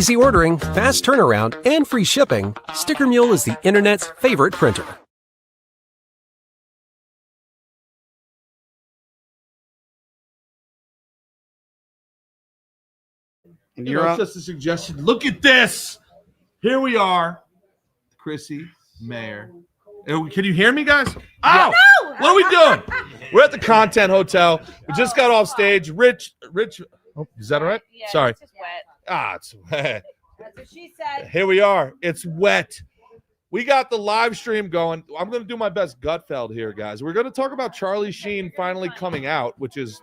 easy ordering, fast turnaround, and free shipping, Sticker Mule is the internet's favorite printer. And you're just a suggestion. Look at this. Here we are. Chrissie Mayr. Can you hear me, guys? Oh, no! What are we doing? We're at the Content Hotel. We just got off stage. Rich. Oh, is that all right? Yeah, sorry. It's just wet. It's wet. That's what she said. Here we are. It's wet. We got the live stream going. I'm going to do my best Gutfeld here, guys. We're going to talk about Charlie Sheen finally coming out, which is,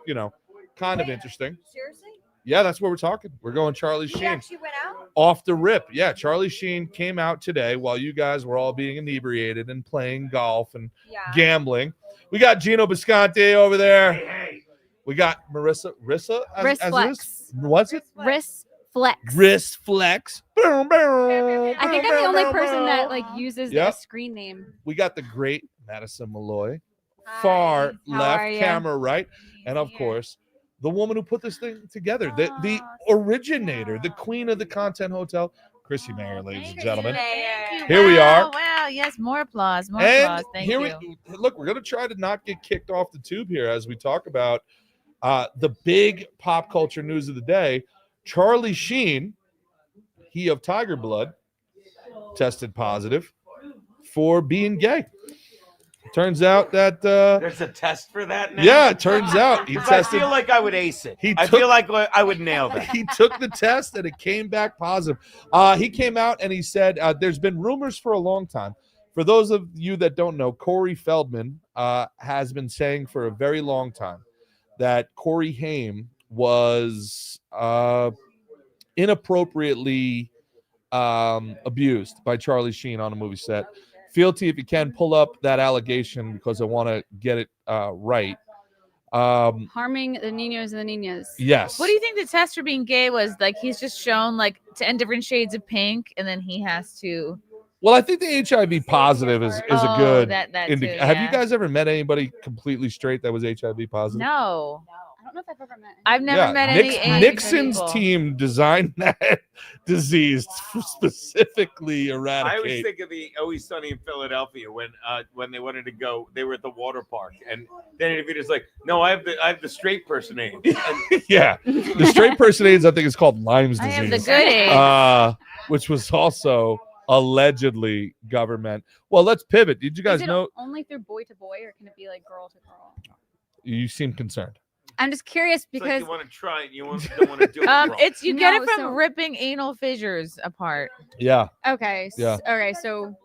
kind of interesting. Seriously? Yeah, that's what we're talking. We're going Charlie Sheen. He actually went out? Off the rip. Yeah, Charlie Sheen came out today while you guys were all being inebriated and playing golf and gambling. We got Geno Bisconte over there. Hey. We got Rissa. Wrist flex. What's it? Wrist flex. Wrist flex. I think I'm the only person that uses the screen name. We got the great Madison Malloy. Far left, camera right. And of course, the woman who put this thing together, the originator, the queen of the Content Hotel, Chrissie Mayr, ladies and gentlemen. Here we are. Wow, yes, more applause. Applause. Thank you. Look, we're going to try to not get kicked off the tube here as we talk about the big pop culture news of the day. Charlie Sheen, he of Tiger Blood, tested positive for being gay. Turns out that there's a test for that now? Yeah, it turns out he tested. I feel like I would ace it. I feel like I would nail that. He took the test and it came back positive. He came out and he said there's been rumors for a long time. For those of you that don't know, Corey Feldman has been saying for a very long time that Corey Haim was inappropriately abused by Charlie Sheen on a movie set. Fealty, if you can, pull up that allegation because I want to get it right. Harming the niños and the niñas. Yes. What do you think the test for being gay was? Like, he's just shown 10 different shades of pink, and then he has to Well, I think the HIV positive is a good that indicator. too, Have you yeah. guys ever met anybody completely straight that was HIV positive? No. I don't know if I've ever met. I've never met any AIDS Nixon's people. team designed that disease to specifically eradicate. I always think of the Always Sunny in Philadelphia when they wanted to go, they were at the water park, and then interviewer's like, "No, I have the straight person AIDS." Yeah, the straight person AIDS, I think, is called Lyme's disease. I have the good AIDS. Which was also allegedly government. Well, let's pivot. Did you guys Is it know? only through boy to boy, or can it be like girl to girl? You seem concerned. I'm just curious It's like because you want to try it, you don't want to do it. wrong. It's you get No, it from so- ripping anal fissures apart. Yeah, okay, Yeah. Okay, so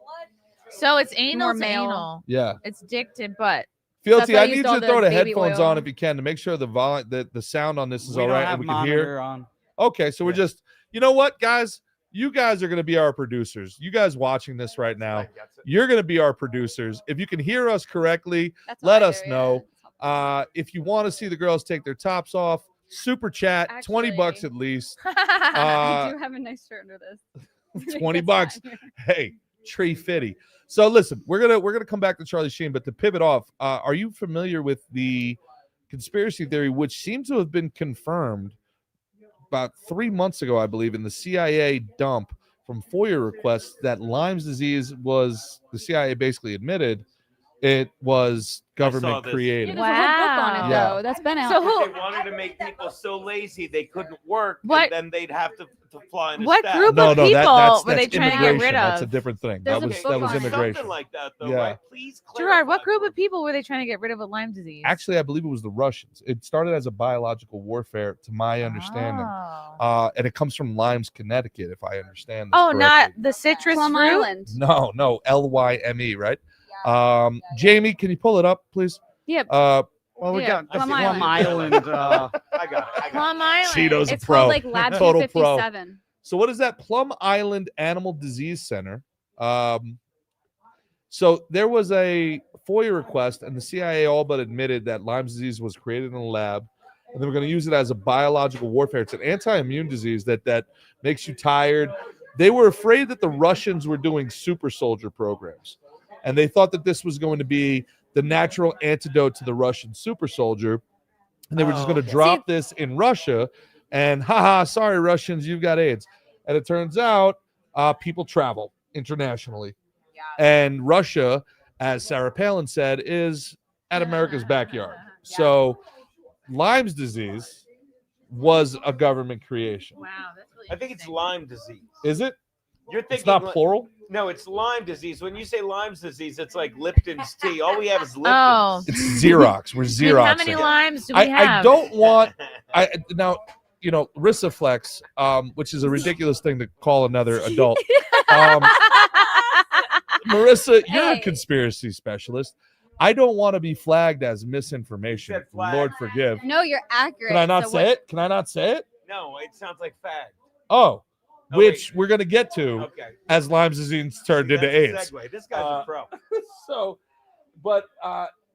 So it's anal More to male. anal. yeah. It's dick to butt. That's Fealty, why I I need used you all to throw the the baby headphones oil. on if you can to make sure the sound on this is We all don't right have and we can hear. monitor on. Okay, so we're just, you know what, guys? You guys are going to be our producers. You guys watching this right now, you're going to be our producers. If you can hear us correctly, that's let what I us do, know. Yeah. If you want to see the girls take their tops off, super chat, $20 Actually- at least. I do have a nice shirt under this. $20. Hey, tree fitty. So listen, we're gonna come back to Charlie Sheen, but to pivot off, are you familiar with the conspiracy theory, which seems to have been confirmed about 3 months ago, I believe, in the CIA dump from FOIA requests that Lyme's disease was, the CIA basically admitted it was government this. created. There's a whole book on it Wow. though. That's been out. So Because who- they wanted to make people so lazy they couldn't work, What- and then they'd have to fly in a What staff. group No, of no, people that's were they trying to get immigration. rid That's a of? different thing. There's That a was book on it. immigration. Something like that, though, Yeah. right? Please Gerard, what clarify group for of me. people were they trying to get rid of with Lyme disease? Actually, I believe it was the Russians. It started as a biological warfare, to my understanding. Oh, And it comes from Lymes, Connecticut, if I understand this Oh, not correctly. the citrus Plum fruit. Island. No, Lyme, right? Jamie, can you pull it up, please? Yep. Well, we Yeah, got the Plum Plum Island. Island. I got it. Plum Island. Cheetos a It's pro. called like Lab Total pro. 257. So what is that? Plum Island Animal Disease Center. So there was a FOIA request, and the CIA all but admitted that Lyme disease was created in a lab, and they were going to use it as a biological warfare. It's an anti-immune disease that makes you tired. They were afraid that the Russians were doing super soldier programs, and they thought that this was going to be the natural antidote to the Russian super soldier, and they were just going to okay. drop this in Russia, and haha, sorry Russians, you've got AIDS. And it turns out people travel internationally, and Russia, as Sarah Palin said, is at America's backyard. So Lyme's disease was a government creation. Wow, that's really I think it's interesting. Lyme disease. Is it? You're thinking It's not plural? No, it's Lyme disease. When you say Lyme's disease, it's like Lipton's tea. All we have is Lipton's. Oh, It's Xerox. We're and Xerox. how many limes do we I have? don't want now, you know, Risaflex, which is a ridiculous thing to call another adult. Marissa, you're a Hey. conspiracy specialist. I don't want to be flagged as misinformation. You said flag. Lord forgive. No, you're accurate. Can I not So say what- it? Can I not say it? No, it sounds like fag. Oh, Oh, which wait. we're going to get to Okay. as Lyme's disease turned See, into that's a AIDS. segue. This guy's Uh, a pro. So, but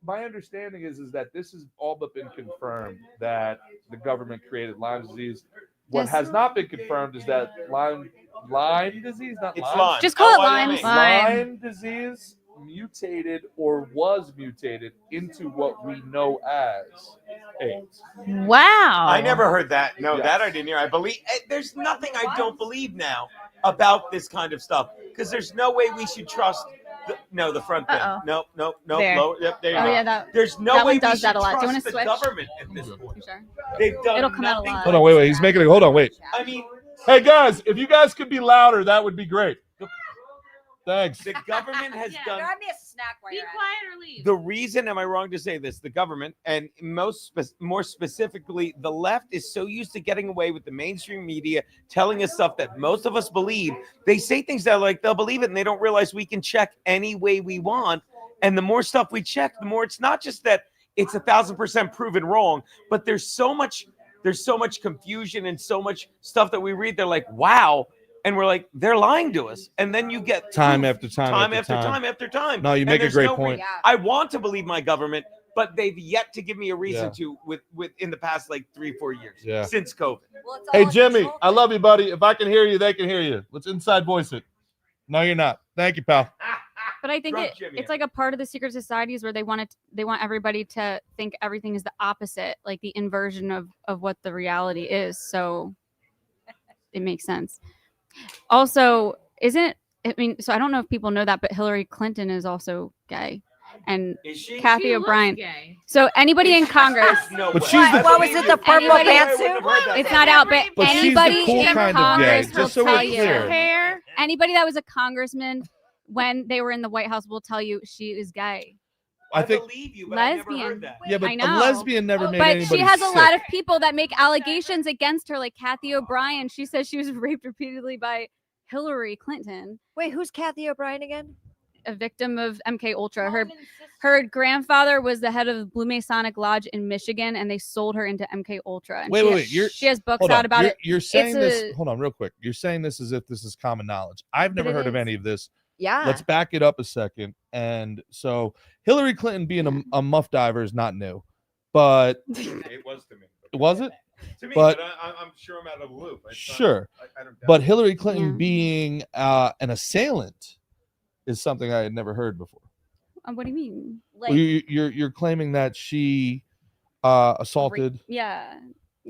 my understanding is that this has all but been confirmed that the government created Lyme disease. What Yes. has not been confirmed is that Lyme disease, not It's Lyme. Lyme. Just call it L-Y-M-E. Lyme. Lyme disease mutated or was mutated into what we know as AIDS. Wow. I never heard that. No, Yes. that I didn't hear. I believe there's nothing I don't believe now about this kind of stuff because there's no way we should trust. The front thing. Uh-oh. No. There. Lower. Yep, there you Oh go. yeah, that. There's no That way one does we should that a lot. Do you wanna trust the switch? government at this You point. sure? They've done It'll come out a nothing. lot. Hold on, wait. He's making it. Hold on, wait. I mean, Hey guys, if you guys could be louder, that would be great. Thanks. the government has done. Grab me a snack while Be you're at it. quiet or leave. The reason, am I wrong to say this? The government, and more specifically, the left is so used to getting away with the mainstream media telling us stuff that most of us believe. They say things that like they'll believe it, and they don't realize we can check any way we want. And the more stuff we check, the more it's not just that it's 1,000% proven wrong, but there's so much confusion and so much stuff that we read. They're like, wow. And we're like, they're lying to us. And then you get Time proof, after time after time after time. No, you And make a there's great no point. Yeah. I want to believe my government, but they've yet to give me a reason Yeah. to with in the past like 3-4 years Yeah. since COVID. Well, it's Hey all Jimmy, control. I love you, buddy. If I can hear you, they can hear you. Let's inside voice it. No, you're not. Thank you, pal. But I think Drunk Jimmy. it's like a part of the secret societies where they want everybody to think everything is the opposite, like the inversion of what the reality is. So it makes sense. Also, so I don't know if people know that, but Hillary Clinton is also gay. And Is she? Kathy She looks O'Brien. gay. So anybody in Congress, No But way. she's the- What was it, the purple Anybody- pantsuit? it's not out, but But she's the anybody cool in kind of gay, Congress just will so we're tell you. clear. Hair. Anybody that was a congressman when they were in the White House will tell you she is gay. I think. believe you, but I never Lesbian. heard that. Yeah, but I a know. lesbian never made But anybody she has a sick. lot of people that make allegations against her, like Kathy O'Brien. She says she was raped repeatedly by Hillary Clinton, Wait, who's Kathy O'Brien again? a victim of MK Ultra. Her grandfather was the head of Blue Masonic Lodge in Michigan, and they sold her into MK Ultra. And Wait. she has books Hold out on. about it. You're saying this. a- Hold on, real quick. You're saying this as if this is common knowledge. I've never it heard of is. any of this. Yeah. Let's back it up a second. And so Hillary Clinton being a muff diver is not new, but It was to me. was it? To me, But- I'm sure I'm out of the loop. Sure. I don't doubt But it. Hillary Clinton Yeah. being an assailant is something I had never heard before. What do you mean? Like, You're claiming that she assaulted. Yeah.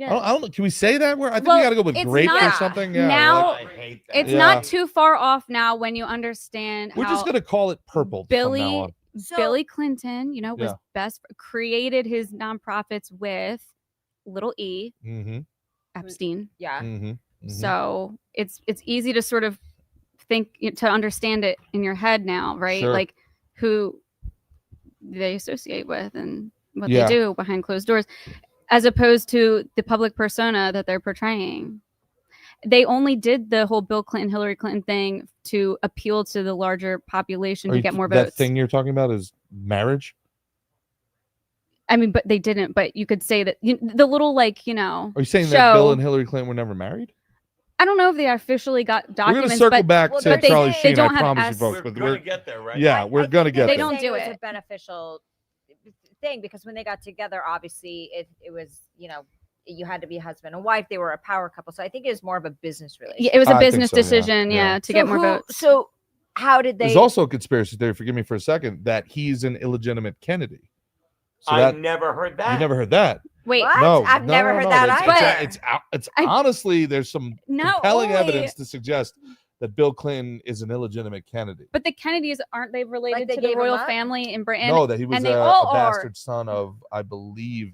I don't know. Can we say that word? I think Well, we got to go with it's rape or not- something. Yeah. now- like- I hate that. It's Yeah. not too far off now when you understand we're how just gonna call it purple. Billy From now on. so, Billy Clinton, was Yeah. created his nonprofits with little E Mm-hmm. Epstein. yeah. Mm-hmm. So it's easy to sort of think to understand it in your head now, right? Sure. Like who they associate with and what Yeah. they do behind closed doors, as opposed to the public persona that they're portraying. They only did the whole Bill Clinton, Hillary Clinton thing to appeal to the larger population to get more That votes. thing you're talking about is marriage. I mean, but they didn't. But you could say that the little Are you saying that show- Bill and Hillary Clinton were never married? I don't know if they officially got We're documents, gonna circle but back well, to but they- Charlie they Sheen. don't I have promise you, S- folks. We're But gonna get there, right? yeah, we're gonna think get They there. don't say do it was it. a beneficial thing because when they got together, obviously it was, you had to be husband and wife. They were a power couple. So I think it was more of a business relationship. Yeah, it was I a think business so, yeah. decision, Yeah. to get more votes. So how did they? There's also a conspiracy theory. Forgive me for a second. That he's an illegitimate Kennedy. So I that never heard that. you never heard that. Wait, What? No, I've no, never no, heard no, that that's- either. It's I- honestly there's some not compelling only- evidence to suggest that Bill Clinton is an illegitimate Kennedy. But the Kennedys aren't they related they to the gave him royal up? family in Britain? No, that he was and a they all are. bastard son of, I believe,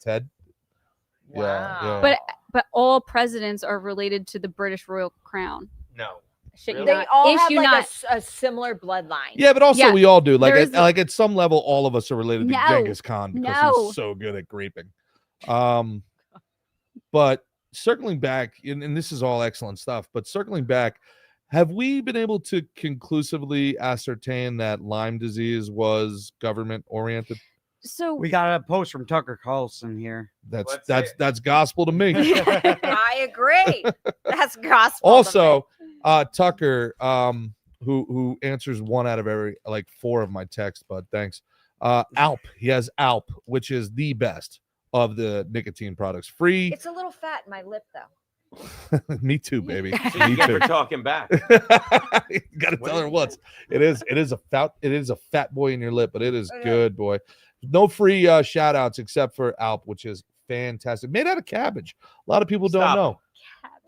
Ted. Wow. Yeah. But all presidents are related to the British royal crown. No. Shit, you Really? They not. all have Issue like not. a similar bloodline. Yeah, but also Yeah, we all do. Like there at, is- like at some level, all of us are related to No, Genghis Khan because no. he's so good at graping. But circling back, and this is all excellent stuff. But circling back, have we been able to conclusively ascertain that Lyme disease was government oriented? So We got a post from Tucker Carlson here. That's Let's that's gospel to me. I agree. That's gospel. to Also, Tucker, who answers one out of every like 4 of my texts, but thanks. Alp, he has Alp, which is the best of the nicotine products. Free. me. It's a little fat in my lip, though. Me too, baby. So you Me get too. for talking back. You gotta What tell her is once. It is a fat boy in your lip, but it is Okay. good, boy. No free shout outs except for Alp, which is fantastic. Made out of cabbage. A lot of people don't Stop. know.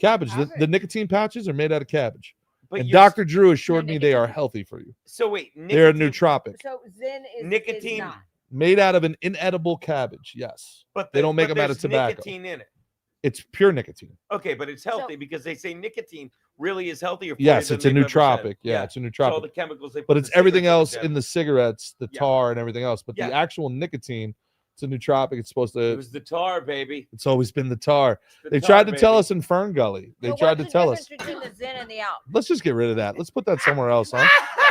Cabbage. The Cabbage. nicotine pouches are made out of cabbage. But And you're- Dr. Drew assured me they are nicotine. healthy for you. So wait, They're a nicotine- nootropic. So Zin is Nicotine- Is not. Made out of an inedible cabbage. Yes. But They don't make but them out of there's tobacco. Nicotine in it. It's pure nicotine. Okay, but it's healthy because they say nicotine really is healthier for Yes, you it's a than they've ever said. nootropic. Yeah, it's a It's all nootropic. the chemicals they put But in it's the everything cigarettes else and in the cigarettes, the Yeah. tar and everything else. But Yeah. the actual nicotine, it's a nootropic. It's supposed It to, was the tar, baby. it's always been the tar. The They tar, tried to tell baby. us in Fern Gully. They So tried to what's the tell us. difference between the Zin and the Alp? Let's just get rid of that. Let's put that somewhere else, huh? Yeah,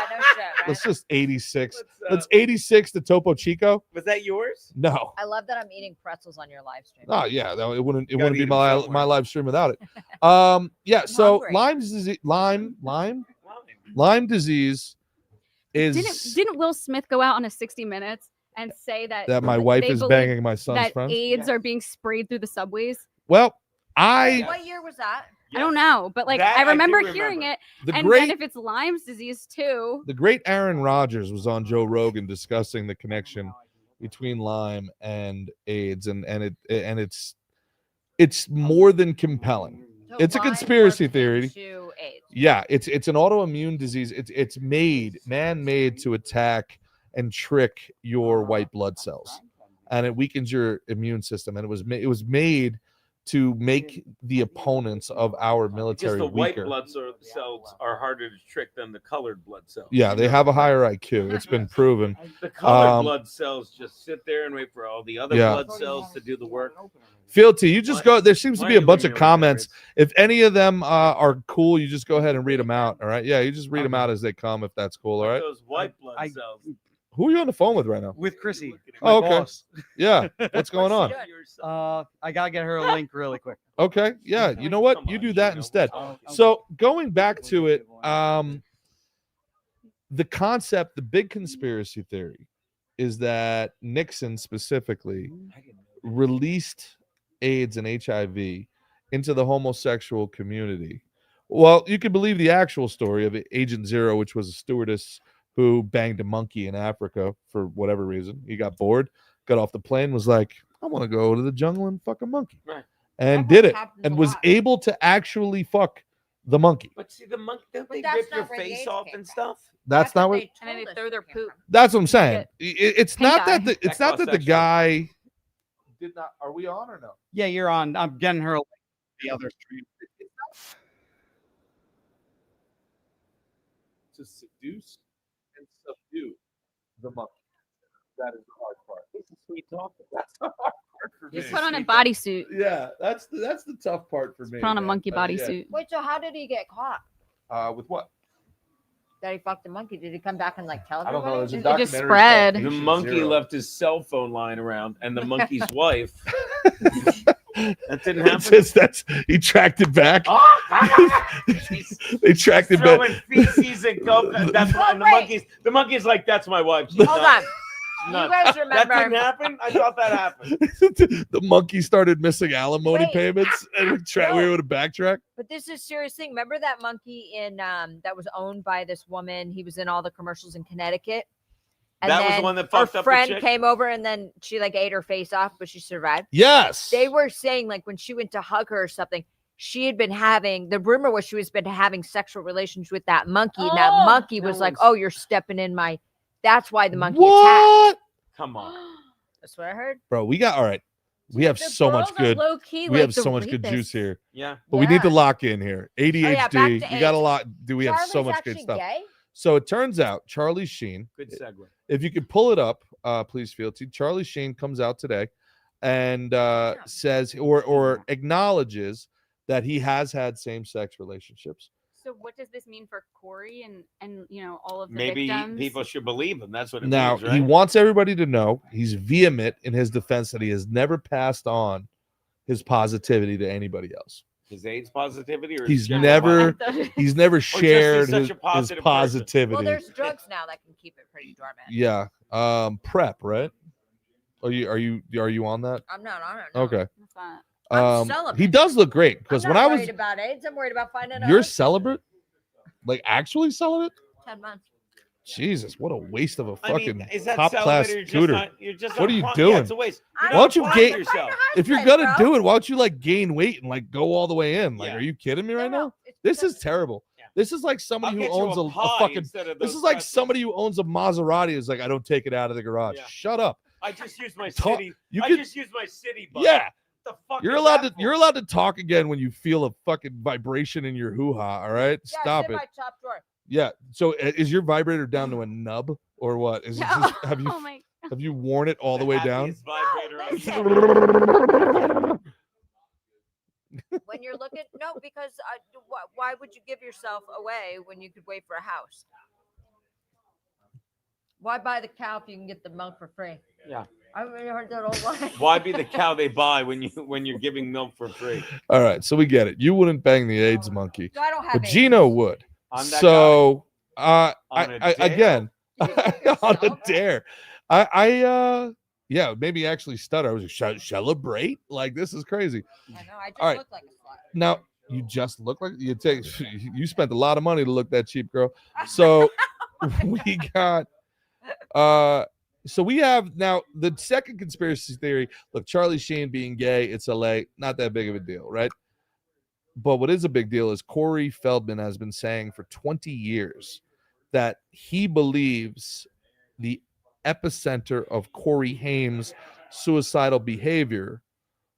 no shit, right? Let's just 86. What's Let's up? 86 to Topo Chico. Was that yours? No. I love that I'm eating pretzels on your live stream. Oh yeah, no, it wouldn't Gotta be eat 'em my somewhere. live stream without it. Yeah, so hungry. Lyme disease is didn't Will Smith go out on a 60 Minutes and say that that my wife they is believe banging my son's that friends. AIDS are being sprayed through the subways? Well, What year was that? I don't know, but like That I I do remember hearing remember. it. The And great then if it's Lyme's disease too, the great Aaron Rodgers was on Joe Rogan discussing the connection between Lyme and AIDS, and it's more than compelling. So It's a Lyme conspiracy works theory. into AIDS. Yeah, it's an autoimmune disease. It's man-made to attack and trick your white blood cells, and it weakens your immune system. And it was made to make the opponents of our Because military the white weaker. blood cells are harder to trick than the colored blood cells. Yeah, they have a higher IQ. It's been proven. The colored Um, blood cells just sit there and wait for all the other Yeah. blood cells to do the work. Fealty, you just go. There seems to Why be are a you bunch looking of at me like that, comments. If any of them are cool, you just go ahead and read them out. All right. Yeah, you just read them out as they come, if that's cool. All Like right. those white blood I- cells. Who are you on the phone with right now? With Chrissie. Oh, my okay. boss. Yeah. What's going on? I gotta get her a link really quick. Okay. Yeah. You know what? Come You on, do that Geno. instead. Oh, So going back to it, the concept, the big conspiracy theory is that Nixon specifically released AIDS and HIV into the homosexual community. Well, you could believe the actual story of Agent Zero, which was a stewardess who banged a monkey in Africa for whatever reason. He got bored, got off the plane, was like, I want to go to the jungle and fuck a monkey. Right. And That did it happens and a was lot. able to actually fuck the monkey. But see, the monkey, don't But they that's rip your not where the face AIDS off came and from. stuff? That's not what. they and then they told us throw their it came poop. from. That's what I'm saying. It's Pink not that eye. the it's That not that the caused guy did not. Are we on or no? Yeah, you're on. I'm getting her a link to the other stream. To seduce and subdue the monkey. That is the hard part. This is sweet talk. That's the hard part for me. Just put on a bodysuit. Yeah, that's the tough part for me. Put on a man. monkey Yeah. bodysuit. Wait, so how did he get caught? With what? That he fucked the monkey? Did he come back and like tell I don't know. everybody? There's a It just documentary spread. called The Patient monkey Zero. left his cell phone lying around, and the monkey's wife. That didn't It's happen. just that's he tracked it back. They tracked it back. Throwing feces and coke. That's why and Wait. the monkey's like, that's my wife. She's Hold nuts. on. Nuts. You guys That remember? didn't happen? I thought that happened. The monkey started missing alimony Wait. payments, and we were able to backtrack. But this is a serious thing. Remember that monkey in that was owned by this woman? He was in all the commercials in Connecticut. And That was the then one that her fucked up the friend chick? came over and then she like ate her face off, but she survived. Yes, They were saying like when she went to hug her or something, she had been having the rumor was she was been having sexual relations with that monkey, and that Oh, monkey that was like, was- "Oh, you're stepping in my." That's why the monkey attacked. What, Come on. That's what I heard. bro? We got all right. We have The so much girls are good. low-key, We like have the so much good juice rapists. here, Yeah. but we need to Yeah. lock in here. ADHD. back to We got a AIDS. lot. Do we have so Charlie's much good actually stuff? Gay? So it turns out Charlie Sheen. Good segue. If you could pull it up, please, Fealty. Charlie Sheen comes out today and says or acknowledges that he has had same-sex relationships. So what does this mean for Corey and you know all of the Maybe victims? people should believe him. That's what it Now means, right? he wants everybody to know he's vehement in his defense that he has never passed on his positivity to anybody else. His AIDS positivity, or his He's general never positivity? he's never he's shared such his a positive person. positivity. Well, there's drugs now that can keep it pretty dormant. Yeah. PrEP, right? Are you on that? I'm not on it. No. Okay. What's that? I'm He celibate. does look great I'm because not when I worried was about AIDS, I'm worried about finding out. you're I'm celibate? Like actually celibate? 10 months. Jesus, what a waste of a I fucking mean, is that top class celibate or you're just tutor. not- you're just What not are you applying- doing? Yeah, it's a waste. You're I'm Why don't you applying gain- yourself? If you're gonna do it, why don't you like gain weight and like go all the way in? Like, Yeah. are you kidding me right now? It's This because- is terrible. Yeah. This is like I'll somebody who get you owns a pie fucking. instead of This those is like pretzels. somebody who owns a Maserati is like, I don't take it out of the garage. Yeah. Shut up. I just used my Talk- city. you I could- just used my city. Bus. Yeah, What the fuck you're is allowed that to. You're for? allowed to talk again when you feel a fucking vibration in your hoo ha. All right, Yeah, stop it's in it. my top drawer. Yeah. So is your vibrator down to a nub or what? Is it just, have you Oh my have you worn it all the way down? happiest vibrator I've listen. ever- When you're looking, no, because why would you give yourself away when you could wait for a house? Why buy the cow if you can get the milk for free? Yeah. I've already heard that all line. Why be the cow they buy when you're giving milk for free? All right, so we get it. You wouldn't bang the AIDS monkey, I don't have but AIDS. Geno would. I'm that So On a I dare? again You give on a yourself- dare. Yeah, maybe actually stutter. I was like, celebrate? Like this is crazy. I know. I just All right. look like a slut. Now, You just look like you take. You spent a lot of money to look that cheap, girl. So we got. So we have now the second conspiracy theory. Look, Charlie Sheen being gay, it's LA, not that big of a deal, right? But what is a big deal is Corey Feldman has been saying for 20 years that he believes the epicenter of Corey Haim's suicidal behavior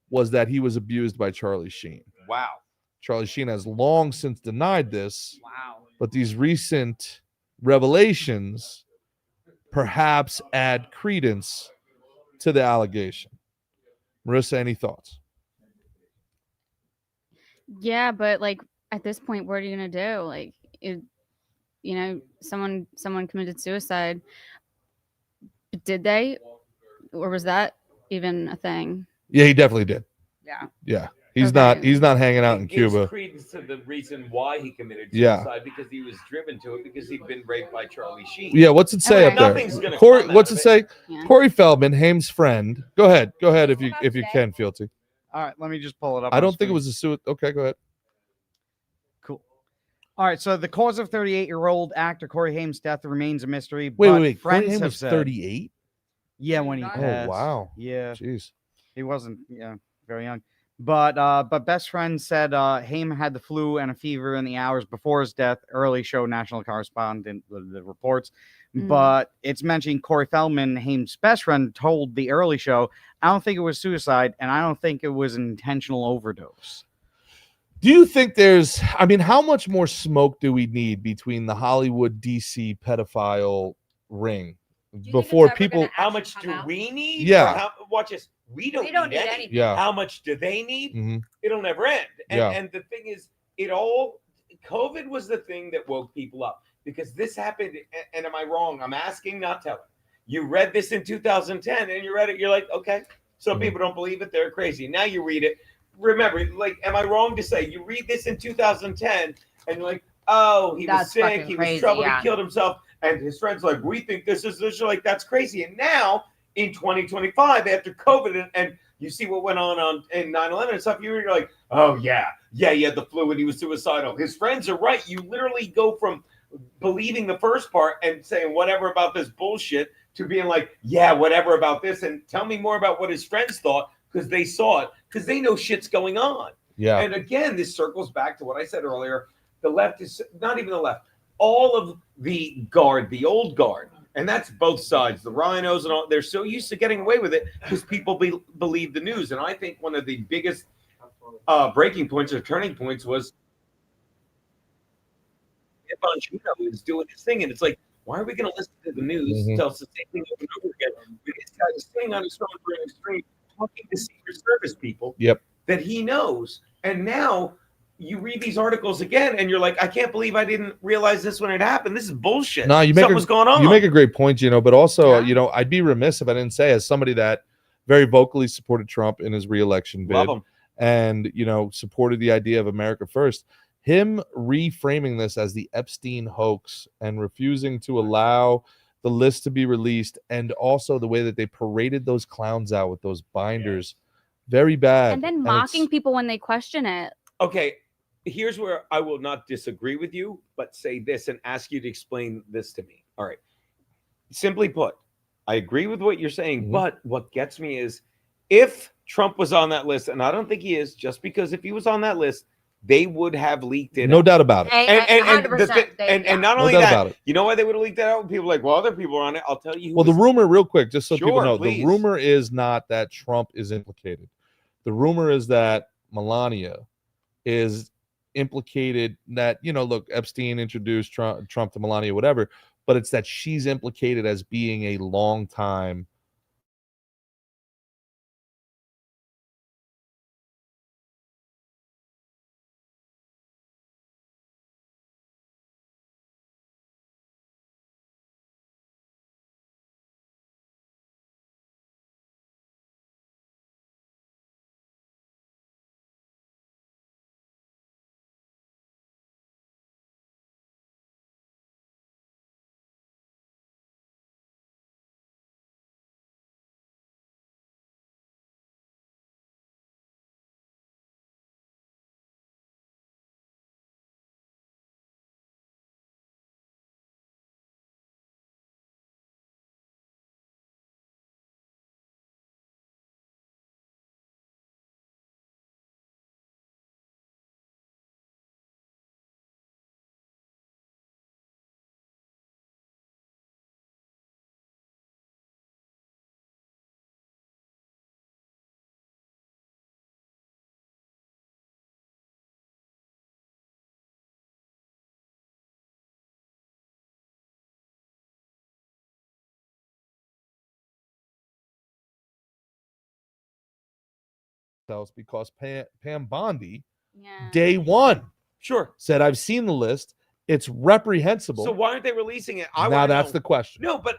was that he was abused by Charlie Sheen. Wow. Charlie Sheen has long since denied this, Wow. but these recent revelations perhaps add credence to the allegation. Marissa, any thoughts? Yeah, but like at this point, what are you gonna do? Like, someone committed suicide. Did they, or was that even a thing? Yeah, he definitely did. Yeah. Yeah. He's Okay. not hanging out in It gives Cuba. credence to the reason why he committed Yeah. suicide, because he was driven to it because he'd been raped by Charlie Sheen. Yeah, what's it say Okay. up there? Nothing's gonna Corey, come out what's of it it. say? Yeah. Corey Feldman, Haim's friend. Go ahead if you can, Fealty. All right, let me just pull it up. I on don't think it screen. was a suicide. Okay, go ahead. Cool. All right, so the cause of 38-year-old actor Corey Haim's death remains a mystery. Wait. but Corey Friends Haim have was said, 38. Yeah, when he Oh, passed. wow. Yeah, Jeez. he wasn't. Yeah, very young. But best friend said Haim had the flu and a fever in the hours before his death. Early show national correspondent the reports. Mm. But it's mentioning Corey Feldman, Haim's best friend, told the early show, "I don't think it was suicide, and I don't think it was an intentional overdose." Do you think how much more smoke do we need between the Hollywood DC pedophile ring you think before it's ever people? gonna How actually much come do out? we need? Yeah. Or watch this. We don't need any. anything. Yeah. How much do they need? Mhm. It'll never end. And, Yeah. and the thing is, COVID was the thing that woke people up, because this happened. And am I wrong? I'm asking, not telling. You read this in 2010 and you read it. You're like, okay, some Mhm. people don't believe it. They're crazy. Now you read it. Remember, like, am I wrong to say you read this in 2010 and you're like, oh, he was That's sick. fucking He was crazy, troubled. yeah. He killed himself. And his friends are like, we think this is this. You're like, that's crazy. And now in 2025, after COVID, and you see what went on in 9/11 and stuff, you're like, oh yeah, he had the flu and he was suicidal. His friends are right. You literally go from believing the first part and saying whatever about this bullshit to being like, yeah, whatever about this, and tell me more about what his friends thought, because they saw it, because they know shit's going on. Yeah. And again, this circles back to what I said earlier. The left is not even the left. All of the guard, the old guard, and that's both sides, the rhinos and all, they're so used to getting away with it because people believe the news. And I think one of the biggest breaking points or turning points was Geno is doing his thing. And it's like, why are we going to listen to the news tell us the same thing over and over again? This guy is sitting on his phone during the stream talking to Secret Service people that he knows. And now you read these articles again and you're like, I can't believe I didn't realize this when it happened. This is bullshit. No, Something's going on. You make a great point, but also, Yeah. I'd be remiss if I didn't say, as somebody that very vocally supported Trump in his reelection bid Love him. and, supported the idea of America first, him reframing this as the Epstein hoax and refusing to allow the list to be released, and also the way that they paraded those clowns out with those binders, very bad. And then it's- mocking people when they question it. Okay, here's where I will not disagree with you, but say this and ask you to explain this to me. All right. Simply put, I agree with what you're saying, Mhm. but what gets me is if Trump was on that list, and I don't think he is, just because if he was on that list, they would have leaked it. No out. doubt about it. And 100%. not No only doubt that, about it. you know why they would have leaked that out? People are like, well, other people are on it. I'll tell you. Who Well, the was- rumor, real quick, just so people Sure, know, please. the rumor is not that Trump is implicated. The rumor is that Melania is implicated, that, look, Epstein introduced Trump to Melania, whatever, but it's that she's implicated as being a long time house because Pam Bondi, Yeah. day one, Sure. said, I've seen the list. It's reprehensible. So why aren't they releasing it? Now that's the question. No, but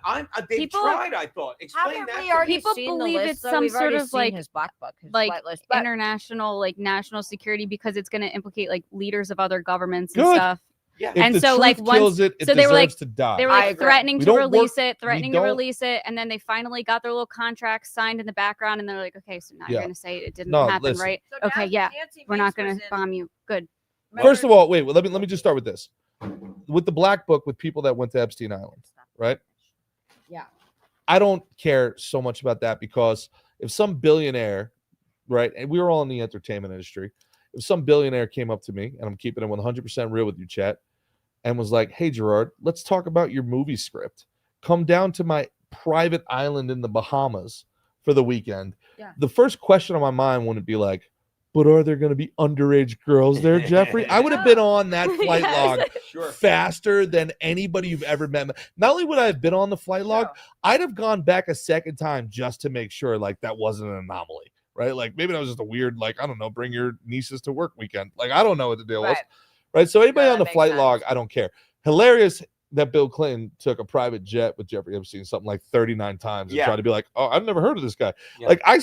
they People- tried. I thought. Explain Haven't that. we to me. already People seen the believe list, it's though? some We've sort already of, seen like- his black book, his like white list, but international, like national security, because it's going to implicate like leaders of other governments and Good. stuff. Yeah. If And the so, truth like, once- kills it, it so they were, like- deserves to die. They were I like agree. threatening We to don't release work- it, threatening we to don't- release it, and then they finally got their little contract signed in the background, and they're like, okay, so now Yeah. you're going to say it didn't No, happen, listen. right? So Okay, Nancy- yeah, Nancy we're Mace not going was to in- bomb you. Good. First of all, wait. Let me just start with this. With the black book, with people that went to Epstein Island, right? Yeah. I don't care so much about that because if some billionaire, right, and we were all in the entertainment industry, if some billionaire came up to me, and I'm keeping it 100% real with you, chat, and was like, hey, Gerard, let's talk about your movie script. Come down to my private island in the Bahamas for the weekend. Yeah. The first question on my mind wouldn't be like, but are there going to be underage girls there, Jeffrey? I would have been on that flight Yes. log Sure. faster than anybody you've ever met. Not only would I have been on the flight log, No. I'd have gone back a second time just to make sure like that wasn't an anomaly, right? Like maybe that was just a weird, like, I don't know, bring your nieces to work weekend. Like, I don't know what the deal was, Right. right? So anybody No, on that the makes flight log, sense. I don't care. Hilarious that Bill Clinton took a private jet with Jeffrey Epstein something like 39 times and Yeah. tried to be like, oh, I've never heard of this guy. Yeah. Like I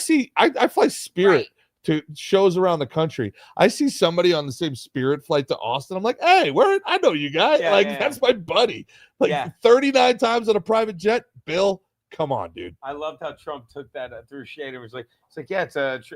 fly Spirit Right. to shows around the country. I see somebody on the same Spirit flight to Austin. I'm like, hey, where? I know you guys. Yeah, like, yeah, that's my buddy. Like Yeah. 39 times on a private jet. Bill, come on, dude. I loved how Trump took that through shade. It was like, yeah, it's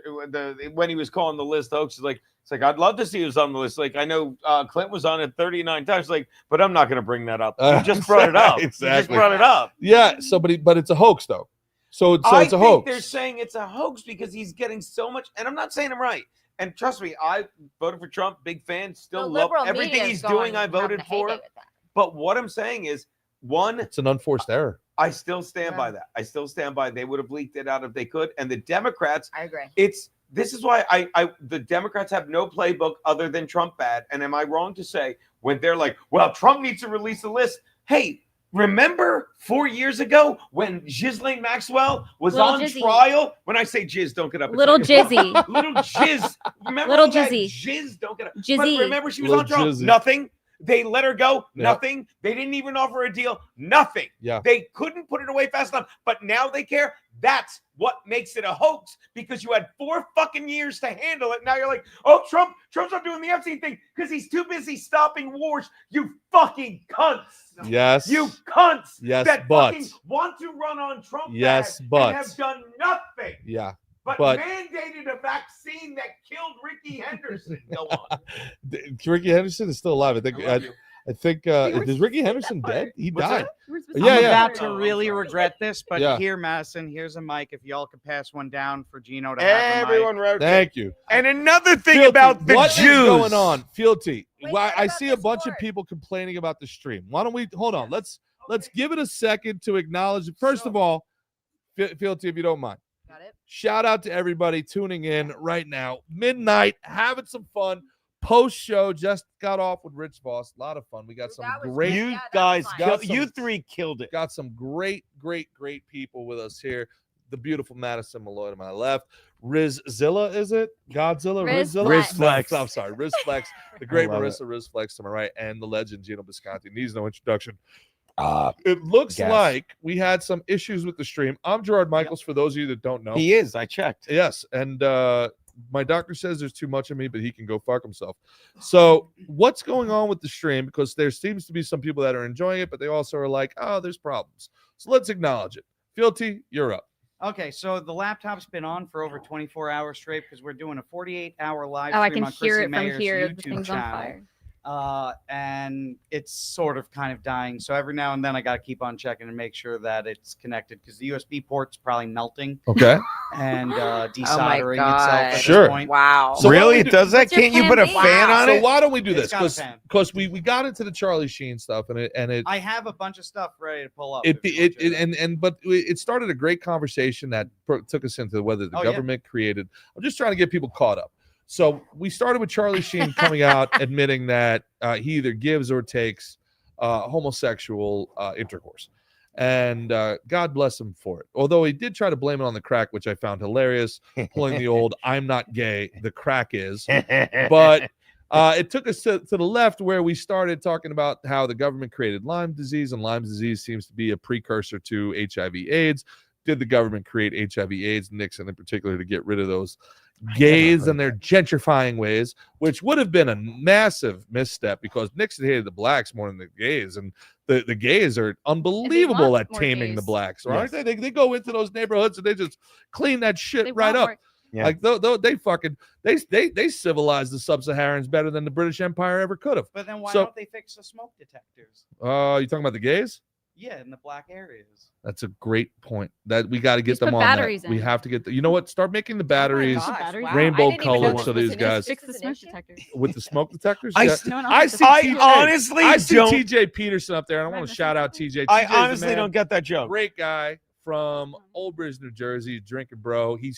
when he was calling the list hoax. It's like, I'd love to see who's on the list. Like, I know Clinton was on it 39 times. Like, but I'm not going to bring that up. You just brought it up. You just Exactly. brought it up. Yeah. But it's a hoax though. So I it's a think hoax. they're saying it's a hoax because he's getting so much. And I'm not saying I'm right. And trust me, I voted for Trump. Big fan. Still The love liberal everything media he's is going doing. I having voted a for. heyday with that. But what I'm saying is, one, It's an unforced error. I still stand Yeah. by that. I still stand by. They would have leaked it out if they could. And the Democrats, I agree. this is why the Democrats have no playbook other than Trump bad. And am I wrong to say when they're like, well, Trump needs to release a list? Hey, remember 4 years ago when Ghislaine Maxwell was Little on Jizzy. trial? When I say jizz, don't get up. and Little say it. Jizzy. Little jizz. Remember Little all that Jizzy. Jizz, don't get up. But Jizzy. remember she was Little on trial. Jizzy. Nothing. They let her go. Yeah. Nothing. They didn't even offer a deal. Nothing. Yeah. They couldn't put it away fast enough. But now they care. That's what makes it a hoax because you had 4 fucking years to handle it. Now you're like, oh, Trump's not doing the Epstein thing because he's too busy stopping wars. You fucking cunts. Yes. You cunts. Yes, that but- fucking want to run on Trump. Yes, bad but- and have done nothing. Yeah. But, But- mandated a vaccine that killed Ricky Henderson. Go on. Ricky Henderson is still alive. I think. I love you. I think. Is Ricky Henderson dead? He What's died. that? Yeah, I'm yeah. about Oh, to I'm really sorry. regret this, but Yeah. here, Madison, here's a mic. If y'all could pass one down for Geno to have a mic. Everyone wrote Thank you. And another thing Fealty, about the what is Jews going on? Fealty. Wait, Well, what I about see a this bunch of war? people complaining about the stream. Why don't we hold on? Let's give it a second to acknowledge. First of all, Fealty, if you don't mind. Got it? Shout out to everybody tuning in right now. Midnight, having some fun. Post show just got off with Rich Voss. A lot of fun. We got some That was great, good. You Yeah, that was guys, fun. Got you some- three killed it. got some great people with us here. The beautiful Madison Malloy to my left. Rizzilla, is it? Godzilla? Riz Rizzilla? Flex. Flex. I'm sorry. Riz Flex. The great love Marissa Riz Flex to my right. And the legend Geno Bisconte. Needs no introduction. It looks Guess. like we had some issues with the stream. I'm Gerard Michaels, for those of you that don't know. He is. I checked. Yes, and my doctor says there's too much of me, but he can go fuck himself. So what's going on with the stream? Because there seems to be some people that are enjoying it, but they also are like, oh, there's problems. So let's acknowledge it. Fealty, you're up. Okay, so the laptop's been on for over 24 hours straight because we're doing a 48-hour live Oh, I stream can on hear Chrissie it from Mayr's here. The YouTube thing's on channel. fire. And it's sort of kind of dying. So every now and then I got to keep on checking and make sure that it's connected because the USB port's probably melting Okay. and Oh desoldering God. itself at Sure. this point. Wow. So really? why It don't does that? What's your Can't you put a plan B? fan on So it? why don't we do It's this? got a fan. Because we got into the Charlie Sheen stuff and it I have a bunch of stuff ready to pull up. it, if you want it, to. and but it started a great conversation that took us into whether the Oh, yeah. government created. I'm just trying to get people caught up. So we started with Charlie Sheen coming out admitting that he either gives or takes homosexual intercourse, And God bless him for it. Although he did try to blame it on the crack, which I found hilarious, pulling the old "I'm not gay, the crack is." But it took us to the left where we started talking about how the government created Lyme disease, and Lyme disease seems to be a precursor to HIV/AIDS. Did the government create HIV/AIDS, Nixon in particular, to get rid of those gays and their gentrifying ways, which would have been a massive misstep because Nixon hated the blacks more than the gays, and the gays are unbelievable at more taming gays. the blacks, right? Yes. They go into those neighborhoods and they just clean that shit They right want up. more- Yeah. Like they fucking they civilized the sub-Saharans better than the British Empire ever could have. But then why So- don't they fix the smoke detectors? You talking about the gays? Yeah, in the black areas. That's a great point. That we got to get Just them put on batteries that. We in. have to get you know what? Start making the batteries gosh, batteries. wow. rainbow I didn't even know colored this so was these an guys issue. Fix the This is an smoke issue? detectors. with the smoke detectors. I Yeah. s- No one I else see I TJ. honestly I see don't. TJ Peterson up there, and I Am I want to missing shout out something? TJ. I TJ's a honestly man, don't get that joke. great guy from Old Bridge, New Jersey, drinking bro. He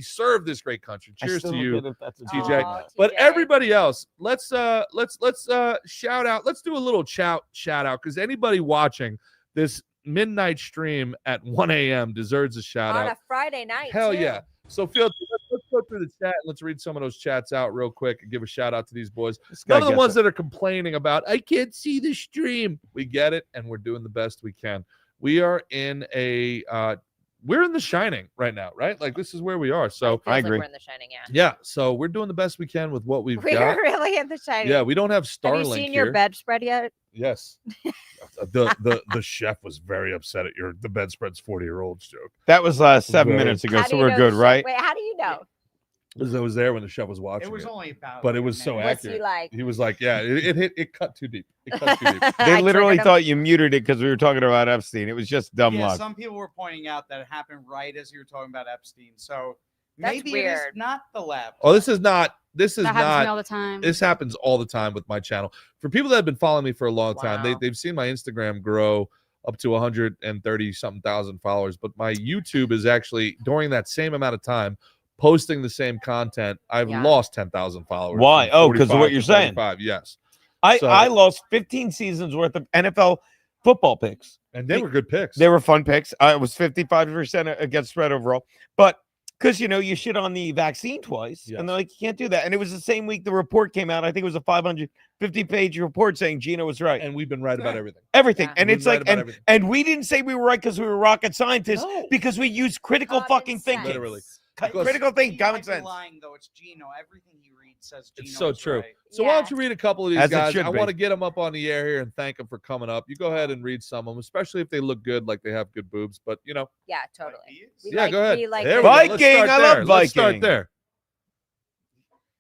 served this great country. I Cheers still to don't you. get if that's a TJ. joke. But TJ. everybody else, let's shout out. Let's do a little shout out because anybody watching this midnight stream at 1 a.m. deserves a shout on out. a Friday night. Hell too. yeah. So Fealty, let's go through the chat and let's read some of those chats out real quick and give a shout out to these boys. This guy None of the gets ones it. that are complaining about I can't see the stream. We get it, and we're doing the best we can. We are in we're in the Shining right now, right? Like this is where we are. So Feels I like agree. we're in the Shining, yeah. yeah, so we're doing the best we can with what we've We're got. really in the Shining. Yeah, we don't have Have Starlink you seen here. your bedspread yet? Yes. the chef was very upset at the bedspread's 40-year-olds joke. That was 7 Very- minutes ago, How so do you we're know good, the right? Wait, how do you know? Because I was there when the chef was watching It was only about. But it like a was so minute. What's accurate. he like? He was like, yeah, it cut too deep. It cut too deep. They I literally triggered him. thought you muted it because we were talking about Epstein. It was just dumb Yeah, luck. some people were pointing out that it happened right as you were talking about Epstein. So That's maybe it is weird. not the lab. Oh, this is That happens to me not all the time. this happens all the time with my channel. For people that have been following me for a long time, Wow. they've seen my Instagram grow up to 130 something thousand followers, but my YouTube is actually during that same amount of time posting the same content. I've Yeah. lost 10,000 followers. Why? from Oh, 'cause of 45 what you're to saying. 35, yes. So- I lost 15 seasons worth of NFL football picks. And they were good picks. They were fun picks. It was 55% against spread overall. But because, you shit on the vaccine twice, Yes. and they're like, you can't do that. And it was the same week the report came out. I think it was a 550-page report saying Geno was right. and we've been right about everything. Everything. Yeah. And We've it's been right like, about and, everything. and we didn't say we were right because we were rocket scientists, No. because we use critical Common fucking sense. thinking. Literally. Critical thinking, He common might be sense. lying though. It's Geno. Everything he reads says Geno. It's so is true. right. So why don't you read a couple of these As it guys? should I be. want to get them up on the air here and thank them for coming up. You go ahead and read some of them, especially if they look good, like they have good boobs. But Yeah, totally. He is. We yeah, like- go ahead. we like There the- we go. Let's Viking, start I there. love Let's start Viking. there.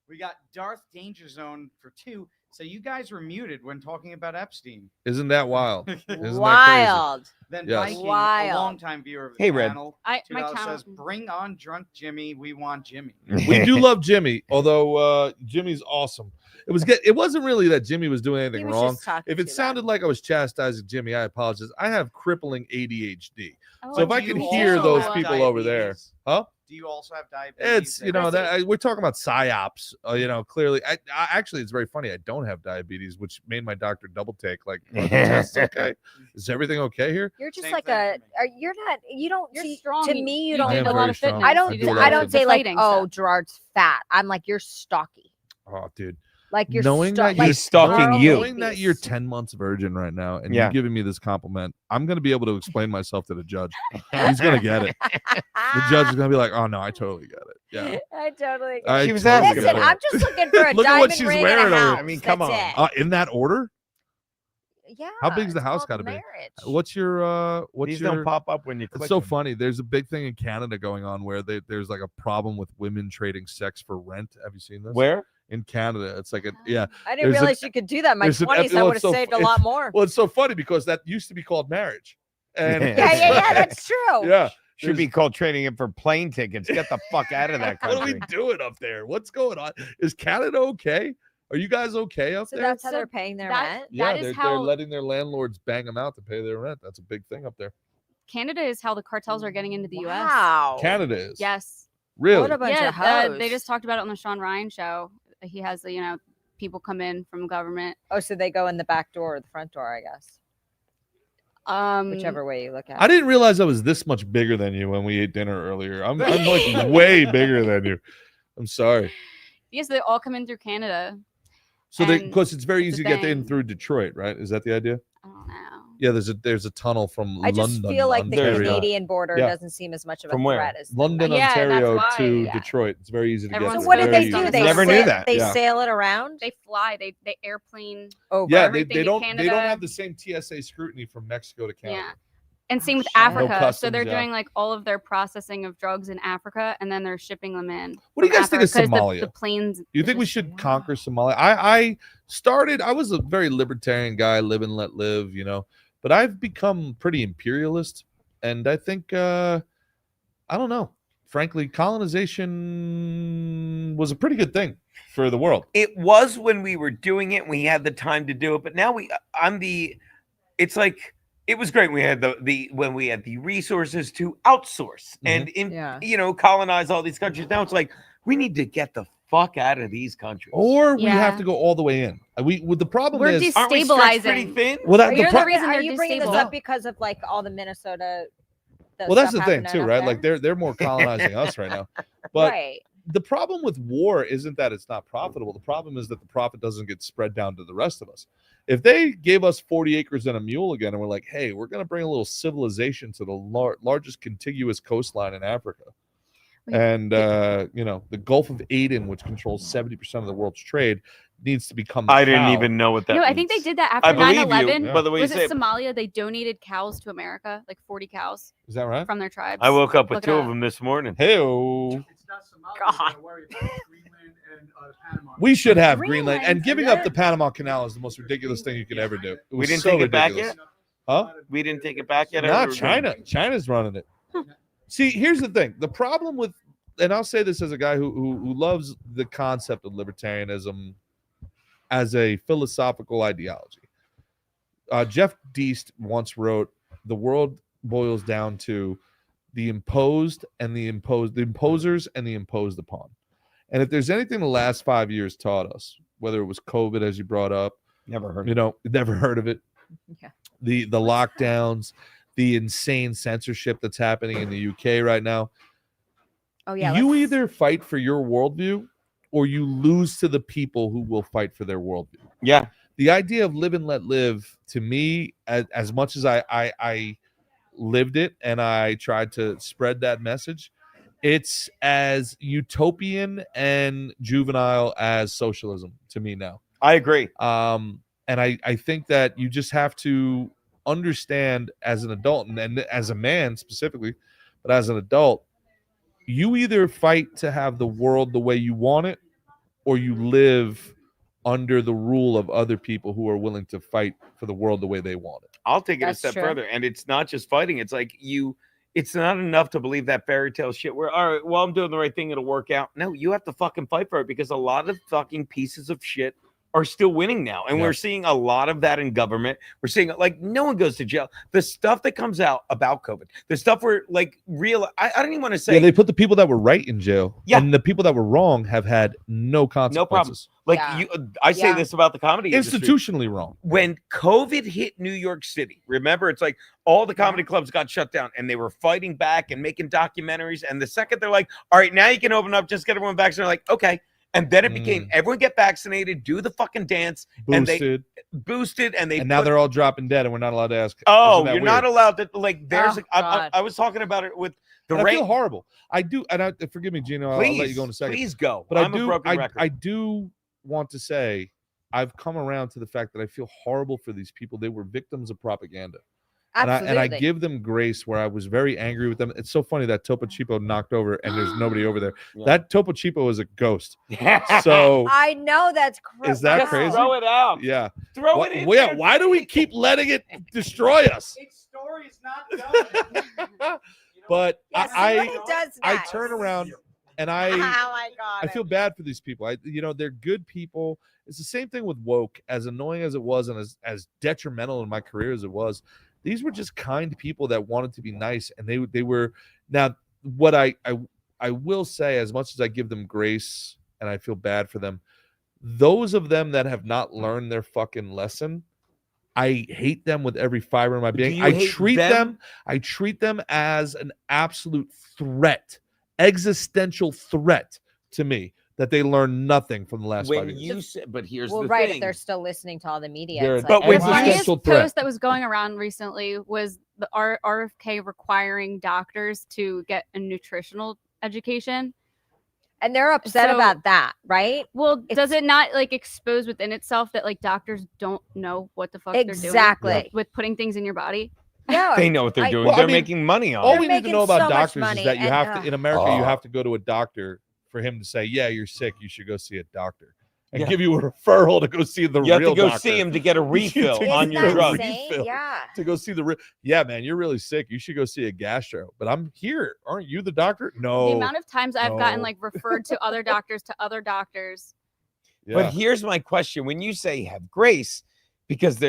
We got Darth Danger Zone for 2. So you guys were muted when talking about Epstein. Isn't that wild? Isn't that crazy? Wild. Then Yes. Viking, Wild. a longtime viewer of the Hey, Red. channel, My $2 channel. says, "Bring on drunk Jimmy. We want Jimmy." We do love Jimmy, although Jimmy's awesome. It wasn't really that Jimmy was doing He anything was wrong. just talking If it too sounded loud. like I was chastising Jimmy, I apologize. I have crippling ADHD. Oh, So if But I do can you hear also those have people over there, diabetes? huh? Do you also have diabetes? It's we're talking about psyops. Clearly, I actually it's very funny. I don't have diabetes, which made my doctor double take. Like, are the tests okay? Is everything okay here? You're just Same like thing a. for me. You're not. You don't. You're see, strong. To me, you do don't. I am a lot very of strong. fitness. I don't. You do a lot I of don't say like, fighting oh, stuff. Gerard's fat. I'm like, you're stocky. Oh, dude. Like you're Knowing that like He's stalking Carl you. Knowing that you're Makepeace. 10 months virgin right now, and Yeah. you're giving me this compliment, I'm gonna be able to explain myself to the judge. He's gonna get it. The judge is gonna be like, "Oh no, I totally get it." Yeah. I totally. Get I it. She was totally asking get Listen, it. I'm just looking for a Look at diamond what she's ring wearing and a over house. here. I mean, come That's on. it. In that order? Yeah. How big's the it's house called gotta be? marriage. What's your These don't pop up when you click It's so them. funny. There's a big thing in Canada going on where there's like a problem with women trading sex for rent. Have you seen this? Where? In Canada, it's like yeah. I didn't There's an- realize you could do that. In my there's an 20s, I well, would it's have so saved a fu- lot more. Well, it's so funny because that used to be called marriage. And Yeah, that's true. yeah. Should be called trading it for plane tickets. Get the fuck out of that What are country. we doing up there? What's going on? Is Canada okay? Are you guys okay up So there? that's how So they're paying their that- rent. Yeah, that is they're how- letting their landlords bang them out to pay their rent. That's a big thing up there. Canada is how the cartels are getting into the U.S. Wow. Canada is. Yes. Really? What a bunch Yeah, of hoes. they just talked about it on the Sean Ryan show. He has, people come in from government. Oh, so they go in the back door or the front door, I guess. whichever way you look at it. I didn't realize I was this much bigger than you when we ate dinner earlier. I'm like way bigger than you. I'm sorry. Yes, they all come in through Canada. So And because it's very it's easy a to get in thing. through Detroit, right? Is that the idea? I don't know. Yeah, there's a tunnel from I just London, feel like the Ontario. Canadian border Yeah. doesn't seem as much of a From where? threat as London, Yeah, that's Ontario why, to yeah. Detroit. It's very easy to Everyone's get. So what It's did very they do? easy. They Never knew that. They Yeah. sail it around They fly. They airplane over. Yeah, everything they in don't they don't Canada. have the same TSA scrutiny from Mexico to Canada. Yeah. And same with shit. No Africa. So customs, they're yeah. doing like all of their processing of drugs in Africa, and then they're shipping them in. What do you from guys think of Africa 'cause Somalia? The planes. You think we should conquer Somalia? I was a very libertarian guy, live and let live, but I've become pretty imperialist, and I think I don't know. Frankly, colonization was a pretty good thing for the world. It was when we were doing it, we had the time to do it, but now it's like it was great. We had when we had the resources to outsource and colonize all these countries. Now it's like we need to get the fuck out of these countries. Or we Yeah. have to go all the way in. The problem We're is Aren't we stretched pretty destabilizing. thin? well, You're the reason Are they're you bringing this disabled. up because of like all the Minnesota? well, that's the stuff thing happening too, up right? there? Like they're more colonizing us right now. But right. the problem with war isn't that it's not profitable. The problem is that the profit doesn't get spread down to the rest of us. If they gave us 40 acres and a mule again, and we're like, hey, we're going to bring a little civilization to the largest contiguous coastline in Africa. Wait, And, the Gulf of Aden, which controls 70% of the world's trade, needs to become. I didn't even know what that No, means. I think they did that I after believe 9/11. you, by the way you Was say it it. Somalia? They donated cows to America, like 40 cows Is that right? from their tribes. I woke up with Look it 2 of up. them this morning. Hey-o. It's not Somalia. God. You gotta worry about Greenland and Panama. We should have Greenland. Greenland. And giving up the Panama Canal is the most ridiculous thing you could ever do. It We was didn't so take it back ridiculous. yet? Huh? We didn't take it back yet. Not China. China's running it. See, here's the thing. The problem with, and I'll say this as a guy who loves the concept of libertarianism as a philosophical ideology. Jeff Deist once wrote, "The world boils down to the imposed and the imposers and the imposed upon." And if there's anything the last 5 years taught us, whether it was COVID, as you brought up, Never heard. never heard of it. Yeah. The lockdowns, the insane censorship that's happening in the UK right now. Oh yeah. You let's- either fight for your worldview or you lose to the people who will fight for their worldview. Yeah. The idea of live and let live, to me, as much as I lived it and I tried to spread that message, it's as utopian and juvenile as socialism to me now. I agree. And I think that you just have to understand as an adult and as a man specifically, but as an adult, you either fight to have the world the way you want it, or you live under the rule of other people who are willing to fight for the world the way they want it. I'll take it That's a step true. further. And it's not just fighting. It's like it's not enough to believe that fairy tale shit where, all right, well, I'm doing the right thing, it'll work out. No, you have to fucking fight for it because a lot of fucking pieces of shit are still winning now. And Yeah. we're seeing a lot of that in government. We're seeing like no one goes to jail. The stuff that comes out about COVID, the stuff where like I don't even want to say Yeah, they put the people that were right in jail, Yeah. and the people that were wrong have had no consequences. like Yeah. I say Yeah. this about the comedy industry. Institutionally wrong. When COVID hit New York City, remember, it's like all the comedy clubs got shut down and they were fighting back and making documentaries. And the second they're like, all right, now you can open up, just get everyone vaccinated. They're like, okay. And then it became everyone get vaccinated, do the fucking dance, and they Boosted, boosted, and they and now they're all dropping dead, and we're not allowed to ask. oh, Isn't that you're not weird? allowed to like. There's Oh, I God. was talking about it with the And I rate. feel horrible. I do, and forgive me, Geno. I'll let you go in a second. Please go. But I'm I do, a broken record. I do want to say, I've come around to the fact that I feel horrible for these people. They were victims of propaganda. Absolutely. And I give them grace where I was very angry with them. It's so funny that Topo Chico knocked over and there's nobody over there. Yeah. That Topo Chico is a ghost. So I know that's crazy. Is that Just crazy? throw it out. yeah. Throw Why, it in. yeah, there. why do we keep letting it destroy us? Its story is not done. But Yes, I somebody does I that. turn around and Oh I my god. I feel bad for these people. They're good people. It's the same thing with woke, as annoying as it was and as detrimental in my career as it was. These were just kind people that wanted to be nice, and they were. Now, what I will say, as much as I give them grace and I feel bad for them, those of them that have not learned their fucking lesson I hate them with every fiber of my Do being. you I hate treat them? them as an absolute threat, existential threat to me, that they learn nothing from the last 5 When years. you say, but here's Well, the right. thing. If they're still listening to all the media, They're it's an like, But when The you- why- funniest existential threat. post that was going around recently was the RFK requiring doctors to get a nutritional education. and they're upset So- about that, right? Well, does It's- it not like expose within itself that like doctors don't know what the fuck Exactly. they're doing with putting things in your body? Yeah. They know what they're I- doing. Well, I They're mean, making money on All it. we need to making know about so much doctors is money, that you and, have to, in America, you Oh. have to go to a doctor for him to say, yeah, you're sick, you should go see a doctor, and Yeah. give you a referral to go see the You have real to go doctor. see him to get a refill Isn't on your that drugs. insane? Refill. Yeah. To go see the real. Yeah, man, you're really sick. You should go see a gastro. But I'm here. Aren't you the doctor? No. The amount of times I've gotten no. like referred to other doctors to other doctors. Yeah. But here's my question: when you say have grace, because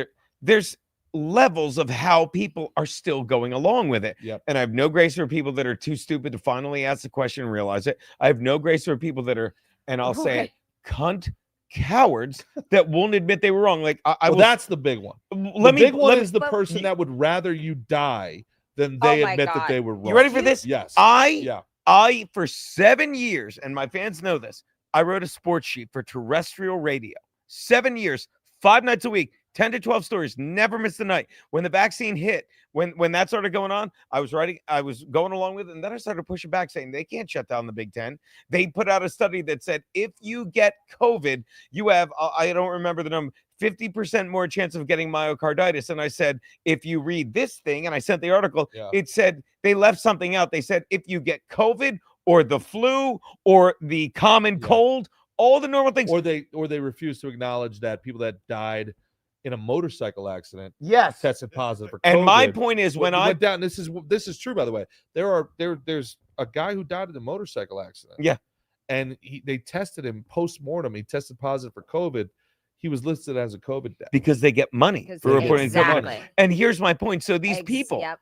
there's levels of how people are still going along with it. Yep. And I have no grace for people that are too stupid to finally ask the question and realize it. I have no grace for people that are, and I'll say it, cunt cowards that won't admit they were wrong. Like I well, will, that's the big one. let The me big one let is the but- person that would rather you die than they Oh my admit that God. they were wrong. you ready for this? Yes. I Yeah. for 7 years, and my fans know this, I wrote a sports sheet for terrestrial radio. 7 years, 5 nights a week, 10 to 12 stories, never missed a night. When the vaccine hit, when that started going on, I was going along with it, and then I started pushing back saying they can't shut down the Big Ten. They put out a study that said if you get COVID, you have, I don't remember the number, 50% more chance of getting myocarditis. And I said, if you read this thing, and I sent the article, Yeah. it said they left something out. They said if you get COVID or the flu or the common Yeah. cold, all the normal things. Or they refuse to acknowledge that people that died in a motorcycle accident Yes. tested positive for And my COVID. point is when Went I down, this is true, by the way. There's a guy who died in a motorcycle accident. Yeah. And they tested him post-mortem. He tested positive for COVID. He was listed as a COVID death. because they get money Because for they- reporting to money. exactly. And here's my point. So these people Yep.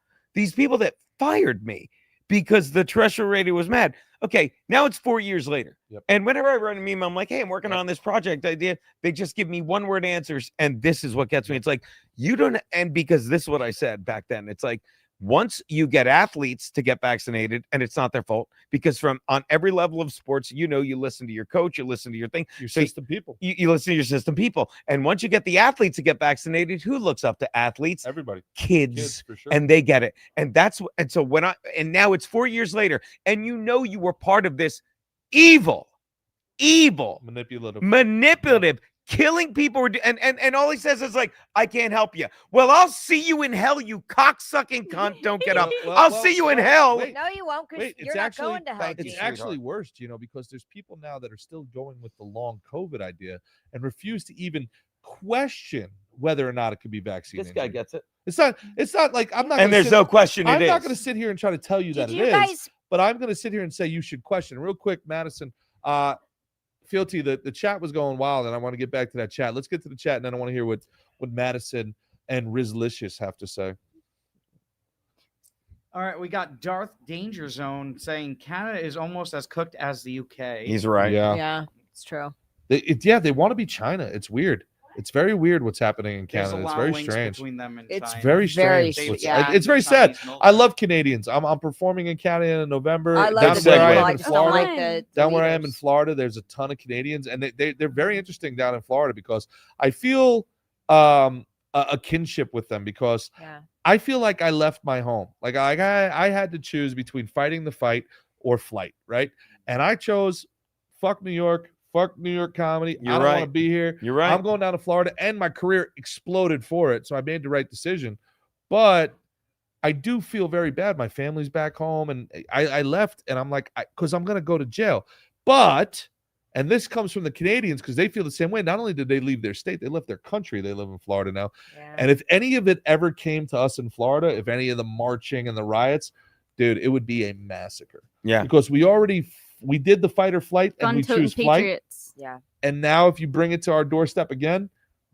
that fired me because the terrestrial radio was mad. Okay, now it's 4 years later. Yep. And whenever I run an email, I'm like, hey, I'm working Yep. on this project idea. They just give me one word answers. And this is what gets me. It's like, you don't, and because this is what I said back then, it's like, once you get athletes to get vaccinated, and it's not their fault, because from on every level of sports, you listen to your coach, you listen to your thing. Your So system people. you listen to your system people. And once you get the athletes to get vaccinated, who looks up to athletes? Everybody. Kids. Kids, for sure. And they get it. And so now it's 4 years later, and you were part of this evil, manipulative, killing people. And all he says is like, I can't help you. Well, I'll see you in hell, you cocksucking cunt. Don't get up. I'll see you in hell. wait. No, you won't, because Wait, you're not going to hell. thank you, It's Gene. actually worse, because there's people now that are still going with the long COVID idea and refuse to even question whether or not it could be vaccine. This guy engineered. gets it. It's not like I'm not. And gonna there's sit- no question I'm it not is. going to sit here and try to tell you that Did it you is, guys? but I'm going to sit here and say you should question. Real quick, Madison. Fealty, the chat was going wild, and I want to get back to that chat. Let's get to the chat, and then I want to hear what Madison and Rizlicious have to say. All right, we got Darth Danger Zone saying Canada is almost as cooked as the UK. He's right. Yeah, Yeah, it's true. they want to be China. It's weird. It's very weird what's happening in There's Canada. a It's lot very of links strange. between them and It's China. Very Very strange. sh- yeah. It's very sad. Chinese I love Canadians. I'm performing in Canada in November. I love down the Good where I segue. am I in just don't Florida. like the Down where I am in leaders. Florida, there's a ton of Canadians, and they're very interesting down in Florida because I feel a kinship with them because Yeah. I feel like I left my home. Like I had to choose between fighting the fight or flight, right? And I chose fuck New York comedy. You're I don't want to right. be here. You're right. I'm going down to Florida, and my career exploded for it, so I made the right decision. But I do feel very bad. My family's back home, and I left, and I'm like, because I'm going to go to jail. But, and this comes from the Canadians because they feel the same way. Not only did they leave their state, they left their country. They live in Florida now. Yeah. And if any of it ever came to us in Florida, if any of the marching and the riots, dude, it would be a massacre. Yeah. Because we did the fight or flight, and Gun we toting choose flight. patriots. Yeah. And now if you bring it to our doorstep again,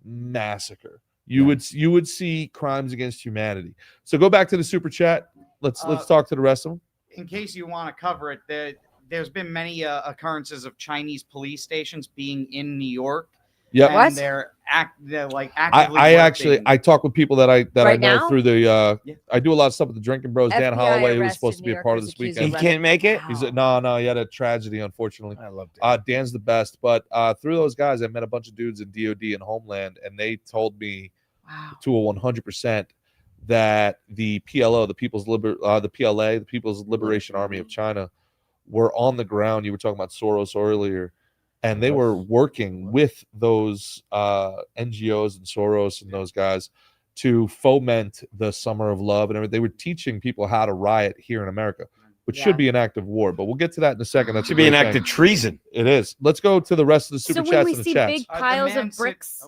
massacre. You would see crimes against humanity. So go back to the super chat. Let's talk to the rest of them. In case you want to cover it, there's been many occurrences of Chinese police stations being in New York. Yep. And What? they're like actively. I talk with people that I Right know now? through the Yeah. I do a lot of stuff with the Drinking Bros. Dan FBI Holloway, who was arrested supposed to be New a part of Yorkers this accused weekend. He can't make it. He's Wow. no, he had a tragedy, unfortunately. I love it. Dan's the best, but through those guys, I met a bunch of dudes in DOD and Homeland, and they told me Wow. to a 100% that the PLO, the PLA, the People's Liberation Army of China, were on the ground. You were talking about Soros earlier, and they were working with those NGOs and Soros and those guys to foment the summer of love and everything. They were teaching people how to riot here in America, which Yeah. should be an act of war. But we'll get to that in a second. That's Should a be an great act thing. of treason. It is. Let's go to the rest of the super So when chats we and the see chats. big The piles man of said- bricks,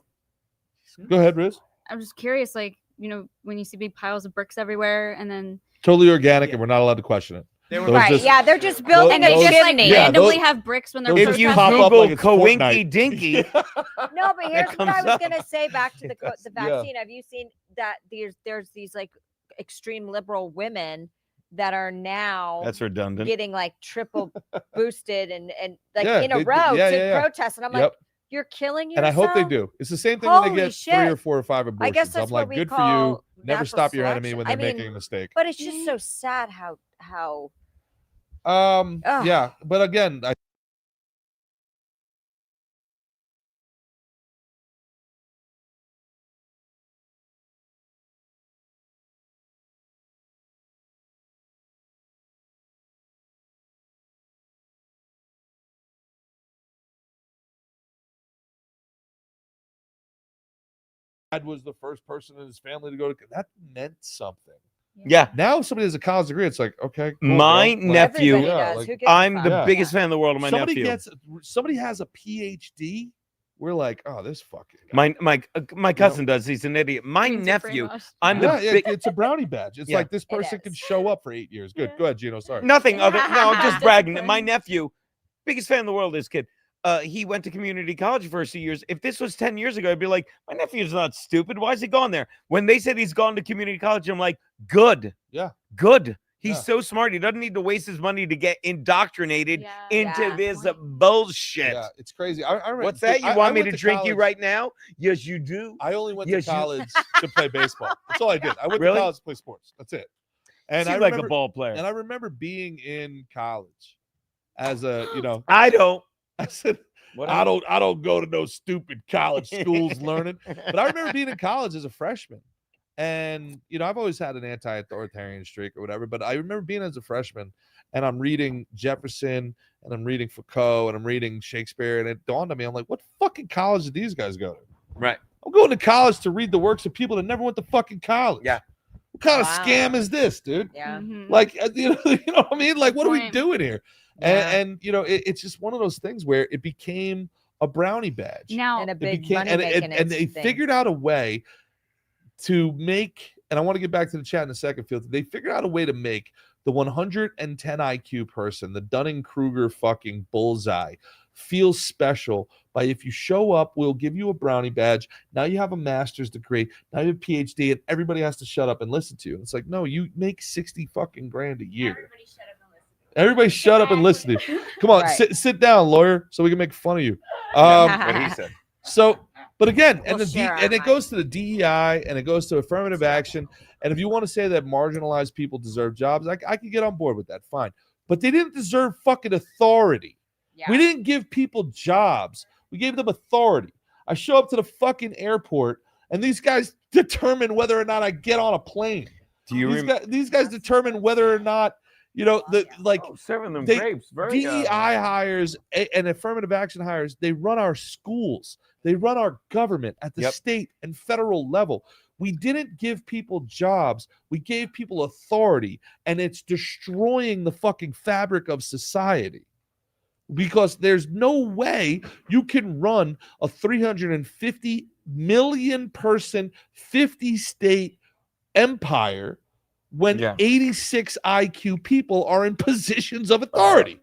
Go ahead, Riz. I'm just curious, like, when you see big piles of bricks everywhere, and then Totally organic, and we're not allowed to question it. They were Those Right. just- Yeah, they're just building and a they those- just like chimney. yeah, randomly those- have bricks when they're those If just you pop protesting. up Google like it's Coinky Fortnite. Dinky, No, but here's what comes I was up. gonna say back to the Yes. the Yeah. vaccine. Have you seen that there's these like extreme liberal women that are now that's redundant. getting like triple boosted and like Yeah, in a they- row yeah, to yeah, yeah. protest, and I'm like, Yep. you're killing And yourself. I hope they do. It's the same thing when they Holy get 3 or shit. 4 or 5 abortions. I guess that's I'm like, what we good for you. call Never natural stop your enemy selection. when I they're mean, making a mistake. But it's just so sad how Ugh. Yeah, but again, I Dad was the first person in his family to go to that meant something. Yeah, Now if somebody has a college degree, it's like, okay, cool, My bro. Like, nephew- everybody Yeah, does. like, Who gives a I'm fuck? the Yeah. biggest fan in the world of my somebody nephew. somebody has a PhD, we're like, oh, this fucking guy. My cousin does. He's an idiot. My Beans are nephew. brainwashed. I'm the Yeah, big. it's a brownie badge. It's Yeah. like this person can is. show up for 8 years. Good, Yeah. go ahead, Geno. Sorry. Nothing other. No, I'm just bragging. My Discipline. nephew, biggest fan in the world. This kid. He went to community college for a few years. If this was 10 years ago, I'd be like, my nephew's not stupid. Why is he gone there? When they said he's gone to community college, I'm like, good. Yeah. Good. He's Yeah. so smart. He doesn't need to waste his money to get indoctrinated Yeah. into Yeah. this bullshit. Yeah, it's crazy. I remember, What's that? You I want me went to drink you college- right now? Yes, you do. I only went Yes, to you- college to play baseball. That's all I did. I went Really? to college to play sports. That's it. And I Seem like remember, a ball player. and I remember being in college as a, I don't. I said, What I don't go to no stupid college schools learning. But I remember being in college as a freshman. And, I've always had an anti-authoritarian streak or whatever, but I remember being as a freshman and I'm reading Jefferson and I'm reading Foucault and I'm reading Shakespeare. And it dawned on me, I'm like, what fucking college did these guys go to? Right. I'm going to college to read the works of people that never went to fucking college. Yeah. What kind of Wow. scam is this, dude? Yeah. Mhm. Like, you know what I mean? Like, what are we Point. doing here? Yeah. And it's just one of those things where it became a brownie badge. Now, And a It big became, money and, making and they thing. figured out a way to make, and I want to get back to the chat in a second, Fealty. They figured out a way to make the 110 IQ person, the Dunning-Kruger fucking bullseye, feel special by, if you show up, we'll give you a brownie badge. Now you have a master's degree. Now you have a PhD, and everybody has to shut up and listen to you. It's like, no, you make 60 fucking grand a year. Everybody shut up and listen to you. Come on, Right. sit down, lawyer, so we can make fun of you. What he said. So, but again, and We'll share our and it money. goes to the DEI and it goes to affirmative action. And if you want to say that marginalized people deserve jobs, I can get on board with that. Fine. But they didn't deserve fucking authority. Yeah. We didn't give people jobs. We gave them authority. I show up to the fucking airport and these guys determine whether or not I get on a plane. Do you remember These guys determine whether or not, serving them they- grapes? Very DEI hires and affirmative action hires, they run our schools. They run our government at the Yep. state and federal level. We didn't give people jobs. We gave people authority, and it's destroying the fucking fabric of society. Because there's no way you can run a 350 million person, 50 state empire when Yeah. 86 IQ people are in positions of authority.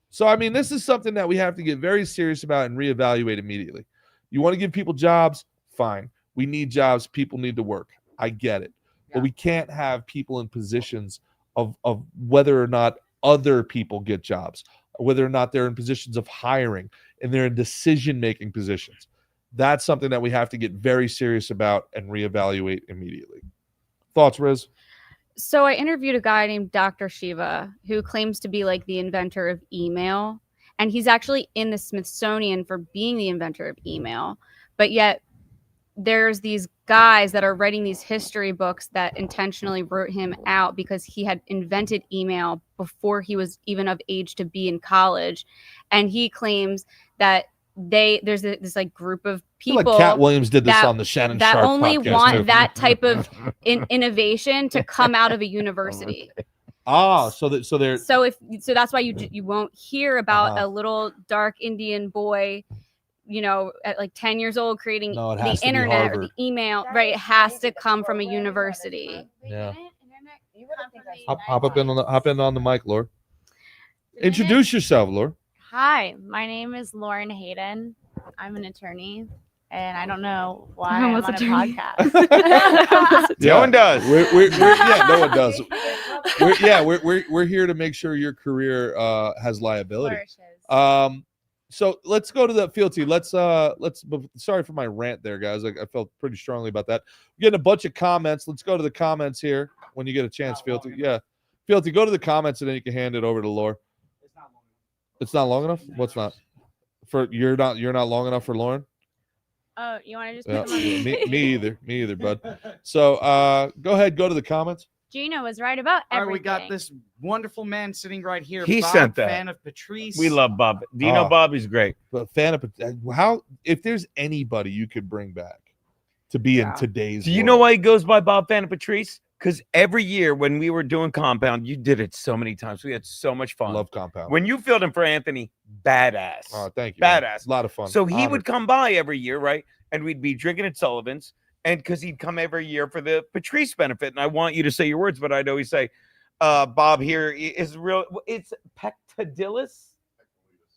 So, I mean, this is something that we have to get very serious about and reevaluate immediately. You want to give people jobs? Fine. We need jobs. People need to work. I get it. Yeah. But we can't have people in positions of whether or not other people get jobs, whether or not they're in positions of hiring and they're in decision-making positions. That's something that we have to get very serious about and reevaluate immediately. Thoughts, Riz? So I interviewed a guy named Dr. Shiva who claims to be like the inventor of email. And he's actually in the Smithsonian for being the inventor of email. But yet there's these guys that are writing these history books that intentionally wrote him out because he had invented email before he was even of age to be in college. And he claims that there's this like group of people Like Cat Williams did this that- on the Shannon that Sharp only podcast, want too. that type of innovation to come out of a university. So they're So that's why you won't hear about Uh-huh. a little dark Indian boy, at like 10 years old creating No, it the has to be internet or Harvard. the email, right? It has to come from a university. Yeah. You would think that's hop in on the mic, Laura. Introduce yourself, Laura. Hi, my name is Lauren Hayden. I'm an attorney, and I don't know why I'm I'm almost on a attorney. podcast. No one does. Yeah, no one does. We're here to make sure your career has liability. Flourishes. So let's go to the Fealty. Let's sorry for my rant there, guys. I felt pretty strongly about that. We're getting a bunch of comments. Let's go to the comments here when you get a chance, Fealty. Yeah. Fealty, go to the comments and then you can hand it over to Laura. It's not long enough? What's not? You're not long enough for Lauren? Oh, you want to just Yeah. put them on Me either, bud. So go ahead, go to the comments. Geno was right about All right, everything. we got this wonderful man sitting right here. He Bob, sent that. fan of Patrice. We love Bob. Dino Oh. Bob is great. But fan of how if there's anybody you could bring back to be in today's Do you world. know why he goes by Bob Fan and Patrice? Because every year when we were doing Compound, you did it so many times. We had so much fun. Love Compound. When you filled in for Anthony, badass. Oh, thank you. man. Badass. A lot of fun. So he Honored. would come by every year, right? And we'd be drinking at Sullivan's. And because he'd come every year for the Patrice benefit. And I want you to say your words, but I'd always say, Bob here is real. It's Pectodilus?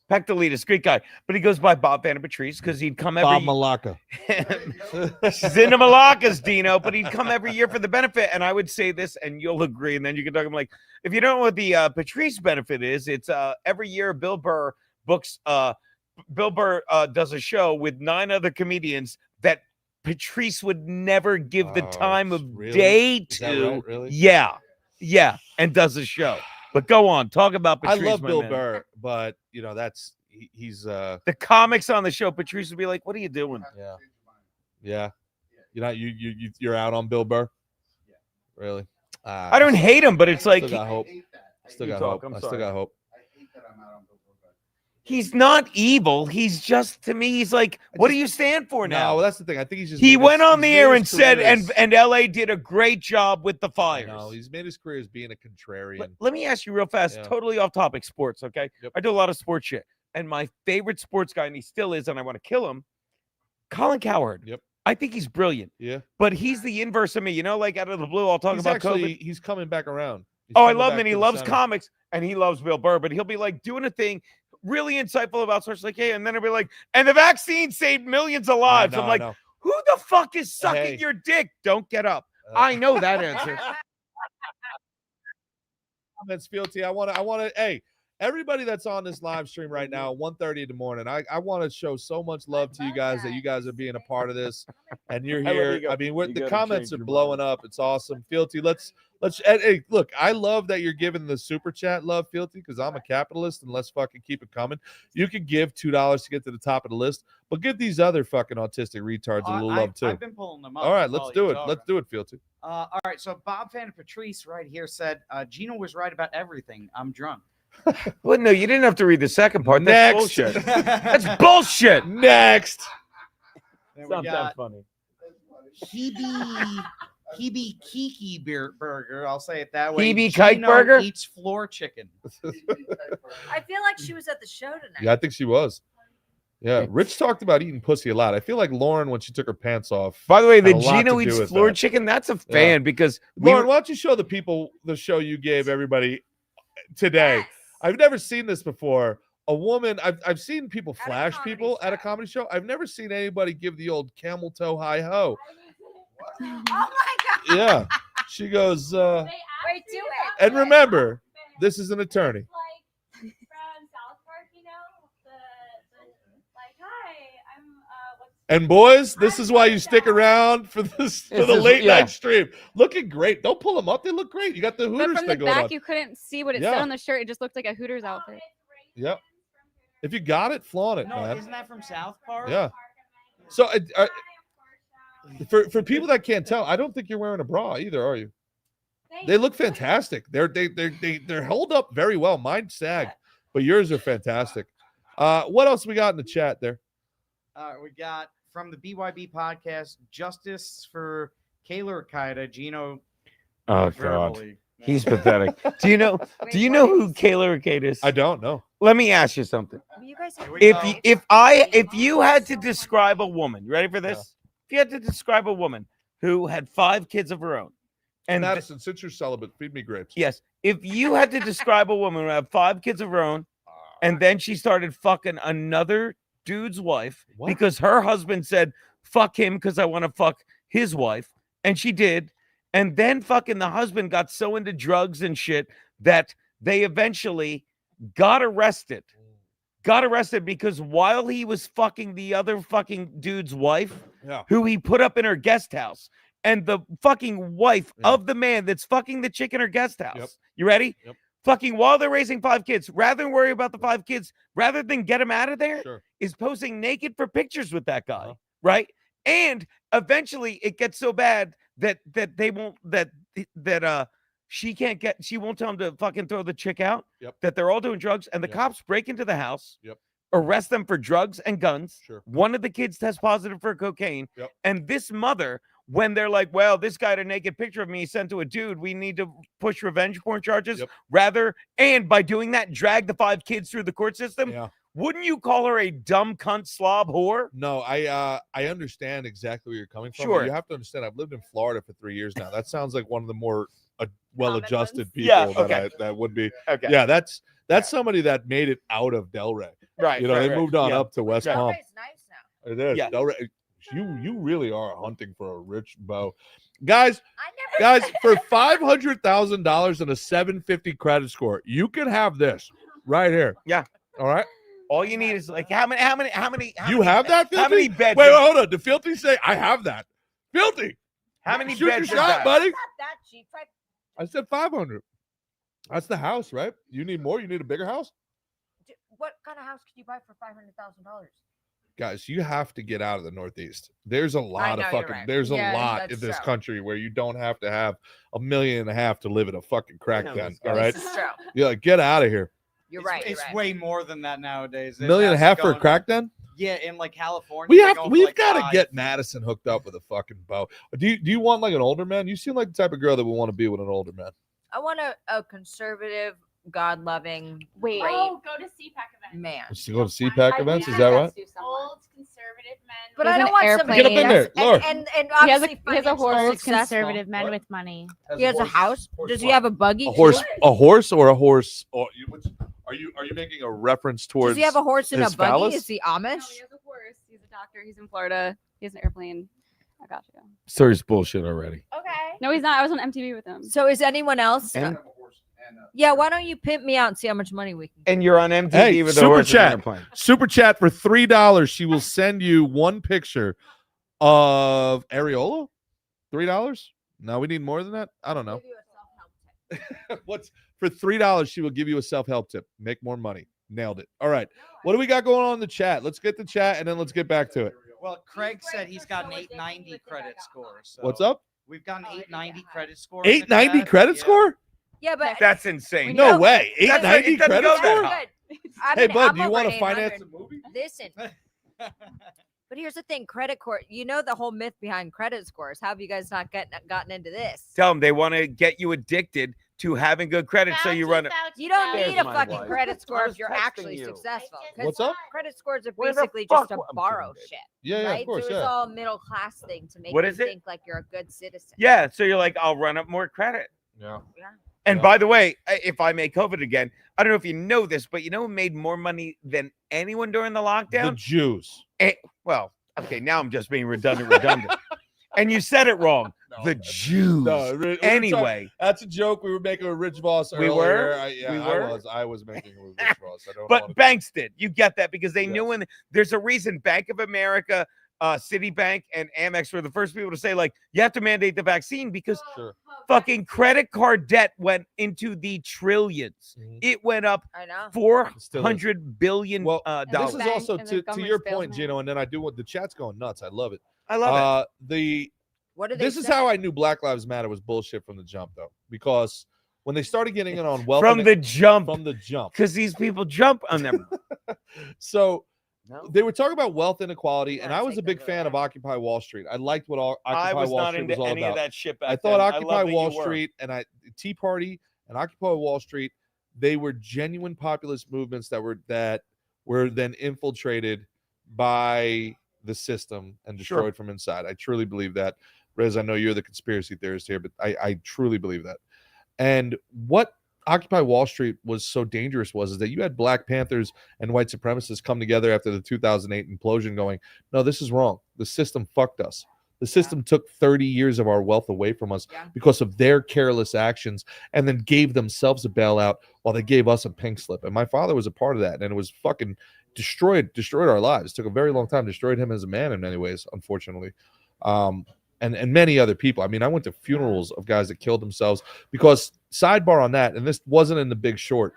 Pectolitis, great guy. But he goes by Bob Fan and Patrice because he'd come every Bob Malacca. Zinamalakas, Dino, but he'd come every year for the benefit. And I would say this, and you'll agree. And then you can talk. I'm like, if you don't know what the Patrice benefit is, it's every year Bill Burr books. Bill Burr does a show with 9 other comedians that Patrice would never give the time of really? day Is that to. right? Really? Yeah, and does a show. But go on, talk about I Patrice. love my Bill man. Burr, but he's The comics on the show, Patrice would be like, "What are you doing?" yeah. You're out on Bill Burr? Really? I don't hate him, but it's like Still got hope. Still You got talk, hope. I'm I still sorry. got hope. he's not evil. He's just, to me, he's like, what do you stand for now? No, that's the thing. I think he's just. He made went his- on the he's made air his and said, career as- and LA did a great job with the Fires. No, he's made his career as being a contrarian. Let me ask you real fast, Yeah. totally off topic, sports, okay? Yep. I do a lot of sports shit. And my favorite sports guy, and he still is, and I want to kill him, Colin Cowherd. Yep. I think he's brilliant, Yeah. but he's the inverse of me. You know, like out of the blue, I'll talk He's about actually COVID. he's coming back around. He's Oh, I coming love him, back and he to the loves center. comics, and he loves Bill Burr, but he'll be like doing a thing really insightful about sports, like, hey, and then he'll be like, and the vaccine saved millions of lives. I know, I'm like, I know. who the fuck is sucking Hey. your dick? Don't get up. Uh, I know that answer. Comments, Fealty. I want to. Hey, everybody that's on this live stream right now, 1:30 in the morning. I want to show so much love to you guys that you guys are being a part of this, and you're I love here. you guys. I mean, You the gotta comments change are your blowing up. It's awesome, Fealty. Let's. Hey, look, I love that you're giving the super chat love, Fealty, because I'm a capitalist, and let's fucking keep it coming. You can give $2 to get to the top of the list, but give these other fucking autistic retards a little love too. I've been pulling them up. All right, let's while do you it. talk. Let's do it, Fealty. All right, so Bob Fan Patrice right here said, Geno was right about everything. I'm drunk. Well, no, you didn't have to read the second part. That's Next. bullshit. That's bullshit. Next. Then It's we not got that funny. Hebe Kiki Burger. I'll say it that way. Hebe Kike Geno Burger? eats floor chicken. I feel like she was at the show tonight. Yeah, I think she was. Yeah, Rich talked about eating pussy a lot. I feel like Lauren, when she took her pants off. By the way, the had a lot Geno to do eats with floor that. chicken. That's a fan because Lauren, why don't you show the people the show you gave everybody today? Yes. I've never seen this before. A woman, I've seen people At a flash comedy people at a show. comedy show. I've never seen anybody give the old camel toe hi ho. Oh my god! Yeah, she goes. Wait, do it. And remember, this is an attorney. Like from South Park, you know, the like, hi, I'm what's And boys, this is why you stick around for this for the late night stream. Looking great. Don't pull them up. They look great. You got the But Hooters from the thing going on. back, you couldn't see what it Yeah. said on the shirt. It just looked like a Hooters outfit. Yep. If you got it, flaunt it, No, man. isn't that from South Park? Yeah. So for people that can't tell, I don't think you're wearing a bra either, are you? They look fantastic. They're held up very well. Mine sag, but yours are fantastic. What else we got in the chat there? We got from the BYB podcast, Justice for Kayla Qaeda, Geno. Oh God, verbally. he's pathetic. Do you know who Kayla Arcade is? I don't know. Let me ask you something. You guys have If you had to describe a woman, you ready for this? Yeah. If you had to describe a woman who had 5 kids of her own, and Madison, since you're celibate, feed me grapes. yes, if you had to describe a woman who had 5 kids of her own, and then she started fucking another dude's wife What? because her husband said, fuck him because I want to fuck his wife. And she did. And then fucking the husband got so into drugs and shit that they eventually got arrested. Got arrested because while he was fucking the other fucking dude's wife, Yeah. who he put up in her guest house, and the fucking wife Yeah. of the man that's fucking the chick in her guest house. Yep. You ready? Yep. Fucking while they're raising 5 kids, rather than worry about the 5 kids, rather than get him out of there, Sure. is posing naked for pictures with that guy, Uh-huh. right? And eventually it gets so bad that they won't she won't tell him to fucking throw the chick out. Yep. That they're all doing drugs, and the Yep. cops break into the house, Yep. arrest them for drugs and guns. Sure. One of the kids tests positive for cocaine, Yep. and this mother, when they're like, well, this guy had a naked picture of me sent to a dude, we need to push revenge porn charges Yep. rather, and by doing that, drag the 5 kids through the court system. Yeah. Wouldn't you call her a dumb cunt slob whore? No, I understand exactly where you're coming from. but Sure. You have to understand. I've lived in Florida for 3 years now. That sounds like one of the more well-adjusted ones. people Yeah, that okay. that would be. Okay. Yeah, that's somebody that made it out of Delray. Right. You know, they moved on yeah. up to West Yeah. Palm. Delray's nice now. It is. Yeah. Delray. You really are hunting for a rich beau, guys. I Guys, never for $500,000 and a 750 credit score, you can have this right here. Yeah. All right. All you need is like how many You have that? how many Fealty? beds? Wait, hold on. Did Fealty say I have that? Fealty, How many shoot your beds is shot, that? buddy. Not that cheap. I said 500. That's the house, right? You need more. You need a bigger house, What kind of house could you buy for $500,000? guys. You have to get out of the Northeast. There's a lot know, of you're fucking. right. There's a Yeah, lot that's in this true. country where you don't have to have $1.5 million to live in a fucking crack Yeah, den. this All guy- right. This is true. Yeah, like, get out of here. You're It's, right. It's you're right. way more than that nowadays. $1.5 million for a crack den. Yeah, in like California. We they're have. going for, We've like, got to 5. get Madison hooked up with a fucking bow. Do you want like an older man? You seem like the type of girl that would want to be with an older man. I want a conservative, God-loving, Wait. great Oh, go to CPAC events. man. Let's go to CPAC events. Is that right? Old conservative men. But with I There's don't an want airplane. somebody Get up in there, that's- Laura. and He has a- obviously he has a horse. financially old successful. conservative men What? with money. He has a house. Does he what? have a buggy? A horse, too? a horse, or a horse? Or are you making a reference towards? Does he have a horse and a his buggy? phallus? Is he No, Amish? he has a horse. He's a doctor. He's in Florida. He has an airplane. I got you. Story's bullshit already. Okay. No, he's not. I was on MTV with him. So is anyone else? And- Yeah, why don't you pimp me out and see how much money we can And you're on MTV Hey, with super a horse and chat. an airplane. Super chat for $3. She will send you one picture of areola. $3? No, we need more than that. I don't know. What's for $3? She will give you a self-help tip. Make more money. Nailed it. All right. What do we got going on in the chat? Let's get the chat and then let's get back to it. Well, Craig said he's got an 890 credit score. So What's up? We've got an 890 credit score. in the 890 chat. credit Yeah. score? Yeah, but That's insane. No way. That's like- 890 it doesn't credit go that score? high. good. I Hey, mean, bud, I'm do you over want to 800. finance a movie? Listen, but here's the thing: credit score. You know the whole myth behind credit scores. How have you guys not gotten into this? Tell them they want to get you addicted to having good credit, so you run it. You don't There's need a my fucking wife. credit score I if was you're texting actually you. successful. 'Cause What's up? Credit scores are Where the basically fuck- just to I'm kidding, borrow babe. shit. Yeah, yeah, right? of course, so yeah. it's all a middle class thing to make What you is it? think like you're a good citizen. Yeah, so you're like, I'll run up more credit. Yeah. And Yeah. by the way, if I may COVID again, I don't know if you know this, but you know who made more money than anyone during the The lockdown? Jews. Well, okay, now I'm just being redundant. And you said it wrong. The Jews. No, we were Anyway, That's a joke we were making with Rich Voss We earlier. were? I were? I was making it with Rich Voss. I don't but wanna- banks did. You get that because they knew Yes. when there's a reason Bank of America Citibank and Amex were the first people to say, like, you have to mandate the vaccine because Sure. fucking credit card debt went into the trillions. Mhm. It went up I know. $400 billion. Well, And this dollars. is bank also and the to your government's point, bailing Geno, and then I do want the chat's going nuts. I love it. I love it. What did they This is say? how I knew Black Lives Matter was bullshit from the jump, though, because when they started getting it on wealth From the jump. from the jump, Because these people jump on them. so No. they were talking about wealth inequality, and Yeah, I was take a big those fan over of Occupy Wall Street. I liked what I Occupy was Wall not Street into was all any about. of that shit back I thought then. Occupy love that Wall you were. Street and Tea Party and Occupy Wall Street, they were genuine populist movements that were then infiltrated by the system and Sure. destroyed from inside. I truly believe that. Rez, I know you're the conspiracy theorist here, but I truly believe that. And what Occupy Wall Street was so dangerous is that you had Black Panthers and white supremacists come together after the 2008 implosion going, no, this is wrong. The system fucked us. The system took 30 years of our wealth away from us Yeah. because of their careless actions, and then gave themselves a bailout while they gave us a pink slip. And my father was a part of that, and it was fucking destroyed our lives. It took a very long time, destroyed him as a man in many ways, unfortunately. And many other people. I mean, I went to funerals of guys that killed themselves because, sidebar on that, and this wasn't in The Big Short,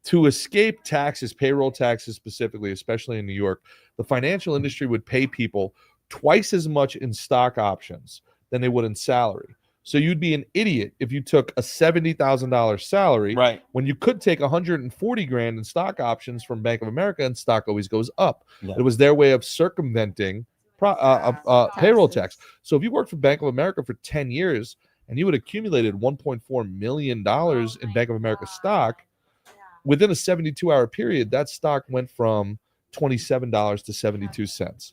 to escape taxes, payroll taxes specifically, especially in New York, the financial industry would pay people twice as much in stock options than they would in salary. So you'd be an idiot if you took a $70,000 salary Right. when you could take 140 grand in stock options from Bank of America, and stock always goes up. Yeah. It was their way of circumventing payroll tax. So if you worked for Bank of America for 10 years and you had accumulated $1.4 million in Bank of America stock, within a 72-hour period, that stock went from $27 to 72 cents.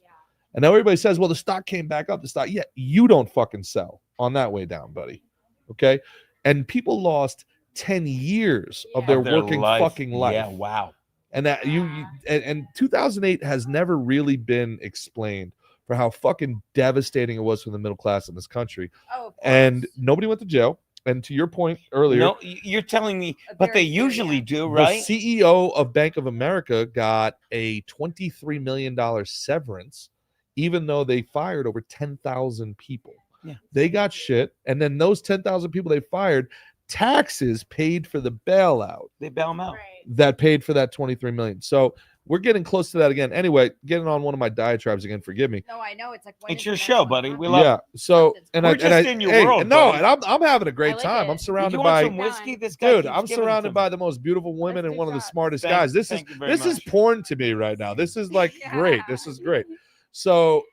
And now everybody says, well, the stock came back up. Yeah, you don't fucking sell on that way down, buddy. Okay? And people lost 10 years of their working fucking life. Yeah, wow. And that and 2008 has never really been explained for how fucking devastating it was for the middle class in this country. Oh, And nobody went to jail. And to your point earlier, No, you're telling me, but they usually do, the right? CEO of Bank of America got a $23 million severance, even though they fired over 10,000 people. Yeah. They got shit. And then those 10,000 people they fired, taxes paid for the bailout They bail them out. that paid for that 23 million. So we're getting close to that again. Anyway, getting on one of my diatribes again, forgive me. No, I know. It's like It's your show, buddy. We love Yeah. So and We're I, just and I in your hey, world, no, buddy. and I'm having a great like time. it. I'm surrounded You want by some whiskey? This guy dude. keeps I'm giving surrounded them. by the most beautiful women and do one of the shots. smartest Thank- guys. This thank you is very this is much. porn to me right now. This is like great. This is great. So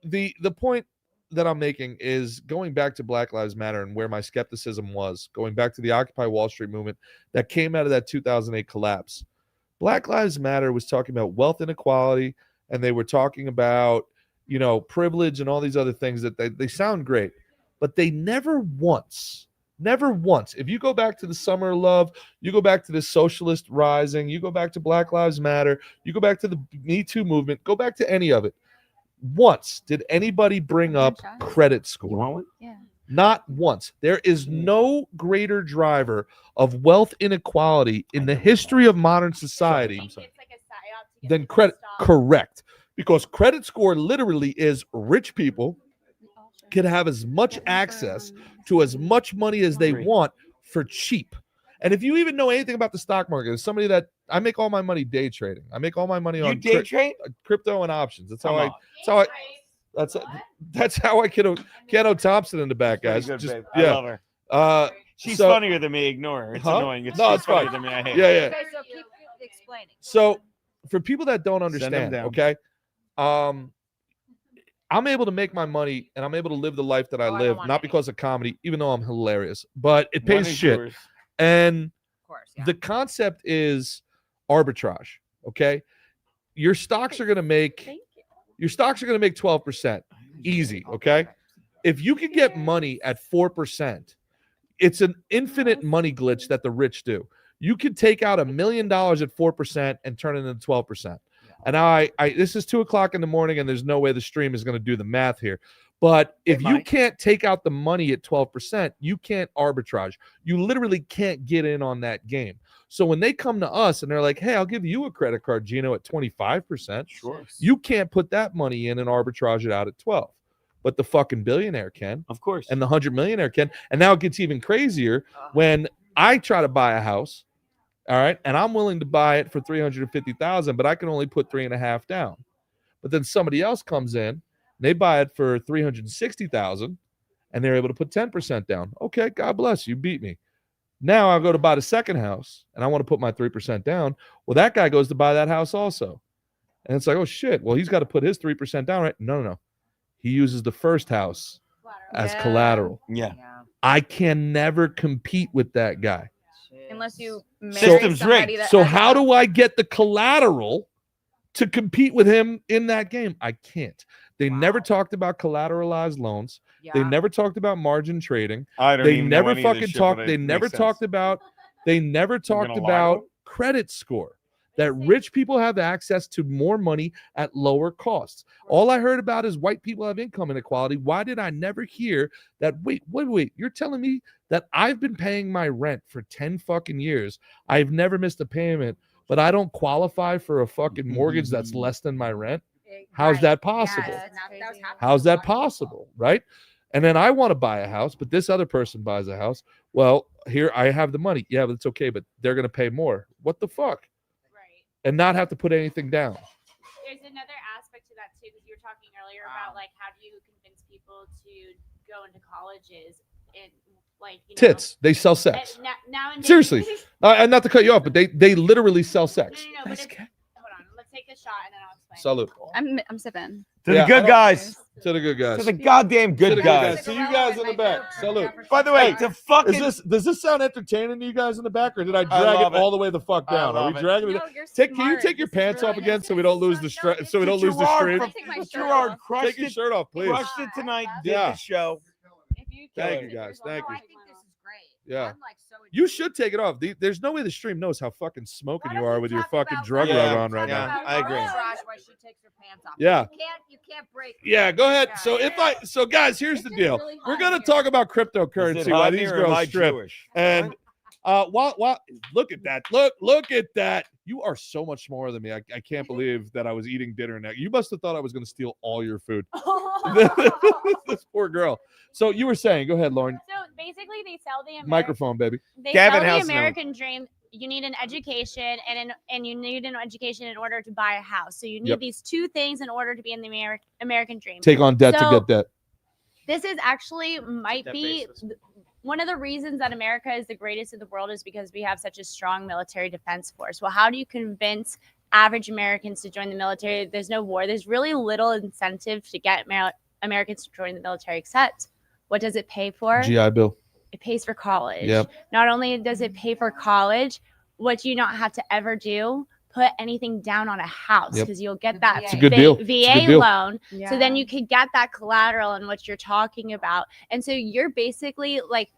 the point that I'm making is going back to Black Lives Matter and where my skepticism was, going back to the Occupy Wall Street movement that came out of that 2008 collapse. Black Lives Matter was talking about wealth inequality, and they were talking about, privilege and all these other things that they sound great, but they never once, if you go back to the Summer of Love, you go back to the Socialist Rising, you go back to Black Lives Matter, you go back to the Me Too movement, go back to any of it. Once did anybody bring up credit score? You want one? Yeah. Not once. There is no greater driver of wealth inequality in the history of modern society than credit. Correct. Because credit score literally is rich people can have as much access to as much money as they want for cheap. And if you even know anything about the stock market, as somebody that I make all my money day trading. I make all my money You on day trade? crypto and options. That's Come how on. that's how I get Keanu Thompson in the back, Pretty guys. good, Just babe. I yeah. love her. She's so- funnier than me. Ignore her. It's Huh? annoying. No, She's it's funnier fine. than me. I hate Yeah, her. yeah. Okay, so keep explaining. So for people that don't them understand, down. okay, I'm able to make my money and I'm able to live the life that I Oh, I don't live, want not any. because of comedy, even though I'm hilarious, but it One pays is shit. yours. And Of course. Yeah. the concept is arbitrage. Okay, your stocks are going to make 12% easy. Okay, if you can get money at 4%, it's an infinite money glitch that the rich do. You could take out $1 million at 4% and turn it into 12%. And now I this is 2:00 in the morning, and there's no way the stream is going to do the math here. But if you can't take out the money at 12%, you can't arbitrage. You literally can't get in on that game. So when they come to us and they're like, hey, I'll give you a credit card, Geno, at 25%. Sure. You can't put that money in and arbitrage it out at 12. But the fucking billionaire can. Of course. And the 100 millionaire can. And now it gets even crazier when I try to buy a house, all right, and I'm willing to buy it for $350,000, but I can only put 3.5 down. But then somebody else comes in, they buy it for $360,000, and they're able to put 10% down. Okay, God bless you, beat me. Now I go to buy the second house, and I want to put my 3% down. Well, that guy goes to buy that house also, and it's like, oh shit. Well, he's got to put his 3% down, right? No. He uses the first house as collateral. Yeah. I can never compete with that guy. Unless you marry System's somebody rigged. that So has how a- do I get the collateral to compete with him in that game? I can't. They never talked about collateralized loans. They Yeah. never talked about margin trading. I don't They even know never any of this fucking shit, talked. but They it never makes talked sense. about. They never talked gonna lie about to 'em? credit score. That rich people have access to more money at lower costs. All I heard about is white people have income inequality. Why did I never hear that? Wait. You're telling me that I've been paying my rent for 10 fucking years. I've never missed a payment, but I don't qualify for a fucking mortgage that's less than my rent? How's that possible? Yes, that was happening How's a that lot. possible, right? And then I want to buy a house, but this other person buys a house. Well, here I have the money. Yeah, but it's okay, but they're going to pay more. What the fuck? Right. And not have to put anything down. There's another aspect to that too, because you were talking earlier about like how do you convince people to go into colleges and like Tits. They sell sex. Nowadays, Seriously. And not to cut you off, but they literally sell sex. No, but hold on. Let's take a shot and then I'll explain. Salute. I'm sipping. To Yeah, the good guys. To the good guys. To the goddamn To the good guys. To you guys in the back. Salute. By the way, to fucking Does this sound entertaining to you guys in the back, or did I drag love it it. all the way the fuck I down? Are love we it. dragging it? No, you're Can you smart. take your This is pants off really again so we don't lose the so we don't lose the Gerard stream? from- Take my shirt Gerard off. crushed Take your it. shirt off, please. Crushed it tonight. Did Yeah. the show. If you Thank can, you, guys. no, Thank you. I think this is great. Yeah. I'm like so You should take it off. There's no way the stream knows how fucking smoking Why you don't are we with your talk fucking about drug what- rug Yeah, on right yeah. now. I agree. Garage where she takes her pants off. Yeah. You can't break. Yeah, go ahead. Yeah. So guys, here's the It's deal. really We're hot gonna here. talk about Is cryptocurrency it while hot these here or am I girls strip. Jewish? And while look at that. Look at that. You are so much smaller than me. I can't believe that I was eating dinner now. You must have thought I was gonna steal all your food. This poor girl. So you were saying, go ahead, Lauren. So basically, they sell the Microphone, baby. They Gavin sell the House now. American dream. You need an education, and you need an education in order to buy a house. So you need Yep. these two things in order to be in the American dream. Take on debt to So- get debt. This is actually might That be basis. one of the reasons that America is the greatest in the world is because we have such a strong military defense force. Well, how do you convince average Americans to join the military? There's no war. There's really little incentive to get Americans to join the military, except what does it pay for? GI Bill. It pays for college. Yep. Not only does it pay for college, what do you not have to ever do? Put anything down on a house Yep. because you'll get that It's a good deal. It's a VA good deal. loan. So then you could get that collateral and what you're talking about. And so you're basically like,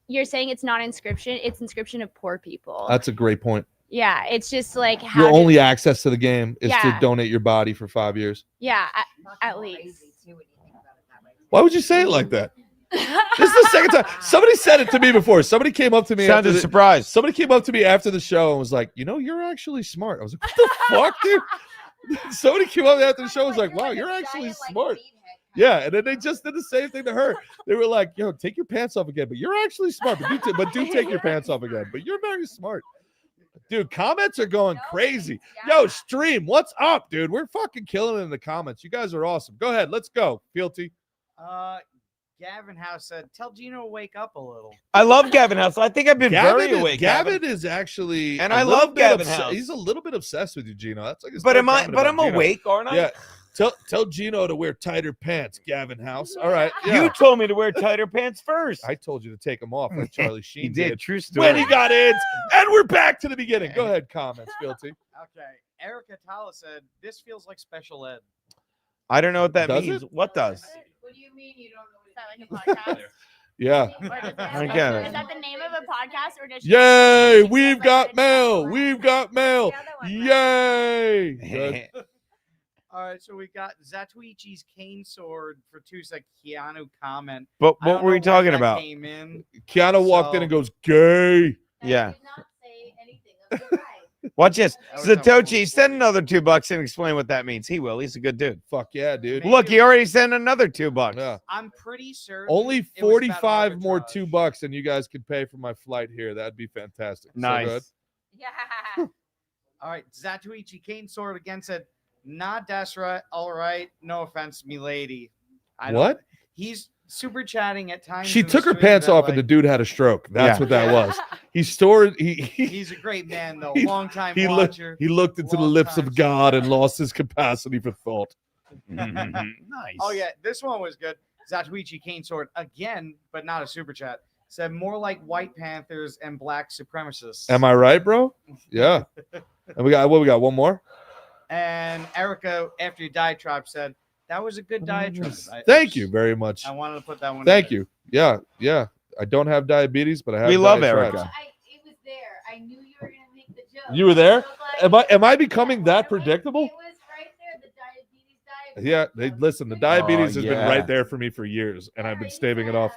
you're saying it's not inscription, it's inscription of poor people. That's a great point. Yeah, it's just like how Your do- only access to the game is to Yeah. donate your body for 5 years. yeah, Fucking at crazy, least. too, when you think about it that way. Why would you say it like that? This is the second time. Somebody said it to me before. Somebody came up to me. Sounded after surprised. Somebody came up to me after the show and was like, you're actually smart. I was like, what the fuck, dude? Somebody came up after the show and was like, wow, you're actually smart. Yeah, and then they just did the same thing to her. They were like, yo, take your pants off again. But you're actually smart. But do take your pants off again. But you're very smart. Dude, comments are going crazy. Yo, stream, what's up, dude? We're fucking killing it in the comments. You guys are awesome. Go ahead. Let's go. Fealty. Gavin House said, "Tell Geno to wake up a little." I love Gavin House. I think I've been very awake. Gavin is actually, And a I little love bit Gavin obs- House. He's a little bit obsessed with you, Geno. That's like his But third am I? comment But about I'm Geno. awake, aren't I? Yeah. Tell Geno to wear tighter pants, Gavin House. All right. Yeah. You told me to wear tighter pants first. I told you to take them off like Charlie Sheen He did. True when story. he got in. And we're back to the beginning. Go ahead, comments, Fealty. Okay, Erica Tala said, "This feels like special ed." I don't know what that Does means. it? What does? What do you mean you don't know Is that like a podcast? Yeah. I get it. Is that the name of a podcast or just? Yay! We've got mail. We've got mail. Yay! Good. All right, so we got Zatuichi's cane sword for 2 sec. Keanu comment. But I what don't were know we when talking that about? Came in. Keanu walked in So- and goes, "Gay." Yeah. Watch this. Watch this. That was helpful. Satoshi, send another $2 and explain what that means. He will. He's a good dude. Fuck yeah, dude. Look, he already sent another $2. Yeah. I'm pretty certain. Only it was about 45 more arbitrage. $2, and you guys could pay for my flight here. That'd be fantastic. So Nice. good. Yeah. All right, Zatuichi cane sword again said, "Nah, that's right. All right. No offense, me lady." What? He's super chatting at times. She in the took her stream pants that, off, and the like, dude had a stroke. That's Yeah. what that was. He stored. He He's a great man, though. He- Long time he looked. watcher. He looked into the Long lips time of God and supporter. lost his capacity for thought. Nice. Oh yeah, this one was good. Zatuichi cane sword again, but not a super chat. Said more like white panthers and black supremacists. Am I right, bro? Yeah. And we got what? We got one more. And Erica, after your diatribe, said that was a good diatribe. Thank you very much. I wanted to put that one. Thank in you. Yeah, yeah. I don't have diabetes, but I have. We love diatribes. Erica. It was there. I knew you were gonna make the joke. You were there? I was like, Am I becoming that predictable? It was right there. The diabetes. Yeah. Listen. The diabetes has been yeah. right there for me for years, and I've been staving it off.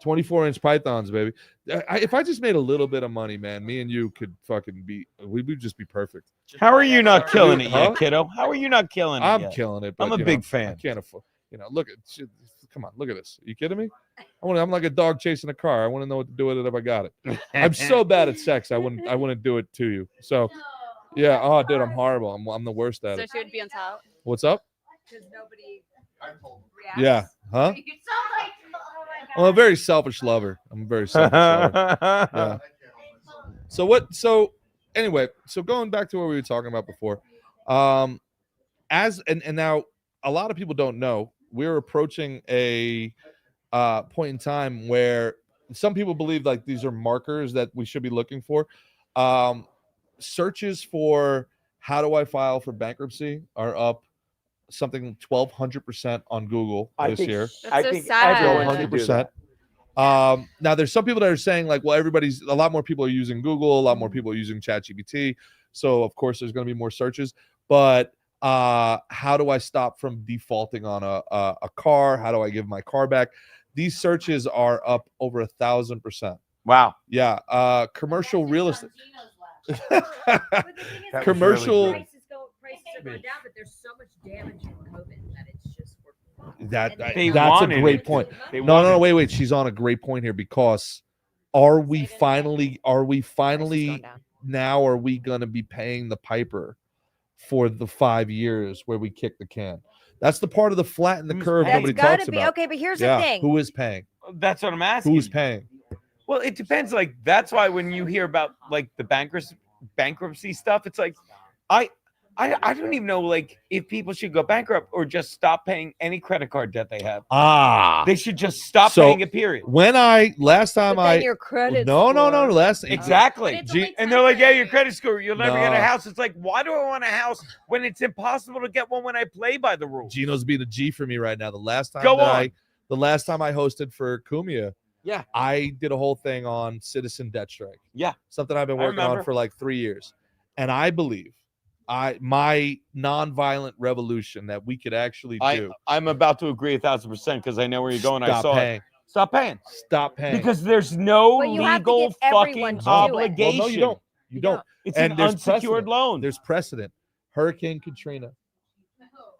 24-inch pythons, baby. If I just made a little bit of money, man, me and you could fucking be. We would just be perfect. Just How are like you that not Erica. killing it Huh? yet, kiddo? How are you not killing it I'm yet? killing it. But, I'm a you big know, fan. I can't afford. Look at. Come on, look at this. Are you kidding me? I'm like a dog chasing a car. I want to know what to do with it if I got it. I'm so bad at sex. I wouldn't do it to you. So, yeah. Oh, dude, I'm horrible. I'm the worst at So it. she would be on top. What's up? Because nobody I Yeah. Huh? You sound like, oh my God. I'm a very selfish lover. I'm a very selfish lover. Yeah. So what? So anyway, so going back to what we were talking about before, and now a lot of people don't know we're approaching a point in time where some people believe like these are markers that we should be looking for. Searches for how do I file for bankruptcy are up something 1,200% on Google this year. That's so sad. everyone should do that. 100%. Now there's some people that are saying like, well, a lot more people are using Google, a lot more people are using ChatGPT. So of course there's going to be more searches, but how do I stop from defaulting on a car? How do I give my car back? These searches are up over 1,000%. Wow. Yeah. Commercial real estate. But the thing is, That Commercial- was really prices are going down, but there's so much damage from COVID that it's just. That's They a wanted great it. point. They No, wanted- wait. She's on a great point here because are we finally now are we going to be paying the piper for the 5 years where we kick the can? That's the part of the flatten the Who's curve paying? nobody That's gotta talks be about. okay, but here's Yeah, the thing. who is paying? That's what I'm asking. Who's paying? Well, it depends. Like that's why when you hear about like the bankruptcy stuff, it's like I don't even know like if people should go bankrupt or just stop paying any credit card debt they have. They should just stop So, paying it. Period. When last time But then your credit no, score- last Exactly. But it's only And they're like, yeah, your temporary. credit score, you'll never get a No. house. It's like, why do I want a house when it's impossible to get one when I play by the rules? Geno's being a G for me right now. The last time Go that on. the last time I hosted for Cumia, Yeah. I did a whole thing on citizen debt strike. Yeah. Something I've been I working on remember. for like 3 years. And I believe my nonviolent revolution that we could actually do. I'm about to agree 1,000% because I know where you're going. I Stop saw paying. it. Stop paying. Stop paying. Because there's no But you have to legal get everyone fucking to do it. obligation. Well, no, you don't. You don't. It's And an there's unsecured precedent. loan. There's precedent. Hurricane Katrina.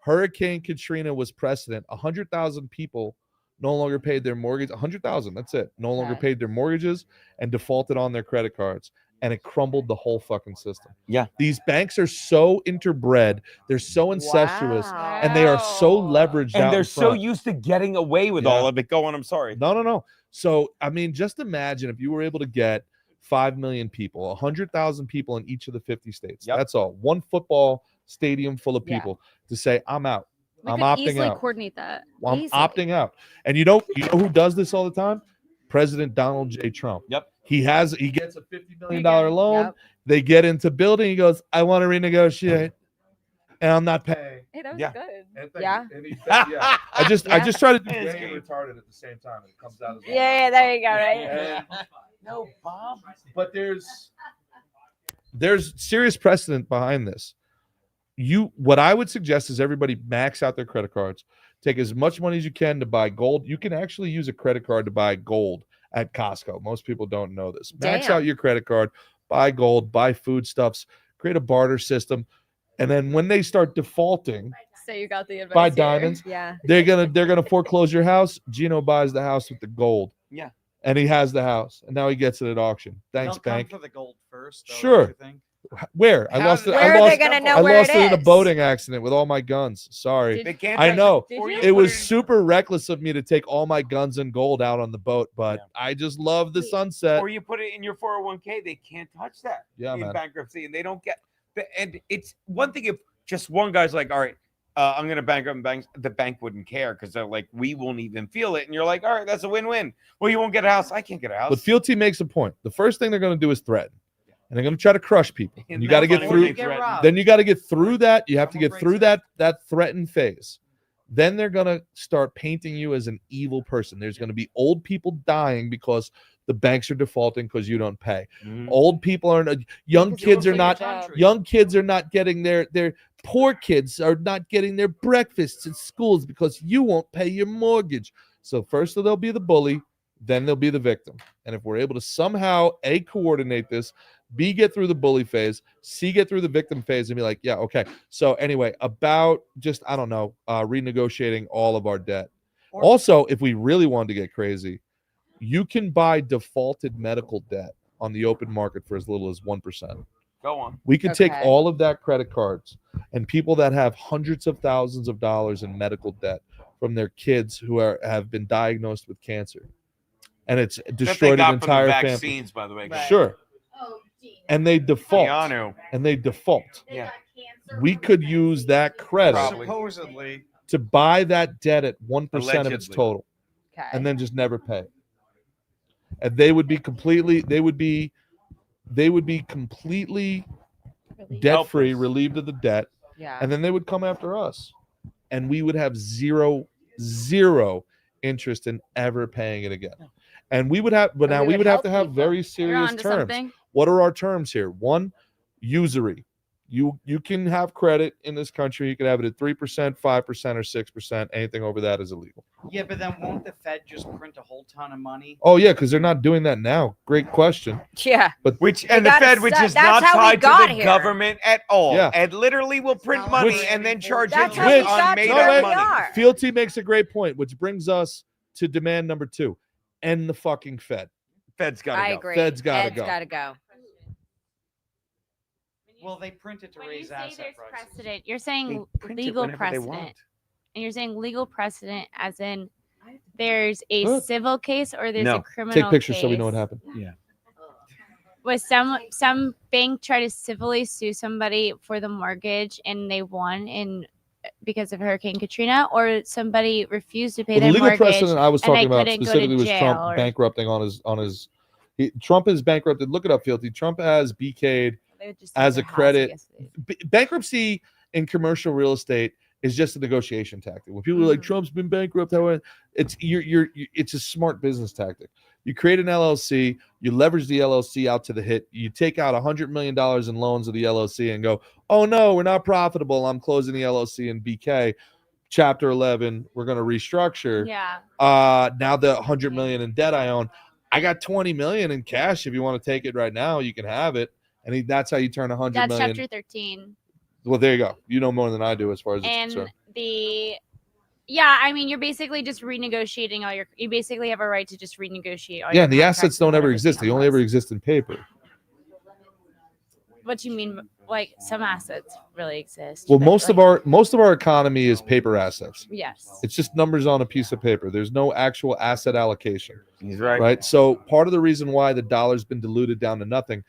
Hurricane Katrina was precedent. 100,000 people no longer paid their mortgage. 100,000. That's it. No longer Okay. paid their mortgages and defaulted on their credit cards. And it crumbled the whole fucking system. Yeah. These banks are so interbred. They're so incestuous. Wow. And they are so leveraged out and they're in so front. used to getting away with Yeah. all of it. Go on. I'm sorry. No. So, I mean, just imagine if you were able to get 5 million people, 100,000 people in each of the 50 states. Yep. That's all. One football stadium full of Yeah. people to say, I'm out. We I'm could opting easily out. coordinate that. I'm Easily. opting out. And you know who does this all the time? President Donald J. Trump. Yep. He gets a $50 million loan. Yep. They get into building. He goes, I want to renegotiate. And I'm not paying. Hey, that was Yeah. good. Yeah. Yeah. I just try to do It's gay and good. retarded at the same time, and it comes out as well. Yeah, there you go, right? And- No, Bob. but there's serious precedent behind this. What I would suggest is everybody max out their credit cards. Take as much money as you can to buy gold. You can actually use a credit card to buy gold at Costco. Most people don't know this. Max Damn. out your credit card, buy gold, buy foodstuffs, create a barter system, and then when they start defaulting, So you got the advice. buy here. diamonds. Yeah. They're gonna foreclose your house. Geno buys the house with the gold. Yeah. And he has the house, and now he gets it at auction. Thanks, They'll come bank. for the gold first. Though, Sure. don't you think? Where? I How lost it. did- Where I are lost, they gonna know I where lost it it in a is? boating accident with all my guns. Sorry. They can't. I touch know. Did Or you? you It put was in- super reckless of me to take all my guns and gold out on the boat, but I just love the sunset. Or you put it in your 401k. They can't touch that Yeah, in man. bankruptcy, and they don't get. And it's one thing if just one guy's like, all right, I'm gonna bankrupt banks. The bank wouldn't care because they're like, we won't even feel it, and you're like, all right, that's a win-win. Well, you won't get a house. I can't get a house. But Fealty makes a point. The first thing they're going to do is threaten, and they're going to try to crush people. And you got to get That's Or funny through. when they threaten. robbed. Then you got to get through that. You have to Someone get through breaks that threatened phase. Then they're going to start painting you as an evil person. There's going to be old people dying because the banks are defaulting because you don't pay. Mhm. Old people are young Because kids you're are not country. young kids are not getting their poor kids are not getting their breakfasts at schools because you won't pay your mortgage. So first they'll be the bully, then they'll be the victim. And if we're able to somehow A, coordinate this, B, get through the bully phase, C, get through the victim phase and be like, yeah, okay. So anyway, about just, I don't know, renegotiating all of our debt. Or- Also, if we really wanted to get crazy, you can buy defaulted medical debt on the open market for as little as 1%. Go on. We could take Okay. all of that credit cards and people that have hundreds of thousands of dollars in medical debt from their kids who have been diagnosed with cancer, and it's That they destroyed an got from entire the family. vaccines, by the way. guys. Sure, and they default. Keanu. And they default. Yeah. We could use that credit Probably. Supposedly, to buy that debt at 1% of its Allegedly. total, Okay. and then just never pay. And they would be completely debt free, Helpless. relieved of the debt. Yeah. And then they would come after us, and we would have zero interest in ever paying it again. And we would have, but And now we we would would have help to have people. very You're serious onto terms. something. What are our terms here? One, usury. You can have credit in this country. You can have it at 3%, 5%, or 6%. Anything over that is illegal. yeah, but then won't the Fed just print a whole ton of money? Oh yeah, because they're not doing that now. Great question. Yeah. Which and the gotta Fed, which stop- is that's not how we tied to got the here. government at all, Yeah. and literally will print money Which- and then charge That's how we interest got on to made where up we money. are. Fealty makes a great point, which brings us to demand number 2. End the fucking Fed. Fed's got to I go. agree. Fed's gotta Fed's go. gotta go. Well, they print it to When you raise say asset there's prices. precedent, you're They saying print it legal whenever they precedent, want. and you're saying legal precedent as in there's a Good. civil case or there's No. a criminal Take pictures so we know what case. happened. Was some bank try to civilly sue somebody for the mortgage and they won because of Hurricane Katrina, or somebody refused to pay Well, the their legal mortgage? precedent I was and they talking about couldn't go to specifically was jail Trump or- bankrupting on his. Trump is bankrupted. Look it up, Fealty. Trump has BK'd. They would just as take a their house, I credit- guess they- Bankruptcy in commercial real estate is just a negotiation tactic. When people are like, Mhm. Trump's been bankrupt, however, it's it's a smart business tactic. You create an LLC, you leverage the LLC out to the hit, you take out $100 million in loans of the LLC and go, oh no, we're not profitable. I'm closing the LLC in BK. Chapter 11, we're going to restructure. Yeah. Now the 100 million in debt I own, I got 20 million in cash. If you want to take it right now, you can have it. And that's how you turn 100 That's million. chapter 13. Well, there you go. You know more than I do as far as it's And concerned. I mean, you're basically just renegotiating you basically have a right to just renegotiate all Yeah, your and the contracts assets don't and ever whatever exist. They deal only ever was. exist in paper. What do you mean? Like some assets really exist. Well, but, most of our economy is paper assets. Yes. It's just numbers on a piece of paper. There's no actual asset allocation, He's right. right? So part of the reason why the dollar's been diluted down to nothing,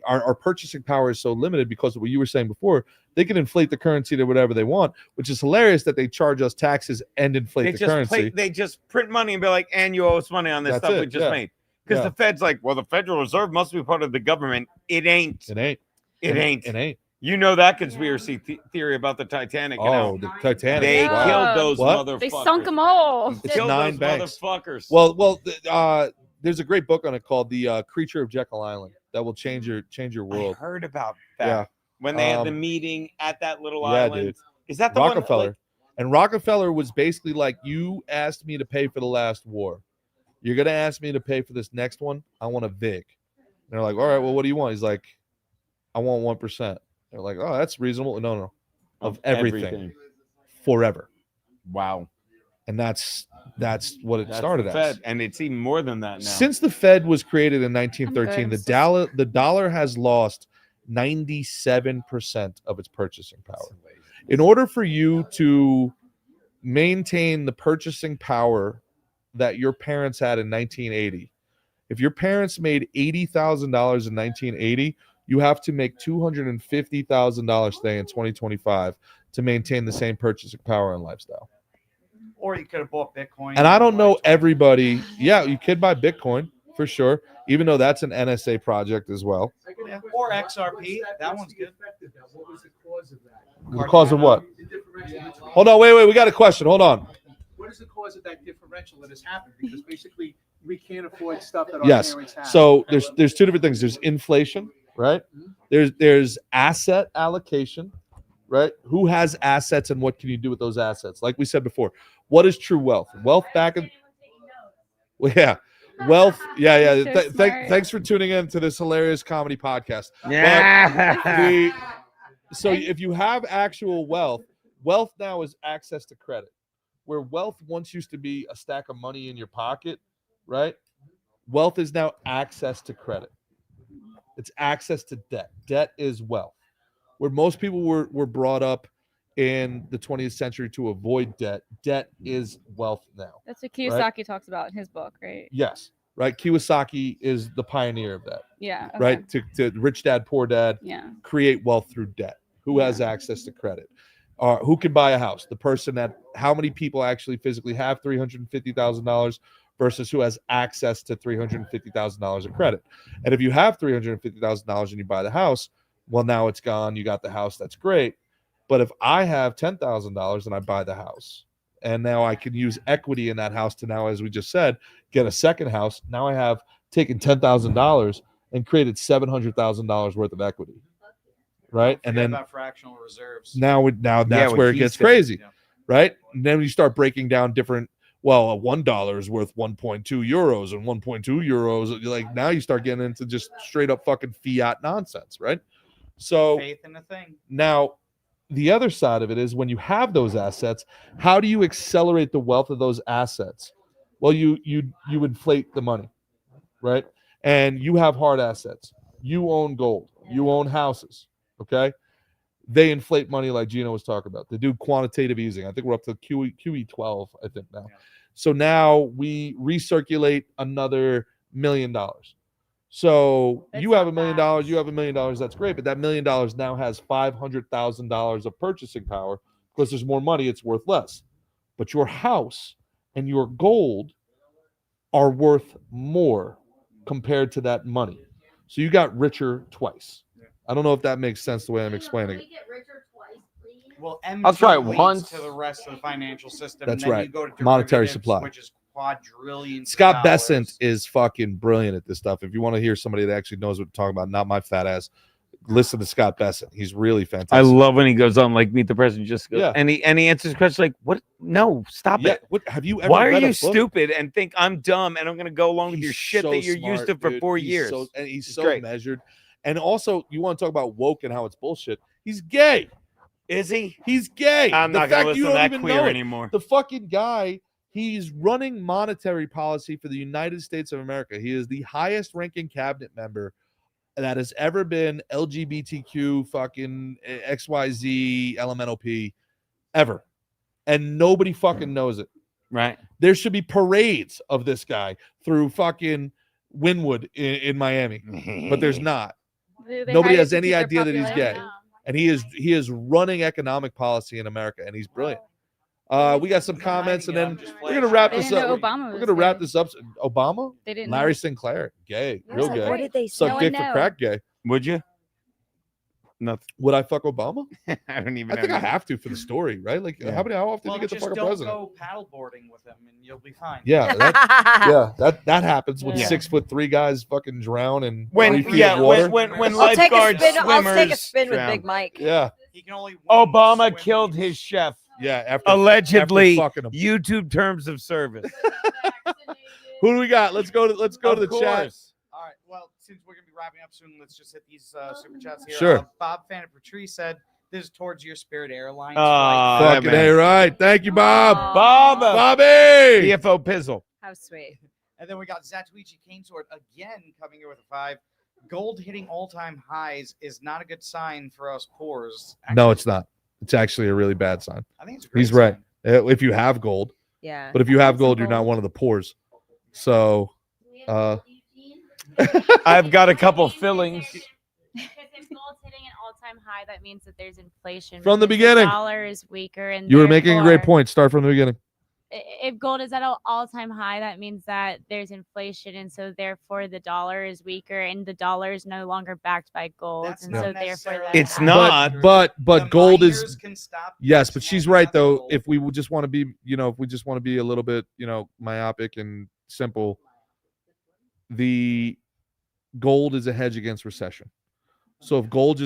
our purchasing power is so limited because of what you were saying before. They can inflate the currency to whatever they want, which is hilarious that they charge us taxes and inflate the currency. They just print money and be like, and you owe us money on this That's stuff we it, just yeah. made. Because Yeah. the Fed's like, well, the Federal Reserve must be part of the government. It ain't. It ain't. It ain't. It ain't. You know that conspiracy theory about the Titanic. and how Oh, the Titanic. they wow. killed those What? motherfuckers. They sunk them all. It's Killed 9 those banks. motherfuckers. Well, there's a great book on it called The Creature of Jekyll Island that will change your I world. heard about that. Yeah. When they had the Um, meeting at that little yeah, island. dude. Is that the Rockefeller. one? Like, And Rockefeller was basically like, you asked me to pay for the last war. You're going to ask me to pay for this next one? I want a VIG. And they're like, all right, well, what do you want? He's like, I want 1%. They're like, oh, that's reasonable. No. Of everything. Forever. Wow. And that's what it That's started the as. Fed, and it's even more than that now. Since the Fed was created in 1913, good. the dollar has lost 97% of its purchasing power. In order for you to maintain the purchasing power that your parents had in 1980, if your parents made $80,000 in 1980, you have to make $250,000 today in 2025 to maintain the same purchasing power and lifestyle. Or you could have bought Bitcoin. And I don't know everybody. Yeah, you could buy Bitcoin for sure, even though that's an NSA project as well. Yeah. Or XRP. That one's good. What was the cause of that? The cause of what? The differential between- Hold on, wait. We got a question. Hold on. What is the cause of that differential that has happened? Because basically we can't afford stuff that our Yes. parents have. So there's two different things. There's inflation, right? There's asset allocation, right? Who has assets and what can you do with those assets? Like we said before, what is true wealth? Wealth back in. Well, yeah. Wealth. Yeah. So smart. Thanks for tuning in to this hilarious comedy podcast. Yeah. So if you have actual wealth now is access to credit. Where wealth once used to be a stack of money in your pocket, right? Wealth is now access to credit. It's access to debt. Debt is wealth. Where most people were brought up in the 20th century to avoid debt, debt is wealth now. That's what Kiyosaki talks about in his book, right? Yes, right? Kiyosaki is the pioneer of that, Yeah. Okay. right? To Rich Dad, Poor Dad, Yeah. create wealth through debt. Who has access to credit? Who can buy a house? The person that, how many people actually physically have $350,000 versus who has access to $350,000 of credit. And if you have $350,000 and you buy the house, well, now it's gone. You got the house. That's great. But if I have $10,000 and I buy the house, and now I can use equity in that house to now, as we just said, get a second house. Now I have taken $10,000 and created $700,000 worth of equity. Right. And then about fractional reserves. now that's what where it he gets said. crazy. Yeah. Right. And then you start breaking down different, well, $1 is worth 1.2 euros and 1.2 euros. Like now you start getting into just straight up fucking fiat nonsense. Right. So Faith in the thing. now the other side of it is when you have those assets, how do you accelerate the wealth of those assets? Well, you inflate the money, right? And you have hard assets. You own gold. You own houses. Okay. They inflate money like Geno was talking about. They do quantitative easing. I think we're up to QE12, I think now. Yeah. So now we recirculate another $1 million. So That's you have not $1 million, bad. you have $1 million, that's great. But that $1 million now has $500,000 of purchasing power because there's more money, it's worth less. But your house and your gold are worth more compared to that money. So you got richer twice. I don't know if that makes sense the way I'm explaining it. Well, I'll try it leads once. to the rest of the financial system. That's and then right. You go to Monetary derivatives, supply. which is quadrillions. Scott of dollars. Bessent is fucking brilliant at this stuff. If you want to hear somebody that actually knows what to talk about, not my fat ass, listen to Scott Bessent. He's really fantastic. I love when he goes on like Meet the President. Just goes, Yeah. and he answers questions like, "What? No, stop Yeah. it. What have you ever Why are read a you book? stupid and think I'm dumb and I'm going to go along with He's your shit so that you're smart, used to for dude. 4 He's years?" and he's It's so great. measured. And also, you want to talk about woke and how it's bullshit. He's gay. Is he? He's gay. I'm The not going fact to you listen to don't that even queer know it. anymore. The fucking guy, he's running monetary policy for the United States of America. He is the highest ranking cabinet member that has ever been LGBTQ fucking XYZ LMNOP ever. And nobody fucking knows it. Right. There should be parades of this guy through fucking Wynwood in Miami, but there's not. They Nobody hide it has to any keep their idea that he's popularity. gay. And he is running economic policy in America, and he's brilliant. We got some comments, and then we're gonna wrap They this didn't up. know Obama We're was gonna wrap gay. this up. Obama, They didn't Larry know. Sinclair, gay, Yeah, real what gay. did they say? Suck No dick one for know. crack, gay. Would you? Nothing. Would I fuck Obama? I don't even. I think I know. have to for the story, right? Like, Yeah. how often Well, do you get to just fuck a don't president? go paddleboarding with him, and you'll be fine. Yeah, that happens when Yeah. 6'3" guys fucking drown in 3 When feet yeah, of water. when I'll take a lifeguard spin. I'll take a swimmers spin with drown. Big Mike. Yeah, He can only. Obama swim killed when his chef. yeah. After Allegedly, fucking him. YouTube terms of service. Who do we got? Let's go to the chat. All right. Well, since we're gonna be wrapping up soon, let's just hit these super chats here. Sure. Bob Fan of Patrice said, "This is towards your Spirit Airlines." Aw, flight." Fucking man. A, right. Thank you, Bob. Bob, Bobby. CFO Pizzle. How sweet. And then we got Zatuichi Canesword again coming here with a 5. Gold hitting all-time highs is not a good sign for us poors. No, Actually, it's not. It's actually a really bad sign. I think it's a great He's right. sign. If you have gold, Yeah. but if you have Some gold, you're not gold. one of the poors. So, I've got a couple fillings. Because if gold's hitting an all-time high, that means that there's inflation. From the because beginning. dollar is weaker, and you were making a great therefore- point. Start from the beginning. If gold is at an all-time high, that means that there's inflation, and so therefore the dollar is weaker, and the dollar is no longer backed by gold, That's and not so therefore necessarily that It's happens. not. But The gold is miners can stop yes, but pricing she's out right the though. gold. If we would just want to be, if we just want to be a little bit, myopic and simple, the gold is a hedge against recession. So if gold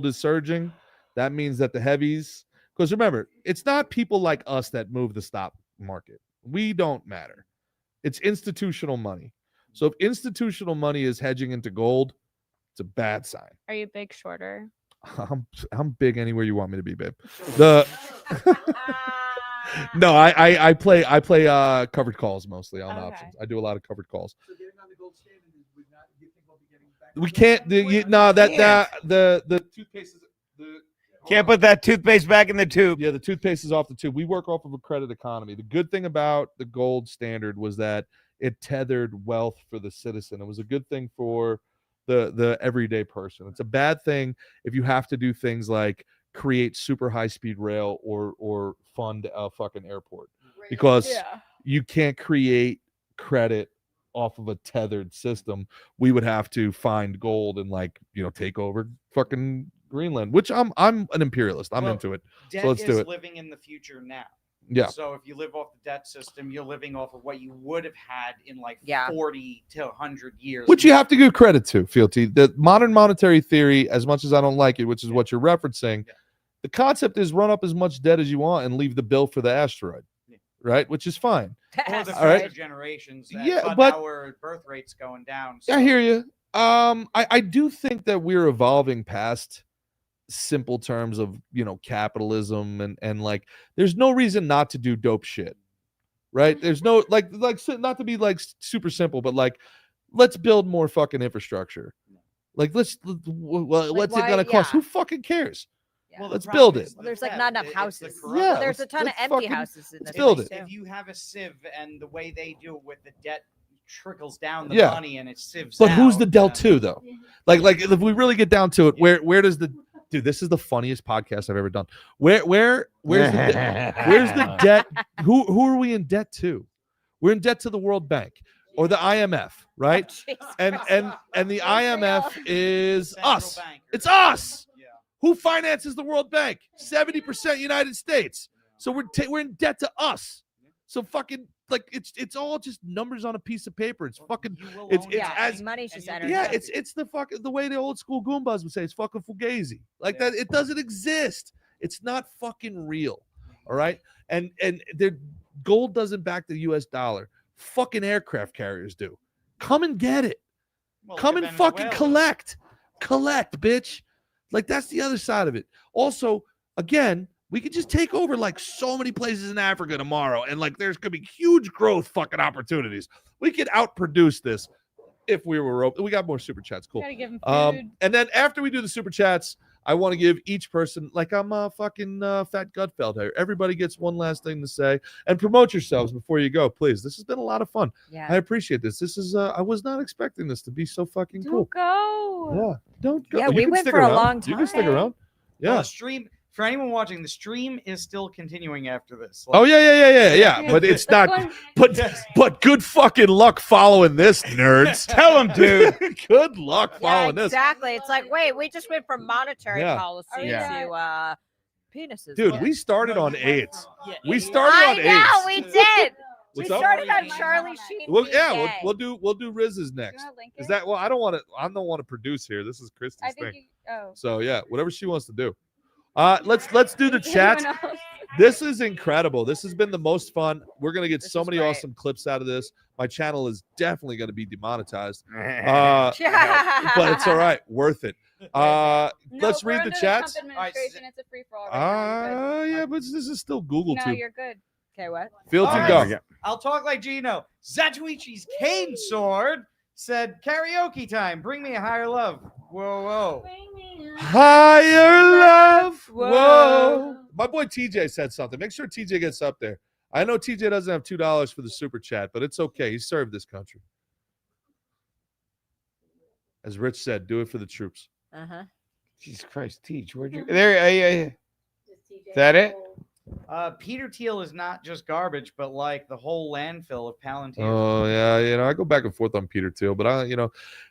is surging, that means that the heavies, because remember, it's not people like us that move the stock market. We don't matter. It's institutional money. So if institutional money is hedging into gold, it's a bad sign. Are you big shorter? I'm big anywhere you want me to be, babe. No, I play covered calls mostly on Okay. options. I do a lot of covered calls. So getting on the gold standard is we not. You think we'll be getting back? We can't. The toothpaste is Can't put that toothpaste back in the tube. the toothpaste is off the tube. We work off of a credit economy. The good thing about the gold standard was that it tethered wealth for the citizen. It was a good thing for the everyday person. It's a bad thing if you have to do things like create super high speed rail or fund a fucking airport, because you can't create credit off of a tethered system. We would have to find gold and take over fucking Greenland, which I'm an imperialist. I'm Well, into it. Debt So let's do is it. living in the future now. Yeah. So if you live off the debt system, you're living off of what you would have had in 40 to 100 years. Which you have to give credit to, Fealty. The modern monetary theory, as much as I don't like it, which is what you're referencing, the concept is run up as much debt as you want and leave the bill for the asteroid, right? Which is fine. Or the All right. future generations. Yeah, But but- our birth rate's going down. I hear you. I do think that we're evolving past simple terms of capitalism and there's no reason not to do dope shit, right? There's no not to be super simple, but let's build more fucking infrastructure. What's it gonna cost? Who fucking cares? Yeah. Well, the Let's problem build is it. Well, there's the not enough debt, it's houses. the Well, Yeah, there's a ton of let's empty fucking- houses in let's this build place, it. too. If you have a sieve and the way they do it with the debt trickles down the Yeah. money and it sieves But who's out, the Del then- 2 though? Like if we really get down to it, where does the dude? This is the funniest podcast I've ever done. Where's the debt? Who are we in debt to? We're in debt to the World Bank or the IMF, right? Jesus And Christ. the IMF is Central us. bankers. It's us. Yeah. Who finances the World Bank? 70% United States. So we're in debt to us. So fucking it's all just numbers on a piece of paper. It's fucking You will it's own it's that. as money's just and energy. yeah, it's the way the old school Goombas would say it's fucking fugazi. Yeah. That it doesn't exist. It's not fucking real. All right. And their gold doesn't back the US dollar. Fucking aircraft carriers do. Come and get it. Well, Come look and at fucking Venezuela. collect, bitch. That's the other side of it. Also, again, we could just take over so many places in Africa tomorrow, and there's gonna be huge growth fucking opportunities. We could outproduce this if we were open. We got more super chats. Cool. Gotta give him food. And then after we do the super chats, I want to give each person, I'm a fucking Fat Gutfeld here. Everybody gets one last thing to say, and promote yourselves before you go, please. This has been a lot of fun. Yeah. I appreciate this. This is I was not expecting this to be so fucking cool. Don't go. Yeah, don't go. Yeah, You we can went stick for a around. long You can stick time. around. Well, Yeah. the stream for anyone watching, the stream is still continuing after this. Oh yeah. But it's not. But good fucking luck following this, nerds. Tell them, dude. Good luck Yeah, following this. exactly. It's like, wait, we just went from monetary Yeah. policy Yeah. to penises. Dude, we started on AIDS. Yeah. We started I on know, AIDS. we did. We What's up? started on Charlie Sheen. Well, being yeah, gay. we'll do Riz's next. Is that well? I don't want to. I don't want to produce here. This is Christie's thing. So yeah, whatever she wants to do. Let's do the chats. This is incredible. This has been the most fun. We're gonna get so many awesome clips out of this. My channel is definitely gonna be demonetized. But it's all right, worth it. Let's read the chats. It's a free for all. Yeah, but this is still Google No, tube. you're good. Okay, what? Fealty, All go. right. I'll talk like Geno. Zatuichi's cane sword said, "Karaoke time. Bring me a higher love." Whoa. Higher love. Whoa. My boy TJ said something. Make sure TJ gets up there. I know TJ doesn't have $2 for the super chat, but it's okay. He served this country. As Rich said, do it for the troops. Jesus Christ, Teach. Where'd you? There. Is that it? Peter Thiel is not just garbage, but like the whole landfill of Palantir. Oh yeah, I go back and forth on Peter Thiel, but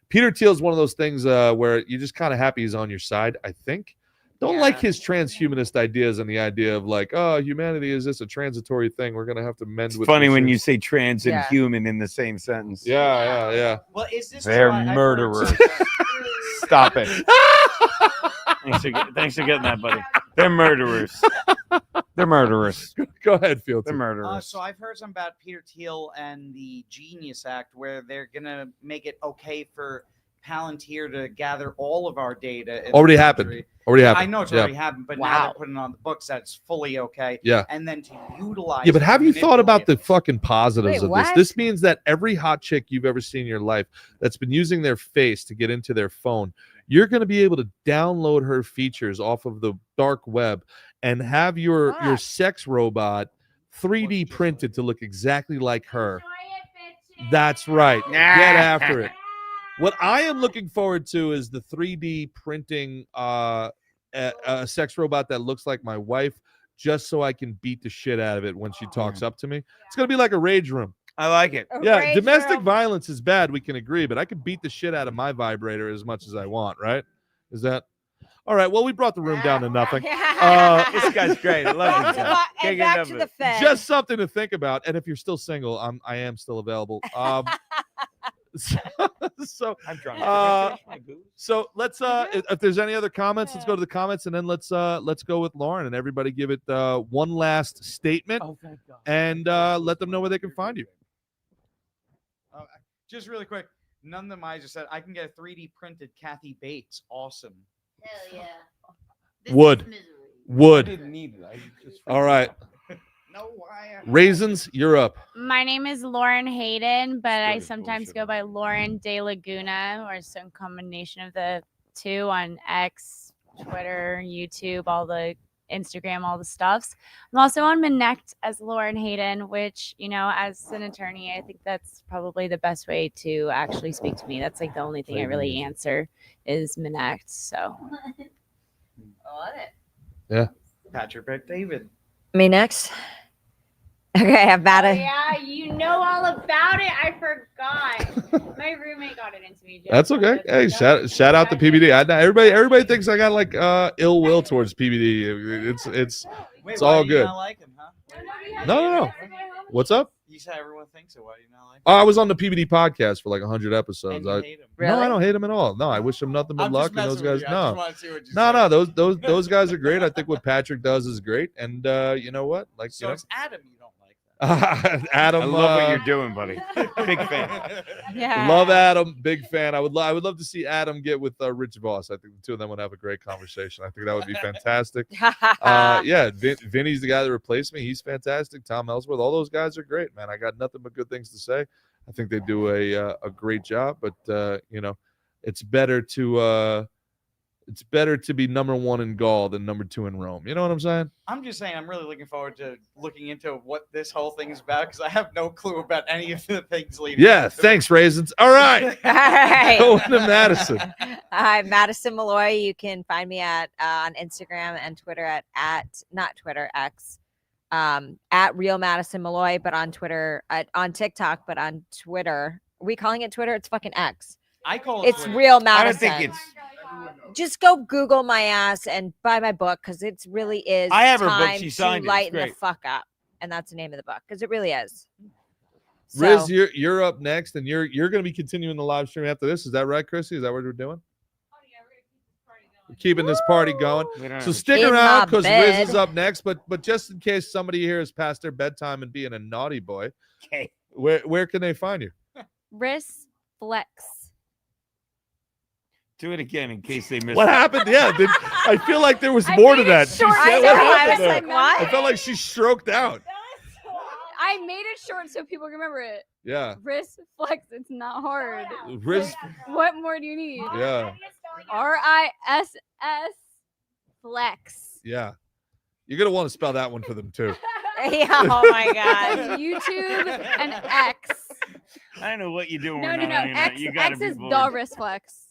Peter Thiel is one of those things where you're just kind of happy he's on your side. I think. Don't like his transhumanist ideas and the idea of like, oh, humanity is just a transitory thing. We're gonna have to mend. It's with funny when you machines. say trans and human in the same sentence. Yeah. Well, is this They're true? I've heard- murderers. Stop it. Thanks for getting that, buddy. They're murderers. They're murderers. Go ahead, Fealty. They're murderers. So I've heard some about Peter Thiel and the Genius Act, where they're gonna make it okay for Palantir to gather all of our data. in Already the happened. country. Already Yeah, happened. I know it's Yeah. already happened, but now they're putting it on the books that it's fully okay. Yeah. And then to utilize. Yeah, but it have to you thought about the manipulate fucking positives Wait, of what? this? This means that every hot chick you've ever seen in your life that's been using their face to get into their phone, you're going to be able to download her features off of the dark web and have your sex robot 3D printed to look exactly like her. That's right. Get after it. What I am looking forward to is the 3D printing a sex robot that looks like my wife, just so I can beat the shit out of it when she talks up to me. It's going to be like a rage room. I like it. Yeah, domestic violence is bad. We can agree, but I can beat the shit out of my vibrator as much as I want, right? Is that all right? Well, we brought the room down to nothing. This guy's great. I love this guy. Can't get Back enough to of the it. Fed. Just something to think about. And if you're still single, I am still available. So I'm drunk. so let's if there's any other comments, let's go to the comments, and then let's go with Lauren, and everybody give it one last statement, Thank God. and let them know where they can find you. Just really quick, none of them I just said I can get a 3D printed Kathy Bates. Awesome. Hell yeah. Would didn't need it. I just all right. No, why? Raisins, you're up. My name is Lauren Hayden, but I Started sometimes bullshit. go by Lauren DeLaguna or some combination of the two on X, Twitter, YouTube, all the Instagram, all the stuffs. I'm also on Minect as Lauren Hayden, which, as an attorney, I think that's probably the best way to actually speak to me. That's like the only thing I really answer is Minect. So Patrick Bet David. Me next. Okay, about it. yeah, you know all about it. I forgot. My roommate got it into me. That's okay. Hey, shout out to PBD. Everybody thinks I got like ill will towards PBD. It's Wait, all why do you good. not like him, huh? No. What's up? You said everyone thinks it. Why do you not like him? Oh, I was on the PBD podcast for like 100 episodes. And you I, hate him. No, I don't hate him at all. No, I wish him nothing but I'm luck. just And those messing with guys, you. I just no, wanna see what you say. no, those guys are great. I think what Patrick does is great. And you know what? Like, So you it's Adam you don't like. know, Adam. I love what you're doing, buddy. Big fan. Yeah. Love Adam, big fan. I would love to see Adam get with Rich Voss. I think the two of them would have a great conversation. I think that would be fantastic. Yeah, Vinny's the guy that replaced me. He's fantastic. Tom Ellsworth, all those guys are great, man. I got nothing but good things to say. I think they do a great job, but it's better to it's better to be number 1 in Gaul than number 2 in Rome. You know what I'm saying? I'm just saying, I'm really looking forward to looking into what this whole thing is about because I have no clue about any of the things leading. Yeah, up to it. thanks, Raisins. All right. All right. Going to Madison. I'm Madison Malloy. You can find me at on Instagram and Twitter at not Twitter, X, at Real Madison Malloy, but on Twitter, on TikTok, but on Twitter. Are we calling it Twitter? It's fucking X. I call it It's Twitter. Real I Madison. don't think it's. Just go Google my ass and buy my book because it really is. I have her book. time She to signed it. It's lighten the great. fuck up, and that's the name of the book because it really is. Riz, So- you're up next, and you're going to be continuing the live stream after this. Is that right, Chrissy? Is that what we're doing? We're keeping this party going. We don't So have- stick In around my because bed. Riz is up next. But just in case somebody here is past their bedtime and being a naughty boy, Okay. where can they find you? Wrist flex. Do it again in case they missed. What it. happened? Yeah, I feel like there was I more to made it that. short. She said, I what know, I happened was there? like, what? I felt like she stroked out. I made it short so people remember it. Yeah, Wrist flex. It's not hard. Riz. What more do you need? Yeah, RISS flex. yeah. You're gonna want to spell that one for them too. Yeah, oh my god. YouTube and X. I don't know what you're doing. No. X, You gotta X be is bored. the wrist flex.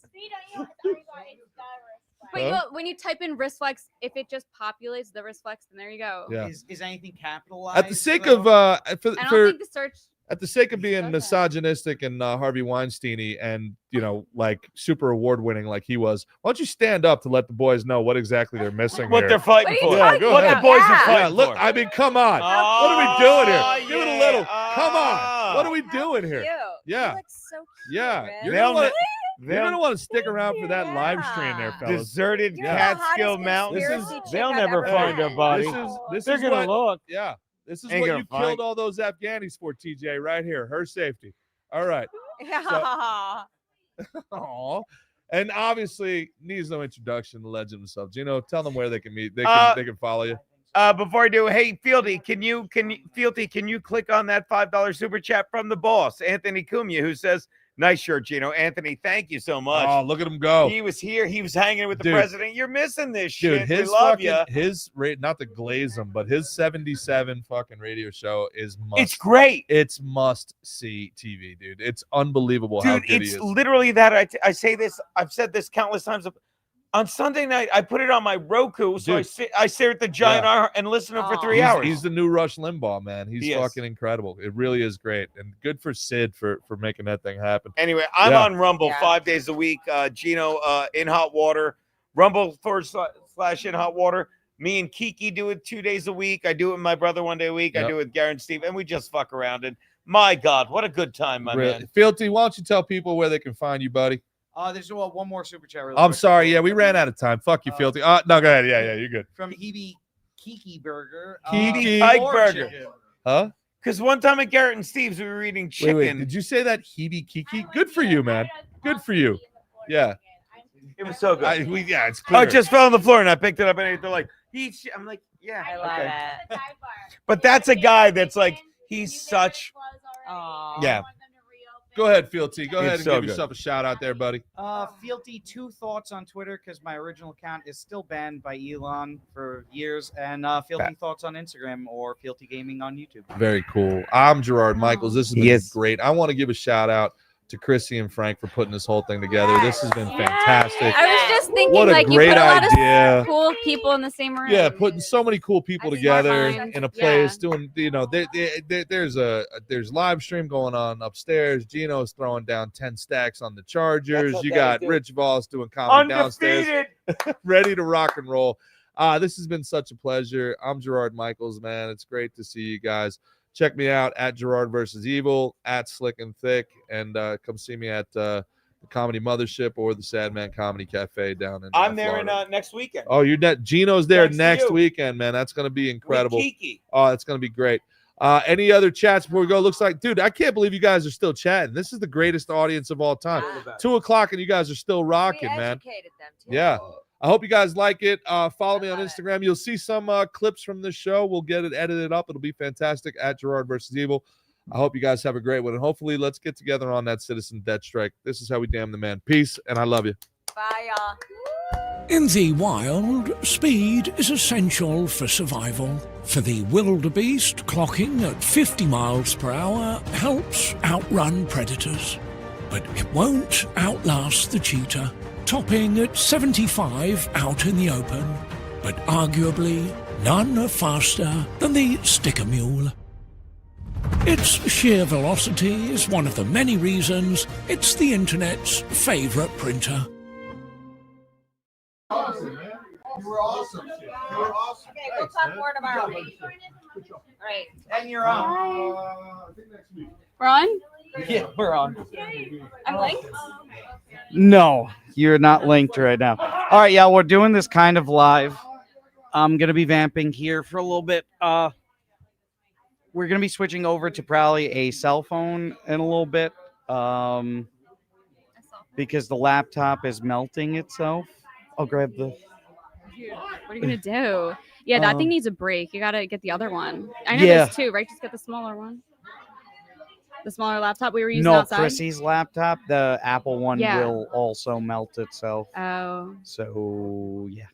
But Huh? when you type in wrist flex, if it just populates the wrist flex, then there you go. Yeah. Is anything capitalized? At the sake though? of I don't think the search. at the sake of being Okay. misogynistic and Harvey Weinstein-y and like super award winning like he was, why don't you stand up to let the boys know what exactly they're missing What here? they're fighting What are you for. Yeah, go what ahead. the boys Yeah. are fighting Yeah, look, for. I mean, come on. Oh, What are we doing here? Give it a little. yeah. Come on. What are we doing here? Cute. Yeah. You look so cute, Yeah. Riz. You're They'll gonna, wanna, ne- you're gonna they'll- want to stick around for that live stream there, Yeah. fellas. Deserted You're the Catskill hottest Mountains. conspiracy chick They'll I've never ever find met. their body. This They're is gonna what, look. yeah. This is Ain't what gonna you find. killed all those Afghanis for, TJ, right here. Her safety. All right. Yeah. Aw. And obviously needs no introduction, the legend himself. Geno, tell them where they can meet. They can follow you. Before I do, hey Fealty, can you click on that $5 super chat from the boss, Anthony Cumia, who says, "Nice shirt, Geno." Anthony, thank you so much. Oh, look at him go. He was here. He was hanging with the Dude. president. You're missing this Dude, shit. We his love fucking you. his rate, not to glaze him, but his 77 fucking radio show is It's great. It's must see TV, dude. It's unbelievable how Dude, good he it's is. literally that. I say this. I've said this countless times. On Sunday night, I put it on my Roku, so Dude. I stare at the giant eye and listen to him for Aw. 3 hours. He's the new Rush Limbaugh, man. He's He is. fucking incredible. It really is great, and good for Sid for making that thing happen. Anyway, I'm Yeah. on Rumble Yeah. 5 days a week. Geno in hot water. Rumble / in hot water. Me and Kiki do it 2 days a week. I do it with my brother 1 day a week. I Yep. do it with Garrett and Steve, and we just fuck around. And my God, what a good time, my Really. man. Fealty, why don't you tell people where they can find you, buddy? There's one more super chat. Really I'm quick. sorry. Yeah, we ran out of time. Fuck you, Fealty. No, go ahead. Yeah, you're good. From Hebe Kiki Burger. Kiki Pike more Burger. chicken. Huh? Because one time at Garrett and Steve's, we were eating chicken. Wait. Did you say that Hebe Kiki? Good for you, man. Good for you. Yeah. It was so good. It's Oh, clear. it just fell on the floor, and I picked it up, and they're like, I'm like, yeah. I love okay. it. But that's a guy that's like, he's such. Aw. Yeah. Go ahead, Fealty. Go ahead and so give good. yourself a shout out there, buddy. Fealty 2 thoughts on Twitter because my original account is still banned by Elon for years, and Fealty thoughts on Instagram or Fealty Gaming on YouTube. Very cool. I'm Gerard Michaels. This has been Yes. great. I want to give a shout out to Chrissy and Frank for putting this whole thing together. This has been fantastic. I was just thinking, What a like, you great put a lot idea. of cool people in the same room. Yeah, putting so many cool people I together think in a yeah. place, doing there's live stream going on upstairs. Geno's throwing down 10 stacks on the Chargers. That's You okay, got dude. Rich Voss doing comedy downstairs, Undefeated. ready to rock and roll. This has been such a pleasure. I'm Gerard Michaels, man. It's great to see you guys. Check me out at Gerard versus Evil, at Slick and Thick, and come see me at the Comedy Mothership or the Sad Man Comedy Cafe down in I'm there Florida. in next weekend. Oh, Geno's there Thanks to next you. weekend, man. That's going to be incredible. With Kiki. Oh, it's going to be great. Any other chats before we go? Looks like, dude, I can't believe you guys are still chatting. This is the greatest audience of all time. 2:00 and you guys are still rocking, We man. educated them too. Yeah. I hope you guys like it. Follow me on Instagram. You'll see some clips from this show. We'll get it edited up. It'll be fantastic at Gerard versus Evil. I hope you guys have a great one. And hopefully let's get together on that citizen debt strike. This is how we damn the man. Peace, and I love you. Bye, y'all. In the wild, speed is essential for survival. For the wildebeest, clocking at 50 miles per hour helps outrun predators. But it won't outlast the cheetah, topping at 75 out in the open. But arguably, none are faster than the sticker mule. Its sheer velocity is one of the many reasons it's the internet's favorite printer. Awesome, man. You were awesome. You were awesome. Okay, we'll talk more tomorrow. All right. And you're on. I think next week. We're on? Yeah, we're on. I'm linked? No, you're not linked right now. All right, yeah, we're doing this kind of live. I'm gonna be vamping here for a little bit. We're gonna be switching over to probably a cell phone in a little bit, because the laptop is melting itself. I'll grab the. What are you gonna do? Yeah, that thing needs a break. You gotta get the other one. I know Yeah. there's two, right? Just get the smaller one. The smaller laptop we were using No, outside. Chrissie's laptop, the Apple one Yeah. will also melt itself. Oh. So yeah,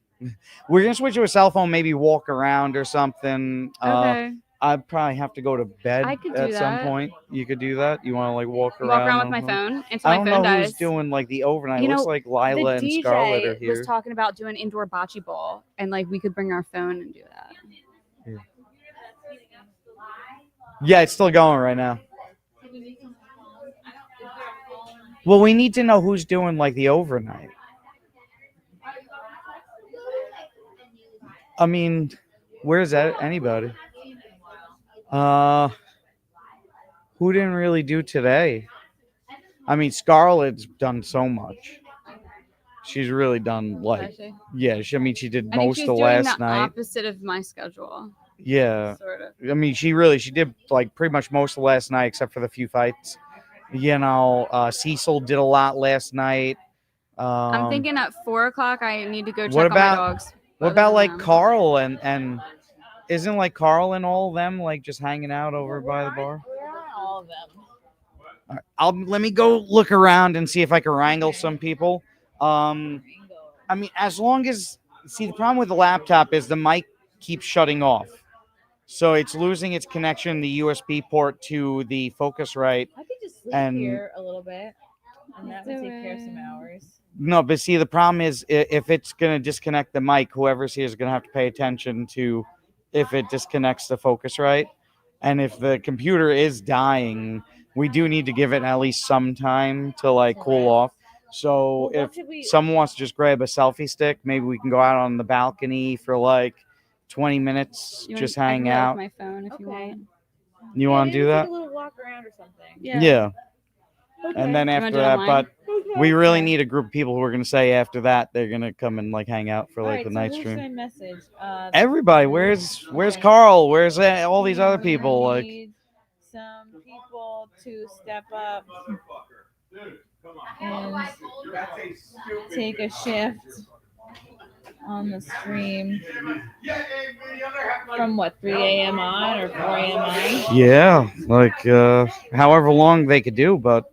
we're gonna switch to a cell phone. Maybe walk around or something. Okay. I'd probably have to go to bed I could at do some that. point. You could do that. You want to like walk around? Walk around with or my something? phone until I my don't phone know dies. who's doing like the overnight. You Looks know, like Lila the and Scarlett are DJ here. was talking about doing indoor bocce ball, and like we could bring our phone and do that. Yeah, it's still going right now. Well, we need to know who's doing like the overnight. I mean, where's that? Anybody? Who didn't really do today? I mean, Scarlett's done so much. She's really done like, Has she? yeah. I mean, she did I think most she's of doing last the night. opposite of my schedule. Yeah. Sort of. I mean, she did like pretty much most of last night except for the few fights. You know, Cecil did a lot last night. I'm thinking at 4 o'clock I need to go check what on my about- dogs. What Other about than like them. Karl and isn't like Karl and all of them like just hanging out over by the bar? All of them. All right, let me go look around and see if I can wrangle some people. I mean, as long as the problem with the laptop is the mic keeps shutting off, so it's losing its connection, the USB port to the Focusrite. I could just sleep And- here a little bit, and that would Do take care of some it. hours. No, but see, the problem is if it's gonna disconnect the mic, whoever's here is gonna have to pay attention to if it disconnects the Focusrite, and if the computer is dying, we do need to give it at least some time to like cool off. So Well, if what should we- someone wants to just grab a selfie stick, maybe we can go out on the balcony for like 20 minutes, You just want, I hang can go out. with my phone if you Okay. want. You want to maybe do take that? a little walk around or something. Yeah. Okay. And then You wanna after do it that, online? but we really need a group of people who are going to say after that they're going to come and like hang out for All like right, the so night who stream. should I message? Everybody, where's Okay. Karl? Where's all these other people? We Like, need some people to step up and take a shift on the stream from what 3 a.m. on or 4 a.m. on. yeah, like however long they could do, but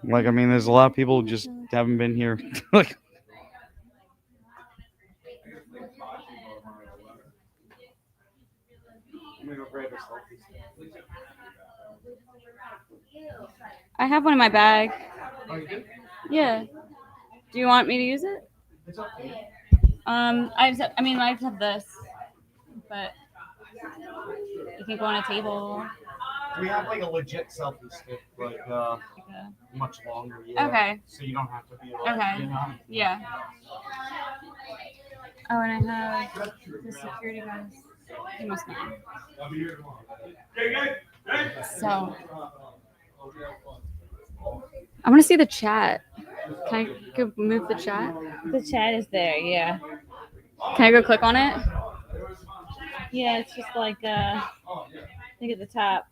like I mean, there's a lot of people who just haven't been here. Like, I have one in my bag. Oh, you did? Yeah. Do you want me to use it? It's okay. I just have this, but you can go on a table. we have like a legit selfie stick, like Okay. much longer. Okay. So you don't have to be Okay. Yeah. Oh, and I have the security guys. He must know. So I want to see the chat. Can I go move the chat? The chat is there, yeah. Can I go click on it? Yeah, it's just like I think at the top.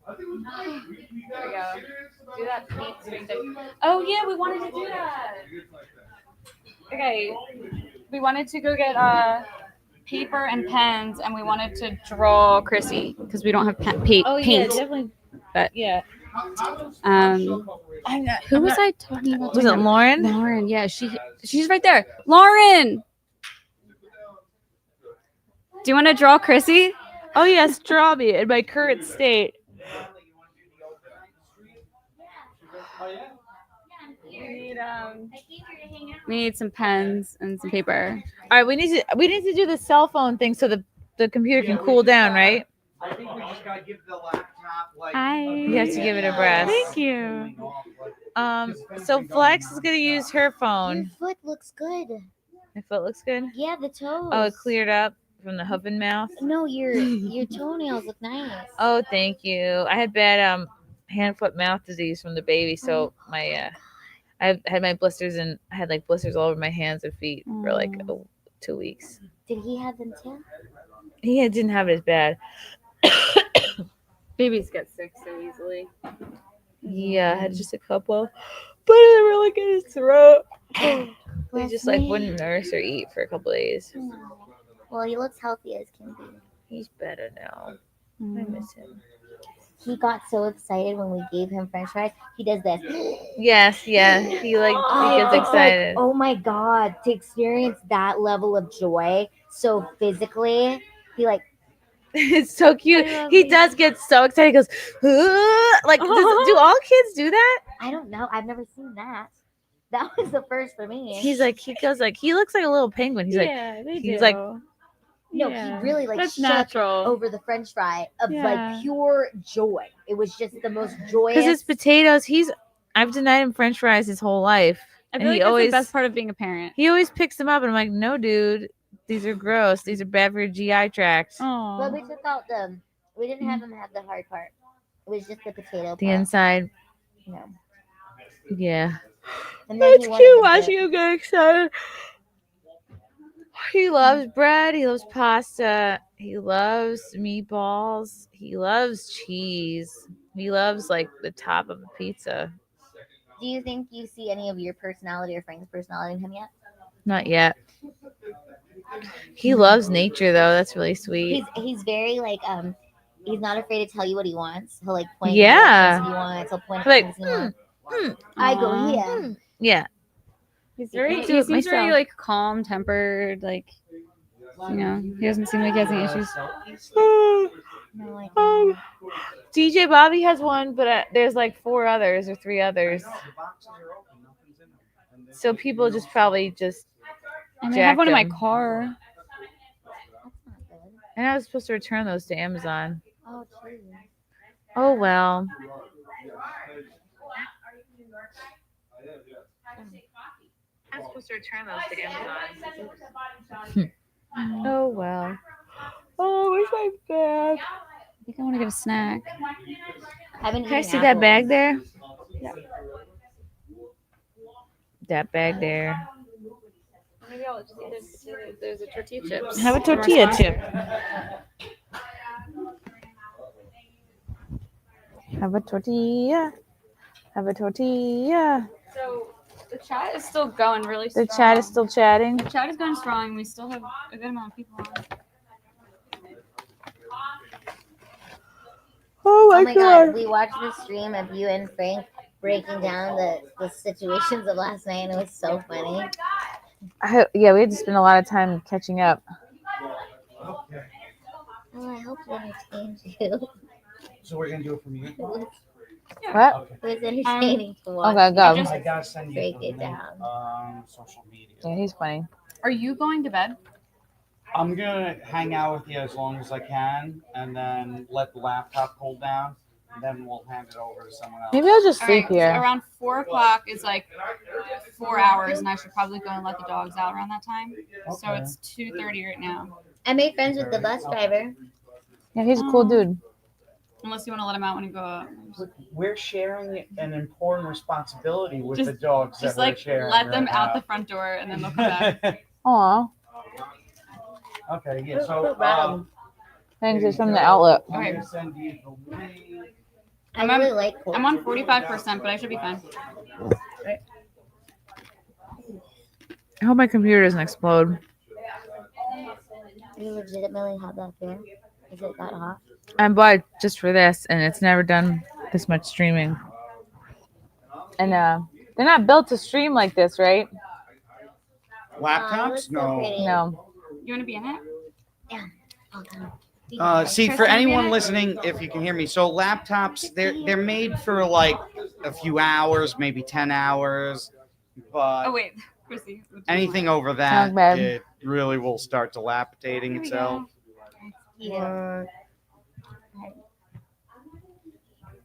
There we go. Do that paint screen thing. Oh yeah, we wanted to do that. Okay, we wanted to go get paper and pens, and we wanted to draw Chrissy because we don't have paint. definitely. But Yeah. Who was I talking about? Was it Lauren? Lauren, yeah, she's right there. Lauren, do you want to draw Chrissy? Oh yes, draw me in my current state. We need some pens and some paper. All right, we need to do the cell phone thing so the computer can cool down, right? I think we just gotta give the laptop like. Hi. You have to give it a breath. Thank you. So Flex is gonna use her phone. Your foot looks good. My foot looks good. Yeah, the toes. Oh, it cleared up from the hoof and mouth. No, your toenails look nice. Oh, thank you. I had bad hand, foot, mouth disease from the baby, so my I had my blisters and I had like blisters all over my hands and feet for like 2 weeks. Did he have them too? He didn't have it as bad. Babies get sick so easily. Yeah, I had just a couple, but it didn't really get his throat. We just like wouldn't nurse or eat for a couple days. Well, he looks healthy as can be. He's better now. I miss him. He got so excited when we gave him French fries. He does this. Yes, yeah. He he gets It's excited. like, oh my God, to experience that level of joy so physically, he like. It's so cute. He does get so excited. He goes, like, do all kids do that? I don't know. I've never seen that. That was the first for me. He looks like a little penguin. He's like, no, he really like That's shook natural. over the French fry of like pure joy. It was just the most joyous. because it's potatoes. I've denied him French fries his whole life. I And feel he like that's always- the best part of being a parent. He always picks them up, and I'm like, no, dude, these are gross. These are bad for your GI tract. But we took out we didn't have him have the hard part. It was just the potato The part. inside. No. Yeah. And then That's he wanted cute the watching dip. him get excited. He loves bread. He loves pasta. He loves meatballs. He loves cheese. He loves like the top of a pizza. Do you think you see any of your personality or Frank's personality in him yet? Not yet. He loves nature though. That's really sweet. He's very like he's not afraid to tell you what he wants. He'll like point Yeah. at he wants. He'll point at Like, things he wants. I go here. Yeah. He's I he do it seems very myself. like calm tempered, like he doesn't seem like he has any issues. No, like, DJ Bobby has one, but there's like 4 others or 3 others. So people just probably just. I have one in my jacked 'em. car. that's not good. And I was supposed to return those to Amazon. Oh, geez. Oh well. I was supposed to return those to Amazon. Oh well. Oh, where's my bag? I think I want to get a snack. Haven't Can I eaten see that apples. bag there? That bag there. Maybe I'll just eat it. There's a tortilla chips. Have a tortilla chip. Have a tortilla. Have a tortilla. So the chat is still going really The strong. chat is still chatting. The chat is going strong. We still have a good amount of people on. Oh Oh my God, we watched the stream of you and Frank breaking down the situations of last night, and it was so funny. Yeah, we had to spend a lot of time catching up. Oh, I hope it entertained you. So we're gonna do it from you. What? It was entertaining to watch. Okay, go. I gotta send you Break the it link, down. social media. Yeah, he's funny. Are you going to bed? I'm gonna hang out with you as long as I can, and then let the laptop cool down, and then we'll hand it over to someone else. Maybe I'll just All sleep right, so here. around 4 o'clock is like 4 hours, and I should probably go and let the dogs out around that time. So Okay. it's 2:30 right now. I made friends with the bus driver. Yeah, he's a cool dude. Unless you want to let him out when you go up. We're sharing an important responsibility with Just- the dogs. Just that we're like sharing let them right out now. the front door, and then they'll come back. Aw. Okay, yeah. So Thanks, it's from the outlet. I'm Okay. gonna send you the link. I I'm on- really like I'm on 45%, but I should be fine. I hope my computer doesn't explode. You legitimately have that there? Is it that hot? I bought it just for this, and it's never done this much streaming. And they're not built to stream like this, right? Laptops? No. No. You want to be in it? Yeah. See, for anyone listening, if you can hear me, so laptops, they're made for like a few hours, maybe 10 hours, but Oh wait, Chrissy. anything over Sounds that, bad. it really will start dilapidating Here we itself. Yeah.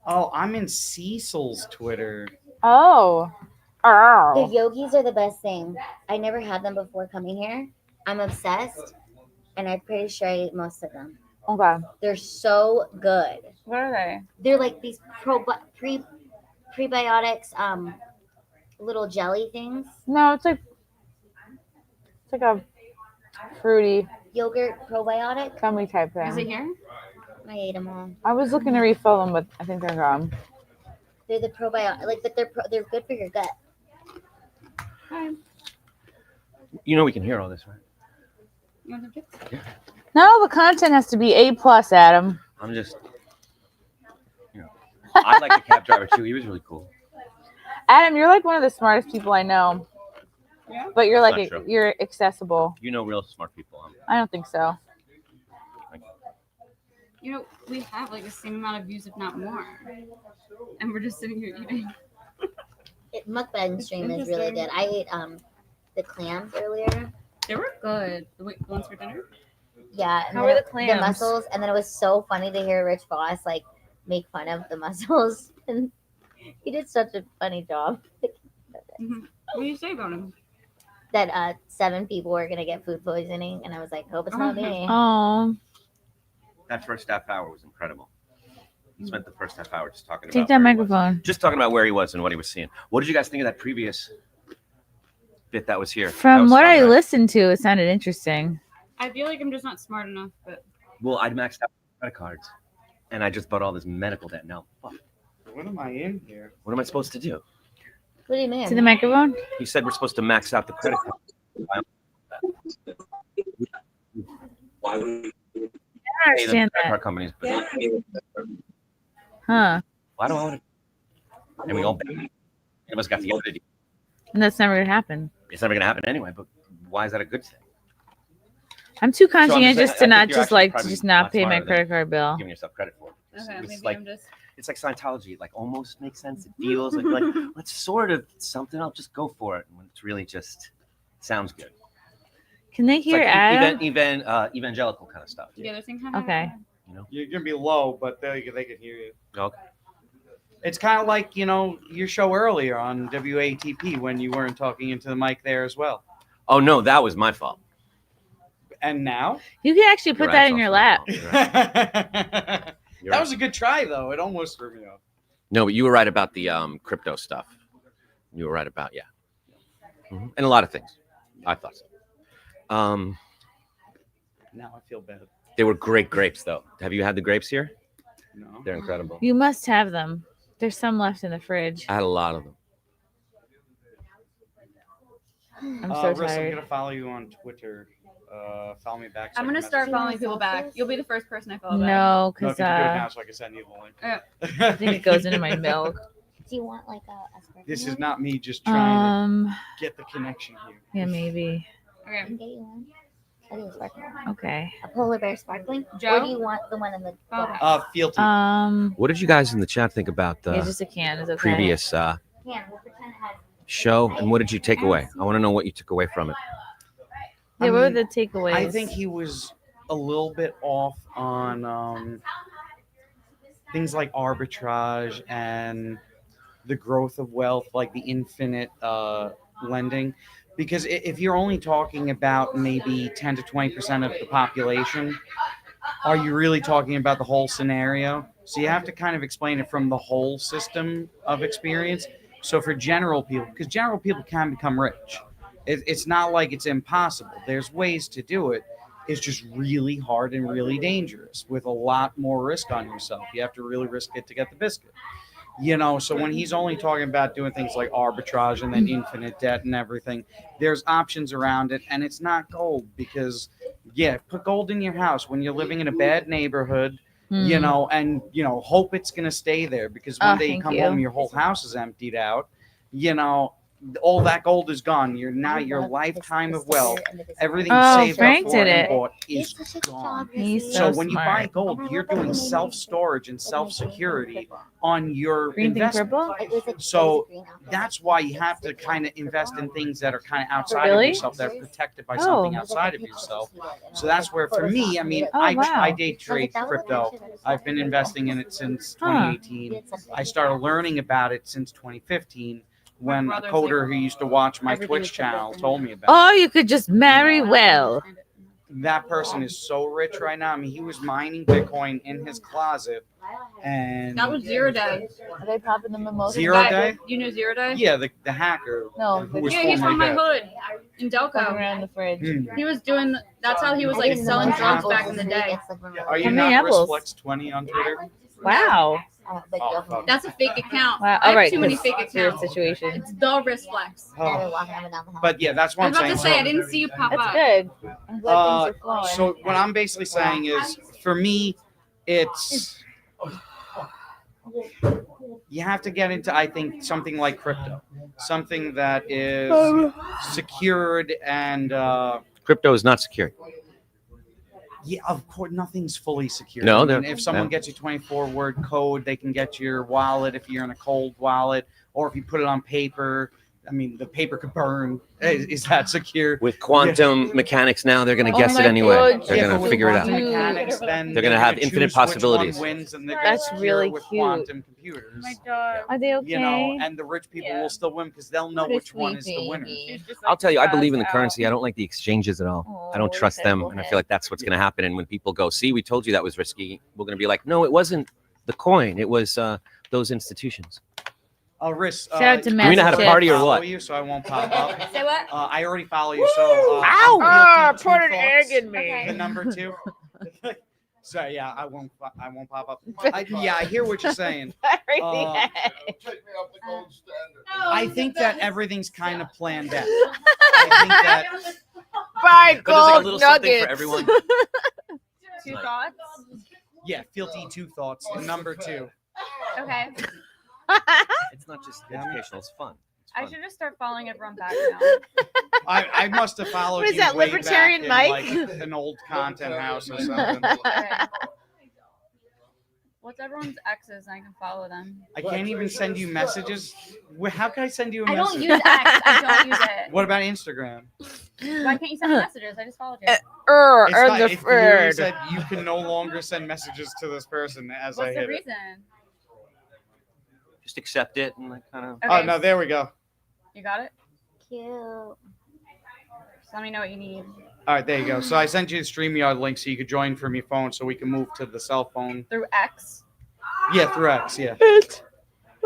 Oh, I'm in Cecil's Twitter. Oh. The Oh. yogis are the best thing. I never had them before coming here. I'm obsessed, and I'm pretty sure I ate most of them. Okay. They're so good. What are they? They're like these prebiotics, little jelly things. No, it's like a fruity Yogurt probiotic. gummy type Is it thing. here? I ate them all. I was looking to refill them, but I think they're gone. They're the probiotic, but they're good for your gut. You know we can hear all this, right? You want some chips? Not all the content has to be A+, Adam. I'm just, I like the cab driver too. He was really cool. Adam, you're like one of the smartest people I know. Yeah? But you're That's like not true. you're accessible. You know real smart people. I don't think so. You know, we have like the same amount of views, if not more. And we're just sitting here eating. Mukbang stream is really good. I ate the clams earlier. They were good. The ones for dinner? Yeah. And How then were the clams? The mussels, and then it was so funny to hear Rich Voss like make fun of the mussels, and he did such a funny job. What do you say about him? That 7 people were gonna get food poisoning, and I was like, hope it's not me. Oh. That first half hour was incredible. He spent the first half hour just talking Take about that microphone. just talking about where he was and what he was seeing. What did you guys think of that previous bit that was here? That From was what fun, I right? listened to, it sounded interesting. I feel like I'm just not smart enough, but Well, I'd maxed out credit cards, and I just bought all this medical debt. Now, fuck, What am I in here? what am I supposed to do? What do you mean? To the microphone? He said we're supposed to max out the credit card. I don't Pay the understand credit that. card companies, but Huh. why do I want to? And we all any of us got together to do. And that's never gonna happen. It's never going to happen anyway. But why is that a good thing? I'm too saying, conscientious I to think not you're just actually like to probably just not not pay my smarter than credit card bill. Giving yourself credit for it. okay, It's maybe like I'm just. it's like Scientology. It like almost makes sense. It feels like let's sort of something. I'll just go for it. When it's really just sounds good. Can they It's hear like Adam? evangelical kind of stuff. The other thing. Okay. You know. You're gonna be low, but they can hear you. Okay. It's kind of like your show earlier on WATP when you weren't talking into the mic there as well. Oh no, that was my fault. And now You can actually put You're that right, in it's your also my lap. fault. You're right. You're that right. was a good try though. It almost threw me off. No, but you were right about the crypto stuff. You were right about and a lot of things. I thought so. Now I feel bad. They were great grapes, though. Have you had the grapes here? No. They're incredible. You must have them. There's some left in the fridge. I had a lot of them. I'm so Russ, I'm tired. gonna follow you on Twitter. Follow me back. so I'm I can gonna start message following people back. You'll be the first person I follow back. No, you. No, because if you can do it now, so I can send you the link. I think it goes into my milk. Do you want like a sparkling This is one? not me just trying to Um, get the connection here. yeah, maybe. I Okay. can get you one. I'll do a sparkling one. Okay. A polar bear sparkling? Joe? Or do you want the one in the Oh. glass? Fealty. What did you guys in the chat think about the Yeah, just a can is okay. previous Yeah, we'll pretend it has. show, and what did you take away? I want to know what you took away from it. Yeah, what were the takeaways? I think he was a little bit off on things like arbitrage and the growth of wealth, like the infinite lending. Because if you're only talking about maybe 10 to 20% of the population, are you really talking about the whole scenario? So you have to kind of explain it from the whole system of experience. So for general people, because general people can become rich. It's not like it's impossible. There's ways to do it. It's just really hard and really dangerous with a lot more risk on yourself. You have to really risk it to get the biscuit. So when he's only talking about doing things like arbitrage and then infinite debt and everything, there's options around it, and it's not gold because Yeah, put gold in your house when you're living in a bad neighborhood. You Hmm. know, and hope it's gonna stay there, because one Oh, day you thank come you. home, your whole house is emptied out. You know, all that gold is gone. Your lifetime of wealth, everything you Oh, saved Frank up for did and it. bought is gone. He's So so when you buy smart. gold, you're doing self-storage and self-security on your Green thing investment. purple? So that's why you have to kind of invest in things that are kind of outside Really? of yourself, that are protected by something Oh. outside of yourself. So that's where, for me, I mean, Oh, I wow. day trade crypto. I've been investing in it since Huh. 2018. I started learning about it since 2015 when a coder who used to watch my Twitch channel told me about it. Oh, you could just marry well. That person is so rich right now. I mean, he was mining Bitcoin in his closet, and That was 0 Day. Are they popping the mimosa? 0 Day. You know 0 Day? Yeah, the hacker. No, who was Yeah, he's from formerly my dead. hood in Fucking Delco. around the fridge. He was doing. That's how he was like selling drugs back in the day. Are you How many not apples? RiskFlex20 on Twitter? Wow. Oh, fuck. That's a fake account. Wow. I All have right. too many 'cause fake weird accounts. situation. It's the wrist flex. Oh. But yeah, that's what I I'm was about to saying. say I didn't see you pop That's up. good. I'm glad things are flowing. So what I'm basically saying is, for me, it's you have to get into, I think, something like crypto, something that is secured and Crypto is not secure. yeah, of course, nothing's fully secure. No, I mean, they're- if someone no. gets you 24-word code, they can get your wallet if you're in a cold wallet, or if you put it on paper. I mean, the paper could burn. Is that secure? With quantum mechanics now, they're going to Oh guess my it anyway. God, They're yeah, going but to figure it with out. quantum Mechanics, then They're gonna have choose infinite which one possibilities. wins, and they're That's gonna really with cute. quantum computers. My dog. Are they okay? You know, and the rich people will still win because they'll know What a which one is sweet the winner. baby. I'll tell you, I believe in the currency. I don't like the exchanges at all. I Oh, don't trust them, and I feel like that's what's going to happen. And when people go, "See, we told you that was risky," we're going to be like, "No, it wasn't the coin. It was those institutions." Risk. Shout out to Do we know how to Massive. party or follow what? you, so I won't pop up. Say what? I already follow you, so Ow! I'm guilty. Put Two an egg thoughts. in me. Okay. The number 2. So yeah, I won't pop up. I hear what you're saying. Everything. I think that everything's kind of planned out. I think that Buy But there's like a gold little something nuggets. for everyone. Two thoughts. yeah, Fealty 2 thoughts. The number 2. Okay. It's not just educational; it's fun. It's I fun. should just start following everyone back now. I must have followed What is you that, way Libertarian back in, Mike? like an old content house or something. Okay. What's everyone's X's? I can follow them. I can't even send you messages. How can I send you a I message? don't use X. I don't use it. What about Instagram? Why can't you send me messages? I just followed you. It's Or not, the it literally third. said you can no longer send messages to this person as I What's the hit it. reason? Just accept it and like kind of. Okay. Oh no, there we go. You got it? Cute. Just let me know what you need. All right, there you go. So I sent you the StreamYard link so you could join from your phone, so we can move to the cell phone. Through X. Yeah, through X. Yeah. Okay.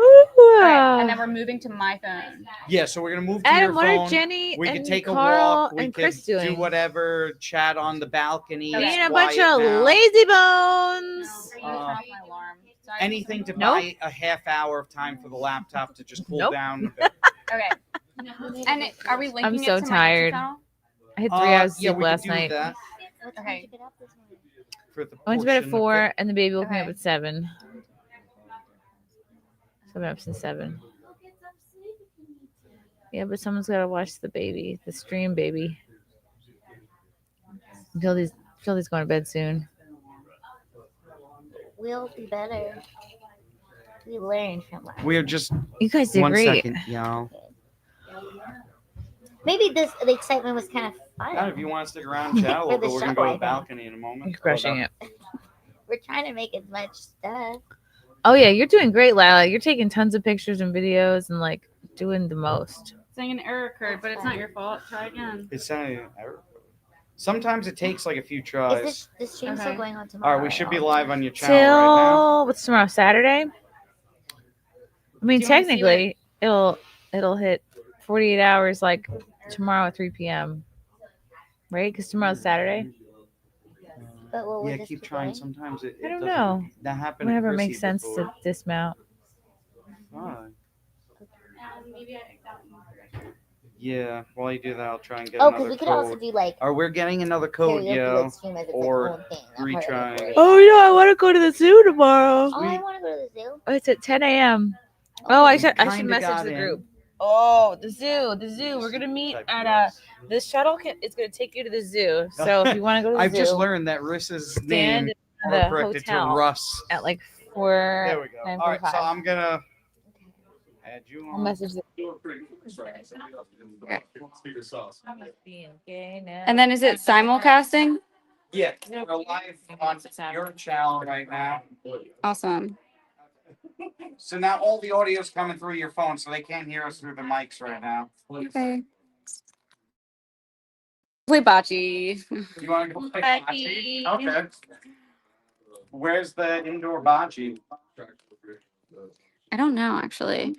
And then we're moving to my phone. Yeah. So we're gonna move to Adam, your what phone. are Jenny We and could take a Karl walk. We and could Chris do doing? whatever. Chat on the balcony. Okay. It's Being a bunch quiet of now. lazy bones. Turn off my alarm. Sorry. Anything to Nope. buy a half hour of time for the laptop to just cool Nope. down a bit. Okay. And are we linking I'm so it to my tired. YouTube channel? I had 3 hours Yeah, sleep we last could do night. that Okay. for the I went to bed at portion of 4, and the baby woke me up Okay. at 7. So I've been up since 7. Yeah, but someone's got to watch the baby, the stream baby. Philly's going to bed soon. We'll be better. We learned from last. We're just You guys did 1 great. second, y'all. Maybe the excitement was kind of fun. If you want to stick around, chat a little For the bit. We're gonna show, go to I the think. balcony in a moment. You're crushing it. We're trying to make as much stuff. Oh yeah, you're doing great, Lila. You're taking tons of pictures and videos and like doing the most. Saying an error occurred, but it's not your fault. Try again. It's error. Sometimes it takes like a few Is tries. this stream still Okay. going on tomorrow? All right, we should be live on your Till channel right now. what's tomorrow? Saturday. I mean, Do you wanna see technically, it'll hit 48 hours like tomorrow at 3 p.m. Right? Because tomorrow's Saturday. But what would Yeah, this keep be trying. going? Sometimes it. I don't doesn't- know. That happened. Whenever to it Chrissie makes sense before. to dismount. Fine. Yeah, while you do that, I'll try and get Oh, because another we could also code. do like Or we're getting another code, karaoke yeah. live stream as its Or like own thing. I'm part of it retrying. for it. Oh yeah, I want to go to the zoo tomorrow. Oh, I want to go to the zoo. Oh, it's at 10 a.m. Oh, I should Kinda message got the in. group. Oh, the zoo. We're gonna meet at the shuttle. It's gonna take you to the zoo. So if you want to go to the I've zoo, just learned that Rissa's name stand at the corrected to hotel Russ. at like 4. There we go. All right, so I'm gonna add you I'll on. message the And then is it simulcasting? Yeah, we're live on your channel right now. Awesome. So now all the audio's coming through your phone, so they can't hear us through the mics right now. Okay. Play bocce. You want to go play bocce? Okay. Where's the indoor bocce? I don't know actually,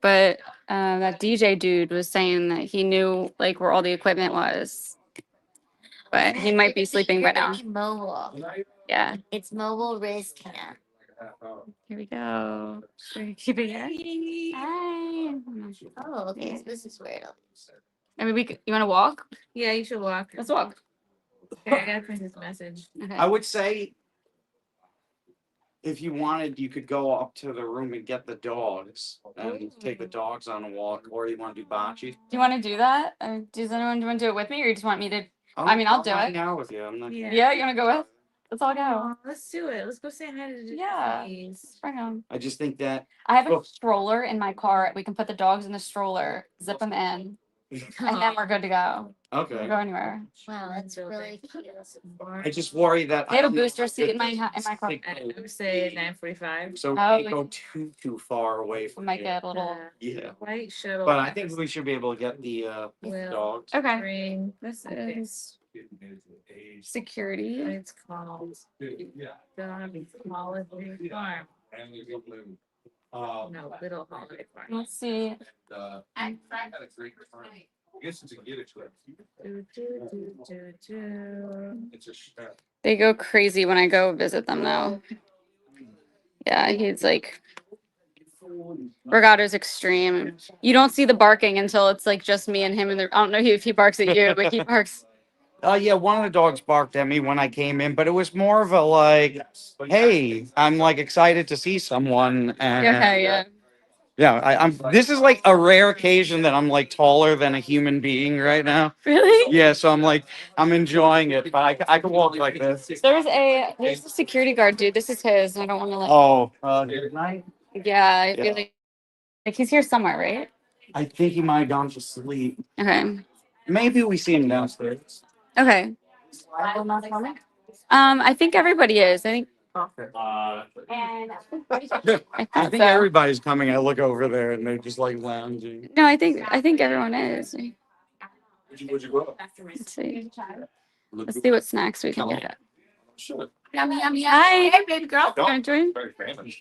but that DJ dude was saying that he knew like where all the equipment was, but he might be sleeping by now. Mobile. Yeah. It's mobile wrist cam. Here we go. Should we keep it here? Hi. Oh, okay. So this is where it'll. I mean, you want to walk? Yeah, you should walk. Let's walk. Okay, I gotta print this message. Okay. I would say if you wanted, you could go up to the room and get the dogs and take the dogs on a walk, or you want to do bocce. Do you want to do that? Does anyone want to do it with me, or you just want me to? I mean, I'll do hang it. out with you. I'm not. Yeah, you want to go with? Let's all go. Oh, let's do it. Let's go say hi to the Yeah. Japanese. Bring 'em. I just think that. I have a Well- stroller in my car. We can put the dogs in the stroller, zip them in, and then we're good to go. Okay. We'll go anywhere. Wow, that's really cute. I just worry that They have a I- booster seat in my car. I would say 9:45. So we Oh, can't go too far away We from might here. get a little. Yeah, White shuttle. but I think we should be able to get the will dogs. Okay. bring This is security. It's called Dog Holiday Farm. No, Little Holiday Farm. Let's see. They go crazy when I go visit them, though. Yeah, he's like. Regatta's extreme. You don't see the barking until it's like just me and him. And I don't know if he barks at you, but he barks. Yeah, one of the dogs barked at me when I came in, but it was more of a like, hey, I'm like excited to see someone. And Okay, yeah. yeah, I'm. This is like a rare occasion that I'm like taller than a human being right now. Really? Yeah, so I'm like, I'm enjoying it, but I can walk like this. There's a security guard, dude. This is his. I don't want to like. Oh, good night. Yeah, I feel Yeah. like he's here somewhere, right? I think he might have gone to sleep. Okay. Maybe we see him downstairs. Okay. I think everybody is. I think. I I think so. everybody's coming. I look over there and they're just like lounging. No, I think everyone is. Would you go? Let's see. Let's see what snacks we can get. Sure. Yummy, yummy. Hi. Hey, baby girl. Wanna join? Very famous.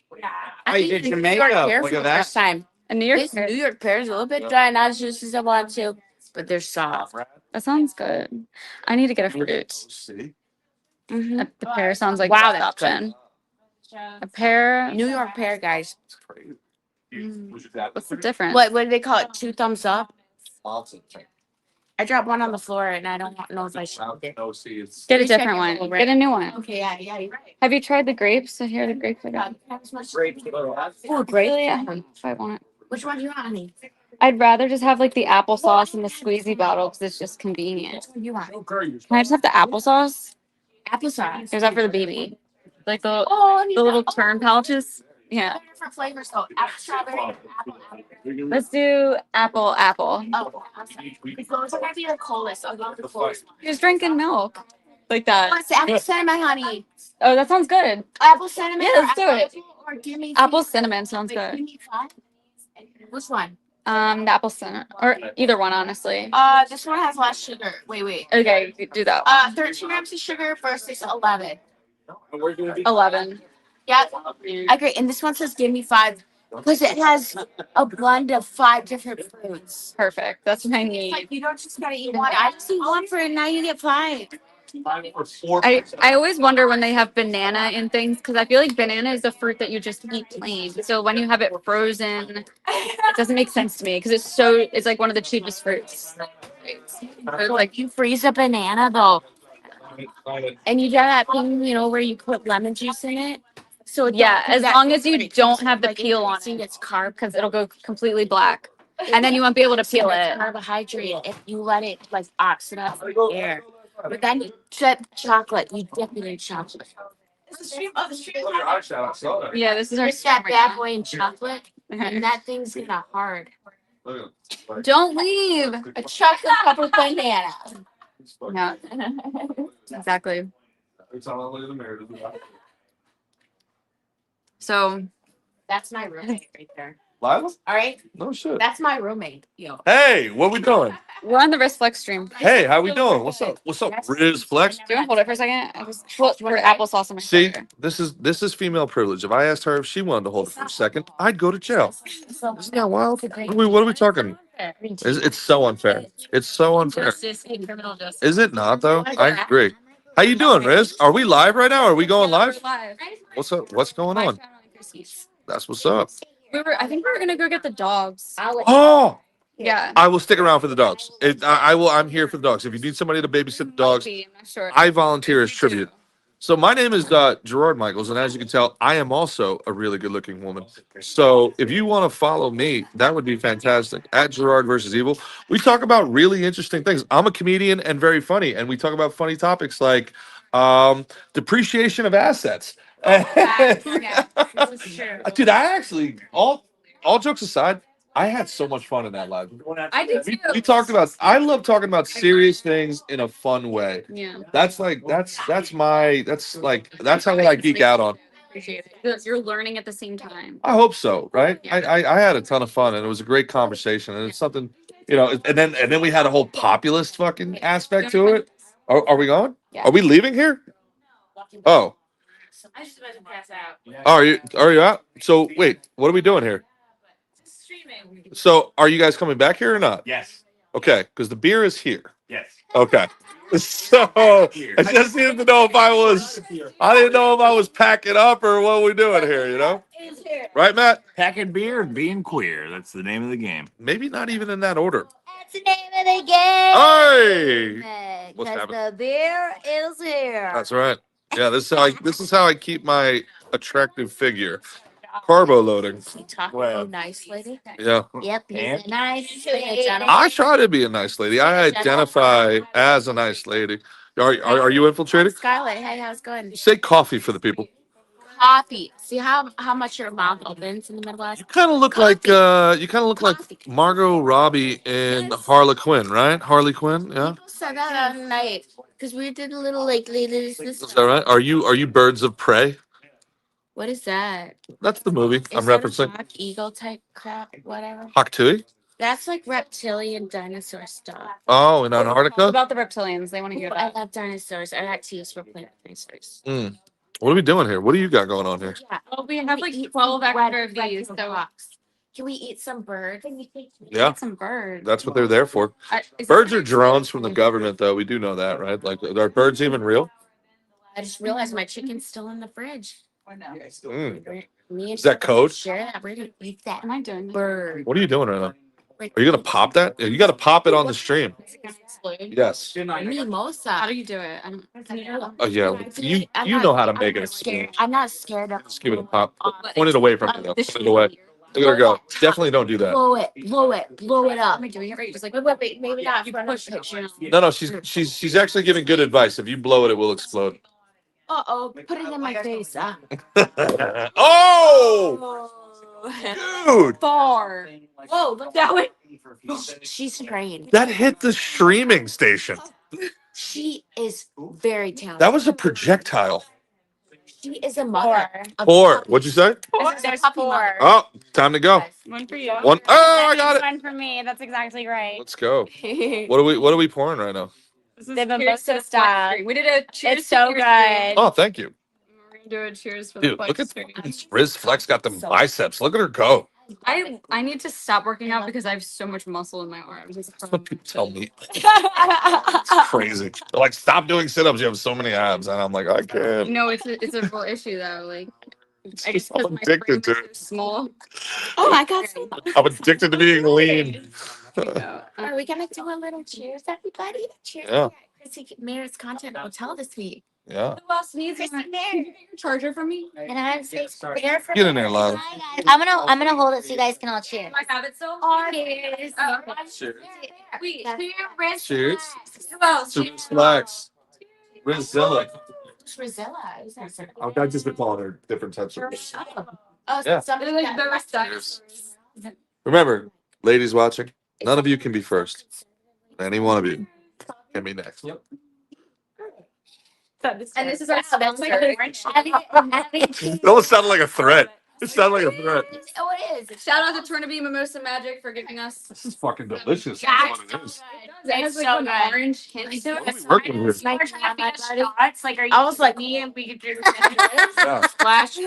I Hey, think did the you New make York up? pear Look for at the that. first time. A New York. This New York pear is a little bit dry, not as juicy as I want to, but they're soft. That sounds good. I need to get a fruit. See? The pear sounds like Wow, the best that's option. A pear. New York pear, guys. What's the difference? What do they call it? 2 thumbs up? I dropped one on the floor and I don't know if I should. Get a different one. Get a new one. Okay, yeah, you're right. Have you tried the grapes? So here are the grapes I got. Oh, great. Really? Yeah. If I want it. Which one do you want, honey? I'd rather just have like the applesauce in the squeezy bottle because it's just convenient. Which one do you want? Can I just have the applesauce? Applesauce. Or is that for the baby? Like the Oh, the little turn pouches? Yeah. different flavors though. Apple strawberry and apple apple. Let's do apple. Oh, awesome. Those are gonna be the coldest. I'll go with the coldest one. Just drinking milk like that. Oh, it's apple cinnamon, honey. Oh, that sounds good. Apple cinnamon. Yeah, or let's do apple it. apple, or give me Apple cinnamon sounds Wait, good. give me 5. Which one? The apple cinnamon or either one, honestly. This one has less sugar. Wait. Okay, do that one. 13 grams of sugar versus 11. 11. Yeah, I agree. And this one says give me 5 because it has a blend of 5 different fruits. Perfect. That's what I It's need. like you don't just gotta eat one. I just eat one for it. Now you get 5. I always wonder when they have banana in things because I feel like banana is a fruit that you just eat plain. So when you have it frozen, it doesn't make sense to me because it's like one of the cheapest fruits. So like you freeze a banana though, and you do that thing, where you put lemon juice in it. So Yeah, as long as you don't have the peel on it, it, it's carb because it'll go completely black, and then you won't be able to peel it. Carbohydrate if you let it like oxidize in the air. But then you set chocolate, you dip it in chocolate. Yeah, this is our Dip that bad boy in chocolate, and that thing's gonna hard. Don't leave. A chocolate covered banana. No, exactly. So That's my roommate right there. Lila? All right, No shit. that's my roommate. Yo. Hey, what we doing? we're on the wrist flex stream. Hey, how we doing? What's up? What's up, Riz Flex? Do you want to hold it for a second? I just put applesauce on my See, finger. this is female privilege. If I asked her if she wanted to hold it for a second, I'd go to jail. Isn't that wild? What are we talking? It's so unfair. It's so unfair. Justice, criminal justice. Is it not though? I agree. How you doing, Riz? Are we live right now? Are we going live? Live. What's up? What's going on? That's what's up. I think we were gonna go get the dogs. Oh, Yeah. I will stick around for the dogs. I will. I'm here for the dogs. If you need somebody to babysit the dogs, I'm not sure. I volunteer as tribute. So my name is Gerard Michaels, and as you can tell, I am also a really good-looking woman. So if you want to follow me, that would be fantastic. At Gerard versus Evil, we talk about really interesting things. I'm a comedian and very funny, and we talk about funny topics like depreciation of assets. This is true. Dude, I actually all jokes aside, I had so much fun in that live. I did too. We talked about. I love talking about serious things in a fun way. Yeah. That's how I geek out on. Appreciate it. You're learning at the same time. I hope so, right? Yeah. I had a ton of fun, and it was a great conversation, and it's something, and then we had a whole populist fucking aspect to it. Are we going? Yeah. Are we leaving here? Oh. I just about to pass out. Oh, are you out? So wait, what are we doing here? Streaming. So are you guys coming back here or not? Yes. Okay, because the beer is here. Yes. Okay. So I just needed to know I didn't know if I was packing up or what we're doing here, Right, Matt? Packing beer and being queer. That's the name of the game. Maybe not even in that order. That's the name of the game. Hey! What's Because happening? the beer is here. That's right. Yeah, this is how I keep my attractive figure. Carbo loading. You talk to a nice lady. Yeah. Yep, he's And? a nice I try to be a nice lady. I identify as a nice lady. Are you infiltrating? Scarlett, hey, how's it going? Say coffee for the people. Coffee. See how much your mouth opens in the Midwest? You kind of look like Margot Robbie in Harlequin, right? Harley Quinn, yeah. People said that on night because we did a little like latest. Is that right? Are you Birds of Prey? What is that? That's the movie Is I'm that a referencing. hawk eagle type crap? Whatever. Haktui? That's like reptilian dinosaur stuff. Oh, in Antarctica? About the reptilians, they want to hear I that. love dinosaurs. I got tears for playing dinosaurs. What are we doing here? What do you got going on here? Yeah. Well, we have like 12 extra of these, so Can we eat some bird? Yeah, some birds. that's what they're there for. Birds are drones from the government, though. We do know that, right? Like, are birds even real? I just realized my chicken's still in the fridge. Is that code? Share that. We're gonna eat that. Am I doing bird? What are you doing right now? Are you gonna pop that? You got to pop it on the stream. Yes. Mimosa. How do you do it? I don't. Oh yeah. You know how to make it. I'm not scared of. Just give it a pop. Point it away from me. Though. Point it away. Look at her go. Definitely don't do that. Blow it up. Am I doing it right? Just like Wait, maybe not. You push the picture. No, she's actually giving good advice. If you blow it, it will explode. Uh-oh, put it in my face. Oh, dude! Far. Whoa, look that way. She's trained. That hit the streaming station. She is very talented. That was a projectile. She is a mother. Four. What'd you say? There's 4. Oh, time to go. One for you. One. Oh, I got it. One for me. That's exactly right. Let's go. What are we pouring right now? They've been both style. We did a cheers. It's so good. Oh, thank you. We're gonna do a cheers for Dude, the look at flex. Riz Flex got them biceps. Look at her go. I need to stop working out because I have so much muscle in my arms. That's what people tell me. It's crazy. They're like, stop doing sit-ups. You have so many abs, and I'm like, I can't. No, it's a real issue though. Like, I guess I'm 'cause my addicted to frame it. is so small. Oh, I got some. I'm addicted to being lean. Are we gonna do a little cheers, everybody? Cheers Yeah. to Chrissie Mayr's content hotel this week. Yeah. Who else needs Chrissie one? Mayr. Can you get your charger for me? And I say bear for Get in there, Lila. Hi guys. I'm gonna hold it so you guys can all cheer. Do I have it still? Cheers. Cheers. Wait, Yeah. cheers. Cheers. Who else? To Flex. Rizilla. Rizilla. Who's that? I've just been calling her different types of. Oh, Yeah. somebody Like the rest of Cheers. Remember, ladies watching, none of you can be first. Any one of you can be next. Yep. And this is our sponsor. It almost sounded like a threat. It sounded like a threat. Oh, it is. Shout out to Turnaby Mimosa Magic for giving us. This is fucking delicious. Yeah, That's what it is. It has like an orange candy. What are we working with here? Like, I was like, me and we could do Yeah. flash.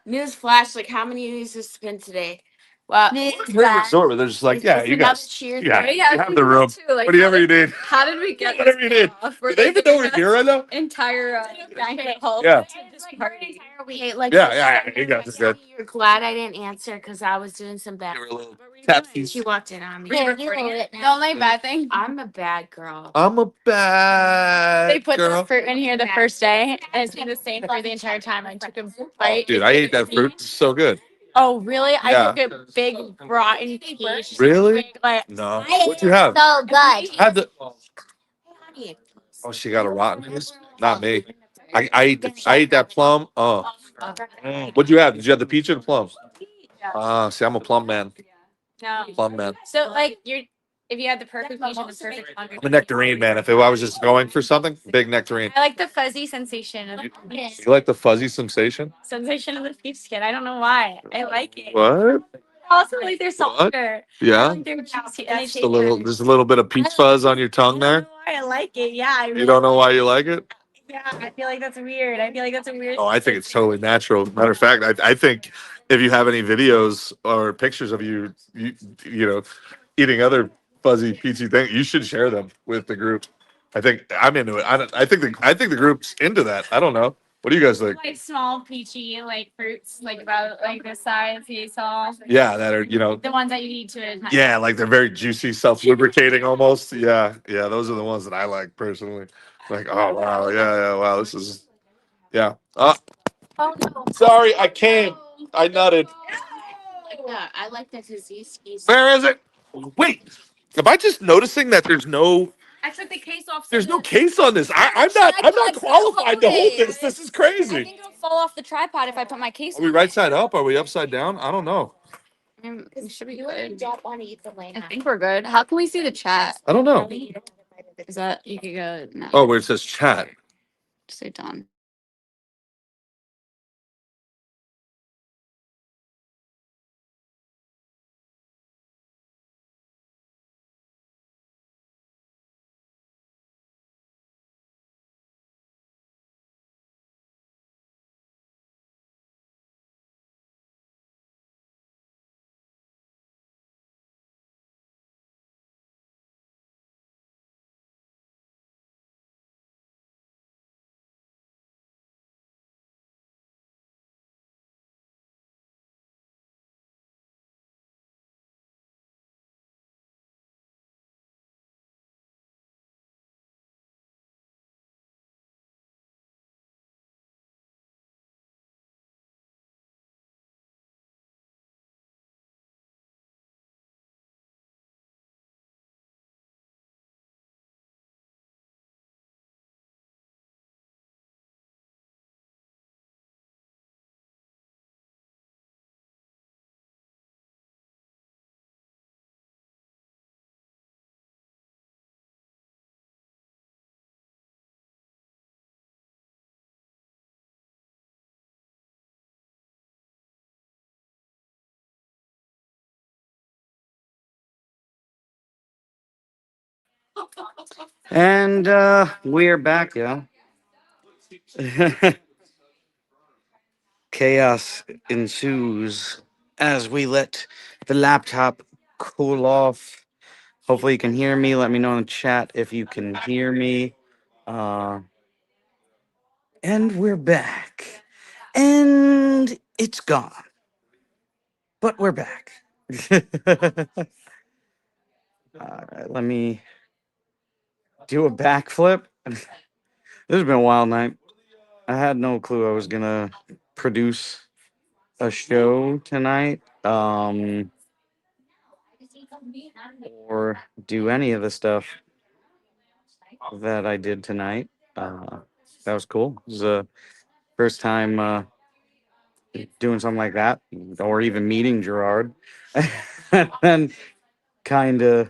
News flash. Like, how many of these has been today? Well, Great resort where they're just like, yeah, you guys, cheers. yeah, Yeah, you have the room. Whatever you need. How did we get Whatever you need. Do they even know we're here right now? entire banquet hall? Yeah. To this party. Hey, like, Yeah, you got this good. You're glad I didn't answer because I was doing some bad. You were a little tapsies. She walked in on me. Yeah, you hold it The now. only bad thing. I'm a bad girl. I'm a bad They put girl. the fruit in here the first day, and it's been the same for the entire time. I took a bite. Dude, I ate that fruit. It's so good. Oh, really? Yeah. I took a big rotten peach. Really? Big, like, No. What'd you have? So good. I had the. Oh, she got a rotten piece. Not me. I ate that plum. Oh. What'd you have? Did you have the peach or the plum? See, I'm a plum man. No. Plum man. So, like, if you had the perfect peach and the perfect plum. I'm a nectarine man. If I was just going for something, big nectarine. I like the fuzzy sensation of You like the fuzzy sensation? of the peach skin. I don't know why. I like it. What? Also, like they're softer. I Yeah. like they're juicy and they Just a taste little. good. There's a little bit of peach fuzz on your tongue there. I like it. Yeah. I You don't know why you like it? Yeah. I feel like that's weird. I feel like that's a weird. Oh, I think it's totally natural. Matter of fact, I think if you have any videos or pictures of you know, eating other fuzzy peachy things, you should share them with the group. I think I'm into it. I think the group's into that. I don't know. What do you guys think? Like small peachy like fruits, like about like this size. You saw. Yeah, that are, you know, The ones that you eat to it. yeah, like they're very juicy, self-lubricating almost. Yeah, those are the ones that I like personally. Like, oh wow, yeah, wow, this is, yeah. Oh no. Sorry, I came. I nutted. I like that disease. Where is it? Wait, am I just noticing that there's no took the case off. case on this? I'm not qualified to hold this. This is I crazy. think it'll fall off the tripod if I put my case Are we right side up? Are we upside down? I don't know. We should be You really good. don't want to eat the I lamb. think we're good. How can we see the chat? I don't know. Is that you could go no. Oh, where it says chat. Say done. And we're back, yeah. Chaos ensues. as we let the laptop cool off. Hopefully you can hear me. Let me know in the chat if you can hear me. And we're back. And it's gone. But we're back. Alright, let me do a backflip. This has been a wild night. I had no clue I was gonna produce a show tonight. Or do any of the stuff that I did tonight. That was cool. It was the first time doing something like that, or even meeting Gerard, and then kind of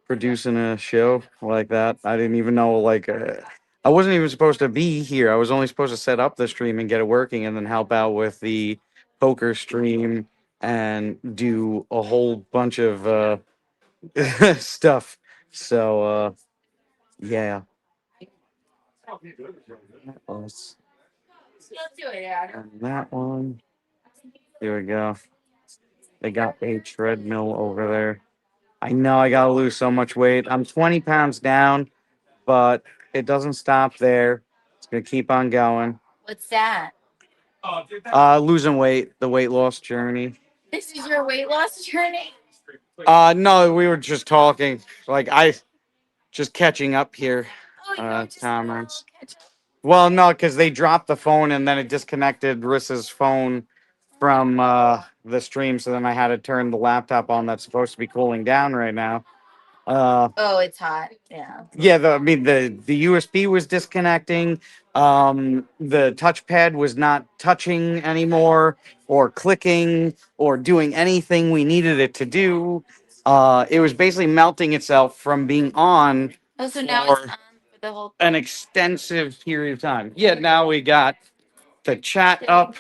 producing a show like that. I didn't even know, like, I wasn't even supposed to be here. I was only supposed to set up the stream and get it working, and then help out with the poker stream and do a whole bunch of stuff. So, yeah. That was- and that one. Here we go. They got a treadmill over there. I know I gotta lose so much weight. I'm 20 pounds down, but it doesn't stop there. It's gonna keep on going. What's that? Losing weight, the weight loss journey. This is your weight loss journey? No, we were just talking. Like, I just catching up here. Comments. Well, no, because they dropped the phone and then it disconnected Rissa's phone from the stream. So then I had to turn the laptop on that's supposed to be cooling down right now. Oh, it's hot. Yeah. Yeah, the USB was disconnecting. The touchpad was not touching anymore, or clicking, or doing anything we needed it to do. It was basically melting itself from being on Oh, so now for it's on for the whole an extensive period of time. Yeah, now we got the chat up,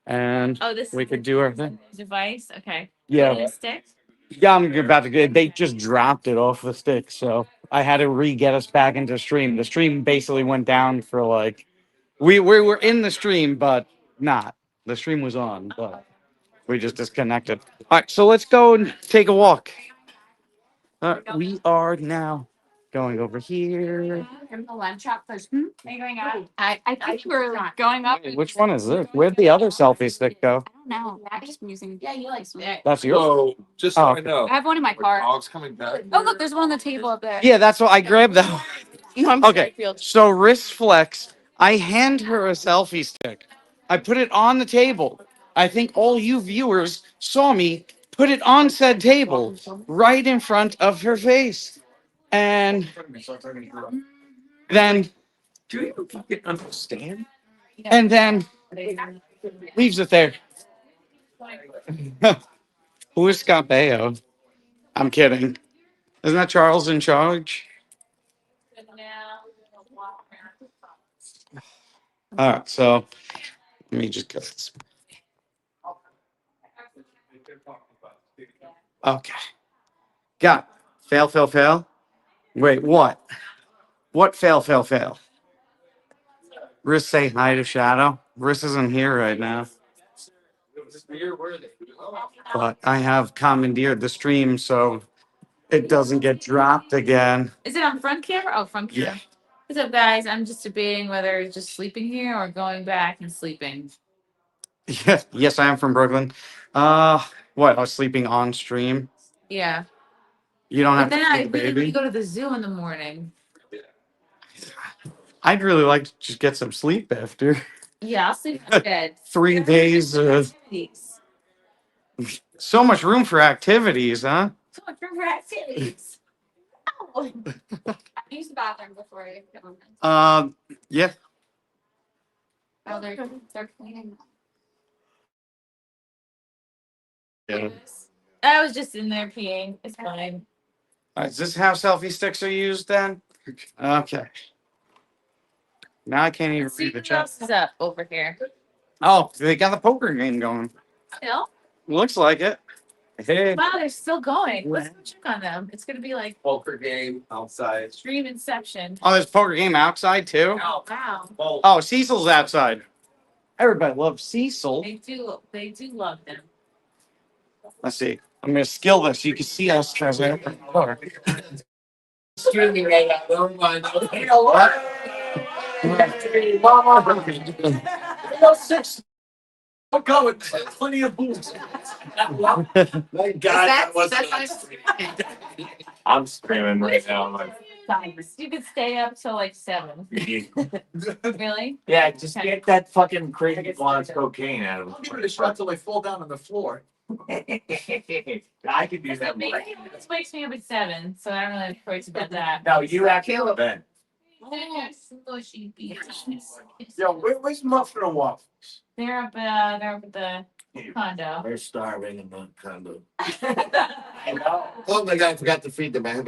and Oh, this we could do our thing. device. Okay. Yeah. Getting a stick. Yeah, I'm about to get. They just dropped it off the stick, so I had to re-get us back into stream. The stream basically went down for like we were in the stream, but not. The stream was on, but we just disconnected. All right, so let's go and take a walk. We are now going over here. From the lunch shop first. Are you going out? I think we're going up. Wait, which one is this? Where'd the other selfie stick go? I don't know. I'm just using. Yeah, you like swimming. That's yours. So just so Oh, I okay. know, I have one in my car. dogs coming back. Oh, look, there's one on the table up there. Yeah, that's what I grabbed that. I'm Okay, so wrist flex. I hand her a selfie stick. I put it on the table. I think all you viewers saw me put it on said table right in front of her face. And then, Do you fucking understand? and then leaves it there. Who is Scott Baio? I'm kidding. Isn't that Charles in charge? All right, so let me just get this. Okay. Got it. Fail, fail, fail. Wait, what? What fail, fail, fail? Riss say hi to Shadow. Riss isn't here right now. But I have commandeered the stream so it doesn't get dropped again. Is it on front camera? Oh, front camera. Yeah. What's up, guys? I'm just debating whether it's just sleeping here or going back and sleeping. Yeah, yes, I am from Brooklyn. What? I was sleeping on stream. Yeah. You don't But have then to I feed the really baby. go to the zoo in the morning. I'd really like to just get some sleep after Yeah, I'll sleep in bed. 3 days of so much room for activities, huh? So much room for activities. Ow. I used the bathroom before I get on. Yeah. Oh, they're cleaning. Yeah. I was just in there peeing. It's fine. All right, is this how selfie sticks are used then? Okay. Now I can't even See read the who chat. else is up over here. Oh, they got the poker game going. Still? Looks like it. Hey. Wow, they're still going. Let's go check on them. It's gonna be like Poker game outside. stream inception. Oh, there's poker game outside too? Oh wow. Oh, Cecil's outside. Everybody loves Cecil. They do love them. Let's see. I'm gonna skill this so you can see us. Streaming right now. Never mind. Six. I'm coming. Plenty of booze. Thank God that wasn't. I'm screaming right now. I'm like, You could stay up till like 7. Really? yeah, just get that fucking crazy blonde cocaine out of him. Give it a shot till they fall down on the floor. I could do that. This wakes me up at 7, so I don't really have choice about that. No, you actually have Ben. Yo, where's Muffin and Waffles? They're up at the condo. We're starving in the condo. I know. Oh my God, I forgot to feed them. You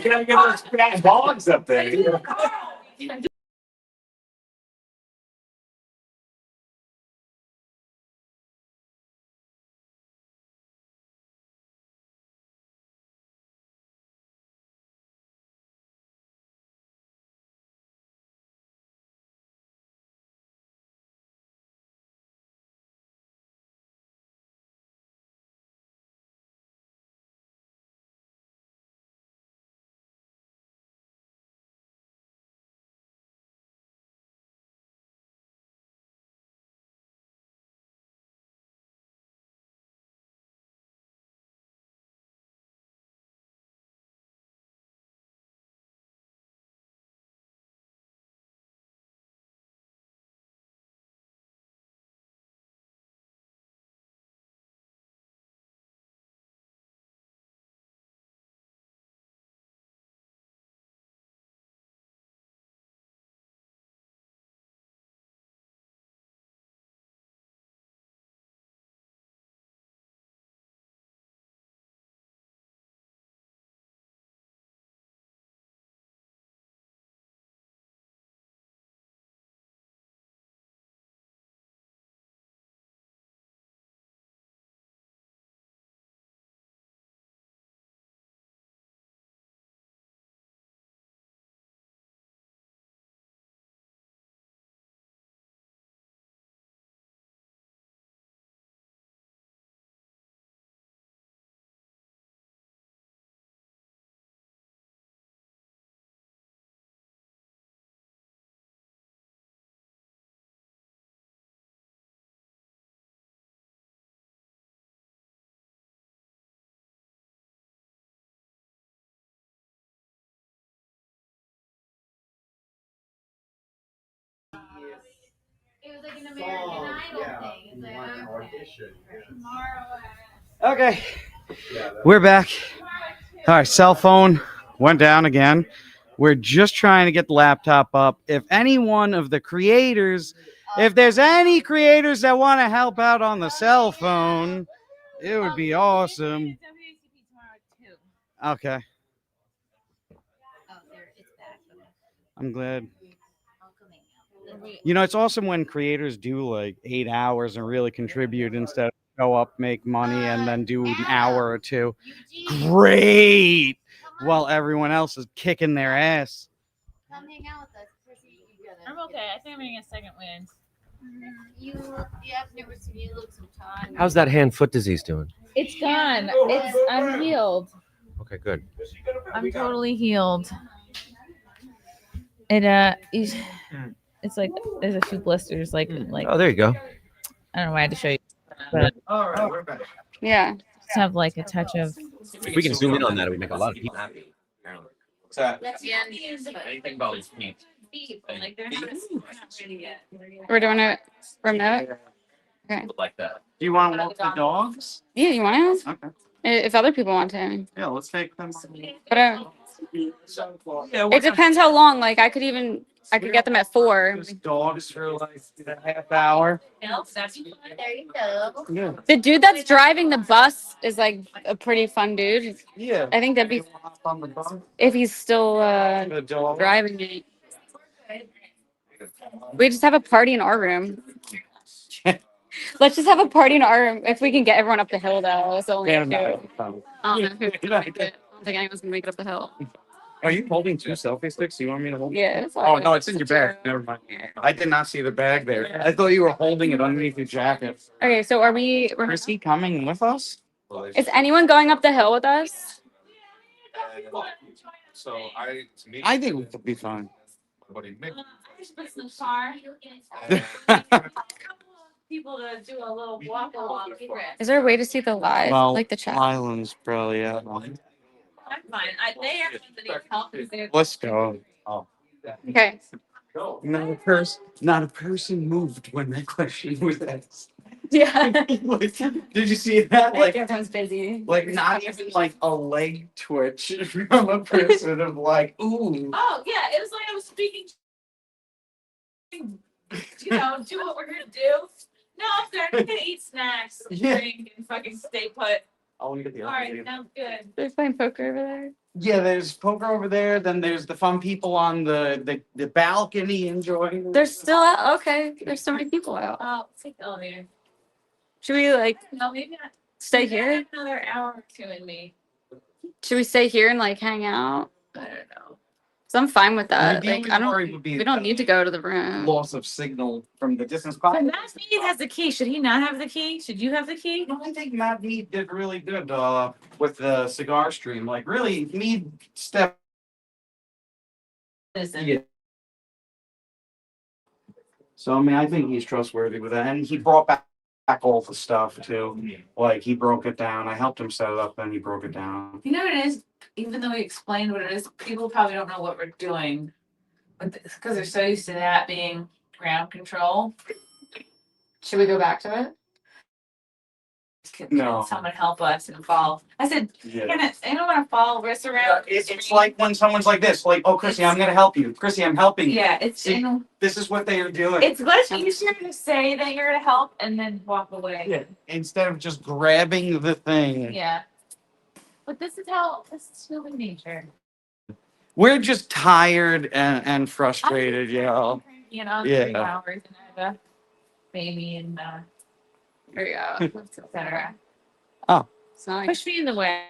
gotta get those fat dogs up there. It was like an American Idol thing. It's like, Okay. We're back. All right, cell phone went down again. We're just trying to get the laptop up. If any one of the creators, if there's any creators that want to help out on the cell phone, it would be awesome. Okay. I'm glad. You know, it's awesome when creators do like 8 hours and really contribute instead of show up, make money, and then do an hour or two. Great! While everyone else is kicking their ass. come hang out with us. I'm okay. I think I'm getting a second wind. You have never seen you look so tired. How's that hand-foot disease doing? It's gone. I'm healed. Okay, good. I'm totally healed. It's like there's a few blisters, like. Oh, there you go. I don't know why I had to show you, but All right, we're back. Yeah. just have like a touch of. If we can zoom in on that, it would make a lot of people happy. What's that? That's the end. Anything about his feet? Like they're not ready yet. We're doing it remote. Okay. Like that. Do you want to walk the dogs? Yeah, you want to? Okay. If other people want to. Yeah, let's take them. But it depends how long. Like I could get them at 4. Dogs for like a half hour. There you go. Yeah. The dude that's driving the bus is like a pretty fun dude. Yeah. I think that'd be On the bus. if he's still The dog. driving it. We just have a party in our room. Let's just have a party in our room. If we can get everyone up the hill, though. It's only Yeah, two. no. I don't know who. I don't think anyone's gonna make it up the hill. Are you holding 2 selfie sticks? You want me to hold? Yeah. Oh no, it's in your bag. Never mind. I did not see the bag there. I thought you were holding it underneath your jacket. Okay, so are we? Is he coming with us? Is anyone going up the hill with us? So I think we could be fine. People to do a little walk along. Is there a way to see the live, Well, like the chat? Island's probably out. I'm fine. They actually need help. Let's go. Oh. Okay. Not a person moved when that question was asked. Yeah. Did you see that? Like, everyone's busy. like not even like a leg twitch from a person of like, ooh. Oh yeah, it was like I was speaking. Do what we're gonna do. No, I'm sorry. I'm gonna eat snacks, Yeah. drink, and fucking stay put. I want to get the All other right, video. sounds good. They're playing poker over there. Yeah, there's poker over there. Then there's the fun people on the balcony enjoying. They're still out. Okay. There's so many people out. Oh, take the elevator. Should we like No, maybe not. stay Maybe I here? have another hour or two in me. Should we stay here and like hang out? I don't know. So I'm fine with that. The Like only I don't. worry would be We don't need to go to the room. loss of signal from the distance. But Matt Mead has the key. Should he not have the key? Should you have the key? No, I think Matt Mead did really good with the cigar stream. Like, really, Mead stepped. Listen. Yeah. So, I mean, I think he's trustworthy with that. And he brought back all the stuff, too. Like, he broke it down. I helped him set it up, and he broke it down. You know what it is? Even though we explained what it is, people probably don't know what we're doing. But because they're so used to that being ground control. Should we go back to it? Can someone help us and follow? I said, Yeah. anyone want to follow wrists around? It's like when someone's like this, like, oh, Chrissy, I'm going to help you. Chrissy, I'm helping you. Yeah, it's See, this is what they are doing. it's much easier to say that you're gonna help and then walk away. Yeah. Instead of just grabbing the thing. Yeah. But this is human nature. We're just tired and frustrated, yo. You know, Yeah. 3 hours and I have a baby and There you go. etc. Oh. Push me in the way.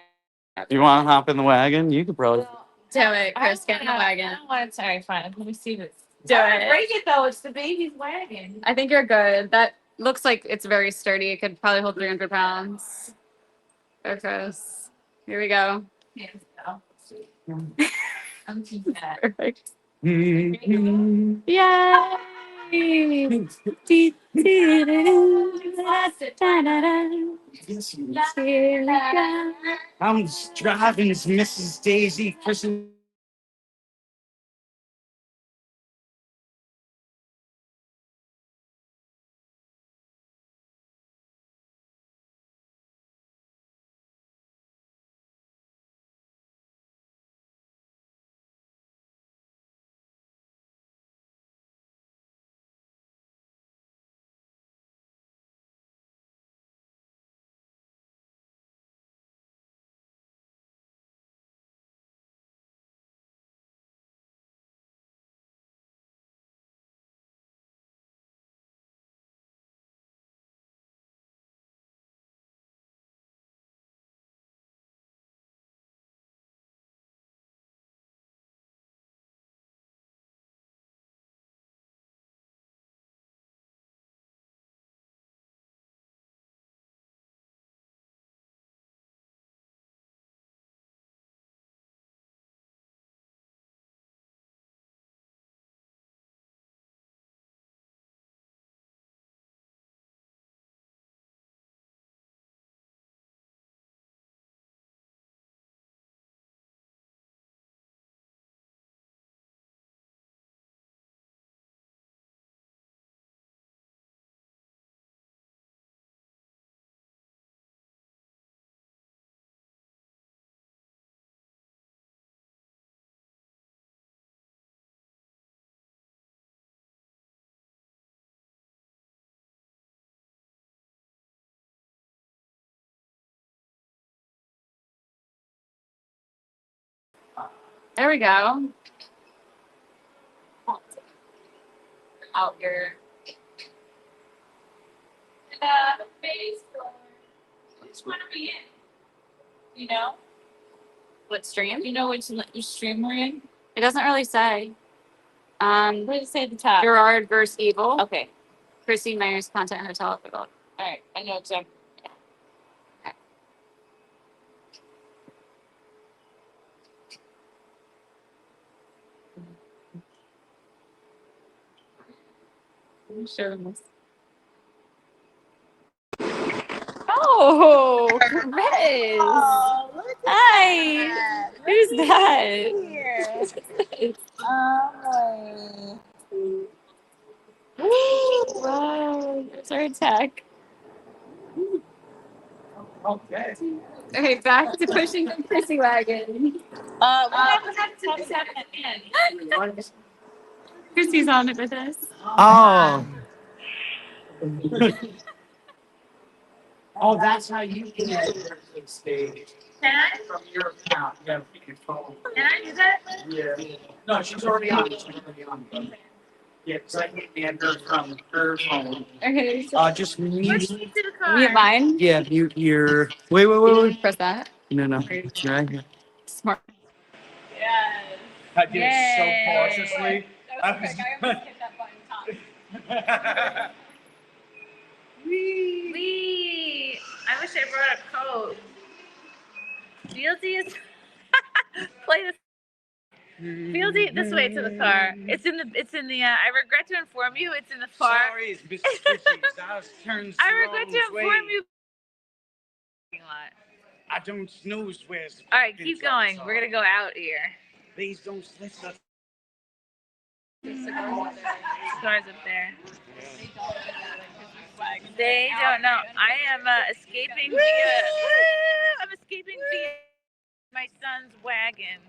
You want to hop in the wagon? You could probably. Do it, Chris. Get in the wagon. I don't want to. Sorry, fine. Let me see this. Do it. Break it though. It's the baby's wagon. I think you're good. That looks like it's very sturdy. It could probably hold 300 pounds. Go, Chris. Here we go. Hands down. I'm too fat. Perfect. Yay! I'm driving Mrs. Daisy Christmas. There we go. Out here. Phase 4. I just want to be in. You know? What stream? You know which stream we're in? It doesn't really say. What does it say at the top? Gerard versus Evil. Okay. Chrissie Mayr's content hotel. All right, I know exactly. I'm sure this. Oh, Chris. Oh, look at Hi. that. Who's Look that? here. Oh, Wow, there's our tech. Okay. Okay, back to pushing the Chrissy wagon. what happened at the end? Chrissy's on it with us. Oh. Oh, that's how you can stage Can I? from your account. You have your phone. Can I do that? Yeah. No, she's already on. She's already on. Yeah, because I can add her from her phone. Okay. So Just Push mute. me to the car. mute mine. Yeah, mute your. Wait. Press that. No. It's right here. Smart. Yes. I did it Yay. so cautiously. That was quick. I almost hit that button. Wee. I wish I brought a coat. Fealty is play this. Fealty this way to the car. It's in the I regret to inform you it's in the car. Sorry, it's Mr. Chrissy's house turns I regret to the wrong inform way. you. I don't snooze where's. All right, keep going. We're gonna go out here. Please don't slit us. Cars up there. They don't know. I am escaping via. I'm escaping via my son's wagon.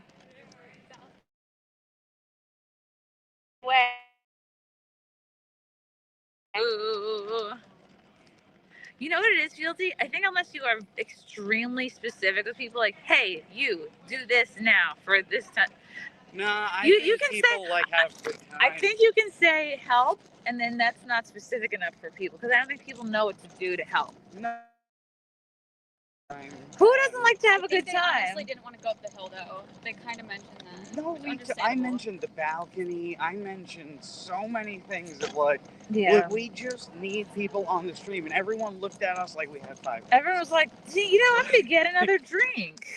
Ooh. You know what it is, Fealty? I think unless you are extremely specific with people, like, hey, you do this now for this time. Nah, You can people say, like have good time. I think you can say help, and then that's not specific enough for people because I don't think people know what to do to help. No. Who doesn't like to have a good They time? honestly didn't want to go up the hill though. They kind of mentioned that. No, I mentioned the balcony. I mentioned so many things of like, Yeah. look, we just need people on the stream, and everyone looked at us like we had 5 minutes. Everyone was like, "See, you know, I'm gonna get another drink."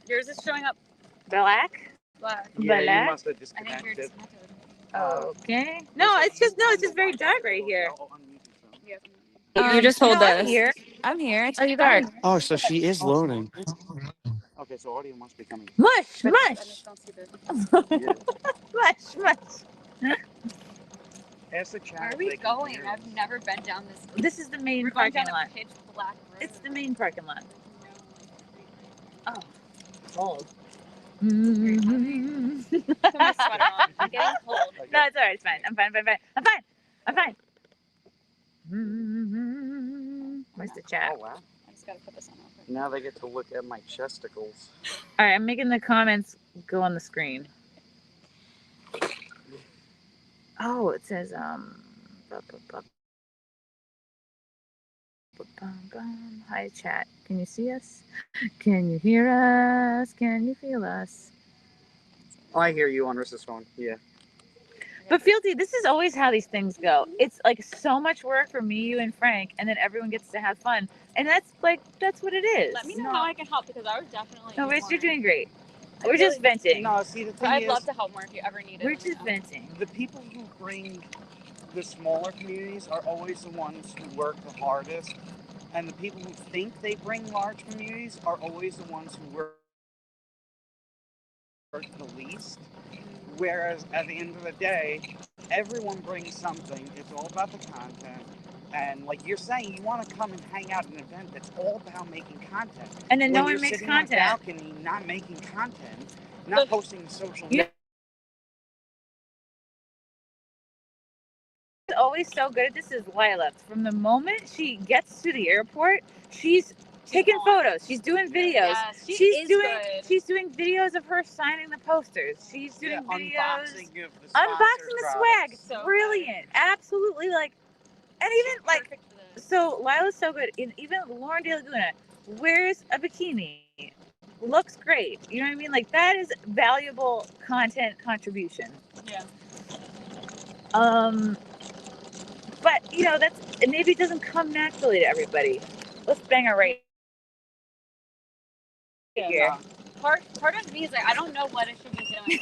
Yours is showing up Black. black. Yeah, Black? you must have I think you're disconnected. Okay. No, it's just very dark right here. You just hold no, I'm this. here. I'm here. Oh, you got it. Oh, so she is loading. Okay, so audio must be coming. Mush. Mush. Ask the chat. Where are if we they can going? hear I've never been down this. This is the main We're going parking down lot. a pitch black road. It's the main parking lot. Oh, Cold. put my sweater on. I'm getting cold. No, it's all right. It's fine. I'm fine. I'm fine. Where's the chat? Oh, wow. I just gotta put this on real quick. Now they get to look at my chesticles. All right, I'm making the comments go on the screen. Oh, it says hi chat. Can you see us? Can you hear us? Can you feel us? Oh, I hear you on Rissa's phone. Yeah. But Fealty, this is always how these things go. It's like so much work for me, you, and Frank, and then everyone gets to have fun. And that's what it is. Let me know how I can help because I was definitely. No, Rich, you're doing great. We're just venting. No, see, the thing I'd is, love to help more if you ever need it. We're just venting. the people who bring the smaller communities are always the ones who work the hardest. And the people who think they bring large communities are always the ones who work the least. Whereas at the end of the day, everyone brings something. It's all about the content. And like you're saying, you want to come and hang out at an event that's all about making content. And then no When one you're makes sitting on a content. balcony, not making content, not posting to social You- media. Always so good at this is Lila. From the moment she gets to the airport, she's taking photos. She's doing videos. Yes, she she's is doing good. she's doing videos of her signing the posters. She's doing videos Unboxing of the unboxing the swag. So Brilliant. Absolutely, like, and even like So Lila's so good. Even Lauren DeLaguna wears a bikini, looks great. You know what I mean? Like that is valuable content contribution. Yeah. But you know it maybe doesn't come naturally to everybody. Let's bang her right here. Part of me is like, I don't know what I should be doing.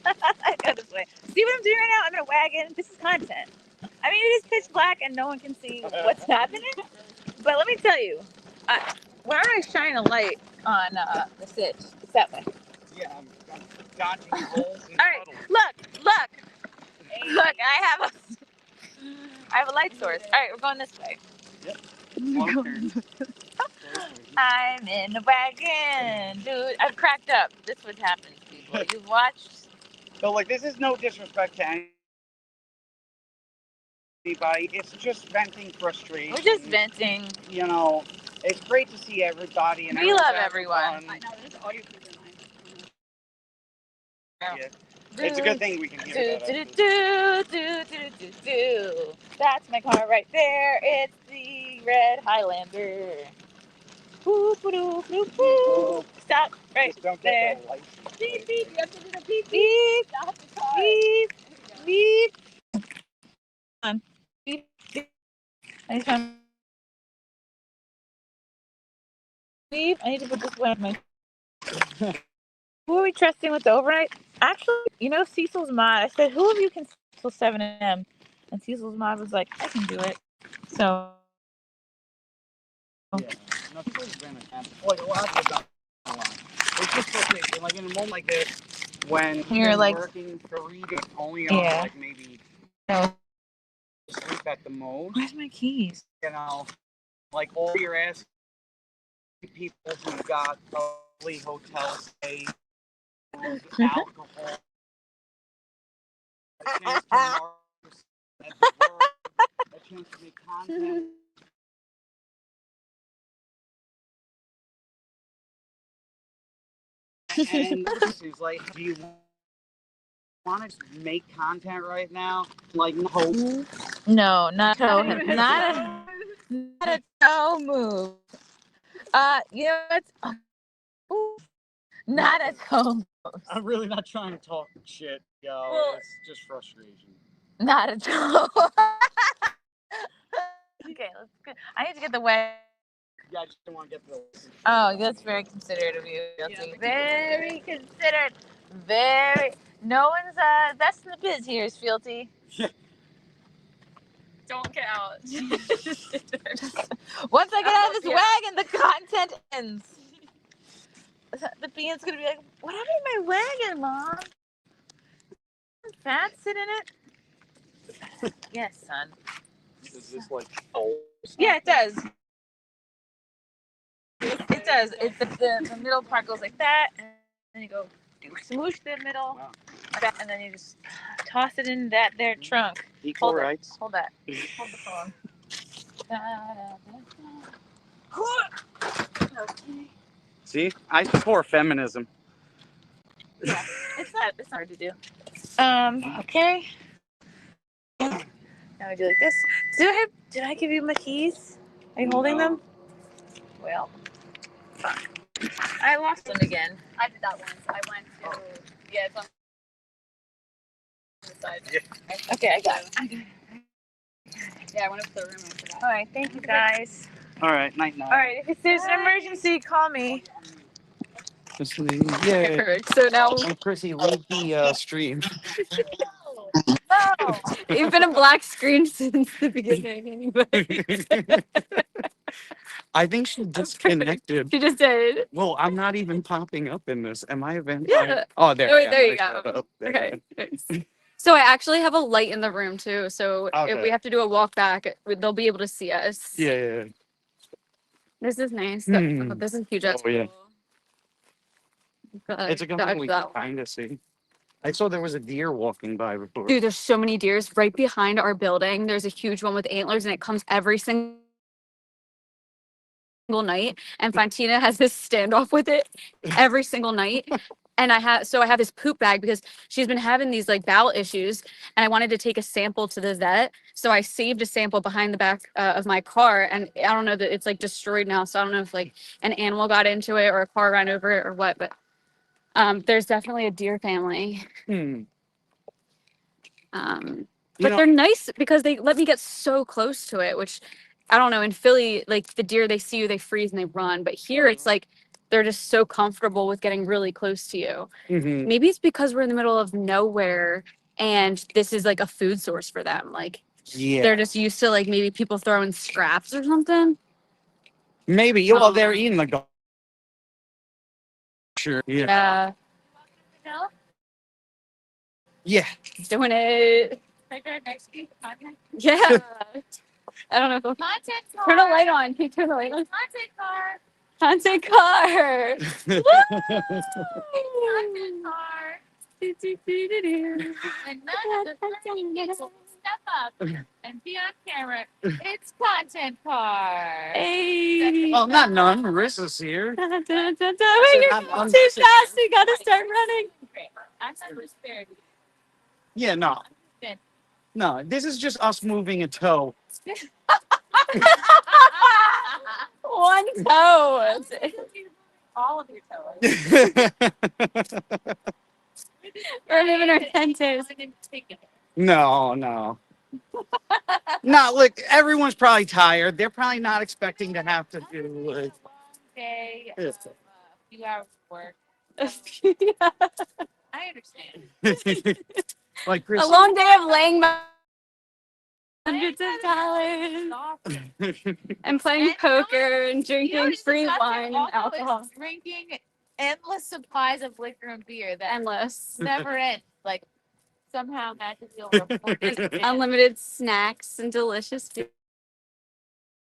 I go this way. See what I'm doing right now? I'm in a wagon. This is content. I mean, it is pitch black and no one can see what's happening. But let me tell you, why don't I shine a light on the sitch? It's that way. Yeah, I'm dodging holes. All right, look. Look, I have a light source. All right, we're going this way. Yep. I'm in the wagon, dude. I've cracked up. This is what happens, people. You've watched. So, like, this is no disrespect to anybody. It's just venting frustration. We're just venting. You know, it's great to see everybody. And We love everyone. I know, there's audio clips in mine. Yeah. It's a good thing we can hear that. That's my car right there. It's the red Highlander. Boop, boop, boop, boop. Stop right Just don't there. get the light. Beep, beep. You have to do the beep, Beep, Stop the car. beep, beep. On. Beep, beep. I need to put this away. Who are we trusting with the overnight? Actually, you know, Cecil's mod. I said, who of you can till 7 a.m.? And Cecil's mod was like, I can do it. So. Yeah. No, it's been like a lot of it's just frustrating. Like in a moment like this, when You're you're like, working 3 days only on yeah. like maybe No. sleep at the most. Where's my keys? You know, like all your ass people who got lovely hotel stay, alcohol, a chance to market at the work, a chance to make content. And this is like, do you want to make content right now? Like, no. No, not a toe. Not a toe move. You know what's not a toe move. I'm really not trying to talk shit, yo. Well, It's just frustration. Not a toe. Okay, let's go. I need to get the way. Yeah, I just don't want to get the. Oh, that's very considerate of you. Very considerate. Very. No one's best in the biz here is Fealty. Don't get out. Once I get out of this wagon, the content ends. The bean's gonna be like, what happened to my wagon, Mom? Fat sit in it? Yes, son. Is this like old? Yeah, it does. It does. It's the middle part goes like that, and then you go smoosh the middle, like that, and then you just toss it in that there trunk. Equal Hold rights. Hold that. Hold the phone. Okay. See, I support feminism. Yeah, it's not hard to do. Okay. Now we do like this. Did I give you my keys? Are you holding them? Well, fine. I lost them again. I did that once. I went to it's on the side. Yeah. Okay, I got it. Yeah, I went up to the room and I forgot. All right, thank you guys. All right, night. All right, if there's an emergency, call me. Yeah. Perfect. So now Chrissy, leave the stream. No. you've been a black screen since the beginning anyway. I think she disconnected. She just did. Well, I'm not even popping up in this. Am I even? Yeah. Oh, there. Oh, yeah, there you I go. showed up. There. Okay. Nice. So I actually have a light in the room too. So if Okay. we have to do a walk back, they'll be able to see us. Yeah. This is nice. Hmm. This is huge. Oh, yeah. It's a good Dodge thing we that. can kind of see. I saw there was a deer walking by before. Dude, there's so many deers right behind our building. There's a huge one with antlers, and it comes every single night. And Fantina has this standoff with it every single night. And I have this poop bag because she's been having these like bowel issues, and I wanted to take a sample to the vet. So I saved a sample behind the back of my car, and I don't know that it's like destroyed now. So I don't know if like an animal got into it or a car ran over it or what. But there's definitely a deer family. But they're nice because they let me get so close to it, which I don't know. In Philly, like the deer, they see you, they freeze and they run. But here, it's like they're just so comfortable with getting really close to you. Maybe it's because we're in the middle of nowhere and this is like a food source for them. Like they're just used to like maybe people throwing scraps or something. Maybe. Well, they're eating the dog. Sure. Yeah. Yeah. Doing it. Yeah. I don't know if they'll turn a light on. Can you turn the light on? Content car. Woo! Content car. And none of the people step up and be on camera. It's content car. Hey. Well, not none. Marissa's here. We're too fast. We gotta start running. I'm not scared. Yeah, no. No, this is just us moving a toe. One toe. All of your toes. We're moving our tent toes. No. No, look, everyone's probably tired. They're probably not expecting to have to do like Day Yeah. of a few hours of work. I understand. like A long day of laying hundreds of dollars and playing poker and drinking free wine and alcohol. Drinking endless supplies of liquor and beer that Endless. never end. Like somehow magically over. Unlimited snacks and delicious food.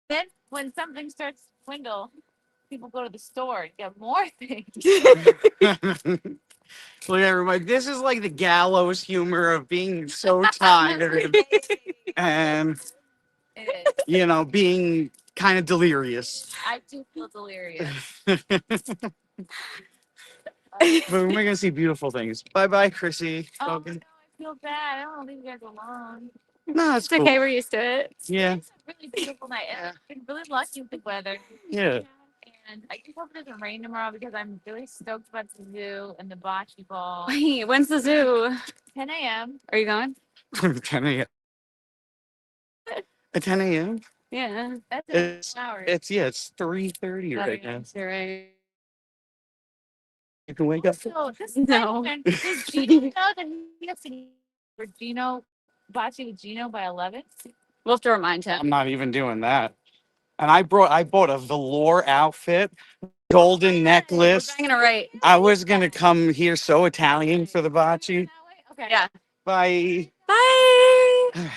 Then when something starts to dwindle, people go to the store and get more things. Look, everybody, this is like the gallows humor of being so tired and, you know, being kind of delirious. I do feel delirious. But we're going to see beautiful things. Bye-bye, Chrissy. Oh, no, I feel bad. I don't want to leave you guys alone. No, it's okay. We're used to it. Yeah. It's a really beautiful night. And I've been really lucky with the weather. Yeah. And I just hope it doesn't rain tomorrow because I'm really stoked about the zoo and the bocce ball. Wait, when's the zoo? 10 a.m. Are you going? 10 a.m. At 10 a.m.? Yeah. That's in 2 hours. It's 3:30 right now. You're right. You can wake up. So, this No. Does Geno know that he has to for Geno, bocce with Geno by 11? We'll have to remind him. I'm not even doing that. And I bought a velour outfit, golden necklace. I'm gonna write. I was gonna come here so Italian for the bocce. Okay. Yeah. Bye. Bye.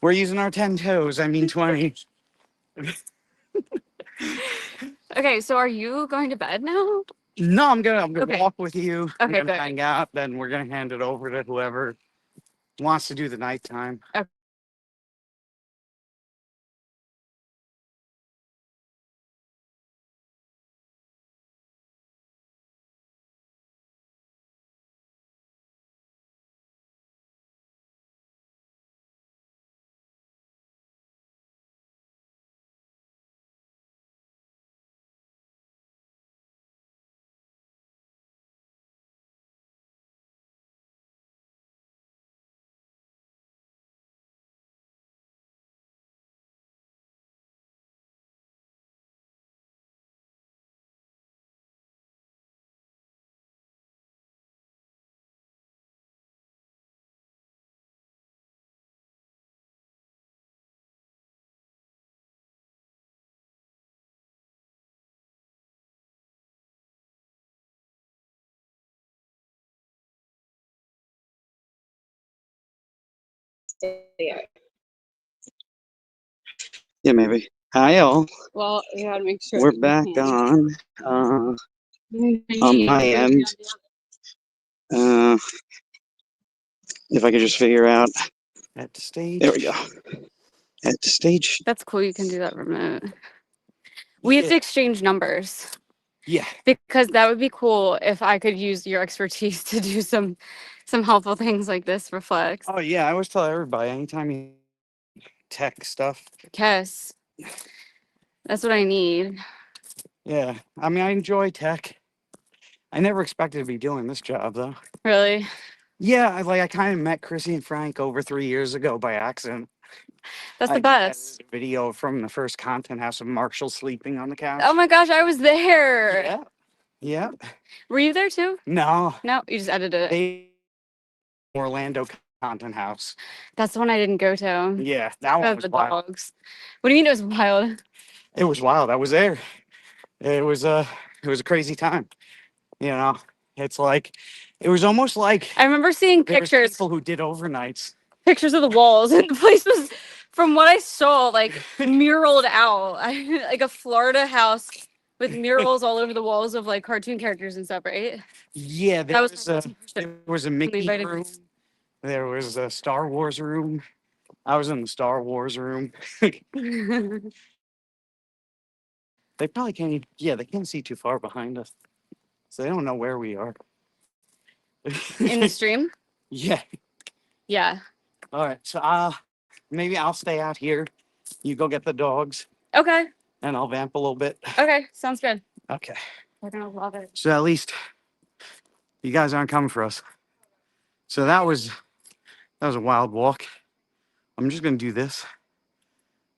We're using our 10 toes. I mean 20. Okay, so are you going to bed now? No, I'm gonna Okay. walk with you. I'm Okay, gonna good. hang out. Then we're gonna hand it over to whoever wants to do the nighttime. Okay. Yeah, maybe. Hi, all. Well, you gotta make sure. We're back on my end. If I could just figure out at the stage. There we go. At the stage. That's cool. You can do that remote. We have to exchange numbers. Yeah. Because that would be cool if I could use your expertise to do some helpful things like this for Flex. Oh yeah, I always tell everybody anytime you tech stuff. Yes. That's what I need. Yeah. I mean, I enjoy tech. I never expected to be doing this job though. Really? Yeah, I kind of met Chrissy and Frank over 3 years ago by accident. That's the I best. edited a video from the first content house of Marshall sleeping on the couch. Oh my gosh, I was there. Yeah. Yeah. Were you there too? No. No, you just edited it. They Orlando content house. That's the one I didn't go to. Yeah, that one was The wild. dogs. What do you mean it was wild? It was wild. I was there. It was a crazy time. You know, it's like it was almost like I remember seeing there was pictures people who did overnights. of the walls, and the place was, from what I saw, like muraled out. Like a Florida house with murals all over the walls of like cartoon characters and stuff, right? Yeah, That was there was a Mickey invited room. There was a Star Wars room. I was in the Star Wars room. They probably can't even, yeah, they can't see too far behind us. So they don't know where we are. In the stream? Yeah. Yeah. All right. So maybe I'll stay out here. You go get the dogs. Okay. And I'll vamp a little bit. Okay. Sounds good. Okay. They're gonna love it. So at least you guys aren't coming for us. So that was a wild walk. I'm just gonna do this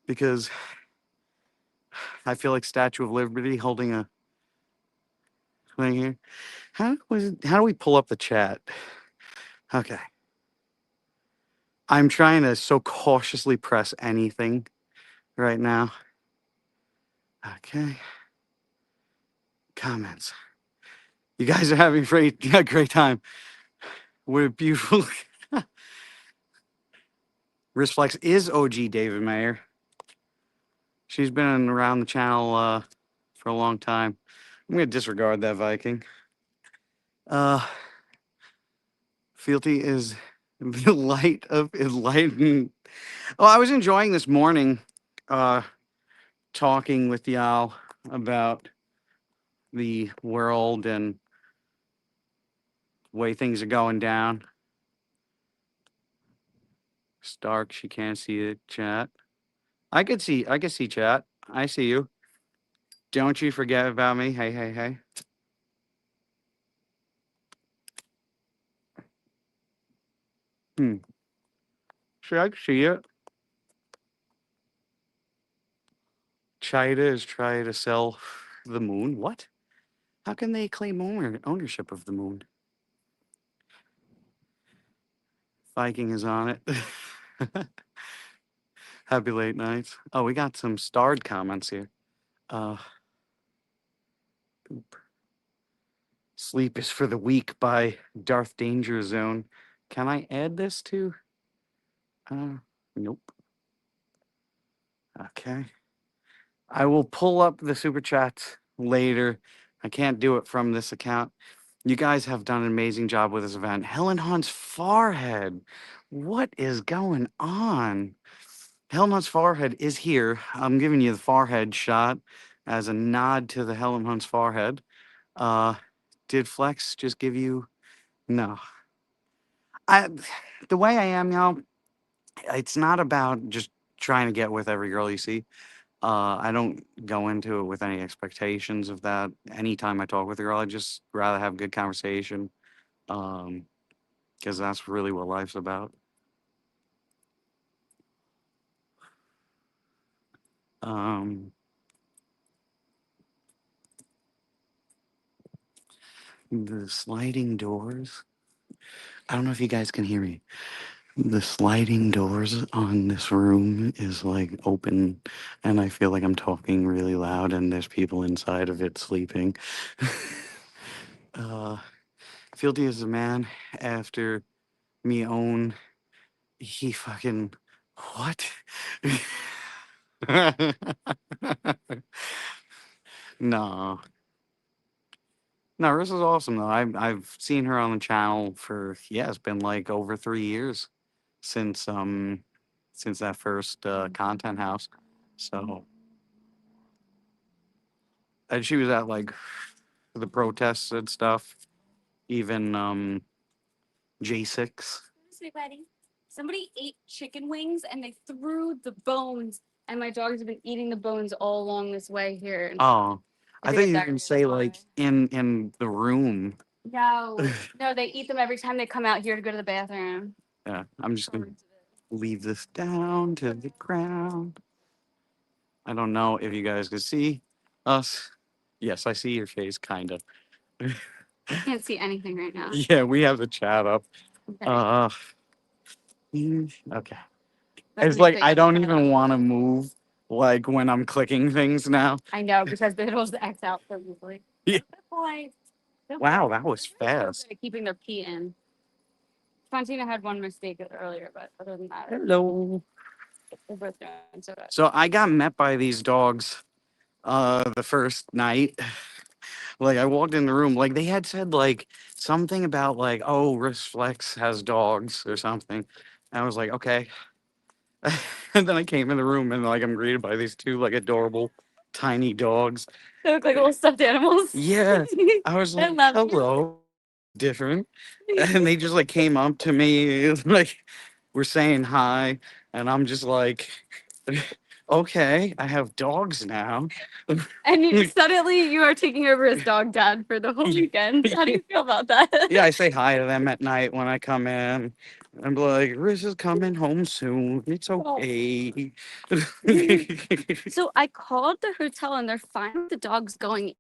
because I feel like Statue of Liberty holding a thing here. How do we pull up the chat? Okay. I'm trying to so cautiously press anything right now. Okay. Comments. You guys are having a great time. What a beautiful. Wristflex is OG David Mayer. She's been around the channel for a long time. I'm going to disregard that Viking. Fealty is the light of enlightened. Oh, I was enjoying this morning talking with y'all about the world and the way things are going down. Stark, she can't see the chat. I can see chat. I see you. Don't you forget about me. Hey, hey, hey. Should I see it? China is trying to sell the moon. What? How can they claim ownership of the moon? Viking is on it. Happy late nights. Oh, we got some starred comments here. Sleep is for the Weak by Darth Danger Zone. Can I add this to? Nope. Okay. I will pull up the super chats later. I can't do it from this account. You guys have done an amazing job with this event. Helen Hunt's forehead. What is going on? Helen Hunt's forehead is here. I'm giving you the forehead shot as a nod to the Helen Hunt's forehead. Did Flex just give you? No. The way I am, y'all, it's not about just trying to get with every girl you see. I don't go into it with any expectations of that. Anytime I talk with a girl, I just rather have a good conversation. Because that's really what life's about. The sliding doors. I don't know if you guys can hear me. The sliding doors on this room is like open, and I feel like I'm talking really loud, and there's people inside of it sleeping. Fealty is a man after me own. He fucking what? No. No, Rissa's awesome though. I've seen her on the channel for it's been like over 3 years since that first content house. So and she was at like the protests and stuff. Even J6. Buddy. Somebody ate chicken wings and they threw the bones, and my dogs have been eating the bones all along this way here. Oh, I thought you were diarrhea. gonna say like in the room. No, no, they eat them every time they come out here to go to the bathroom. Yeah, I'm just gonna leave this down to the ground. I don't know if you guys can see us. Yes, I see your face, kind of. I can't see anything right now. Yeah, we have the chat up. Okay. Okay. That's It's like amazing. I don't even want to move like when I'm clicking things now. I know, because it'll X out so easily. Yeah. Good boy. Good Wow, boy. that was They're really so fast. good at keeping their pee in. Fontina had one mistake earlier, but other than that, Hello. they're both doing so good. So I got met by these dogs the first night. Like I walked in the room, like they had said like something about like, oh, Wrist Flex has dogs or something. And I was like, okay. And then I came in the room and like I'm greeted by these two like adorable tiny dogs. They look like little stuffed animals. Yeah. I was I like, love it. hello. Different. And they just like came up to me, like we're saying hi. And I'm just like, okay, I have dogs now. And suddenly you are taking over as dog dad for the whole weekend. How do you feel about that? Yeah, I say hi to them at night when I come in. I'm like, Riz is coming home soon. It's okay. So I called the hotel and they're fine with the dogs going.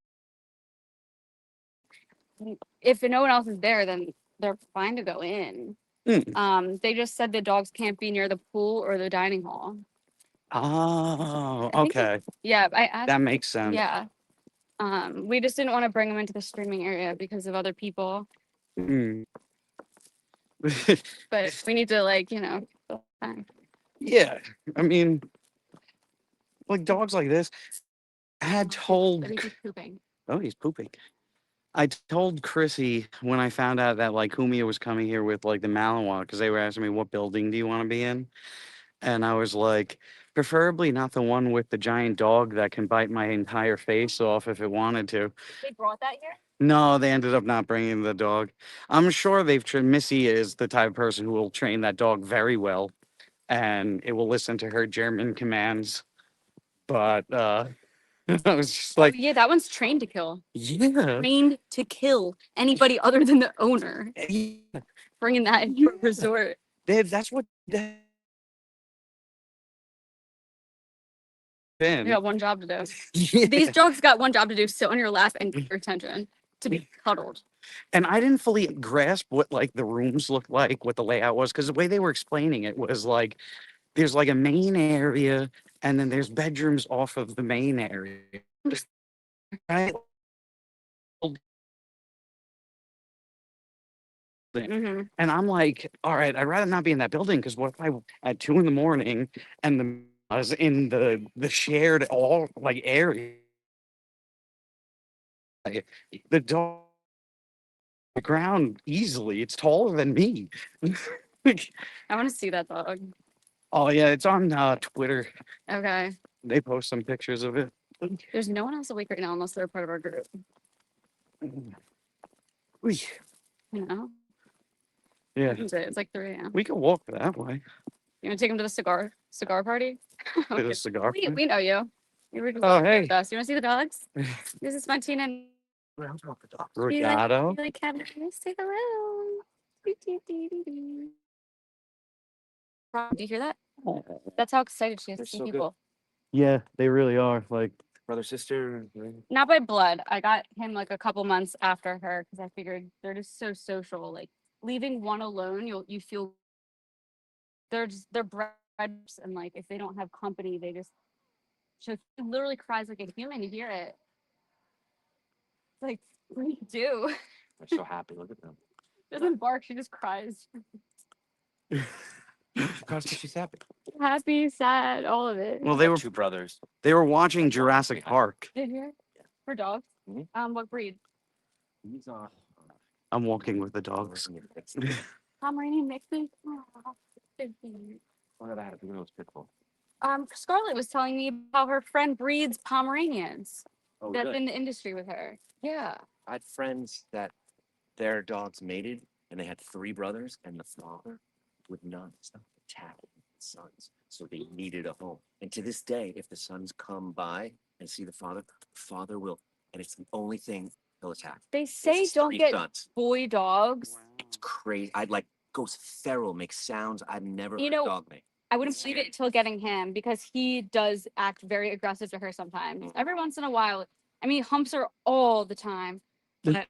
If no one else is there, then they're fine to go in. They just said the dogs can't be near the pool or the dining hall. Oh, I think okay. Yeah, I asked. That makes sense. Yeah. We just didn't want to bring them into the streaming area because of other people. Mm. But we need to fine. Yeah, I mean, like dogs like this. I had told. I think he's pooping. Oh, he's pooping. I told Chrissy when I found out that like Cumia was coming here with like the Malinois because they were asking me what building do you want to be in, and I was like, preferably not the one with the giant dog that can bite my entire face off if it wanted to. They brought that here? No, they ended up not bringing the dog. I'm sure they've trained. Missy is the type of person who will train that dog very well, and it will listen to her German commands. But I was just like, Yeah, that one's trained to kill. yeah. Trained to kill anybody other than the owner. Bringing that into a resort. That's what. You got one job to do. Yeah. These dogs got one job to do: sit on your lap and get your attention, to be cuddled. And I didn't fully grasp what like the rooms looked like, what the layout was, because the way they were explaining it was like there's like a main area and then there's bedrooms off of the main area. Right? And I'm like, all right, I'd rather not be in that building because what if I at 2 a.m. and I was in the shared all like area. The dog the ground easily. It's taller than me. I want to see that dog. Oh yeah, it's on Twitter. Okay. They post some pictures of it. There's no one else awake right now unless they're part of our group. Whee. You know? Yeah. It's like 3 a.m. We can walk that way. You want to take them to the cigar party? To the cigar We party? know you. You were just Oh, hey. with us. You want to see the dogs? This is Fontina. And Ricardo. You like having us say hello. Do you hear that? That's how excited she is to see so good. people. Yeah, they really are. Like brother, sister. Not by blood. I got him like a couple months after her because I figured they're just so social. Like leaving one alone, you feel they're bred, and like if they don't have company, they just she literally cries like a human. You hear it. It's like, what do you do? They're so happy. Look at them. Doesn't bark. She just cries. She's happy. Happy, sad, all of it. Well, they were two brothers. They were watching Jurassic Park. Did you hear? For dogs. What breed? He's on. I'm walking with the dogs. Pomeranian mixes. One of that. It was pitbull. Scarlett was telling me how her friend breeds Pomeranians. Oh, That's really? in the industry with her. Yeah. I had friends that their dogs mated and they had 3 brothers, and the father would not stop attacking the sons. So they needed a home. And to this day, if the sons come by and see the father will, and it's the only thing he'll attack. They say It's don't 3 get sons. boy dogs. It's crazy. I'd like goes feral, makes sounds I've never You heard know, a dog make. I wouldn't believe it until getting him because he does act very aggressive to her sometimes. Every once in a while. I mean, he humps her all the time. But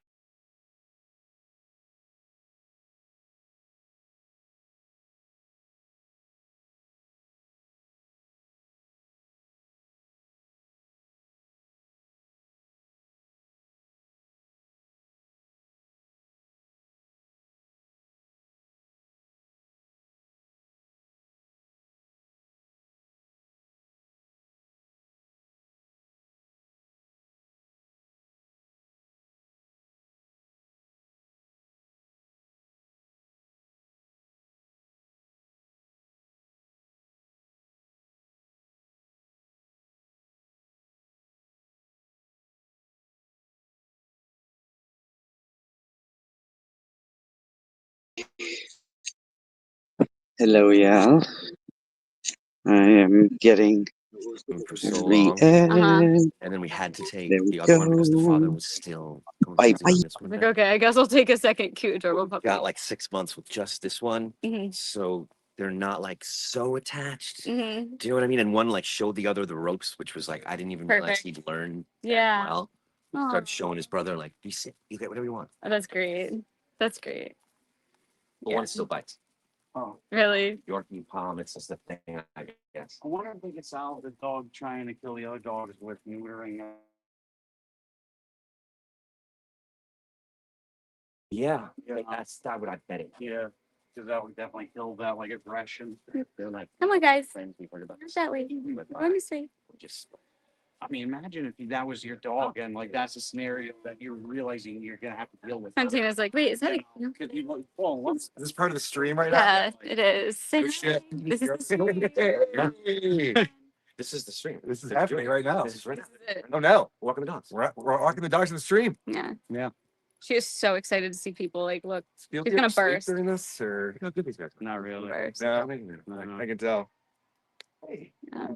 Hello, yeah. I am getting For so the long. end. And then we had to take There we the other one because the father go. was still going Bye crazy bye. on this one. like, okay, I guess I'll take a second cute adorable puppy. Got like 6 months with just this one. So they're not like so attached. Do you know what I mean? And one like showed the other the ropes, which was like I didn't even realize Perfect. he'd learn Yeah. well. Aw. Started showing his brother like, "You sit, you get whatever you want." Oh, that's great. That's great. But one still bites. Oh, Really? Yorkie Palm, it's just a thing, I guess. I wonder if they could solve the dog trying to kill the other dogs with neutering. Yeah, Yeah. that would I bet it. Yeah, because that would definitely kill that like aggression. They're like Come on, guys. friends we've heard about. Not that way. Let me see. Just I mean, imagine if that was your dog and like that's a scenario that you're realizing you're gonna have to deal with. Fantina's like, wait, is that a... Because you like, oh, what's Is this part of the stream right Yeah, it is. Say Oh, shit. hi. This is the stream. This is the stream. This is happening right now. This is right now. Oh no, Walking the dogs. we're walking the dogs in the stream. Yeah. Yeah. She is so excited to see people. Like, look, Feel she's gonna sleep burst. during this, or How good these guys are. not really. Burst. no? No. I can tell. Hey, Yeah.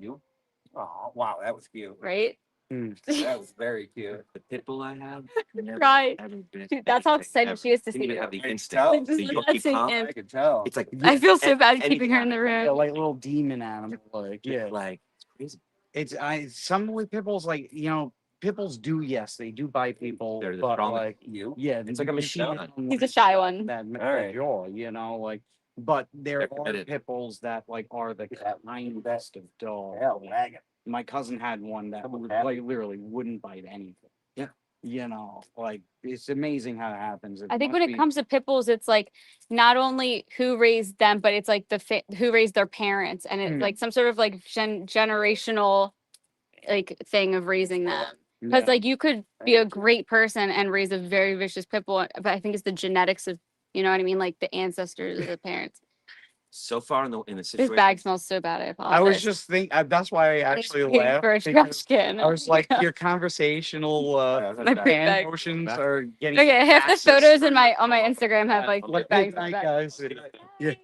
Oh wow, that was cute. Right? That was very cute. the pit bull I have. never, Right. ever been Dude, that's how anything excited ever. she is to Didn't see even you. have the I instinct. know. Like, just The let Yorkie that sink Palm. in. I can tell. It's like I feel so bad anything keeping her in the Yeah, room. like little demon animal. Like yeah, like it's crazy. it's some with pit bulls like pit bulls do they do bite people, They're the but strongest. like You? yeah, It's like a you machine. can't, He's a shy one. That All right. jaw, like. But there They're are committed. pit bulls that like are the kindest of dogs. Hell, Like, wagon. my cousin had one that Someone would, happy? like literally wouldn't bite anything. Yeah. Like it's amazing how it happens. I think must when be- it comes to pit bulls, it's like not only who raised them, but it's like who raised their parents, and it's like some sort of like generational like thing of raising them. Because Yeah. like you could be a great person and raise a very vicious pit bull, but I think it's the genetics of, you know what I mean, like the ancestors of the parents. So far in the This situation. bag smells so bad. I apologize. I was just thinking. That's why I actually waiting laughed. for a because trash can. I was like, your conversational My big fan bag. motions are getting. Okay, half the access. photos in on my Instagram have like Like, bags. good night, guys. Yeah.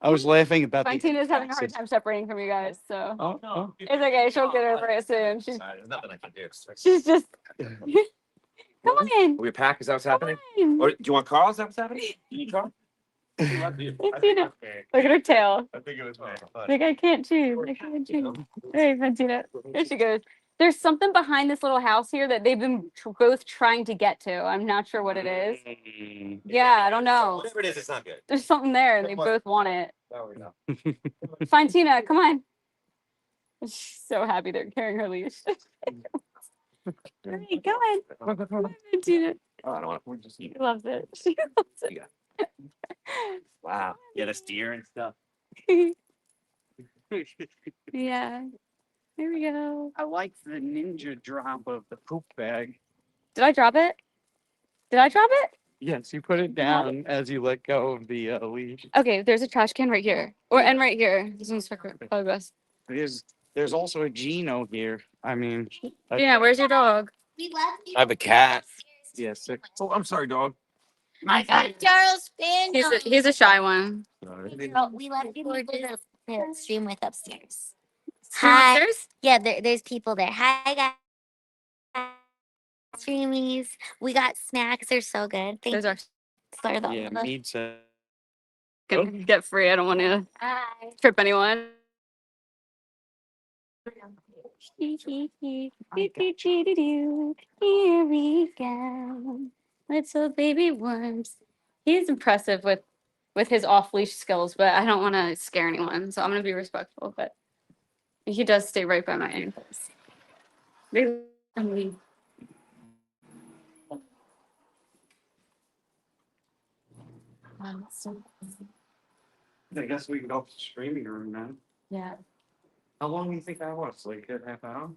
I was laughing about the. Valentina's having a hard access. time separating from you guys, so Oh, oh. it's okay. She'll get over it soon. There's nothing I can do. She's just come on. Will we pack? Is that what's happening? on. Or do you want Carl? Is that what's happening? You need Carl? Fantina, look at her tail. I think it was fun. Like I can't choose. I can't choose. Hey, Fantina. Here she goes. There's something behind this little house here that they've been both trying to get to. I'm not sure what it is. Yeah, I don't know. Whatever it is, it's not good. There's something there, and they both want it. There we go. Fantina, come on. She's so happy they're carrying her leash. Hey, come on. Come on, Fantina. Oh, I don't want to. We're just She loves it. She loves it. Wow. Yeah, that's deer and stuff. Yeah. Here we go. I like the ninja drop of the poop bag. Did I drop it? Did I drop it? Yes, you put it down as you let go of the leash. Okay, there's a trash can right here. And right here. This one's probably best. There's also a Geno here. I mean, Yeah, where's your dog? I have a cat. Yes. Oh, I'm sorry, dog. My God, Charles Finn. He's a shy one. We left people to the stream with upstairs. Stream Hi. upstairs? Yeah, there's people there. Hi, guys. Streamies. We got snacks. They're so good. Thank Those are you. Yeah, Mead said. gonna get free. I don't want to Hi. trip anyone. Here we go. Little baby worms. He's impressive with his off leash skills, but I don't want to scare anyone, so I'm gonna be respectful. But he does stay right by my ankles. I mean, wow, so I guess we can go to the streaming room now. yeah. How long do you think that was? Like a half hour?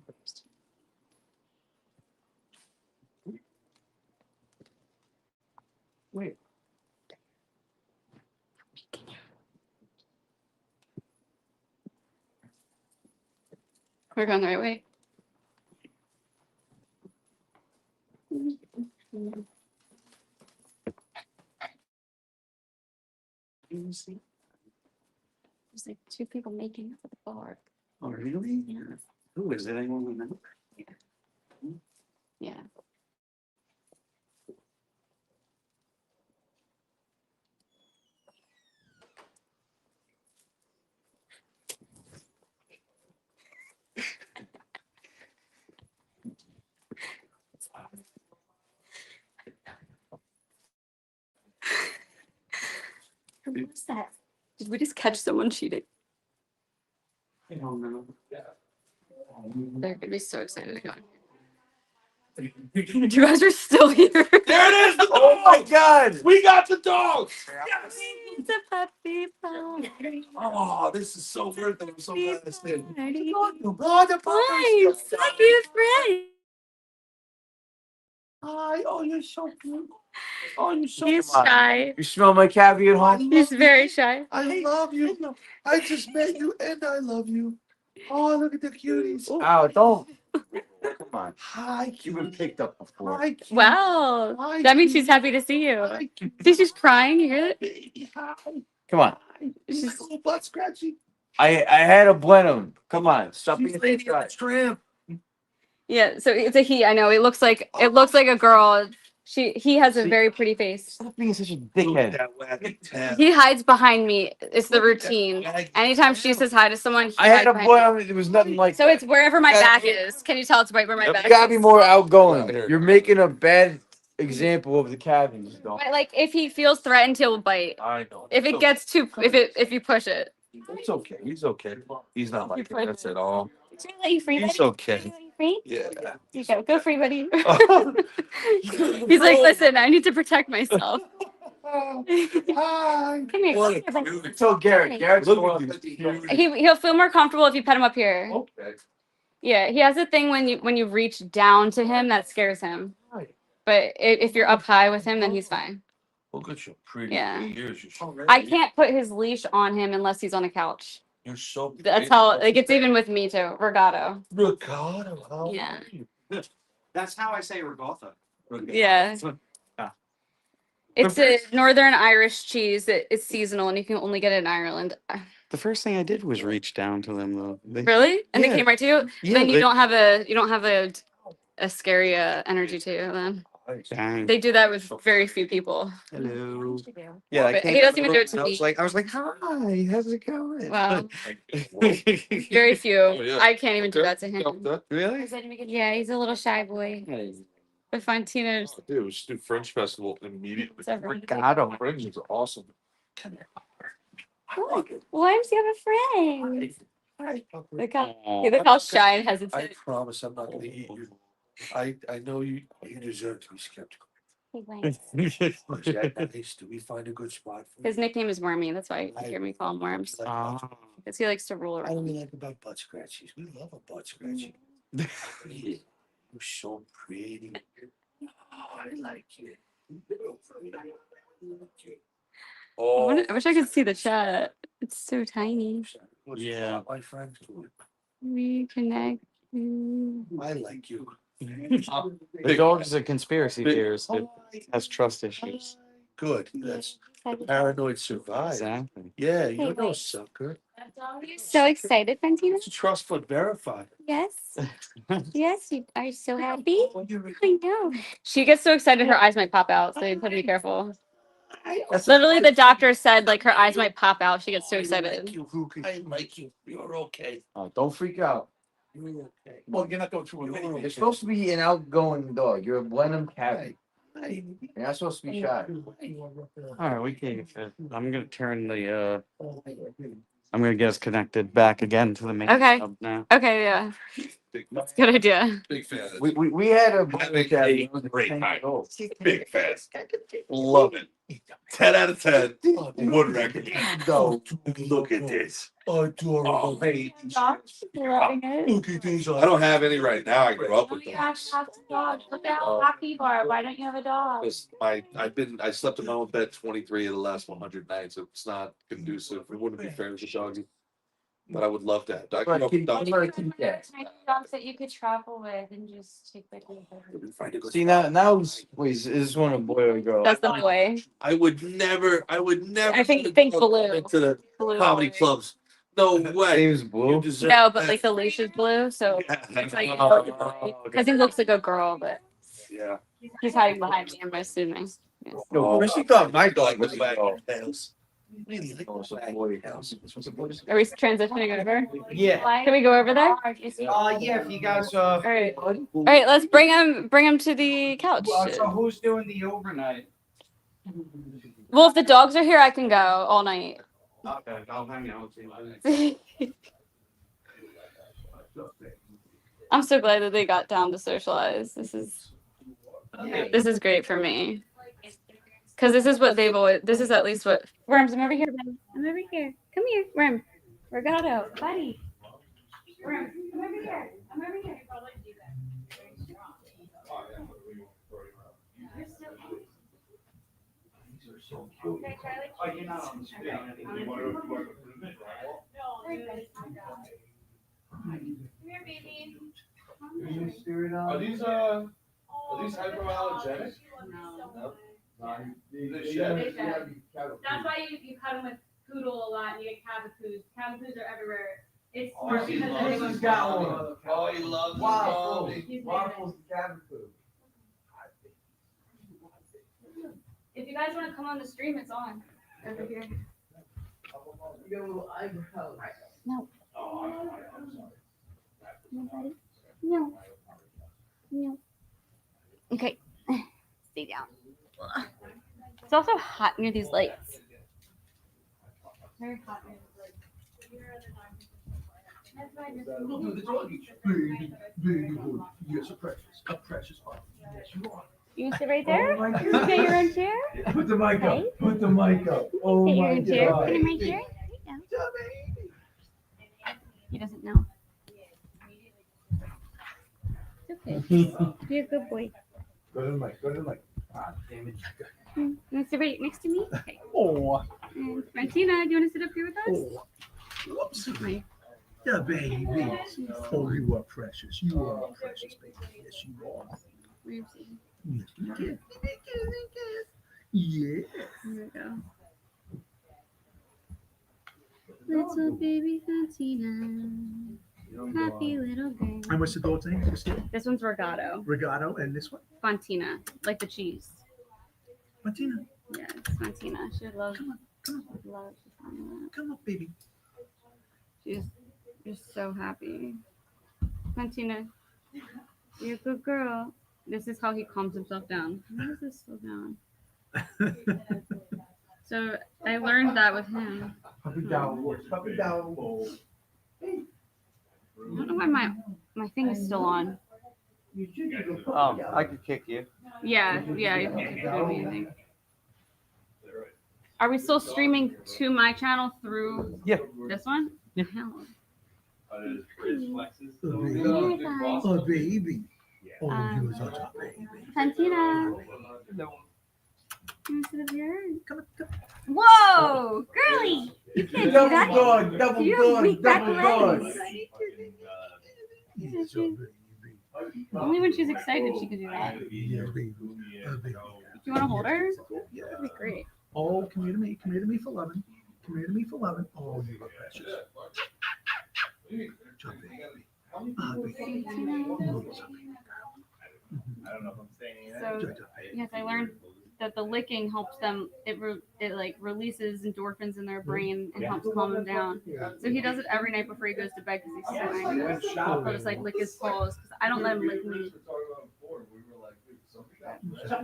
Wait. We're going the right way. There's like two people making up at the bar. Oh, really? Yeah. Who is it? Anyone we know? Yeah. What was that? Did we just catch someone cheating? I don't know. They're gonna be so excited to go. You guys are still here. There it is. Oh my God! We got the dog. Yes. It's a puppy party. Oh, this is so worth it. I'm so glad this did. Hi, such a friend. Hi. Oh, you're so cute. Oh, you're so He's cute. shy. You smell my caviar, hon? He's very shy. I love you. I just met you and I love you. Oh, look at the cuties. Ow, don't. Come on. Hi, You've been picked up before. Hi, cute. Wow. Hi, That means cute. she's happy to see you. Hi, cute. See, she's crying. You hear that? Baby, hi. Come on. She's a little butt scratchy. I had a Blenheim. Come on. Stop She's being lady shy. on the tramp. Yeah, so it's a he. I know. It looks like a girl. He has a very pretty face. Stop being such a Look at dickhead. that wagging tail. He hides behind me. It's the Look at that routine. wagging Anytime she says hi to someone, he I had hides a behind me. Blenheim. There was nothing like So that. it's wherever my gotta back be- is. Can you tell it's right where my You back gotta be is? more outgoing. Right here. You're making a bad example of the cavies, dog. But like if he feels threatened, he'll bite. I know. If it gets too, if you push it. It's okay. He's okay. He's not like that. That's at all. Should I let you free, He's buddy? okay. Should I let you free? Yeah. You go free, buddy. He's like, listen, I need to protect myself. Hi. Come here. What a Come here, buddy. cutie. Tell Garrett. Garrett's Look going at up. these cuties. He'll feel more comfortable if you pet him up here. Okay. Yeah, he has a thing when you reach down to him that scares him. Hi. But if you're up high with him, then he's fine. Look at your pretty Yeah. ears. You're so I can't put his leash on him unless he's on a couch. You're so That's how like it's even with me too. Regato. Ricardo. How Yeah. are you? That's how I say regatha. Yeah. It's a Northern Irish cheese. It's seasonal and you can only get it in Ireland. The first thing I did was reach down to them, though. Really? And Yeah. they came right to you? Yeah, Then you they- don't have a scary energy to you then. Dang. They do that with very few people. Hello. Yeah, I But came he doesn't to even the do it to room, me. I was like, hi, how's it going? Wow. Very few. yeah. I can't even do that to him. Really? Yeah, he's a little shy boy. But Fontina's Dude, we should do Fringe Festival immediately. It's every- Ricardo. Fringe is awesome. why does he have a friend? Hi, Pupper. Look how, Aw. look how shy and I hesitant. promise I'm not gonna eat you. I know you deserve to be skeptical. He went. Is that nice? Do we find a good spot for His you? nickname is Wormy. That's why you hear me call him Worms. Because he likes to roll I around. don't like about butt scratchies. We love a butt scratching. You're so pretty. Oh, I like you. Oh, I wish I could see the chat. It's so tiny. yeah. My friends do it. Reconnect. I like you. The dog's a conspiracy theorist. It has trust issues. Good. That's the paranoid survive. Exactly. Yeah, you're no sucker. You're so excited, Fantina. It's trust but verified. Yes. Yes, you are so happy. I know. She gets so excited her eyes might pop out, so you have to be careful. Literally, the doctor said like her eyes might pop out. She gets so excited. I like you. You're okay. Don't freak out. You're okay. Well, you're not going through a You're supposed to be an outgoing dog. You're a Blenheim Tabby. You're not supposed to be shy. All right, we can. I'm gonna turn the. I'm gonna get us connected back again to the main Okay. hub now. Okay, yeah. That's a good idea. Big fan. We had a Having a great time. Big fan. Love it. 10 out of 10. Would recommend. Go. Look at this. Adorable. Oh, hey. Loving it. Look at these. I don't have any right now. I grew up with them. Have a dog. Look how happy you are. Why don't you have a dog? Because I slept in my own bed 23 of the last 100 nights. So it's not conducive. It wouldn't be fair to the doggy. But I would love that. I grew up with dogs. Nice dogs that you could travel with and just take with you. See now is this one a boy or a girl? That's the boy. I would never. I think blue. Into the Blue comedy always. clubs. No way. Seems blue. No, but like the leash is blue, so it's like because he looks like a girl, but Yeah. he's hiding behind me. I'm assuming. Yes. No, Chrissy thought my dog was back in the house. Really like Are we transitioning over? Yeah. Can we go over there? Yeah. If you guys All right. All right. Let's bring him to the couch. So who's doing the overnight? Well, if the dogs are here, I can go all night. Okay, I'll hang out with you. I'm so glad that they got down to socialize. This is great for me. Because this is what they've always, this is at least what, Worms, I'm over here. I'm over here. Come here, Worm. Regato, buddy. Worm, I'm over here. I'm over here. Are these hypoallergenic? No. That's why you cut them with poodle a lot and you get cavapoos. Cavapoos are everywhere. It's smart because everyone's got one. Oh, he loves Waffles and cavapoo. If you guys want to come on the stream, it's on. Over here. No. No, buddy. No. No. Okay. Stay down. It's also hot near these lights. Very hot near these lights. That's why Baby boy, you're so precious. A precious heart. Yes, you are. You can sit right there? Oh my You can get your own chair? Put the mic up. Put the mic up. Oh Get your my own chair? God. Put him right here? He doesn't know. It's okay. Be a good boy. Go to the mic. Go to the mic. Ah, damn it. You want to sit right next to me? Okay. Oh. And Martina, do you want to sit up here with us? Oh. Whoops. Okay. Yeah, baby. Oh, you are precious. You are precious, baby. Yes, you are. Where is he? Yes, you can. Yeah. There we go. Little baby Fantina. Happy little girl. And what's the dog's name? This one's Regato. Regato, and this one? Fontina, like the cheese. Fontina. Yeah, it's Fontina. She loves. Come on. Come on, baby. She's just so happy. Fontina, you're a good girl. This is how he calms himself down. How does this slow down? So I learned that with him. Puppy down, boys. Puppy down. I don't know why my thing is still on. I could kick you. Yeah, you can keep doing anything. Are we still streaming to my channel through this one? Yeah. Hell. Oh, baby. Oh, you was such a baby. Santina. Can I sit up here? Whoa, girly! You can't do that. Double You dog, weak back double dog. legs. Only when she's excited she can do that. Yeah, baby. Do you want to hold her? Yeah. That'd be great. Oh, come here to me. Come here to me for loving. Come here to me for loving. Oh, you are precious. Jump in. Baby. Oh, I don't know if I'm saying anything. So yes, I learned that the licking helps them. It like releases endorphins in their brain and helps calm them down. So he does it every night before he goes to bed because he's so angry. He'll just like lick his paws because I don't let him lick me.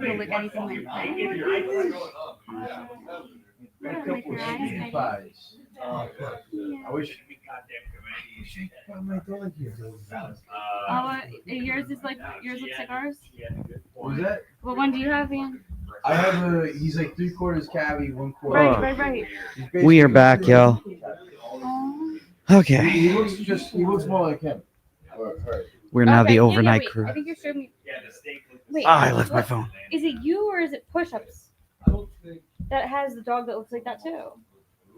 He'll lick anything like that. I wish. my dog here. Yours looks like ours. What was that? What one do you have, Ian? I have he's like 3/4 cavity, 1/4. Right. We are back, y'all. Okay. He looks more like him. Or her. We're now the Okay, overnight wait. crew. I think you showed me. Wait. I left my what- phone. Is it you or is it push-ups? That has the dog that looks like that too.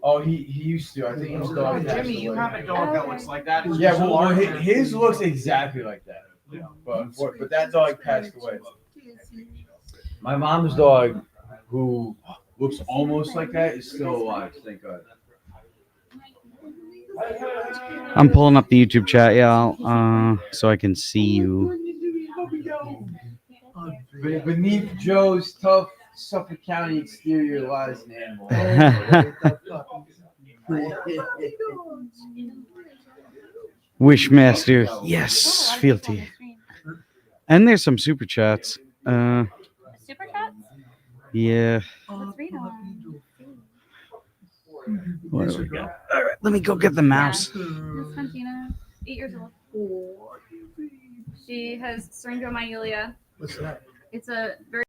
Oh, he used to. I think his dog. Jimmy, you have a dog that looks like that. It's Yeah, just well, larger. his looks exactly like that. Yeah, but that dog passed away. My mom's dog, who looks almost like that, is still alive. Thank God. I'm pulling up the YouTube chat, y'all, so I can see you. Beneath Joe's tough Suffolk County exterior lies an animal. Wishmaster, yes, Fealty. And there's some super chats. Super chats? Yeah. Let's read them. What do we got? All right, let me go get the mouse. This is Santina, 8 years old. She has syringomyelia. What's that? It's a very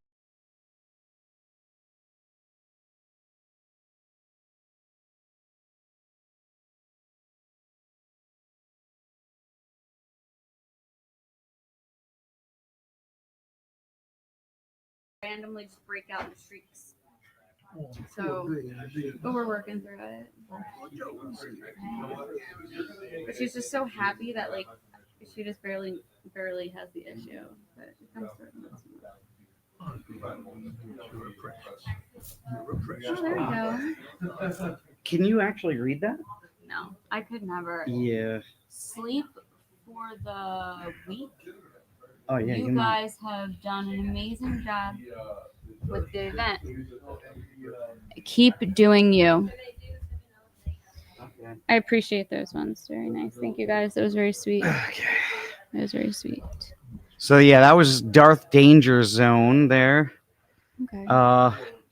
randomly just break out in shrieks. So, but we're working through it. But she's just so happy that like she just barely has the issue. But it comes through. Oh, there we go. Can you actually read that? No, I could never. Yeah. Sleep for the week. Oh, yeah. You know. guys have done an amazing job with the event. Keep doing you. I appreciate those ones. Very nice. Thank you guys. That was very sweet. Okay. That was very sweet. So yeah, that was Darth Danger Zone there. Okay.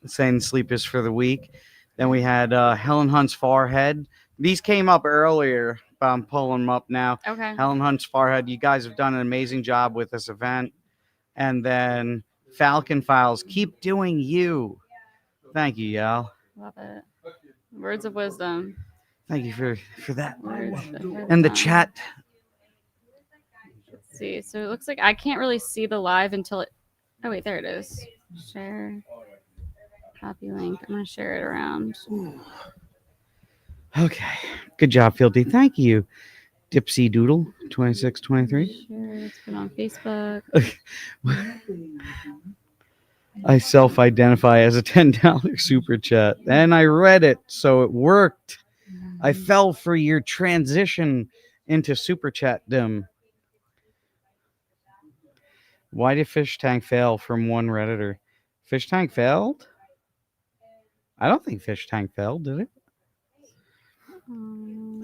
Saying sleep is for the week. Then we had Helen Hunt's Forehead. These came up earlier, but I'm pulling them up now. Okay. Helen Hunt's Forehead. You guys have done an amazing job with this event. And then Falcon Files. Keep doing you. Thank you, y'all. Love it. Words of wisdom. Thank you for that. Words of And the wisdom. chat. Let's see. So it looks like I can't really see the live until it. Oh wait, there it is. Share. Copy link. I'm gonna share it around. Okay. Good job, Fealty. Thank you. Dipsy Doodle 2623. Sure, it's been on Facebook. I self-identify as a $10 super chat, and I read it, so it worked. I fell for your transition into super chatdom. Why did Fish Tank fail from one Redditor? Fish Tank failed? I don't think Fish Tank failed, did it?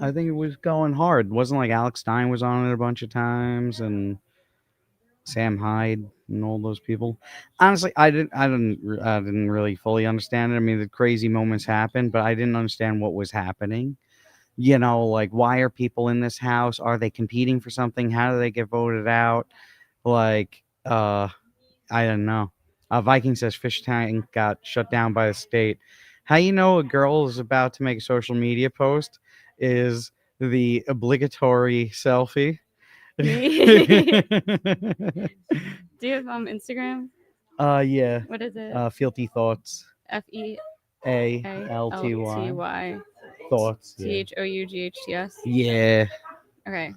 I think it was going hard. It wasn't like Alex Stein was on it a bunch of times and Sam Hyde and all those people. Honestly, I didn't really fully understand it. I mean, the crazy moments happened, but I didn't understand what was happening. You know, like, why are people in this house? Are they competing for something? How do they get voted out? Like, I don't know. Viking says Fish Tank got shut down by the state. How you know a girl is about to make a social media post is the obligatory selfie. Do you have Instagram? Yeah. What is it? Fealty Thoughts. FEALTY Thoughts. Yeah. THOUGHTS. Yeah. Okay.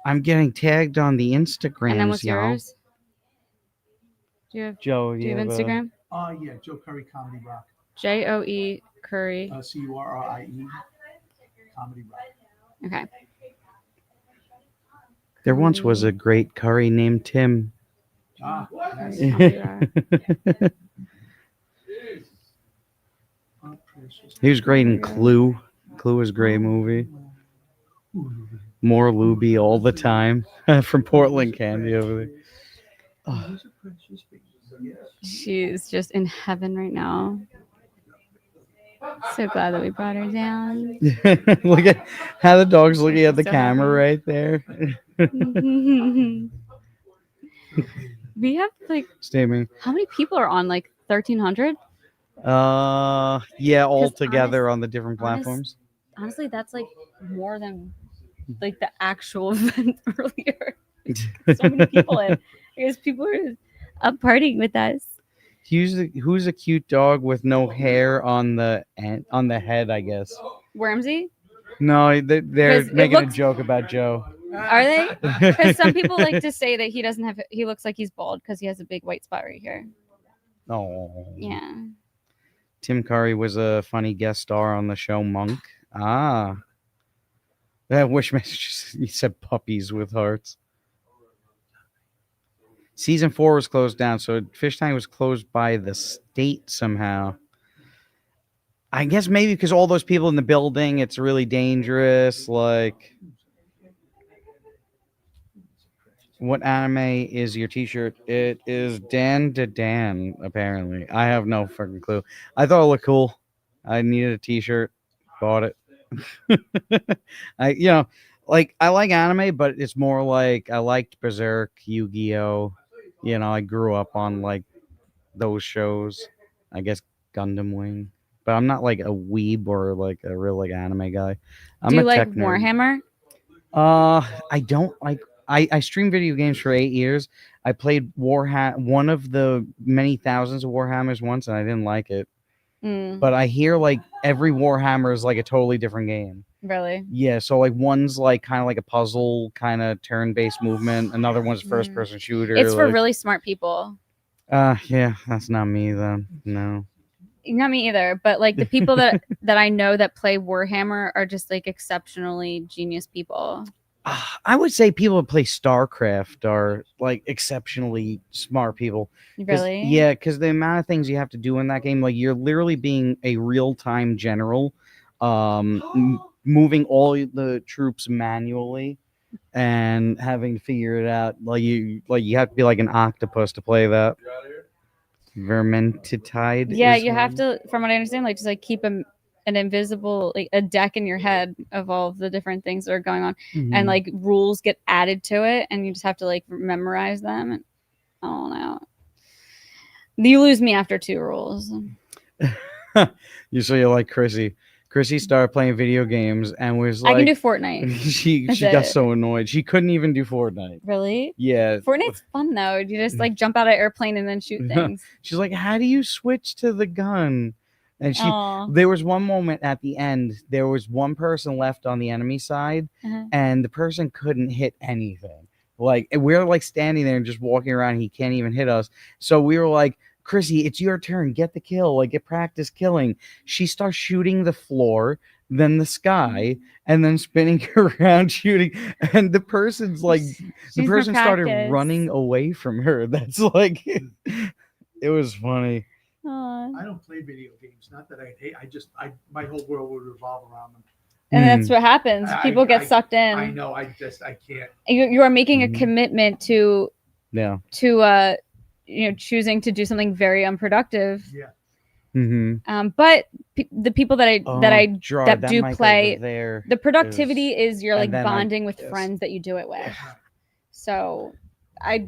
I'm getting tagged on the Instagrams, And then what's y'all. yours? Do you have Joe, Do you have have a- Instagram? Yeah, Joe Curry Comedy Rock. Joe Curry. Currie Comedy Rock. Okay. There once was a great curry named Tim. Ah, nice. He was great in Clue. Clue was a great movie. More Luby all the time from Portland Candy over there. She's just in heaven right now. So glad that we brought her down. Look at how the dog's looking at the So camera happy. right there. We have like Statement. how many people are on? Like 1,300. Yeah, all together on the different honest- platforms. Honestly, that's like more than like the actual event earlier. So many people in because people are up partying with us. Who's a cute dog with no hair on the head? I guess. Wormsy? No, they're 'Cause it making a looks- joke about Joe. Are they? Because some people like to say that he doesn't have. He looks like he's bald because he has a big white spot right here. Oh. Yeah. Tim Curry was a funny guest star on the show Monk. Ah. That wish message he said puppies with hearts. Season 4 was closed down, so Fish Tank was closed by the state somehow. I guess maybe because all those people in the building, it's really dangerous. Like, what anime is your t-shirt? It is Dan to Dan, apparently. I have no fucking clue. I thought it looked cool. I needed a t-shirt. Bought it. I like anime, but it's more like I liked Berserk, Yu-Gi-Oh. I grew up on like those shows. I guess Gundam Wing. But I'm not like a weeb or like a real like anime guy. Do you like tech nerd. Warhammer? I don't like. I streamed video games for 8 years. I played one of the many thousands of Warhammers once, and I didn't like it. But I hear like every Warhammer is like a totally different game. Really? Yeah, so like one's like kind of like a puzzle kind of turn-based movement. Another one's first-person shooter. It's for like- really smart people. Yeah, that's not me then. No. Not me either, but like the people that I know that play Warhammer are just like exceptionally genius people. I would say people that play StarCraft are like exceptionally smart people. 'Cause- Really? Yeah, because the amount of things you have to do in that game, like you're literally being a real-time general, moving all the troops manually and having to figure it out. Like you have to be like an octopus to play that. Vermintide. Yeah, is you have one. to, from what I understand, like just like keep an invisible, like a deck in your head of all of the different things that are going on, Mhm. and like rules get added to it, and you just have to like memorize them. And I don't know. You lose me after 2 rules. You're like Chrissie. Chrissie started playing video games and was like, I can do Fortnite. she That's got it. so annoyed. She couldn't even do Fortnite. Really? Yeah. Fortnite's fun though. You just like jump out of airplane and then shoot things. She's like, how do you switch to the gun? And Aw. there was one moment at the end, there was one person left on the enemy side, Uh-huh. and the person couldn't hit anything. Like, we're like standing there and just walking around, he can't even hit us. So we were like, Chrissie, it's your turn. Get the kill. Like, get practice killing. She starts shooting the floor, then the sky, and then spinning around shooting. And the person's like, the She's no person started practice. running away from her. That's like, it was funny. I don't play video games. Not that I hate. My whole world would revolve around them. And that's what happens. People get sucked in. I know. I can't. You are making a commitment to Yeah. Choosing to do something very unproductive. Yeah. Mm-hmm. But the people that Gerard, that that do mic over play, there the productivity is you're and like then I- bonding with yes. friends that you do it with. So I,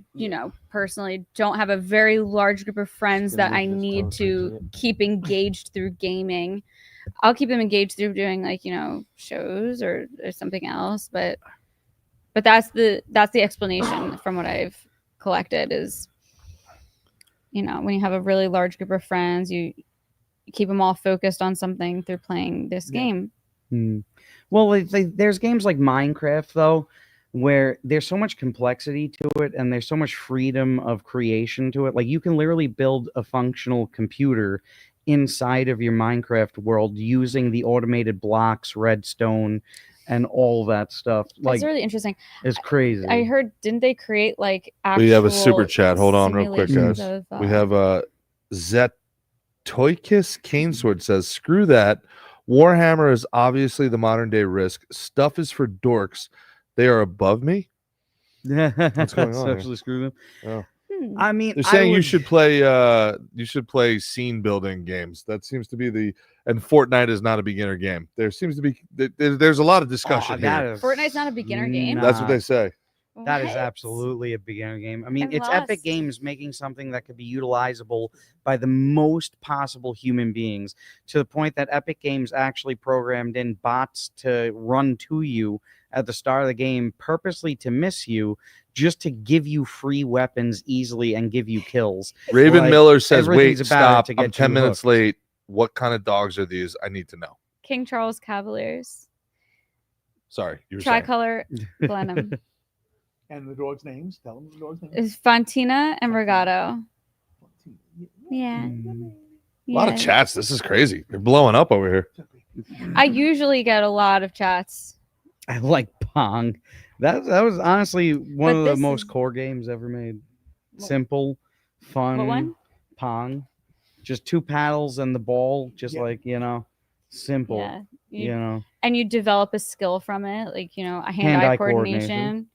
personally don't have a very large group of friends that I need to keep engaged through gaming. I'll keep them engaged through doing like, shows or something else, but that's the explanation from what I've collected is, when you have a really large group of friends, you keep them all focused on something through playing this game. Well, there's games like Minecraft though, where there's so much complexity to it and there's so much freedom of creation to it. Like you can literally build a functional computer inside of your Minecraft world using the automated blocks, redstone, and all that stuff. Like That's really interesting. it's crazy. I heard, didn't they create like actual We have a super chat. Hold on real quick, guys. simulations of, We have Zetoikis Canesword says, screw that. Warhammer is obviously the modern day Risk. Stuff is for dorks. They are above me. Yeah, What's going on? Essentially screw them. Oh. I mean, They're saying I you would- should play scene building games. That seems to be and Fortnite is not a beginner game. There seems to be there's a lot of discussion that here. is Fortnite's not a beginner game. That's what they say. That is What? absolutely a beginner game. I mean, I've it's Epic lost. Games making something that could be utilizable by the most possible human beings, to the point that Epic Games actually programmed in bots to run to you at the start of the game purposely to miss you, just to give you free weapons easily and give you kills. Raven Like, Miller says, "Wait, everything's about it stop! to I'm get 10 you minutes hooked." late. What kind of dogs are these? I need to know." King Charles Cavaliers, Sorry, you were saying. tricolor Blenheim. And the dog's names? Tell them the dog's names. Is Fontina and Regato. Yeah. Mm. A lot of Yeah. chats. This is crazy. They're blowing up over here. I usually get a lot of chats. I like Pong. That was honestly one But of the this most is- core games ever made. Simple, fun. one? Pong. Just two paddles and the ball. Just Yeah. like, simple. Yeah. You know. And you develop a skill from it, like, a hand-eye Hand-eye coordination. coordination.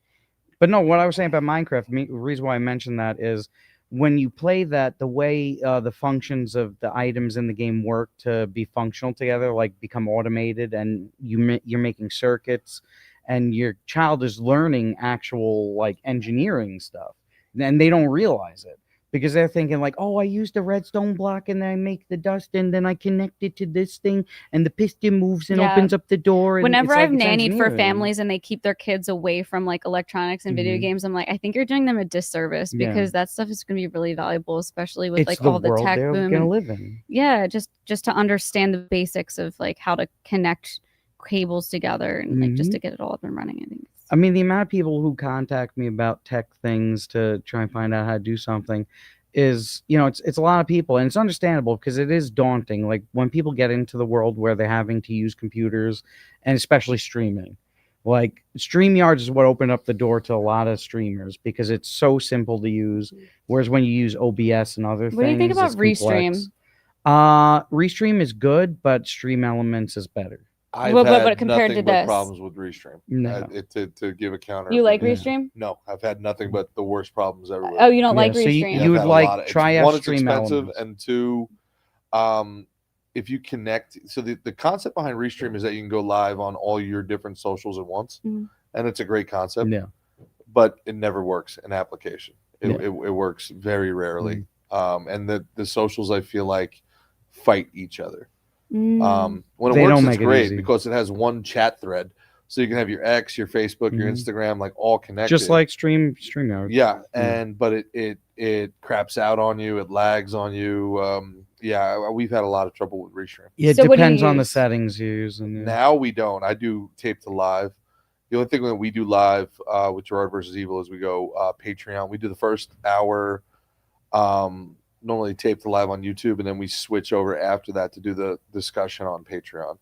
But no, what I was saying about Minecraft, the reason why I mentioned that is when you play that, the way the functions of the items in the game work to be functional together, like become automated, and you're making circuits, and your child is learning actual like engineering stuff, and they don't realize it because they're thinking like, oh, I used a redstone block and then I make the dust and then I connect it to this thing and the piston moves and Yeah. opens up the door. And Whenever it's like I've it's nannied for engineering. families and they keep their kids away from like electronics and video Mhm. games, I'm like, I think you're doing them a disservice Yeah. because that stuff is going to be really valuable, especially with It's like the all the world tech they're boom. gonna and- live in. Yeah, just to understand the basics of like how to connect cables together and like just Mhm. to get it all up and running. I think. I mean, the amount of people who contact me about tech things to try and find out how to do something is, it's a lot of people, and it's understandable because it is daunting. Like when people get into the world where they're having to use computers, and especially streaming, like StreamYard is what opened up the door to a lot of streamers because it's so simple to use. Whereas when you use OBS and other things, What do you think about it's Restream? complex. Restream is good, but Stream Elements is better. I've But had compared nothing to but this? problems with Restream. No. To give a counter. You like opinion. Restream? No, I've had nothing but the worst problems everywhere. Oh, you don't like Yeah, so Restream? you would I've had a like lot of- try out one, it's Stream expensive, Elements. and two, if you connect, so the concept behind Restream is that you can go live on all your different socials at once, Mhm. and it's a great concept. Yeah. But it never works in application. It, Yeah. it, works very rarely, and the socials I feel like fight each other. Mm. When it They works, don't it's make it great easy. because it has one chat thread, so you can have your X, your Facebook, your Mhm. Instagram, like all connected. Just like StreamYard. Yeah, but it craps out on you, it lags on you. We've had a lot of trouble with Restream. It So what do you depends on the use? settings you use. And yeah. Now we don't. I do tape to live. The only thing that we do live with Gerard versus Evil is we go Patreon. We do the first hour, normally tape to live on YouTube, and then we switch over after that to do the discussion on Patreon.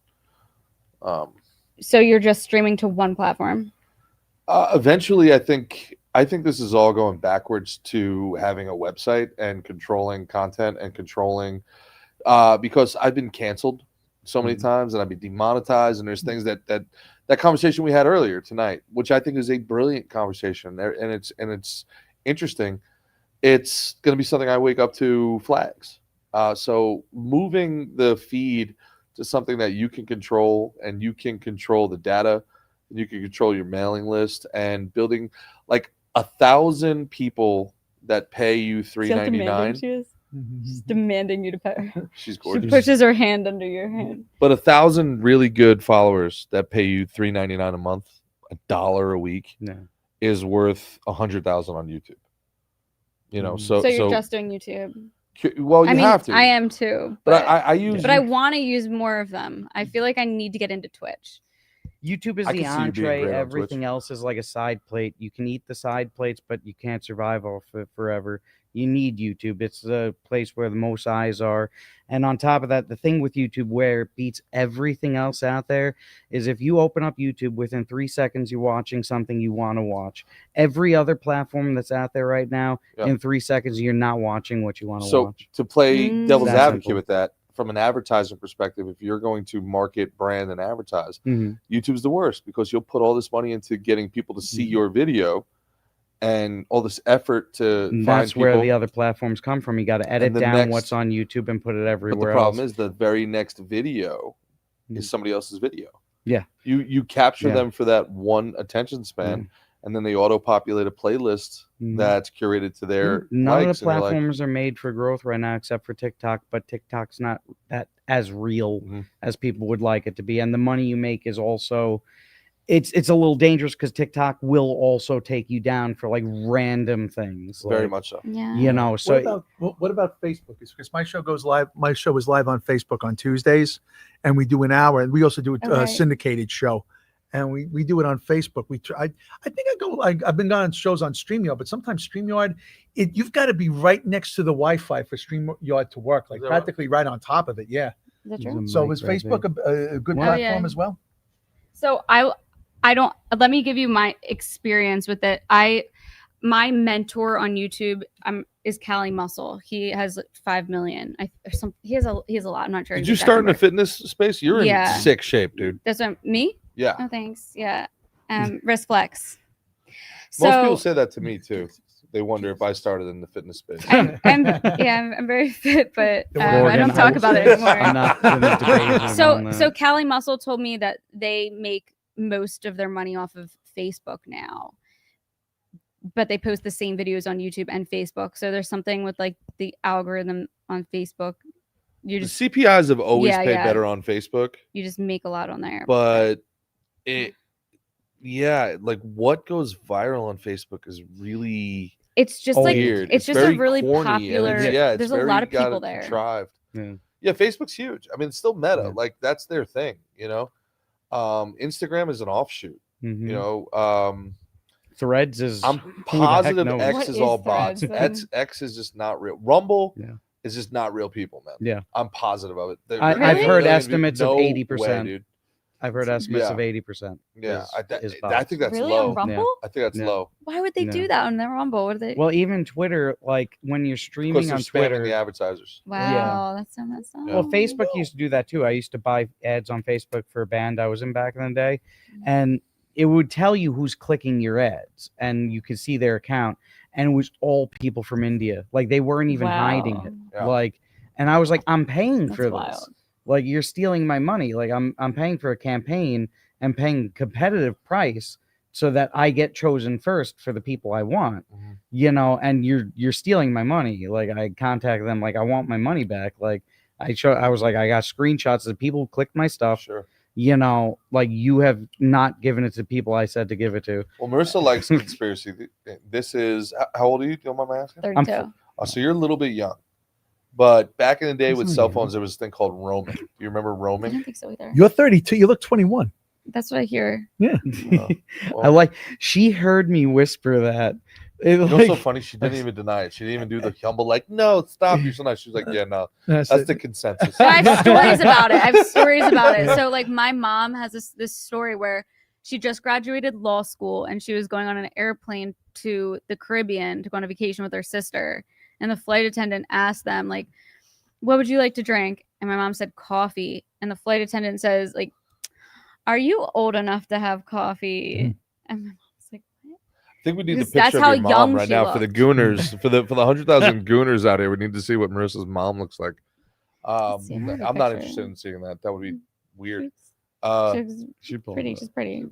So you're just streaming to one platform. Eventually, I think this is all going backwards to having a website and controlling content and controlling because I've been canceled so many times and I've been demonetized, and there's things that conversation we had earlier tonight, which I think is a brilliant conversation there, and it's interesting. It's going to be something I wake up to flags. So moving the feed to something that you can control, and you can control the data, and you can control your mailing list, and building like 1,000 people that pay you $3.99. She is. She's demanding you to pay. She's She gorgeous. pushes her hand under your hand. But 1,000 really good followers that pay you $3.99 a month, $1 a week, is worth 100,000 on YouTube. So you're just doing YouTube. Well, you have to. I am too. But I use. But I want to use more of them. I feel like I need to get into Twitch. YouTube is I the can see you being entree. great on Everything Twitch. else is like a side plate. You can eat the side plates, but you can't survive off it forever. You need YouTube. It's the place where the most eyes are. And on top of that, the thing with YouTube where it beats everything else out there is if you open up YouTube, within 3 seconds, you're watching something you want to watch. Every other platform that's out there right now, Yeah. in 3 seconds, you're not watching what you want to So watch. to play devil's That advocate simple. with that, from an advertising perspective, if you're going to market, brand, and advertise, Mhm. YouTube's the worst because you'll put all this money into getting people to see your video and all this effort to And find that's where people. the other platforms come from. You got to edit And the down next- what's on YouTube and put it But everywhere the problem else. is the very next video is somebody else's video. Yeah. You capture Yeah. them for that one attention span, and then they auto-populate a playlist that's curated to their None likes, of the and you're like, platforms are made for growth right now except for TikTok, but TikTok's not that as real as people would like it to be. And the money you make is also it's a little dangerous because TikTok will also take you down for like random things. Very like, much so. Yeah. You know, so what about Facebook? Because my show goes live. My show is live on Facebook on Tuesdays, and we do an hour. And we also do a Okay. syndicated show, and we do it on Facebook. I think I've been on shows on StreamYard, but sometimes StreamYard, you've got to be right next to the Wi-Fi for StreamYard to work, like Is that right? practically right on top of it. Yeah. Is that true? So is Facebook a good Oh, platform yeah. as well? So I don't, let me give you my experience with it. My mentor on YouTube is Callie Muscle. He has 5 million. He has a lot. I'm not sure. Did the you exact start in the number. fitness space? You're Yeah. in sick shape, dude. That's what, me? Yeah. Oh, thanks. Yeah. Wrist flex. Most So people say that to me too. They wonder if I started in the fitness space. I'm very fit, but I Morgan, don't talk about it anymore. I'm not gonna debate him on that. So Callie Muscle told me that they make most of their money off of Facebook now, but they post the same videos on YouTube and Facebook. So there's something with like the algorithm on Facebook. You The just CPIs have always Yeah, paid yeah. better on Facebook, you just make a lot on there. but like what goes viral on Facebook is really It's just like weird. it's just a very really corny, and popular. it's There's very a lot of gotta people there. contrived. Yeah. Yeah, Facebook's huge. I mean, it's still meta. Like that's their thing, you know. Instagram is an offshoot. Mhm. You know, Threads is I'm who the heck positive knows? X What is is all bots. Threads, then? X is just not real. Rumble Yeah. is just not real people, man. Yeah. I'm positive of it. I've Really? heard Really? estimates of No way, 80%. dude. I've heard estimates Yeah. of 80%. Yeah, is I bots. think that's Really? low. On Rumble? I think that's Yeah. low. Why would they No. do that on their Rumble? What are they? Well, even Twitter, like when you're Because streaming they're on spamming Twitter. the advertisers. Wow, that's so messed up. Well, Facebook used to do that too. I used to buy ads on Facebook for a band I was in back in the day, and it would tell you who's clicking your ads, and you could see their account, and it was all people from India. Like they weren't even hiding it. Yeah. Like, and I was like, I'm paying That's for this. wild. Like you're stealing my money. Like I'm paying for a campaign and paying competitive price so that I get chosen first for the people I want. Mhm. You know, and you're stealing my money. Like I contacted them like I want my money back. Like I was like I got screenshots that people clicked my stuff. Sure. You know, like you have not given it to people I said to give it to. Well, Marissa likes conspiracy. This is how old are you? Do you mind my asking? 32. Oh, so you're a little bit young. But back in the day That's with not cell young. phones, there was a thing called roaming. Do you remember I roaming? don't think so either. You're 32. You look 21. That's what I hear. Yeah. I like she heard me whisper that. It, You know what's so like- funny? She didn't even deny it. She didn't even do the humble, like, no, stop. You're so nice. She was like, yeah, no. That's That's it. the consensus. So I have stories about it. I have stories about it. So like my mom has this story where she just graduated law school and she was going on an airplane to the Caribbean to go on a vacation with her sister. And the flight attendant asked them like, what would you like to drink? And my mom said coffee. And the flight attendant says like, are you old enough to have coffee? And my mom's like, I think we need the Because that's picture how of your mom young right she now for the looked. gooners, for the 100,000 gooners out here. We need to see what Marissa's mom looks like. see, I have a I'm not picture. interested in seeing that. That would be weird. she's pretty. She's pretty.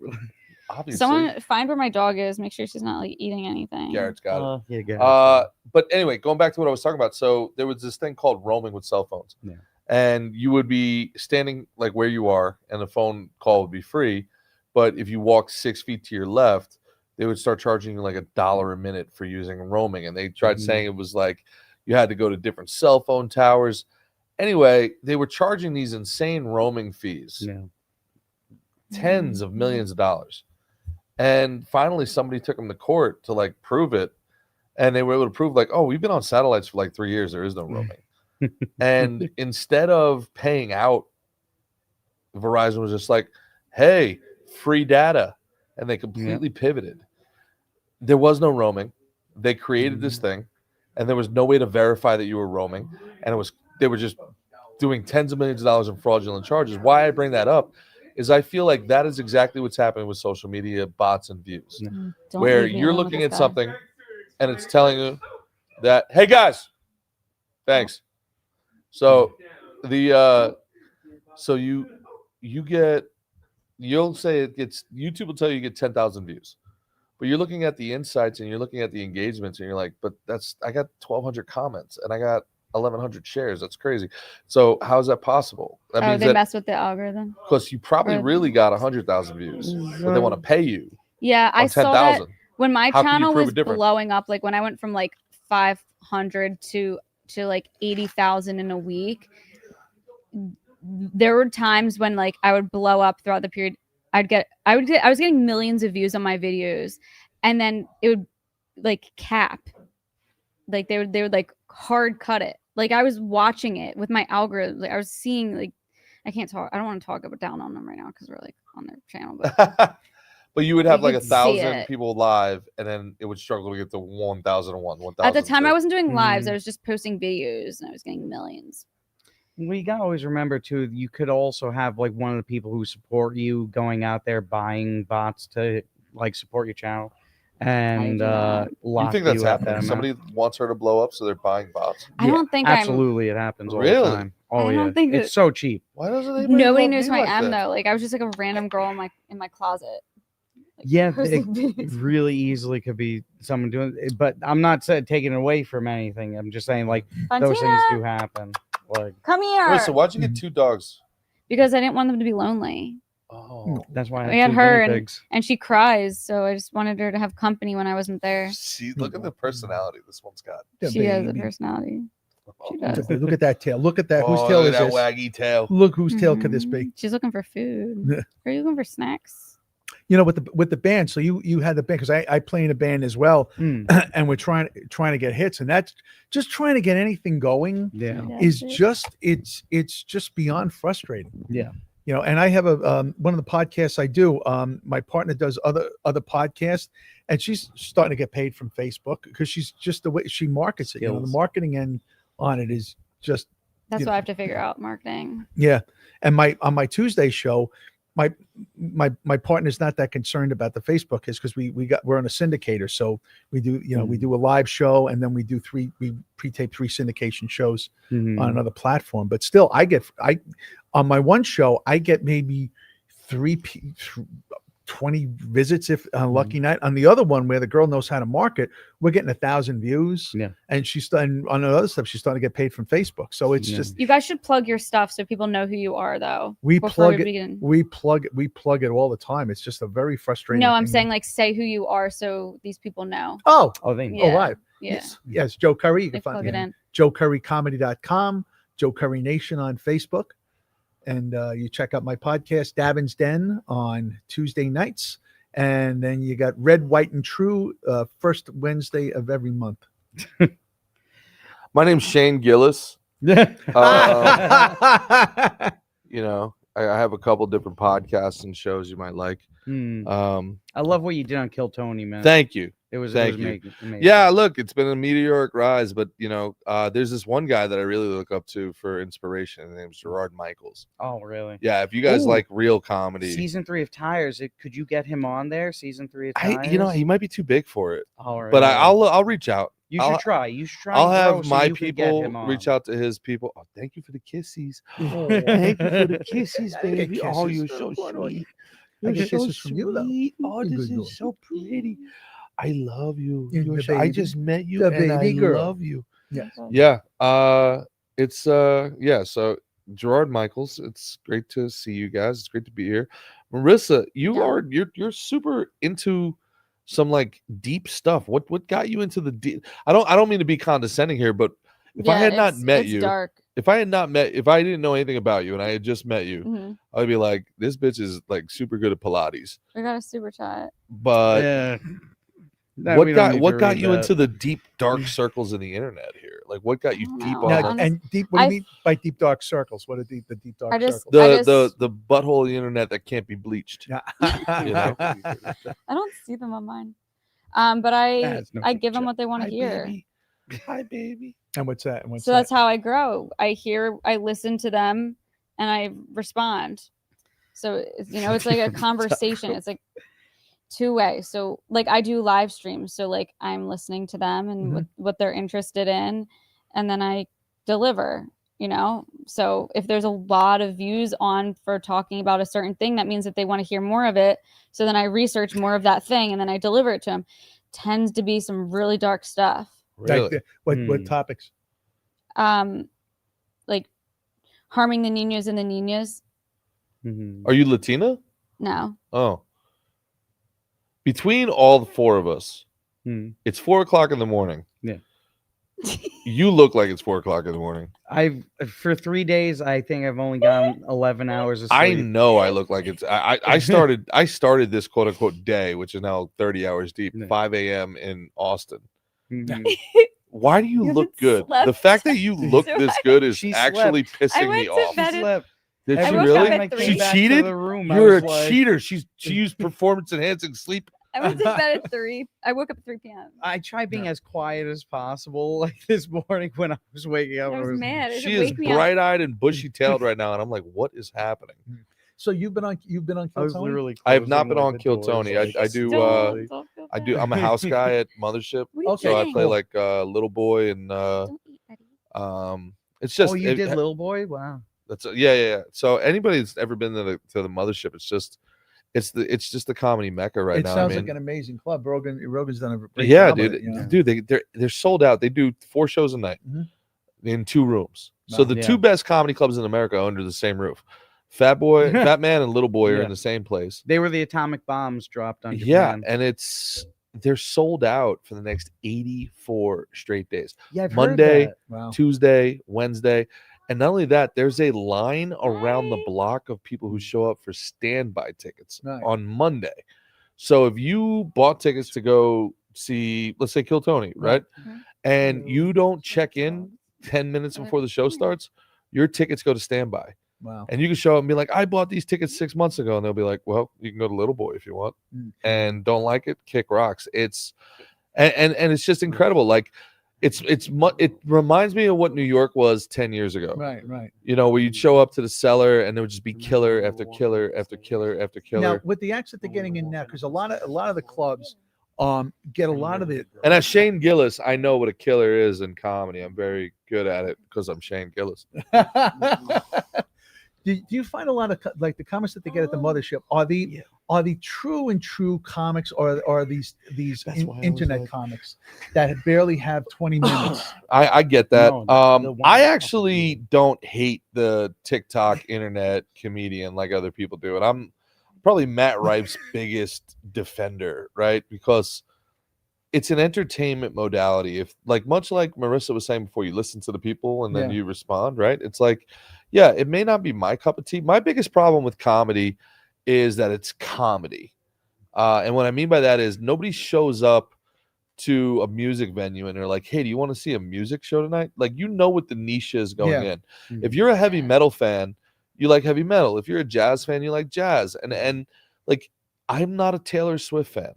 Obviously. Someone find where my dog is. Make sure she's not like eating anything. Garrett's got it. Yeah, Garrett. But anyway, going back to what I was talking about. So there was this thing called roaming with cell phones. Yeah. And you would be standing like where you are, and the phone call would be free. But if you walk 6 feet to your left, they would start charging you like $1 a minute for using roaming. And they tried saying it was like you had to go to different cell phone towers. Anyway, they were charging these insane roaming fees. Yeah. tens of millions of dollars. And finally, somebody took them to court to like prove it. And they were able to prove like, oh, we've been on satellites for like 3 years. There is no roaming. And instead of paying out, Verizon was just like, hey, free data. And they completely pivoted. There was no roaming. They created this thing, and there was no way to verify that you were roaming. And they were just doing tens of millions of dollars in fraudulent charges. Why I bring that up is I feel like that is exactly what's happening with social media bots and views, where you're looking at something and it's telling you that, hey guys, thanks. So you'll say it gets, YouTube will tell you get 10,000 views, but you're looking at the insights and you're looking at the engagements and you're like, but I got 1,200 comments and I got 1,100 shares. That's crazy. So how is that possible? That means they mess with the algorithm. Because you probably really got 100,000 views, but they want to pay you. Yeah, I saw that when my How can you channel prove was it different? blowing up. Like when I went from like 500 to like 80,000 in a week. There were times when like I would blow up throughout the period. I was getting millions of views on my videos, and then it would like cap. Like they would like hard cut it. Like I was watching it with my algorithm. Like I was seeing like I can't talk. I don't want to talk about down on them right now because we're like on their channel. But but you would have like could 1,000 see it. people live, and then it would struggle to get to 1,001. At the time, I wasn't doing lives. I was just posting videos, and I was getting millions. Well, you gotta always remember too. You could also have like one of the people who support you going out there buying bots to like support your channel, and you think that's happening? Somebody wants her to blow up, so they're buying bots. I don't think absolutely it happens all the Really? time. Oh I yeah, don't think it's that- so cheap. Why doesn't anybody Nobody love knows me who I like am that? though. Like I was just like a random girl in my closet. Yeah, posting it videos. really easily could be someone doing it, but I'm not taking it away from anything. I'm just saying like those things do happen. Like Come here. Wait, so why'd you get 2 dogs? Because I didn't want them to be lonely. Oh, that's why We had her, and she cries, so I just wanted her to have company when I wasn't there. See, look at the personality this one's got. She has a personality. She does. Look at that tail. Look at that. Whose Oh, tail look is at this? that waggy tail. Look whose tail could this be? She's looking for food. Are you looking for snacks? You know, with the band. So you had the band because I play in a band as well, and we're trying to get hits, and that's just trying to get anything going. Yeah, is just it's just beyond frustrating. Yeah. You know, and I have a one of the podcasts I do. My partner does other podcasts, and she's starting to get paid from Facebook because she's just the way she markets it. You know, the marketing end on it is just. That's what I have to figure out marketing. Yeah, and on my Tuesday show, my partner's not that concerned about the Facebook is because we're on a syndicator, so we do we do a live show and then we pre-tape 3 syndication shows on another platform. But still, on my one show I get maybe 20 visits if on a lucky night. On the other one where the girl knows how to market, we're getting 1,000 views. Yeah, and she's done on the other stuff. She's starting to get paid from Facebook. So it's just you guys should plug your stuff so people know who you are, though. we before plug we it. begin. We plug it all the time. It's just a very frustrating. No, I'm thing. saying like say who you are so these people know. Oh, they Yeah. live. Yeah. Yes, Joe Curry. You They can find plug me it in. JoeCurryComedy.com, Joe Curry Nation on Facebook, and you check out my podcast Davin's Den on Tuesday nights. And then you got Red, White, and True first Wednesday of every month. My name's Shane Gillis. You know, I have a couple different podcasts and shows you might like. I love what you did on Kill Tony, man. Thank you. It was amazing. amazing. Yeah, look, it's been a meteoric rise, but you know, there's this one guy that I really look up to for inspiration. His name's Gerard Michaels. Oh, really? Yeah, if you guys Ooh. like real comedy, Season 3 of Tires. Could you get him on there? Season 3 of Tires. you know, he might be too big for it. All right. But I'll reach out. You should try. You should try. I'll and grow have so my you can get people him on. reach out to his people. Oh, thank you for the kisses. Oh, Thank you for the kisses, I get baby. Oh, kisses. you're so sweet. I You're get so kisses from you, though. sweet. Oh, You're this good is so pretty. I love you. You're You're the so- I baby. just met you The and I baby girl. love you. Yes. Yeah. It's yeah. So Gerard Michaels, it's great to see you guys. It's great to be here. Marissa, you're super into some like deep stuff. What got you into the deep? I don't mean to be condescending here, but if I had not met it's you, dark. If I didn't know anything about you and I had just met you, Mhm. I'd be like, this bitch is like super good at Pilates. We got a super chat. But Yeah. No, what we don't need got to read you that. into the deep dark circles of the internet here? Like what got you deep on Now, the, and deep. What do you I- mean by deep dark circles? What are the deep dark I just- circles? the butthole of the internet that can't be bleached? Yeah. You know? I don't see them on mine. But I give them what they want to hear. Hi, baby. And what's that? And what's So that's how I grow. I listen to them, and I respond. So it's like a conversation. It's like two-way. So like I do live streams. So like I'm listening to them and what they're interested in, and then I deliver. So if there's a lot of views on for talking about a certain thing, that means that they want to hear more of it. So then I research more of that thing, and then I deliver it to them. Tends to be some really dark stuff. Really? What topics? Like harming the niños and the niñas. Are you Latina? No. Oh. Between all the four of us, it's 4:00 in the morning. Yeah. You look like it's 4:00 in the morning. For 3 days, I think I've only gotten 11 hours of sleep. I know I look like it's. I started this quote unquote day, which is now 30 hours deep, 5 a.m. in Austin. Why do you look good? The fact that you look this good is actually pissing me off. Did she really? She cheated. You're a cheater. She used performance enhancing sleep. I went to bed at 3. I woke up at 3 p.m. I tried being as quiet as possible. Like this morning when I was waking up, I was mad. She is bright-eyed and bushy-tailed right now, and I'm like, what is happening? So you've been on Kill Tony? I have not been on Kill Tony. I do. I'm a house guy at Mothership. So I play like Little Boy and it's just. Oh, you did Little Boy? Wow. That's yeah. So anybody that's ever been to the Mothership, it's just the comedy mecca right now. It sounds like an amazing club. Rogan's done a great yeah, job dude. with it, you know? Dude, they're sold out. They do 4 shows a night in 2 rooms. So the Wow. 2 best comedy clubs in America are under the same roof. Fat Man, and Little Boy are in the same place. They were the atomic bombs dropped on Yeah, Japan. and they're sold out for the next 84 straight days. Yeah, I've heard Monday, that. Wow. Tuesday, Wednesday. And not only that, there's a line around the block of people who show up for standby tickets on Monday. So if you bought tickets to go see, let's say, Kill Tony, right? And you don't check in 10 minutes before the show starts, your tickets go to standby. Wow. And you can show up and be like, I bought these tickets 6 months ago. And they'll be like, well, you can go to Little Boy if you want. And don't like it, kick rocks. It's and it's just incredible. Like it reminds me of what New York was 10 years ago. Right. You know, where you'd show up to the cellar and there would just be killer after killer after killer after killer. Now with the acts that they're getting in now, because a lot of the clubs get a lot of it. And as Shane Gillis, I know what a killer is in comedy. I'm very good at it because I'm Shane Gillis. Do you find a lot of like the comics that they get at the Mothership are the true comics, or are these internet comics that barely have 20 minutes? I get that. I actually don't hate the TikTok internet comedian like other people do, and I'm probably Matt Ripe's biggest defender, right? Because it's an entertainment modality. If much like Marissa was saying before, you listen to the people and then you respond, right? It's like, yeah, it may not be my cup of tea. My biggest problem with comedy is that it's comedy. And what I mean by that is nobody shows up to a music venue and they're like, hey, do you want to see a music show tonight? Like, you know what the niche is going in. If you're a heavy metal fan, you like heavy metal. If you're a jazz fan, you like jazz. And like, I'm not a Taylor Swift fan,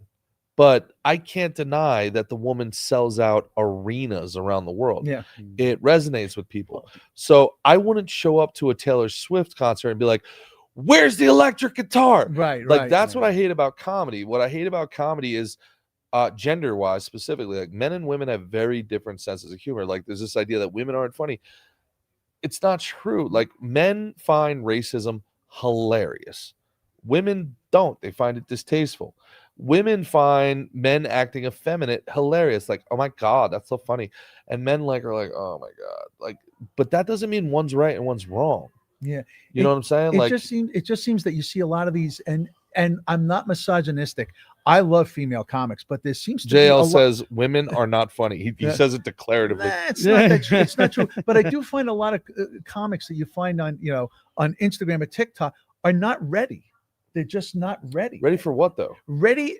but I can't deny that the woman sells out arenas around the world. Yeah. It resonates with people. So I wouldn't show up to a Taylor Swift concert and be like, where's the electric guitar? Right. Like, that's what I hate about comedy. What I hate about comedy is gender-wise specifically, like men and women have very different senses of humor. Like, there's this idea that women aren't funny. It's not true. Like, men find racism hilarious. Women don't. They find it distasteful. Women find men acting effeminate hilarious. Like, oh my God, that's so funny. And men are like, oh my God. Like, but that doesn't mean one's right and one's wrong. Yeah. You know what I'm saying? It just seems that you see a lot of these, and and I'm not misogynistic. I love female comics, but there seems to be a JL lot. says women are not funny. He Yeah. says it declaratively. It's not that true. It's not true. But I do find a lot of comics that you find on on Instagram and TikTok are not ready. They're just not ready. Ready for what though? Ready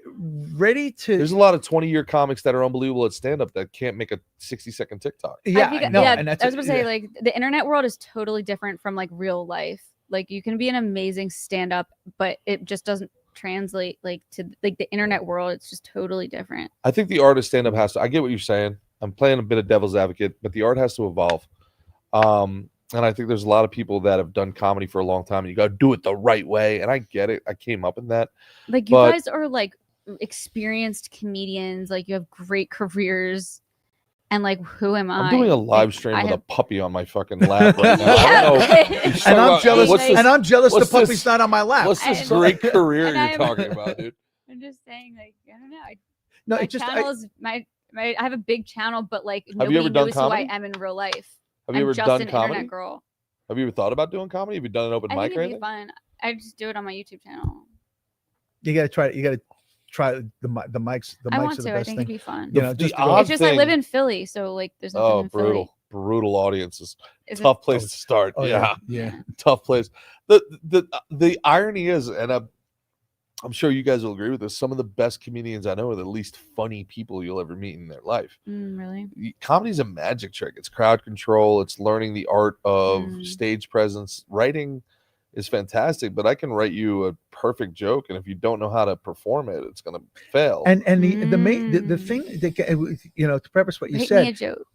to. There's a lot of 20-year comics that are unbelievable at stand-up that can't make a 60-second TikTok. Yeah, I know. yeah, And I that's was gonna say like the internet world is totally different from like real life. Like you can be an amazing stand-up, but it just doesn't translate like to like the internet world. It's just totally different. I think the art of stand-up has to. I get what you're saying. I'm playing a bit of devil's advocate, but the art has to evolve. And I think there's a lot of people that have done comedy for a long time, and you got to do it the right way. And I get it. I came up in that. Like you guys are like experienced comedians. Like you have great careers. And like, who am I? I'm doing a live stream I with have- a puppy on my fucking lap right now. I don't know. And I'm jealous. And I'm jealous the what's puppy's this- not on my lap. What's this great career and you're I'm- talking about, dude? I'm just saying, like, I don't know. No, my it just- channel is my I have a big channel, but like you nobody ever done knows who I comedy? am in real life. Have you I'm ever just done an comedy? internet girl. Have you ever thought about doing comedy? Have you done an open I mic think or it'd be anything? fun. I just do it on my YouTube channel. You got to try it. You got to try the mics. The I mics want are the to. I best think thing. it'd be fun. You know, just to odd It's just I live thing- in Philly, so like there's nothing Oh, in Philly. brutal audiences. Is it- Tough place to start. Oh, yeah. yeah. Tough place. The irony is, and I'm sure you guys will agree with this, some of the best comedians I know are the least funny people you'll ever meet in their life. Really? Comedy's a magic trick. It's crowd control. It's learning the art of stage presence. Writing is fantastic, but I can write you a perfect joke, and if you don't know how to perform it, it's going to fail. And the main the thing that to preface what you Write said me a joke.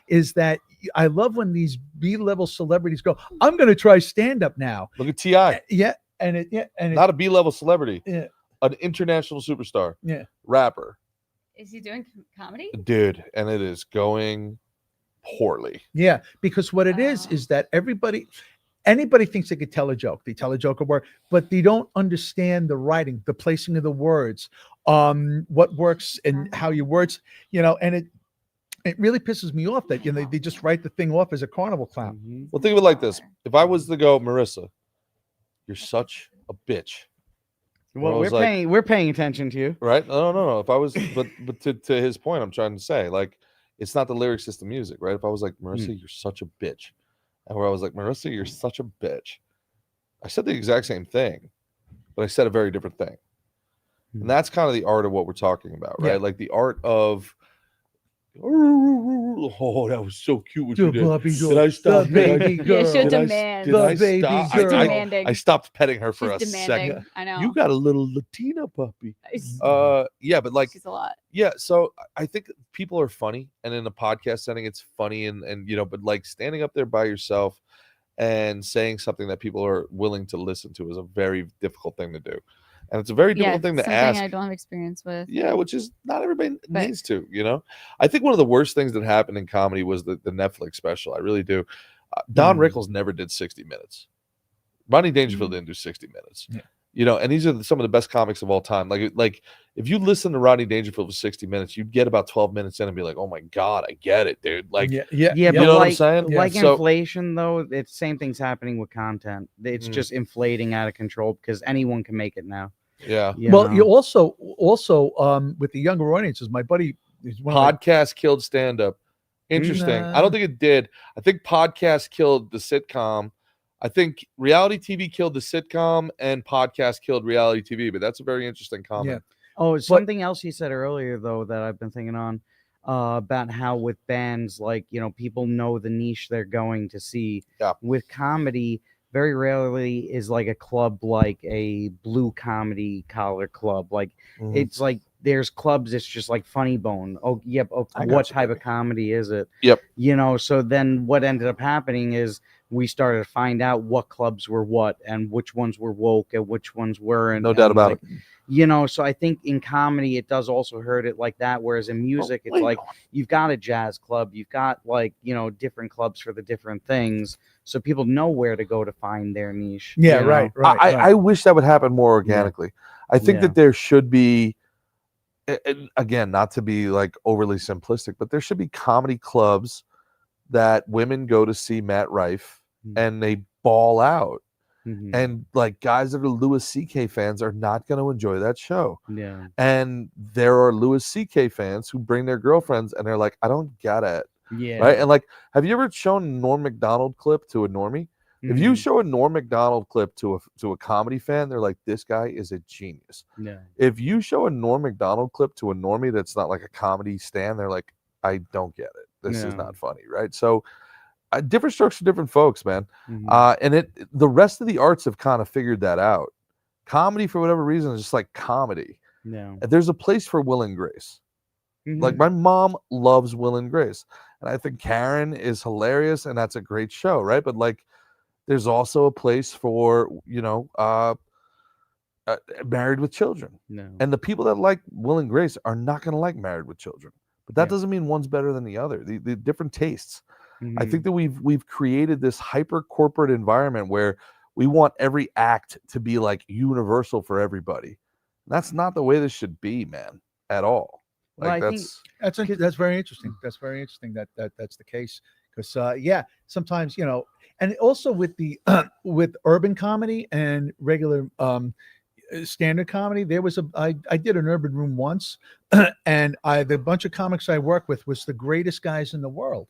is that I love when these B-level celebrities go, I'm going to try stand up now. Look at T.I. Yeah, and Not a B-level celebrity. Yeah. An international superstar. Yeah. Rapper. Is he doing comedy? Dude, and it is going poorly. Yeah, because what it is that anybody thinks they could tell a joke. They tell a joke or word, but they don't understand the writing, the placing of the words, what works and how your words, and it really pisses me off that they just write the thing off as a carnival clown. Well, think of it like this. If I was to go, Marissa, you're such a bitch. Well, I was we're paying attention to you. Right? No. If I was, but to his point, I'm trying to say, like, it's not the lyrics, it's the music, right? If I was like, Marissa, you're such a bitch. And where I was like, Marissa, you're such a bitch. I said the exact same thing, but I said a very different thing. And that's kind of the art of what we're talking about, right? Yeah. Like the art of, oh, that was so cute what you did. Did I stop? The baby girl. Yeah, she'll Did I- demand. did The I baby stop? girl. She's demanding. I stopped petting her for She's a demanding. second. I know. You got a little Latina puppy. It's- Yeah, but like, She's a lot. yeah. So I think people are funny, and in a podcast setting, it's funny, and but like standing up there by yourself and saying something that people are willing to listen to is a very difficult thing to do, and it's a very difficult thing to something ask. I don't have experience with. Yeah, which is not everybody But- needs to, I think one of the worst things that happened in comedy was the Netflix special. I really do. Don Rickles never did 60 minutes. Rodney Dangerfield didn't do 60 minutes. Yeah. And these are some of the best comics of all time. Like if you listen to Rodney Dangerfield for 60 minutes, you'd get about 12 minutes in and be like, oh my God, I get it, dude. Like, yeah. you but know what I'm like, saying? Like So- inflation, though, it's same thing's happening with content. It's just inflating out of control because anyone can make it now. Yeah. Well, you also with the younger audiences, my buddy is one of my- Podcast killed stand-up. Interesting. I don't think it did. I think podcast killed the sitcom. I think reality TV killed the sitcom and podcast killed reality TV, but that's a very interesting comment. Oh, something else he said earlier though that I've been thinking on about how with bands like people know the niche they're going to see. Yeah. With comedy, very rarely is like a club like a blue comedy collar club. Like it's like there's clubs. It's just like Funny Bone. Oh, yep. Oh, I what gotcha. type of comedy is it? Yep. So then what ended up happening is we started to find out what clubs were what and which ones were woke and which ones weren't. No doubt about it. So I think in comedy it does also hurt it like that. Whereas in music, it's like you've got a jazz club, you've got like different clubs for the different things, so people know where to go to find their niche. Yeah, you know? right. I wish that would happen more organically. I think that there should be, and again, not to be like overly simplistic, but there should be comedy clubs that women go to see Matt Rife and they ball out. And like guys that are Louis C.K. fans are not going to enjoy that show. Yeah. And there are Louis C.K. fans who bring their girlfriends and they're like, I don't get it. Yeah. Right. And like, have you ever shown a Norm Macdonald clip to a normie? If you show a Norm Macdonald clip to a comedy fan, they're like, this guy is a genius. Yeah. If you show a Norm Macdonald clip to a normie that's not like a comedy stan, they're like, I don't get it. This is No. not funny. Right. So different strokes for different folks, man. And the rest of the arts have kind of figured that out. Comedy, for whatever reason, is just like comedy. No. There's a place for Will and Grace. Like my mom loves Will and Grace, and I think Karen is hilarious, and that's a great show, right? But like, there's also a place for Married with Children. No. And the people that like Will and Grace are not going to like Married with Children. But that doesn't mean one's better than the other. The different tastes. I think that we've created this hyper corporate environment where we want every act to be like universal for everybody. That's not the way this should be, man, at all. Like Well, I think that's very interesting. That's very interesting that's the case. Because sometimes and also with the with urban comedy and regular standard comedy, there was I did an urban room once, and the bunch of comics I worked with was the greatest guys in the world.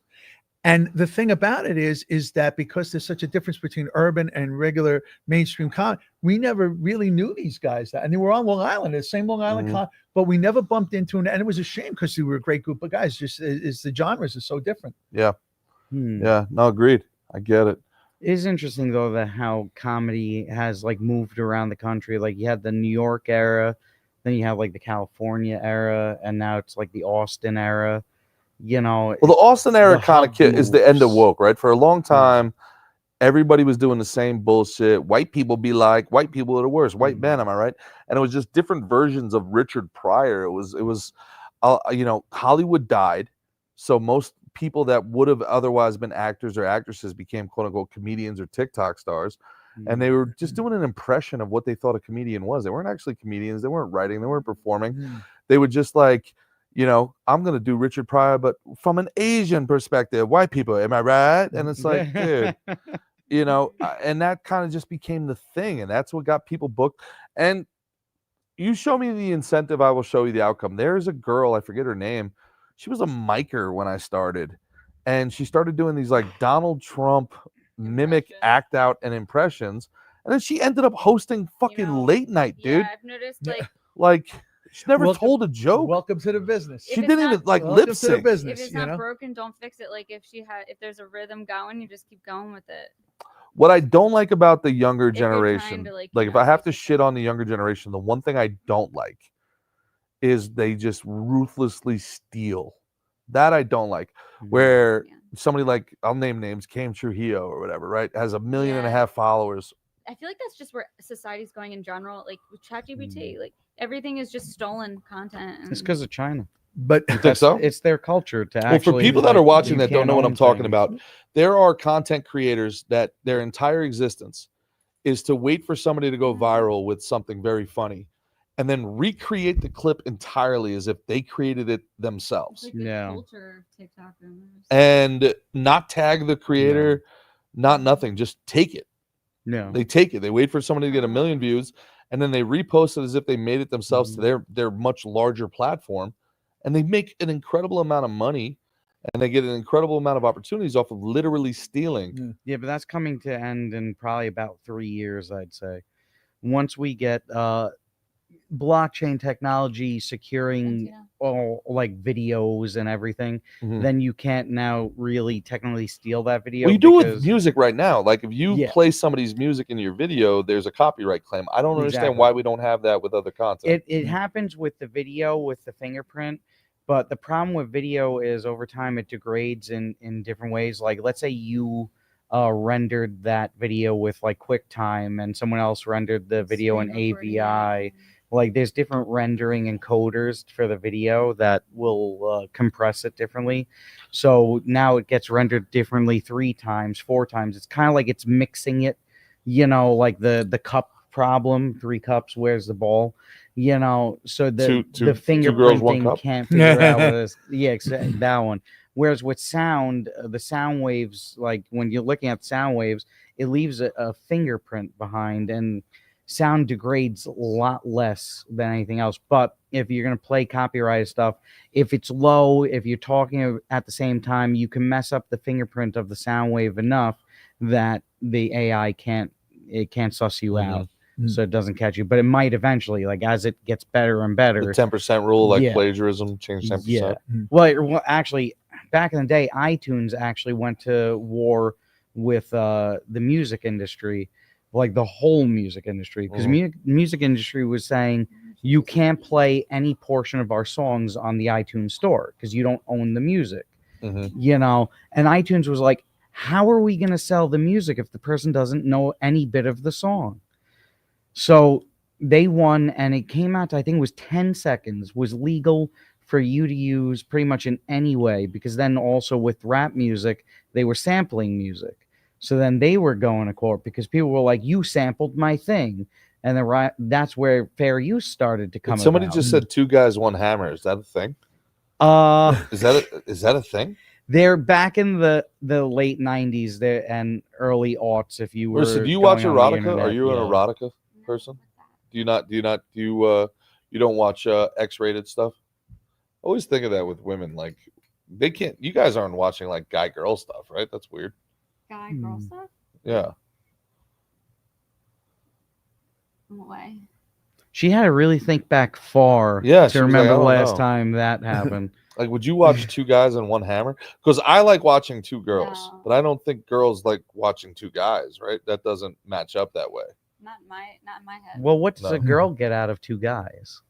And the thing about it is that because there's such a difference between urban and regular mainstream comedy, we never really knew these guys. And they were on Long Island, the same Long Island, but we never bumped into them. And it was a shame because they were a great group of guys. Just is the genres are so different. Yeah. Yeah. No, agreed. I get it. It is interesting though that how comedy has like moved around the country. Like you had the New York era, then you have like the California era, and now it's like the Austin era. Well, the Austin era kind of is the end of woke, right? For a long time, everybody was doing the same bullshit. White people be like, white people are the worst. White men, am I right? And it was just different versions of Richard Pryor. It was Hollywood died, so most people that would have otherwise been actors or actresses became quote unquote comedians or TikTok stars. And they were just doing an impression of what they thought a comedian was. They weren't actually comedians. They weren't writing. They weren't performing. They would just like, I'm going to do Richard Pryor, but from an Asian perspective, white people, am I right? And it's like, dude, and that kind of just became the thing. And that's what got people booked. And you show me the incentive, I will show you the outcome. There's a girl, I forget her name. She was a micer when I started. And she started doing these like Donald Trump mimic act out and impressions. And then she ended up hosting fucking late night, dude. Yeah, I've noticed like she never told a joke. Welcome to the business. She didn't even like lip sync. If it's not broken, don't fix it. Like if there's a rhythm going, you just keep going with it. What I don't like about the younger If you're trying generation, to, like if I have to shit on the younger generation, the one thing I don't like is they just ruthlessly steal. That I don't like. Where somebody like, I'll name names, Cam Trujillo or whatever, right? Has 1.5 million followers. I feel like that's just where society's going in general. Like with ChatGPT, like everything is just stolen content. It's because of China. But you think so? It's their culture to Well, actually. for people that like, are watching you that don't can't know what own I'm talking things. about, there are content creators that their entire existence is to wait for somebody to go viral with something very funny and then recreate the clip entirely as if they created it themselves. Like the culture of TikTokers. And not tag the creator, not nothing, just take it. No. They take it. They wait for somebody to get 1 million views and then they repost it as if they made it themselves to their much larger platform. And they make an incredible amount of money and they get an incredible amount of opportunities off of literally stealing. Yeah, but that's coming to end in probably about 3 years, I'd say. Once we get blockchain technology securing all like videos and everything, then you can't now really technically steal that video. Well, you do it with music right now. Like if you play somebody's music in your video, there's a copyright claim. I don't understand why we don't have that with other content. It happens with the video with the fingerprint, but the problem with video is over time it degrades in different ways. Like let's say you rendered that video with like QuickTime and someone else rendered the video in AVI. Like there's different rendering encoders for the video that will compress it differently. So now it gets rendered differently 3 times, 4 times. It's kind of like it's mixing it, like the cup problem, 3 cups, where's the ball? So the two girls, one fingerprinting cup. can't figure out what it is. Yeah, exactly, that one. Whereas with sound, the sound waves, like when you're looking at sound waves, it leaves a fingerprint behind, and sound degrades a lot less than anything else. But if you're going to play copyrighted stuff, if it's low, if you're talking at the same time, you can mess up the fingerprint of the sound wave enough that the AI can't suss you out. So it doesn't catch you, but it might eventually, like as it gets better and better. The 10% rule, like plagiarism, change 10%. Yeah. Well, actually, back in the day, iTunes actually went to war with the music industry, like the whole music industry, because music industry was saying you can't play any portion of our songs on the iTunes store because you don't own the music. You know, and iTunes was like, how are we going to sell the music if the person doesn't know any bit of the song? So they won, and it came out to, I think it was 10 seconds, was legal for you to use pretty much in any way, because then also with rap music, they were sampling music. So then they were going to court because people were like, you sampled my thing. And then that's where fair use started to come Somebody about. just said 2 guys, 1 hammer. Is that a thing? Is that a thing? They're back in the late 90s there and early aughts. If you were, Marissa, do you watch going on the erotica? internet, Are you an erotica person? Do you not? You don't watch X-rated stuff? I always think of that with women. Like they can't. You guys aren't watching like guy girl stuff, right? That's weird. Guy girl stuff? Yeah. In what way? She had to really think back far to remember the last time that happened. Like, would you watch 2 guys and 1 hammer? Because I like watching 2 girls, but I don't think girls like watching 2 guys, right? That doesn't match up that way. Not in my head. Well, what does a girl get out of 2 guys?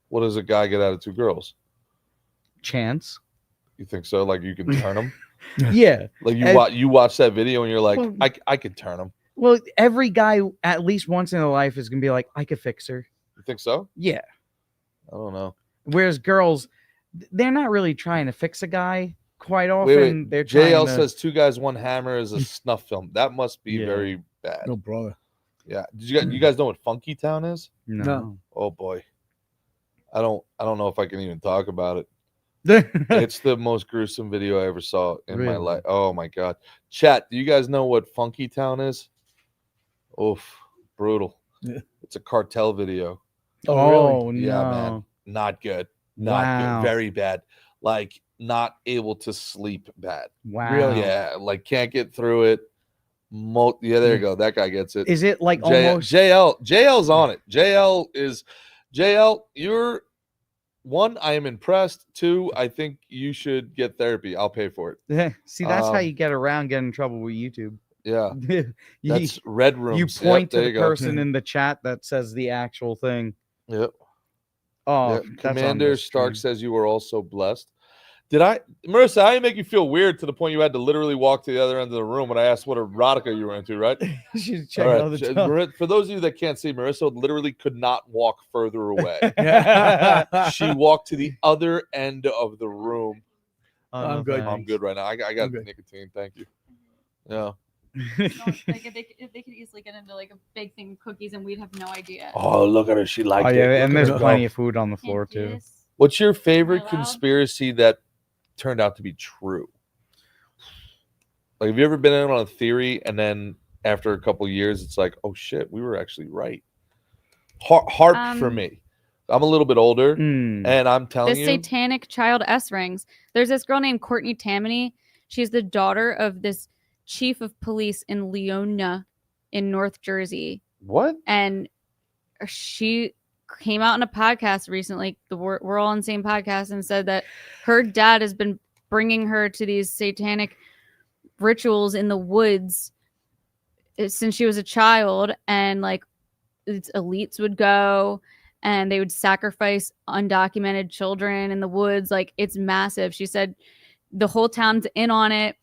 What does a guy get out of 2 girls? Chance. You think so? Like you can turn them? Yeah. Like you watch that video and you're like, I could turn them. Well, every guy at least once in their life is gonna be like, I could fix her. You think so? Yeah. I don't know. Whereas girls, they're not really trying to fix a guy quite often. Wait. They're trying JL to... says 2 guys, 1 hammer is a snuff film. That must be very bad. No, brother. Yeah. Did you guys know what Funky Town is? No. Oh boy. I don't know if I can even talk about it. It's the most gruesome video I ever saw in my life. Oh my god. Chat, do you guys know what Funky Town is? Oof, brutal. Yeah. It's a cartel video. Oh, really? Yeah, no. man. Not good. Not good. Very bad. Like not able to sleep bad. Wow. Really? Yeah, like can't get through it. Yeah, there you go. That guy gets it. Is it like almost JL's on it. JL, you're 1, I am impressed. 2, I think you should get therapy. I'll pay for it. See, that's how you get around getting in trouble with YouTube. Yeah. That's red rooms. You point to the you person in the chat that says the actual thing. Yep. Oh, yeah. that's on Commander this Stark stream. says you were also blessed. Marissa, I make you feel weird to the point you had to literally walk to the other end of the room when I asked what erotica you were into, right? She's checking all the time. For those of you that can't see, Marissa literally could not walk further away. She walked to the other end of the room. I'm good. I'm good right now. I got nicotine. Thank you. Yeah. Like if they could easily get into like a big thing of cookies and we'd have no idea. Oh, look at her. She liked it. Yeah, and Look at there's her plenty go. of food on the floor too. What's your favorite conspiracy that turned out to be true? Like, have you ever been in on a theory and then after a couple years, it's like, oh shit, we were actually right? Hard for me. I'm a little bit older, and I'm telling The you, satanic child S rings. There's this girl named Courtney Tammany. She's the daughter of this chief of police in Leona in North Jersey. What? And she came out on a podcast recently. We're all on the same podcast, and said that her dad has been bringing her to these satanic rituals in the woods since she was a child, and like elites would go and they would sacrifice undocumented children in the woods. Like, it's massive. She said the whole town's in on it.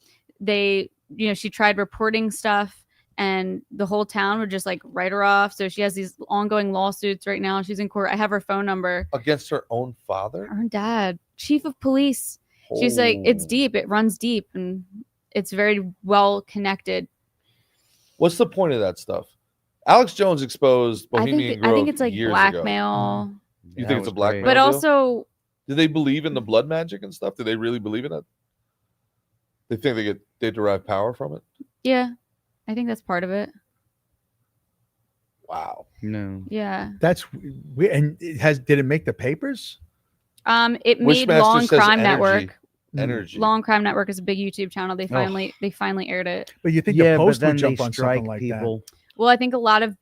She tried reporting stuff and the whole town would just like write her off. So she has these ongoing lawsuits right now. She's in court. I have her phone number. Against her own father? Her dad, chief of police. She's like, it's deep. It runs deep and it's very well connected. What's the point of that stuff? Alex Jones exposed Bohemian Grove I think it's like years blackmail. Ago. You think it's a blackmail? But deal? also, Do they believe in the blood magic and stuff? Do they really believe in it? They think they derive power from it? Yeah, I think that's part of it. Wow. No. Yeah. That's and did it make the papers? It made Wishmaster Long says Crime energy. Network. Energy. Long Crime Network is a big YouTube channel. They finally aired it. But you think Yeah, the but Post then would jump they on strike something like people. Well, I think a lot of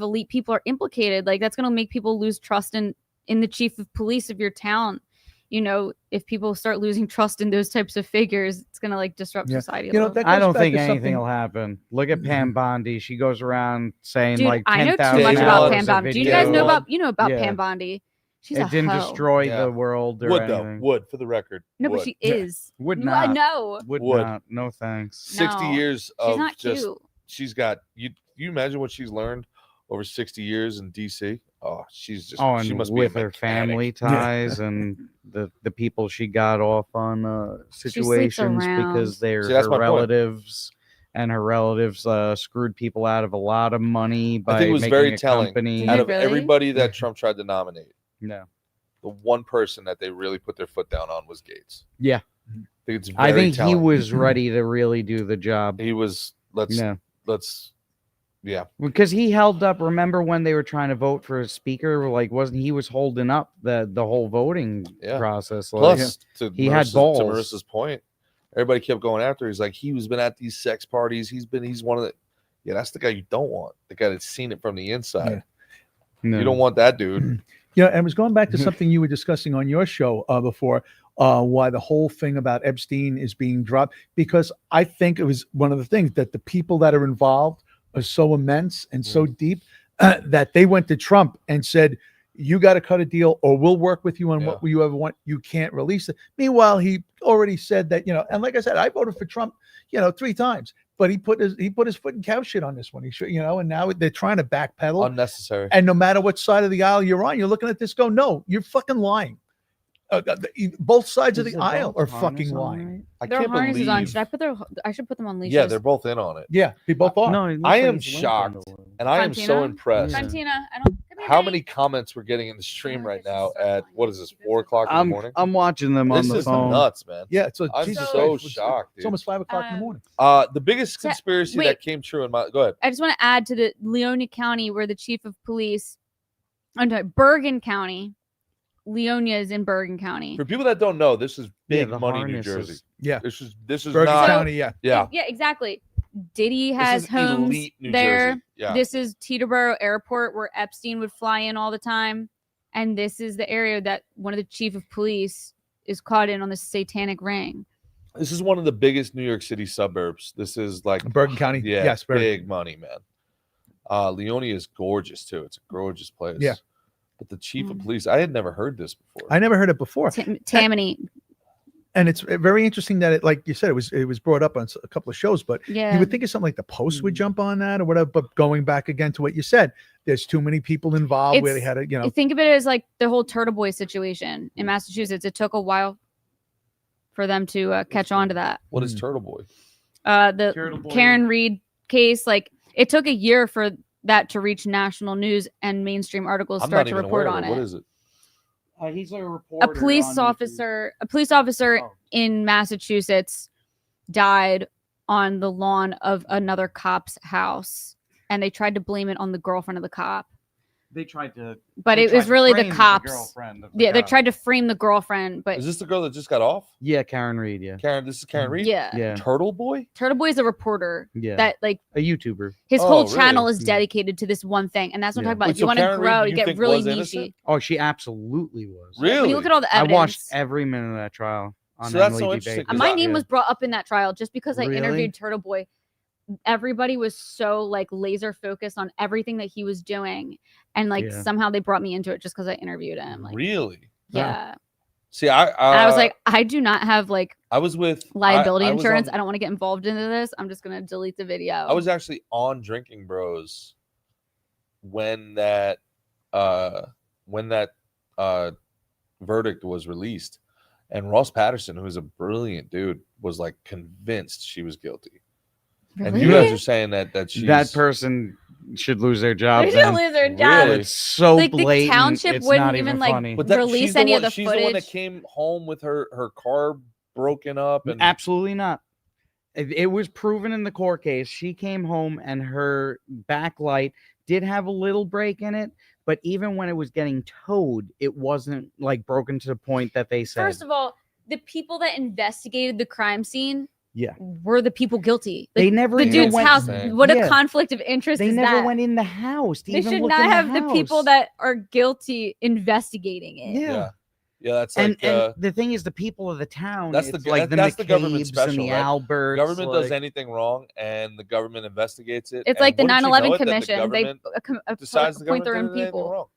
elite people are implicated. Like that's going to make people lose trust in the chief of police of your town. You know, if people start losing trust in those types of figures, it's going to like disrupt society. A little. I don't think anything will happen. Look at Pam Bondi. She goes around saying Dude, like 10,000 I know too much about Pam Bondi. Do you guys know about Yeah. Pam Bondi? She's it a didn't hoe. destroy Yeah. the world or Would anything. though. Would for the record. No, would. but she is. Would No, not. No. Would Would. not. No thanks. 60 No. years She's of not just cute. she's got you imagine what she's learned over 60 years in DC? Oh, she's just Oh, and she must with be a her family ties and the people she got off on situations because they're See, that's her my point. relatives, and her relatives screwed people out of a lot of money by I think it was making very a telling. company. Out of everybody that Trump tried to nominate, No. the one person that they really put their foot down on was Gates. Yeah. I think he telling. was ready to really do the job. He was yeah. Because he held up. Remember when they were trying to vote for a speaker? Like, wasn't he was holding up the whole voting process? Like, Plus, he had balls. To Marissa's point, everybody kept going after. He's like, he's been at these sex parties. He's one of the. Yeah, that's the guy you don't want. The guy that's seen it from the inside. No. You don't want that dude. Yeah, and it was going back to something you were discussing on your show before, why the whole thing about Epstein is being dropped. Because I think it was one of the things that the people that are involved are so immense and so deep that they went to Trump and said, you got to cut a deal or we'll work with you on what you ever want. You can't release it. Meanwhile, he already said that, and like I said, I voted for Trump, 3 times, but he put his foot in cow shit on this one. He should, and now they're trying to backpedal. Unnecessary. And no matter what side of the aisle you're on, you're looking at this, go, no, you're fucking lying. Both sides of the aisle are fucking lying. I Their can't harnesses on. believe. I should put them on leashes. Yeah, they're both in on it. Yeah, they both are. No, it looks I like am he's linked shocked, on the- and I am so Fantina? impressed. Fantina, I don't. How many comments we're getting in the stream right now at what is this 4 o'clock in the morning? I'm watching them on This the is phone. nuts, man. Yeah, I'm Jesus so Christ, shocked. It's Dude. almost 5 o'clock in the morning. The biggest conspiracy wait. that came true in my go ahead. I just want to add to the Leona County, where the chief of police, Bergen County. Leonia is in Bergen County. For people that don't know, this is big the money, New harnesses. Jersey. Yeah, this is Bergen not County. Yeah, yeah. Yeah, exactly. Diddy has is homes elite New there. Jersey. Yeah. This is Teterboro Airport, where Epstein would fly in all the time, and this is the area that one of the chief of police is caught in on the satanic ring. This is one of the biggest New York City suburbs. This is like Bergen County. Yeah, Yes, Bergen. big money, man. Leonia is gorgeous too. It's a gorgeous place. Yeah. But the chief of police, I had never heard this before. I never heard it before. Tammany. And it's very interesting that it, like you said, it was brought up on a couple of shows, but Yeah. you would think of something like the Post would jump on that or whatever. But going back again to what you said, there's too many people involved where they had to, Think of it as like the whole Turtle Boy situation in Massachusetts. It took a while for them to catch on to that. What is Turtle Boy? The Turtle Boy. Karen Reed case, like it took a year for that to reach national news and mainstream articles I'm start not to even report aware on of it. it. What is it? He's a reporter. A police officer in Massachusetts died on the lawn of another cop's house, and they tried to blame it on the girlfriend of the cop. They tried to, But they it was tried to really the frame cops. girlfriend of the Yeah, they cop. tried to frame the girlfriend, but Is this the girl that just got off? Yeah, Karen Reed. Yeah, Karen, this is Karen Reed. Yeah. Turtle Boy. Turtle Boy is a reporter. Yeah. That like a YouTuber. his Oh, whole really? channel is dedicated to this one thing, and that's what I'm Yeah. talking about. Wait, If so you want to Karen Reed, grow, you you get think really was niche. innocent? Oh, she absolutely was. Really? When you look at all the I evidence, watched every minute of that trial. On So that's Emily so D. interesting, Baker. 'cause my name was brought up in that trial just because I Really? interviewed Turtle Boy. Everybody was so like laser focused on everything that he was doing, and like Yeah. somehow they brought me into it just because I interviewed him. Like, Really? yeah. See, And I was like, I do not have like I was with liability I was insurance. on- I don't want to get involved into this. I'm just gonna delete the video. I was actually on Drinking Bros when that verdict was released, and Ross Patterson, who is a brilliant dude, was like convinced she was guilty. And you Really? guys are saying that she's That person should lose their job. They should then. lose their job. Really? It's so Like, the blatant. township it's wouldn't not even, even like, funny. But release she's the any of one- the she's the one that footage. came home with her car broken up and Absolutely not. It was proven in the court case. She came home and her backlight did have a little break in it, but even when it was getting towed, it wasn't like broken to the point that they said. First of all, the people that investigated the crime scene Yeah. were the people guilty. They never the even dude's went- house. Insane. What a Yeah. conflict of interest They is never that? went in the house. To They even should look not in have the people house. that are guilty investigating it. Yeah. Yeah, that's And, like and the thing is, the people of the town, that's it's the like the that's the government McCabe's special, and the right? Alberts. Government does like- anything wrong, and the government investigates it. It's and like the wouldn't you 9/11 know it, that the Commission. They government decides the appoint government their own did anything people.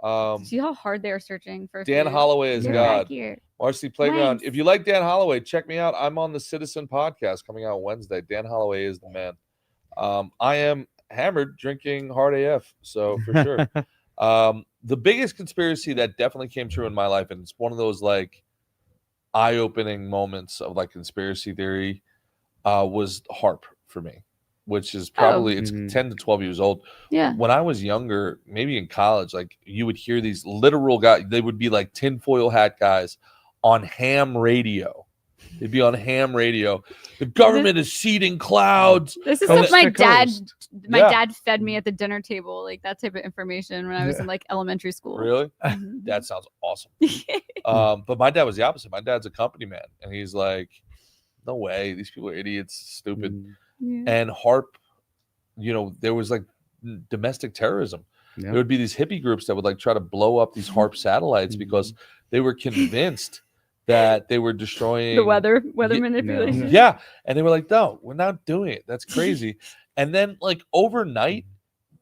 wrong. See how hard they are searching for Dan food? Holloway is They're God. accurate. Marcy Playground. Thanks. If you like Dan Holloway, check me out. I'm on the Citizen podcast coming out Wednesday. Dan Holloway is the man. I am hammered drinking hard AF, so for sure. The biggest conspiracy that definitely came true in my life, and it's one of those like eye-opening moments of like conspiracy theory, was HARP for me, which is probably it's 10 to 12 years old. Yeah. When I was younger, maybe in college, like you would hear these literal guys, they would be like tinfoil hat guys on ham radio. They'd be on ham radio. The government is seeding clouds. This is from stuff my the dad coast. my Yeah. dad fed me at the dinner table, like that type of information when I was in like elementary school. Really? That sounds awesome. But my dad was the opposite. My dad's a company man, and he's like, no way, these people are idiots, stupid. Yeah. And HARP, you know, there was like domestic terrorism. Yeah. There would be these hippie groups that would like try to blow up these HARP satellites because they were convinced that they were destroying The weather Ye- manipulation. Yeah. And they were like, no, we're not doing it. That's crazy. And then like overnight,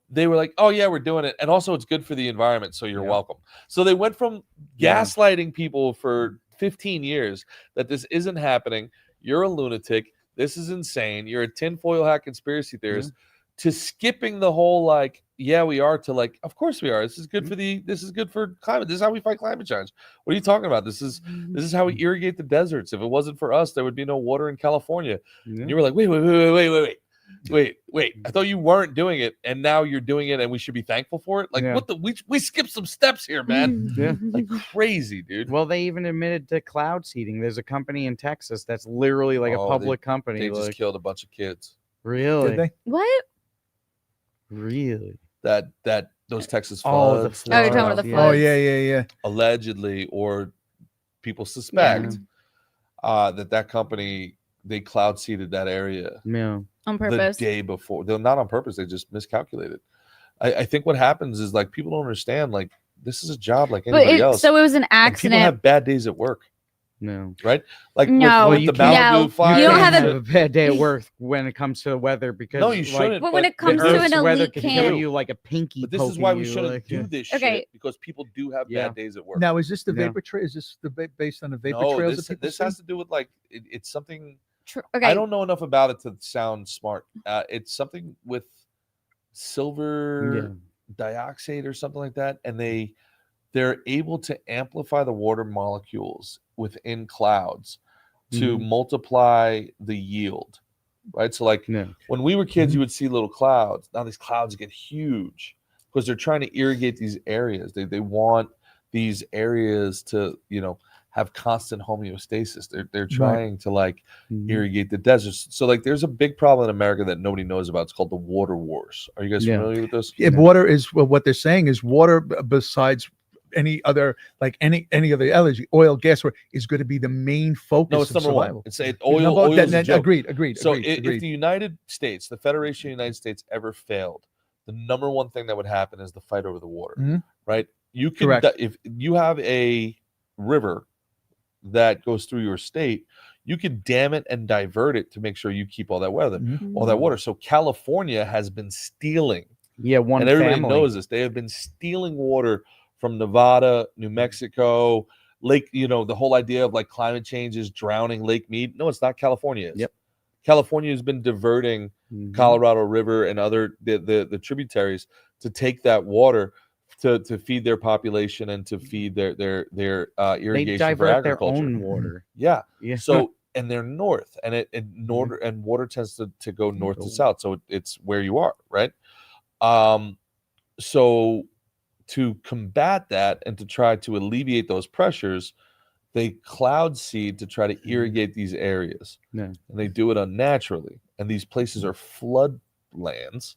they were like, oh yeah, we're doing it. And also it's good for the environment. So you're welcome. So they went from gaslighting people for 15 years that this isn't happening. You're a lunatic. This is insane. You're a tinfoil hat conspiracy theorist to skipping the whole like, yeah, we are, to like, of course we are. This is good for this is good for climate. This is how we fight climate change. What are you talking about? This is how we irrigate the deserts. If it wasn't for us, there would be no water in California. And you were like, wait. I thought you weren't doing it, and now you're doing it, and we should be thankful for it. Like, what the we skipped some steps here, man. Yeah. Like crazy, dude. Well, they even admitted to cloud seeding. There's a company in Texas that's literally like a public company. They just like, killed a bunch of kids. really? Did they? What? Really? That those Texas Oh, floods. the Oh, you're talking about the Oh, yeah. Allegedly, or people suspect that company, they cloud seeded that area. Yeah. On purpose. The day before. They're not on purpose. They just miscalculated. I think what happens is like people don't understand. Like this is a job like anybody else. So it was an And accident. people have bad days at work. No. Right? Like No. with You the can't- Malibu fire. You don't have a bad day at work when it comes to weather because No, you shouldn't. But when it comes the to Earth's an weather elite can camp- give you like a pinky. But this is poking why we you, shouldn't like, do this Okay. shit, because people do have bad days at work. Now, is this the Yeah. vapor trail? Is this based on the vapor No, trails? this, that people this see? has to do with like it's something. Okay. I don't know enough about it to sound smart. It's something with silver dioxide or something like that, and they're able to amplify the water molecules within clouds to multiply the yield. Right. So like when we were kids, you would see little clouds. Now these clouds get huge because they're trying to irrigate these areas. They want these areas to, you know, have constant homeostasis. They're trying to like irrigate the deserts. So like there's a big problem in America that nobody knows about. It's called the water wars. Are you guys familiar with this? Yeah, water is what they're saying is water besides any other like any other energy, oil, gas, is going to be the main focus. No, it's of number survival. one. It's oil. Oil is a joke. Agreed. So agreed, if agreed. the United States, the Federation of the United States, ever failed, the number one thing that would happen is the fight over the water. Mhm. Right? You can Correct. if you have a river that goes through your state, you can dam it and divert it to make sure you keep all that weather, all that water. So California has been stealing. one and everybody family. knows this. They have been stealing water from Nevada, New Mexico, Lake. You know, the whole idea of like climate change is drowning Lake Mead. No, it's not. California is. Yep. California has been diverting Colorado River and other the tributaries to take that water to feed their population and to feed their irrigation They for divert their agriculture. own water. Yeah. Yeah. So and they're north, and and water tends to go north to south, so it's where you are, right? So to combat that and to try to alleviate those pressures, they cloud seed to try to irrigate these areas. Yeah. And they do it unnaturally. And these places are floodlands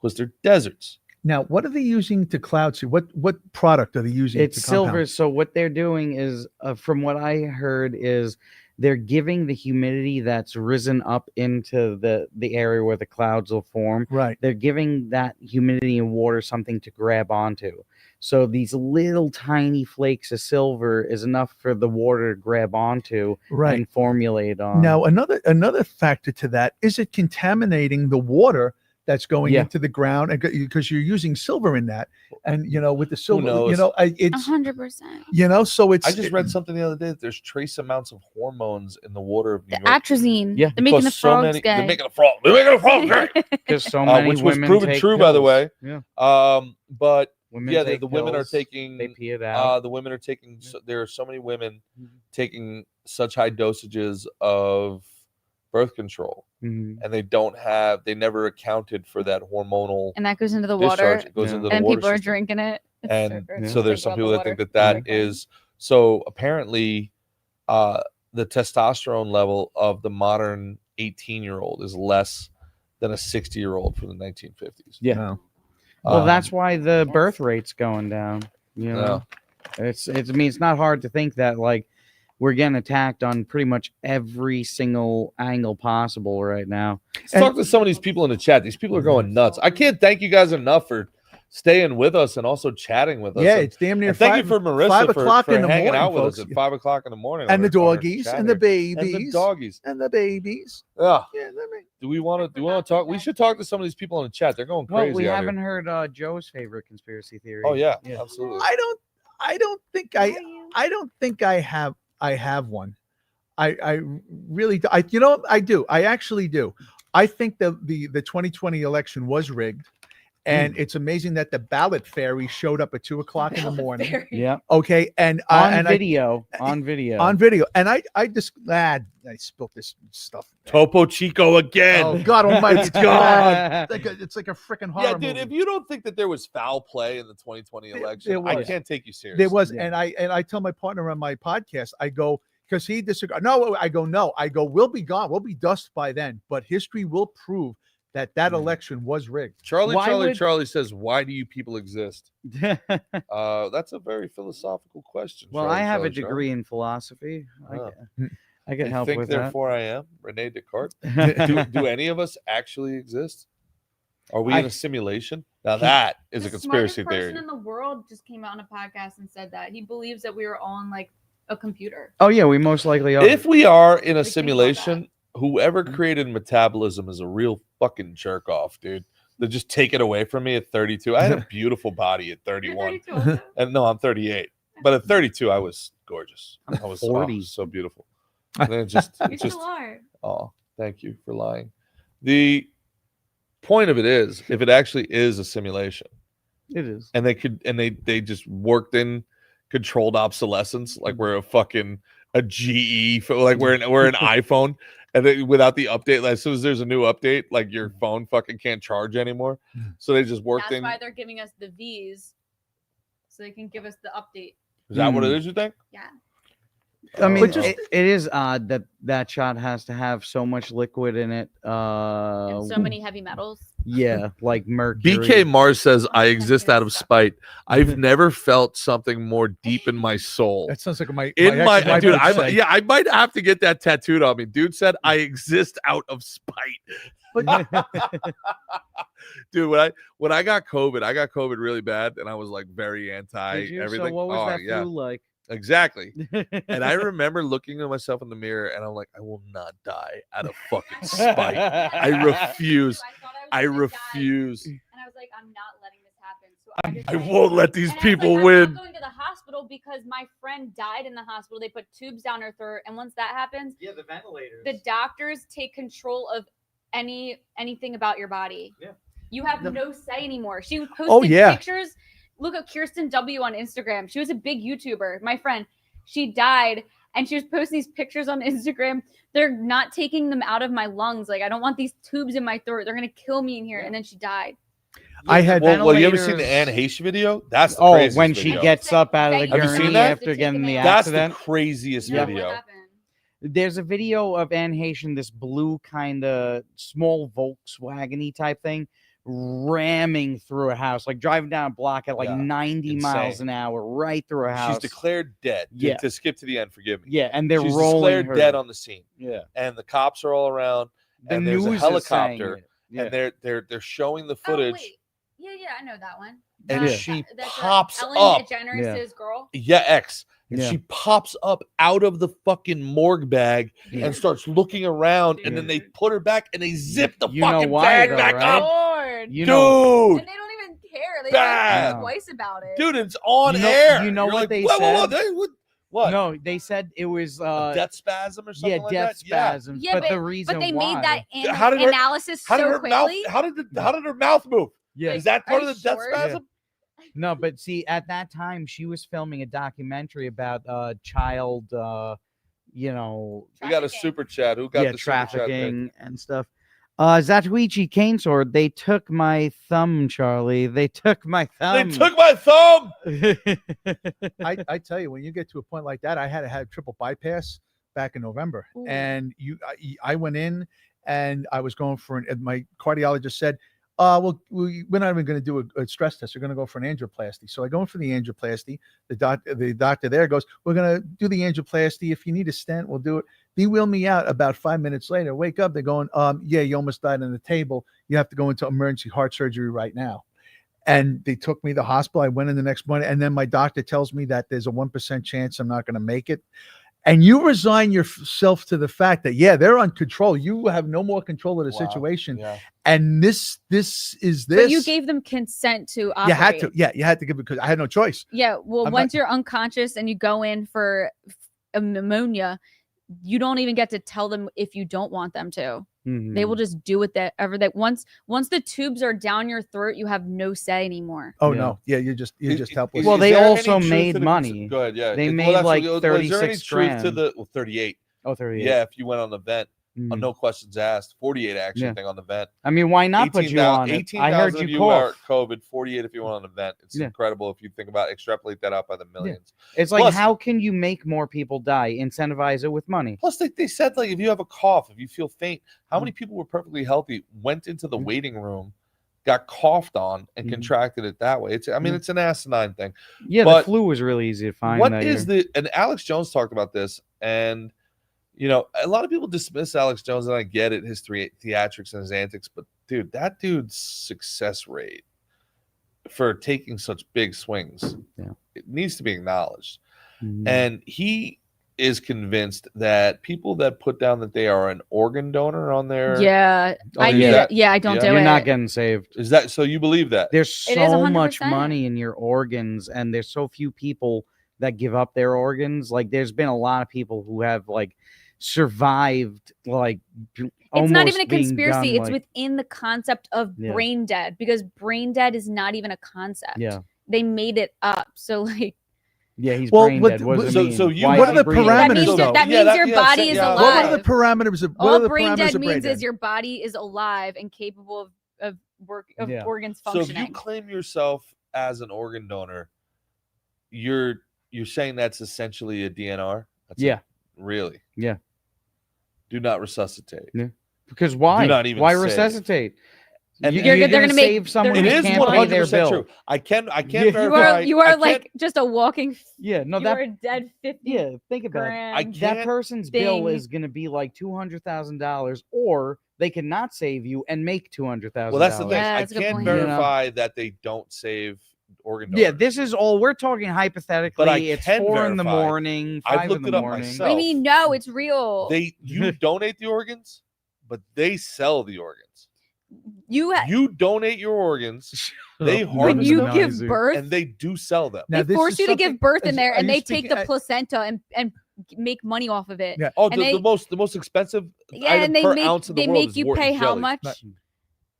because they're deserts. Now, what are they using to cloud seed? What product are they using? It's to silver. compound? So what they're doing is, from what I heard, is they're giving the humidity that's risen up into the area where the clouds will form. Right. They're giving that humidity and water something to grab onto. So these little tiny flakes of silver is enough for the water to grab onto Right. and formulate on. Now, another factor to that is it contaminating the water that's going Yeah. into the ground, and because you're using silver in that, and with the silver, knows? it's 100%. so it's. I just read something the other day that there's trace amounts of hormones in the water of New The York. atrazine. Yeah. They're making the Because so frogs many- gay. They're making a frog. They're making a frog gay. Because so many which was women proven take true, by the pills. way. Yeah. But Women yeah, take the women are pills, taking. they pee it out. The women are taking. There are so many women taking such high dosages of birth control, Mhm. and they never accounted for that hormonal. And that goes into the water. discharge. It goes into the and water people are system. drinking it. It's And gross so to there's think some about people the that think water. that is so. Apparently, the testosterone level of the modern 18-year-old is less than a 60-year-old from the 1950s. Yeah. Well, Um, that's why the birth rate's going down. It's I mean, it's not hard to think that like we're getting attacked on pretty much every single angle possible right now. Let's talk to some of these people in the chat. These people are going nuts. I can't thank you guys enough for staying with us and also chatting with us. Yeah, And- it's damn near and thank you 5 for Marissa 5 for o'clock in the hanging morning, out with folks. us at 5 o'clock in the morning. And on the our- on our doggies chat and the here. babies And the doggies. and the babies. Yeah. Yeah, Do we want to talk? We should talk to some of these people in the chat. They're going crazy. Well, we out haven't here. heard Joe's favorite conspiracy theory. Oh yeah, absolutely. I don't think I have one. I really do. I do. I actually do. I think the 2020 election was rigged. And it's amazing that the ballot fairy showed up at 2:00 in the morning. Yeah. Okay. And on and video. And I just I spilt this stuff. Topo Chico again. Oh God Almighty! It's God. It's like a freaking horror Yeah, dude. movie. If you don't think that there was foul play in the 2020 election, there I was. can't take you seriously. There was, and I tell my partner on my podcast, I go, because he disagrees. No, I go, no. I go, we'll be gone. We'll be dust by then. But history will prove that election was rigged. Charlie says, "Why do you people exist?" That's a very philosophical question. Well, I have a degree in philosophy. I can You help think, with that. therefore I am Rene Descartes. do any of us actually exist? Are we in a simulation? Now that is a conspiracy smartest theory. person in the world just came out on a podcast and said that he believes that we were all in like a computer. Oh yeah, we most likely are. If we are in a simulation, whoever created metabolism is a real fucking jerk off, dude. They just take it away from me at 32. I had a beautiful body at 31. And no, I'm 38. But at 32, I was gorgeous. I was 40. so beautiful. And then You still are. Oh, thank you for lying. The point of it is, if it actually is a simulation, it is, and they just worked in controlled obsolescence, like we're a GE, like we're an iPhone, and then without the update, like, as soon as there's a new update, like your phone fucking can't charge anymore. So they just worked That's in. why they're giving us the V's, so they can give us the update. Is that what it is? You think? Yeah. I mean, Oh. it is odd that shot has to have so much liquid in it. And so many heavy metals. Yeah, like mercury. BK Mars says, "I exist out of spite. I've never felt something more deep in my soul." That sounds like my dude. would I say. might have to get that tattooed on me. Dude said, "I exist out of spite." Dude, when I got COVID really bad, and I was like very anti Did you? everything. So what was that flu like? Exactly. And I remember looking at myself in the mirror, and I'm like, I will not die out of fucking spite. I refuse. I refuse. And I was like, I'm not letting this happen. So I won't let these people I'm win. not going to the hospital because my friend died in the hospital. They put tubes down her throat, and once that happens, the ventilators. the doctors take control of anything about your body. Yeah. You have no say anymore. She posted pictures. Look at Kirsten W on Instagram. She was a big YouTuber. My friend, she died, And she was posting these pictures on Instagram. They're not taking them out of my lungs. Like, I don't want these tubes in my throat. They're going to kill me in here. And then she died. I had well, you ever seen the Anne Heche video? That's the Oh, craziest when she video. gets up out of the Have you seen gurney that? after getting the That's accident. the craziest video. There's a video of Anne Heche in this blue kind of small Volkswagen-y type thing ramming through a house, like driving down a block at like 90 miles Insane. an hour right through a house. She's declared dead. Yeah. To skip to the end, forgive me. Yeah, and they're She's rolling declared her. dead on the scene. Yeah. And the cops are all around. The And there's a news is saying helicopter. it. Yeah. And they're showing the footage. Yeah, I know that one. And she That's pops Ellen up. DeGeneres' girl. Yeah, X. And Yeah. she pops up out of the fucking morgue bag Yeah. and starts looking around. And then they put her back and they zip the You know fucking why, bag though, back right? up. Lord. You know- Dude. And they don't even care. They Bad. don't think twice about it. Dude, it's on You know- air. you know You're what like, they whoa, whoa, whoa, said? what? No, they said it was death spasm or something like death that? Yeah. spasms. Yeah, but the reason but they why, made that How did her- analysis How did so her mouth? quickly. How did her mouth move? Yeah. Is that part Are of the you death sure? spasm? No, but see, at that time, she was filming a documentary about child, We got a super chat. Who got the super chat pick? trafficking and stuff. Zatuichi Cane Sword, they took my thumb, Charlie. They took my thumb. They took my thumb. I tell you, when you get to a point like that, I had to have triple bypass back in November, Ooh. and I went in and I was going for and my cardiologist said, well, we're not even going to do a stress test. We're going to go for an angioplasty. So I go in for the angioplasty. The doctor there goes, we're going to do the angioplasty. If you need a stent, we'll do it. They wheel me out about 5 minutes later. Wake up, they're going, yeah, you almost died on the table. You have to go into emergency heart surgery right now. And they took me to the hospital. I went in the next morning, and then my doctor tells me that there's a 1% chance I'm not going to make it. And you resign yourself to the fact that, yeah, they're on control. You have no more control of the situation. Yeah. And this is this. But you gave them consent to operate. You had to. Yeah, you had to give because I had no choice. Yeah, well, I'm once not- you're unconscious and you go in for a pneumonia, you don't even get to tell them if you don't want them to. They will just do whatever they once the tubes are down your throat, you have no say anymore. Oh no, yeah, you're just helpless. Well, Is they there any also truth made to the- money. Go ahead, yeah. They Well, made that's like what- is there any 36 truth to grand. the 38? Oh, 38. Yeah, if you went on the vent, no questions asked. 48 actually, Yeah. I think on the vent. I mean, why not put you on it? I heard 18,000 of you are cough. COVID, 48 if you went on the vent. It's Yeah. incredible if you think about extrapolate that out by the millions. It's like, Plus- how can you make more people die? Incentivize it with money. Plus, they said like if you have a cough, if you feel faint, how many people were perfectly healthy, went into the waiting room, got coughed on, and contracted it that way? It's it's an asinine thing. Yeah, But the flu was really easy to find. what that is year. and Alex Jones talked about this, and a lot of people dismiss Alex Jones, and I get it, his theatrics and his antics, but dude, that dude's success rate for taking such big swings, it needs to be acknowledged. And he is convinced that people that put down that they are an organ donor on their Yeah, I knew that. Yeah, I don't do You're it. not getting saved. Is that so? You believe that? There's It is so much 100%. money in your organs, and there's so few people that give up their organs. Like, there's been a lot of people who have like survived, like It's not even a being conspiracy. done, It's like- within the concept of Yeah. brain dead, because brain dead is not even a concept. Yeah. They made it up. So like Yeah, he's Well, brain what dead. the- What does it so- mean? so you- Why what is are he the brain dead? that parameters, means though? that means your body is alive. What are the parameters of what are All the brain parameters dead of brain means dead? is your body is alive and capable of Yeah. organs So if functioning. you claim yourself as an organ donor, you're saying that's essentially a DNR? That's Yeah. Really? Yeah. Do not resuscitate. Yeah. Because why? Do not even Why save. resuscitate? And You're gonna save someone It who is can't pay their 100% bill. true. I can't You verify. you I are can't- like just a walking. Yeah, no, you that are a dead 50. Yeah, think about it. grand That person's bill thing. is going to be like $200,000, or they cannot save you and make $200,000. Well, that's the thing. Yeah, I that's a good can't point. verify that they don't save organ donors. Yeah, this is all we're talking hypothetically. But I It's can 4 in the verify. morning, I've 5 in looked the it up morning. myself. What do you mean? No, it's real. You donate the organs, but they sell the organs. You donate your organs. They When harvest you them, give birth, and they do sell them. they force you to give birth in there, and they take the placenta and make money off of it. Yeah. Oh, and the most expensive yeah, item and they per make ounce of the they world make is you Wharton's pay how jelly. much?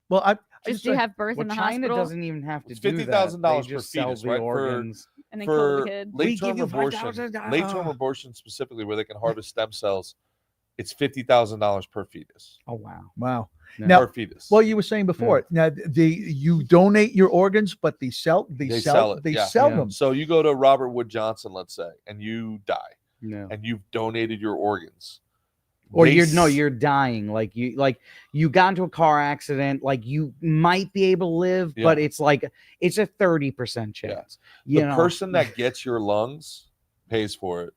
Well, Just to have birth Well, in the China hospital. doesn't even have to It's do that. $50,000 They per just sell fetus, the right? organs. And then kill the For kid. We late give term you abortion, $5,000. late term abortion specifically, where they can harvest stem cells, it's $50,000 per fetus. Oh wow. Wow. Yeah. Now, Per fetus. well, you were saying before. Now, you donate your organs, but they sell They sell it. They yeah. sell them. So you go to Robert Wood Johnson, let's say, and you die, No. and you've donated your organs. Or They you're dying. Like you got into a car accident. Like you might be able to live, Yeah. but it's like it's a 30% chance. You the know? person that gets your lungs pays for it,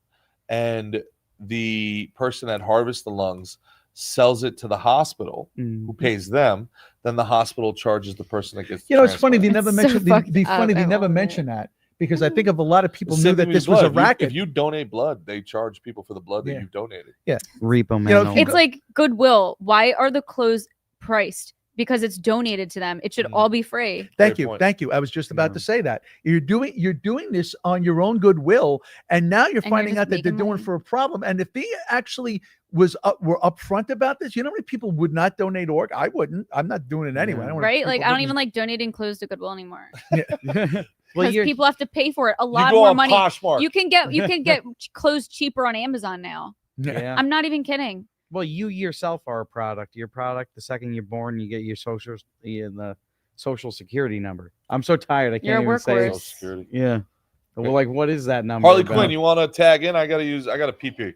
and the person that harvests the lungs sells it to the hospital, who pays them. Then the hospital charges the person that gets. You know, it's funny they transplant. never mentioned. Be funny they never mentioned that because I think of a lot of people knew that this was a racket. If you donate blood, they charge people for the blood that you've donated. Yeah, repo man. You know, It's like Goodwill. Why are the clothes priced? Because it's donated to them. It should all be free. Thank you. I was just about to say that you're doing this on your own goodwill, and now you're And finding you're out just that they're making doing money. for a problem. And if they actually were upfront about this, you know how many people would not donate org? I wouldn't. I'm not doing it anyway. I don't want Right? Like people I don't looking- even like donating clothes to Goodwill anymore. Yeah. Because people have to pay for it a lot go more on money. Poshmark. You can get clothes cheaper on Amazon now. Yeah. I'm not even kidding. Well, you yourself are a product. Your product. The second you're born, you get your the social security number. I'm so tired. I can't You're a even say workhorse. it. Social Security. Yeah. Well, like, what is that number? Harley about? Quinn, you want to tag in? I got a PP.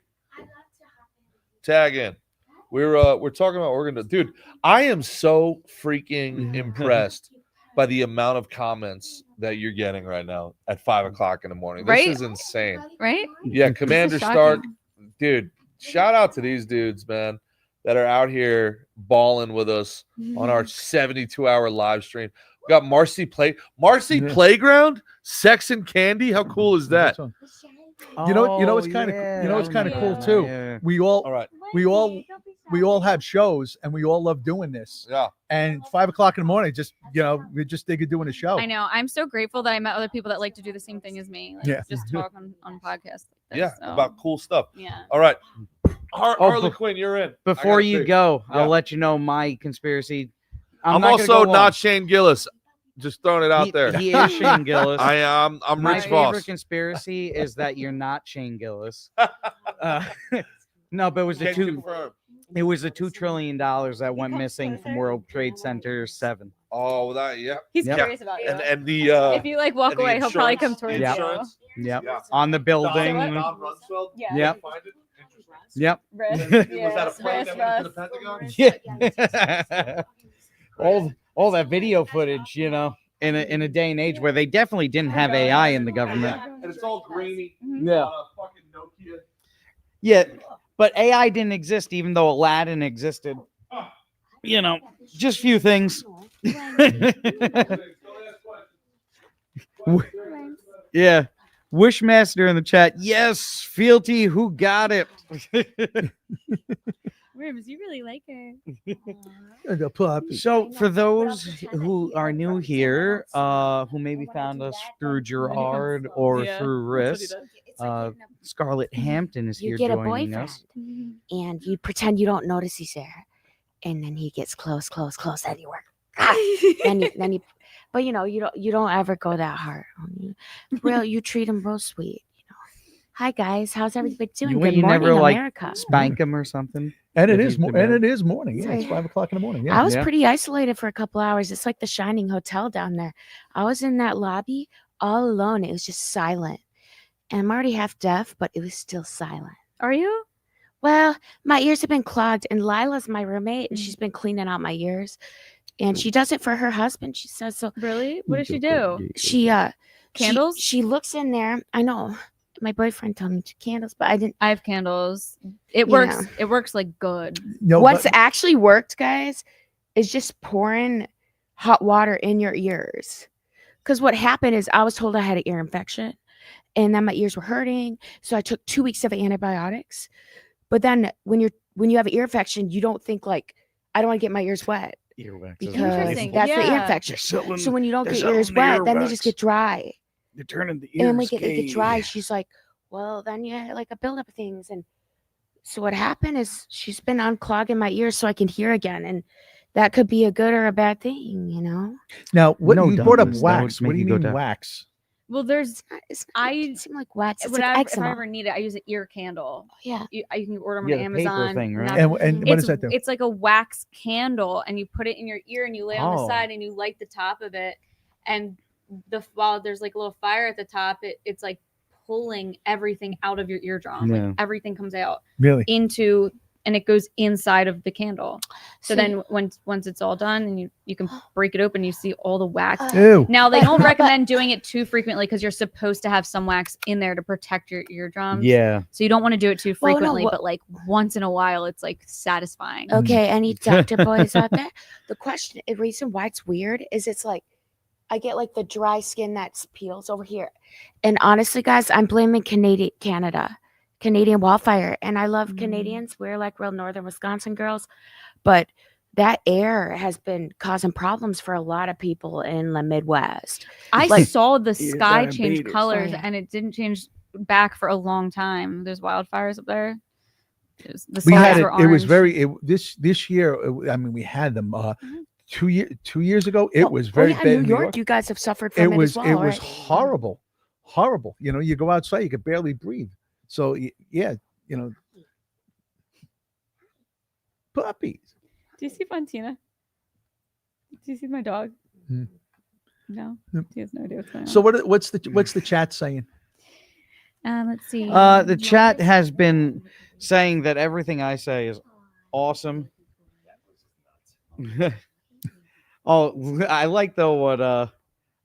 Tag in. We're talking about organ. Dude, I am so freaking impressed by the amount of comments that you're getting right now at 5 o'clock in the morning. This Right? is insane. Right? Yeah, This is Commander shocking. Stark, dude. Shout out to these dudes, man, that are out here balling with us on our 72-hour live stream. We got Marcy Playground, Sex and Candy. How cool is that? You know it's kind of cool too. Yeah. We all have shows and we all love doing this. Yeah. And 5 o'clock in the morning, we just dig at doing a show. I know. I'm so grateful that I met other people that like to do the same thing as me. Like, Yeah. Just talk on podcasts. Like this, Yeah, so. about cool stuff. Yeah. All right. Harley be- Quinn, you're in. Before I gotta you think. go, Yeah. I'll let you know my conspiracy. I'm not gonna also go long. not Shane Gillis. Just throwing it out He- there. He is Shane Gillis. I'm My Rich favorite Voss. conspiracy is that you're not Shane Gillis. No, but it was the Can two. confirm. It was the $2 trillion that went missing from World Trade Center 7. Oh, that yeah. He's Yep. curious about you. And the if you like walk and the away, he'll probably come insurance- towards Yep. you. insurance. Yep. Yeah. On the building. Don Rumsfeld. Yeah. Yep. Find it? Interesting. Yep. Risk, Was that a yes, plane risk, that went to the risk. Pentagon? Yeah. all that video footage, in a day and age where they definitely didn't have AI in the government. And it's all grainy. Yeah. On a fucking Nokia. Yeah, but AI didn't exist even though Aladdin existed. Just few things. Yeah. Wishmaster in the chat. Yes, Fealty, who got it? Rims, you really like her. The puppy. So for those who are new here, who maybe found us through Gerard or Yeah, through that's what Riss, Scarlett Hampton is You here get a joining boyfriend us. and you pretend you don't notice he's there, and then he gets close, and you work. then you, but you don't ever go that hard. You treat him real sweet. Hi guys, how's everybody doing? Good You morning, never America. spank him or something. And it If is he's the man. morning. Yeah, it's 5 o'clock in the morning. Yeah. I was pretty isolated for a couple hours. It's like the Shining Hotel down there. I was in that lobby all alone. It was just silent. And I'm already half deaf, but it was still silent. Are you? Well, my ears have been clogged, and Lila's my roommate, and she's been cleaning out my ears. And she does it for her husband. She says so. Really? What does she do? She Candles? She looks in there. I know. My boyfriend told me to candles, but I didn't. I have candles. It works. It works like good. What's actually worked, guys, is just pouring hot water in your ears. Because what happened is I was told I had an ear infection, and then my ears were hurting. So I took 2 weeks of antibiotics. But then when you have an ear infection, you don't think like I don't want to get my ears wet. Earwax. Because that's the ear infection. So when you don't get your ears wet, then they just get dry. They're turning the ears. And when they get dry, she's like, well, then you had like a buildup of things. And so what happened is she's been unclogging my ears so I can hear again. And that could be a good or a bad thing, you know? Now, what No, you brought up Douglas, that would wax? What make do you you go mean down. wax? Well, there's It seems like wax. It's whenever like if eczema. I ever need it, I use an ear candle. Yeah. You can order them Yeah, on the paper Amazon. thing, right? And what it's, does that do? It's like a wax candle, and you put it in your ear, and you lay on the Oh. side, and you light the top of it, and while there's like a little fire at the top, it's like pulling everything out of your eardrum. Yeah. Like everything comes out Really? into, and it goes inside of the candle. So See- then once it's all done, and you can break it open, you see all the wax. Ew. Now they don't recommend doing it too frequently because you're supposed to have some wax in there to protect your eardrums. Yeah. So you don't want to do it too Well, no, frequently, what- but like once in a while, it's like satisfying. Okay, any doctor boys out there? The reason why it's weird is it's like I get like the dry skin that peels over here. And honestly, guys, I'm blaming Canadian wildfire. And I love Canadians. We're like real northern Wisconsin girls. But that air has been causing problems for a lot of people in the Midwest. I Like- saw the sky change diabetes. colors, Oh, yeah. and it didn't change back for a long time. There's wildfires up there. The We had skies it. were It was orange. very this year. I mean, we had them 2 years ago. It was very yeah, bad in New York, you guys have suffered from It it, was as well, it was right? horrible, horrible. You know, you go outside, you could barely breathe. So yeah, you know, puppies. Do you see Fontina? Do you see my dog? Hmm. No, Yep. he has no idea what's going on. So what's the chat saying? Let's see. The chat has been saying that everything I say is awesome. Oh, I like though what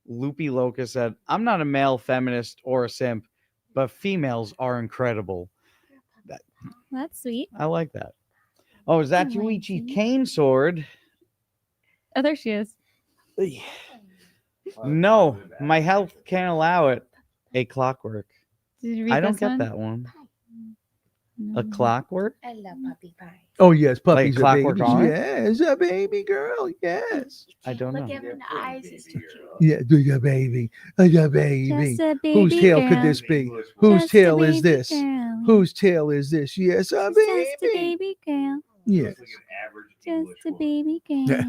Loopy Locust said. I'm not a male feminist or a simp, but females are incredible. That's sweet. I like that. Oh, is that Yuichi's cane sword? Oh, there she is. No, my health can't allow it. A clockwork. Did you read I don't this get one? that one. A clockwork? I love puppy pie. Oh yes, puppies are Clockwork babies. Orange? Yes, a baby girl. Yes. I don't know. Look at him, the eyes is too cute. Yeah, do your baby. Your baby. Just a Whose baby tail girl. could this be? Whose Just a tail is baby this? girl. Whose tail is this? Yes, a Just a baby. baby girl. Yes. Just a baby girl. Yeah.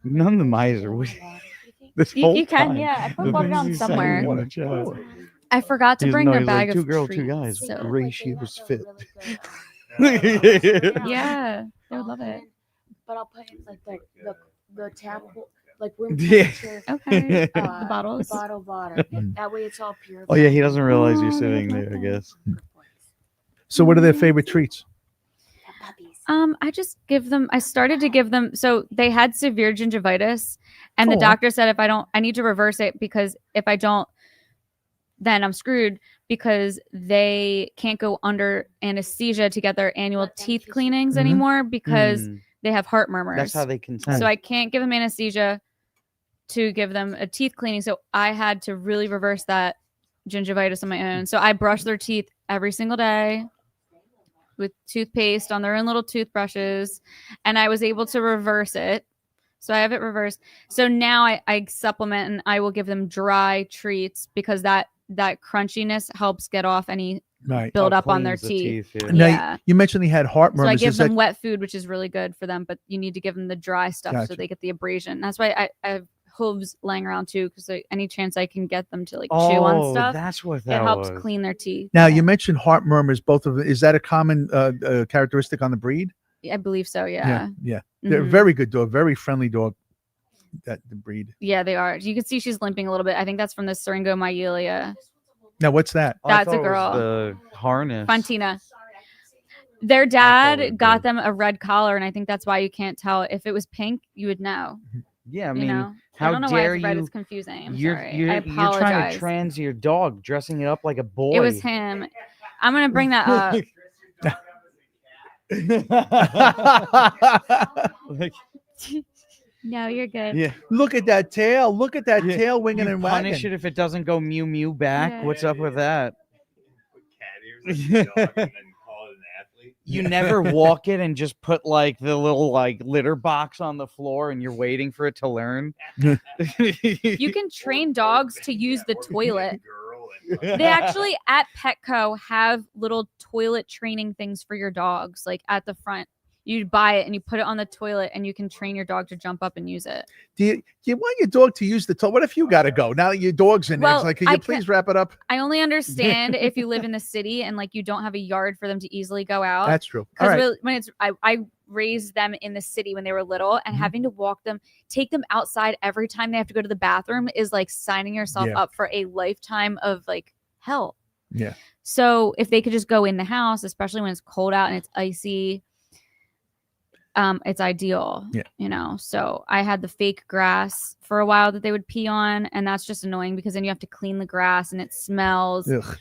None of the miser would. This You- whole you can, time, yeah, I put the water things down he's saying somewhere. in the chat. I forgot to He's- bring no, their he's like, bag two of girls, treats. two guys. So. Ratios fit. Yeah, they would love it. But I'll put in like the tap, like room Yeah. temperature. Okay. The bottles. Bottle of water. That way it's all pure. Oh yeah, he doesn't realize you're sitting there, I guess. So what are their favorite treats? I just give them. I started to give them. So they had severe gingivitis, and the Oh. doctor said if I don't, I need to reverse it because if I don't, then I'm screwed because they can't go under anesthesia to get their annual teeth cleanings Mhm. anymore because Mm. they have heart murmurs. That's how they consent. So I can't give them anesthesia to give them a teeth cleaning. So I had to really reverse that gingivitis on my own. So I brush their teeth every single day with toothpaste on their own little toothbrushes, and I was able to reverse it. So I have it reversed. So now I supplement and I will give them dry treats because that crunchiness helps get off any Right. build Oh, up on their cleans the teeth. teeth, Now, Yeah. you mentioned they had heart So I murmurs. give Is them that- wet food, which is really good for them, but you need to give them the dry stuff so Gotcha. they get the abrasion. That's why I have hooves laying around too, because any chance I can get them to like chew on Oh, stuff, that's what it that helps was. clean their teeth. Now you mentioned heart murmurs. Both of them. Is that a common characteristic on the breed? I believe so. Yeah. Yeah. They're a Mhm. very good dog. Very friendly dog. That the breed. Yeah, they are. You can see she's limping a little bit. I think that's from the syringomyelia. Now what's that? Oh, I That's a thought it was girl. The harness. Fontina. Their dad got them a red collar, and I think that's why you can't tell. If it was pink, you would know. Yeah, I You mean, know? how I don't know dare why it's red. you? It's confusing. I'm you're sorry. you're I you're trying apologize. to trans your dog, dressing it up like a boy. It was him. I'm gonna bring that up. Like, No, you're good. yeah. Look at that tail. Look at that Yeah. tail winging You and punish wagging. it if it doesn't go mew mew back. Yeah. What's up with that? You Yeah. never walk it and just put like the little like litter box on the floor and you're waiting for it to learn. You can train dogs to use the toilet. They actually at Petco have little toilet training things for your dogs, like at the front. You buy it and you put it on the toilet, and you can train your dog to jump up and use it. Do you want your dog to use the toilet? What if you got to go? Now that your dog's in there, Well, it's like, can you please wrap it up? I only understand if you live in the city and like you don't have a yard for them to easily go out. That's true. All Because right. when I raised them in the city when they were little, and Mhm. having to walk them, take them outside every time they have to go to the bathroom is like signing yourself Yeah. up for a lifetime of like hell. Yeah. So if they could just go in the house, especially when it's cold out and it's icy, it's ideal. Yeah. You know, so I had the fake grass for a while that they would pee on, and that's just annoying because then you have to clean the grass and it smells. Ugh.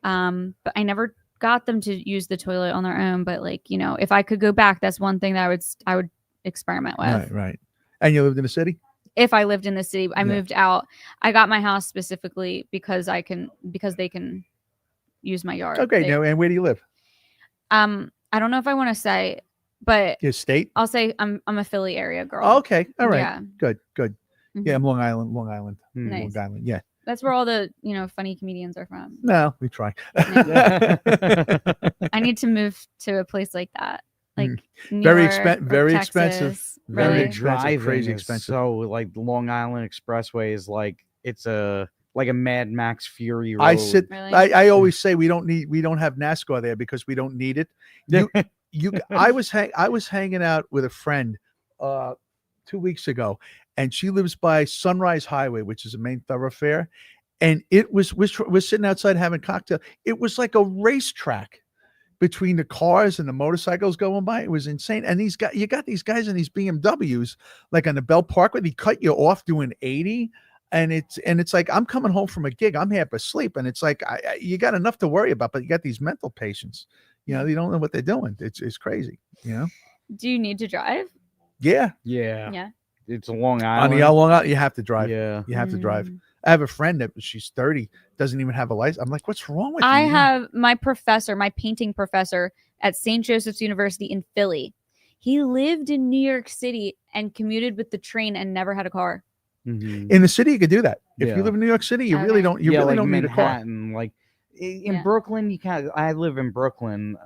But I never got them to use the toilet on their own. But like, you know, if I could go back, that's one thing that I would experiment with. Right. And you lived in the city? If I lived in the city, I Yeah. moved out. I got my house specifically because they can use my yard. Okay. They- Now, and where do you live? I don't know if I want to say, but Your state? I'll say I'm a Philly area girl. Oh, okay. All right. Yeah. Good. Mhm. Yeah, I'm Long Island. Nice. Long Island. Yeah. That's where all the, you know, funny comedians are from. No, we try. I need to move to a place like that. Like New Very York expensive. or Very Texas. expensive. Very Really? expensive. Driving Crazy is expensive. So like the Long Island Expressway is like it's a Mad Max Fury road. I always say we don't have NASCAR there because we don't need it. I was hanging out with a friend 2 weeks ago, and she lives by Sunrise Highway, which is a main thoroughfare, and we're sitting outside having cocktail. It was like a racetrack between the cars and the motorcycles going by. It was insane. And you got these guys in these BMWs, like on the Bell Parkway, they cut you off doing 80. And it's like, I'm coming home from a gig, I'm half asleep, and it's like you got enough to worry about, but you got these mental patients, you know, they don't know what they're doing. It's crazy, you know. Do you need to drive? Yeah. Yeah. It's a Long On Island. the Long Island, you have to drive. Yeah. You have to drive. I have a friend that she's 30, doesn't even have a license. I'm like, what's wrong with I you? have my painting professor at St. Joseph's University in Philly. He lived in New York City and commuted with the train and never had a car. In the city, you could do that. If Yeah. you live in New York City, you really don't. You really like don't need a car. Manhattan, like in Brooklyn, you can't. I live in Brooklyn.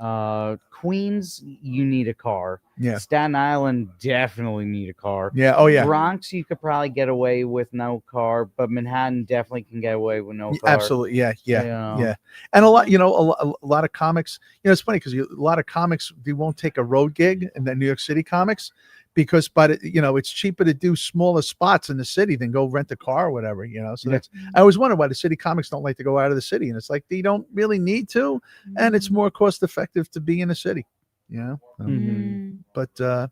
Queens, you need a car. Yeah. Staten Island, definitely need a car. Yeah. Oh, yeah. Bronx, you could probably get away with no car, but Manhattan definitely can get away with no car. Absolutely. Yeah. Yeah. And a lot, you know, a lot of comics, you know, it's funny because a lot of comics, they won't take a road gig in the New York City comics because, you know, it's cheaper to do smaller spots in the city than go rent a car or whatever, you know? So that's, I always wonder why the city comics don't like to go out of the city. And it's like, they don't really need to, and it's more cost effective to be in the city, you know? But, yeah,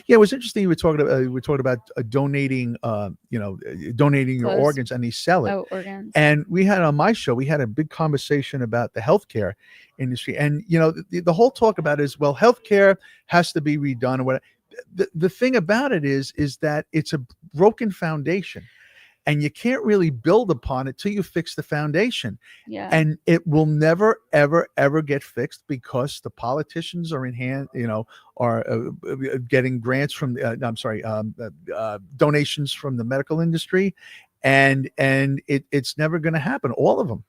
it was interesting. You were talking about donating, donating your Clothes. organs, and they sell it. Oh, organs. And we had on my show, we had a big conversation about the healthcare industry, and you know, the whole talk about it is, well, healthcare has to be redone or whatever. The thing about it is that it's a broken foundation, and you can't really build upon it till you fix the foundation. Yeah. And it will never, ever get fixed because the politicians are getting grants from, donations from the medical industry, and it's never going to happen. All of them.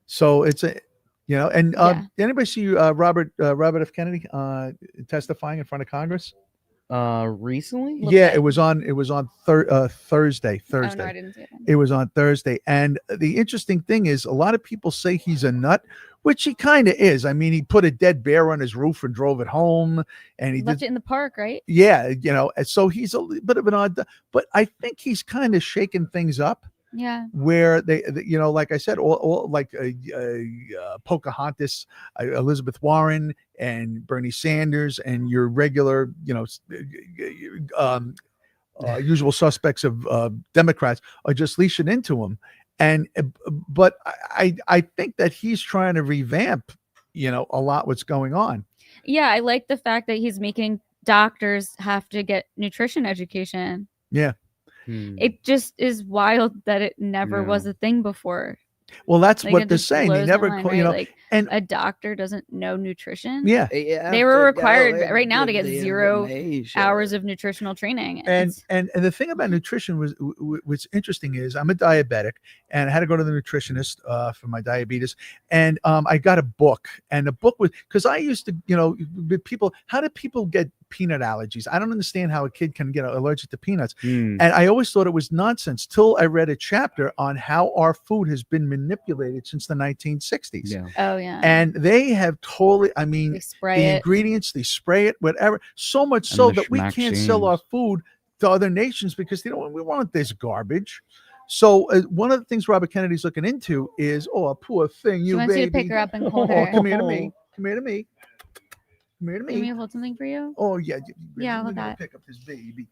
So it's a, you know, and did anybody see Robert F. Kennedy testifying in front of Congress? Recently? Yeah, it was on Thursday. Oh, no, I didn't see it. It was on Thursday. And the interesting thing is, a lot of people say he's a nut, which he kind of is. I mean, he put a dead bear on his roof and drove it home, and he Left did, it in the park, right? yeah, you know, and so he's a bit of an odd, but I think he's kind of shaking things up. Yeah. Where they, you know, like I said, all like Pocahontas, Elizabeth Warren, and Bernie Sanders, and your regular, you know, usual suspects of Democrats are just leashing into him. And but I think that he's trying to revamp, you know, a lot what's going on. Yeah, I like the fact that he's making doctors have to get nutrition education. Yeah. It just is wild that it never was a thing before. Well, that's Like, what it they're just saying. They blows my never, mind, you right? know, Like, and a doctor doesn't know nutrition. Yeah. They were required right now to get 0 hours of nutritional training. And the thing about nutrition was what's interesting is I'm a diabetic, and I had to go to the nutritionist for my diabetes, and I got a book, and the book was, because I used to, you know, with people, how do people get peanut allergies. I don't understand how a kid can get allergic to peanuts. Hmm. And I always thought it was nonsense till I read a chapter on how our food has been manipulated since the 1960s. Yeah. Oh yeah. And they have totally, I mean, They spray the it. ingredients, they spray it, whatever. So much And so the that we can't sell our food to other nations because they don't. We want this garbage. So one of the things Robert Kennedy's looking into is, oh, a poor thing, She you wants baby. you to pick her up and hold Oh, her. come here to me. Come here to me. Come here to Can we me. hold something for you? Oh yeah. Yeah, We're hold gonna that. pick up this baby.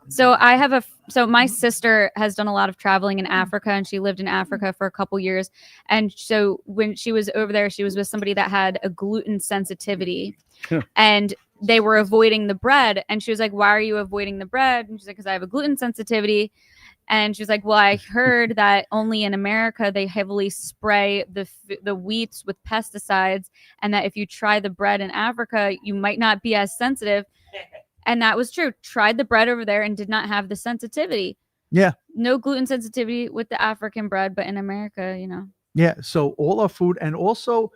So I have so my sister has done a lot of traveling in Africa, and she lived in Africa for a couple years. And so when she was over there, she was with somebody that had a gluten sensitivity, and they were avoiding the bread. And she was like, "Why are you avoiding the bread?" And she's like, "Because I have a gluten sensitivity." And she's like, "Well, I heard that only in America they heavily spray the wheats with pesticides, and that if you try the bread in Africa, you might not be as sensitive." And that was true. Tried the bread over there and did not have the sensitivity. Yeah. No gluten sensitivity with the African bread, but in America, Yeah. So all our food, and also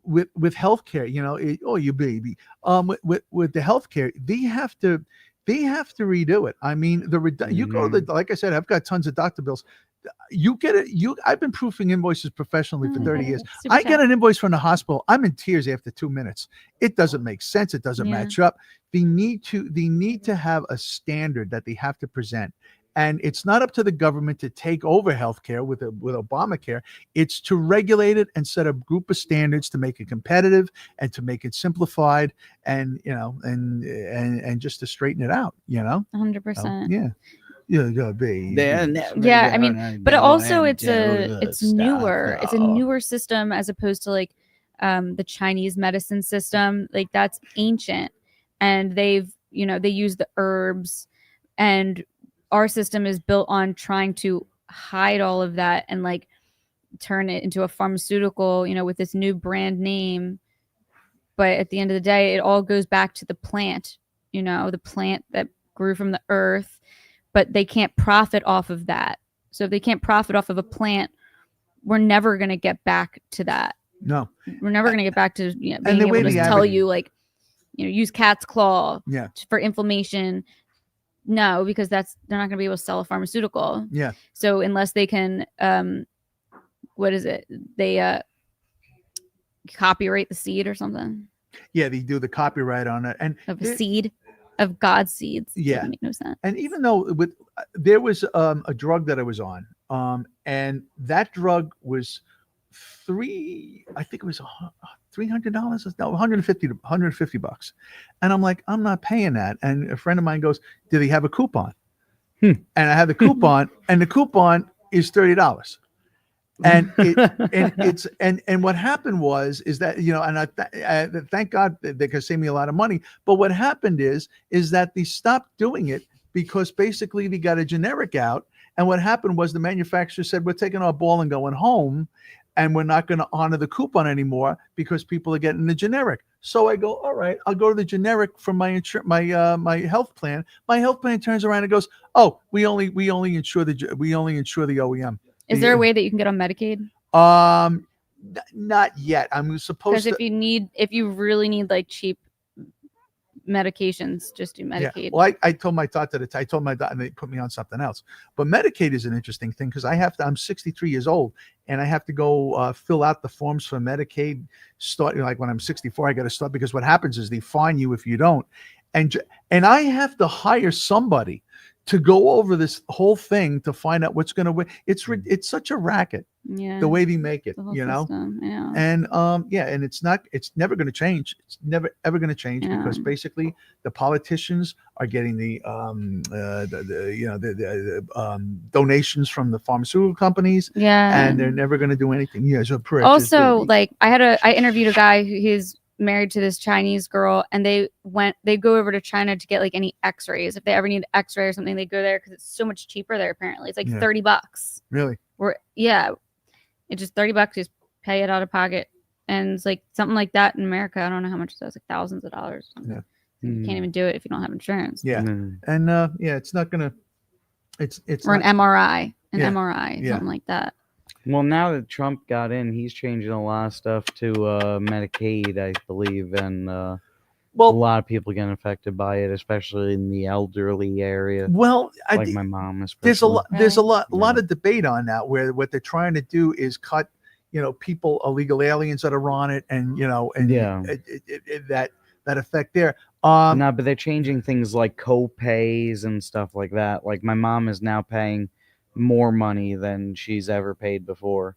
with healthcare, oh, you baby. With the healthcare, they have to redo it. I mean, you go to like I said, I've got tons of doctor bills. You get it. I've been proofing invoices professionally for 30 years. Super I get chat. an invoice from the hospital. I'm in tears after 2 minutes. It doesn't make sense. It doesn't Yeah. match up. They need to have a standard that they have to present. And it's not up to the government to take over healthcare with Obamacare. It's to regulate it and set a group of standards to make it competitive and to make it simplified and and just to straighten it out. 100%. Yeah. Yeah, baby. Yeah, I mean, but also it's newer. It's a newer system as opposed to like the Chinese medicine system. Like that's ancient, and they use the herbs, and our system is built on trying to hide all of that and like turn it into a pharmaceutical, with this new brand name. But at the end of the day, it all goes back to the plant, the plant that grew from the earth, but they can't profit off of that. So if they can't profit off of a plant, we're never going to get back to that. No, we're never going to get back to being the able way to the tell you like, use cat's claw for inflammation. No, because they're not going to be able to sell a pharmaceutical. Yeah. So unless they can, what is it? They copyright the seed or something. Yeah, they do the copyright on it, and of a seed of God's seeds. Yeah, doesn't make no sense. And even though there was a drug that I was on, and that drug was I think it was $300, no, $150, and I'm like, I'm not paying that. And a friend of mine goes, "Do they have a coupon?" And I have the coupon, and the coupon is $30. And and what happened is that and I thank God they could save me a lot of money. But what happened is that they stopped doing it because basically they got a generic out. And what happened was the manufacturer said, "We're taking our ball and going home, and we're not going to honor the coupon anymore because people are getting the generic." So I go, all right, I'll go to the generic for my health plan. My health plan turns around and goes, "Oh, we only insure the OEM." Is there a way that you can get on Medicaid? Not yet. I'm supposed to. Because if you really need like cheap medications, just do Medicaid. Yeah. Well, I told my doctor and they put me on something else. But Medicaid is an interesting thing because I'm 63 years old and I have to go fill out the forms for Medicaid. Starting like when I'm 64, I got to start because what happens is they fine you if you don't, and I have to hire somebody to go over this whole thing to find out what's going to win. It's such a racket. Yeah, the way they make it, the whole system, yeah. And and it's never going to change. It's never ever going to change because basically the politicians are getting the donations from the pharmaceutical companies, and they're never going to do anything. Yeah, so also like I interviewed a guy who's married to this Chinese girl, and they go over to China to get like any x-rays. If they ever need an x-ray or something, they go there because it's so much cheaper there. Apparently it's like $30. Really? It's just $30. You just pay it out of pocket, and it's like something like that in America. I don't know how much it is, like thousands of dollars. Yeah. You can't even do it if you don't have insurance. Yeah. And it's not gonna it's or an MRI, Yeah. something like that. Well, now that Trump got in, he's changing a lot of stuff to Medicaid, I believe, and a lot of people get affected by it, especially in the elderly area. Well, like my mom especially. there's a lot of debate on that, where what they're trying to do is cut, people, illegal aliens that are on it, and that effect there. No, but they're changing things like co-pays and stuff like that. Like my mom is now paying more money than she's ever paid before.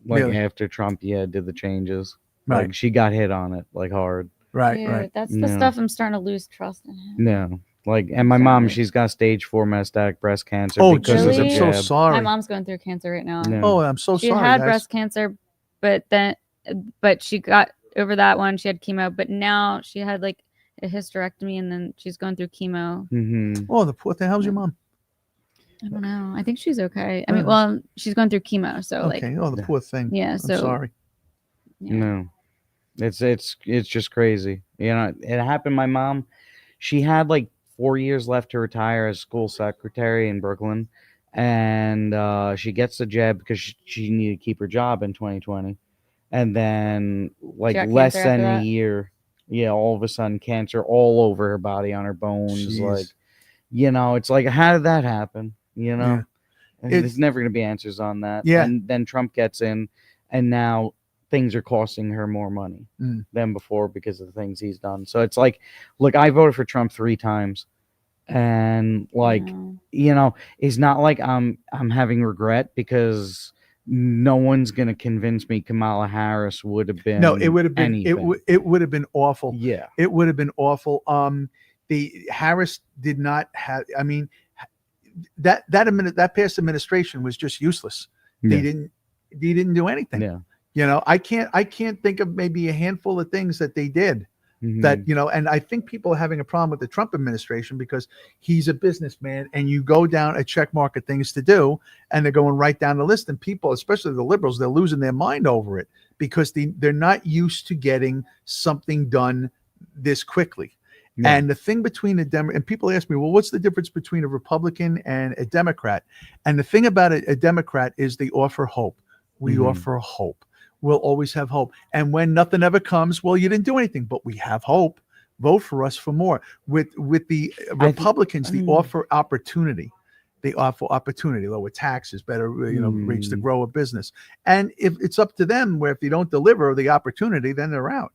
Like Really? after Trump, did the changes. Right. Like she got hit on it like hard. Right. That's the stuff I'm starting to lose trust in him. No. Like, and my mom, she's got stage 4 metastatic breast cancer. Oh, because of the I'm so jab. sorry. My mom's going through cancer right now. No. Oh, I'm so she sorry. had guys. breast cancer, but she got over that one. She had chemo, but now she had like a hysterectomy, and then she's going through chemo. Mm-hmm. Oh, what the hell's your mom? I don't know. I think she's okay. I mean, well, she's going through chemo, so Okay. Oh, the poor thing. Yeah. I'm So sorry. No, it's just crazy. It happened. My mom, she had like 4 years left to retire as school secretary in Brooklyn, and she gets the jab because she needed to keep her job in 2020, and then like got less cancer after than a that? year, all of a sudden cancer all over her body, on her bones. Jeez. Like, it's like, how did that happen? Yeah. And there's never going to be answers on that. Yeah. And then Trump gets in, and now things are costing her more money than before because of the things he's done. So it's like, look, I voted for Trump 3 times, and like, it's not like I'm having regret, because no one's going to convince me Kamala Harris would have been. No, it would have been anything. it would have been awful. Yeah. It would have been awful. The Harris did not have. I mean, that past administration was just useless. They didn't do anything. Yeah. I can't think of maybe a handful of things that they did. That and I think people are having a problem with the Trump administration because he's a businessman, and you go down a check mark of things to do, and they're going right down the list, and people, especially the liberals, they're losing their mind over it because they're not used to getting something done this quickly. Yeah. And the thing between and people ask me, well, what's the difference between a Republican and a Democrat? And the thing about a Democrat is they offer hope. We offer hope. We'll always have hope. And when nothing ever comes, well, you didn't do anything, but we have hope. Vote for us for more. With the Republicans, they offer opportunity. They offer opportunity, lower taxes, better rates to grow a business. And if it's up to them, where if they don't deliver the opportunity, then they're out.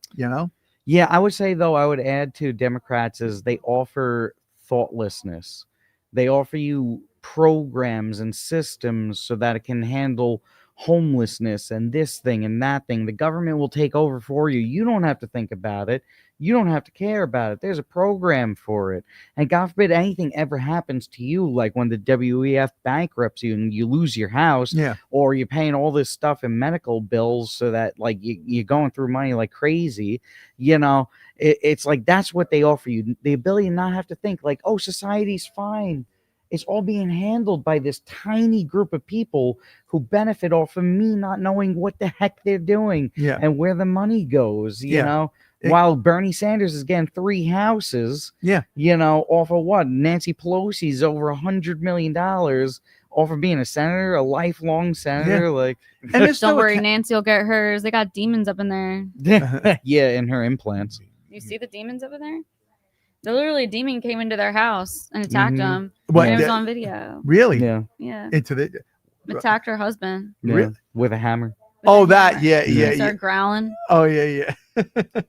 Yeah, I would say, though, I would add to Democrats is they offer thoughtlessness. They offer you programs and systems so that it can handle homelessness and this thing and that thing. The government will take over for you. You don't have to think about it. You don't have to care about it. There's a program for it. And God forbid anything ever happens to you, like when the WEF bankrupts you and you lose your house, or you're paying all this stuff in medical bills so that like you're going through money like crazy. It's like that's what they offer you. The ability to not have to think like, oh, society's fine. It's all being handled by this tiny group of people who benefit off of me not knowing what the heck they're doing and where the money goes, while Bernie Sanders is getting 3 houses, off of what? Nancy Pelosi's over $100 million off of being a senator, a lifelong senator. Like, and don't worry, Nancy will get hers. They got demons up in there. In her implants. You see the demons over there? Literally, a demon came into their house and attacked them. What, and it was on video. Really? Yeah. Into the attacked her husband. Yeah, with a hammer. Oh, that, yeah. Started growling. Oh, yeah.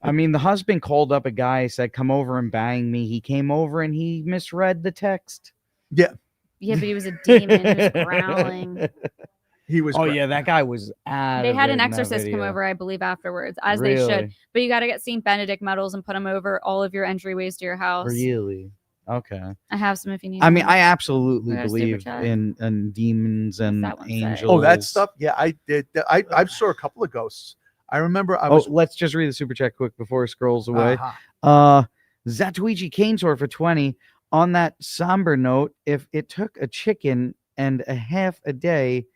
I mean, the husband called up a guy, said, come over and bang me. He came over and he misread the text. Yeah. Yeah, but he was a demon. He was growling. He was. Oh, yeah, that guy was out They of had it an in that exorcist come video. over, I believe, afterwards, as they should. Really? But you got to get St. Benedict medals and put them over all of your entryways to your house. Really? Okay. I have some if you need I mean, them. I absolutely We got a super believe chat? in demons and angels. Oh, that stuff. Yeah, I did. I saw a couple of ghosts. I remember I was. Let's just read the super chat quick before it scrolls away. Uh-huh. Zatuichi Canesword for 20. On that somber note, if it took a chicken and a half a day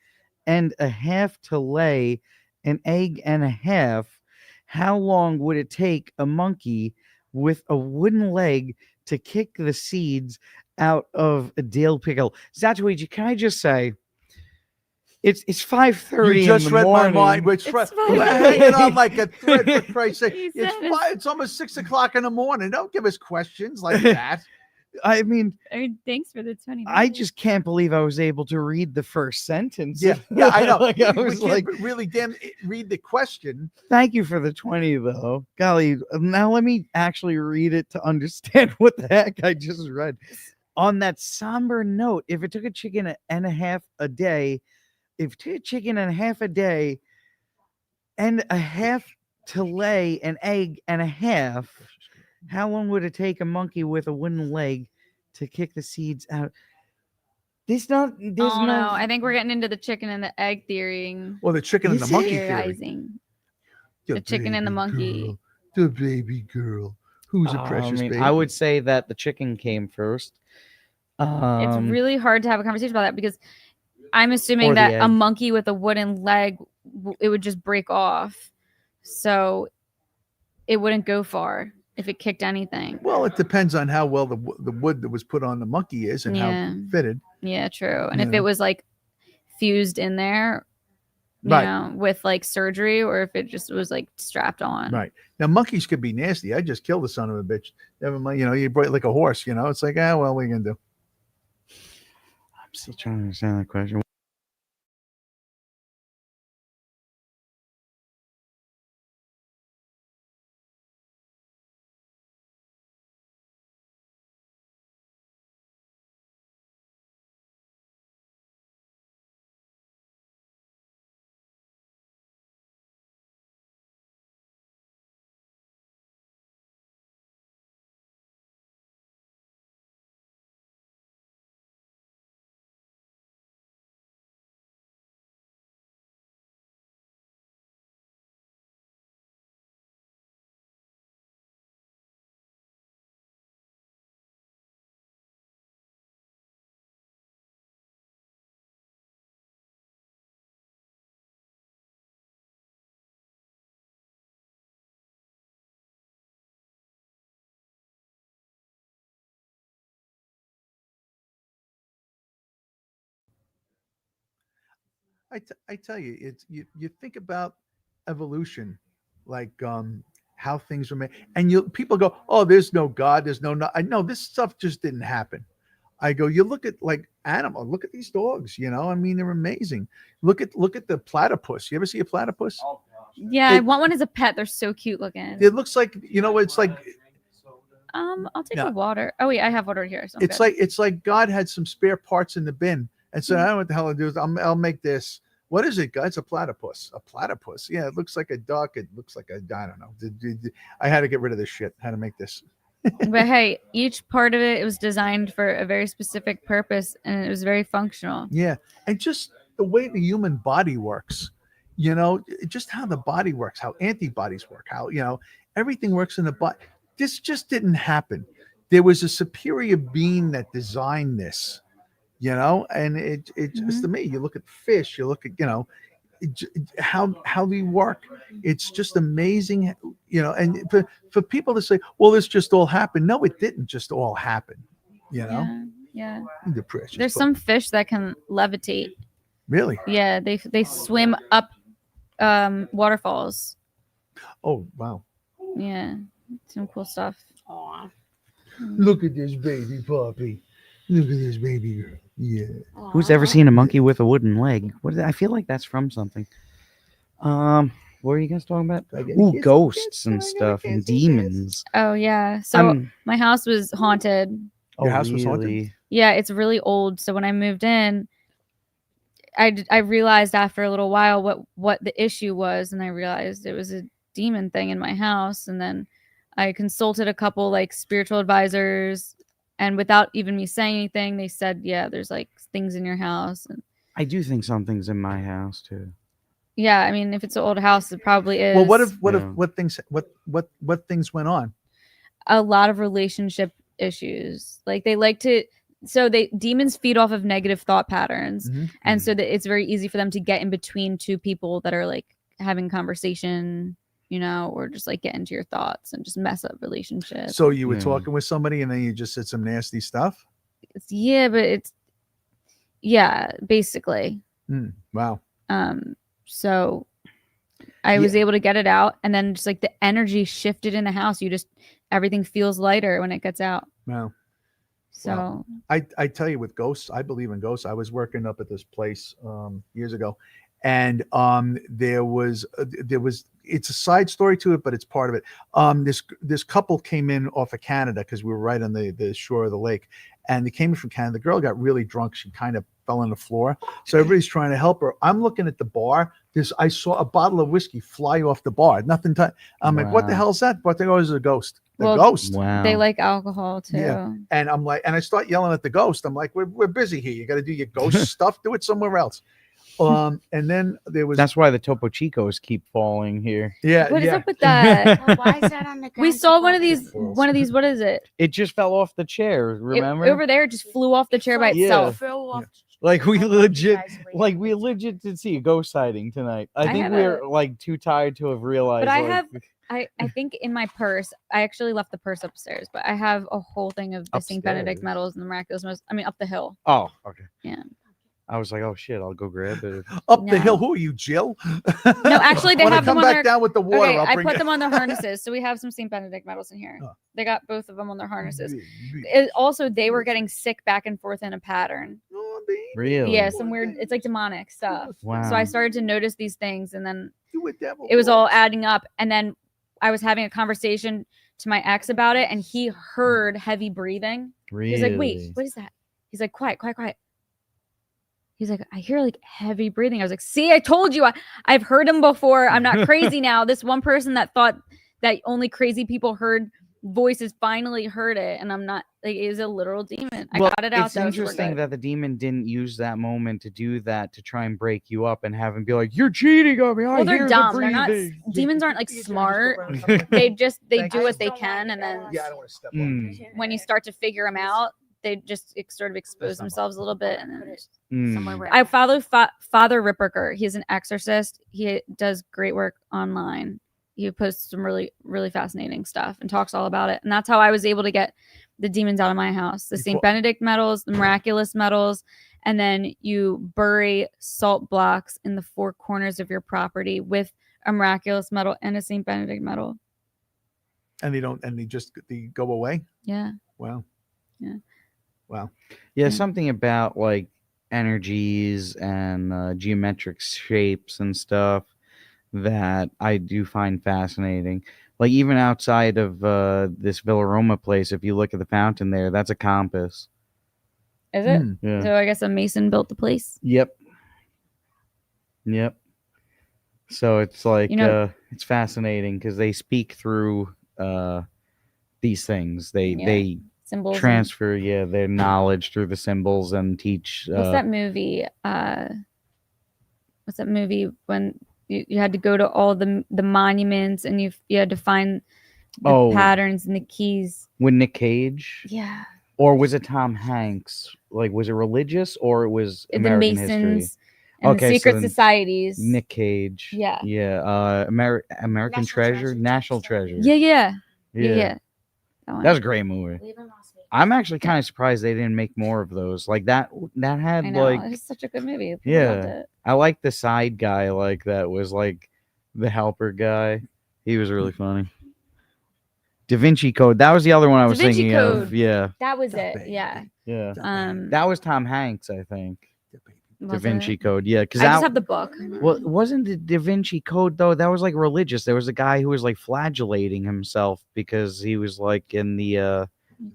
and a half to lay an egg and a half, how long would it take a monkey with a wooden leg to kick the seeds out of a dill pickle? Zatuichi, can I just say, It's 5:30. You just in the read my morning. mind. Which hanging on like a thread for Christ's sake. He It's said it's almost 6 o'clock in the morning. Don't give us questions like that. I mean, thanks for the 20. I just can't believe I was able to read the first sentence. Yeah, I know. Like, I we was can't like, really read the question. thank you for the 20, though. Golly, now let me actually read it to understand what the heck I just read. On that somber note, if it took a chicken and a half a day, if it took a chicken and a half a day and a half to lay an egg and a half, how long would it take a monkey with a wooden leg to kick the seeds out? There's no. I think we're getting into the chicken and the egg theory. Well, the chicken and the monkey theory. Theorizing. The chicken and the monkey. Girl, the baby girl. Who's a precious baby? I would say that the chicken came first. It's really hard to have a conversation about that because I'm assuming Or the that a egg. monkey with a wooden leg, it would just break off. So it wouldn't go far if it kicked anything. Well, it depends on how well the wood that was put on the monkey is and how it fitted. Yeah, true. And You if know. it was like fused in there, you Right. know, with like surgery, or if it just was like strapped on. Right. Now, monkeys could be nasty. I just killed the son of a bitch. Never mind, you brought it like a horse, It's like, well, what are you going to do? I'm still trying to understand that question. I tell you, it's you think about evolution, like how things were made, and people go, oh, there's no God, there's no. I know this stuff just didn't happen. I go, you look at like animal, look at these dogs, I mean, they're amazing. Look at the platypus. You ever see a platypus? Yeah, I want one as a pet. They're so cute looking. It looks like it's like I'll take No. the water. Oh wait, I have water here. So I'm it's good. like it's like God had some spare parts in the bin and said, I don't know what the hell to do. I'll make this. What is it, God? It's a platypus. A platypus. Yeah, it looks like a duck. It looks like I don't know. I had to get rid of this shit. How to make this. But hey, each part of it was designed for a very specific purpose, and it was very functional. Yeah, and just the way the human body works, just how the body works, how antibodies work, how everything works in the body. This just didn't happen. There was a superior being that designed this, and it just to me, you look at fish, you look at how they work. It's just amazing, and for people to say, well, this just all happened. No, it didn't just all happen, Yeah. The precious There's book. some fish that can levitate. Really? Yeah, they swim up waterfalls. Oh, wow. Yeah, some cool stuff. Aw. Look at this baby puppy. Look at this baby girl. Yeah. Who's ever seen a monkey with a wooden leg? I feel like that's from something. What are you guys talking about? Ooh, ghosts and stuff and demons. Oh yeah. So my house was haunted. Your house was haunted? Yeah, it's really old. So when I moved in, I realized after a little while what the issue was, and I realized it was a demon thing in my house. And then I consulted a couple like spiritual advisors, and without even me saying anything, they said, "Yeah, there's like things in your house." And I do think something's in my house too. yeah, I mean, if it's an old house, it probably is. Well, what things went on? A lot of relationship issues. Like they like to. So demons feed off of negative thought patterns, and so that it's very easy for them to get in between two people that are like having conversation, or just like get into your thoughts and just mess up relationships. So you were talking with somebody and then you just said some nasty stuff? Yeah, but basically. Wow. So I was able to get it out, and then just like the energy shifted in the house. Everything feels lighter when it gets out. Wow. So I tell you, with ghosts, I believe in ghosts. I was working up at this place years ago, and there was it's a side story to it, but it's part of it. This couple came in off of Canada because we were right on the shore of the lake, and they came in from Canada. The girl got really drunk. She kind of fell on the floor. So everybody's trying to help her. I'm looking at the bar. I saw a bottle of whiskey fly off the bar. Nothing. I'm like, what the hell is that? But they go, it's a ghost. The ghost. They like alcohol too. Yeah. And I'm like, and I start yelling at the ghost. I'm like, we're busy here. You got to do your ghost stuff. Do it somewhere else. And then there was. That's why the Topo Chicos keep falling here. Yeah. What is up with that? Why is that on the ground? We saw one of these. What is it? It just fell off the chair. Remember? Over there, it just flew off the chair by itself. Like we legit did see a ghost sighting tonight. I think we're like too tired to have realized. But I think in my purse, I actually left the purse upstairs, but I have a whole thing of the St. Benedict medals and the miraculous medals. I mean, up the hill. Oh, okay. Yeah. I was like, oh shit, I'll go grab it. Up the hill? Who are you, Jill? No, actually, they have them on back down with the water. Okay, I'll I bring put it. them on their harnesses, so we have some St. Benedict medals in here. They got both of them on their harnesses. Also, they were getting sick back and forth in a pattern. Really? Yeah, some weird. It's like demonic stuff. Wow. So I started to notice these things, and then it was all adding up. And then I was having a conversation to my ex about it, and he heard heavy breathing. Really? He's like, "Wait, what is that?" He's like, "Quiet, quiet, quiet." He's like, "I hear like heavy breathing." I was like, "See, I told you. I've heard him before. I'm not crazy now." This one person that thought that only crazy people heard voices finally heard it, and I'm not. Like, it is a literal demon. I got it out. It's interesting that the demon didn't use that moment to do that, to try and break you up and have him be like, "You're cheating on me." Well, they're dumb. They're not. Demons aren't like smart. They do what they can, and then I don't want to step on. When you start to figure them out, they just sort of expose themselves a little bit, and then I follow Father Ripperger. He's an exorcist. He does great work online. He posts some really, really fascinating stuff and talks all about it. And that's how I was able to get the demons out of my house. The St. Benedict medals, the miraculous medals, and then you bury salt blocks in the four corners of your property with a miraculous medal and a St. Benedict medal. And they go away? Yeah. Wow. Yeah. Wow. Yeah, something about like energies and geometric shapes and stuff that I do find fascinating. Like even outside of this Villa Roma place, if you look at the fountain there, that's a compass. Is it? Yeah. So I guess a mason built the place. Yep. So it's like it's fascinating because they speak through these things. They symbols transfer their knowledge through the symbols and teach. What's that movie? What's that movie when you had to go to all the monuments and you had to find the patterns and the keys? With Nick Cage? Yeah. Or was it Tom Hanks? Like, was it religious or it was American the Masons history? and the secret societies? Nick Cage. Yeah. Yeah. American Treasure, National Treasure. Yeah. That was a great movie. I'm actually kind of surprised they didn't make more of those. Like that had I know, like it's such a good movie. People loved it. I like the side guy like that was like the helper guy. He was really funny. Da Vinci Code. That was the other one I was thinking of. Yeah. That was it. Yeah. Yeah. That was Tom Hanks, I think. Da Was Vinci it? Code. Yeah, because I just have the book. Well, it wasn't the Da Vinci Code though. That was like religious. There was a guy who was like flagellating himself because he was like in the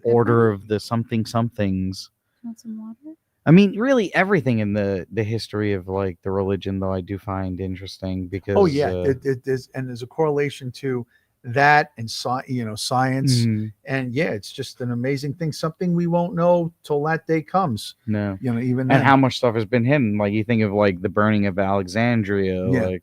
order of the somethings. Want some water? I mean, really everything in the history of like the religion, though, I do find interesting because it is, and there's a correlation to that and science, and it's just an amazing thing. Something we won't know till that day comes. No, even then. And how much stuff has been hidden. Like you think of like the burning of Alexandria. Like,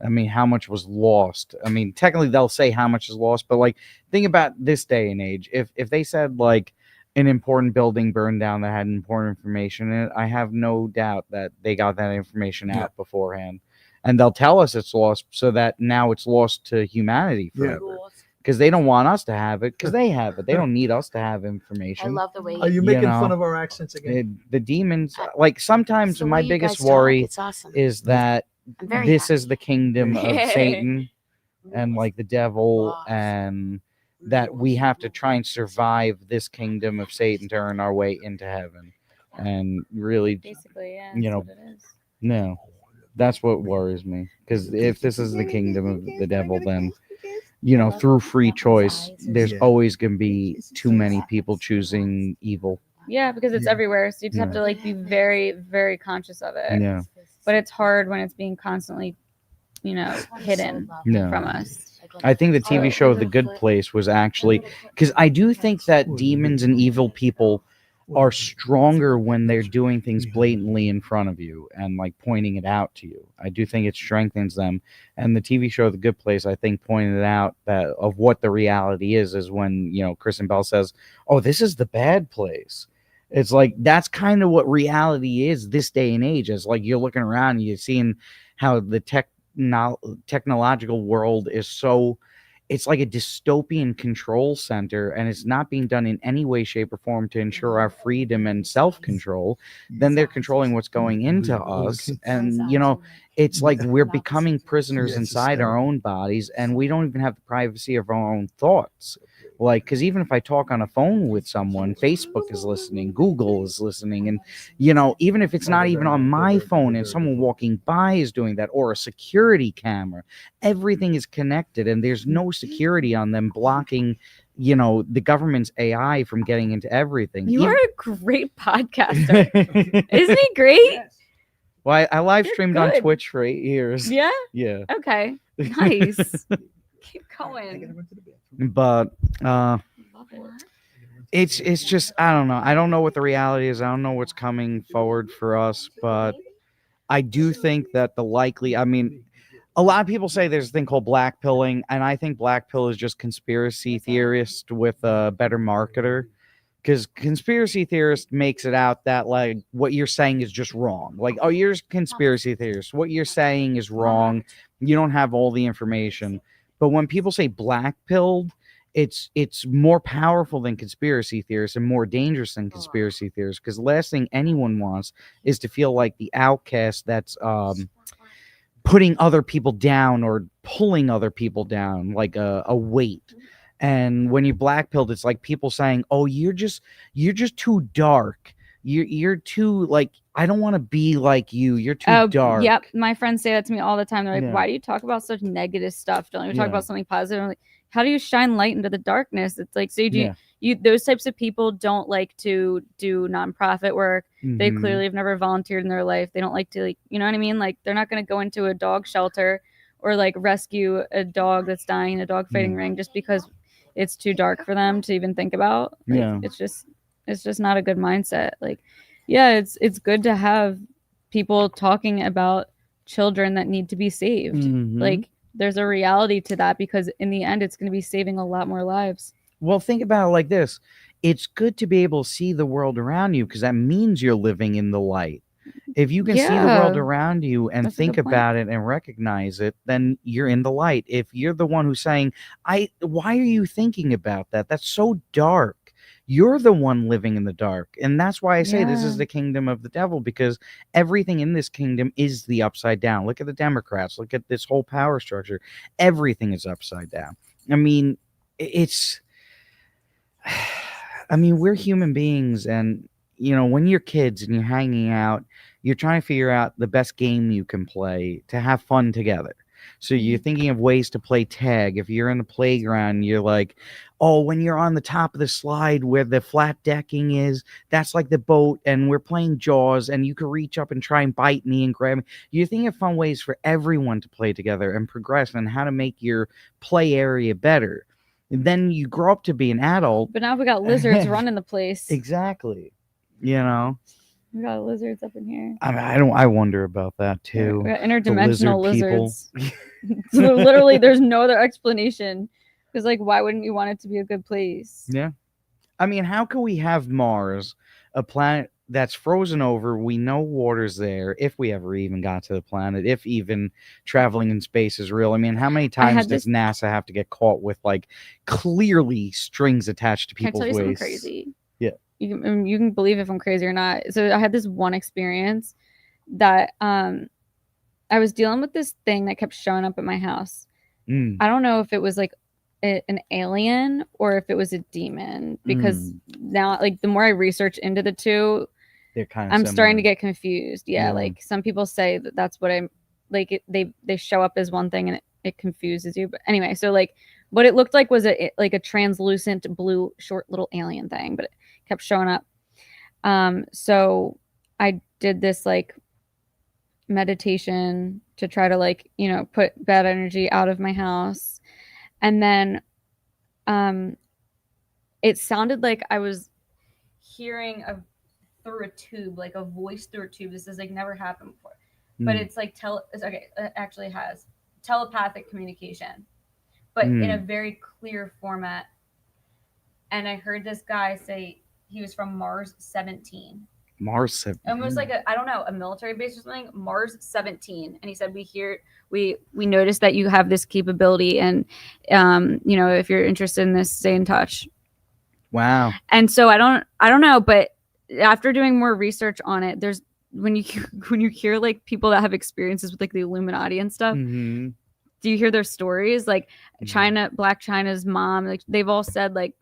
I mean, how much was lost? I mean, technically they'll say how much is lost, but like think about this day and age. If they said like an important building burned down that had important information in it, I have no doubt that they got that information out beforehand. And they'll tell us it's lost so that now it's lost to humanity forever. because they don't want us to have it because they have it. They don't need us to have information. I love the way Are you making fun of our accents again? The demons, like sometimes the my way you biggest guys talk, worry it's awesome. is that I'm very this is the kingdom of Yay. Satan and like the devil, and that we have to try and survive this kingdom of Satan to earn our way into heaven. And really, Basically, yeah. you know, That's what it is. no, that's what worries me. Because if this is the kingdom of the devil, then, you know, through free choice, there's always going to be too many people choosing evil. Yeah, because it's everywhere. So you just have to like be very, very conscious of it. Yeah. But it's hard when it's being constantly, you know, hidden from us. I think the TV show The Good Place was actually, because I do think that demons and evil people are stronger when they're doing things blatantly in front of you and like pointing it out to you. I do think it strengthens them. And the TV show The Good Place, I think, pointed out that of what the reality is when, you know, Kristen Bell says, "Oh, this is the bad place." It's like that's kind of what reality is this day and age. It's like you're looking around and you're seeing how the technological world is so, it's like a dystopian control center, and it's not being done in any way, shape, or form to ensure our freedom and self-control. Then they're controlling what's going into us, and you know, it's like we're becoming prisoners inside our own bodies, and we don't even have the privacy of our own thoughts. Like, because even if I talk on a phone with someone, Facebook is listening, Google is listening, and you know, even if it's not even on my phone and someone walking by is doing that, or a security camera, everything is connected, and there's no security on them blocking, you know, the government's AI from getting into everything. You are a great podcaster. Isn't he great? Well, I live streamed on good. Twitch for 8 years. Yeah? Yeah. Okay. Nice. Keep going. But it's just, I don't know. I don't know what the reality is. I don't know what's coming forward for us, but I do think that I mean, a lot of people say there's a thing called black pilling, and I think black pill is just conspiracy theorist with a better marketer. Because conspiracy theorist makes it out that like what you're saying is just wrong. Like, oh, you're a conspiracy theorist. What you're saying is wrong. You don't have all the information. But when people say black pilled, it's more powerful than conspiracy theorists and more dangerous than conspiracy theorists. Because the last thing anyone wants is to feel like the outcast that's putting other people down or pulling other people down like a weight. And when you black pilled, it's like people saying, "Oh, you're just too dark. You're too like, I don't want to be like you. You're too dark." Yep, my friends say that to me all the time. They're like, Yeah. "Why do you talk about such negative stuff? Don't you talk Yeah. about something positive?" I'm like, how do you shine light into the darkness? It's like, so Yeah. you those types of people don't like to do nonprofit work. They Mhm. clearly have never volunteered in their life. They don't like to, like, you know what I mean? Like, they're not going to go into a dog shelter or like rescue a dog that's dying in a dog fighting ring just because it's too dark for them to even think about. Like, Yeah. it's just not a good mindset. Like, yeah, it's good to have people talking about children that need to be saved. Mhm. Like, there's a reality to that, because in the end it's going to be saving a lot more lives. Well, think about it like this. It's good to be able to see the world around you because that means you're living in the light. If you can see the world Yeah. around you and That's a think good point. about it and recognize it, then you're in the light. If you're the one who's saying, why are you thinking about that? That's so dark. You're the one living in the dark. And that's why I say this is Yeah. the kingdom of the devil, because everything in this kingdom is the upside down. Look at the Democrats. Look at this whole power structure. Everything is upside down. I mean, we're human beings, and you know, when you're kids and you're hanging out, you're trying to figure out the best game you can play to have fun together. So you're thinking of ways to play tag. If you're in the playground, you're like, oh, when you're on the top of the slide where the flat decking is, that's like the boat, and we're playing Jaws, and you can reach up and try and bite me and grab me. You're thinking of fun ways for everyone to play together and progress, and how to make your play area better. And then you grow up to be an adult. But now we got lizards running the place. Exactly. You know, We got lizards up in here. I wonder about that too. We got The interdimensional lizard people. lizards. So literally, there's no other explanation. Because, like, why wouldn't you want it to be a good place? Yeah. I mean, how can we have Mars, a planet that's frozen over. We know water's there if we ever even got to the planet, if even traveling in space is real. I mean, how many times does NASA have to get caught with like clearly strings attached to Can I people's tell you something waists? crazy? Yeah. You can believe if I'm crazy or not. So I had this one experience that I was dealing with this thing that kept showing up at my house. I don't know if it was like an alien or if it was a demon, because now, like, the more I research into the two, they're kind of I'm starting to get confused. Yeah, Yeah. like some people say that that's what I'm like. They show up as one thing and it confuses you. But anyway, so like what it looked like was a translucent blue short little alien thing, but it kept showing up. So I did this like meditation to try to like, you know, put bad energy out of my house. And then it sounded like I was hearing through a tube, like a voice through a tube. This has like never happened before. But it's like it actually has telepathic communication, but in a very clear format. And I heard this guy say he was from Mars 17. Mars 17. Almost like a military base or something. Mars 17. And he said, we noticed that you have this capability, and you know, if you're interested in this, stay in touch. Wow. And so I don't know, but after doing more research on it, there's when you hear like people that have experiences with like the Illuminati and stuff, do you hear their stories? Like Black China's mom, like they've all said like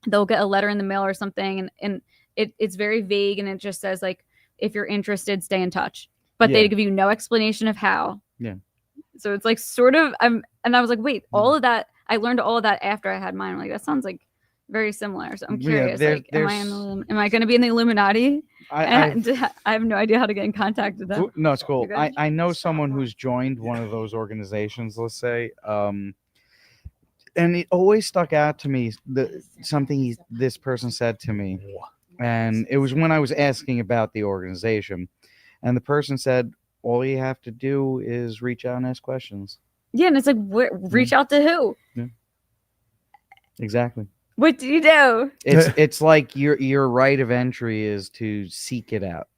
they'll get a letter in the mail or something, and it's very vague, and it just says like, if you're interested, stay in touch. But they give you no explanation of how. Yeah. So it's like sort of and I was like, wait, all of that, I learned all of that after I had mine. I'm like, that sounds like very similar. So I'm curious, like, am I going to be in the Illuminati? I have no idea how to get in contact with them. No, it's cool. I know someone who's joined one of those organizations, let's say, and it always stuck out to me, something this person said to me, and it was when I was asking about the organization, and the person said, all you have to do is reach out and ask questions. Yeah, and it's like, reach out to who? Yeah. Exactly. What do you do? It's like your right of entry is to seek it out.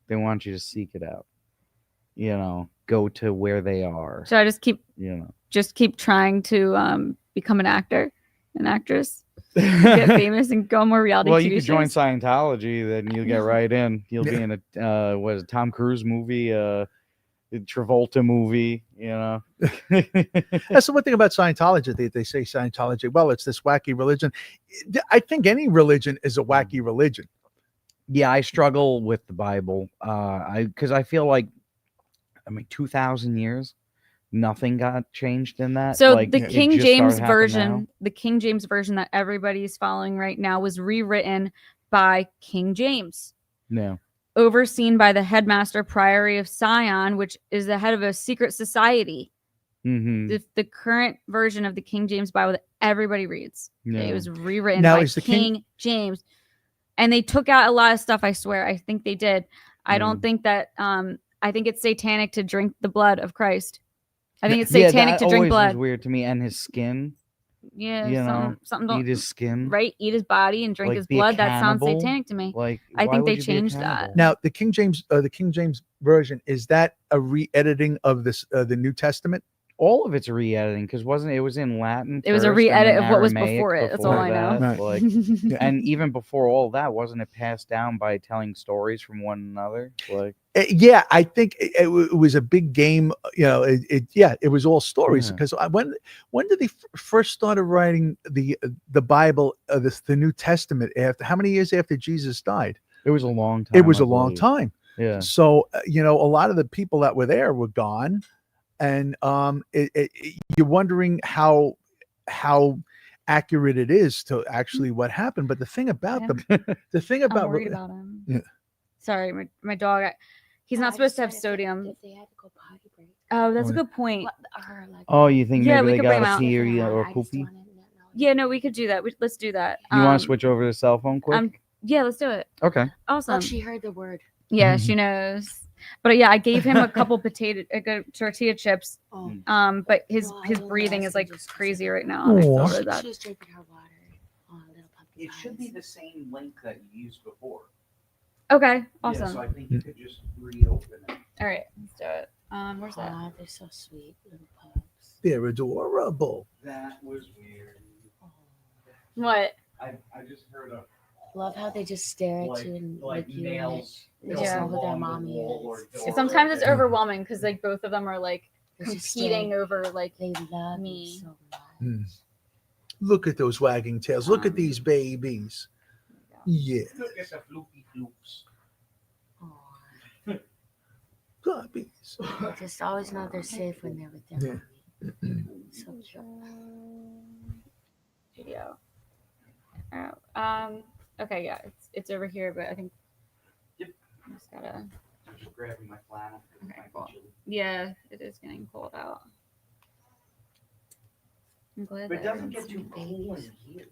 They want you to seek it out. You know, go to where they are. So I just keep trying to become an actor, an actress, get famous, and go on more reality. Well, TV you could join shows. Scientology, then you'll get right in. You'll be in a Tom Cruise movie, Travolta movie, you know. That's the one thing about Scientology. They say Scientology, well, it's this wacky religion. I think any religion is a wacky religion. Yeah, I struggle with the Bible because I feel like, 2,000 years, nothing got changed in that. So like, the King James version, now. That everybody's following right now, was rewritten by King James. No. Overseen by the headmaster priory of Sion, which is the head of a secret society. Mm-hmm. The current version of the King James Bible that everybody reads. Yeah. It was rewritten Now, by is the King James. And they took out a lot of stuff, I swear. I think they did. I don't think that I think it's satanic to drink the blood of Christ. I think it's satanic to drink blood. Was weird to me, and his skin. Yeah, something don't eat his skin, right? Eat his body and drink Like his be a blood. That sounds cannibal? satanic to me. Like, I why think they would you be a changed that. cannibal? Now, the King James version, is that a re-editing of this the New Testament? All of it's a re-editing because it was in Latin. It was a first, re-edit and then of what was Aramaic before it. That's all I know. that, like, and even before all that, wasn't it passed down by telling stories from one another? Like, Yeah, I think it was a big game. You know, it was all stories. Because when did they first started writing the Bible, the New Testament? After how many years after Jesus died? It was a long time. It was I a long believe. time. Yeah. So a lot of the people that were there were gone, and you're wondering how accurate it is to actually what happened. But the thing about the thing about I'm worried about him. Yeah. Sorry, my dog. He's not supposed to have sodium. If they had to go potty break. Oh, that's a good point. Oh, you think Yeah, maybe we they could bring him got out. a pee or poopy? Yeah, no, we could do that. Let's do that. You want to switch over to cell phone quick? Yeah, let's do it. Okay. Awesome. Look, she heard the word. Yeah, she knows. But yeah, I gave him a couple tortilla chips. But his breathing is like crazy right now. And I feel really bad. She's drinking her water. Oh, little pumpkin It should be the same link that you used before. Okay, Yeah, awesome. so I think you could just reopen it. All right, let's do it. Where's that? Oh, they're so sweet. Little pups. They're adorable. That was weird. What? I just heard a Love how they just stare at like, you and like lick you. nails. They just Yeah. know who their along the mommy wall or is. door. Sometimes it's overwhelming because like both of them are like They just competing stare. over like They love me. you so much. Hmm. Look at those wagging tails. Look at these babies. Yeah, Look at the floopy floops. puppies. They just always know they're safe when they're with their Yeah. mommy. So cute. Video. Okay, yeah, it's over here, but I think Yep. I just gotta. Just grabbing my flannel. Okay, cool. Yeah, it is getting cold out. I'm glad But it that doesn't get everyone's too doing cold babies. in here.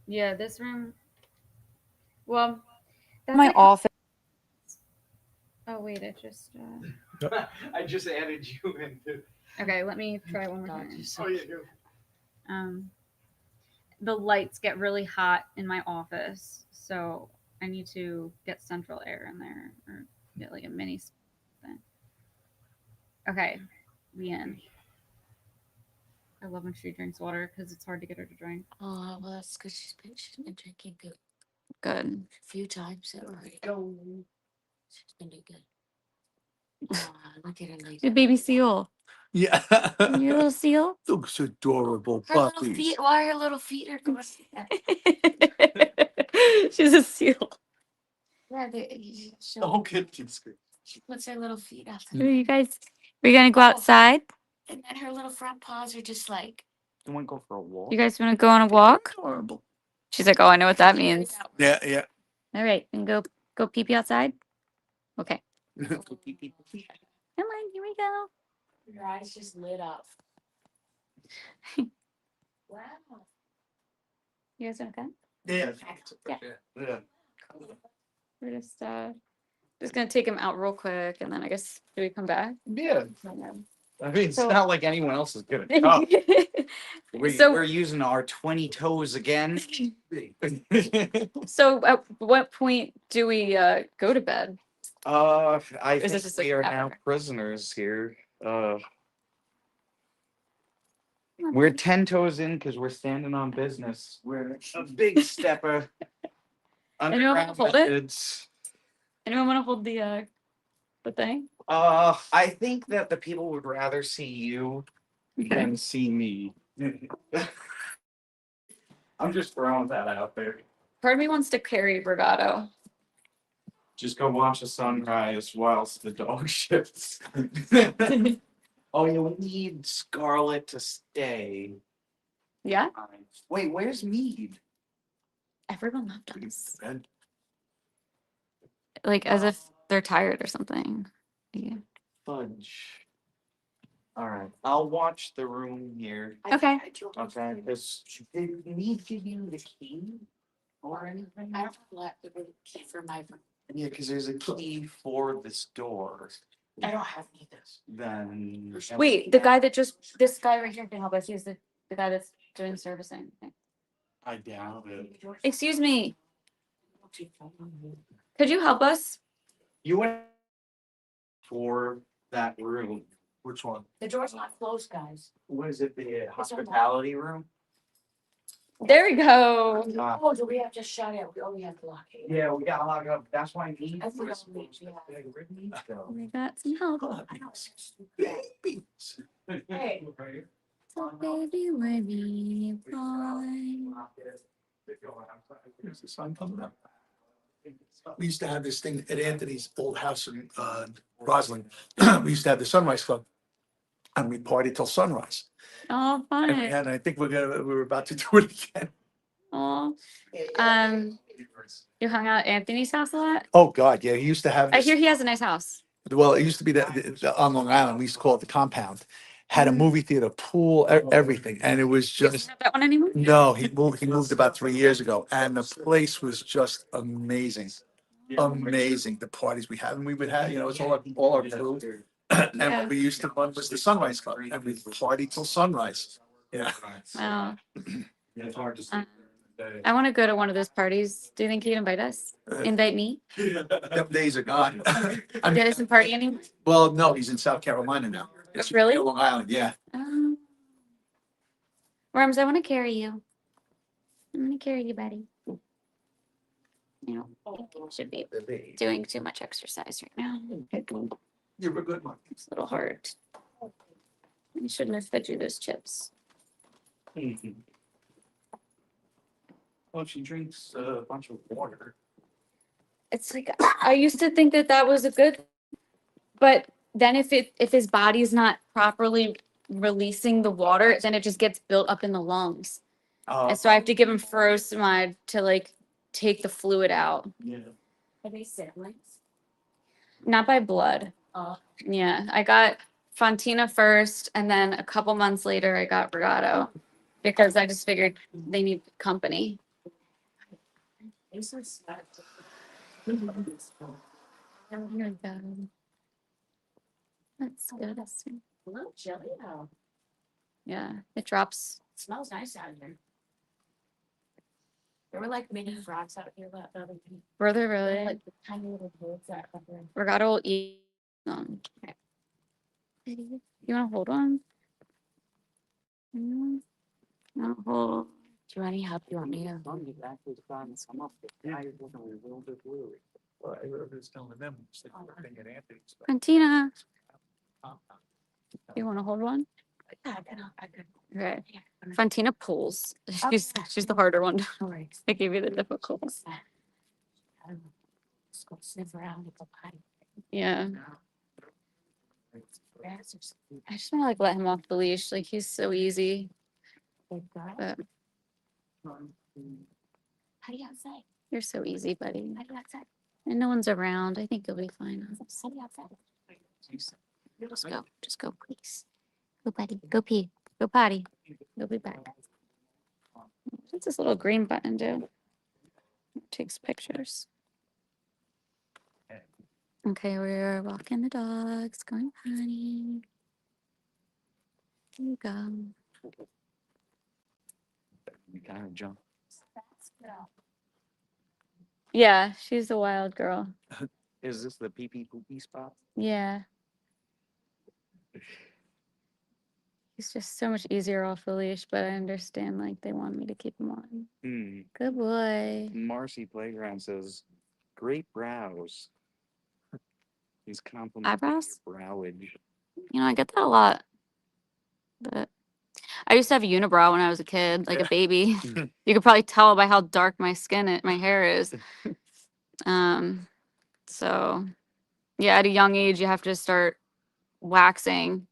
Yeah, this room. Well, that's My like- office. Oh wait, it just. I just added you into. Okay, let me try one more time. Oh yeah, go. The lights get really hot in my office, so I need to get central air in there or get like a mini thing. Okay, we in. I love when she drinks water because it's hard to get her to drink. Oh, well, that's because she's been drinking good. Good. A few times already. She's been doing good. Oh, look at her like The baby seal. Yeah. Your little seal? Looks adorable Her little puppies. feet. Why her little feet are going? She's a seal. Yeah, Don't get too scared. she puts her little feet out Are there. you guys, we're gonna go outside? And then her little front paws are just like. You want to go for a walk? You guys want to go on a walk? Adorable. She's like, oh, I know what that means. Yeah, yeah. All right, and go pee pee outside. Okay. Come on, here we go. Your eyes just lit up. Wow. You guys want to come? Yeah. Yeah. Yeah. We're just gonna take him out real quick, and then I guess do we come back? Yeah. I mean, it's So- not like anyone else is good at top. We're using our 20 toes again. So at what point do we go to bed? I Is think this just we like are now after? prisoners here. We're 10 toes in because we're standing on business. We're a big stepper. Anyone wanna Underground hold it? methods. Anyone want to hold the thing? I think that the people would rather see you than see me. I'm just throwing that out there. Part of me wants to carry bravado. Just go watch the sunrise whilst the dog shifts. Oh, you need Scarlett to stay. Yeah. Wait, where's Mead? Everyone left us. Like as if they're tired or something. Yeah. Fudge. All right, I'll watch the room here. Okay. Okay. Did Mead give you the key or anything? I don't let the key for my room. Yeah, because there's a key for this door. I don't have any of this. Then. Wait, the guy that this guy right here can help us. He's the guy that's doing servicing. I doubt it. Excuse me. Could you help us? You went for that room. Which one? The door's not closed, guys. What is it? The hospitality room? There we go. Oh, do we have to shut it? Oh, we have to lock it. Yeah, we got locked up. That's why Mead. I forgot we We got some help. Babies. Hey. So baby, with me, boy. Here's the sun coming up. We used to have this thing at Anthony's old house in Roslyn. We used to have the Sunrise Club, and we partied till sunrise. Oh, fun. And I think we're about to do it again. Oh, you hung out at Anthony's house a lot. Oh God, yeah, he used to have. I This, hear he has a nice house. well, it used to be on Long Island. We used to call it the Compound. Had a movie theater, pool, everything, and it was He doesn't just. have that one anymore. No, he moved. He moved about 3 years ago, and the place was just amazing, amazing. The parties we had, and we would have, it's all our crew. And what we used to run was the Sunrise Club, and we partied till sunrise. Yeah. Wow. It's hard to see. I want to go to one of those parties. Do you think he'd invite us? Invite me? Them days are gone. Get us a party anymore? Well, no, he's in South Carolina now. Yes, Really? Long Island, yeah. Worms, I want to carry you. I'm going to carry you, buddy. You know, I think you should be doing too much exercise right now. You're a good one. It's a little hard. I shouldn't have fed you those chips. Well, she drinks a bunch of water. It's like I used to think that that was a good, but then if his body's not properly releasing the water, then it just gets built up in the lungs. And so I have to give him furosemide to like take the fluid out. Yeah. Are they siblings? Not by blood. Oh. Yeah, I got Fontina first, and then a couple months later I got Regato because I just figured they need company. There we go. That's good. A little chilly though. Yeah, it drops. It smells nice out here. There were like mini frogs out here the other day. Were there really? Like the tiny little birds that are there. Regato will eat them. You want to hold on? No, hold. Do you want any help? You want me to? Well, I was telling them, it's like the thing at Anthony's. Fontina. You want to hold one? Yeah, I could. Okay. Fontina pulls. She's the harder one. I gave you the difficult. Just go sniff around at the potty. Yeah. I just want to like let him off the leash. Like he's so easy. But How do you outside? you're so easy, buddy. How do you outside? And no one's around. I think you'll be fine. How do you outside? Just go. Just go, please. Go, buddy. Go pee. Go potty. You'll be back. What's this little green button do? It takes pictures. Okay, we're walking the dogs, going potty. There you go. You kind of jump. Yeah, she's a wild girl. Is this the pee pee poopy spot? Yeah. He's just so much easier off the leash, but I understand like they want me to keep him on. Good boy. Marcy Playground says, great brows. He's complimenting Eyebrows? your browage. You know, I get that a lot. But I used to have a unibrow when I was a kid, like a baby. You could probably tell by how dark my hair is. So yeah, at a young age you have to start waxing.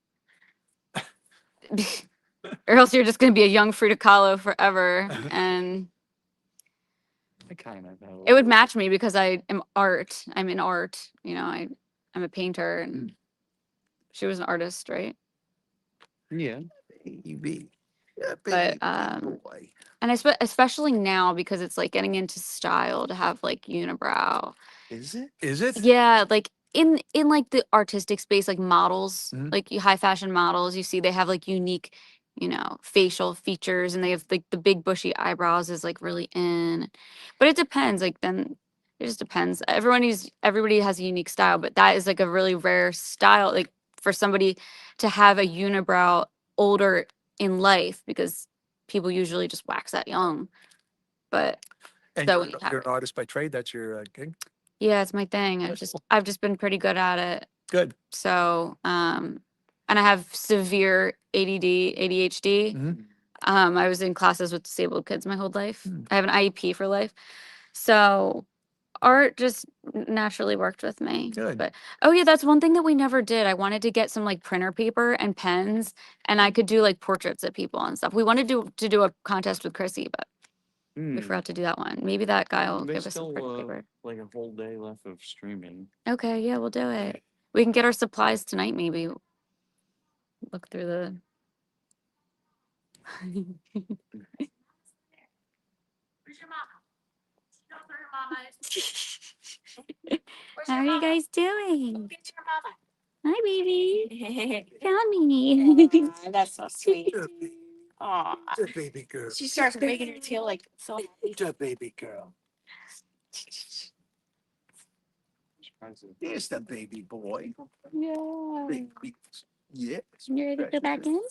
Or else you're just gonna be a young Frida Kahlo forever. And I kind of know. it would match me because I am art. I'm in art. You know, I'm a painter and she was an artist, right? Yeah. Baby. Yeah, But and especially now because it's like getting into style to have like unibrow. Is it? Is it? Yeah, like in like the artistic space, like models, like high fashion models, you see they have like unique, you know, facial features, and they have like the big bushy eyebrows is like really in. But it depends. Like then it just depends. Everybody has a unique style, but that is like a really rare style, like for somebody to have a unibrow older in life because people usually just wax that young. But And so you're an artist by trade. That's your gig. yeah, it's my thing. I've just been pretty good at it. Good. So, and I have severe ADD, ADHD. I was in classes with disabled kids my whole life. I have an IEP for life. So art just naturally worked with me. Good. But oh yeah, that's one thing that we never did. I wanted to get some like printer paper and pens, and I could do like portraits of people and stuff. We wanted to do a contest with Chrissie, but we forgot to do that one. Maybe that guy will There's give us some still printer paper. like a whole day left of streaming. Okay, yeah, we'll do it. We can get our supplies tonight, maybe. Look through the. Where's your mama? You know where your mama is. How are you guys doing? Get your mama. Hi, baby. Mommy. That's so sweet. Aw. The baby girl. She starts wagging her tail like so happy. The baby girl. There's the baby boy. Yeah. Baby. Yes. You ready to go back in?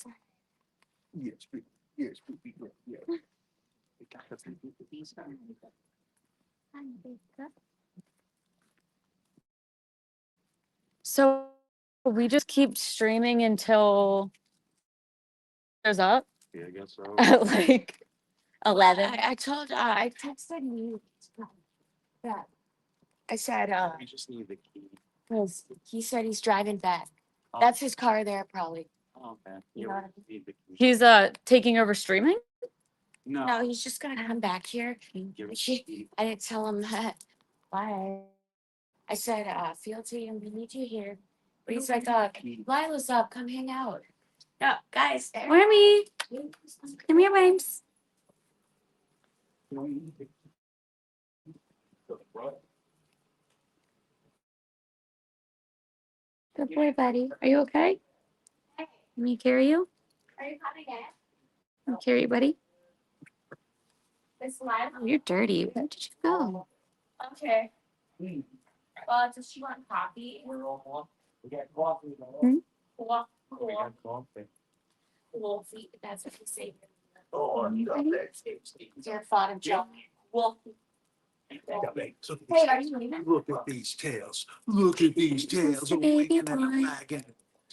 Yes, baby. Yes, baby girl. Yes. So we just keep streaming until there's up Yeah, I guess so. at like 11. I told I texted you that I said We just need the key. because he said he's driving back. That's his car there probably. Oh, okay. You Yeah, know what I we need the key. He's taking over streaming? No, he's just gonna come back here. I didn't tell him that. Why? I said, Fealty, we need you here. But he's like, Lila's up, come hang out. No, guys. Wormy. Come here, Worms. Good boy, buddy. Are you okay? Let me carry you. Are you coming in? Let me carry you, buddy. This Lila. Oh, you're dirty. Where did you go? Okay. Well, does she want coffee? We got coffee. Hmm? Cool. We got coffee. Cool. That's what we say. Oh, I love that. Dear Father Joe. Cool. So Hey, are you leaving? look at these tails. Look at these tails. Just a baby Winging at the boy. wagon.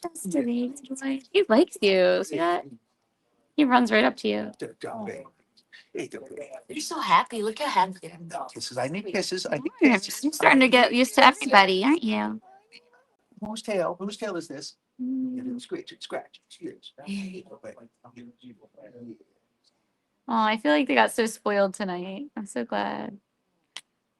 Just a baby boy. He likes you. See that? He runs right up to you. You're so happy. Look how happy you are. Kisses. I need kisses. I need You're kisses. starting to get used to everybody, aren't you? Whose tail? Whose tail is this? Scratch it, scratch it. Yes. Oh, I feel like they got so spoiled tonight. I'm so glad.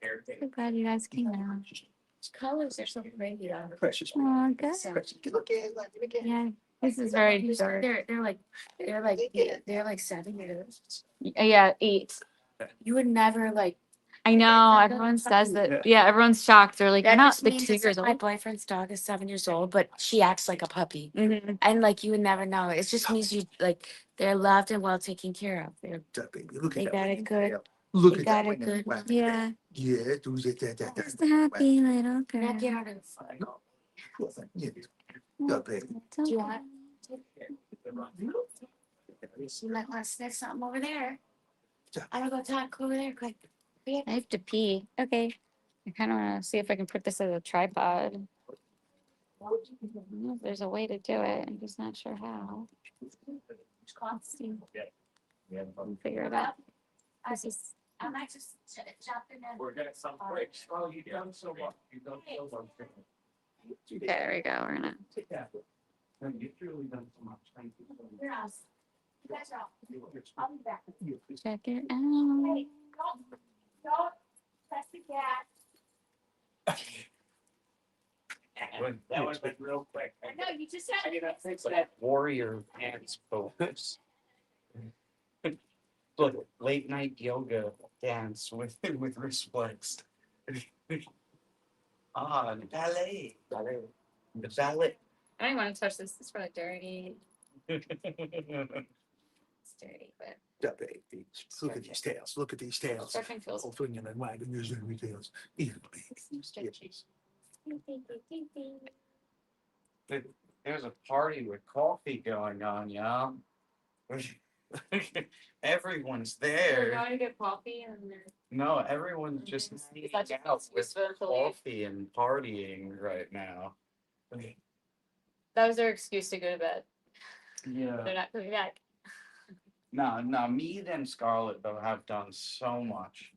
So glad you guys came out. His colors are so pretty. Precious. Oh, good. Precious. Look at it. Yeah, this is very dark. They're like 7 years. Yeah, 8. You would never like. I know. Everyone says that. Yeah, everyone's shocked. They're like, you're That not just like means 2 it's years like my old. boyfriend's dog is 7 years old, but she acts like a puppy. Mm-hmm. And like you would never know. It just means you like they're loved and well taken care of. They got it good. Look They at got that. it good. Yeah. Yeah, do that. Just a happy little girl. Now get out of the fun. Do you want? You might want to sniff something over there. I'm gonna go talk over there quick. I have to pee. Okay. I kind of want to see if I can put this as a tripod. I don't know if there's a way to do it. I'm just not sure how. We'll figure it out. This is I might just jump in there. We're getting some breaks. Oh, you've done so much. You've done so much. okay. There we go. We're gonna. Take that. You've truly done so much. Thank you. You're awesome. You guys are awesome. I'll be back. Check it out. Hey, don't press the gas. That was like real quick. No, you just had to Fix that warrior pants pose. Look, late night yoga dance with wrist flexed. The ballet. The ballet. I don't even want to touch this. It's probably dirty. It's dirty, but. Look at these tails. Look at these tails. Stretching feels. Oh, swinging and wagging using your tails. There's a party with coffee going on, y'all. Everyone's We're there. going to get coffee and then. No, everyone's just hanging that just out an with excuse for them to leave? coffee and partying right now. That was their excuse to go to bed. Yeah. They're not coming back. No, Mead and Scarlett though have done so much.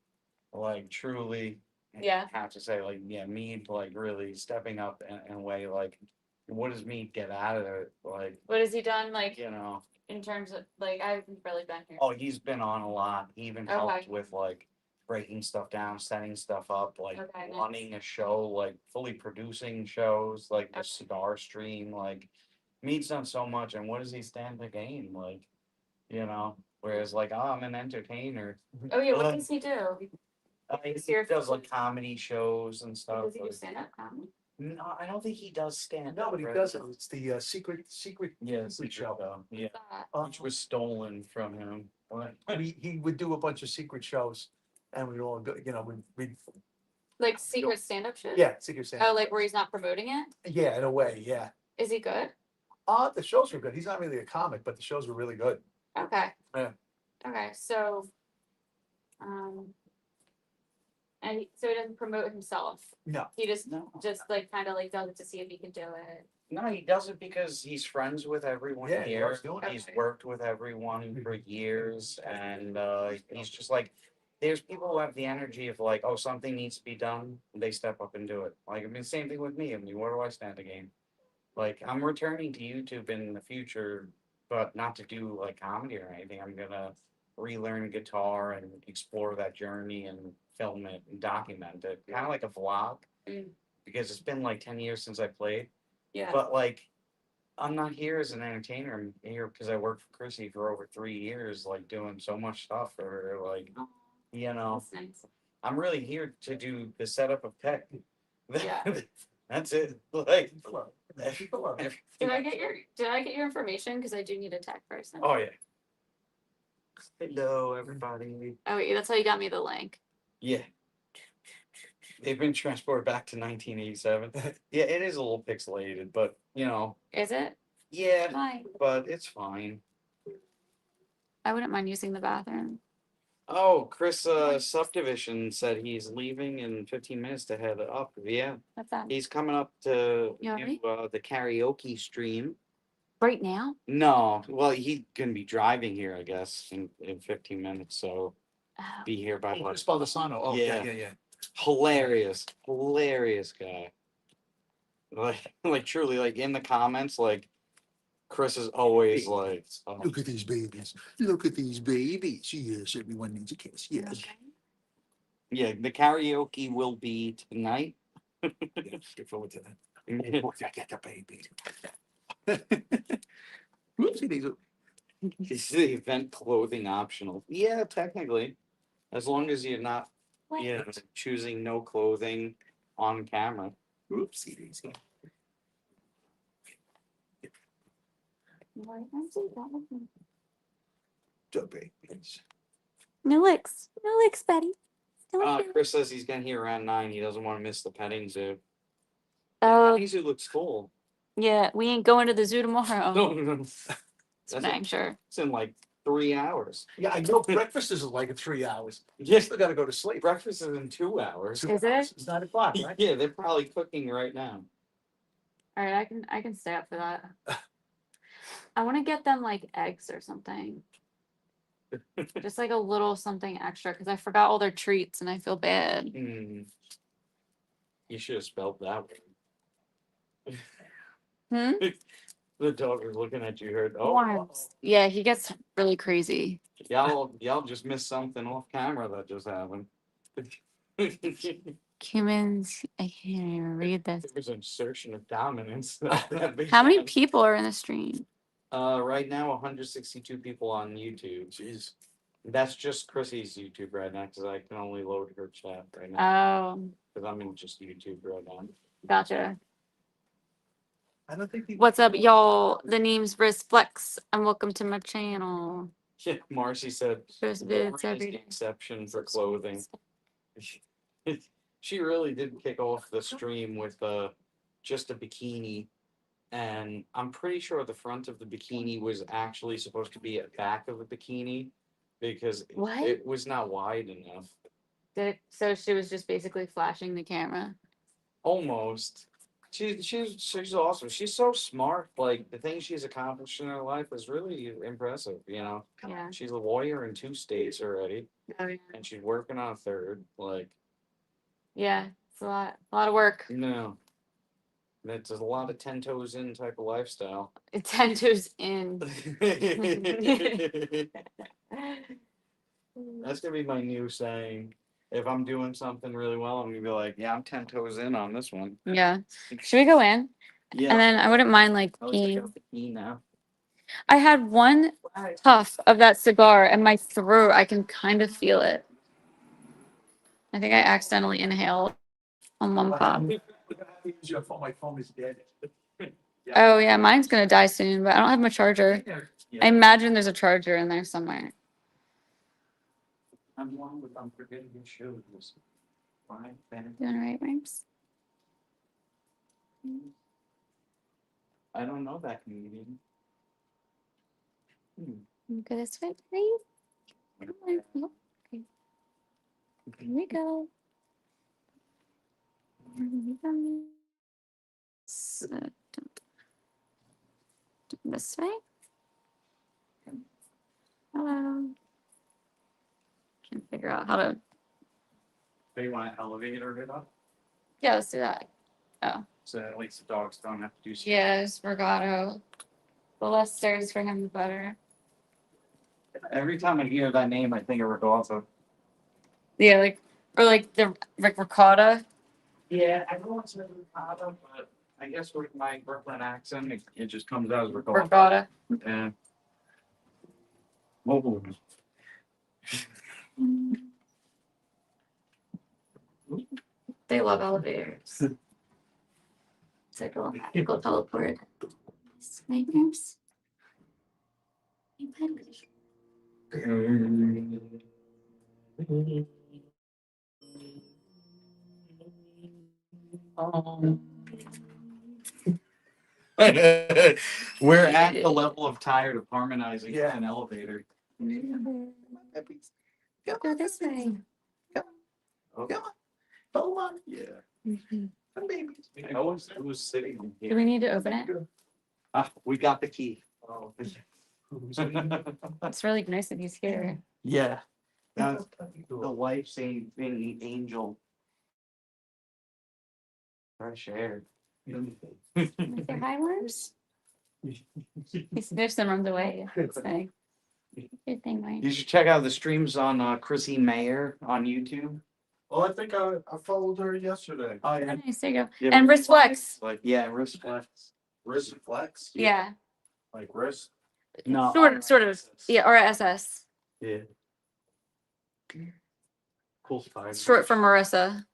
Like truly, Yeah. I have to say, like, yeah, Mead like really stepping up in a way, like, what does Mead get out of it? Like, What has he done, like, you know, in terms of, like, I haven't really been here. oh, he's been on a lot. He even helped Okay. with like breaking stuff down, setting stuff up, like Okay, nice. running a show, like fully producing shows, like the Cigar Stream. Like, Mead's done so much, and what does he stand to gain? Like, you know, whereas like, oh, I'm an entertainer. Oh, yeah, what does he do? He Is your- does like comedy shows and stuff. Does he do like- stand-up comedy? No, I don't think he does stand. No, but he doesn't. It's the secret Yeah, secret show. Yeah, which was stolen from him. He would do a bunch of secret shows, and we'd all go. You know, we'd Like secret stand-up shit? yeah, secret stand. Oh, like where he's not promoting it? Yeah, in a way, yeah. Is he good? The shows were good. He's not really a comic, but the shows were really good. Okay. Yeah. Okay, so, so he doesn't promote himself. No. He just like kind of like does it to see if he can do it. No, he does it because he's friends with everyone Yeah, he here. loves doing it. He's worked with everyone for years, and he's just like, there's people who have the energy of like, oh, something needs to be done, they step up and do it. Like, I mean, same thing with me. I mean, where do I stand again? Like, I'm returning to YouTube in the future, but not to do like comedy or anything. I'm gonna relearn guitar and explore that journey and film it and document it, kind of like a vlog, because it's been like 10 years since I played. Yeah. But like, I'm not here as an entertainer. I'm here because I worked for Chrissie for over 3 years, like doing so much stuff for like, you know, That's nice. I'm really here to do the setup of tech. Yeah. That's it. Like, Did I get your information? Because I do need a tech person. oh yeah. Hello, everybody. Oh, wait, that's how you got me the link. Yeah. They've been transported back to 1987. Yeah, it is a little pixelated, but you know. Is it? Yeah, Why? but it's fine. I wouldn't mind using the bathroom. Oh, Chris Subdivision said he's leaving in 15 minutes to head up. Yeah. What's that? He's coming up to You alright? do, the karaoke stream. Right now? No, well, he's gonna be driving here, I guess, in 15 minutes. So be here by Oh, Chris Baldessano. Oh, yeah. Hilarious guy. Like truly, like in the comments, like Chris is always like, Look at these babies. Look at these babies. Yes, everyone needs a kiss. Yes. yeah, the karaoke will be tonight. Look forward to that. Oh, I get the baby. Whoopsie daisy. Is the event clothing optional? Yeah, technically, as long as you're not, choosing no clothing on camera. Whoopsie daisy. The babies. No licks, Betty. Chris says he's getting here around 9. He doesn't want to miss the petting zoo. Oh, Petting zoo looks cool. yeah, we ain't going to the zoo tomorrow. No. That's dang sure. It's in like 3 hours. Yeah, I know breakfast is like in 3 hours. Yeah. Still gotta go to sleep. Breakfast is in 2 hours. Is it? It's 9 o'clock, right? Yeah, they're probably cooking right now. All right, I can stay up for that. I want to get them like eggs or something. Just like a little something extra because I forgot all their treats and I feel bad. You should have spelled that Hmm? The dog is looking at you. Heard? Oh, What? Yeah, he gets really crazy. y'all just missed something off camera that just happened. Humans, I can't even read this. There was an assertion of dominance. How many people are in the stream? Right now, 162 people on YouTube. Jeez. That's just Chrissie's YouTube right now because I can only load her chat right now. Oh, Because I'm in just YouTube right now. gotcha. I don't think What's up, y'all? The name's Brisk Flex, and welcome to my channel. Yeah, Marcy said First "Boring vids is every the day." exception for clothing. She really did kick off the stream with just a bikini, and I'm pretty sure the front of the bikini was actually supposed to be at back of the bikini because What? it was not wide enough. So she was just basically flashing the camera. Almost. She's awesome. She's so smart. Like the things she's accomplished in her life is really impressive. You know. Yeah. She's a lawyer in 2 states already, Oh, yeah. and she's working on a 3rd. Like. Yeah, it's a lot of work. No. That's a lot of 10 toes in type of lifestyle. 10 toes in. That's gonna be my new saying. If I'm doing something really well, I'm gonna be like, yeah, I'm 10 toes in on this one. Yeah. Should we go in? Yeah. And then I wouldn't mind like I'll take peeing. out the key now. I had one puff of that cigar and my throat, I can kind of feel it. I think I accidentally inhaled on one puff. use your phone. My phone is dead. Oh yeah, mine's gonna die soon, but I don't have my charger. I imagine there's a charger in there somewhere. I'm one with unforgettable shows. Fine, then. Doing all right, Rhymes? I don't know that comedian. Go this way, please. Come on. Oh, okay. Here we go. So, this way. Hello. Can't figure out how to. Do you want an elevator it up? Yeah, let's do that. Oh. So at least the dogs don't have to do stuff. Yes, Regato. The less stairs for him, the better. Every time I hear that name, I think of Regatta. Yeah, like, or like the ricotta. Yeah, everyone says Ricotta, but I guess with my Brooklyn accent, it just comes out as Ricotta. Ricotta. Yeah. Oh. They love elevators. It's like a little magical teleport. Nightmares. We're at the level of tired of harmonizing an elevator. Go this way. Hold on. Yeah. I was sitting here. Do we need to open it? We got the key. Oh. It's really nice that he's here. Yeah. That's the life-saving angel. Fresh air. Say hi, Worms. He sniffs and runs away. Good thing. Good thing, right? You should check out the streams on Chrissie Mayr on YouTube. Well, I think I followed her yesterday. Oh yeah. Nice, there you go. Yeah, And wrist flex. Like wrist flex. Wrist flex? Yeah. Like wrist? No. Sort of. Yeah, or SS. Yeah. Cool style. Short for Marissa.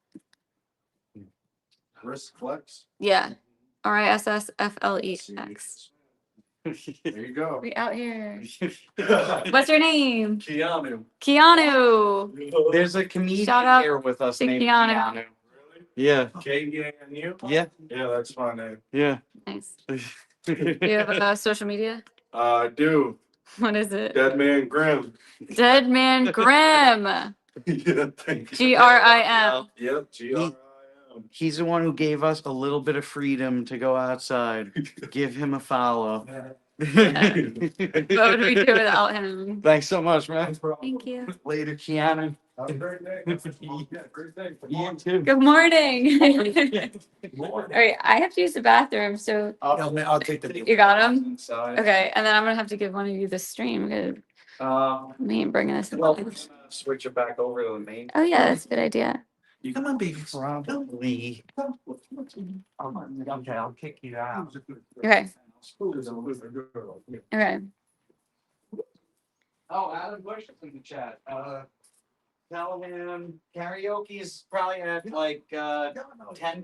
Wrist flex? Yeah. RISSFLEX. There you go. We out here. What's your name? Keanu. Keanu. There's a comedian Shout out here with us to named Keanu. Keanu. Yeah. K-E-A-N-U? Yeah. Yeah, that's my name. Yeah. Nice. Do you have social media? I do. What is it? Dead Man Grim. Dead Man Grim. Yeah, thank you. GRIM. Yep, G-R-I-M. He's the one who gave us a little bit of freedom to go outside. Give him a follow. What would we do without him? Thanks so much, man. Thank you. Later, Keanu. Have a great day. Yeah, great day. You too. Good morning. All right, I have to use the bathroom, so I'll take the. you got him. Inside. Okay, and then I'm gonna have to give one of you the stream. Good. Me and bringing this. Well, switch it back over to the main. Oh yeah, that's a good idea. You come on, baby. Probably. Okay, I'll kick you out. Okay. Okay. Oh, Adam Busch is in the chat. Tell him karaoke is probably at like 10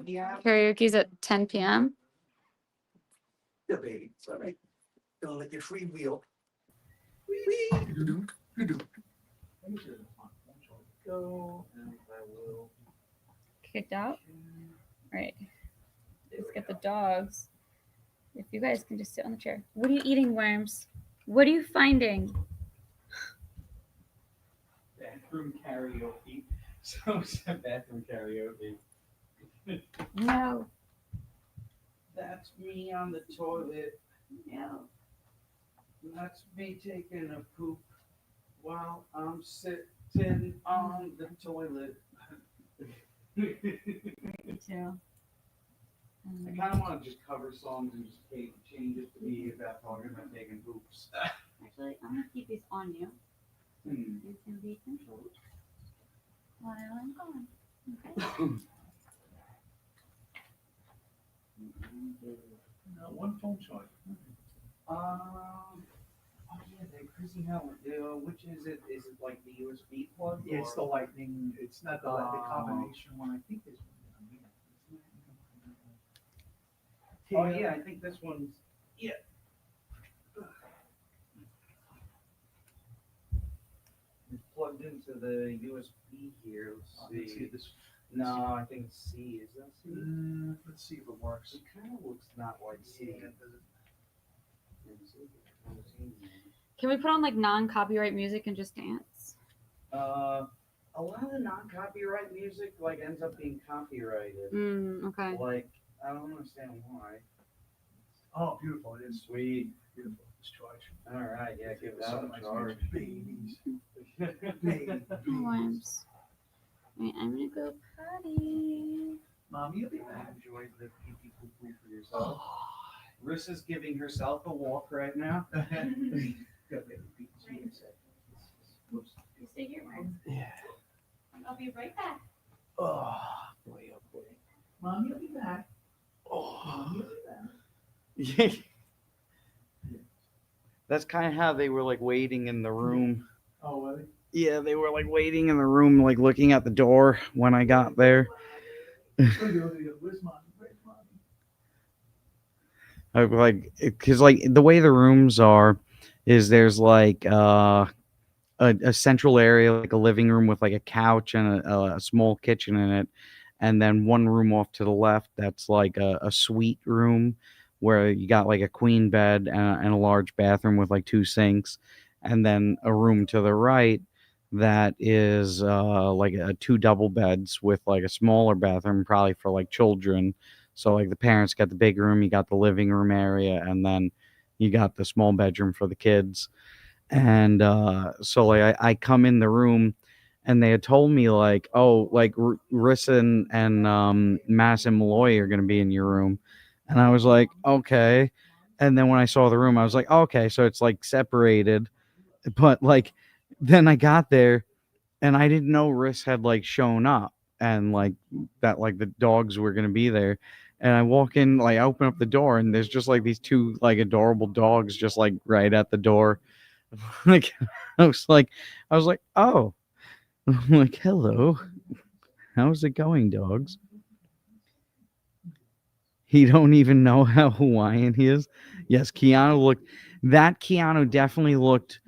p.m. Karaoke's at 10 p.m. Yeah, baby. Sorry. Gonna let you freewheel. Go. And I will. Kicked out. All right. Let's get the dogs. If you guys can just sit on the chair. What are you eating, Worms? What are you finding? Bathroom karaoke. So said bathroom karaoke. No. That's me on the toilet. No. That's me taking a poop while I'm sitting on the toilet. Me too. I kind of want to just cover songs and just change it to be about talking about taking poops. Actually, I'm gonna keep these on you. Hmm. You can be controlled while I'm gone. Okay. One phone charge. Oh yeah, the Chrissie Mayr. Which is it? Is it like the USB plug? Yeah, it's the lightning. It's not the combination one. I think there's Oh yeah, I think this one's yeah. It's plugged into the USB here. Let's see. This. No, I think it's C. Is that C? Let's see if it works. It kind of looks not like C. Can we put on like non-copyright music and just dance? A lot of the non-copyright music like ends up being copyrighted. Okay. Like I don't understand why. Oh, beautiful! It is Sweet. beautiful. Let's charge. All right, yeah, give it So a nice charge. babies. Oh, I'm gonna go potty. Mommy, you'll be back. Enjoy the pee poo poo for yourself. Rissa's giving herself a walk right now. You stay here, Mark. Yeah. I'll be right back. Oh boy, oh boy. Mommy, you'll be back. Mommy, you'll be back. That's kind of how they were like waiting in the room. Oh, were they? Yeah, they were like waiting in the room, like looking at the door when I got there. Where's mommy? Where's mommy? I like, because like the way the rooms are, is there's like a central area, like a living room with like a couch and a small kitchen in it, and then one room off to the left that's like a suite room where you got like a queen bed and a large bathroom with like 2 sinks, and then a room to the right that is like 2 double beds with like a smaller bathroom, probably for like children. So like the parents got the big room, you got the living room area, and then you got the small bedroom for the kids. And so like I come in the room, and they had told me like, oh, like Rissa and Madison Malloy are gonna be in your room. And I was like, okay. And then when I saw the room, I was like, okay, so it's like separated. But like then I got there and I didn't know Riss had like shown up and like that like the dogs were gonna be there. And I walk in, like I open up the door, and there's just like these 2 like adorable dogs just like right at the door. Like I was like, oh. I'm like, hello. How's it going, dogs? He don't even know how Hawaiian he is. Yes, Keanu definitely looked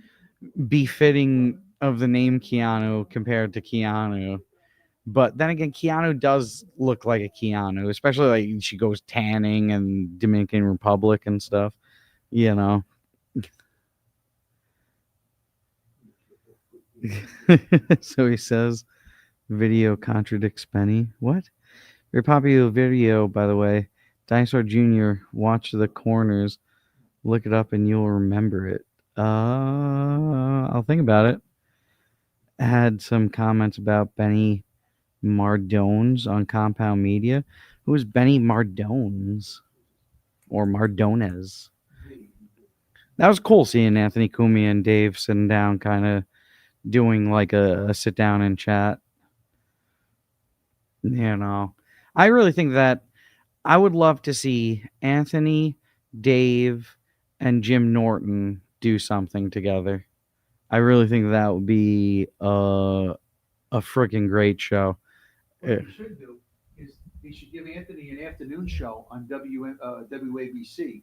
befitting of the name Keanu compared to Keanu. But then again, Keanu does look like a Keanu, especially like she goes tanning and Dominican Republic and stuff, you know. So he says, video contradicts Benny. What? Very popular video, by the way. Dinosaur Jr., watch the corners. Look it up and you'll remember it. I'll think about it. Had some comments about Benny Mardones on Compound Media. Who is Benny Mardones? Or Mardones? That was cool seeing Anthony Cumia and Dave sitting down, kind of doing like a sit down and chat. You know, I really think that I would love to see Anthony, Dave, and Jim Norton do something together. I really think that would be a freaking great show. What they should do is they should give Anthony an afternoon show on WABC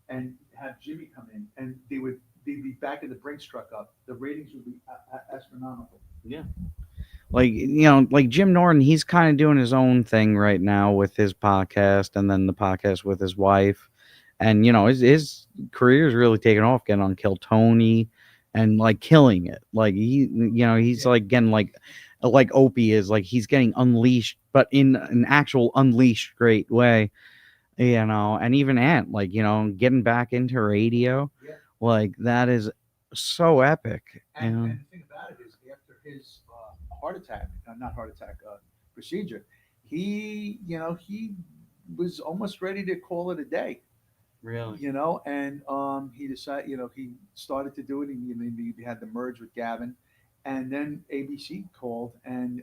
and have Jimmy come in, and they'd be back in the Brinks truck up. The ratings would be astronomical. Yeah. Like, you know, like Jim Norton, he's kind of doing his own thing right now with his podcast and then the podcast with his wife. And, you know, his career is really taking off, getting on Kill Tony and like killing it. Like he's like getting like Opie is, like he's getting unleashed, but in an actual unleashed great way, you know. And even Ant, like, you know, getting back into radio, like that is so epic. And the thing about it is, after his procedure, he was almost ready to call it a day. Really? You know, and he decided, he started to do it, and he had the merge with Gavin, and then ABC called, and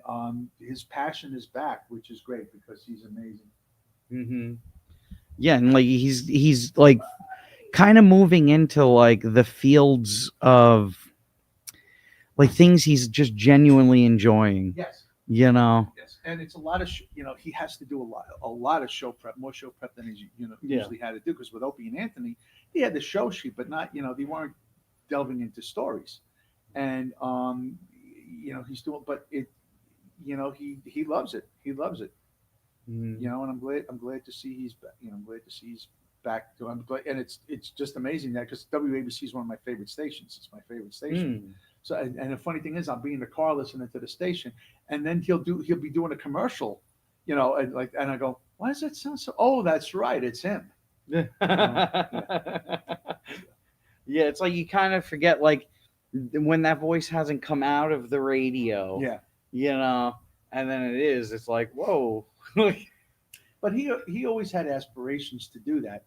his passion is back, which is great because he's amazing. Mm-hmm. Yeah, and like he's like kind of moving into like the fields of like things he's just genuinely enjoying. Yes. You know. Yes. and it's a lot of he has to do a lot of show prep, more show prep than he usually had to do, because with Opie and Anthony, he had the show sheet, but not they weren't delving into stories, and he's doing, but it he loves it. He loves it. And I'm glad to see he's back. I'm glad to see he's back. I'm glad, and it's just amazing that, because WABC is one of my favorite stations. It's my favorite station. So and the funny thing is, I'll be in the car listening to the station, and then he'll be doing a commercial, and I go, why does that sound so? Oh, that's right, it's him. Yeah, it's like you kind of forget, like, when that voice hasn't come out of the radio. Yeah. And then it is. It's like, whoa. But he always had aspirations to do that.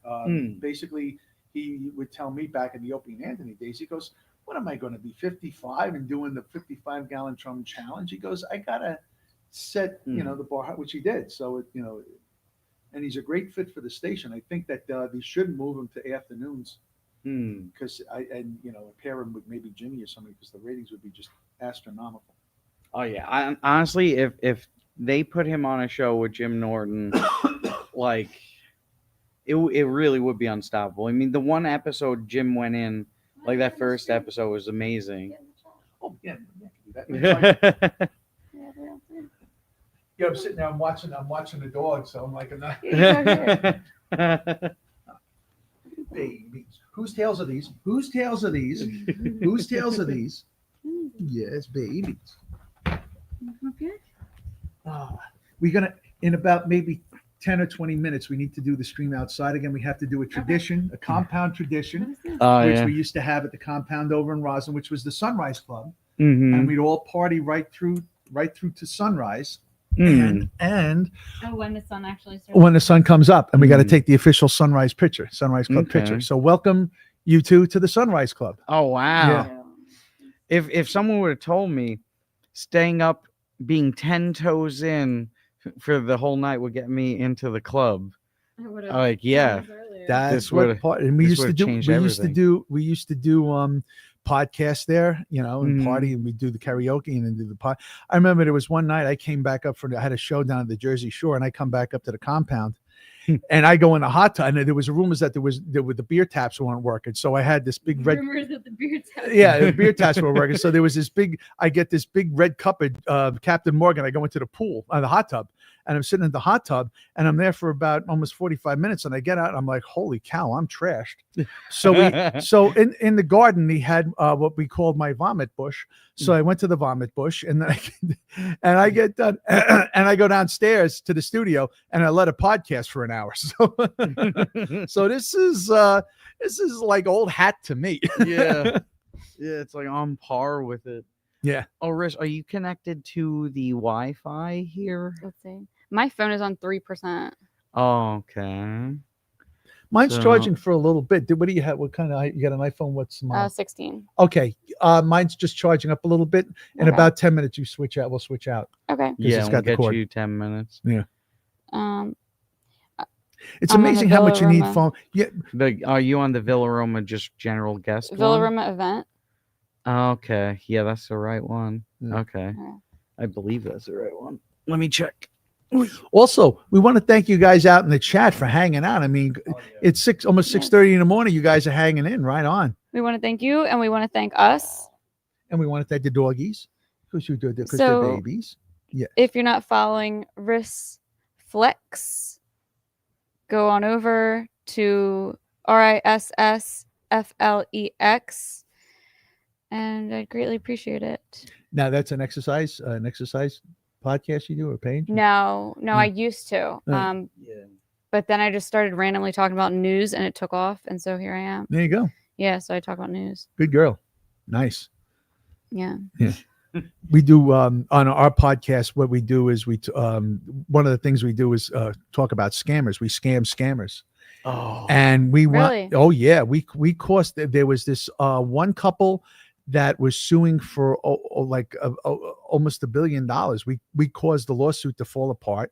Basically, he would tell me back in the Opie and Anthony days, he goes, what am I going to be, 55 and doing the 55-gallon drum challenge? He goes, I got to set, the bar, which he did. So, and he's a great fit for the station. I think that they should move him to afternoons, because pair him with maybe Jimmy or somebody, because the ratings would be just astronomical. Oh yeah, honestly, if they put him on a show with Jim Norton, like it really would be unstoppable. I mean, the one episode Jim went in, like that first episode, was amazing. Oh yeah, that. I'm sitting there, I'm watching the dog, so I'm like, babies. Whose tails are these? Whose tails are these? Whose tails are these? Yes, babies. We're gonna, in about maybe 10 or 20 minutes, we need to do the stream outside again. We have to do a tradition, a compound tradition, which we used to have at the compound over in Roslyn, which was the Sunrise Club, and we'd all party right through to sunrise. And when the sun actually starts. When the sun comes up, and we got to take the official Sunrise Club picture. So welcome you two to the Sunrise Club. Oh wow! Yeah. If someone would have told me staying up, being 10 toes in for the whole night would get me into the club, like that's what part. And we used to do podcast there, and party, and we do the karaoke and then do the pod. I remember there was one night I came back up I had a show down at the Jersey Shore, and I come back up to the compound, and I go in the hot tub, and there was rumors that the beer taps weren't working, so I had this big red. Rumors that the beer taps. Yeah, the beer taps were working, so there was this big. I get this big red cup of Captain Morgan. I go into the pool, the hot tub. And I'm sitting in the hot tub, and I'm there for about almost 45 minutes. And I get out, and I'm like, "Holy cow, I'm trashed." So in the garden, he had what we called my vomit bush. So I went to the vomit bush, and then I get done, and I go downstairs to the studio, and I let a podcast for an hour. So this is like old hat to me. Yeah, it's like on par with it. Yeah. Oh, Rich, are you connected to the Wi-Fi here? Let's see. My phone is on 3%. Oh, okay. Mine's charging for a little bit. What do you have? What kind of, you got an iPhone? What's mine? 16. Okay. Mine's just charging up a little bit. In about 10 minutes, we'll switch out. Okay. Yeah, it's got we'll get you 10 minutes. Yeah. It's I'm amazing how much you need phone. Yeah. Are you on the Villa Roma just general guest Villa Roma event? Okay. Yeah, that's the right one. Okay. I believe that's the right one. Let me check. Also, we want to thank you guys out in the chat for hanging out. I mean, it's almost 6:30 in the morning. You guys are hanging in right on. We want to thank you, and we want to thank us. And we want to thank the doggies because they're babies. Yeah. If you're not following Risflex, go on over to RISSFLEX, and I'd greatly appreciate it. Now that's an exercise podcast you do or page? No, I used to. But then I just started randomly talking about news, and it took off, and so here I am. There you go. Yeah, so I talk about news. Good girl. Nice. Yeah. We do on our podcast. What we do is one of the things we do is talk about scammers. We scam scammers. Oh, and we really? Oh yeah, we caused. There was this one couple that was suing for almost $1 billion. We caused the lawsuit to fall apart.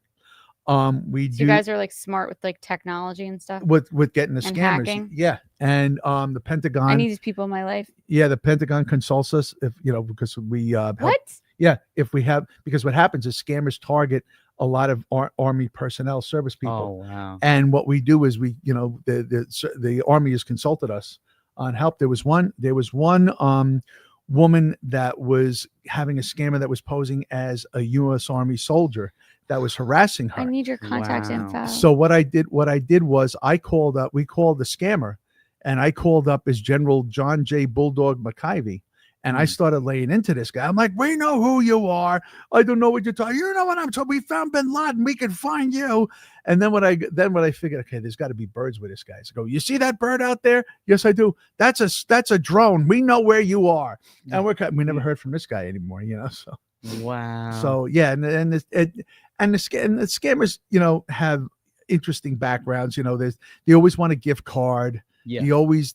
You guys are like smart with like technology and stuff. With getting the and scammers, hacking. yeah. And the Pentagon. I need these people in my life. Yeah, the Pentagon consults us because we what? Yeah, if we have, because what happens is scammers target a lot of army personnel, service people. Oh wow. And what we do is we, the army has consulted us on help. There was one woman that was having a scammer that was posing as a U.S. Army soldier that was harassing her. I need your contact info. So what I did was we called the scammer, and I called up as General John J. Bulldog McIvy. And I started laying into this guy. I'm like, we know who you are. I don't know what you're talking. You know what I'm talking. We found Bin Laden. We can find you. And then when I figured, okay, there's got to be birds with this guy. So I go, you see that bird out there? Yes, I do. That's a drone. We know where you are. And we never heard from this guy anymore. So wow. So yeah, and the scammers, have interesting backgrounds. They always want a gift card. Yeah. They always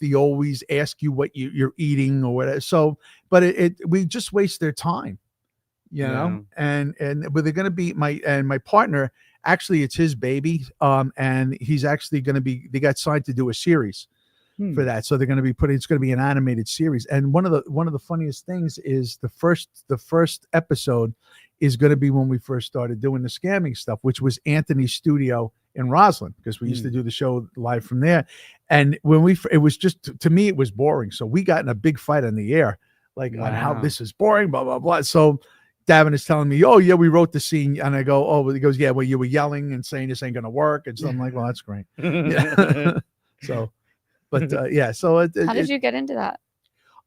ask you what you're eating or whatever. So, but we just waste their time, and but they're going to be my partner. Actually, it's his baby. And he's actually going to be, they got signed to do a series for that. So they're going to be it's going to be an animated series. And one of the funniest things is the first episode is going to be when we first started doing the scamming stuff, which was Anthony's studio in Roslyn, because we used to do the show live from there. And when it was just, to me, it was boring. So we got in a big fight on the air, like on how this is boring, blah, blah, blah. So Davin is telling me, oh yeah, we wrote the scene. And I go, oh, he goes, yeah, well, you were yelling and saying this ain't going to work. And so I'm like, well, that's great. Yeah. So, but yeah. So how did you get into that?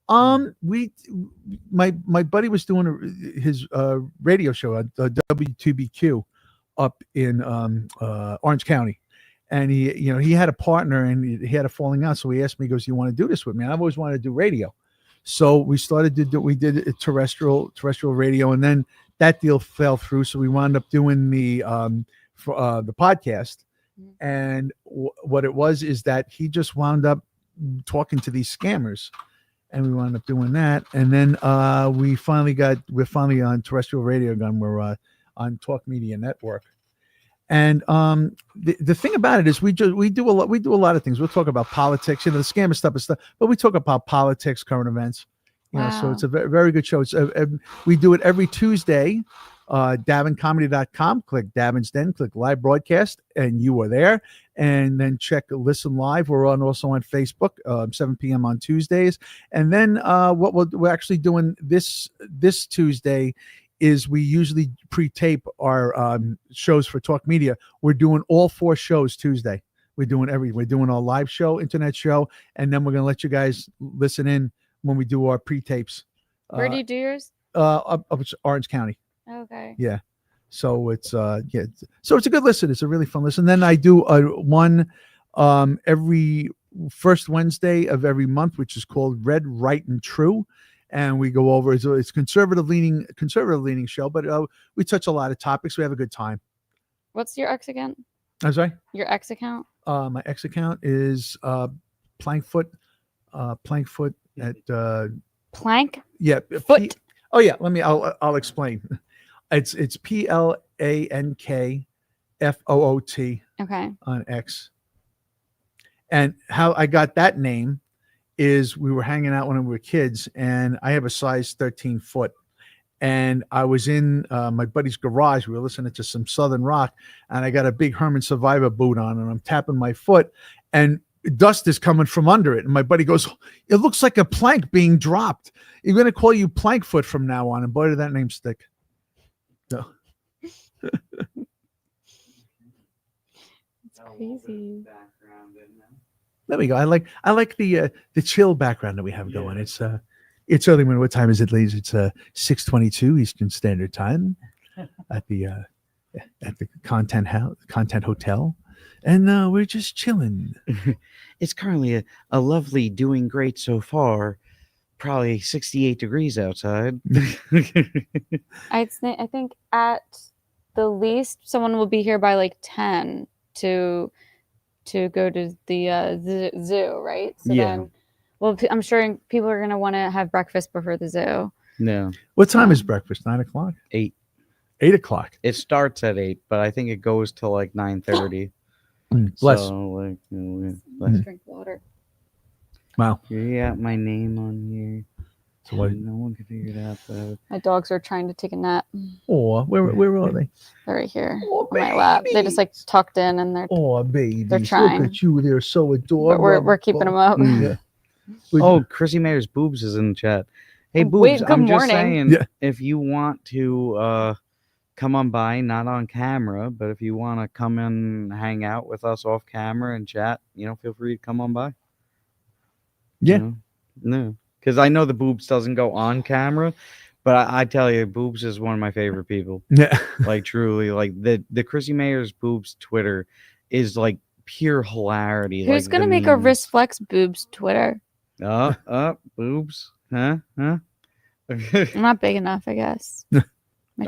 My buddy was doing his radio show at WTBQ up in Orange County, and he had a partner and he had a falling out. So he asked me, he goes, you want to do this with me? And I've always wanted to do radio. So we did terrestrial radio, and then that deal fell through. So we wound up doing the podcast. And what it was is that he just wound up talking to these scammers, and we wound up doing that. And then we're finally on terrestrial radio again. We're on Talk Media Network. And the thing about it is we do a lot of things. We'll talk about politics, the scammer stuff, but we talk about politics, current events. So it's a very, very good show. We do it every Tuesday. DavinComedy.com. Click Davin's Den. Click live broadcast, and you are there. And then listen live. We're also on Facebook, 7 p.m. on Tuesdays. And then what we're actually doing this Tuesday is we usually pre-tape our shows for Talk Media. We're doing all 4 shows Tuesday. We're doing our live show, internet show, and then we're going to let you guys listen in when we do our pre-tapes. Where do you do yours? Up Orange County. Okay. Yeah. So it's so it's a good listen. It's a really fun listen. Then I do one every first Wednesday of every month, which is called Red, Right, and True. And we go over, it's conservative leaning show, but we touch a lot of topics. We have a good time. What's your X account? I'm sorry? Your X account? My X account is Plankfoot at Plank? Yeah. Foot. I'll explain. It's PLANKFOOT Okay. on X. And how I got that name is we were hanging out when we were kids, and I have a size 13 foot. And I was in my buddy's garage. We were listening to some Southern rock, and I got a big Herman Survivor boot on, and I'm tapping my foot, and dust is coming from under it. And my buddy goes, it looks like a plank being dropped. You're going to call you Plankfoot from now on. And boy, did that name stick. So. It's crazy. There we go. I like the chill background that we have going. It's early. What time is it, ladies? It's 6:22 Eastern Standard Time at the Content Hotel, and we're just chilling. It's currently a lovely, doing great so far. Probably 68 degrees outside. I think at the least someone will be here by like 10 to go to the zoo, right? So Yeah. then, well, I'm sure people are going to want to have breakfast before the zoo. No. What time is breakfast? 9 o'clock? 8. 8 o'clock. It starts at 8, but I think it goes till like 9:30. Bless. So, Let's drink water. Wow. You got my name on here. So what? No one can figure it out. Though. My dogs are trying to take a nap. Oh, where are they? They're right here on my lap. They just like tucked in and they're babies. they're trying. Look at you. They're so adorable. But we're keeping them up. Yeah. Oh, Chrissie Mayr's boobs is in the chat. Hey, boobs. Wait, good I'm just morning. saying, if you want to come on by, not on camera, but if you want to come and hang out with us off camera and chat, feel free to come on by. Yeah. No, because I know the boobs doesn't go on camera, but I tell you, boobs is one of my favorite people. Yeah. Like truly, like the Chrissie Mayer's boobs Twitter is like pure hilarity. Who's like, gonna the make a memes. wrist flex boobs Twitter? Boobs, huh? I'm not big enough, I guess.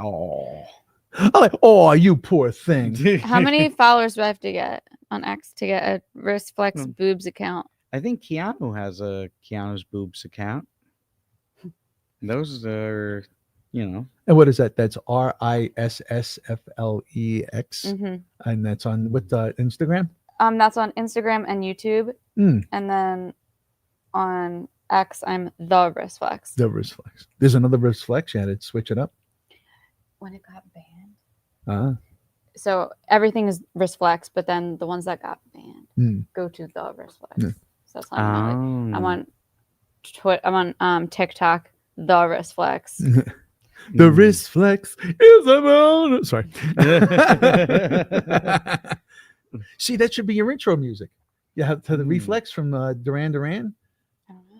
Oh, you poor thing. How many followers do I have to get on X to get a wrist flex boobs account? I think Keanu has a Keanu's boobs account. Those are, And what is that? That's RISSFLEX, Mhm. and that's on with Instagram. That's on Instagram and YouTube, and then on X, I'm the wrist flex. The wrist flex. There's another wrist flex. You had to switch it up. When it got banned, Uh-huh. so everything is wrist flex, but then the ones that got banned go to the wrist flex. Yeah. So that's how I'm on I'm on TikTok, the wrist flex. The wrist flex is around. Sorry. See, that should be your intro music. You have to the reflex from Duran Duran.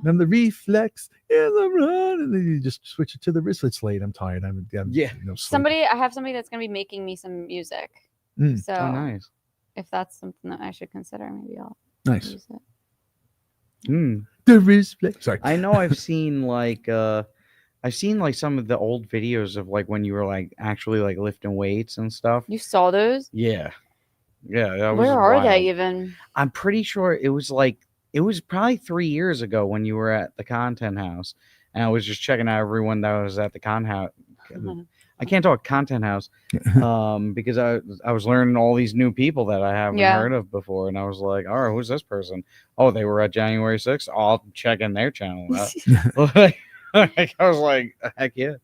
Then the reflex is around, and then you just switch it to the wrist. It's late. I'm tired. I'm yeah. No sleep. I have somebody that's gonna be making me some music. So Oh, nice. if that's something that I should consider, maybe I'll Nice. use it. The wrist flex. Sorry. I know I've seen like some of the old videos of like when you were like actually like lifting weights and stuff. You saw those? Yeah. That was Where are wild. they even? I'm pretty sure it was probably 3 years ago when you were at the Content House, and I was just checking out everyone that was at the I can't talk Content House because I was learning all these new people that I haven't heard of before, and I was like, all right, who's this person? Oh, they were at January 6th. I'll check in their channel out. I was like, heck yeah.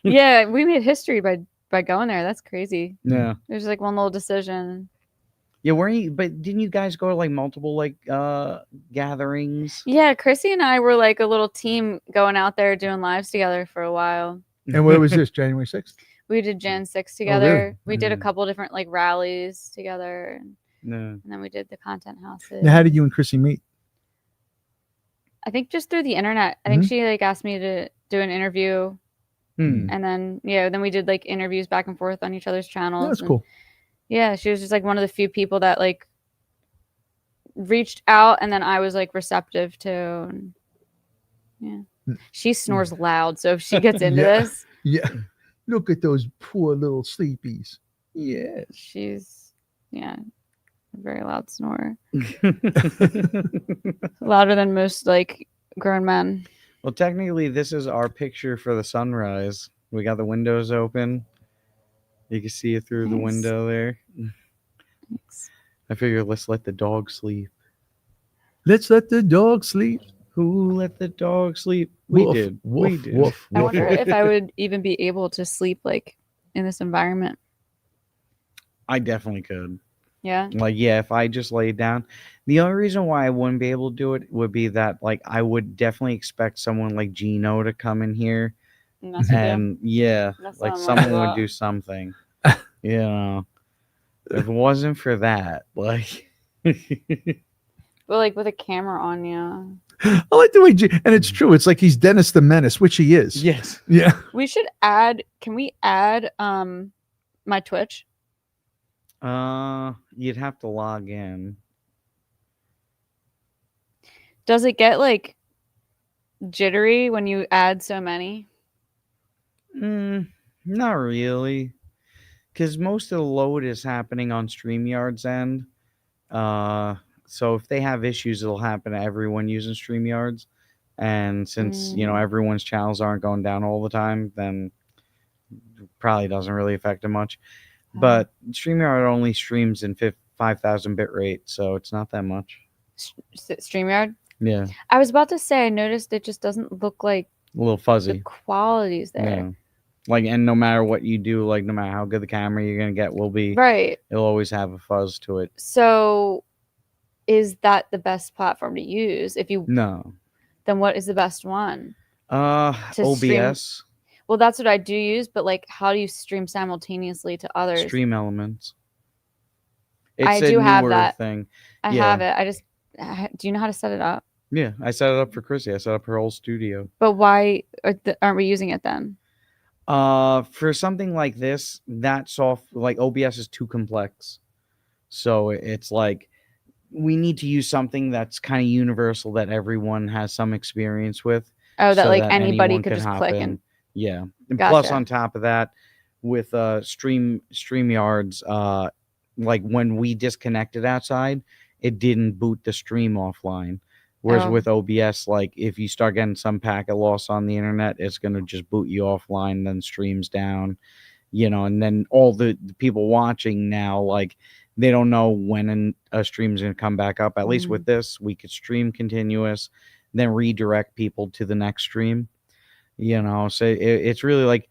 Yeah, we made history by going there. That's crazy. Yeah. There's like one little decision. Yeah, but didn't you guys go to like multiple like gatherings? Yeah, Chrissy and I were like a little team going out there doing lives together for a while. And where was this? January 6th? We did Jan 6 together. really? We did a couple different like rallies together. And then we did the content houses. Now, how did you and Chrissy meet? I think just through the internet. I think she like asked me to do an interview. And then then we did like interviews back and forth on each other's channels. That's and, cool. Yeah, she was just like one of the few people that like reached out, and then I was like receptive to. And, she snores loud, so if she gets into this, look at those poor little sleepies. Yeah, she's a very loud snorer. Louder than most like grown men. Well, technically, this is our picture for the sunrise. We got the windows open. You can see it through the window there. I figure let's let the dog sleep. Let's let the dog sleep. Who let the dog sleep? We Woof, did. woof, We did. woof, I wonder if I would even be able to sleep like in this environment. I definitely could. Yeah. Like, if I just laid down. The only reason why I wouldn't be able to do it would be that, like, I would definitely expect someone like Geno to come in here. And like someone would do something. If it wasn't for that, like. But like with a camera on you. I like the way, and it's true. It's like he's Dennis the Menace, which he is. Yes. Yeah. We should add. Can we add my Twitch? You'd have to log in. Does it get like jittery when you add so many? Not really, because most of the load is happening on StreamYard's end. So if they have issues, it'll happen to everyone using StreamYards. And since, everyone's channels aren't going down all the time, then it probably doesn't really affect them much. But StreamYard only streams in 5,000 bit rate, so it's not that much. StreamYard? Yeah, I was about to say, I noticed it just doesn't look like a little fuzzy. quality's there. Yeah. Like, and no matter what you do, like no matter how good the camera you're gonna get will be, Right. it'll always have a fuzz to it. So, is that the best platform to use? If you No. then what is the best one? To OBS. stream? Well, that's what I do use, but like, how do you stream simultaneously to others? Stream Elements. It's I do a have newer that. thing. I have it. Do you know how to set it up? Yeah, I set it up for Chrissy. I set up her whole studio. But why aren't we using it then? For something like this, that like OBS is too complex. So it's like we need to use something that's kind of universal that everyone has some experience with. Oh, that so like anybody anyone could can just hop click in. and Yeah. And plus Gotcha. on top of that, with StreamYards, like when we disconnected outside, it didn't boot the stream offline. Whereas Oh. with OBS, like if you start getting some packet loss on the internet, it's gonna just boot you offline, then streams down, and then all the people watching now, like they don't know when a stream's gonna come back up. At least with this, we could stream continuous, then redirect people to the next stream. So it's really like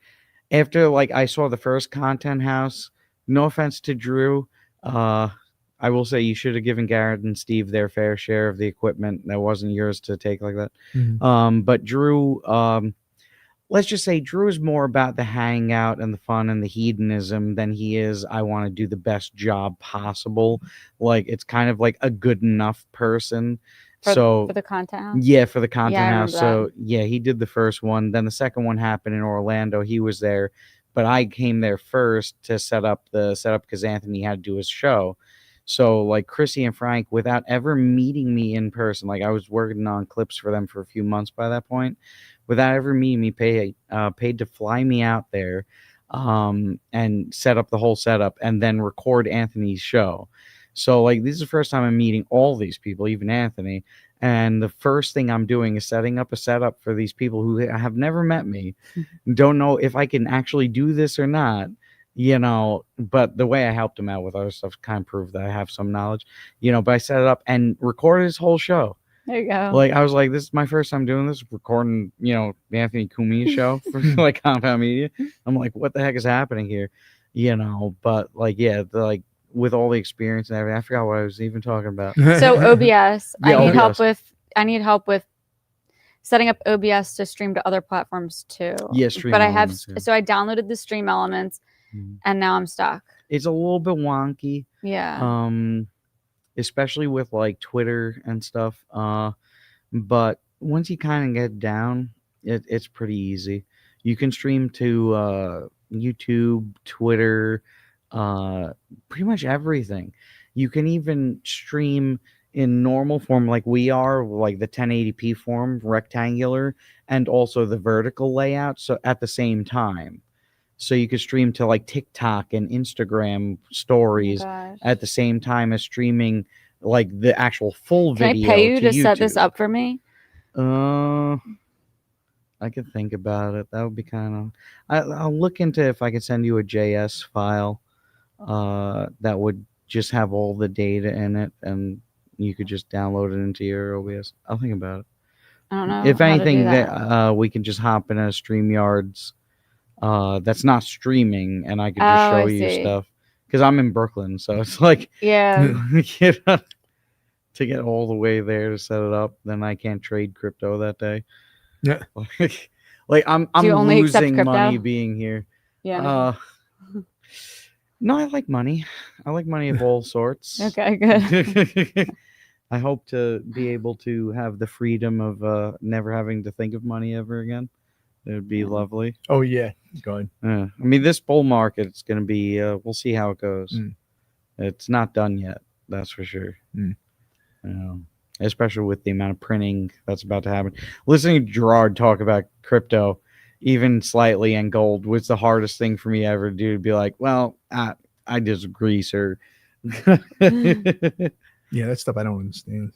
after like I saw the first content house. No offense to Drew, I will say you should have given Garrett and Steve their fair share of the equipment. That wasn't yours to take like that. But Drew, let's just say Drew is more about the hangout and the fun and the hedonism than he is, I want to do the best job possible. Like it's kind of like a good enough person. For the content house? Yeah, for the content I house. remember So yeah, he did the first one. Then the second one happened in Orlando. He was there, but I came there first to set up because Anthony had to do his show. So like Chrissy and Frank, without ever meeting me in person, like I was working on clips for them for a few months by that point, without ever meeting me, paid to fly me out there, and set up the whole setup and then record Anthony's show. So like this is the first time I'm meeting all these people, even Anthony. And the first thing I'm doing is setting up a setup for these people who have never met me, don't know if I can actually do this or not, but the way I helped him out with other stuff kind of proved that I have some knowledge, but I set it up and recorded his whole show. There you go. Like I was like, this is my first time doing this, recording, the Anthony Cumia show for like Compound Media. I'm like, what the heck is happening here? But like, yeah, with all the experience and everything, I forgot what I was even talking about. So OBS, Yeah, I need OBS. help with setting up OBS to stream to other platforms too. Yeah, Stream But Elements, yeah. so I downloaded the Stream Elements, and now I'm stuck. It's a little bit wonky. Yeah. Especially with like Twitter and stuff. But once you kind of get down, it's pretty easy. You can stream to YouTube, Twitter, pretty much everything. You can even stream in normal form like we are, like the 1080p form, rectangular, and also the vertical layout, so at the same time. So you could stream to like TikTok and Instagram stories at the same time as streaming like the actual full Can video. I pay you to YouTube. set this up for me? I could think about it. That would be kind of. I'll look into if I could send you a JS file that would just have all the data in it, and you could just download it into your OBS. I'll think about it. I don't know. If how to anything, do that. we can just hop in a StreamYards. That's not streaming, and I could just Oh, show I you see. stuff because I'm in Brooklyn, so it's like Yeah. to get all the way there to set it up, then I can't trade crypto that day. Yeah, like I'm Do you only accept losing money crypto? being here. Yeah. No, I like money. I like money of all sorts. Okay, good. I hope to be able to have the freedom of never having to think of money ever again. It would be lovely. Oh yeah, good. I mean, this bull market, it's going to be. We'll see how it goes. It's not done yet. That's for sure. Especially with the amount of printing that's about to happen. Listening to Gerard talk about crypto, even slightly, and gold was the hardest thing for me ever to do. To be like, well, I disagree, sir. Yeah, that stuff I don't understand.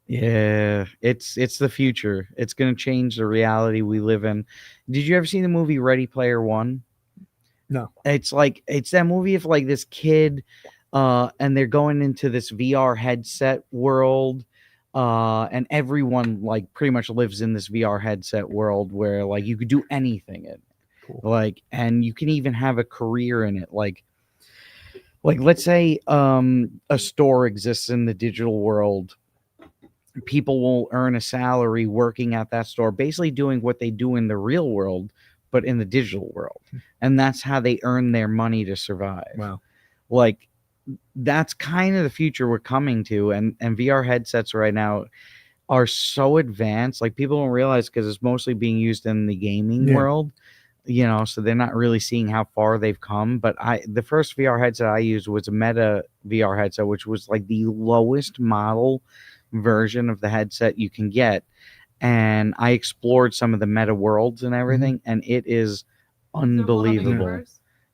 Yeah, it's the future. It's going to change the reality we live in. Did you ever see the movie Ready Player One? No. It's that movie of like this kid, and they're going into this VR headset world, and everyone like pretty much lives in this VR headset world where like you could do anything in it. Like, and you can even have a career in it. Like let's say a store exists in the digital world. People will earn a salary working at that store, basically doing what they do in the real world, but in the digital world. And that's how they earn their money to survive. Wow. Like, that's kind of the future we're coming to. And VR headsets right now are so advanced. Like, people don't realize because it's mostly being used in the gaming world, you know, so they're not really seeing how far they've come. But the first VR headset I used was a Meta VR headset, which was like the lowest model version of the headset you can get, and I explored some of the meta worlds and everything, and it is unbelievable.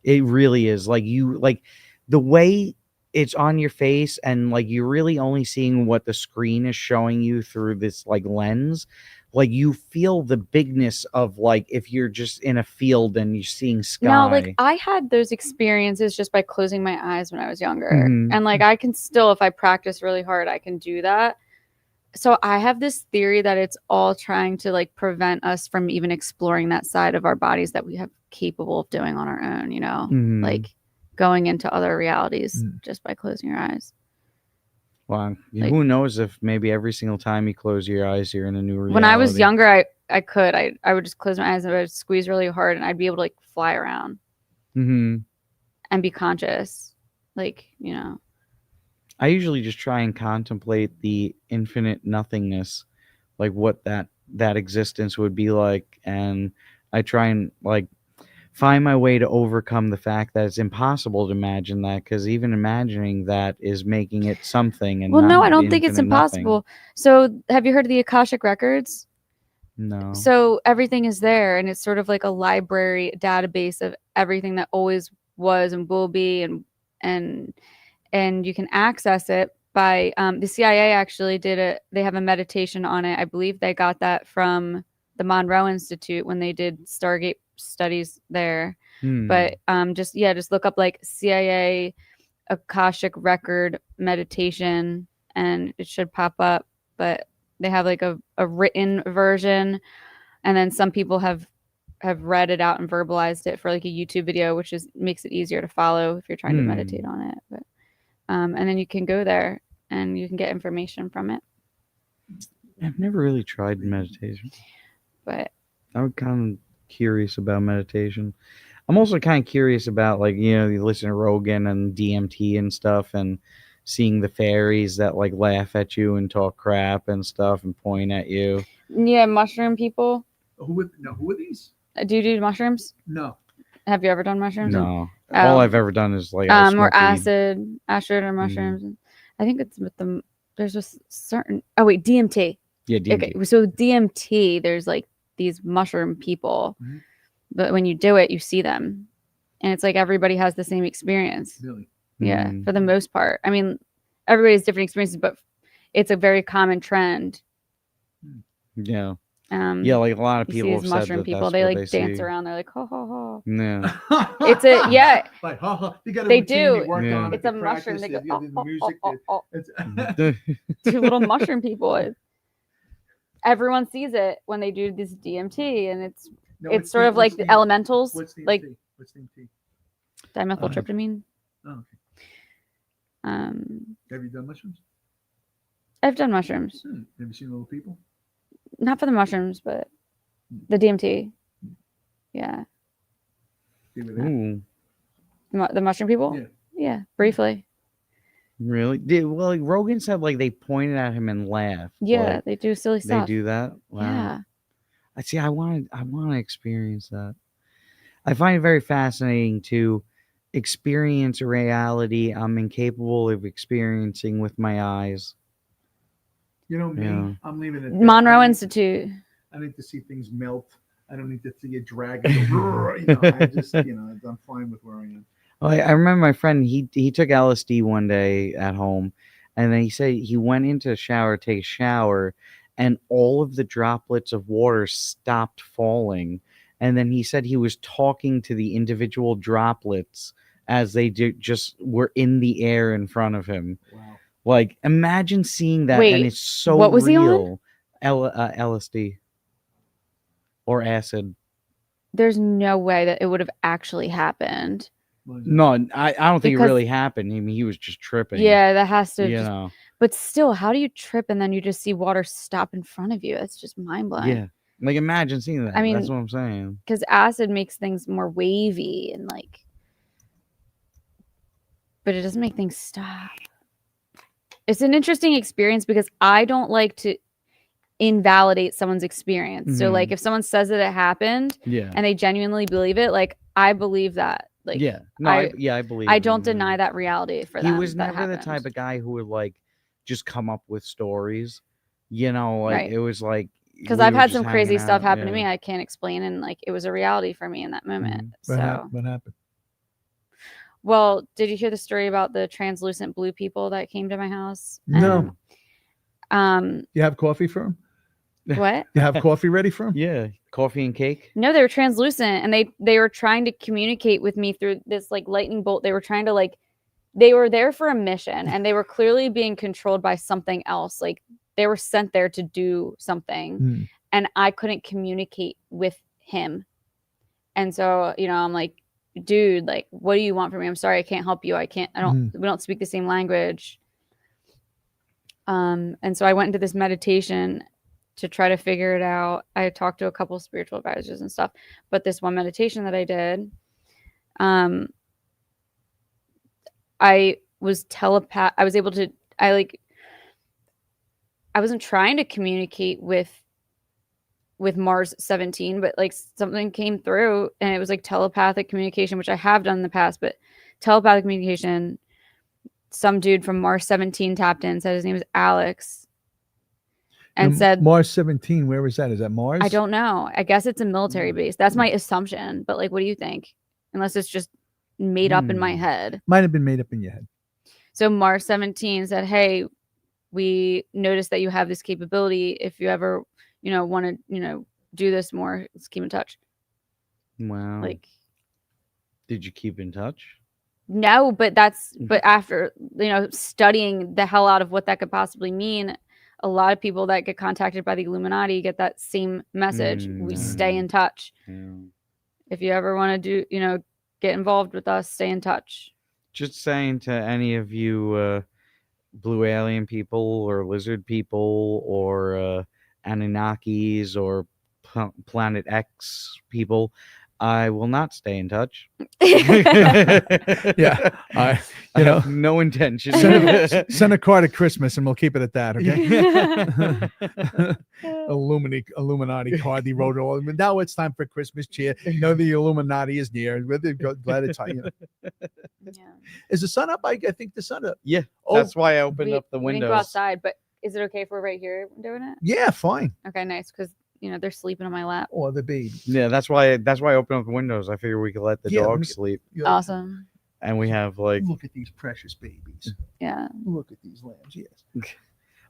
It really is. Like, you like the way it's on your face, and like you're really only seeing what the screen is showing you through this like lens. Like, you feel the bigness of like if you're just in a field and you're seeing sky. No, like I had those experiences just by closing my eyes when I was younger. Mhm. And like I can still, if I practice really hard, I can do that. So I have this theory that it's all trying to like prevent us from even exploring that side of our bodies that we have capable of doing on our own, you know, Mhm. like going into other realities just by closing your eyes. Wow. Like- Who knows if maybe every single time you close your eyes, you're in a new reality. When I was younger, I would just close my eyes and I would squeeze really hard and I'd be able to like fly around Mm-hmm. and be conscious. Like, you know. I usually just try and contemplate the infinite nothingness, like what that existence would be like, and I try and like find my way to overcome the fact that it's impossible to imagine that, because even imagining that is making it something. And Well, no, not I don't the think it's infinite nothing. impossible. So have you heard of the Akashic Records? No. So everything is there, and it's sort of like a library database of everything that always was and will be, and you can access it by the CIA actually they have a meditation on it. I believe they got that from the Monroe Institute when they did Stargate studies there. But just look up like CIA Akashic Record meditation and it should pop up. But they have like a written version, and then some people have read it out and verbalized it for like a YouTube video, which makes it easier to follow if you're trying to meditate on it. But and then you can go there and you can get information from it. I've never really tried meditation, but I'm kind of curious about meditation. I'm also kind of curious about, like, you know, you listen to Rogan and DMT and stuff, and seeing the fairies that like laugh at you and talk crap and stuff and point at you. Yeah, mushroom people. Who are these? Do you do mushrooms? No. Have you ever done mushrooms? No. All I've ever done is like or acid or mushrooms. I think it's with them. There's just certain. Oh wait, DMT. Yeah, DMT. Okay, so DMT. There's like these mushroom people, but when you do it, you see them, and it's like everybody has the same experience. Really? Yeah, for the most part. I mean, everybody has different experiences, but it's a very common trend. Yeah. Yeah, like a lot of people have these said mushroom that people. that's They what like they dance see. around. They're like, ho ho ho. Yeah. It's a yeah. Like, ha ha. You got a They routine you do. work on, It's the a mushroom. They go, practice, the music. It's- Two little mushroom people. Everyone sees it when they do this DMT, and it's sort of like the elementals, What's DMT? like What's DMT? dimethyltryptamine. Oh, okay. Have you done mushrooms? I've done mushrooms, Have you seen little people? not for the mushrooms, but the DMT. Yeah, Ooh. the mushroom people. Yeah, briefly. Really? Well, like Rogan said, like they pointed at him and laughed. Yeah, Like, they do silly stuff. They do that. Wow. Yeah. I see. I want to experience that. I find it very fascinating to experience a reality I'm incapable of experiencing with my eyes. You know me. Yeah. I'm leaving it. Monroe Institute. I need to see things melt. I don't need to see a dragon. Go, you know, I just, you know, I'm fine with where I am. Well, I remember my friend. He took LSD one day at home, and then he said he went into the shower to take a shower, and all of the droplets of water stopped falling. And then he said he was talking to the individual droplets as they just were in the air in front of him. Wow. Like, imagine seeing that, and Wait, it's so what was he on? real. LSD or acid. There's no way that it would have actually happened. No, I don't think it Because- really happened. I mean, he was just tripping. Yeah, that has to. You Just, know. but still, how do you trip and then you just see water stop in front of you? That's just mind blowing. Yeah. Like, imagine seeing that. I mean, that's what I'm saying. Because acid makes things more wavy and like, but it doesn't make things stop. It's an interesting experience because I don't like to invalidate someone's experience. So like, Mhm. if someone says that it happened, Yeah. and they genuinely believe it, like I believe that. Like, Yeah. No, I believe I him, don't yeah. deny that reality for He them. was that never the happened. type of guy who would like just come up with stories. You know, like Right. it was like Because we I've were had just some crazy hanging stuff out, happen to yeah. me I can't explain, and like it was a reality for me in that moment. What, So, what happened? well, did you hear the story about the translucent blue people that came to my house? No. And, You have coffee for him? what? You have coffee ready for him? Yeah, coffee and cake. No, they were translucent, and they were trying to communicate with me through this like lightning bolt. They were trying to like, they were there for a mission, and they were clearly being controlled by something else. Like they were sent there to do something, Hmm. and I couldn't communicate with him. And so, you know, I'm like, dude, like, what do you want from me? I'm sorry, I can't help you. I don't, we don't speak the same language. And so I went into this meditation to try to figure it out. I talked to a couple of spiritual advisors and stuff, but this one meditation that I did, I was I was able to, I wasn't trying to communicate with Mars 17, but like something came through and it was like telepathic communication, which I have done in the past, but telepathic communication, some dude from Mars 17 tapped in, said his name was Alex, and Now, said, Mars 17, where is that? Is that Mars? I don't know. I guess it's a military base. That's my assumption. But like, what do you think? Unless it's just made up in my head. Might have been made up in your head. So Mars 17 said, hey, we noticed that you have this capability. If you ever, you know, want to, you know, do this more, let's keep in touch. Wow. Like, did you keep in touch? no, but but after, you know, studying the hell out of what that could possibly mean, a lot of people that get contacted by the Illuminati get that same message. We stay in touch. If you ever want to do, you know, get involved with us, stay in touch. Just saying to any of you blue alien people or lizard people or Anunnakis or Planet X people, I will not stay in touch. Yeah, I you know, have no intention. Send a card at Christmas and we'll keep it at that. Okay. Illuminati card. He wrote it all. Now it's time for Christmas cheer. You know the Illuminati is near. We're glad it's you know. Is the sun up? I think the sun up. Yeah, Oh, that's why I opened up the We didn't windows. go outside, but is it okay if we're right here doing it? Yeah, fine. Okay, nice, because you know they're sleeping on my lap. Or the baby. Yeah, that's why I opened up the windows. I figured we could let the Yeah, dogs sleep. Awesome. And we have like, Look at these precious babies. Yeah. Look at these lambs. Yes.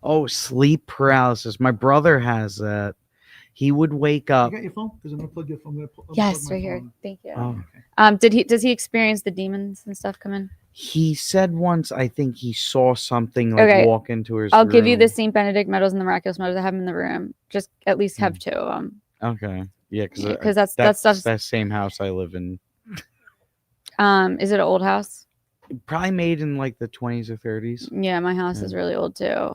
oh, sleep paralysis. My brother has that. He would wake You up. got your phone? Because I'm gonna plug your phone. Yes, right here. Thank you. Oh. Does he experience the demons and stuff come in? He said once, I think he saw something like Okay. walk into his I'll give you room. the St. Benedict medals and the miraculous medals. I have them in the room. Just at least have two of them. Okay. Yeah, Yeah, because 'cause that stuff's- that same house I live in. Is it an old house? Probably made in like the 20s or 30s. Yeah, my house is really old too.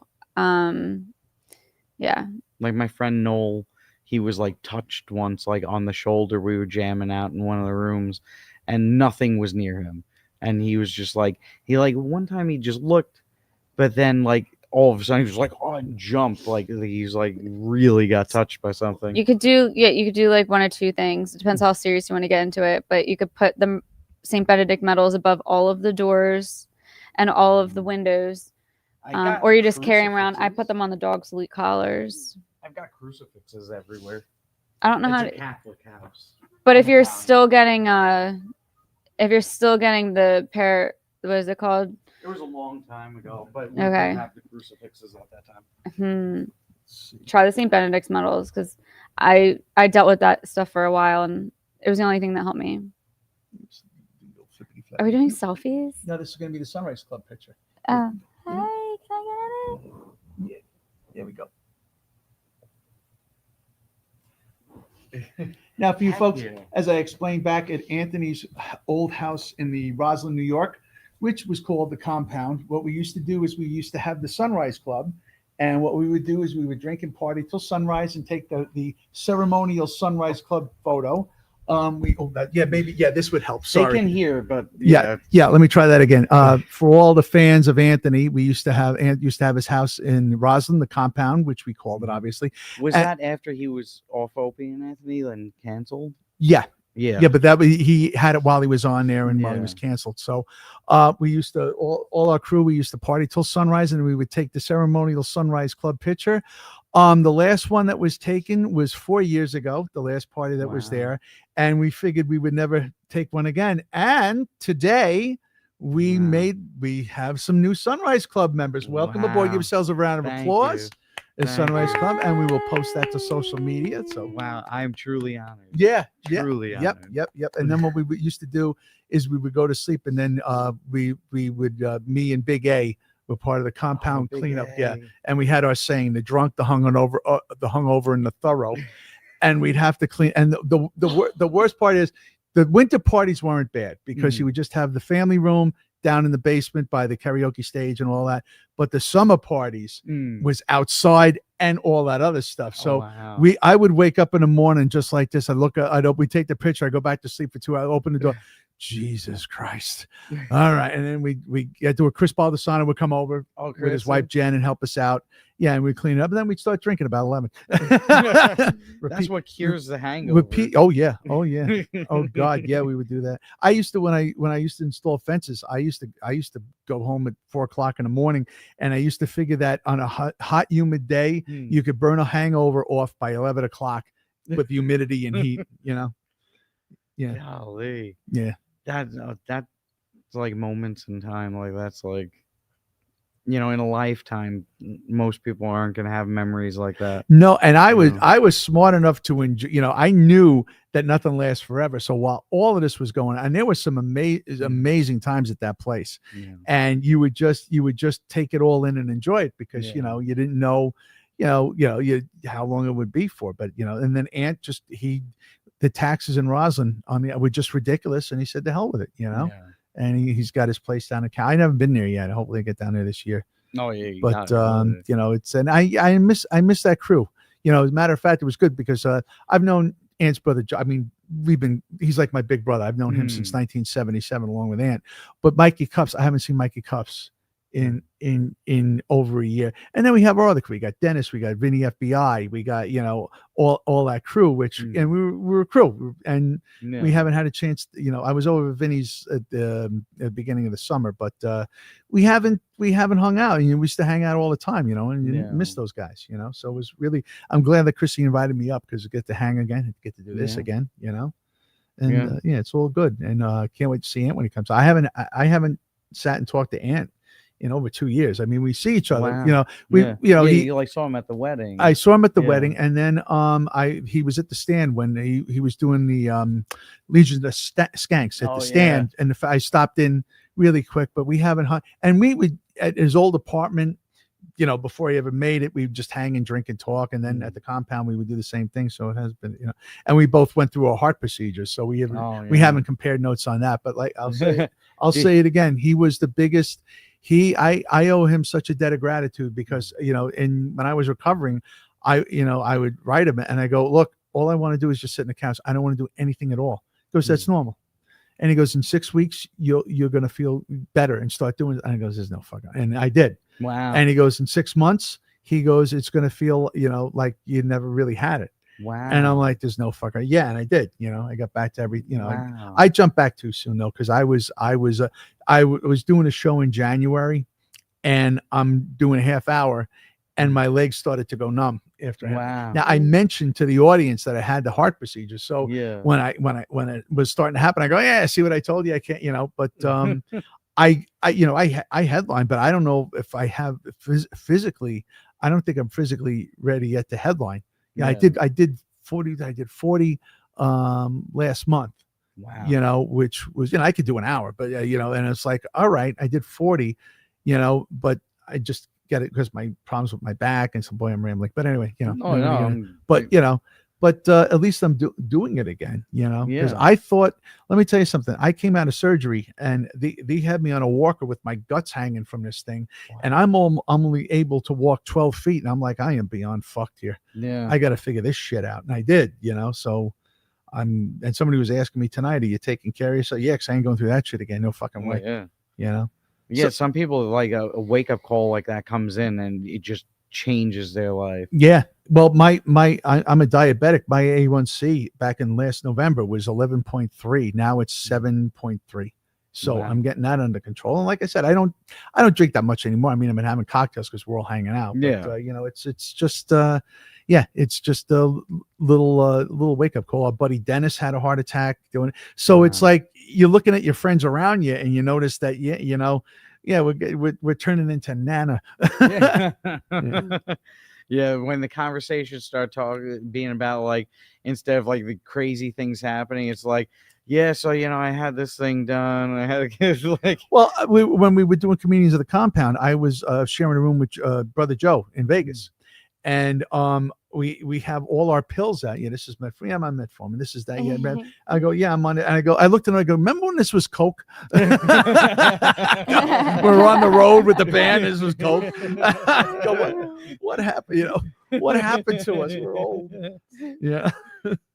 Yeah. Like my friend Noel, he was like touched once, like on the shoulder. We were jamming out in one of the rooms, and nothing was near him. And he was just like, one time he just looked, but then like all of a sudden he was like, oh, and jumped, like he's like really got touched by something. You could do like one or two things. It depends how serious you want to get into it, but you could put the St. Benedict medals above all of the doors and all of the windows. Or you just carry them around. I put them on the dog salute collars. I've got crucifixes everywhere. I don't know how It's a to. Catholic house. But if you're still getting the pair, what is it called? It was a long time ago, but we Okay. didn't have the crucifixes at that time. Try the St. Benedict's medals, because I dealt with that stuff for a while, and it was the only thing that helped me. Are we doing selfies? No, this is gonna be the Sunrise Club picture. Hi, Can I get in it? There we go. Now, for you folks, as I explained back at Anthony's old house in the Roslyn, New York, which was called the Compound, what we used to do is we used to have the Sunrise Club. And what we would do is we would drink and party till sunrise and take the ceremonial Sunrise Club photo. This would help. Sorry. They can hear, but Yeah. Let me try that again. For all the fans of Anthony, we used to have his house in Roslyn, the Compound, which we called it, obviously. Was that after he was off opium, Anthony, and canceled? Yeah. Yeah. But he had it while he was on there and while he was canceled. So we used to all our crew, we used to party till sunrise, and we would take the ceremonial Sunrise Club picture. The last one that was taken was 4 years ago, the last party that was there, and we figured we would never take one again. And today we have some new Sunrise Club members. Welcome aboard. Give yourselves a round of applause. The Sunrise Club, and we will post that to social media. So wow, I am truly honored. Truly honored. Yep. And then what we used to do is we would go to sleep, and then we would me and Big A were part of the Compound cleanup. And we had our saying: the drunk, the hungover, and the thorough. And we'd have to clean. And the worst part is the winter parties weren't bad because you would just have the family room down in the basement by the karaoke stage and all that. But the summer parties was outside and all that other stuff. So I would wake up in the morning just like this. We take the picture. I go back to sleep for 2 hours, open the door. Jesus Christ. All right. And then we do a Chris Baldessano would come over with his wife Jen and help us out. Yeah, and we'd clean it up, and then we'd start drinking about 11. That's what cures the hangover. Oh yeah. Oh God, yeah, we would do that. I used to when I used to install fences, I used to go home at 4 o'clock in the morning, and I used to figure that on a hot humid day, you could burn a hangover off by 11 o'clock with humidity and heat, Yeah. Golly. Yeah. That's like moments in time. Like that's like, in a lifetime, most people aren't going to have memories like that. No. And I was smart enough to enjoy, I knew that nothing lasts forever. So while all of this was going on, and there was some amazing times at that place, and you would just take it all in and enjoy it because, you didn't know, how long it would be for, but, and then the taxes in Roslyn were just ridiculous. And he said, the hell with it, and he's got his place down in Cal. I haven't been there yet. Hopefully I get down there this year. Oh yeah. But I miss that crew. As a matter of fact, it was good because I've known Ant's brother. I mean, he's like my big brother. I've known him since 1977 along with Ant. But Mikey Cups, I haven't seen Mikey Cups in over a year. And then we have our other crew. We got Dennis, we got Vinny FBI, we got all that crew, which and we're a crew, and we haven't had a chance. I was over at Vinny's at the beginning of the summer, but we haven't hung out. We used to hang out all the time, and you miss those guys, So it was really. I'm glad that Chrissie invited me up because I get to hang again, get to do this again, And it's all good, and can't wait to see Ant when he comes. I haven't sat and talked to Ant in over 2 years. I mean, we see each other. You like saw him at the wedding. I saw him at the wedding, and then he was at the stand when he was doing the Legion of the Skanks at the stand, and I stopped in really quick, but we haven't hung. And we would at his old apartment, before he ever made it, we'd just hang and drink and talk, and then at the Compound we would do the same thing. So it has been, and we both went through our heart procedures, so we haven't compared notes on that. But like I'll say it again, he was the biggest. I owe him such a debt of gratitude because, when I was recovering, I would write him and I go, look, all I want to do is just sit in the couch. I don't want to do anything at all. He goes, that's normal. And he goes, in 6 weeks, you're going to feel better and start doing it. And he goes, there's no fucking, and I did. Wow. And he goes, in 6 months, he goes, it's going to feel, like you never really had it. Wow. And I'm like, there's no fucker. Yeah. And I did, I got back to Wow. I jumped back too soon though. Cause I was doing a show in January and I'm doing a half hour and my legs started to go numb after. Wow. Now I mentioned to the audience that I had the heart procedure. So when it was starting to happen, I go, yeah, see what I told you? I can't, but, I headline, but I don't know if I have physically, I don't think I'm physically ready yet to headline. Yeah, I did 40 last month. Wow. Which was, I could do an hour, but and it's like, all right, I did 40, but I just get it because my problems with my back and some boy I'm rambling. But anyway, you know. Oh, no, I'm- But you know, but at least I'm doing it again. You know, because Yeah. I thought. Let me tell you something. I came out of surgery and they had me on a walker with my guts hanging from this thing, and I'm only able to walk 12 feet, and I'm like, I am beyond fucked here. Yeah. I got to figure this shit out, and I did. You know, so. And somebody was asking me tonight, are you taking care of yourself? Yeah, because I ain't going through that shit again. No fucking way. Yeah. You know? Yeah, So- some people like a wake up call like that comes in and it just changes their life. Yeah. Well, I'm a diabetic. My A1C back in last November was 11.3. Now it's 7.3. So Wow. I'm getting that under control. And like I said, I don't drink that much anymore. I mean, I've been having cocktails because we're all hanging out. Yeah. But, you know, it's just it's just a little wake up call. Our buddy Dennis had a heart attack doing it. So it's like you're looking at your friends around you and you notice that we're turning into Nana. Yeah, when the conversations start being about like instead of like the crazy things happening, it's like, yeah, so you know, I had this thing done. I had to like. Well, when we were doing Comedians of the Compound, I was sharing a room with Brother Joe in Vegas, and we have all our pills out. Yeah, this is metformin. Yeah, I'm on metformin. This is that. Yeah, I go, yeah, I'm on it. And I looked at him. I go, remember when this was Coke? We were on the road with the band. This was Coke. I go, what happened? You know, what happened to us? We're old. Yeah.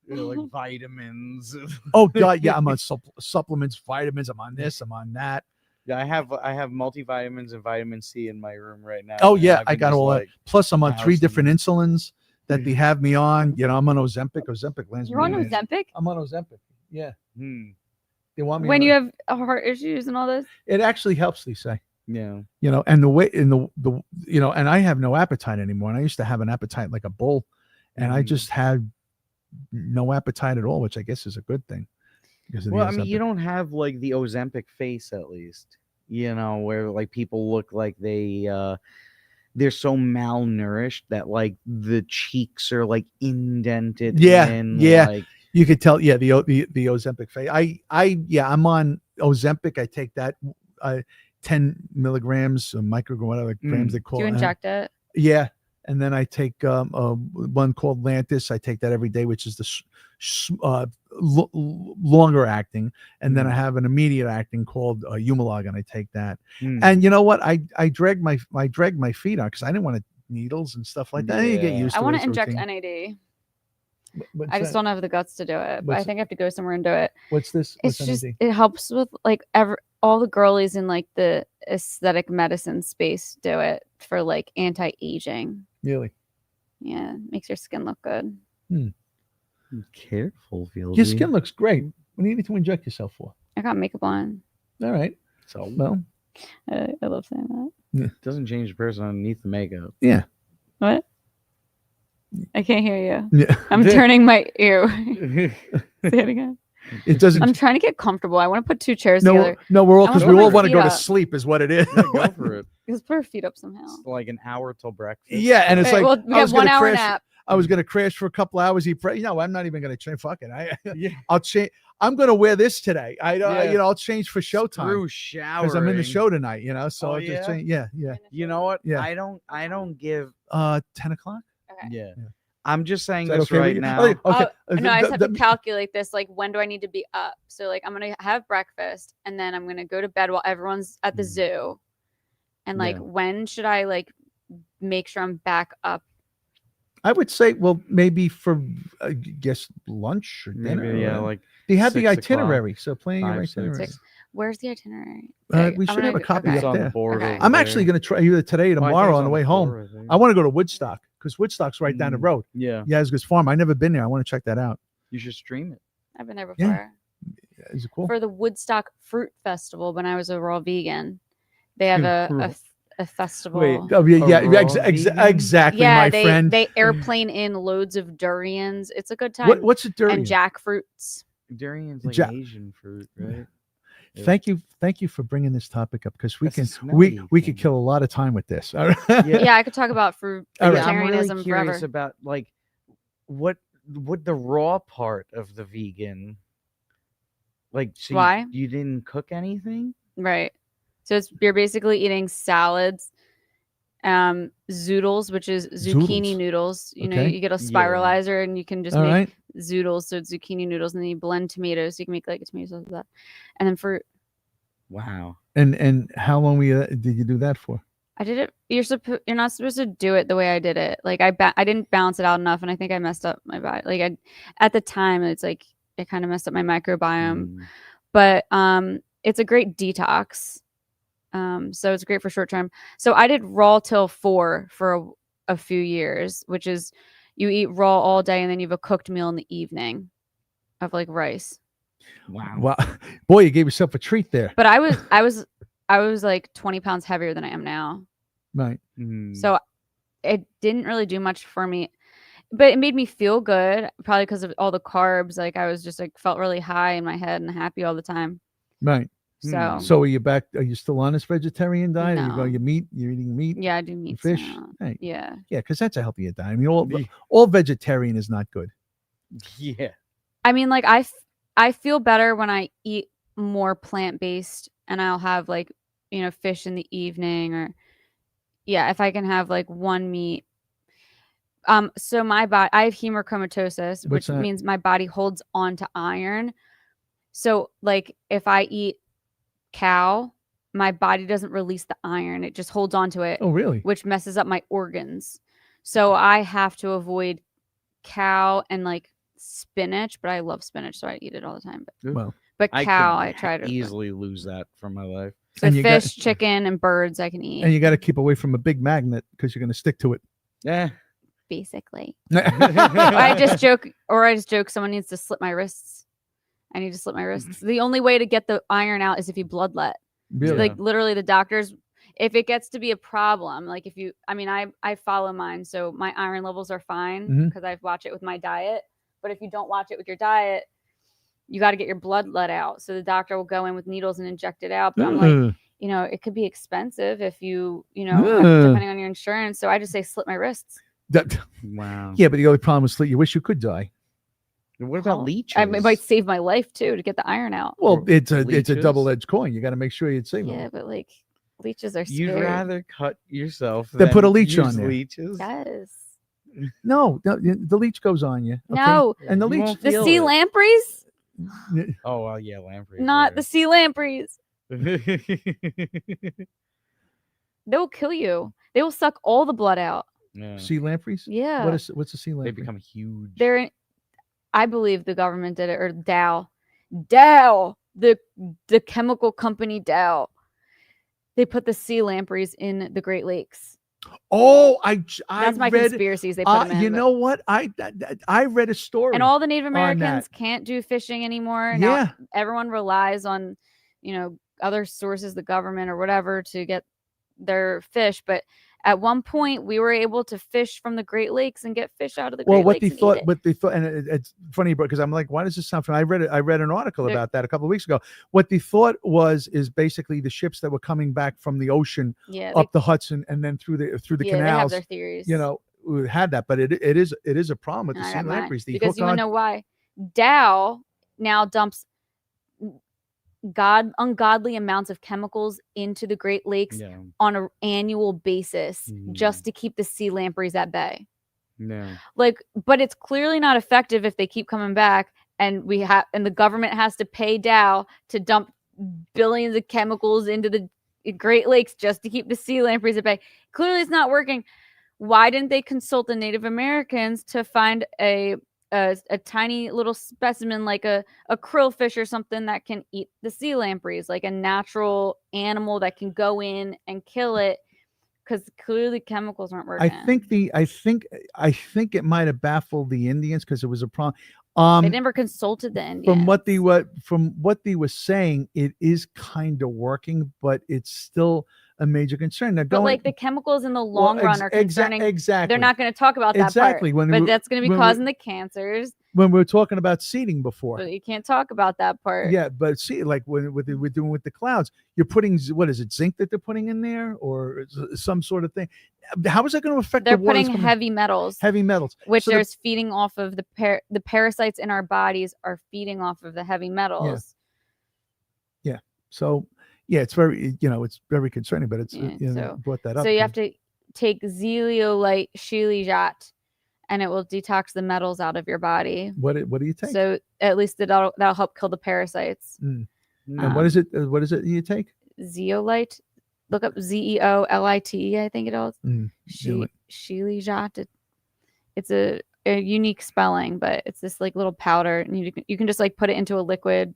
Like vitamins. Oh God, yeah, I'm on supplements, vitamins. I'm on this. I'm on that. Yeah, I have multivitamins and vitamin C in my room right now. Oh and yeah, I've I been got just, all like, that. Plus, I'm on 3 housing different insulins that they have me on. You know, I'm on Ozempic. Ozempic lands You're me on in. Ozempic? I'm on Ozempic. Yeah. They want me When on you it. have heart issues and all this? It actually helps, they say. Yeah. You know, and the way in the you know, and I have no appetite anymore. And I used to have an appetite like a bull, and I just had no appetite at all, which I guess is a good thing. Because of the Well, I mean, you Ozempic. don't have like the Ozempic face, at least. You know, where like people look like they're so malnourished that like the cheeks are like indented. Yeah. Like, You could tell. Yeah, the Ozempic face. I'm on Ozempic. I take that 10 milligrams, microgram, whatever grams they call Do you it. inject it? Yeah, and then I take one called Lantus. I take that every day, which is the longer acting, and then I have an immediate acting called Humalog, and I take that. And you know what? I drag my feet on because I didn't want needles and stuff like that. I didn't get used to I want to this inject routine. NAD. What's I just that? don't have the guts to do it, but I What's- think I have to go somewhere and do it. What's this? It's What's just NAD? it helps with like all the girlies in like the aesthetic medicine space do it for like anti-aging. Really? Yeah, makes your skin look good. Careful, Fealty. Your skin looks great. What do you need to inject yourself for? I got makeup on. All right. So well, I love saying that. it doesn't change the person underneath the makeup. Yeah. What? I can't hear you. Yeah. I'm turning my ear. Say it again. It doesn't. I'm trying to get comfortable. I want to put 2 chairs No, together. no, we're all I because wanna we put all my want to feet go to up. sleep, is what it is. Go for it. Let's put our feet up somehow. It's like an hour till breakfast. Yeah, and it's Okay, like well, we I got was 1 gonna hour crash. nap. I was gonna crash for a couple hours. I'm not even gonna change. Fuck it. I'll change. I'm gonna wear this today. I'll change for showtime Screw because I'm in the showering. show tonight. You know, so Oh, I'll just yeah? change. Yeah. You know what? Yeah. I don't give 10 o'clock. Yeah. I'm just saying Is that this okay with right you? now. Okay. No, I just have to calculate this. Like, when do I need to be up? So, like, I'm gonna have breakfast, and then I'm gonna go to bed while everyone's at the zoo. And like, Yeah. when should I like make sure I'm back up? I would say, well, maybe for I guess lunch or dinner. Maybe, yeah, or- like they have the 6 o'clock, itinerary, so playing your 5, 6. itinerary. Where's the itinerary? We I'm should gonna have a go- copy okay. up there. Okay. I'm actually going to try either today or Well, I think tomorrow it's on the on way the home. floor, I think. I want to go to Woodstock because Woodstock's right down the road. Yeah. Yeah, it's farm. I've never been there. I want to check that out. You should stream it. I've been there Yeah. before. Is it cool? For the Woodstock Fruit Festival, when I was a raw vegan, they have a festival. Wait. Oh, exactly, Yeah, my they, friend. they airplane in loads of durians. It's a good time. What's a durian? And jackfruits. Durian's like Ja- an Asian fruit, right? Thank you for bringing this topic up because we That's a can smelly we could kill a lot of time with this. All right. Yeah, I could talk about fruit All right. I'm really vegetarianism curious forever. about like what would the raw part of the vegan like. So Why? you didn't cook anything? Right. So you're basically eating salads zoodles, which is zucchini Zoodles. noodles. You know, Okay. you get a Yeah. spiralizer and you can just All make right. zoodles. So it's zucchini noodles, and then you blend tomatoes. So you can make like a tomato sauce with that, and then fruit. Wow. And how long did you do that for? I did it. You're not supposed to do it the way I did it. Like I didn't balance it out enough, and I think I messed up my body. Like at the time, it's like it kind of messed up my microbiome. But it's a great detox. So it's great for short term. So I did raw till 4 for a few years, which is you eat raw all day and then you have a cooked meal in the evening of like rice. Wow. Boy, you gave yourself a treat there. But I was like 20 pounds heavier than I am now. Right. So it didn't really do much for me, but it made me feel good, probably because of all the carbs. Like I was just like felt really high in my head and happy all the time. Right. So are you back? Are you still on this vegetarian diet? No. You're eating meat? Yeah, I do meat. Fish? now. Hey. Yeah. Yeah, because that's a healthier diet. I mean, all vegetarian is not good. Yeah. I mean, like I feel better when I eat more plant-based, and I'll have like, you know, fish in the evening, or yeah, if I can have like one meat. So my body, I have hemochromatosis, What's which that? means my body holds on to iron. So like if I eat cow, my body doesn't release the iron. It just holds on to it. Oh, really? Which messes up my organs. So I have to avoid cow and like spinach, but I love spinach, so I eat it all the time. But cow, I try to easily lose that from my life. So And you fish, chicken, and birds I can eat. And you got to keep away from a big magnet because you're going to stick to it. Yeah. Basically. I just joke someone needs to slit my wrists. I need to slit my wrists. The only way to get the iron out is if you bloodlet. Really? Like literally the doctors, if it gets to be a problem, like if you, I mean, I follow mine. So my iron levels are fine because I watch it with my diet. But if you don't watch it with your diet, you got to get your blood let out. So the doctor will go in with needles and inject it out. But I'm like, you know, it could be expensive if you know, depending on your insurance. So I just say slit my wrists. Wow. Yeah, but the only problem is you wish you could die. What about leeches? It might save my life too to get the iron out. Well, it's a leeches? double-edged coin. You got to make sure you'd save Yeah, them. but like leeches are You'd scary. rather cut yourself Then put a than leech use on there. Leeches? Yes. No, the leech goes on you. Okay? No. And the You leech. won't The feel sea it. lampreys? Oh, well, yeah, lamprey. Not the sea lampreys. They will kill you. They will suck all the blood out. Yeah. Sea lampreys? Yeah. What's a sea lamprey? They become huge. I believe the government did it, or Dow, the chemical company Dow. They put the sea lampreys in the Great Lakes. Oh, That's my read, conspiracies. They put them in. You know what? I read a story. And all the Native on Americans that. can't do fishing anymore. Yeah. Now everyone relies on, you know, other sources, the government or whatever, to get their fish. But at one point, we were able to fish from the Great Lakes and get fish out of the Great Lakes. What they thought, and it's funny because I'm like, why does this sound familiar? I read an article about that a couple of weeks ago. What they thought is basically the ships that were coming back from the ocean up the Hudson and then through the They have canals. their theories. You know, we had that, but it is a problem with the I sea got mine. lampreys. They Because hook you want on- to know why? Dow now dumps ungodly amounts of chemicals into the Great Lakes on an annual basis just to keep the sea lampreys at bay. No. Like, but it's clearly not effective if they keep coming back, and the government has to pay Dow to dump billions of chemicals into the Great Lakes just to keep the sea lampreys at bay. Clearly, it's not working. Why didn't they consult the Native Americans to find a tiny little specimen like a krillfish or something that can eat the sea lampreys, like a natural animal that can go in and kill it? Because clearly chemicals aren't working. I think it might have baffled the Indians because it was a problem. They never consulted the Indians. From what they were saying, it is kind of working, but it's still a major concern. Now, But like the chemicals in the long run are concerning. Exactly. They're not going to talk about that Exactly. part. But that's going to be causing the cancers. When we were talking about seeding before. But you can't talk about that part. Yeah, but see, like when we're doing with the clouds, you're putting, what is it, zinc that they're putting in there or some sort of thing? How is that going to affect They're the water? putting heavy metals. Heavy metals. Which So there's feeding off of the parasites in our bodies are feeding off of the heavy metals. So, yeah, it's very, it's very concerning, but it's, So brought that up. So you have to take zeolite shilajit, and it will detox the metals out of your body. What do you take? So at least that'll help kill the parasites. And what is it? What is it you take? Zeolite. Look up Zeolite. I think it is. Zeolite. Shilajit. It's a unique spelling, but it's this like little powder, and you can just like put it into a liquid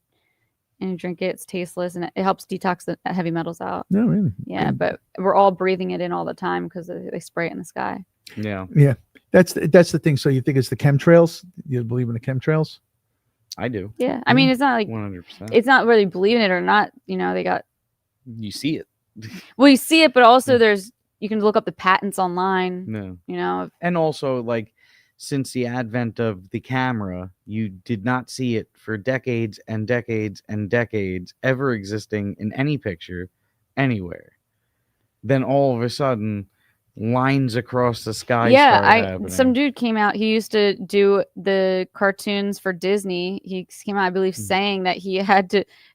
and you drink it. It's tasteless, and it helps detox the heavy metals out. No, really. Yeah, but we're all breathing it in all the time because they spray it in the sky. Yeah. Yeah. That's the thing. So you think it's the chemtrails? You believe in the chemtrails? I do. Yeah, I mean, it's not like 100%. It's not really believing it or not. You know, they got. You see it. Well, you see it, but also you can look up the patents online. No. You know, and also like since the advent of the camera, you did not see it for decades and decades and decades ever existing in any picture anywhere. Then all of a sudden, lines across the sky. Some dude came out. He used to do the cartoons for Disney. He came out, I believe, saying that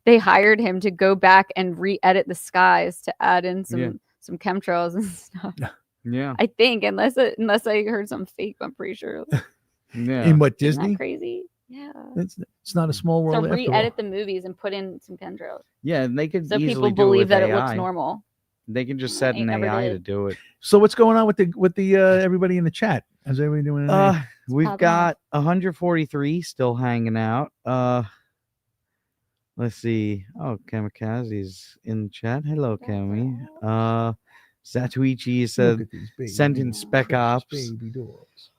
they hired him to go back and re-edit the skies to add in some chemtrails and stuff. Yeah, I think unless I heard some fake, I'm pretty sure. Yeah, in what, Isn't that Disney? crazy. Yeah, it's not a small world. to after all. re-edit the movies and put in some chemtrails. Yeah, and they could So easily people do believe with that AI. it looks normal. They can just set Ain't an never AI did. to do it. So what's going on with the everybody in the chat? How's everybody doing tonight? We've got 143 still hanging out. Let's see. Oh, Kamikaze's in the chat. Hello, Kami. Zatuichi said sent in Spec Ops. Baby doors.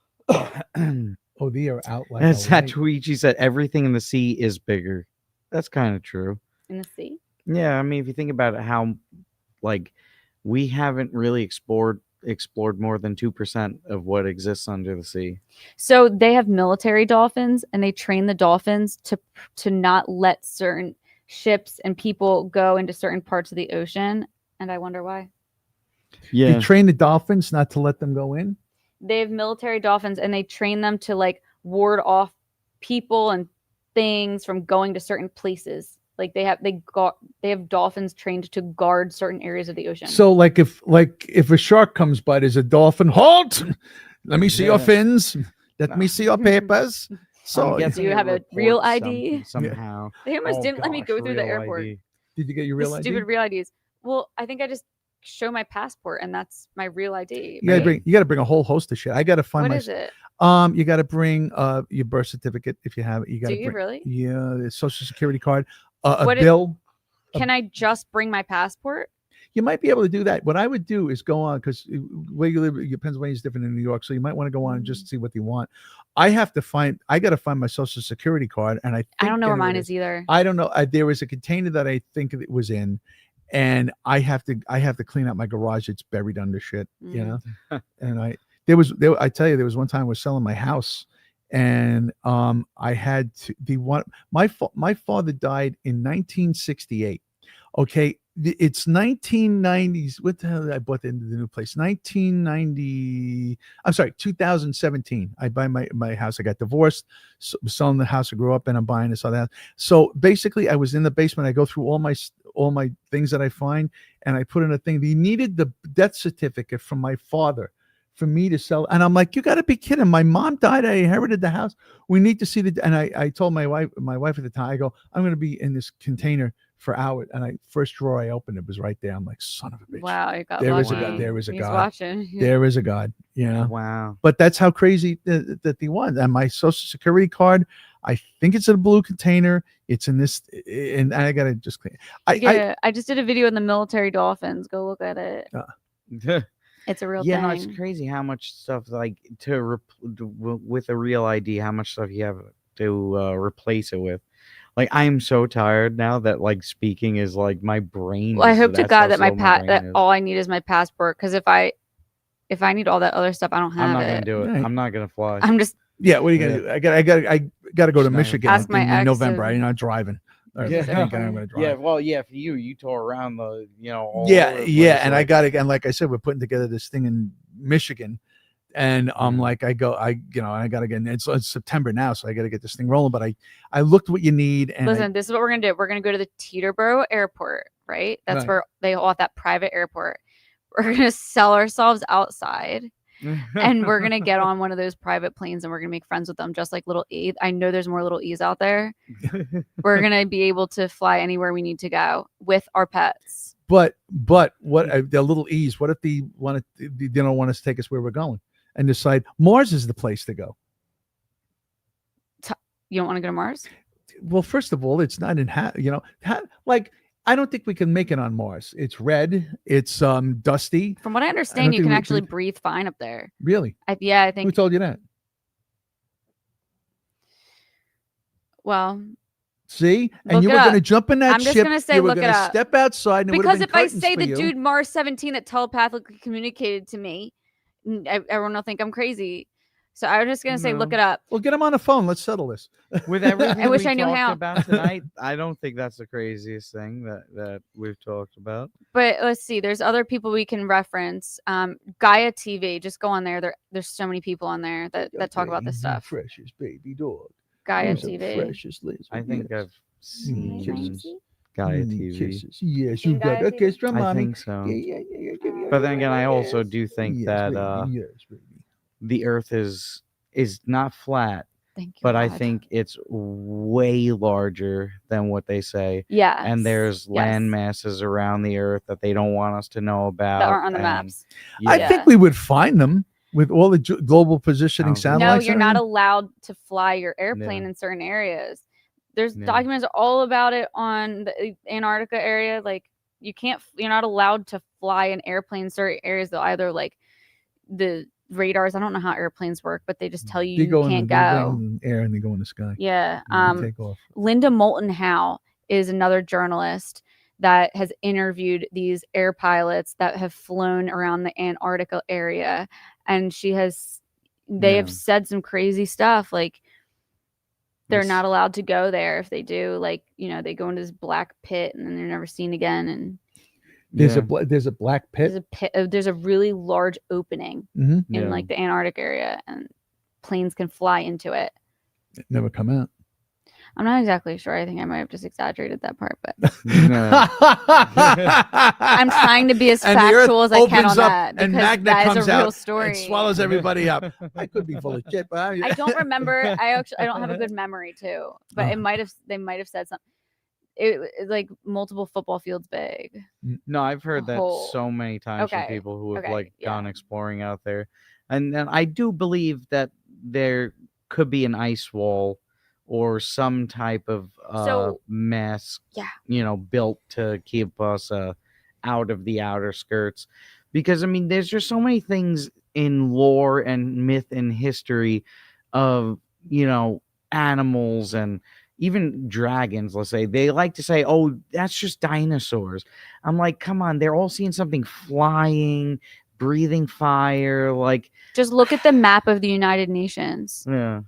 Oh, they are out like a light. Zatuichi said everything in the sea is bigger. That's kind of true. In the sea? Yeah, I mean, if you think about it, how like we haven't really explored more than 2% of what exists under the sea. So they have military dolphins, and they train the dolphins to not let certain ships and people go into certain parts of the ocean. And I wonder why. Yeah. They train the dolphins not to let them go in? They have military dolphins, and they train them to like ward off people and things from going to certain places. Like they have dolphins trained to guard certain areas of the ocean. So like if a shark comes by, there's a dolphin. Halt! Let me see your fins. Let me see your papers. So do you have a real ID? Somehow. They almost didn't let me go through the airport. ID. Did you get your real ID? Stupid real IDs. Well, I think I just show my passport, and that's my real ID. You gotta bring a whole host of shit. I gotta find What my. is it? You gotta bring your birth certificate if you have it. You gotta. Do you bring, really? Yeah, the social security card, a What is- bill. Can I just bring my passport? You might be able to do that. What I would do is go on, because where you live, Pennsylvania is different than New York, so you might want to go on and just see what they want. I got to find my social security card, and I I don't know where think mine is either. I don't know. There was a container that I think it was in, and I have to clean out my garage. It's buried under shit, you know. And I tell you, there was one time I was selling my house, and I had to my father died in 1968. Okay, it's 1990s. What the hell did I bought into the new place? 1990. I'm sorry, 2017. I buy my house. I got divorced, selling the house I grew up in. I'm buying this other house. So basically, I was in the basement. I go through all my things that I find, and I put in a thing. They needed the death certificate from my father for me to sell. And I'm like, you got to be kidding. My mom died. I inherited the house. We need to see and I told my wife at the time, I go, I'm going to be in this container for hours. And first drawer I opened, it was right there. I'm like, son of a bitch. Wow, you got there lucky. is a God. There is a He's God. watching. There is a God. You know? Wow. But that's how crazy that they want. And my social security card, I think it's in a blue container. It's in this, and I got to just clean. I just did a video on the military dolphins. Go look at it. It's a real Yeah, thing. no, it's crazy how much stuff like with a real ID, how much stuff you have to replace it with. Like I'm so tired now that like speaking is like my brain. Well, I hope to that's God how that my slow brain that is. all I need is my passport. Because if I need all that other stuff, I don't have I'm not it. gonna do it. Right. I'm not gonna fly. I'm just. Yeah, what are you gonna do? I got to go to Michigan Ask my in ex November. if- I'm not driving. Or Yeah. I think I'm gonna drive. Yeah, well, yeah, for you tore around the, all Yeah, over the yeah, place, and like- I got it. And like I said, we're putting together this thing in Michigan, and I'm like, I gotta get. It's September now, so I got to get this thing rolling. But I looked what you need, and Listen, this is what we're gonna do. We're gonna go to the Teterboro Airport, right? That's Right. where they all have that private airport. we're gonna sell ourselves outside. And we're gonna get on one of those private planes and we're gonna make friends with them, just like little E. I know there's more little E's out there. We're gonna be able to fly anywhere we need to go with our pets. But what the little E's? What if they don't want us to take us where we're going and decide Mars is the place to go? You don't want to go to Mars? Well, first of all, it's not like I don't think we can make it on Mars. It's red. It's dusty. From what I understand, you can actually breathe fine up there. Really? I think. Who told you that? Well, see, and you were going to jump in that I'm ship. just going to say, you were look it gonna up. Step outside, and because it if I say the dude Mars 17 that telepathically communicated to me, everyone will think I'm crazy. So I was just going to say, look it up. Well, get him on the phone. Let's settle this. With everything I wish we I knew talked how. about tonight, I don't think that's the craziest thing that we've talked about. But let's see. There's other people we can reference. Gaia TV. Just go on there. There's so many people on there that talk about this stuff. Precious baby dog. Gaia Who's a TV. precious lizard. I think I've seen Kisses. Gaia TV. Kisses. Yes, you got a kiss from I mommy. think so. Yeah. But then again, I also do think that baby. the Earth is not flat. Thank you, but I God. think it's way larger than what they say. Yes, And there's land masses around the Earth that they don't want us to know about. That aren't on the and- maps. I think we would find them with all the global positioning No, satellites. you're and not everything. allowed to fly your airplane Yeah. in certain areas. There's Yeah. documents all about it on the Antarctica area. Like you're not allowed to fly an airplane in certain areas. They'll either like the radars. I don't know how airplanes work, but they just tell you They you go can't in go. the air and they go in the sky. Yeah. And they take off. Linda Moulton Howe is another journalist that has interviewed these air pilots that have flown around the Antarctica area. And they have said some crazy stuff. Like they're not allowed to go there. If they do, like, they go into this black pit and then they're never seen again. And There's a black pit. there's a pit. There's a really large opening Mhm. in Yeah. like the Antarctic area, and planes can fly into it. Never come out. I'm not exactly sure. I think I might have just exaggerated that part, but I'm trying to be as And the earth factual as I can opens on up that and because magnet that is comes a real out story. and swallows everybody up. I could be full of shit, but I don't remember. I don't have a good memory too, but they might have said something. It like multiple football fields big. No, I've heard that whole- so many times from Okay, people who have okay, gone exploring out there, and I do believe that there could be an ice wall or some type of So- mass, Yeah. built to keep us out of the outer skirts, because I mean, there's just so many things in lore and myth and history of animals and even dragons. Let's say they like to say, "Oh, that's just dinosaurs." I'm like, come on, they're all seeing something flying, breathing fire, like Just look at the map of the United Nations. yeah.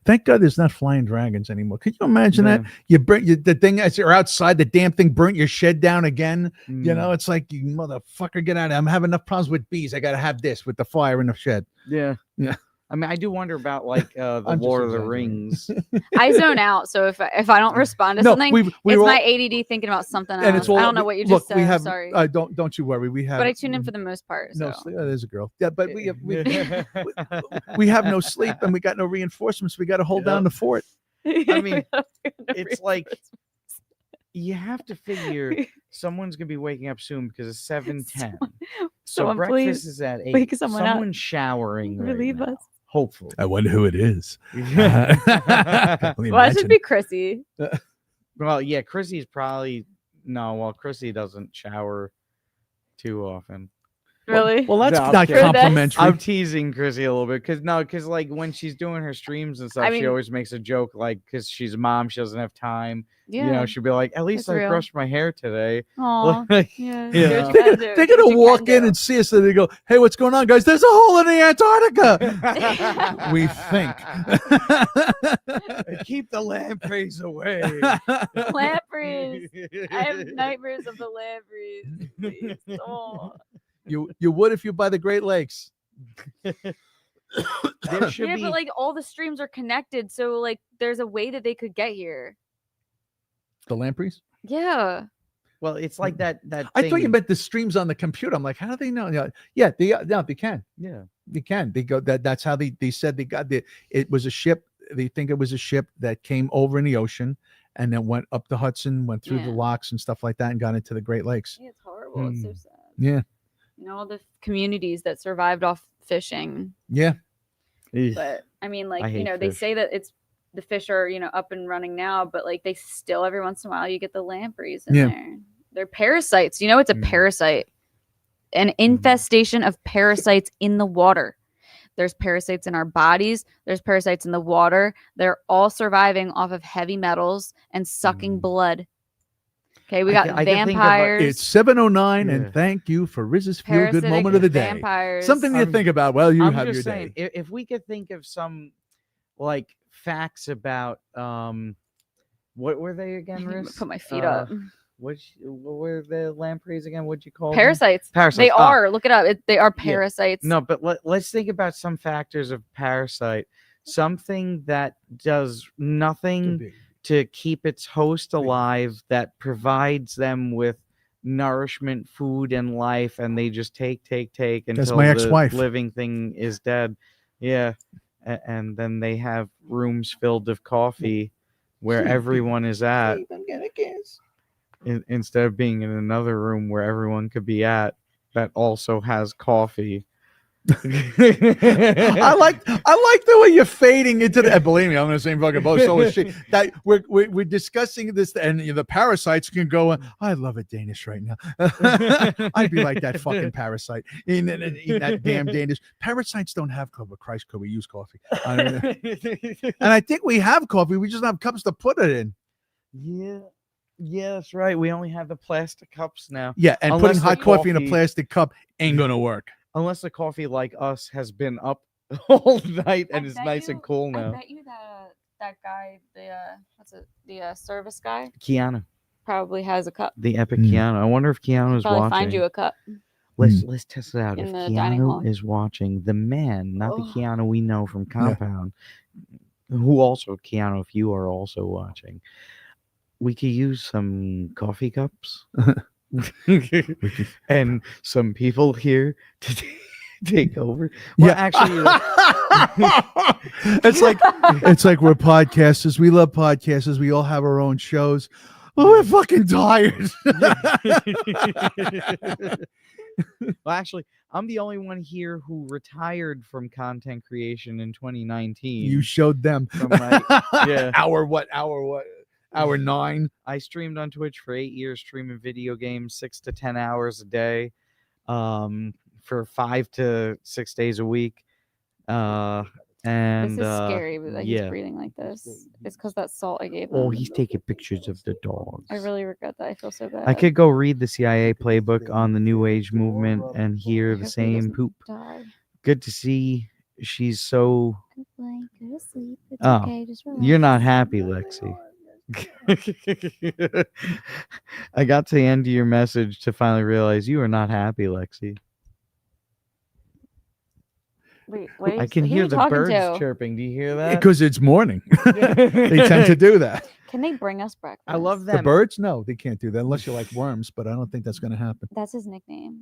Thank God there's not flying dragons anymore. Could you imagine that? You the thing as you're outside, the damn thing burnt your shed down again. It's like, you motherfucker, get out of here. I'm having enough problems with bees. I got to have this with the fire in the shed. Yeah. Yeah. I mean, I do wonder about the I'm just Lord of the exaggerating. Rings. I zone out, so if I don't respond to No, something, we it's all- my ADD thinking about something else. And it's all, I don't know what you look, just said. we have, Sorry, don't you worry. We have, but I tune in for the most part. So. no sleep. Oh, there's a girl. Yeah, but we have no sleep and we got no reinforcements. We got to hold down the fort. I mean, it's like you have to figure someone's gonna be waking up soon because it's 7:10. So someone breakfast please is at 8. wake someone up. Someone's showering. Right Relieve now, us. hopefully. I wonder who it is. Well, it should be Chrissy. Well, yeah, Chrissy's probably Chrissy doesn't shower too often. Really? Well, that's I'm not kidding. complimentary. I'm teasing Chrissy a little bit because like when she's doing her streams and stuff, I she mean- always makes a joke like because she's a mom, she doesn't have time. Yeah, she'll be like, at least that's I real. brushed my hair today. Aw, Like, yeah. you Good know. you can do. They're Good gonna you walk can in do. and see us and they go, "Hey, what's going on, guys? There's a hole in the Antarctica." We think. Keep the lampreys away. Lampreys. I have nightmares of the lampreys. Please. Oh. You would if you're by the Great Lakes. There should Yeah, be but like all the streams are connected, so like there's a way that they could get here. The lampreys? Yeah. Well, it's like that. I thought you thing- meant the streams on the computer. I'm like, how do they know? Yeah, they can. Yeah, they can. They go that's how they said they got it was a ship. They think it was a ship that came over in the ocean and then went up the Hudson, went through the locks and stuff like that, and got into the Great Lakes. Yeah, it's horrible. It's so sad. Yeah. All the communities that survived off fishing. Yeah. But I mean, like, I hate they fish. say that it's the fish are, up and running now, but like they still every once in a while you get the lampreys in there. They're parasites. It's a parasite. An infestation of parasites in the water. There's parasites in our bodies. There's parasites in the water. They're all surviving off of heavy metals and sucking blood. Okay, we got vampires. It's 7:09, and thank you for Riz's feel good moment of the day. Vampires. Something to think about. Well, you I'm have just your saying, day. If we could think of some like facts about what were they again, Riz? Put my feet up. What were the lampreys again? What'd you call them? Parasites. Parasites. They Ah. are. Look it up. They are parasites. No, but let's think about some factors of parasite. Something that does nothing to keep its host alive, that provides them with nourishment, food, and life, and they just take until my the ex-wife. living thing is dead. Yeah. And then they have rooms filled with coffee where everyone is at. Instead of being in another room where everyone could be at that also has coffee. I like the way you're fading into the. Believe me, I'm in the same fucking boat. So is she. That we're discussing this, and the parasites can go. I love it Danish right now. I'd be like that fucking parasite. Eat that damn Danish. Parasites don't have coffee. Christ, could we use coffee? And I think we have coffee. We just don't have cups to put it in. Yeah, that's right. We only have the plastic cups now. Yeah, and Unless putting the hot coffee in a plastic cup ain't gonna work. Unless the coffee like us has been up all night and is nice and cool I now. bet you that guy, the service guy, Keanu, probably has a cup. the epic Keanu. I wonder if Keanu's Probably watching. find you a cup. Let's test it out. In If the dining hall. Keanu is watching, the man, not the Oh. Keanu we know from Compound, who also Keanu, if you are also watching, we could use some coffee cups. And some people here to take over. Well, actually, it's like we're podcasters. We love podcasters. We all have our own shows. Oh, we're fucking tired. well, actually, I'm the only one here who retired from content creation in 2019. You showed them. From my, Hour 9. I streamed on Twitch for 8 years, streaming video games 6 to 10 hours a day, for 5 to 6 days a week. And This is scary, but he's breathing like this. It's because that salt I gave him. Oh, he's taking pictures of the dogs. I really regret that. I feel so bad. I could go read the CIA playbook on the New Age movement and hear the same poop. die. Good to see she's so. Go to sleep. It's Oh, okay. Just you're not happy, Lexi. I got to the end of your message to finally realize you are not happy, Lexi. Wait, I can hear the birds chirping. Do you hear that? Because it's morning. They tend to do that. Can they bring us breakfast? I love The them. birds? No, they can't do that unless you like worms, but I don't think that's going to happen. That's his nickname.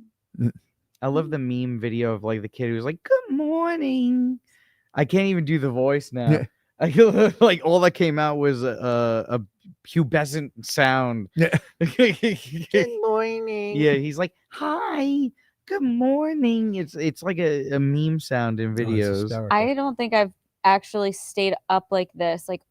I love the meme video of like the kid who's like, "Good morning." I can't even do the voice now. Yeah. I feel like all that came out was a pubescent sound. Yeah. Good morning. Yeah, he's like, "Hi, good morning." It's like a meme sound in videos. I don't think I've actually stayed up like this, like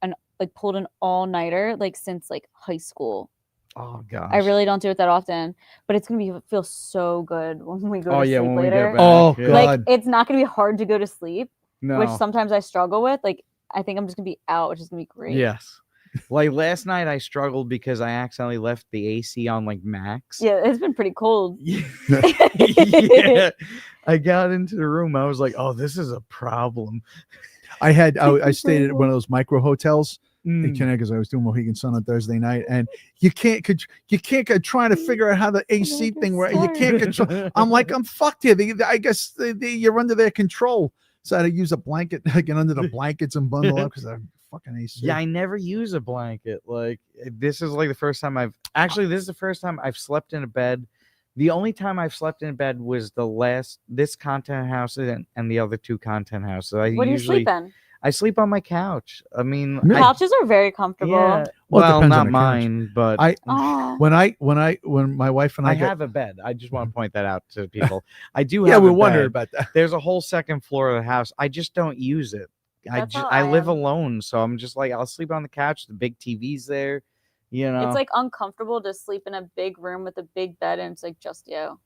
pulled an all-nighter like since like high school. Oh gosh. I really don't do it that often, but it's gonna feel so good when we go to sleep when we later. get back. Oh Like it's not gonna be hard to go to sleep, which No. sometimes I struggle with. Like I think I'm just gonna be out, which is gonna be great. Yes. Like last night I struggled because I accidentally left the AC on like max. Yeah, it's been pretty cold. Yeah. I got into the room. I was like, "Oh, this is a problem." I stayed at one of those micro hotels in Connecticut because I was doing Mohegan Sun on Thursday night, and you can't trying to figure out how the AC thing works. You can't control. I'm like, I'm fucked here. I guess you're under their control. So I had to use a blanket, get under the blankets and bundle up because I'm fucking AC. Yeah, I never use a blanket. Like this is like the first time this is the first time I've slept in a bed. The only time I've slept in a bed was this content house and the other 2 content houses. What do you sleep in? I sleep on my couch. I mean, Couches are very comfortable. Yeah. Well, it Well, depends on not the couch. mine, but when my wife and I have a bed. I just want to point that out to people. I do Yeah, have we're a wondering bed. about that. There's a whole second floor of the house. I just don't use it. That's how I I live am. alone, so I'm just like I'll sleep on the couch. The big TV's there, you know. It's like uncomfortable to sleep in a big room with a big bed and it's like just you.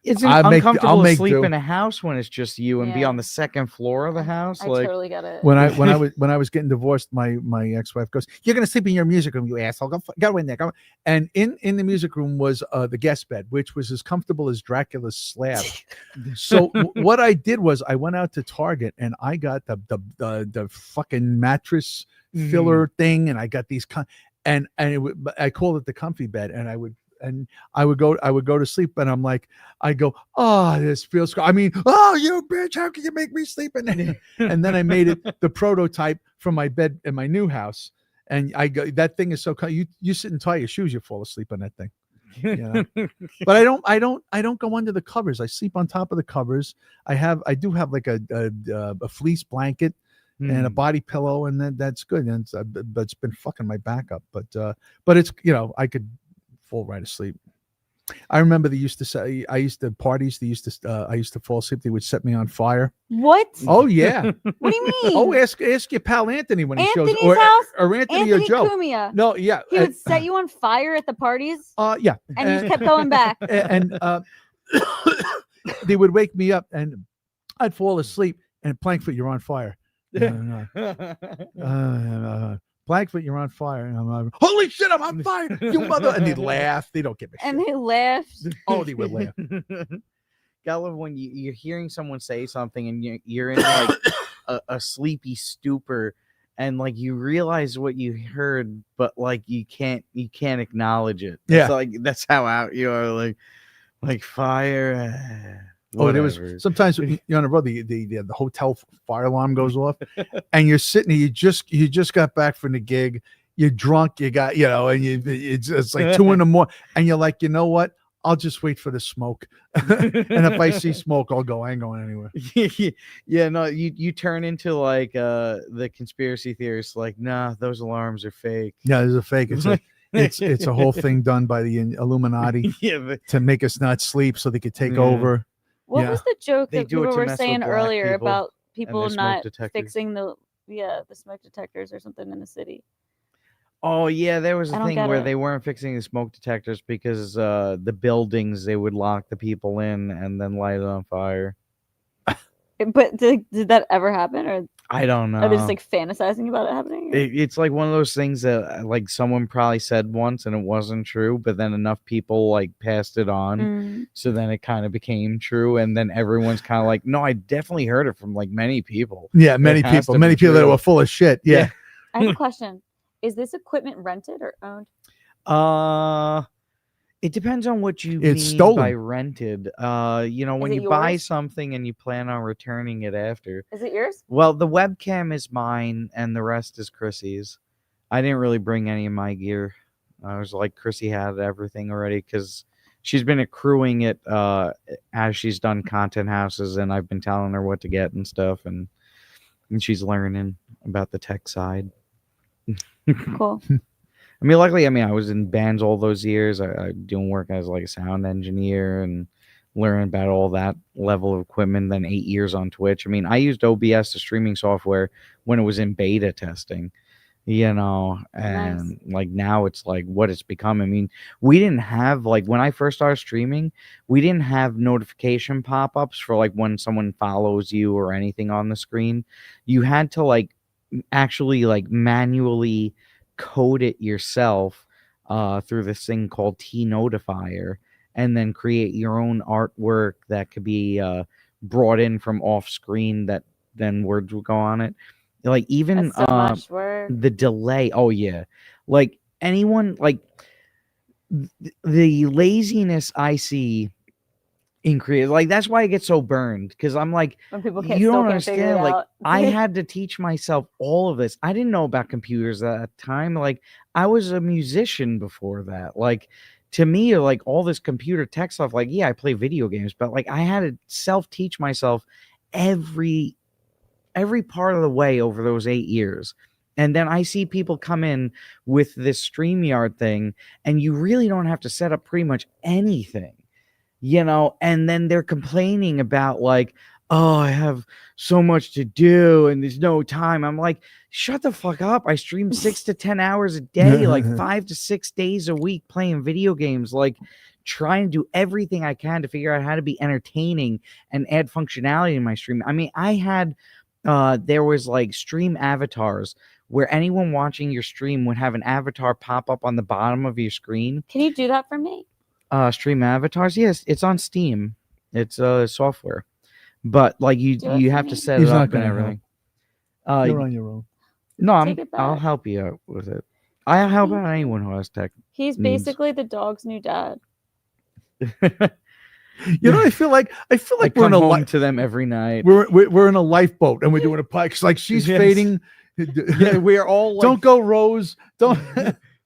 It's I'll uncomfortable to make sleep do. in a house when it's just you and be Yeah. on the second floor of the house. I like totally get it. when I was getting divorced, my ex-wife goes, "You're gonna sleep in your music room, you asshole. Go in there." Go. And in the music room was the guest bed, which was as comfortable as Dracula's slab. So what I did was I went out to Target and I got the fucking mattress filler thing, and I got these I called it the comfy bed, and I would go to sleep, and I'm like, I go, oh, this feels good. I mean, oh, you bitch, how can you make me sleep in there? And then I made it the prototype for my bed in my new house. And I go, that thing is so you sit and tie your shoes, you fall asleep on that thing. You know? But I don't go under the covers. I sleep on top of the covers. I do have like a fleece blanket and a body pillow, and that's good. And but it's been fucking my back up. But it's, I could fall right asleep. I remember they used to say I used to fall asleep. They would set me on fire. What? Oh yeah. What do you mean? Oh, ask your pal Anthony when he shows, Anthony's house? or Anthony or Joe. Cumia. No, yeah. He would set you on fire at the parties. Yeah. And you just kept going back. And they would wake me up, and I'd fall asleep. And Plankfoot, you're on fire. Blackfoot, you're on fire. And I'm like, holy shit, I'm on fire, you mother! And they laugh. They don't give a shit. And they laughed. Oh, they would laugh. Gotta love when you're hearing someone say something and you're in like a sleepy stupor, and like you realize what you heard, but like you can't acknowledge it. Yeah. It's like that's how out you are. Like fire. Oh, there was sometimes you're on the road, the hotel fire alarm goes off, and you're sitting there, you just got back from the gig, you're drunk, you got, and it's like 2 a.m, and you're like, you know what? I'll just wait for the smoke. And if I see smoke, I'll go. I ain't going anywhere. Yeah, no, you turn into like the conspiracy theorists, like, nah, those alarms are fake. Yeah, there's a fake. It's a whole thing done by the Illuminati to make us not sleep so they could take over. What was the joke They that do it people to were mess saying with black earlier people about and people their smoke not detectors. fixing the smoke detectors or something in the city? Oh yeah, there was I a don't thing get where it. they weren't fixing the smoke detectors because the buildings, they would lock the people in and then light it on fire. But did that ever happen, or I don't know. are they just like fantasizing about it happening? It's like one of those things that like someone probably said once and it wasn't true, but then enough people like passed it on, Mm. so then it kind of became true, and then everyone's kind of like, no, I definitely heard it from like many people. Yeah, many It has people to be that true. were full of shit. Yeah. I have a question. Is this equipment rented or owned? It depends on what you It's mean stolen. by rented. When it you buy yours? something and you plan on returning it after. Is it yours? Well, the webcam is mine and the rest is Chrissy's. I didn't really bring any of my gear. I was like, Chrissy had everything already because she's been accruing it as she's done content houses, and I've been telling her what to get and stuff, and she's learning about the tech side. Cool. I mean, luckily, I was in bands all those years. I doing work as like a sound engineer and learning about all that level of equipment. Then 8 years on Twitch. I mean, I used OBS, the streaming software, when it was in beta testing, and like now it's like what it's become. I mean, we didn't have like when I first started streaming, we didn't have notification pop-ups for like when someone follows you or anything on the screen. You had to like actually like manually code it yourself through this thing called T-Notifier, and then create your own artwork that could be brought in from off screen that then words would go on it. Like even That's so much work. the delay. Oh yeah. Like anyone, like the laziness I see increase. Like that's why I get so burned because I'm like, When people can't you still don't can't figure it understand. Like out. I had to teach myself all of this. I didn't know about computers at that time. Like I was a musician before that. Like to me, like all this computer tech stuff. Like yeah, I play video games, but like I had to self-teach myself every part of the way over those 8 years. And then I see people come in with this StreamYard thing, and you really don't have to set up pretty much anything, you know, and then they're complaining about like, oh, I have so much to do and there's no time. I'm like, shut the fuck up. I stream 6 to 10 hours a day, like 5 to 6 days a week playing video games, like trying to do everything I can to figure out how to be entertaining and add functionality in my stream. I mean, I had there was like stream avatars where anyone watching your stream would have an avatar pop up on the bottom of your screen. Can you do that for me? Stream avatars, yes, it's on Steam. It's software, but like you have to set He's it not up and gonna everything. You're on your own. No, Take it I'll back. help you out with it. I'll help out anyone who has tech. He's needs. basically the dog's new dad. You know, I feel like I we're come in a home to them every night. we're in a lifeboat and we're doing a podcast. Like she's Yes. fading. Yeah, we're all like, Don't go, Rose. Don't.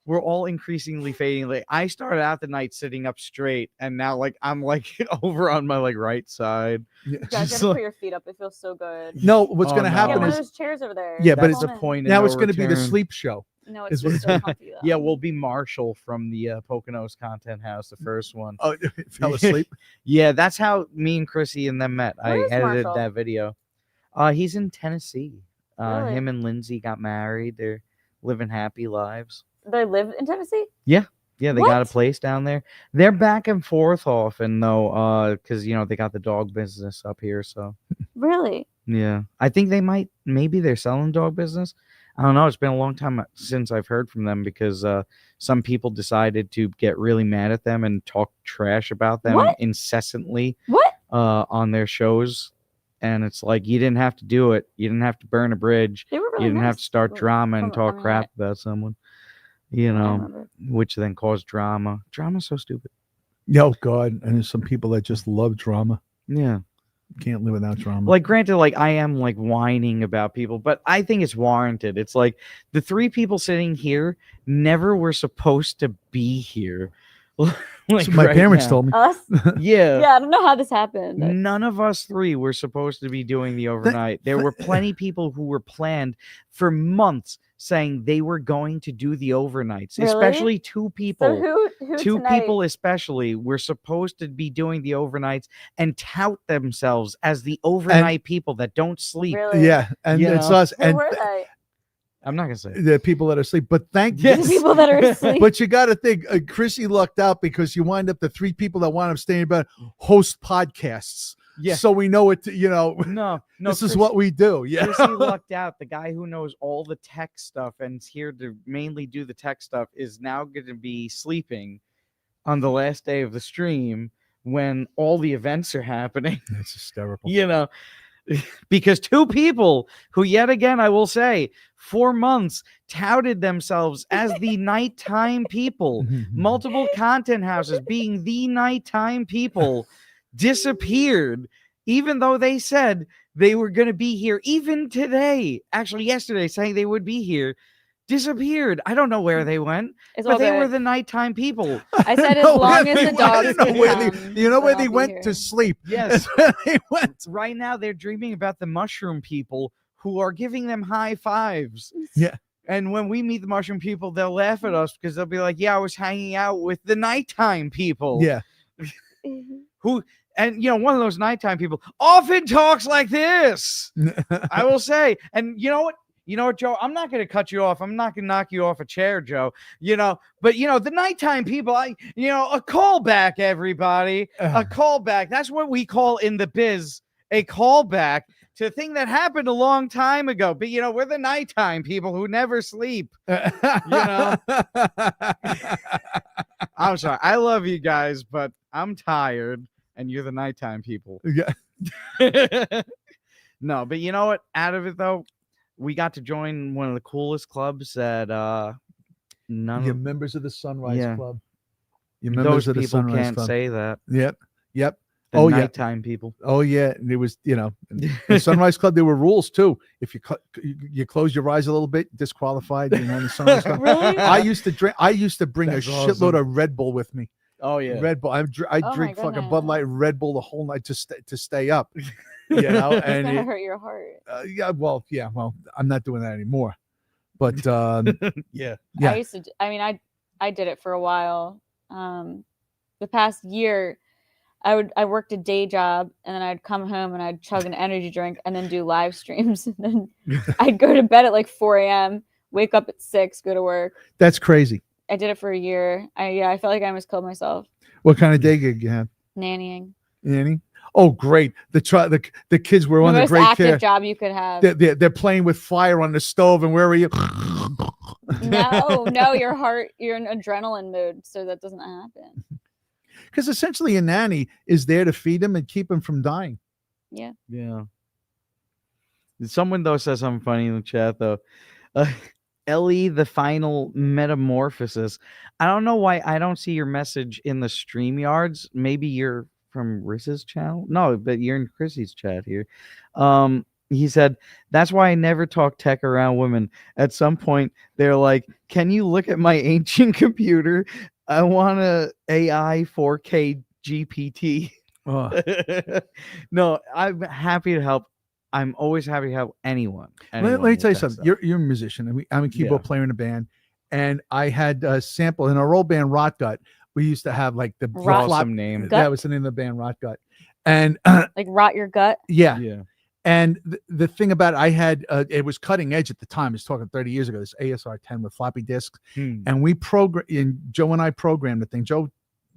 we're all increasingly fading. Like I started out the night sitting up straight, and now like I'm like over on my like right side. You guys gotta put your feet up. It feels so good. No, what's Oh, going to no. happen Get one of is those chairs over there. yeah, but That's it's the point. now of it's no going to be the return. sleep show. No, is it's what just so comfy though. Yeah, we'll be Marshall from the Poconos Content House, the first one. Oh, fell asleep. Yeah, that's how me and Chrissy and them met. I Where is edited Marshall? that video. He's in Tennessee. Really? Him and Lindsay got married. They're living happy lives. They live in Tennessee? Yeah, they got a What? place down there. They're back and forth often though, because you know they got the dog business up here. So Really? yeah, I think maybe they're selling dog business. I don't know. It's been a long time since I've heard from them because some people decided to get really mad at them and talk trash about them What? incessantly What? on their shows. And it's like, you didn't have to do it. You didn't have to burn a bridge. They were really You didn't have nice to start drama and from- talk I mean, crap about someone, you know, remember. which then caused drama. Drama's so stupid. Oh God, and there's some people that just love drama. Yeah. Can't live without drama. Like, granted, like I am like whining about people, but I think it's warranted. It's like the 3 people sitting here never were supposed to be here. Like So my right parents now. told me. Us? Yeah. Yeah, I don't know how this happened. None of us 3 were supposed to be doing the overnight. There were plenty people who were planned for months saying they were going to do the overnights, Really? especially 2 people. So who 2 tonight? people especially were supposed to be doing the overnights and tout themselves as the overnight people that don't sleep. Really? Yeah, and You it's know? us Who and were they? I'm not gonna say it. the people that are asleep. But thank Yes. The people that are asleep. But you got to think, Chrissy lucked out because you wind up the 3 people that wind up staying about host podcasts. Yeah. So we know it. You know, No, this is what we do. Yeah. Chrissy lucked out. The guy who knows all the tech stuff and is here to mainly do the tech stuff is now going to be sleeping on the last day of the stream when all the events are happening. That's hysterical. You know, because 2 people who, yet again, I will say, for months touted themselves as the nighttime people, multiple content houses being the nighttime people, disappeared, even though they said they were going to be here even today, actually yesterday, saying they would be here, disappeared. I don't know where they went, It's but all they good. were the nighttime people. I said as know long where as they the went. I dogs know can where they- come, you know where then they I'll be went here. to sleep. Yes. They went. Right now, they're dreaming about the mushroom people who are giving them high fives. Yeah. And when we meet the mushroom people, they'll laugh at us because they'll be like, yeah, I was hanging out with the nighttime people. Yeah. Who, and you know, one of those nighttime people often talks like this. I will say. And you know what? You know what, Joe? I'm not going to cut you off. I'm not going to knock you off a chair, Joe. You know, but you know, the nighttime people, a callback, everybody. A callback. That's what we call in the biz a callback to a thing that happened a long time ago. But you know, we're the nighttime people who never sleep. You know. I'm sorry. I love you guys, but I'm tired, and you're the nighttime people. Yeah. No, but you know what? Out of it though, we got to join one of the coolest clubs that none You're of members of the Sunrise Yeah. Club. You're members those of the people Sunrise can't Club. say that. Yep. Yep. The nighttime people. Oh yeah, and it was in Sunrise Club there were rules too. If you close your eyes a little bit, disqualified. In the Sunrise Club. Really? I used to drink. I used to bring That's a shitload awesome. of Red Bull with me. Oh yeah, Red Bull. I Oh, drink my fucking Bud Light, and Red Bull the whole night to stay up. And It's gonna hurt your heart. Well, I'm not doing that anymore. But yeah. I used to. I mean, I did it for a while. The past year, I worked a day job, and then I'd come home and I'd chug an energy drink, and then do live streams, and then I'd go to bed at like 4 a.m., wake up at 6, go to work. That's crazy. I did it for a year. I felt like I almost killed myself. What kind of day gig you have? Nannying. Nanny? Oh, great. The kids were The on the most great active care. job you could have. They're playing with fire on the stove, and where are you? No, you're in adrenaline mode, so that doesn't happen. Because essentially a nanny is there to feed them and keep them from dying. Yeah. Yeah. Someone though says something funny in the chat though. Ellie, the final metamorphosis. I don't know why I don't see your message in the StreamYards. Maybe you're from Riss's channel. No, but you're in Chrissy's chat here. He said, that's why I never talk tech around women. At some point, they're like, can you look at my ancient computer? I want a AI 4K GPT. No, I'm happy to help. I'm always happy to help anyone. Let me with tell you that something. stuff. You're a musician, and I'm a keyboard player in a band. And I had a sample in our old band, Rotgut. We used to have like the Rot- flop Awesome name. That Gut? was the name of the band, Rotgut. And Like rot your gut. yeah. Yeah. And the thing about it, I had it was cutting edge at the time. I was talking 30 years ago. This ASR 10 with floppy disks, and we and Joe and I programmed the thing. Joe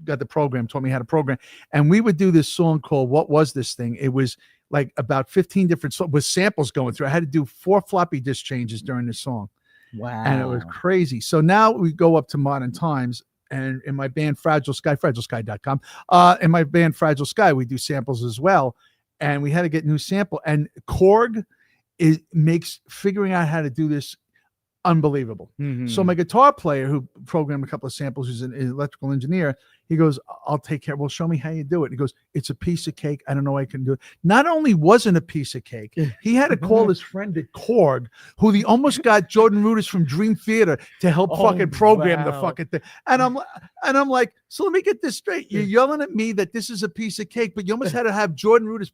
got the program, taught me how to program, and we would do this song called "What Was This Thing." It was like about 15 different songs with samples going through. I had to do 4 floppy disk changes during the song. Wow. And it was crazy. So now we go up to modern times. And in my band Fragile Sky, fragilesky.com, in my band Fragile Sky, we do samples as well. And we had to get new sample. And Korg makes figuring out how to do this unbelievable. So my guitar player who programmed a couple of samples, who's an electrical engineer, he goes, I'll take care. Well, show me how you do it. He goes, it's a piece of cake. I don't know I can do it. Not only wasn't a piece of cake, he had to call his friend at Korg, who he almost got Jordan Rudess from Dream Theater to help fucking program the fucking thing. And I'm like, so let me get this straight. You're yelling at me that this is a piece of cake, but you almost had to have Jordan Rudess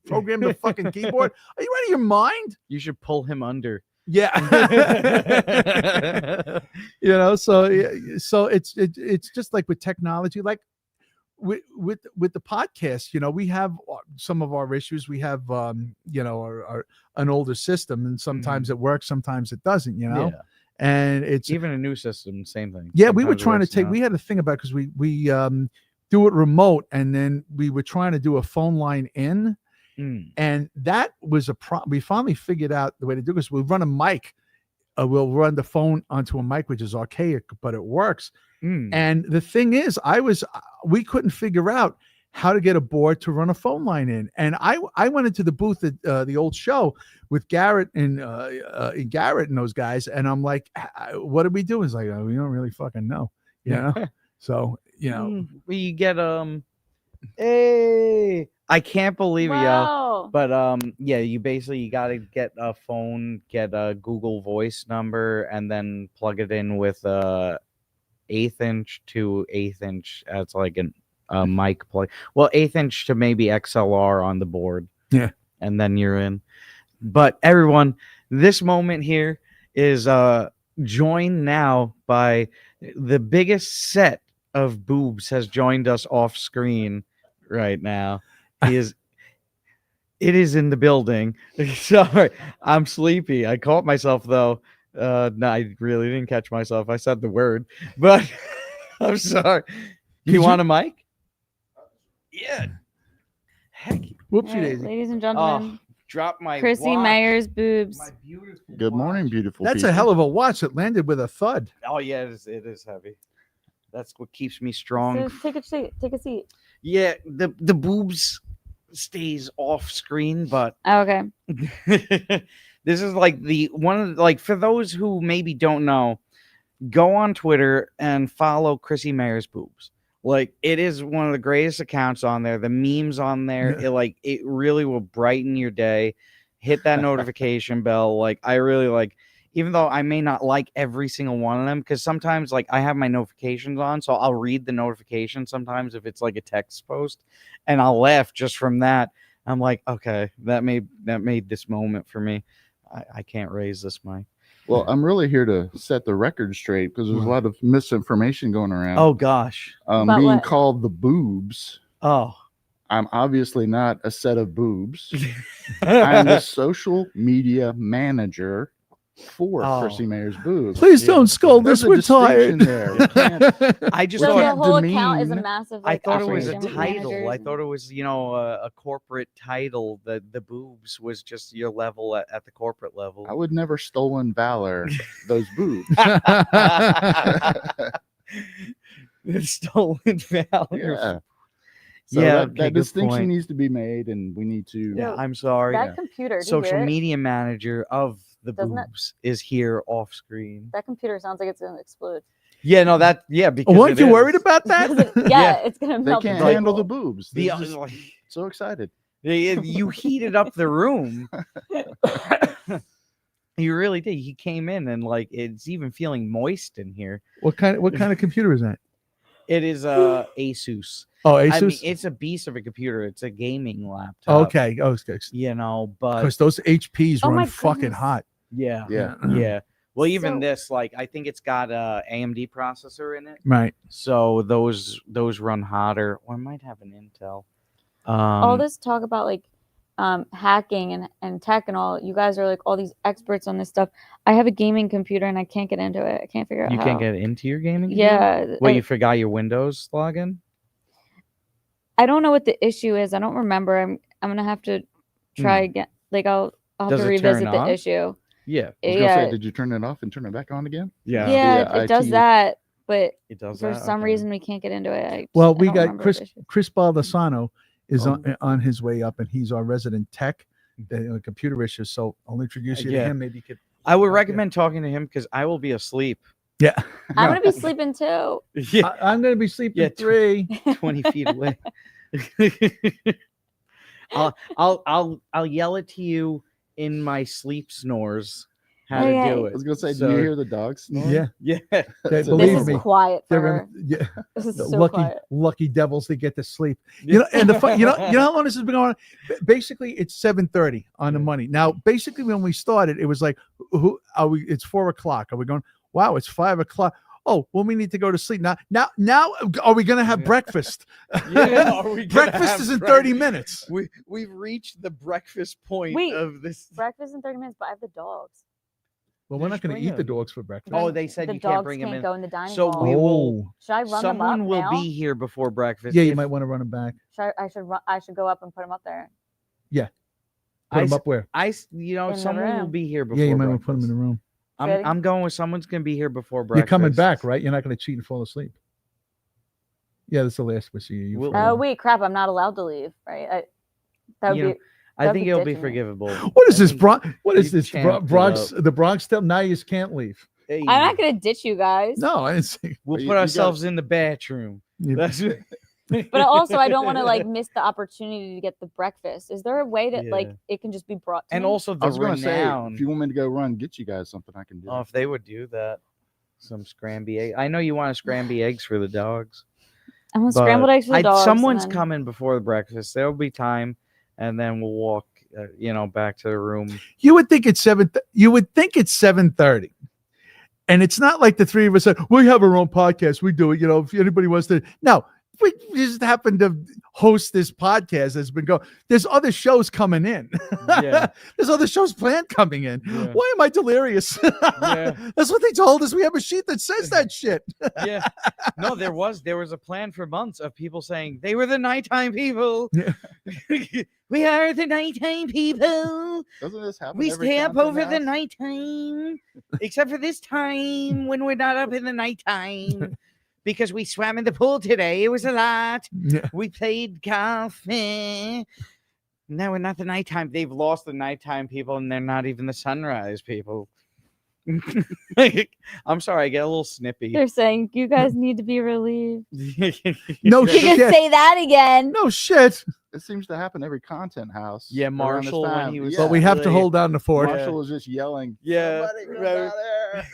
program the fucking keyboard. Are you out of your mind? You should pull him under. Yeah. So it's just like with technology, like with the podcast, we have some of our issues. We have an older system, and sometimes it works, sometimes it doesn't, Yeah. And it's even a new system, same thing. Yeah, we were Sometimes it trying to works, take. We had a thing about because we do it remote, and then we were trying to do a phone line in. And that was we finally figured out the way to do this. We'll run a mic. We'll run the phone onto a mic, which is archaic, but it works. And the thing is, we couldn't figure out how to get a board to run a phone line in. And I went into the booth at the old show with Garrett and Garrett and those guys. And I'm like, what do we do? It's like, we don't really fucking know, So, we get, hey, I can't bleave it, Wow. But you basically got to get a phone, get a Google Voice number, and then plug it in with 1/8 inch to 1/8 inch. It's like a mic plug. Well, 1/8 inch to maybe XLR on the board. Yeah, and then you're in. But everyone, this moment here is joined now by the biggest set of boobs has joined us off screen right now. It is in the building. Sorry, I'm sleepy. I caught myself though. No, I really didn't catch myself. I said the word, but I'm sorry. You want a mic? Yeah. Heck. Whoopsie All right, daisy. ladies and gentlemen, Drop my Chrissie watch. Mayer's boobs. Good morning, beautiful That's people. a hell of a watch that landed with a thud. Oh yeah, it is heavy. That's what keeps me strong. So take a seat. Take a seat. Yeah, the boobs stays off screen, but Oh, okay. this is like for those who maybe don't know, go on Twitter and follow Chrissie Mayer's boobs. Like, it is one of the greatest accounts on there. The memes on there, it really will brighten your day. Hit that notification bell. Like, I really like, even though I may not like every single one of them, because sometimes, like, I have my notifications on, so I'll read the notification sometimes if it's like a text post, and I'll laugh just from that. I'm like, okay, that made this moment for me. I can't raise this mic. Well, I'm really here to set the record straight because there's a lot of misinformation going around. Oh gosh, being what? called the boobs. Oh, I'm obviously not a set of boobs. I'm the social media manager for Chrissie Mayr's boobs. Please don't scold us. We're tired. I just So thought the whole account is a massive. I Like, thought it was a operation title. manager. I thought it was, a corporate title. The boobs was just your level at the corporate level. I would never stolen valor those boobs. Stolen valor. Yeah. So Yeah, that okay, good distinction point. needs to be made, and we need to. Yeah, I'm sorry. That computer, do you Social hear it? media manager of the Doesn't it- boobs is here off screen. That computer sounds like it's gonna explode. Yeah, no, because Weren't it you worried is. about that? Yeah, it's gonna They melt. can't the handle the table. boobs. The- They're just so excited. You heated up the room. You really did. He came in and like it's even feeling moist in here. What kind of computer is that? It is Asus. Oh, I mean, Asus? it's a beast of a computer. It's a gaming laptop. Okay. Oh, okay. But Because those HPs Oh run my fucking goodness. hot. yeah, Yeah. yeah. Well, even So- this, like, I think it's got a AMD processor in it, Right. so those run hotter. Or I might have an Intel. All this talk about like hacking and tech and all, you guys are like all these experts on this stuff. I have a gaming computer and I can't get into it. I can't figure out You how. can't get into your gaming. Yeah, computer? Well, I- you forgot your Windows login. I don't know what the issue is. I don't remember. I'm gonna have to try again. Like I'll have Does to it turn revisit the on? issue. Yeah. I was gonna say, did you turn it off and turn it back on again? Yeah, it does that, but it does for that? some Okay. reason we can't get into it. Well, I we don't got remember the issue. Chris Baldasano is Oh. on his way up, and he's our resident tech, computer issues. So I'll introduce you to Yeah. him. Maybe you could. I would recommend talking to him because I will be asleep. Yeah. I'm gonna be sleeping too. Yeah. I'm going to be sleeping Yeah, 3. 20 feet away. I'll yell it to you in my sleep snores how to Okay. do I it. was gonna say, So- do you hear the dogs snoring? Yeah. Yeah. Believe This is me, quiet for they're her. yeah. This is The so lucky quiet. lucky devils they get to sleep. You know, and you know how long this has been going on. Basically, it's 7:30 on the money. Now, basically, when we started, it was like, who are we? It's 4:00. Are we going? Wow, it's 5:00. Oh, well, we need to go to sleep now. Now, are we going to have breakfast? Yeah, are we gonna breakfast have is in 30 minutes. We've reached the breakfast point Wait, of this. breakfast in 30 minutes, but I have the dogs. Well, we're not going to bring eat the them. dogs for breakfast. Oh, they said The you can't dogs bring them can't in. go in the dining So hall. we will. Should I run them up Someone will now? be here before breakfast. Yeah, you if- might want to run them back. I should go up and put them up there. Yeah. Put them up where? You In the someone will room. be here before. Yeah, you might want to breakfast. put them in the room. I'm going with someone's gonna be here before You're breakfast. coming back, right? You're not going to cheat and fall asleep. Yeah, that's the last we see you. We'll- Oh wait, crap! I'm not allowed to leave, right? That would You know, be. I that'd think be it'll be ditching me. forgivable. What is this, What is you this, champed it Bronx? up. The Bronx stuff? Now you just can't leave. Hey, I'm not gonna ditch you guys. No, I didn't say. we'll You- put you ourselves in the bathroom. You- That's it. But also, I don't want to like miss the opportunity to get the breakfast. Is there a way that Yeah. like it can just be brought to And me? also I the was gonna say, renown. if you want me to go run, get you guys something, I can do. Oh, if they would do that, some scrambled egg. I know you want to scramble eggs for the dogs. I want but scrambled eggs for the dogs. and Someone's then- coming before the breakfast. There'll be time, and then we'll walk. Back to the room. You would think it's 7. You would think it's 7:30, and it's not like the three of us said we have our own podcast. We do it. You know, if anybody wants to. No, we just happen to host this podcast that's been going. There's other shows coming in. Yeah. There's other shows planned coming in. Yeah. Why am I delirious? That's what they told us. We have a sheet that says that shit. Yeah. No, there was a plan for months of people saying they were the nighttime people. Yeah. We are the nighttime people. Doesn't this happen? We every stay up content over the house? nighttime, except for this time when we're not up in the nighttime. Because we swam in the pool today. It was a lot. Yeah. We played golf. Now we're not the nighttime. They've lost the nighttime people, and they're not even the sunrise people. I'm sorry, I get a little snippy. They're saying you guys need to be relieved. No You can shit. say that again. No shit. It seems to happen every content house. Yeah, around this Marshall, when time. he was But we have to hold down the fort. Marshall was just yelling. Yeah, "Somebody get out there."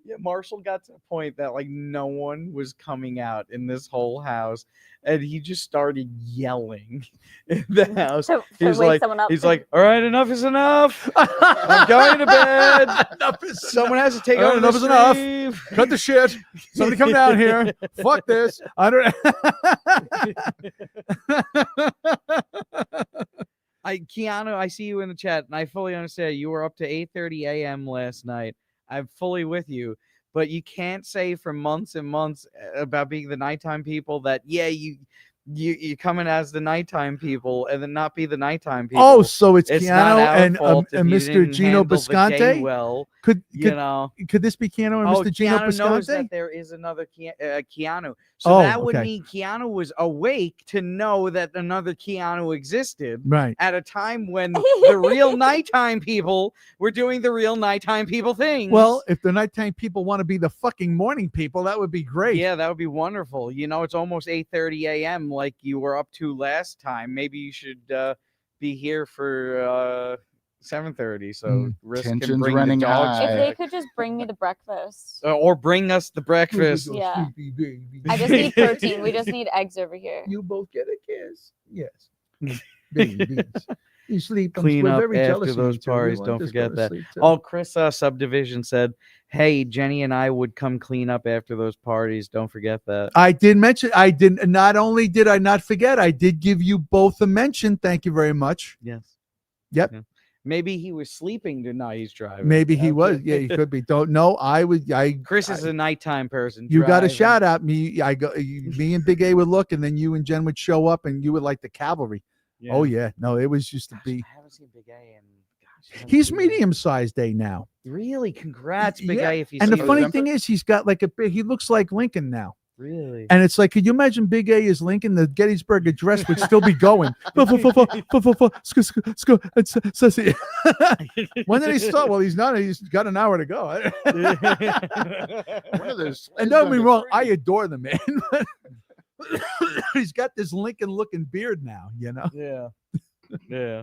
yeah. Marshall got to the point that like no one was coming out in this whole house, and he just started yelling in the house. To He's wake like, someone up. all right, enough is enough. I'm going to bed. Someone has to take over. Enough the is enough. stream." Cut the shit. Somebody come down here. Fuck this. I don't. Keanu, I see you in the chat, and I fully understand. You were up to 8:30 a.m. last night. I'm fully with you, but you can't say for months and months about being the nighttime people that you come in as the nighttime people and then not be the nighttime people. Oh, so it's not Keanu our and fault if you Mr. didn't Geno handle the day Bisconte? well, Could could this be Keanu and Mr. Geno Keanu knows that Bisconte? there is another Keanu. So Oh, that would okay. mean Keanu was awake to know that another Keanu existed. Right. At a time when the real nighttime people were doing the real nighttime people things. Well, if the nighttime people want to be the fucking morning people, that would be great. Yeah, that would be wonderful. You know, it's almost 8:30 a.m. like you were up to last time. Maybe you should be here for 7:30. So Risk can Tension's bring running the dogs high. If they back. could just bring me the breakfast. Or bring us the breakfast. Yeah. I just need protein. We just need eggs over here. You both get a kiss. Yes. Babies. You sleep. Clean we're up very after jealous of those you two. We parties. want Don't this girl forget to that. sleep, too. Oh, Chris Subdivision said, "Hey, Jenny and I would come clean up after those parties. Don't forget that." I did mention. I didn't. Not only did I not forget, I did give you both a mention. Thank you very much. Yes. Yep. Yeah. Maybe he was sleeping tonight. He's driving. Maybe he was. Yeah, he could be. Don't know. Chris is a nighttime person. You got to driving. shout out me. Me and Big A would look, and then you and Jen would show up, and you would like the cavalry. Yeah. Oh yeah, no, it was used to be. I haven't seen Big A in. He's medium-sized A now. Really? Congrats, Big Yeah. A. If you And the see funny him. thing is, he's got like a big. He looks like Lincoln now. Really? And it's like, could you imagine Big A is Lincoln? The Gettysburg Address would still be going. When did he start? Well, he's not. He's got an hour to go. And don't get me wrong, I adore the man. He's got this Lincoln-looking beard now, you know. Yeah. Yeah.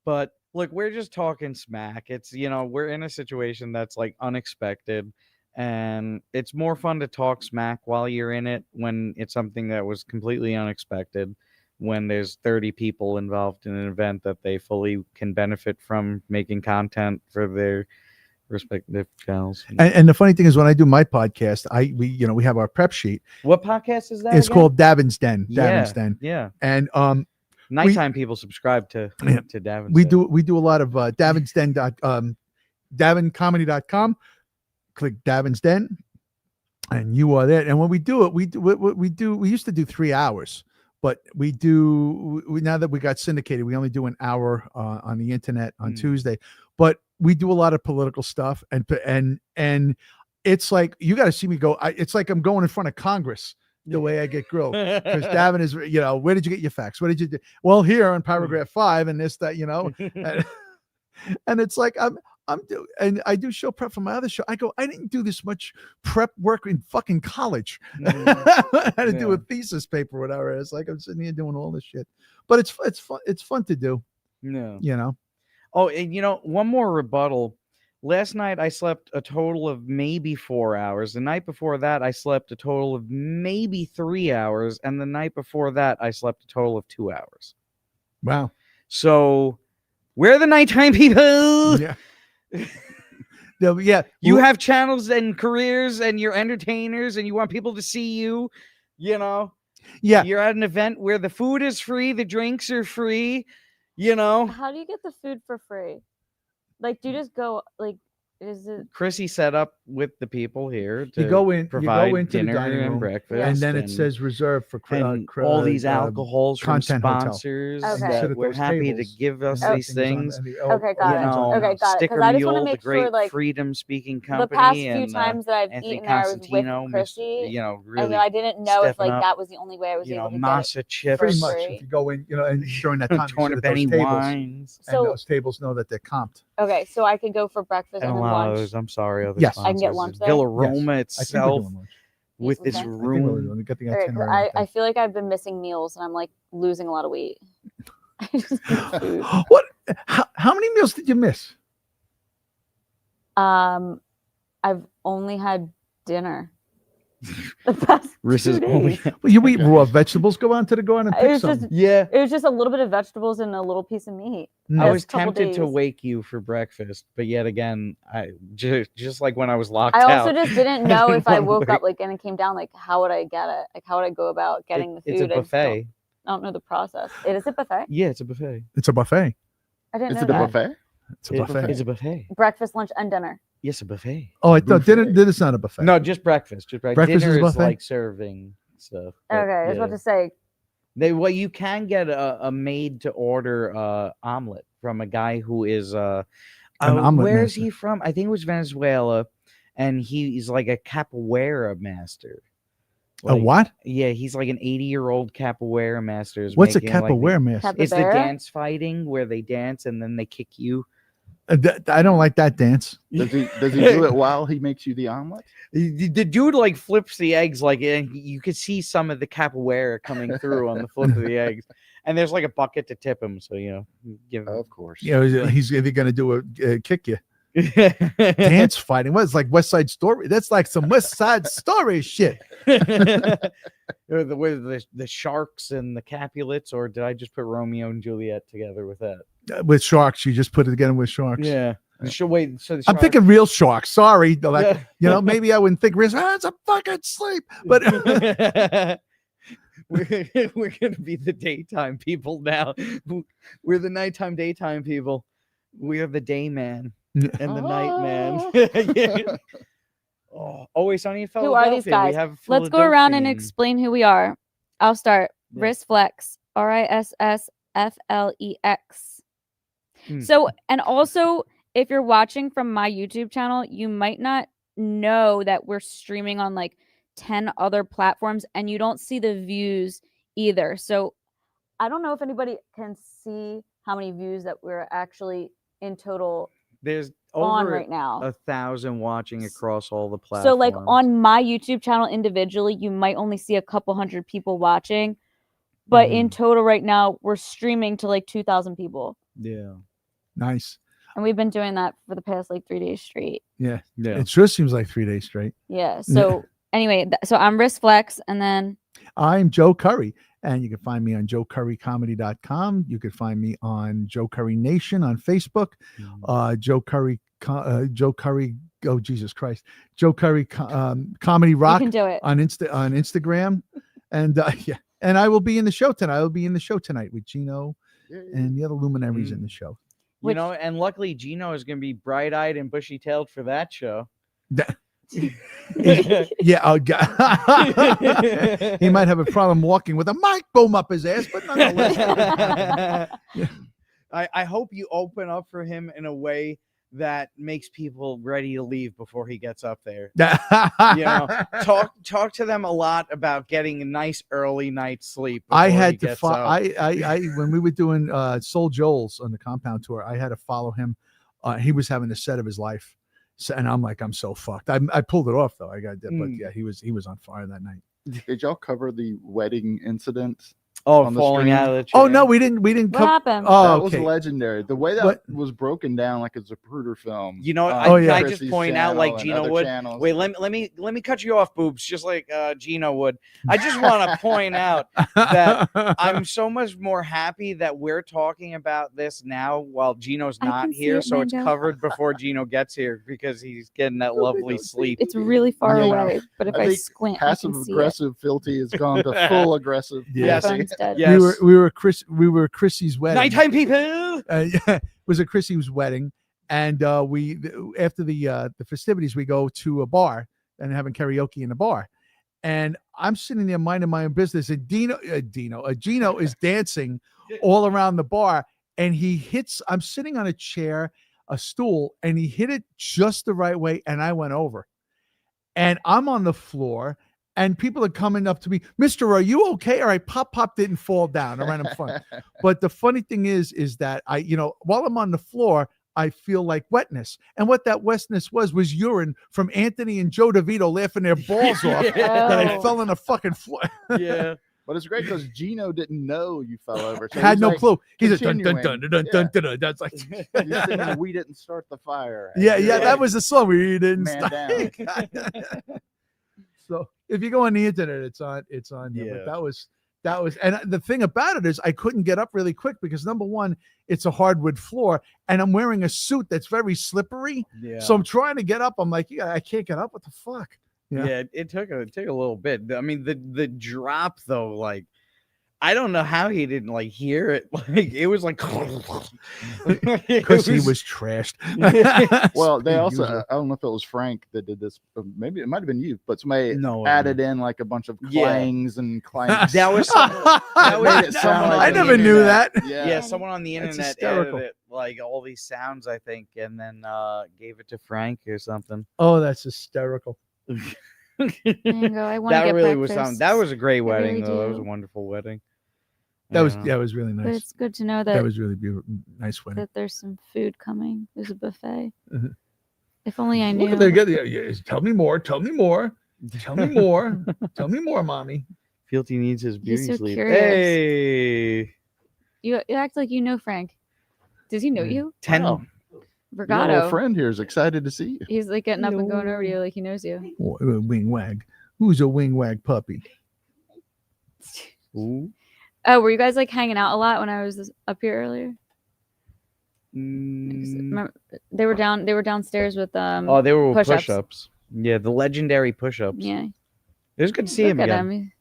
But look, we're just talking smack. It's, we're in a situation that's like unexpected, and it's more fun to talk smack while you're in it when it's something that was completely unexpected, when there's 30 people involved in an event that they fully can benefit from making content for their respective channels. And the funny thing is, when I do my podcast, we have our prep sheet. What podcast is that? It's again? called Davin's Den. Yeah, Davin's Den. yeah. And nighttime people subscribe to Davin's we Den. do a lot of Davin's Den. Davincomedy.com. Click Davin's Den, and you are there. And when we do it, we used to do 3 hours, but we now that we got syndicated, we only do an hour on the internet on Tuesday. But we do a lot of political stuff, and it's like, you got to see me go. It's like I'm going in front of Congress. The way I get grilled, because Davin is, where did you get your facts? What did you do? Well, here on paragraph 5 and this, that, and it's like and I do show prep for my other show. I go, I didn't do this much prep work in fucking college. I had to do a thesis paper, or whatever. It's like I'm sitting here doing all this shit, but it's fun. It's fun to do. No. Oh, and one more rebuttal. Last night I slept a total of maybe 4 hours. The night before that I slept a total of maybe 3 hours, and the night before that I slept a total of 2 hours. Wow. So we're the nighttime people. Yeah. Yeah. You have channels and careers, and you're entertainers, and you want people to see you. Yeah. You're at an event where the food is free, the drinks are free. How do you get the food for free? Like, do you just go, like, is it? Chrissy set up with the people here to You go into dinner the dining and room, breakfast, and then it says reserved for all these alcohols from content hotel. sponsors Okay. that we're happy to give us these things. Okay, got it. Okay, got it. Sticker Because I just want Mule, to the make great sure, like, freedom speaking the company, past few and times that I've Anthony eaten there, I was with Constantino, Chrissy. really, I didn't know if, stepping like, up. that was the only way I was able to masa get it chips, Pretty for much. free. If you go in, and during that time, you Torn sit at Benny those tables, wines. and So- those tables know that they're comped. Okay, so I could go for breakfast And a and then lunch. I'm sorry. Other Yes. I can get sponsors. lunch there? Villa Yes. Roma I think we're itself doing lunch. with its Okay. I think I think we're room. doing. We got the All right, 'cause itinerary. right I feel like I've been missing meals and I'm like losing a lot of weight. I just need food. there. What? How many meals did you miss? I've only had dinner the past Reese's 2 only- days. Well, you eat raw vegetables. Go out to the garden and It pick was some. just Yeah. It was just a little bit of vegetables and a little piece of meat. Mm. I Past was couple tempted to days. wake you for breakfast, but yet again, I just like when I was locked I out. also just didn't know if I one woke week. up like and it came down like how would I get it? Like how would I go about getting the food? It's a I just buffet. don't know the process. It is a buffet. Yeah, it's a buffet. It's a buffet. I didn't Is know it a that. buffet? It's a buffet. It's a buffet. Breakfast, lunch, and dinner. Yes, a buffet. Oh, I thought dinner. Dinner's not a buffet. No, just breakfast. Just breakfast. Breakfast is Dinner a is buffet? like serving stuff. but Okay, I was about yeah. to say Well, you can get a made to order omelet from a guy who is An omelet where is master. he from? I think it was Venezuela, and he's like a capoeira master. A what? Yeah, he's like an 80-year-old capoeira master. is What's a making, like, the- capoeira master? It's the Capybara? dance fighting where they dance and then they kick you. I don't like that dance. Does he do it while he makes you the omelet? The dude like flips the eggs like and you could see some of the capoeira coming through on the flip of the eggs, and there's like a bucket to tip him, so give him. Of course. You know, he's either going to do a kick you. Dance fighting. What? It's like West Side Story. That's like some West Side Story shit. Or the sharks and the Capulets, or did I just put Romeo and Juliet together with that? With sharks, you just put it together with sharks. Yeah. Wait. So the I'm shark- thinking real sharks. Sorry, like, Yeah. you know, maybe I wouldn't think real. It's a fucking sleep, but we're gonna be the daytime people now. We're the nighttime daytime people. We are the day man and the night man. Yeah. Oh, always sunny in who Philadelphia. are these guys? We have Let's go around and Philadelphian. explain who we are. I'll start. Yeah. Wrist Flex. RISSFLEX. Hmm. So, and also, if you're watching from my YouTube channel, you might not know that we're streaming on like 10 other platforms and you don't see the views either. So, I don't know if anybody can see how many views that we're actually in total There's on over right now. 1,000 watching across all the platforms. So, like on my YouTube channel individually, you might only see a couple hundred people watching, but in total right now, we're streaming to like 2,000 people. Yeah. nice. And we've been doing that for the past like 3 days straight. Yeah, Yeah. It sure seems like 3 days straight. Yeah. So anyway, so I'm Wrist Flex, and then I'm Joe Curry, and you can find me on joecurrycomedy.com. You can find me on Joe Curry Nation on Facebook. Joe Curry. Oh Jesus Christ! Joe Curry Comedy Rock can do it. on Instagram, and yeah, and I will be in the show tonight. I will be in the show tonight with Geno and the other luminaries in the show. You know, and luckily Geno is going to be bright-eyed and bushy-tailed for that show. Yeah, he might have a problem walking with a mic boom up his ass, but nonetheless. I hope you open up for him in a way that makes people ready to leave before he gets up there. You know, talk to them a lot about getting a nice early night's sleep. I before he had to gets follow. up. I when we were doing Soul Joel's on the Compound tour, I had to follow him. He was having the set of his life, so, and I'm like, I'm so fucked. I pulled it off though. I got it, but yeah, he was on fire that night. Did y'all cover the wedding incident? Oh, on the falling stream? out of the Oh no, we didn't. What cover- happened? Oh, that was okay. legendary. The way that What? was broken down like a Zapruder film. You know, on can I just Chrissie's point out channel like and Geno other would? channels. Wait, let me cut you off, boobs, just like Geno would. I just want to point out that I'm so much more happy that we're talking about this now while Geno's I not can see here, it, so it's Landau. covered before Geno gets here because he's getting that lovely sleep. It's really far Yeah. away, but if I think squint, I passive can see it. aggressive Fealty has gone to full aggressive. Yes. My phone's dead. Yes. We were Chrissy's wedding. Nighttime people. Yeah, it was a Chrissy's wedding, and we after the festivities we go to a bar and having karaoke in the bar, and I'm sitting there minding my own business, and Geno is dancing all around the bar, and he hits. I'm sitting on a chair, a stool, and he hit it just the right way, and I went over, and I'm on the floor. And people are coming up to me, Mister, are you okay? All right, Pop didn't fall down. All right, I'm fine. But the funny thing is that while I'm on the floor, I feel like wetness. And what that wetness was urine from Anthony and Joe DeVito laughing their balls off that I Oh. fell on the fucking floor. Yeah. But it's great because Geno didn't know you fell over. So Had he's no like clue. He's a dun dun continuing. dun dun dun dun dun. That's like He's singing "We Didn't Start the Fire." yeah, that was the song. We didn't Man start. down. So if you go on the internet, it's on there. Yeah. But that was, and the thing about it is I couldn't get up really quick because number one, it's a hardwood floor, and I'm wearing a suit that's very slippery. Yeah. So I'm trying to get up. I'm like, yeah, I can't get up. What the fuck? Yeah, it took a little bit. I mean, the drop though, like I don't know how he didn't like hear it. Like it was like because he was trashed. Well, they also, User. I don't know if it was Frank that did this, but maybe it might have been you, but somebody No, added in like a bunch of Yeah. clangs and clangs. That was that made was it sound like I the never knew internet. that. Yeah, someone on the That's internet hysterical. edited like all these sounds, I think, and then gave it to Frank or something. Oh, that's hysterical. There you go. I want to That get really was breakfast. that was a great I wedding really though. That was a do. wonderful wedding. That was Yeah. really But nice. it's good to know That that was really beautiful. Nice wedding. that there's some food coming. There's a buffet. Mhm. If only I Look knew. at they get tell me more. Tell me more. Tell me more. Tell me more, mommy. Fealty needs his He's beauty so sleep. curious. Hey, You act like you know Frank. Does he know you? 10 Wow. Your little Vergato. friend here is excited to see you. He's like getting up and going over to you like he knows you. Wing wag. Who's a wing wag puppy? Ooh. Oh, were you guys like hanging out a lot when I was up here earlier? Remember, they were downstairs with Oh, they were push-ups. push-ups. Yeah, the legendary push-ups. Yeah. It was good to see Look him at again. him.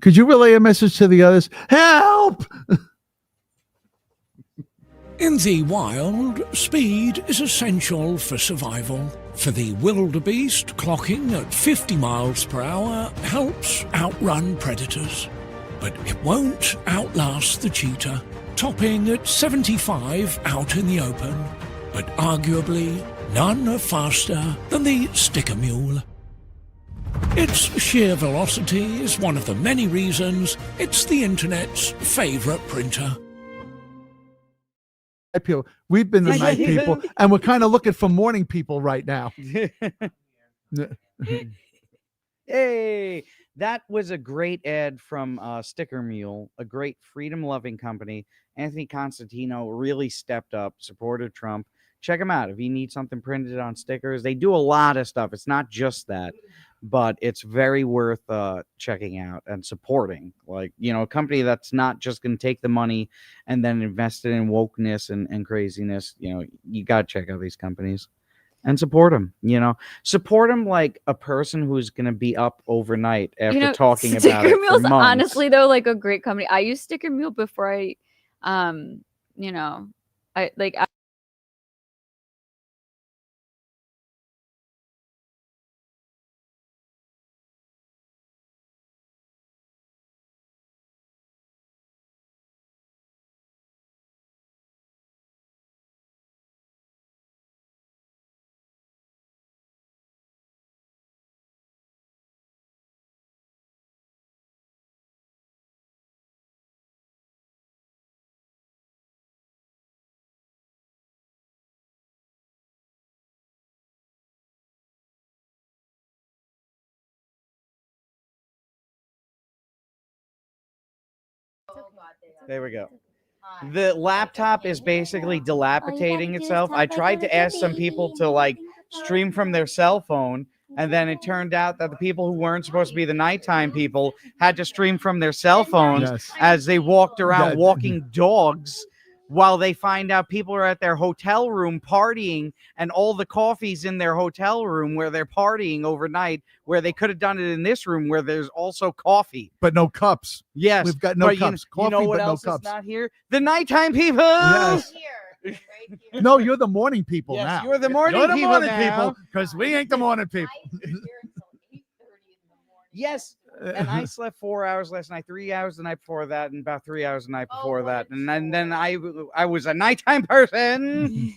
Could you relay a message to the others? Help! In the wild, speed is essential for survival. For the wildebeest, clocking at 50 miles per hour helps outrun predators. But it won't outlast the cheetah, topping at 75 out in the open. But arguably, none are faster than the sticker mule. Its sheer velocity is one of the many reasons it's the internet's favorite printer. People. We've been the night people, and we're kind of looking for morning people right now. Hey, that was a great ad from Sticker Mule, a great freedom-loving company. Anthony Constantino really stepped up, supported Trump. Check him out if you need something printed on stickers. They do a lot of stuff. It's not just that, but it's very worth checking out and supporting. Like, you know, a company that's not just going to take the money and then invest it in wokeness and craziness. You know, you got to check out these companies and support them. You know, support them like a person who's going to be up overnight after talking about Sticker it for Mule's months. honestly though like a great company. I used Sticker Mule before I you know, I like There we go. The laptop is basically dilapidating itself. I tried to ask some people to like stream from their cell phone, and then it turned out that the people who weren't supposed to be the nighttime people had to stream from their cell phones Yes. as they walked around That- walking dogs while they find out people are at their hotel room partying, and all the coffee's in their hotel room where they're partying overnight, where they could have done it in this room where there's also coffee. But no cups. Yes, We've got no but cups. You know Coffee, what but no else cups. is not here? The nighttime people. Yes. No, you're the morning people Yes, now. you're the morning You're the people morning now. people, because we ain't the morning people. Yes. And I slept 4 hours last night, 3 hours the night before that, and about 3 hours the night before that. And then I was a nighttime person.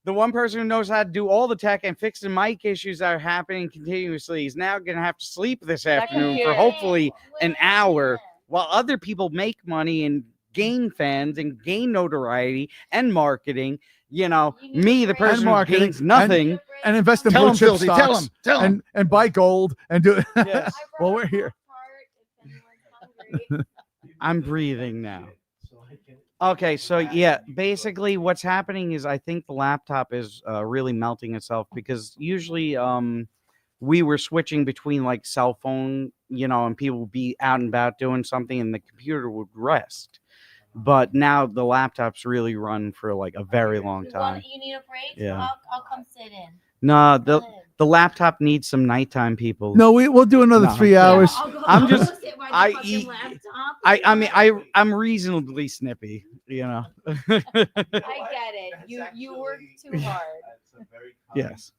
The one person who knows how to do all the tech and fix the mic issues that are happening continuously is now going to have to sleep this afternoon for hopefully an hour while other people make money and gain fans and gain notoriety and marketing. You know, me, the person who marketing, gains nothing. and invest in Tell blue him, chip Fealty, tell stocks. him, tell him. And buy gold and do it. Yes. Well, we're here. I'm breathing now. Okay, so yeah, basically what's happening is I think the laptop is really melting itself because usually we were switching between like cell phone, you know, and people would be out and about doing something and the computer would rest. But now the laptop's really run for like a very long time. You need a break? Yeah. I'll come sit in. No, the laptop needs some nighttime people. No, we'll do another No, 3 yeah. hours. I'm just I'm reasonably snippy, you know. I get it. You work too hard. Yes.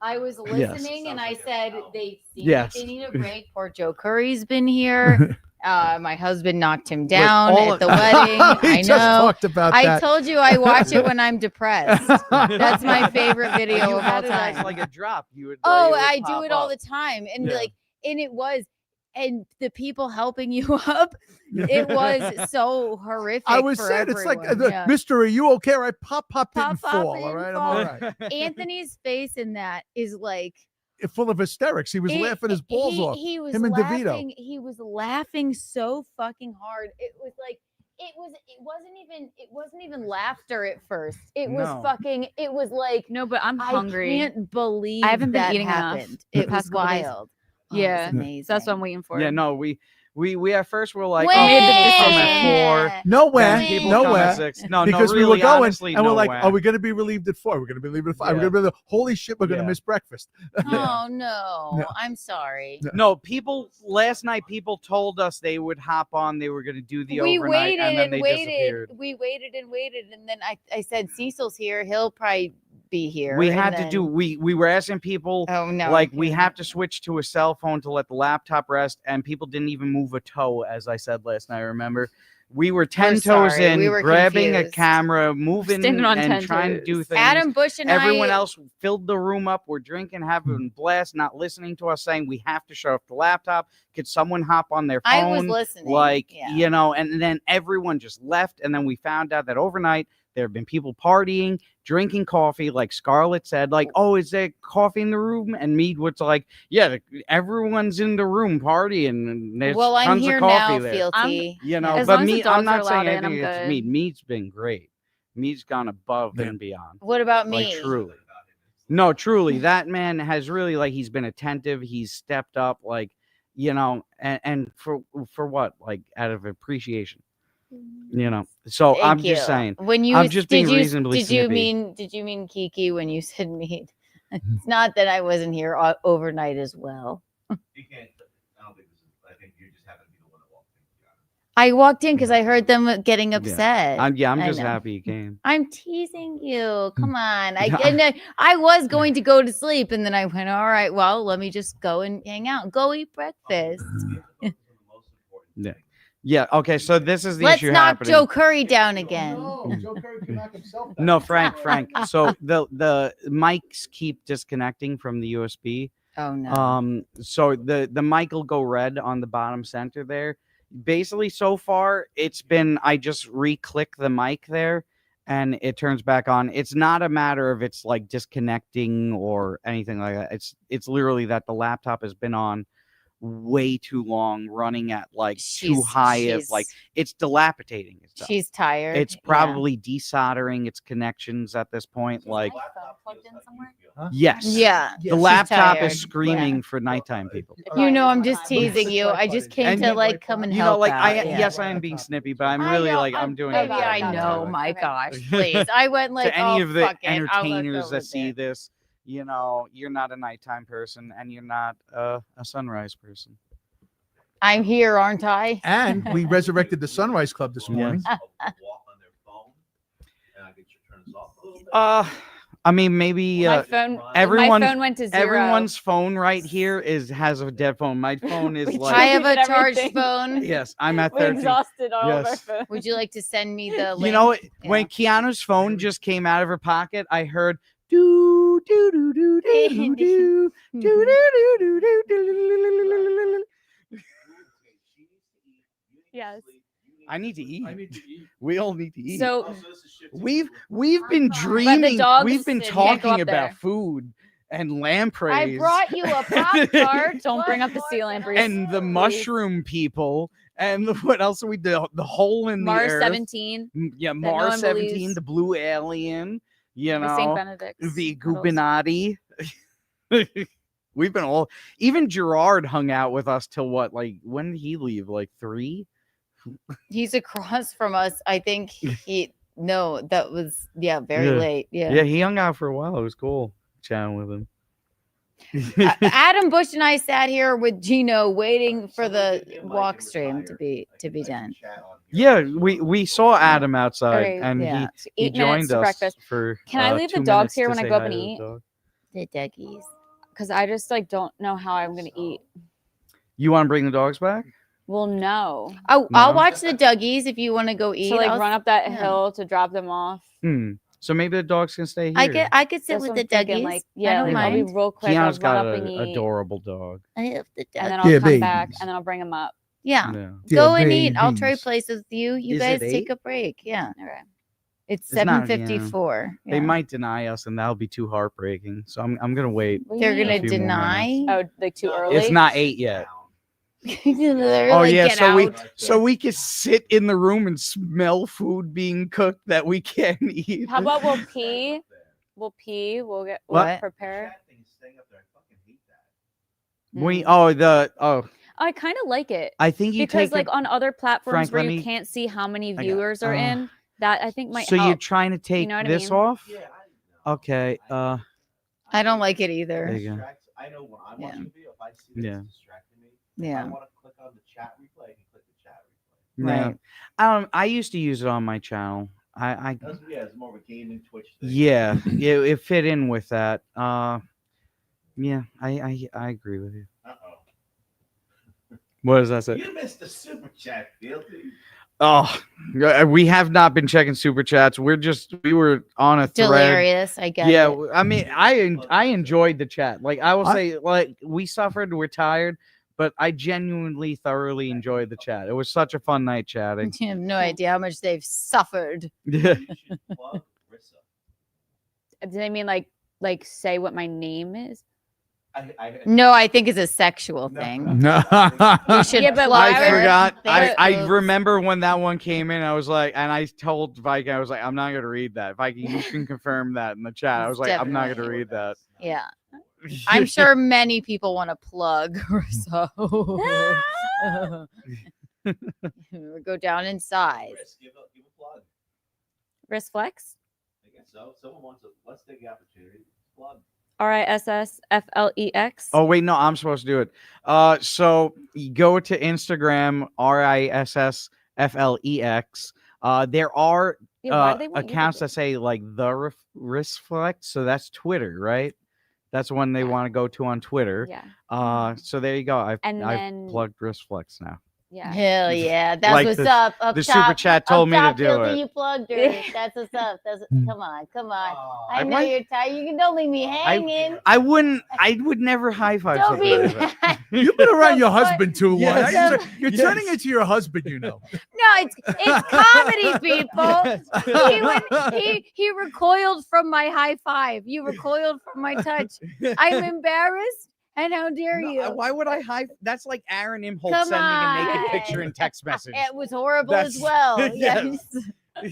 I was Yes. listening and I said they seem Yes. like they need a break. Poor Joe Curry's been here. My husband knocked him down all at the of- wedding. We I just know. talked about I that. told you I watch it when I'm depressed. That's my favorite video You of all had it as, time. like a drop. You would. Oh, it would I do pop it all up. the time. And Yeah. and it was, and the people helping you up, it was so horrific. I was for saying, it's like, everyone. Yeah. Mister, are you okay? All right, pop, Pop, didn't pop, fall. All didn't right, I'm fall. all right. Anthony's face in that is like Full of hysterics. He was laughing his balls off. He was Him and laughing. DeVito. He was laughing so fucking hard. It was like it wasn't even laughter at first. It was No. fucking. It was like no, but I'm hungry. I can't believe I haven't been that eating enough happened. the It was past couple days. wild. Oh, it Yeah, was amazing. so that's what I'm waiting for. Yeah, no, we at first were like, When? oh, people come at 4. Nowhere, then people come nowhere. at 6. No, because no, we really, were going, honestly, and we're like, nowhere. are we going to be relieved at 4? We're going to be relieved at 5. Yeah. We're going to be holy shit. We're going to Yeah. miss breakfast. Oh no, Yeah. I'm sorry. No, people last night. People told us they would hop on. They were going to do the We overnight, waited and then and they waited. disappeared. We waited and waited, and then I said Cecil's here. He'll probably be here. We and had to then- do. We were asking people. Oh no! Like we have to switch to a cell phone to let the laptop rest, and people didn't even move a toe, as I said last night. Remember, we were 10 toes sorry. in, We were grabbing confused. a camera, moving Standing on and 10 trying to do toes. things. Adam Busch and everyone I- else filled the room up. We're drinking, having blast, not listening to us, saying we have to shut off the laptop. Could someone hop on their phone? I was listening, like yeah. you know, and then everyone just left, and then we found out that overnight there have been people partying, drinking coffee, like Scarlett said, like, oh, is there coffee in the room? And Mead was like, yeah, everyone's in the room partying, and there's Well, I'm tons here of coffee now, there. Fealty. You know, As but long as the Mead, I'm dogs are not saying allowed in, anything I'm against good. Mead. Mead's been great. Mead's gone above Yeah. and beyond. What about Like me? truly. No, truly, that man has really like he's been attentive. He's stepped up, like you know, and for what, like out of appreciation, you know. So Thank I'm you. just saying, When you I'm just being did you, reasonably did you snippy. mean Kiki when you said Mead? It's not that I wasn't here overnight as well. You can't. I don't think this is. I think you just happen to be the one that walked in. I walked in because I heard them getting upset. I'm I just know. happy you came. I'm teasing you. Come on. Yeah. I was going to go to sleep and then I went, all right, well, let me just go and hang out. Go eat breakfast. Yeah. Yeah. Okay. So this is the Let's issue knock happening. Joe Curry down again. Joe Curry can knock himself down. No, Frank. So the mics keep disconnecting from the USB. Oh no. So the mic will go red on the bottom center there. Basically, so far it's been I just re-click the mic there and it turns back on. It's not a matter of it's like disconnecting or anything like that. It's literally that the laptop has been on way too long, running at like too high of like it's dilapidating itself. She's tired. It's Yeah. probably desoldering its connections at this point. Like Plugged in somewhere? yes, Yeah. the She's laptop tired. is screaming for nighttime people. You know, I'm just teasing you. I just came And to you- like come and You help know, like out. Yeah. yes, I am being snippy, but I'm I really know, like I'm doing. Baby, it I know. My gosh, please. I went like to any oh, of the fuck it. I'll let entertainers go that with see it. this, you know, you're not a nighttime person and you're not a sunrise person. I'm here, aren't I? And we resurrected the Sunrise Club this morning. I mean, maybe My phone- everyone, my phone went to zero. Everyone's phone right here has a dead phone. My phone is like I have a charged phone. Yes, I'm at We 13. exhausted all of our Yes. phones. Would you like to send me the link? You know what? When Keanu's phone just came out of her pocket, I heard do do do do do do do do do do do do. Yes. I need to eat. We all need to eat. So we've been But the dreaming. dogs We've been can't go up talking about there. food and lampreys. I brought you a Pop-Tart. Don't bring up the sea lampreys. and the mushroom people. And what else are we do? The hole in Mars the earth. 17. Yeah, that no Mars one 17, believes. the blue alien. You The Saint know, Benedict's the petals. Gubinati. We've been all. Even Gerard hung out with us till what? Like when did he leave? Like 3. He's across from us. I think no, that was very late. Yeah. Yeah, he hung out for a while. It was cool chatting with him. Adam Busch and I sat here with Geno waiting for the walk stream to be done. Yeah, we saw Adam outside Okay, and yeah. he 8 minutes joined to us breakfast. for. Can I leave the 2 dogs minutes here to when I say go up hi and to the eat? dog. The doggies. Because I just like don't know how I'm gonna eat. You want to bring the dogs back? Well, no. Oh, No? I'll watch the doggies if you want to go eat. To like I'll- run up that yeah. hill to drop them off. So maybe the dogs can stay here. I could sit That's with what the I'm thinking, doggies. like, I yeah, don't like, I'll be mind. real quick. I'll Keanu's run got up and an eat, adorable dog. I love the dog. and then I'll Yeah, come back babies. and then I'll bring them up. Yeah. Yeah. Go Yeah, and eat. I'll trade babies. places with you. You Is guys it take 8? a break. Yeah. All right. It's It's not, 7:54. They might deny us, and that'll be too heartbreaking. So I'm gonna wait. What do you They're gonna mean? a few more deny. Oh, like too early? It's not 8 yet. They're Oh like, yeah, "Get so out." we can sit in the room and smell food being cooked that we can't eat. How about we'll pee? We'll pee. We'll get What? prepare. I kind of like it. I think you because take like it- on other platforms Frank, where let you me- can't see how many I got- viewers are in, that I think might So help. you're trying to take know what I this mean? off? Okay. I don't like it either. There you go. I know when I'm Yeah. watching a video, if I see this Yeah. distracting me, if Yeah. I want to click on the chat replay, I can click the chat No. Right. I used to use it on my channel. I replay. Yeah, it's more of a gaming Twitch thing. yeah, it fit in with that. Yeah, I agree with you. What does that say? You missed the super chat, Fealty. Oh, we have not been checking super chats. We were on a thread. Delirious. I get Yeah, it. I mean, I enjoyed the chat. Like I will I- say, like we suffered, we're tired, but I genuinely thoroughly enjoyed the chat. It was such a fun night chatting. You have no idea how much they've suffered. Yeah. Do they mean like say what my name is? No, I think it's a sexual thing. You should Yeah, but plug why I would- forgot. I Facebook. remember when that one came in. I was like, and I told Viking, I was like, I'm not gonna read that. Viking, you can confirm that in the chat. I was like, I'm not gonna Definitely. read that. Yeah. I'm sure many people want to plug or so. Or go down in size. Give a plug. Wrist flex? I guess so. Someone wants to. Let's take the opportunity. Plug. RISSFLEX. Oh wait, no, I'm supposed to do it. So you go to Instagram, RISSFLEX. There are Yeah, why do they want you to accounts do that say like the wrist flex. So that's Twitter, right? That's one they want to go to on Twitter. Yeah. So there you go. I've And I've then- plugged wrist flex now. Yeah. Hell yeah. That's Like what's the- up. Up the top, super chat up told me to top, do Filthy, it. You plugged her. That's what's up. Come on. Come on. I know might- you're tired. You don't leave me hanging. I would never high five Don't be somebody like that. You've been around your But- husband too long. Yes. You're turning into your husband, you know. No, it's comedy, people. He recoiled from my high five. You recoiled from my touch. I'm embarrassed. And how dare you? Why would I high? That's like Aaron Imholt Come sending a naked on. picture in text message. It was horrible That's- as well. yes.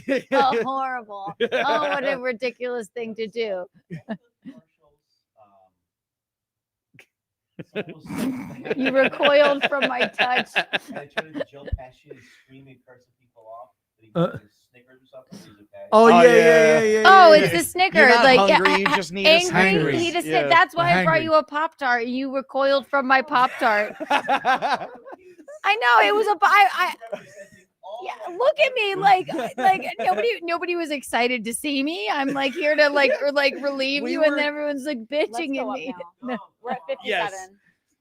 Yes. Oh, horrible. Oh, what a ridiculous thing to do. You recoiled from my touch. Oh, yeah. Oh, it's the Snickers. You're not like hungry, you just need a angry. Snickers. He just Yeah. said that's why I brought Hangry. you a Pop Tart. And you recoiled from my Pop Tart. I know it was a. Yeah, look at me, like nobody was excited to see me. I'm like here to relieve We you, were- and everyone's like bitching at me. We're at 57. Yes.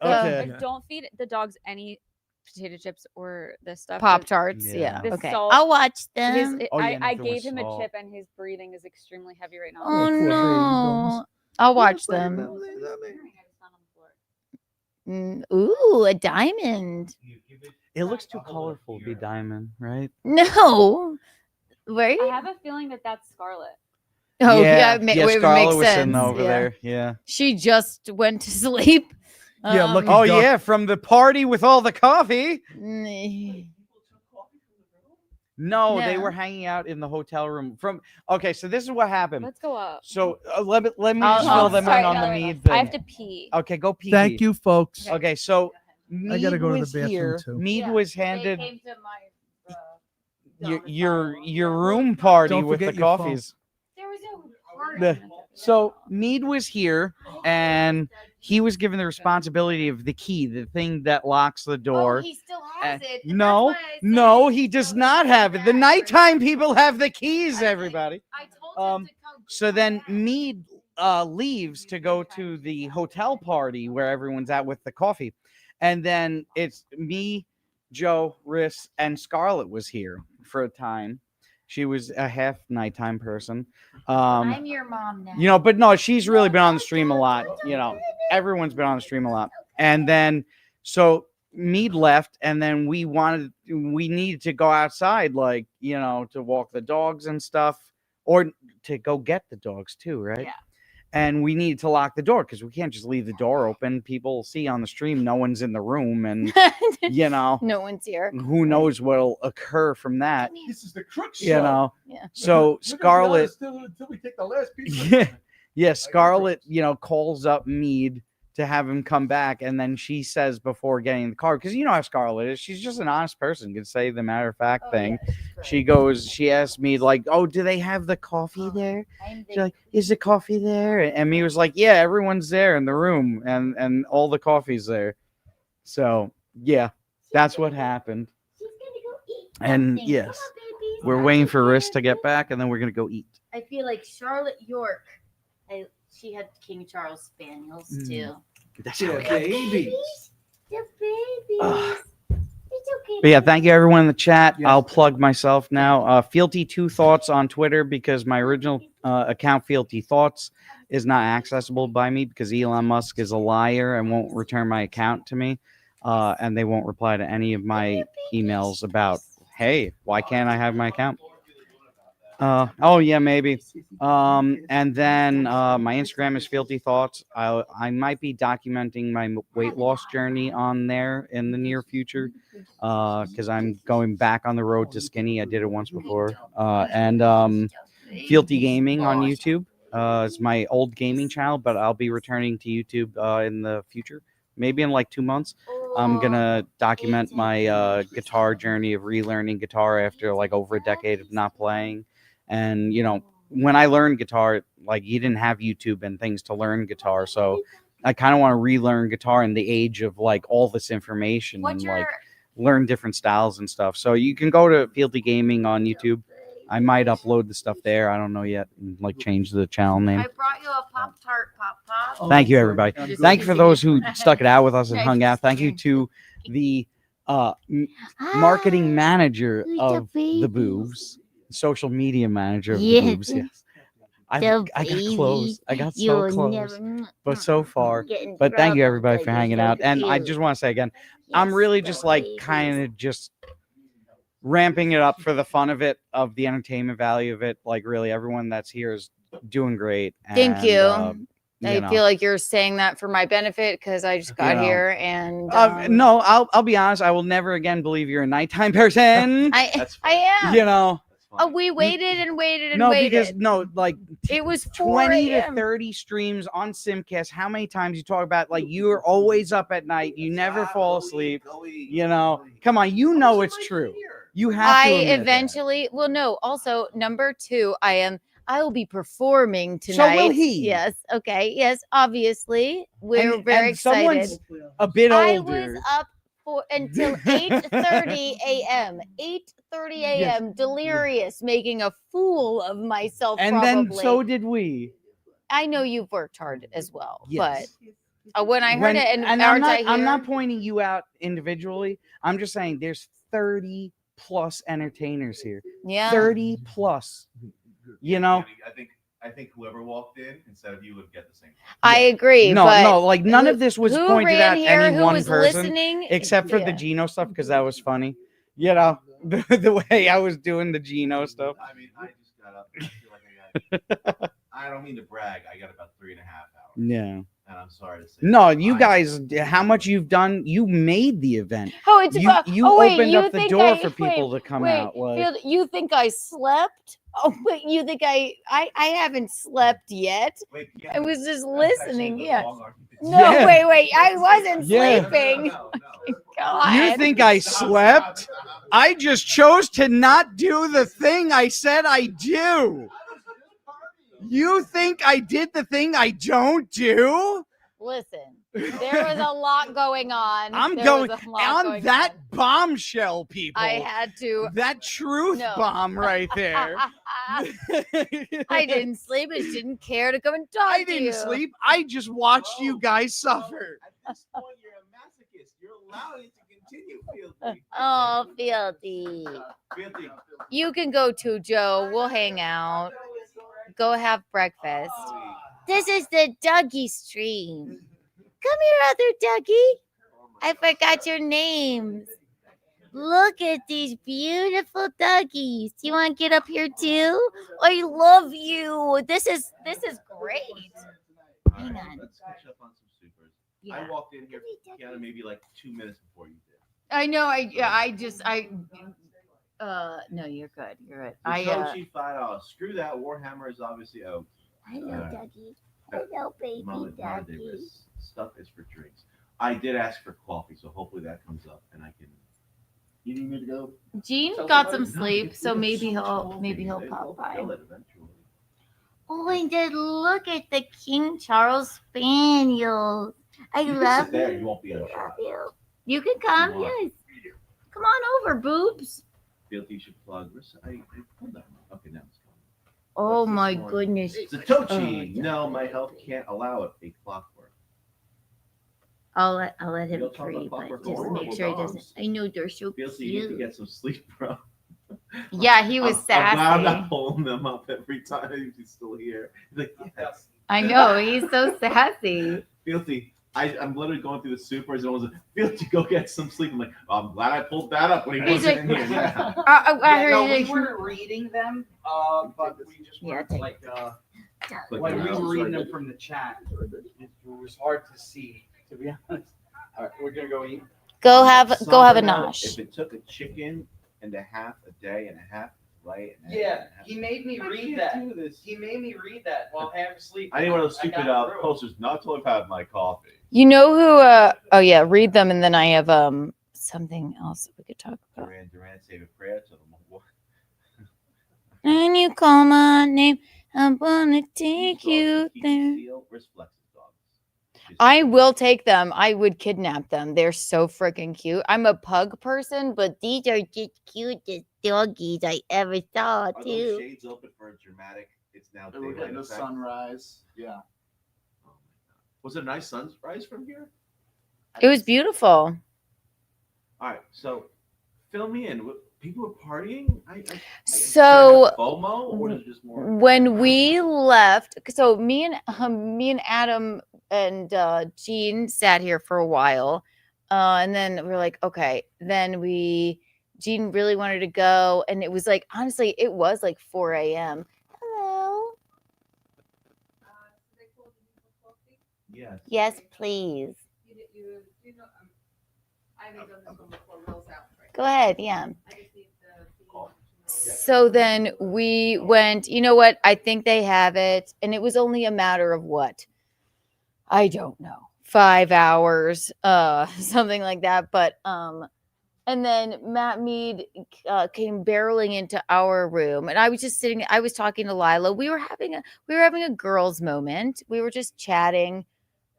Okay. Don't feed the dogs any potato chips or this stuff. Pop Tarts, yeah. The Okay, salt- I'll watch his- them. Oh, yeah, I nothing gave with him a salt. chip, and his breathing is extremely heavy right now. Oh no, I'll watch them. Ooh, a diamond. It looks too colorful to be diamond, right? No, right? I have a feeling that that's Scarlett. Oh yeah, yeah. it Scarlett makes was sense. sitting over yeah. there. Yeah. She just went to sleep. Yeah, look. Oh yeah, from the party with all the coffee. No, they No. were hanging out in the hotel room. Okay, so this is what happened. Let's go up. So let me I'll- just fill I'll- them sorry, in on no, the no, Mead I thing. have to pee. Okay, go pee. Thank you, folks. Okay, so I gotta Mead go to the was bathroom, here. too. Mead was handed Came to my your room party Don't with the forget your phone. coffees. There was no party. So Mead was here, and he was given the responsibility of the key, the thing that locks the door. Oh, he still has it. and No, that's why I said no, he does not have it. The nighttime people have the keys, everybody. I told him to come. So then Mead leaves to go to the hotel party where everyone's at with the coffee. And then it's me, Joe, Riss, and Scarlett was here for a time. She was a half nighttime person. I'm your mom now. You know, but no, she's really been on the stream a lot. You know, everyone's been on the stream a lot. And then so Mead left, and then we needed to go outside, like, you know, to walk the dogs and stuff, or to go get the dogs too, right? Yeah. And we needed to lock the door because we can't just leave the door open. People see on the stream no one's in the room, and you know, No one's here. who knows what'll occur from that. This is the crook show. You know. Yeah. So Scarlett, Until we take the last piece. yeah, Scarlett, you know, calls up Mead to have him come back, and then she says before getting in the car, because you know how Scarlett is, she's just an honest person, can say the matter of fact thing. She asks me like, "Oh, do they have the coffee there?" She's like, "Is the coffee there?" And me was like, "Yeah, everyone's there in the room, and all the coffee's there." So yeah, that's what happened. And yes, we're waiting for Riss to get back, and then we're gonna go eat. I feel like Charlotte York. She had King Charles Spaniels too. That's Yeah, how we babies. They're babies. It's okay. But yeah, thank you everyone in the chat. I'll plug myself now. Fealty 2 Thoughts on Twitter, because my original account Fealty Thoughts is not accessible by me because Elon Musk is a liar and won't return my account to me, and they won't reply to any of my emails about, hey, why can't I have my account? Oh yeah, maybe. And then my Instagram is Fealty Thoughts. I might be documenting my weight loss journey on there in the near future, because I'm going back on the road to skinny. I did it once before. And Fealty Gaming on YouTube is my old gaming channel, but I'll be returning to YouTube in the future, maybe in like 2 months. I'm gonna document my guitar journey of relearning guitar after like over a decade of not playing. And you know, when I learned guitar, like, you didn't have YouTube and things to learn guitar, so I kind of want to relearn guitar in the age of like all this information and like learn different styles and stuff. So you can go to Fealty Gaming on YouTube. I might upload the stuff there. I don't know yet. And, like, change the channel name. I brought you a Pop Tart Pop. Thank you, everybody. Thank you for those who stuck it out with us and hung out. Thank you to the marketing manager of the Boobs, social media manager of the Boobs. Yes. I got close. I got so close, but so far. But thank you, everybody, for hanging out. And I just want to say again, I'm really just like kind of just ramping it up for the fun of it, of the entertainment value of it. Like, really, everyone that's here is doing great. Thank you. I know. feel like you're saying that for my benefit because I just got here and no, I'll be honest. I will never again believe you're a nighttime person. I am. You know. We waited and waited and No, waited. because like it was 20 to 4 30 streams on Simcast. How many times you talk about like you're always up at night, you never fall asleep. You know, come on, you know it's true. You have to admit eventually well, no, also number 2, I will be performing tonight. So will he. Yes. Okay. Yes. Obviously, we're very and excited. Someone's a bit older. I was up until 8:30 a.m. 8:30 a.m. delirious, making a fool of myself. And probably. then so did we. I know you've worked hard as well, Yes. but when I heard it, and I'm not pointing you out individually. I'm just saying there's 30 plus entertainers here. Yeah. 30 plus. You know. I think whoever walked in instead of you would get the same. I agree. No, but no, like none who- of this was who pointed ran at here, any who one was person, listening? except for the Yeah. Geno stuff because that was funny. You know, the way I was doing the Geno stuff. I mean, I just got up. And I feel like I got. I don't mean to brag. I got about 3.5 hours. Yeah. And I'm sorry to say. No, you guys, how much you've done? You made the event. Oh, it's you about. you oh, wait, opened you up the think door I- for people to come wait, out. Like, Field, you think I slept? Oh, wait, you think I haven't slept yet? I was just listening. Yeah. No, Yeah. wait. I wasn't Yeah. sleeping. God. you think I slept? I just chose to not do the thing I said I do. You think I did the thing I don't do? Listen, there was a lot going on. I'm There going was a lot on that bombshell, people. I had to. That truth No. bomb right there. I didn't sleep. I just didn't care to come and talk I to didn't you. sleep. I just watched you guys suffer. At this point, you're a masochist. You're allowed it to continue, Fealty. Oh, Fealty. Fealty. You can go too, Joe. We'll hang out. Go have breakfast. This is the Dougie stream. Come here, other Dougie. I forgot your names. Look at these beautiful Dougies. Do you want to get up here too? I love you. This is great. Hang on. Let's catch up on some supers. Yeah. I walked in here, Keanu, maybe like 2 minutes before you did. I know. No, you're good. You're good. The Tochi $5. Screw that. Warhammer is obviously out. Hello, Dougie. Hello, baby Mama Dougie. Davis. Stuff is for drinks. I did ask for coffee, so hopefully that comes up and I can. You need me to go? Gene Tell got somebody? some No, sleep, it's so good. maybe So he'll much maybe coffee. he'll pop They'll by. fill it eventually. Oh, and then look at the King Charles Spaniel. I You can love sit there. you. You won't be on shot. You. You can come. Come on. Yes. Come on over, boobs. Fealty should plug. I pulled that one. Okay, now it's gone. Oh my goodness. Satoshi. Oh, No, my health can't allow it. A clockwork. I'll let him You'll talk free, about but clockwork just horrible make sure he dogs. doesn't. I know they're so Fealty, you need to cute. get some sleep, bro. Yeah, he was I'm glad I'm sassy. not pulling them up every time he's still here. He's like, yes. I know, he's so sassy. Fealty, I'm literally going through the supers and I was like, Fealty, go get some sleep. I'm like, I'm glad I pulled that up when he He's wasn't like- in here. Yeah. I heard no, it. we weren't reading them, but we just weren't like Click we them out. were reading them from the chat. It was hard to see, to be honest. All right, we're gonna go eat. Go have a Somehow, nosh. If it took a chicken and a half a day and a half, right? Yeah, he made me read that. He made me read that while half asleep. I need one of those I got stupid through it. posters. Not till I've had my coffee. You know who oh yeah, read them and then I have something else that we could talk about. Duran, save a prayer to them. And you call my name, I'm gonna take you there. Where's Flex's dogs? I will take them. I would kidnap them. They're so freaking cute. I'm a pug person, but these are just cutest doggies I ever saw Are those too. shades open for a dramatic? It's now They were daylight getting the effect? sunrise. Yeah. Was it a nice sunrise from here? It was beautiful. All right, so fill me in. People are partying. So FOMO, or is it just more? when we left, so me and Adam and Gene sat here for a while, and then we're like, okay. Then Gene really wanted to go, and it was like, honestly, it was like 4 a.m. Hello. Yes. Yes, please. Go ahead. Yeah. So then we went, you know what? I think they have it. And it was only a matter of what? I don't know. 5 hours, something like that. But, and then Matt Mead came barreling into our room, and I was just sitting. I was talking to Lila. We were having a girls' moment. We were just chatting,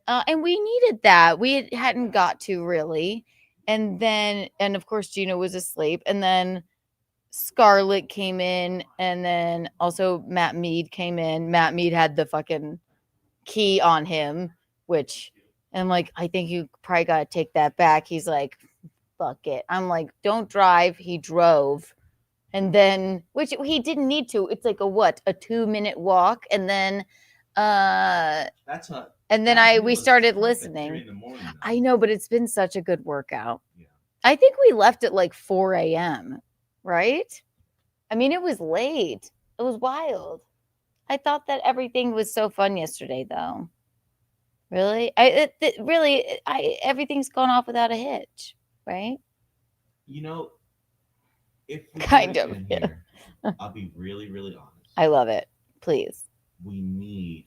and we needed that. We hadn't got to really, and of course Geno was asleep, and then Scarlett came in, and then also Matt Mead came in. Matt Mead had the fucking key on him, which I'm like, I think you probably got to take that back. He's like, fuck it. I'm like, don't drive. He drove. And then, which he didn't need to. It's like a 2-minute walk, and then That's not. and then we started listening. I know, but it's been such a good workout. I think we left at like 4 a.m. Right? I mean, it was late. It was wild. I thought that everything was so fun yesterday, though. Really, everything's gone off without a hitch, right? You know, if we Kind get of, in yeah. here, I'll be really, really honest. I love it. Please. We need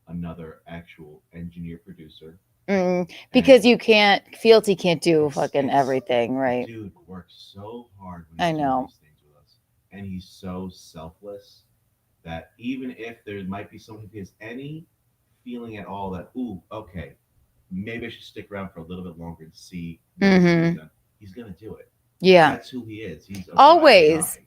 another actual engineer producer. Because Fealty can't do fucking everything, right? Dude works so hard when I he's doing know. these things with us, and he's so selfless that even if there might be someone who has any feeling at all that, ooh, okay, maybe I should stick around for a little bit longer and see what he's done, he's gonna do it. Yeah. That's who he is. He's a Always.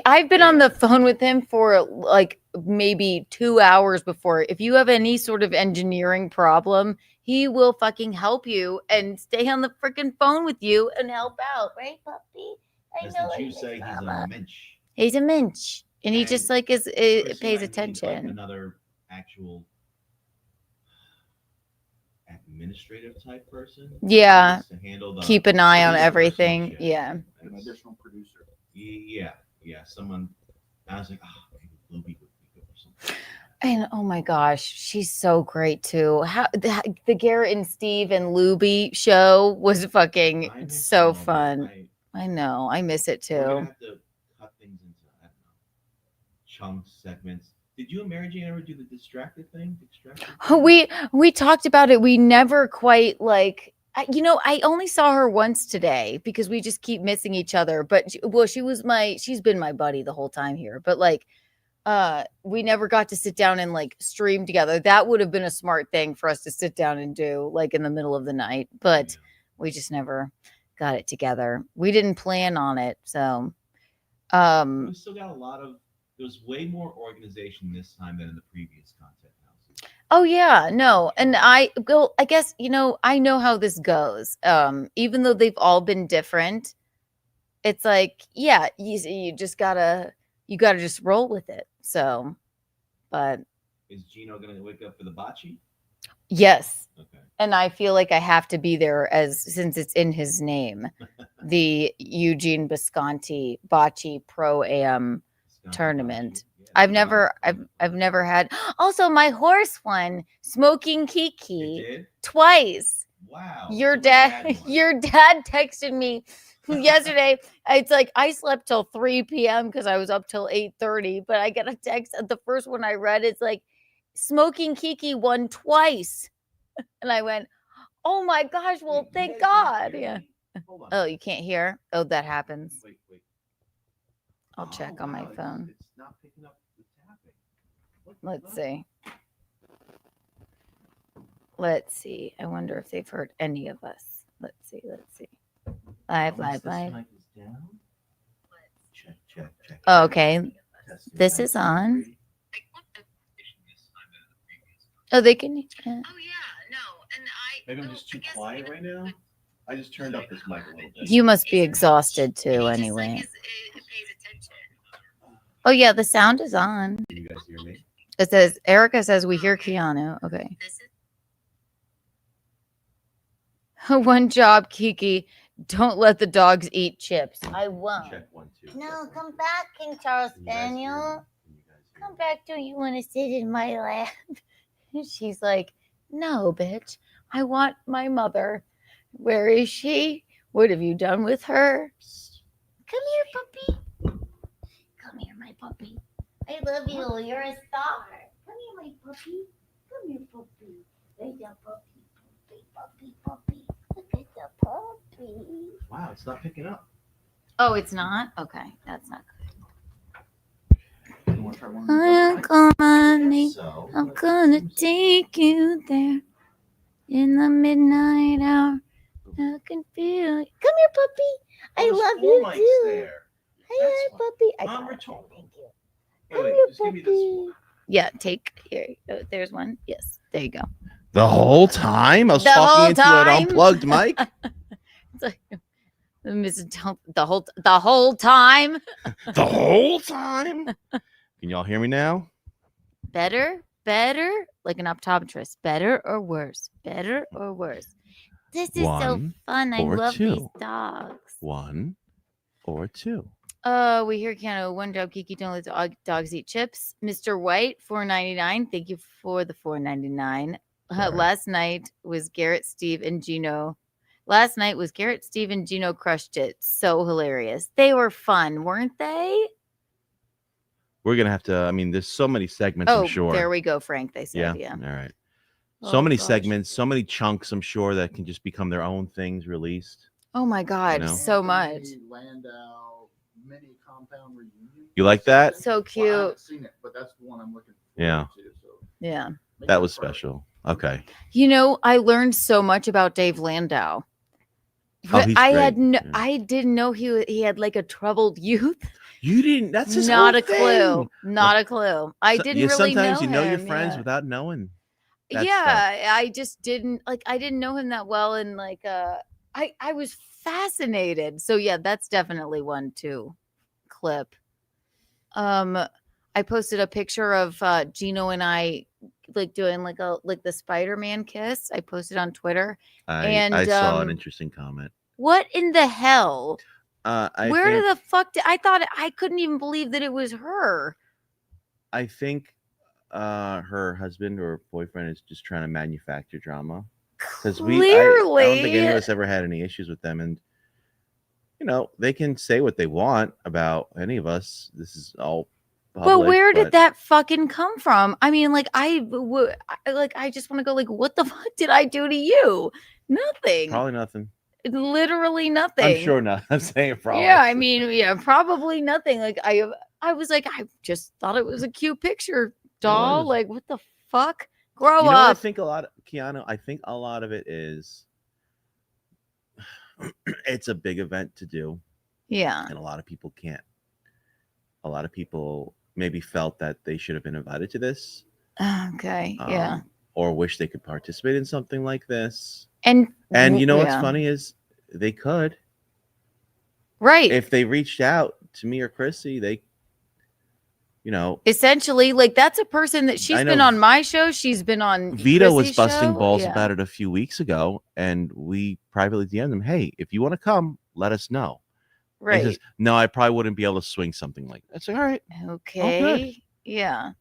I've been on the phone with him for like maybe 2 hours before. If you have any sort of engineering problem, he will fucking help you and stay on the freaking phone with you and help out. Right, puppy? As the Jews say, he's a mensch. He's a mensch. And he just like pays Like attention. another actual administrative type person. Yeah. To handle Keep an eye on legal everything. shit. Yeah. An additional producer. Yeah. Someone. I was like, oh, maybe Luby would be good or something. And oh my gosh, she's so great too. How the Garrett and Steve and Luby show was fucking so fun. I know. I miss it We're gonna too. have to cut things into, I don't know, chunks, segments. Did you and Mary Jane ever do the distracted thing? We talked about it. We never quite like I only saw her once today because we just keep missing each other. But she's been my buddy the whole time here. But like we never got to sit down and like stream together. That would have been a smart thing for us to sit down and do like in the middle of the night. But we just never got it together. We didn't plan on it. So We still got a lot of. There's way more organization this time than in the previous content houses. oh yeah, no. And I guess, I know how this goes. Even though they've all been different, it's like, yeah, you just gotta just roll with it. So, but Is Geno gonna wake up for the bocce? yes. Okay. And I feel like I have to be there since it's in his name. The Eugene Bisconte Bocce Pro Am tournament. I've never had. Also, my horse won Smoking Kiki twice. Wow. Your dad texted me yesterday. It's like I slept till 3 p.m. because I was up till 8:30. But I get a text. The first one I read, it's like Smoking Kiki won twice, and I went, "Oh my gosh! Well, thank God." Yeah. Oh, you can't hear? Oh, that happens. Wait. I'll check on my phone. It's not picking up the tapping. Let's see. Let's see. I wonder if they've heard any of us. Let's see. Live. Check. Oh, okay. This is on. Oh, they can. Maybe I'm just too quiet right now. I just turned up this mic a little bit. You must be exhausted too, anyway. Oh yeah, the sound is on. Can you guys hear me? It says Erica says we hear Keanu. Okay. One job, Kiki. Don't let the dogs eat chips. I won't. Check 1, 2. No, come back, King Charles Spaniel. Come back. Don't you want to sit in my lap? She's like, no, bitch. I want my mother. Where is she? What have you done with her? Come here, puppy. Come here, my puppy. I love you. You're a star. Come here, my puppy. Come here, puppy. There's a puppy. Look at the puppy. Wow, it's not picking up. Oh, it's not? Okay, that's not You wanna try one? I'm gonna take you there in the midnight hour. I can feel it. Come here, puppy. I love you too. Hi, puppy. I'm retarded. Thank you. Wait, just give me this one. Yeah, take here. Oh, there's one. Yes, there you go. The whole time I was The whole talking into an time? unplugged mic. It's like, The whole time. The whole time. Can y'all hear me now? Better, like an optometrist. Better or worse? Better or worse? This is so One fun. I or love two. these dogs. 1 or 2. We hear Keanu. One job, Kiki. Don't let dogs eat chips. Mr. White, $4.99. Thank you for the $4.99. Last night was Garrett, Steve, and Geno. Last night was Garrett, Steve, and Geno crushed it. So hilarious. They were fun, weren't they? We're gonna have to. I mean, there's so many segments. I'm sure. There we go, Frank. They said, yeah. All right. So Oh, many gosh. segments, so many chunks. I'm sure that can just become their own things released. Oh my God, know? so much. Landau mini compound reunion. You like that? So cute. Well, I haven't seen it, but that's the one I'm looking Yeah. to. So Yeah. That was special. Okay. You know, I learned so much about Dave Landau. Oh, he's I great. had no, I didn't know he had like a troubled youth. You didn't. That's his not whole a clue. thing. Not a clue. I didn't really sometimes know you know him. your friends yeah. without knowing. that Yeah, stuff. I just didn't like. I didn't know him that well, and like, I was fascinated. So yeah, that's definitely one too. Clip. I posted a picture of Geno and I like doing like the Spider-Man kiss. I posted on Twitter. I saw an interesting comment. What in the hell? Where think, the fuck did I thought I couldn't even believe that it was her. I think her husband or boyfriend is just trying to manufacture drama. Because I don't think any of us ever had any issues with them, and you know they can say what they want about any of us. This is all public, But where did that fucking come from? I mean, like I just want to go like, what the fuck did I do to you? Nothing. Probably nothing. Literally nothing. I'm sure not. I'm saying probably. Yeah, I mean, yeah, probably nothing. Like I was like, I just thought it was a cute picture, doll. was. Like, what the fuck? Grow You know what I up. think a lot of Keanu. I think a lot of it is it's a big event to do. Yeah. And a lot of people can't. A lot of people maybe felt that they should have been invited to this. Okay. Yeah. Or wish they could participate in something like this. And you know what's yeah. funny is they could. Right. If they reached out to me or Chrissy, they, you know, Essentially, like that's a person that she's I been know on my show. She's been on Vito was Chrissy's busting show. balls Yeah. about it a few weeks ago, and we privately DM'd him, hey, if you want to come, let us know. And Right. he says, no, I probably wouldn't be able to swing something like that. That's all right. Okay. Yeah.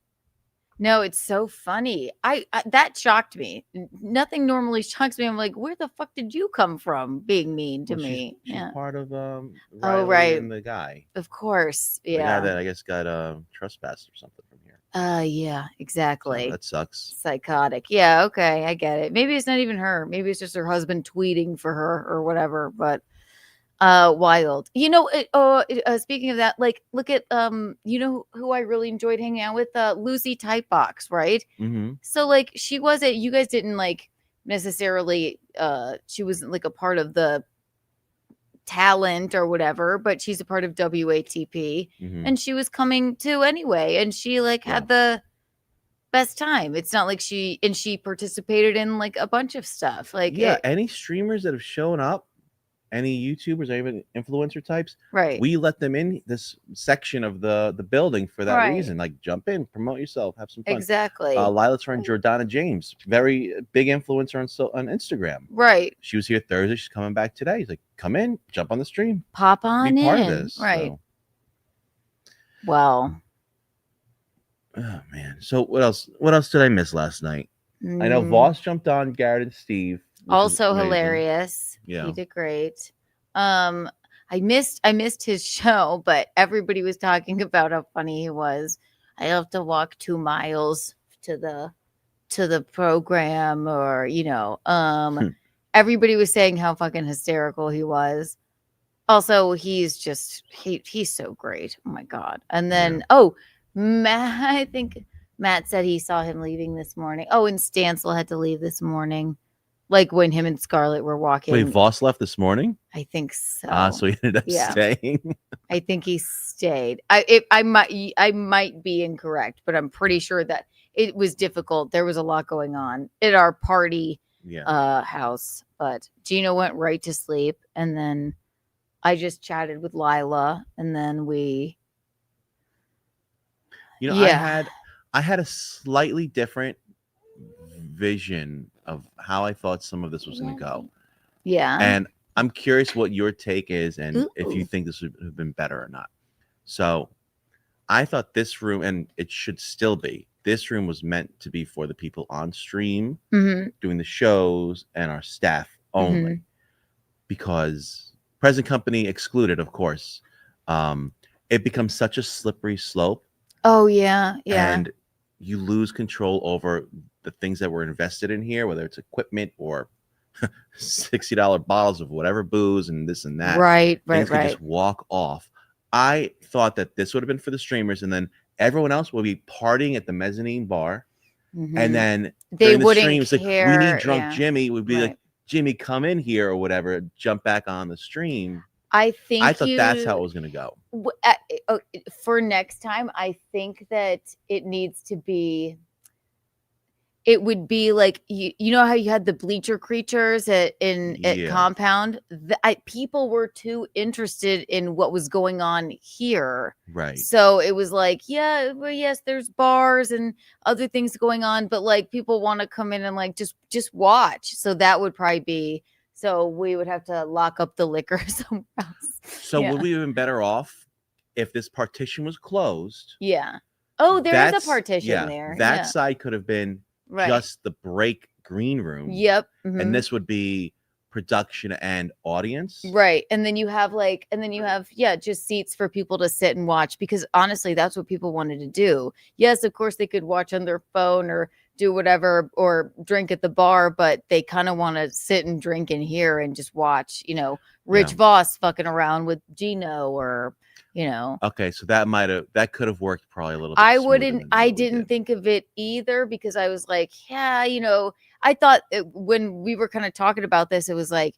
No, it's so funny. I that shocked me. Nothing normally shocks me. I'm like, where the fuck did you come from being mean to Well, me? She's Yeah. part of Oh, Riley right. and the guy. Of course. The guy Yeah. that I guess got trespassed or something from here. Yeah, exactly. That sucks. Psychotic. Yeah, okay, I get it. Maybe it's not even her. Maybe it's just her husband tweeting for her or whatever, but wild. You know, speaking of that, like look at you know who I really enjoyed hanging out with? Lucy Typebox, right? Mm-hmm. So like she wasn't, you guys didn't like necessarily she wasn't like a part of the talent or whatever, but she's a part of WATP Mhm. and she was coming to anyway, and she like had the best time. It's not like she participated in like a bunch of stuff. Like Yeah, it- any streamers that have shown up, any YouTubers or even influencer types, Right. we let them in this section of the building for that Right. reason. Like jump in, promote yourself, have some fun. Exactly. Lila's friend Jordana James, very big influencer on Instagram. Right. She was here Thursday. She's coming back today. He's like, come in, jump on the stream, Pop on be part in. of this. Right. So, Well, oh man. So what else? What else did I miss last night? I know Mm. Voss jumped on Garrett and Steve. which was also amazing. hilarious. Yeah. He did great. I missed his show, but everybody was talking about how funny he was. I have to walk 2 miles to the program, or you know, everybody was saying how fucking hysterical he was. Also, he's just he's so great. Oh my god. And then Matt, I think Matt said he saw him leaving this morning. Oh, and Stancil had to leave this morning. Like when him and Scarlett were walking. Wait, Voss left this morning? I think so. So he ended up staying. I think he stayed. I might be incorrect, but I'm pretty sure that it was difficult. There was a lot going on at our party house, but Geno went right to sleep, and then I just chatted with Lila, and then we. You know, Yeah. I had a slightly different vision of how I thought some of this was going to go. Yeah. And I'm curious what your take is and if you Ooh. think this would have been better or not. So I thought this room, and it should still be, this room was meant to be for the people on stream doing the shows and our staff only, because present company excluded, of course. It becomes such a slippery slope. Oh yeah, yeah. And you lose control over the things that were invested in here, whether it's equipment or $60 bottles of whatever booze and this and that. Right, Things right, could just walk off. I thought that this would have been for the streamers, and then everyone else would be partying at the mezzanine bar. And then They during the wouldn't streams, like we care, need drunk yeah. Jimmy, would be Right. like, Jimmy, come in here or whatever, jump back on the stream. I think I thought that's how it was gonna go. For next time, I think that it needs to be. It would be like you know how you had the bleacher creatures at Yeah. Compound. People were too interested in what was going on here, Right. so it was like, yeah, well, yes, there's bars and other things going on, but like people want to come in and like just watch. So that would probably be. So we would have to lock up the liquor somewhere else. So Yeah. would we have been better off if this partition was closed? Yeah. Oh, there is That's- a partition yeah, there. That yeah. side could have been Right. just the break green room. Yep. mhm. And this would be production and audience. Right. And then you have just seats for people to sit and watch, because honestly, that's what people wanted to do. Yes, of course they could watch on their phone or do whatever or drink at the bar, but they kind of want to sit and drink in here and just watch, Rich Yeah. Voss fucking around with Geno or, Okay, so that could have worked probably a little bit. I smoother wouldn't. than I what we didn't did. think of it either, because I was like, yeah, I thought when we were kind of talking about this, it was like,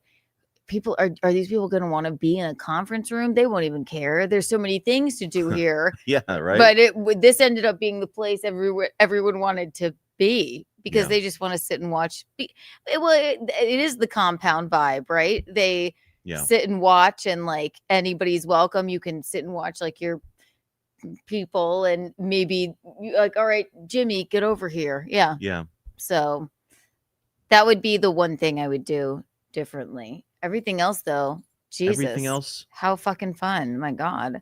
people are these people going to want to be in a conference room? They won't even care. There's so many things to do here. Yeah, right. But this ended up being the place everyone wanted to be, because Yeah. they just want to sit and watch. It is the Compound vibe, right? They Yeah. sit and watch, and like anybody's welcome. You can sit and watch like your people, and maybe like, all right, Jimmy, get over here. Yeah. Yeah. So that would be the one thing I would do differently. Everything else, though, Jesus, Everything else, how fucking fun. My God.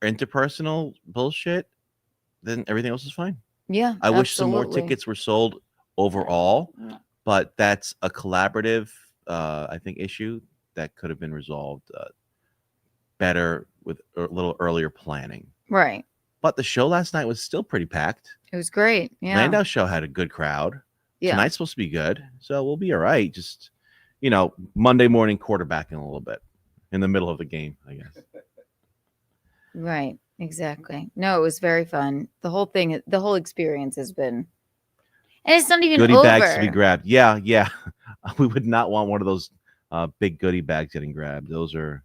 interpersonal bullshit, then everything else is fine. Yeah. I wish some more absolutely. tickets were sold overall, but that's a collaborative, I think, issue that could have been resolved better with a little earlier planning. Right. But the show last night was still pretty packed. It was great. Yeah. Landau show had a good crowd. Yeah. Tonight's supposed to be good, so we'll be all right. Just Monday morning quarterbacking a little bit in the middle of the game, I guess. Right. Exactly. No, it was very fun. The whole experience has been, and it's not even Goodie over. bags to be grabbed. Yeah, yeah. We would not want one of those big goodie bags getting grabbed. Those are.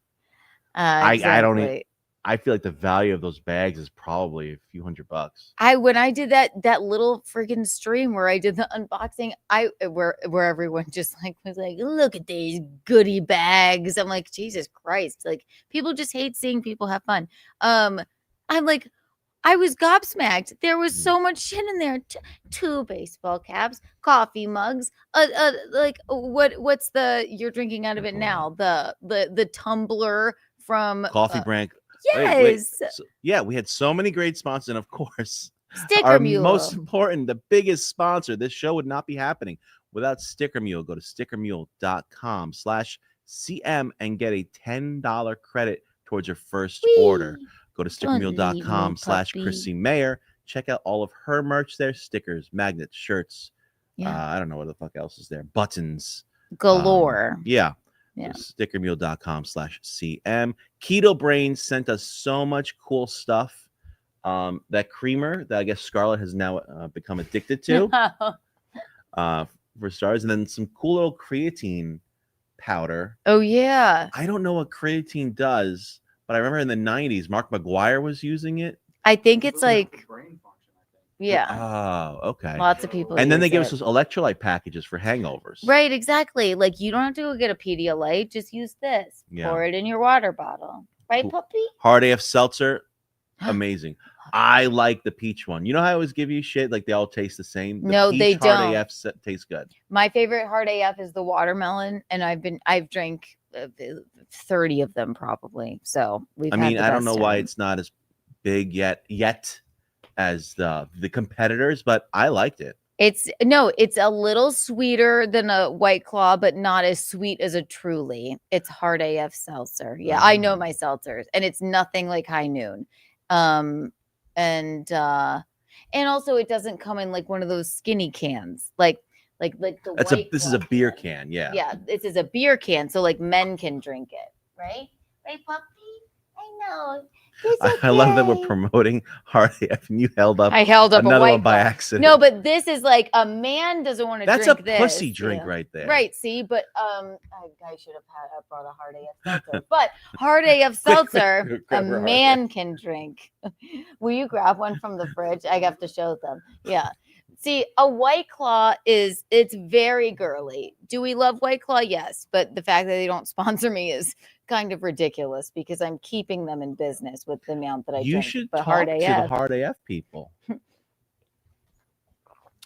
I don't. Exactly. I feel like the value of those bags is probably a few $100. When I did that little freaking stream where I did the unboxing, where everyone just like was like, look at these goodie bags. I'm like, Jesus Christ. Like, people just hate seeing people have fun. I'm like, I was gobsmacked. There was so much shit in there. Two baseball caps, coffee mugs, like what's you're drinking out of it now? The tumbler from Coffee brand. Yes. So, yeah, we had so many great sponsors, and of course, Sticker our Mule. most important, the biggest sponsor. This show would not be happening without Sticker Mule. Go to stickermule.com/CM and get a $10 credit towards your first order. Go to stickermule.com/Chrissie Mayr. Check out all of her merch there: stickers, magnets, shirts. Yeah. I don't know what the fuck else is there. Buttons Galore. Yeah. Yeah. Stickermule.com/CM. Keto Brain sent us so much cool stuff. That creamer that I guess Scarlett has now become addicted to, for stars, and then some cool little creatine powder. Oh yeah. I don't know what creatine does, but I remember in the 90s, Mark McGuire was using it. I think it's like Yeah. Oh, okay. Lots of people. And then they use give it. us those electrolyte packages for hangovers. Right, exactly. Like you don't have to go get a Pedialyte. Just use this. Yeah. Pour it in your water bottle. Right, Cool. puppy? Hard AF seltzer, amazing. I like the peach one. You know how I always give you shit like they all taste the same? The No, they peach Hard don't. AF tastes good. My favorite hard AF is the watermelon, and I've drank 30 of them probably. So we've. I had mean, the I don't best know why time. it's not as big yet as the competitors, but I liked it. It's a little sweeter than a White Claw, but not as sweet as a Truly. It's hard AF seltzer. Yeah, I know my seltzers, and it's nothing like High Noon. And also it doesn't come in like one of those skinny cans, like the This is a beer can, yeah. Yeah, this is a beer can, so like men can drink it, right? Right, puppy? I know. I love that we're promoting Hard AF, and you held up. I held up another a White one by Claw. accident. No, but this is like a man doesn't want to That's drink a this. pussy drink right there. Right, see, but I should have brought a hard AF seltzer. But hard AF seltzer, a man can drink. Will you grab one from the fridge? I have to show them. Yeah. See, a White Claw it's very girly. Do we love White Claw? Yes, but the fact that they don't sponsor me is kind of ridiculous because I'm keeping them in business with the amount that I You drink. should But talk hard to AF, the Hard AF people.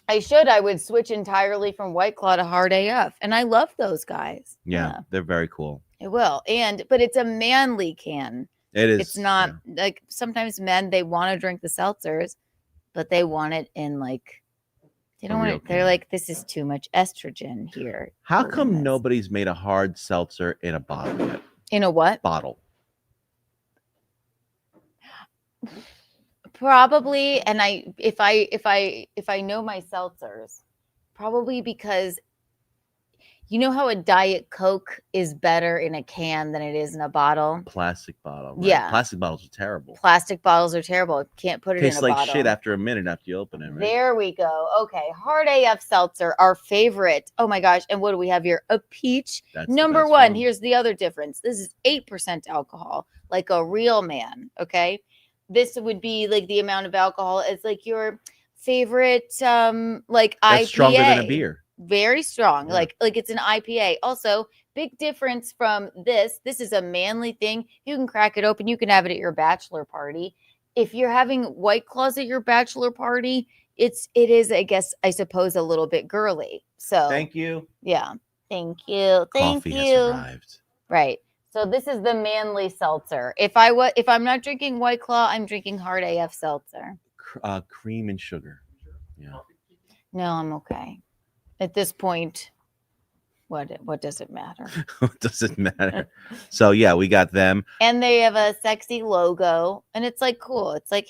I would switch entirely from White Claw to hard AF, and I love those guys. Yeah, they're very cool. It will, but it's a manly can. It is. It's not like sometimes men they want to drink the seltzers, but they want it in like they don't want it. They're like, this is too much estrogen here. How come nobody's made a hard seltzer in a bottle yet? In a what? Bottle. Probably, and if I know my seltzers, probably because you know how a Diet Coke is better in a can than it is in a bottle. Plastic bottle. Right? Yeah. Plastic bottles are terrible. Plastic bottles are terrible. Can't put it Tastes in a like bottle. shit after a minute after you open it. Right? There we go. Okay, hard AF seltzer, our favorite. Oh my gosh! And what do we have here? A peach. That's the Number best one. one. Here's the other difference. This is 8% alcohol, like a real man. Okay, this would be like the amount of alcohol. It's like your favorite, like That's IPA. stronger than a beer. Very strong, like it's an IPA. Also, big difference from this. This is a manly thing. You can crack it open. You can have it at your bachelor party. If you're having White Claws at your bachelor party, it is, I suppose, a little bit girly. So Thank you. Yeah, thank you, thank Coffee you. has arrived. Right. So this is the manly seltzer. If I'm not drinking White Claw, I'm drinking hard AF seltzer. Cream and sugar. Yeah. No, I'm okay. At this point, what does it matter? What does it matter? So yeah, we got them. And they have a sexy logo, and it's like cool. It's like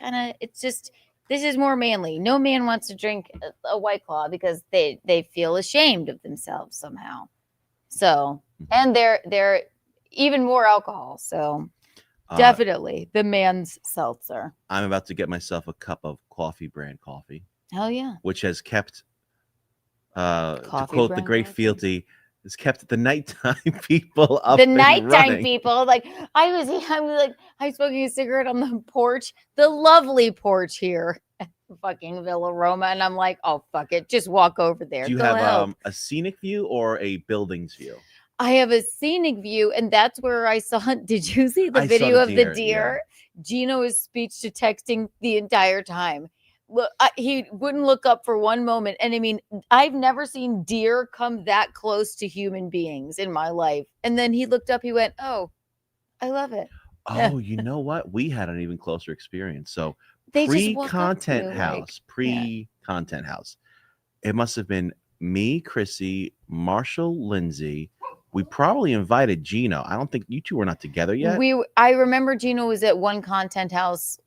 kind of. It's just this is more manly. No man wants to drink a White Claw because they feel ashamed of themselves somehow. So and they're even more alcohol. So definitely the man's seltzer. I'm about to get myself a cup of coffee brand coffee. Hell yeah. Which has kept to Coffee quote the brand great Fealty, has kept the nighttime people up. The and nighttime running. people, like I was smoking a cigarette on the porch, the lovely porch here at fucking Villa Roma, and I'm like, oh fuck it, just walk over there. Do you Go have help. a scenic view or a buildings view? I have a scenic view, and that's where I saw. Did you see the I saw video the of the deer, deer? Geno is speech to texting the entire time. Look, he wouldn't look up for one moment. And I mean, I've never seen deer come that close to human beings in my life. And then he looked up, he went, oh, I love it. Oh, you know what? We had an even closer experience. So They just walk up to pre-content you, like, house, pre-content house. It must have been me, Chrissy, Marshall, Lindsay. We probably invited Geno. I don't think you two were not together yet. I remember Geno was at one content house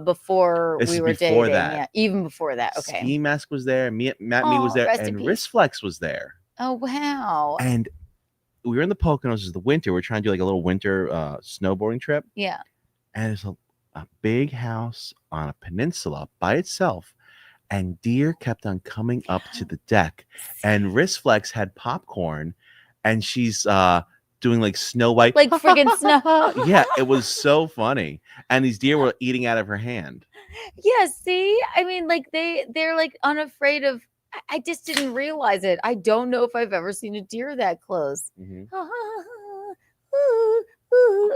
before This we is were before dating. that. Yeah, even before that. Okay. Ski Mask was there. Matt Me was Oh, there. rest in And peace. Wristflex was there. Oh wow. And we were in the Poconos. It's the winter. We're trying to do like a little winter snowboarding trip. Yeah. And it's a big house on a peninsula by itself. And deer kept on coming up to the deck. And Wristflex had popcorn. And she's doing like Snow White. Like friggin' snow. Yeah, it was so funny. And these deer were eating out of her hand. Yeah, see? I mean, like they're like unafraid of I just didn't realize it. I don't know if I've ever seen a deer that close.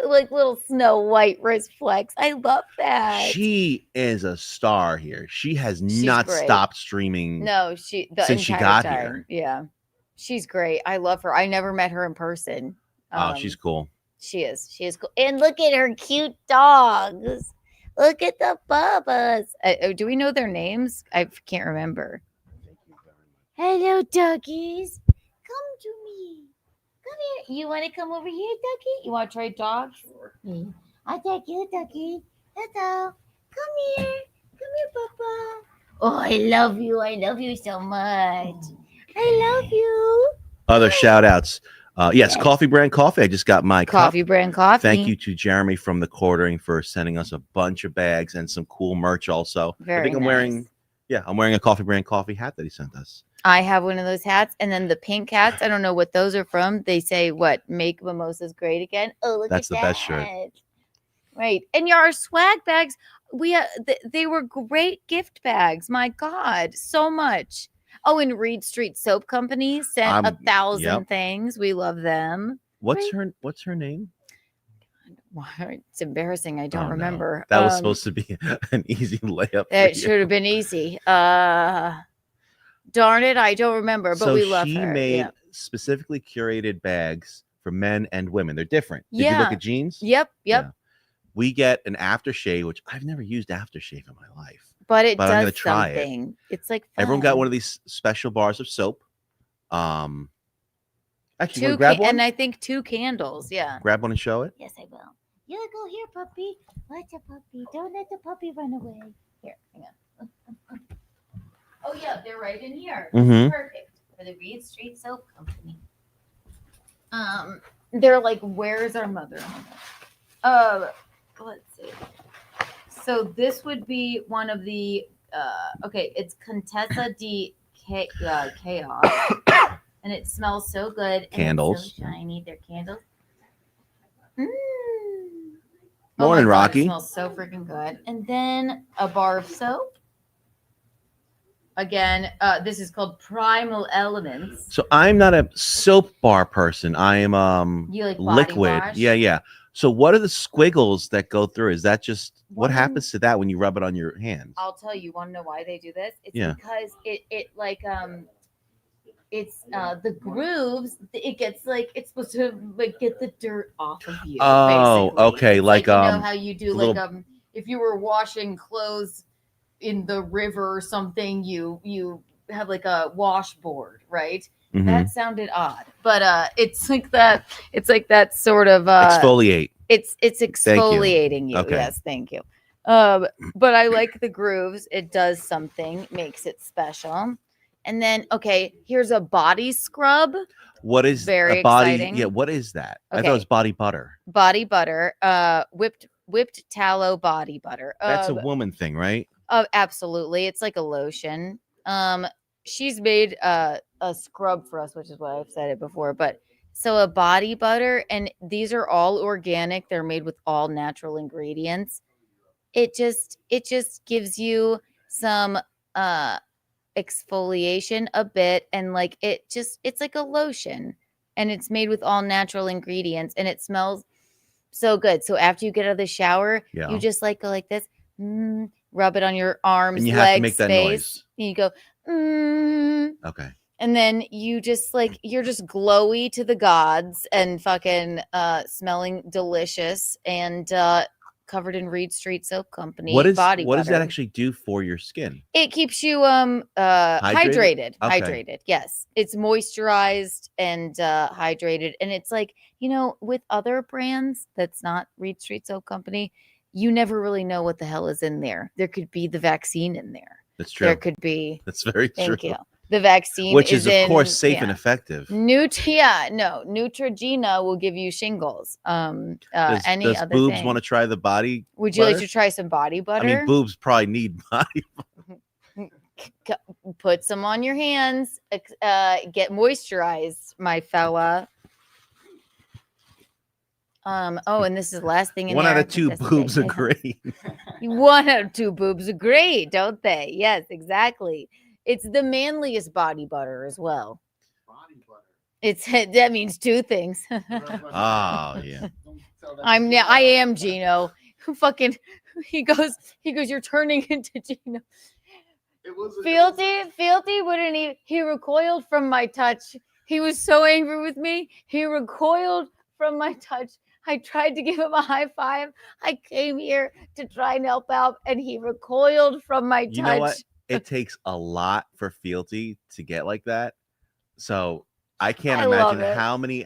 Like little Snow White wrist flex. I love that. She is a star here. She has She's not great. stopped streaming. No, the since she entire got time. here. Yeah. She's great. I love her. I never met her in person. Oh, she's cool. She is. She is cool. And look at her cute dogs. Look at the Bubbas. Do we know their names? I can't remember. Hello, doggies. Come to me. Come here. You want to come over here, ducky? You want to try dogs? Sure. I'll take you, ducky. Hello. Come here. Come here, Papa. Oh, I love you. I love you so much. I love you. Other shout outs. Yes, Coffee Brand Coffee. I just got my Coffee cup. Brand Coffee. Thank you to Jeremy from the Quartering for sending us a bunch of bags and some cool merch also. I Very think I'm wearing a Coffee Brand Coffee hat that he sent us. I have one of those hats, and then the pink hats. I don't know what those are from. They say what make mimosas great again. Oh, look That's at the that. best shirt. Right, and our swag bags. They were great gift bags. My God, so much. Oh, and Reed Street Soap Company sent 1,000 things. We love them. What's her name? It's embarrassing. I don't no. remember. That was supposed to be an easy layup. It should have been easy. Darn it, I don't remember, but we love her. She made Yeah. specifically curated bags for men and women. They're different. Did you Yeah. look at jeans? Yep. Yeah. We get an aftershave, which I've never used aftershave in my life. But it I'm does gonna try something. It's like Everyone got fun. one of these special bars of soap. Actually, you Two wanna grab one? and I think 2 candles. Yeah. Grab one and show it. Yes, I will. You go here, puppy. Watch a puppy. Don't let the puppy run away. Here, hang on. Oh yeah, they're right in here. Mhm. Perfect for the Reed Street Soap Company. They're like, where's our mother? Let's see. So this would be one of the okay, it's Contessa di Chaos. And it smells so good. And Candles. It's so shiny. They're candles. Morning, God, Rocky. It smells so freaking good. And then a bar of soap. Again, this is called Primal Elements. So I'm not a soap bar person. I am You like body liquid. wash? Yeah. So what are the squiggles that go through? Is that just what happens to that when you rub it on your hands? I'll tell you. Want to know why they do this? It's Yeah. because it like it's the grooves. It gets like it's supposed to like get the dirt off of you. Oh, basically. okay. It's Like you know how you do little- like if you were washing clothes in the river or something, you have like a washboard, right? Mhm. That sounded odd, but it's like that. It's like that sort of Exfoliate. It's Thank you. exfoliating you. Okay. Yes, thank you. But I like the grooves. It does something, makes it special. And then okay, here's a body scrub. What is Very a body? exciting. Yeah, what is that? I thought Okay. it was body butter. Body butter, whipped tallow body butter. That's a woman thing, right? Absolutely. It's like a lotion. She's made a scrub for us, which is why I've said it before. But so a body butter, and these are all organic. They're made with all natural ingredients. It just gives you some exfoliation a bit, and like it's like a lotion, and it's made with all natural ingredients, and it smells so good. So after you get out of the shower, Yeah. you just like go like this. Rub it on your arms, And you have to legs, make that face. noise. And you go, Okay. and then you just like you're just glowy to the gods and fucking smelling delicious and covered in Reed Street Soap Company What body does that butter. actually do for your skin? It keeps you hydrated. Okay. Hydrated. Yes. It's moisturized and hydrated. And it's like, you know, with other brands that's not Reed Street Soap Company, you never really know what the hell is in there. There could be the vaccine in there. That's true. There could be. That's very true. Thank you. The vaccine, Which is, of in, course, safe and yeah. effective. Neutrogena will give you shingles. Any Does other boobs thing? want to try the body? Would you like butter? to try some body I butter? mean, boobs probably need body. Put some on your hands. Get moisturized, my fella. Oh, and this is the last thing in One there. out of two boobs agree. 1 out of 2 boobs agree, don't they? Yes, exactly. It's the manliest body butter as well. That means 2 things. Oh yeah. I am Geno. Fucking he goes, you're turning into Geno. Fealty wouldn't even, he recoiled from my touch. He was so angry with me. He recoiled from my touch. I tried to give him a high five. I came here to try and help out, and he recoiled from my touch. You know what? It takes a lot for Fealty to get like that. So I can't imagine how many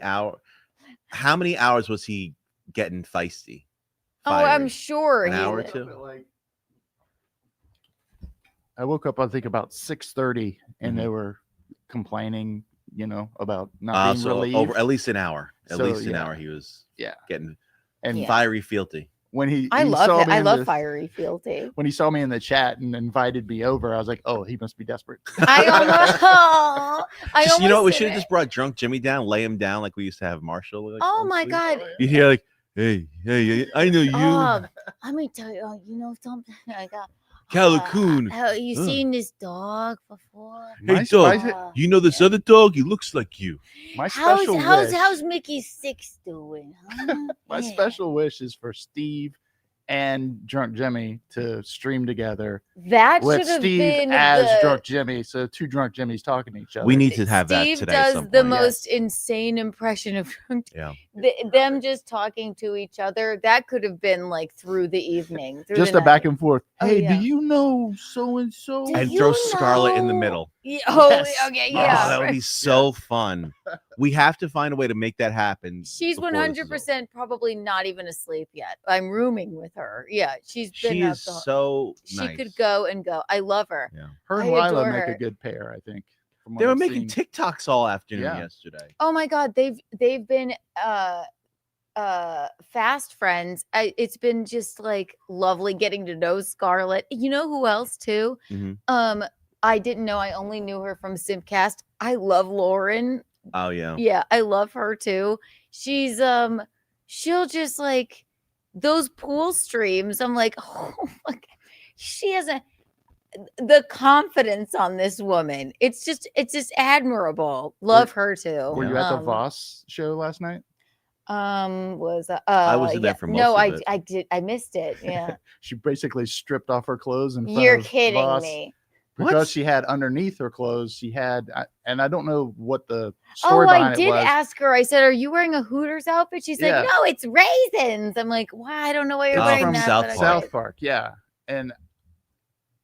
hours was he getting feisty. Oh, I'm sure. An hour or two. I woke up, I think, about 6:30, and they Mhm. were complaining, about not being So relieved. over at least an hour. At So, least an yeah. hour he was Yeah. getting And fiery Fealty. When he I saw love it. me I in love the- fiery Fealty. When he saw me in the chat and invited me over, I was like, "Oh, he must be desperate." I almost You know what? We did should have it. just brought drunk Jimmy down, lay him down like we used to have Marshall. Like, Oh on my sleep. God. You hear like, hey, I know you, Let me tell you, you know something? I got Callicoon. you Huh. seen this dog before? Hey, dog, you know this other dog? He looks like you. My How's special how's wish, how's Mickey Six doing? Huh? my Yeah. special wish is for Steve and Drunk Jimmy to stream together. That with should have Steve been as the- Drunk Jimmy, so 2 Drunk Jimmys talking to each other. We need to have that Steve today. at does some the point. most insane impression of Yeah. them just talking to each other. That could have been like through the evening, through Just the a back night. and forth. Oh, Hey, yeah. do you know so and so? Do And you throw Scarlett in the know- middle. Yeah, oh, Yes. okay, Oh, yeah. that would be right. so fun. We have to find a way to make that happen. She's before this is 100% probably not even asleep yet. I'm rooming with her. Yeah, she's been She up is the- so She nice. could go and go. I love her. Yeah. Her and I Lila adore make her. a good pair, I think. from what They were I've making seen. TikToks all afternoon Yeah. yesterday. Oh my God, they've been fast friends. It's been just like lovely getting to know Scarlett. You know who else too? Mhm. I didn't know. I only knew her from Simcast. I love Lauren. Oh yeah. Yeah, I love her too. She's she'll just like those pool streams. I'm like, oh my God. She has the confidence on this woman. It's just admirable. Love her too. Were you at the Voss show last night? Was I wasn't there for no, most of it. I did. I missed it. Yeah. She basically stripped off her clothes in front You're of kidding Voss me. because What? she had underneath her clothes. She had, and I don't know what the Oh, story I behind it did was. ask her. I said, "Are you wearing a Hooters outfit?" She's Yeah. like, "No, it's raisins." I'm like, "Why? I don't know why you're It's wearing from that." South but Park. okay. South Park, yeah. And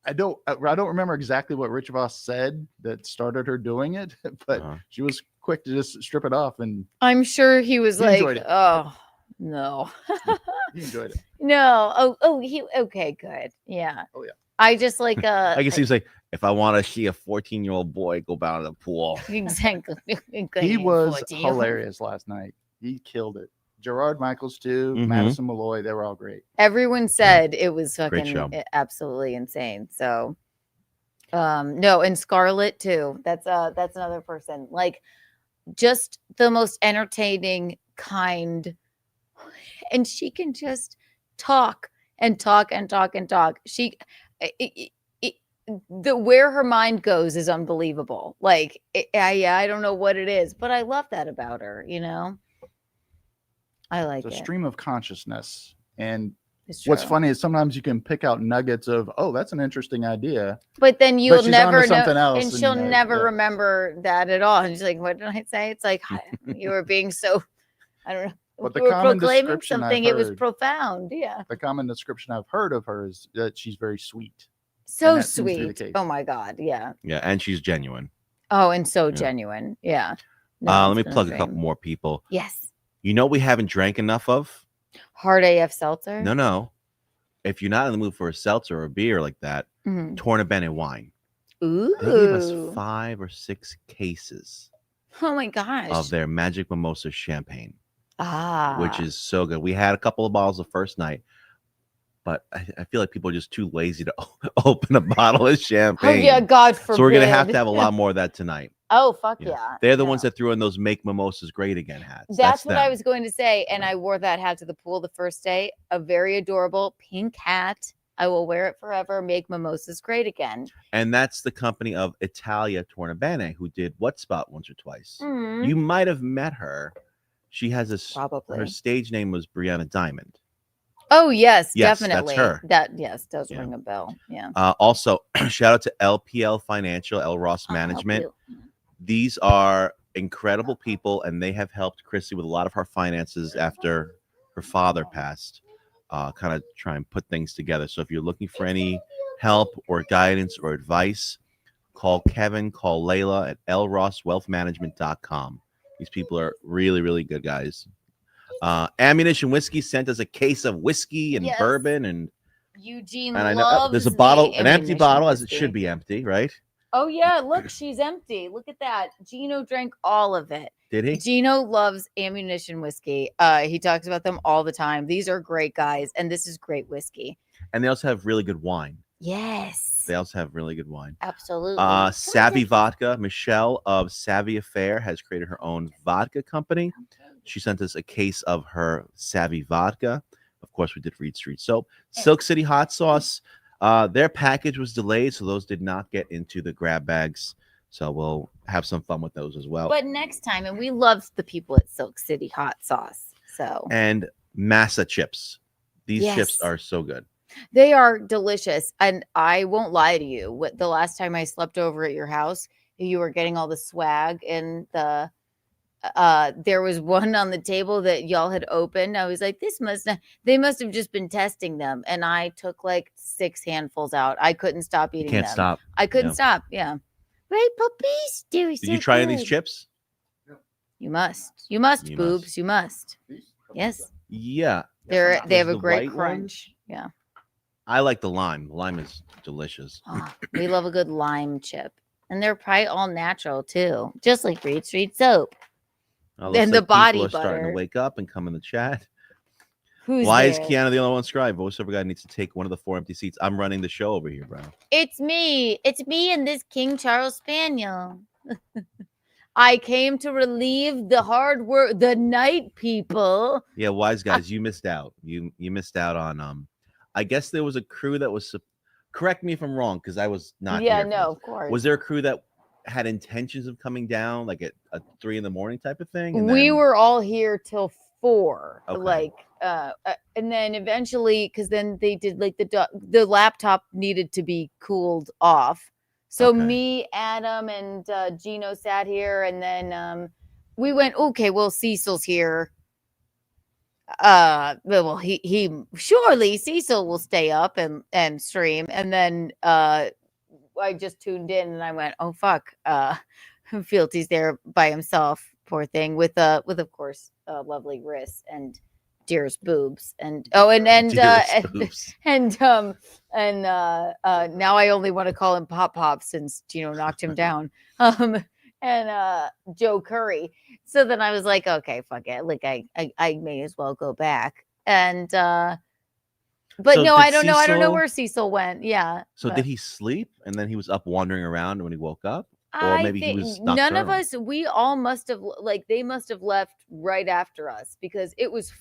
I don't remember exactly what Rich Voss said that started her doing it, but she was quick to just strip it off, and I'm sure he was He like, enjoyed it. "Oh no, he enjoyed it. no, he okay, good, yeah." Oh yeah. I just like I guess he was like, if I want to see a 14-year-old boy go down to the pool. exactly. He was 14. hilarious last night. He killed it. Gerard Michaels too, Mhm. Madison Malloy, they were all great. Everyone said it was Great show. fucking absolutely insane. So, no, and Scarlett too. That's another person. Like, just the most entertaining, kind, and she can just talk and talk and talk and talk. The where her mind goes is unbelievable. Like, I don't know what it is, but I love that about her. You know, I like It's a it. stream of consciousness. And It's what's true. funny is sometimes you can pick out nuggets of, oh, that's an interesting idea. But then you'll she's never onto know, something else, and she'll and, never yeah. remember that at all. And she's like, "What did I say?" It's like you were being so, I don't know. But the you were common proclaiming description I've something. It was heard- profound. Yeah, The common description I've heard of her is that she's very sweet. so And that seems to be the sweet. case. Oh my God, yeah. Yeah, and she's genuine. Oh, and so genuine. Yeah. No, Let it's me been a plug a dream. couple more people. Yes. You know what we haven't drank enough of? Hard AF seltzer. No. If you're not in the mood for a seltzer or a beer like that, Mhm. Torna Bene wine. Ooh. They gave us 5 or 6 cases Oh my gosh. of their Magic Mimosa champagne, Ah. which is so good. We had a couple of bottles the first night, but I feel like people are just too lazy to open a bottle of champagne. Oh yeah, God So we're gonna have forbid. to have a lot more of that tonight. Oh fuck Yeah. yeah! They're the ones that threw in those "Make Mimosas Great Again" hats. That's what I them. was going to say, and I wore that hat to the pool the first day. A very adorable pink hat. I will wear it forever. Make mimosas great again. And that's the company of Italia Tornabene, who did What Spot once or twice. Mhm. You might have met her. She has a Probably. her stage name was Brianna Diamond. Oh yes, Yes, definitely. that's her. That yes does Yeah. ring a bell. Yeah. Also, shout out to LPL Financial, L. Ross Management. These are incredible people, and they have helped Chrissy with a lot of her finances after her father passed. Kind of try and put things together. So if you're looking for any help or guidance or advice, call Kevin, call Layla at lrosswealthmanagement.com. These people are really, really good guys. Ammunition Whiskey sent us a case of whiskey and Yes. bourbon, and Eugene I know loves there's a the bottle, an empty ammunition bottle, as it whiskey. should be empty, right? Oh yeah, look, she's empty. Look at that. Geno drank all of it. Did he? Geno loves ammunition whiskey. He talks about them all the time. These are great guys, and this is great whiskey. And they also have really good wine. Yes, They also have really good wine. absolutely. Savvy Vodka. Michelle of Savvy Affair has created her own vodka company. She sent us a case of her Savvy Vodka. Of course, we did Reed Street Soap. Silk City Hot Sauce. Their package was delayed, so those did not get into the grab bags. So we'll have some fun with those as well. But next time, and we love the people at Silk City Hot Sauce. So And Massa chips. These chips Yes. are so good. they are delicious. And I won't lie to you. The last time I slept over at your house, you were getting all the swag and there was one on the table that y'all had opened. I was like, they must have just been testing them. And I took like 6 handfuls out. I couldn't stop eating Can't them. stop. I couldn't Yeah. stop. Yeah. Right, puppies? They're Did you try any of these chips? You must. You must, You boobs. You must. Yes. Yeah. They have Those a the great white crunch. Yeah. I like the lime. The lime is delicious. We love a good lime chip. And they're probably all natural too. Just like Reed Street Soap. Oh, looks And the like people body are starting to butter. wake up and come in the chat. Who's Why is there? Keanu the only one scribe? Voiceover guy needs to take one of the 4 empty seats. I'm running the show over here, bro. It's me. It's me and this King Charles Spaniel. I came to relieve the hard work, the night people. Yeah, wise guys, you missed out. You missed out on I guess there was a crew that was correct me if I'm wrong, because I was not Yeah, here. no, of course. Was there a crew that had intentions of coming down like at 3 in the morning type of thing? And We then- were all here till 4. Okay. Like and then eventually, because then they did like the laptop needed to be cooled off. So me, Adam, and Geno sat here, and then we went, okay, well, Cecil's here. Well, he surely Cecil will stay up and stream. And then I just tuned in and I went, oh fuck, Fealty's there by himself, poor thing, with of course lovely Riss and Dear's boobs and Dear's boobs. and now I only want to call him Pop Pop since Geno knocked him down. And Joe Curry. So then I was like, okay, fuck it. Like I may as well go back. And but So no, did I don't know. I don't know Cecil- where Cecil went. Yeah. So but did he sleep and then he was up wandering around when he woke up? Or I maybe he think was none of nocturnal? us, we all must have they must have left right after us because it was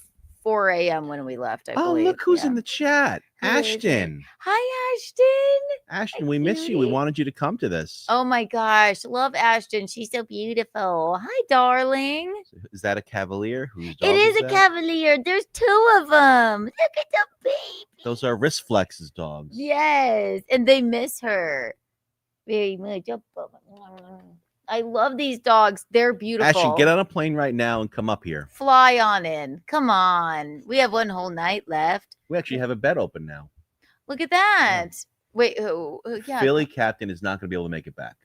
4 a.m. when we left, I Oh, believe. look who's Yeah. in the chat. Who is it? Ashton. Hi, Ashton. Ashton, we miss you. We wanted you to come to this. Oh my gosh. Love Ashton. She's so beautiful. Hi, darling. Is that a cavalier? Whose It dog is a that? cavalier. There's 2 of them. Look at the baby. Those are Wrist Flex's dogs. Yes. And they miss her very much. I love these dogs. They're beautiful. Ashton, get on a plane right now and come up here. Fly on in. Come on. We have one whole night left. We actually have a bed open now. Look at that. Wait, yeah. Philly captain is not going to be able to make it back.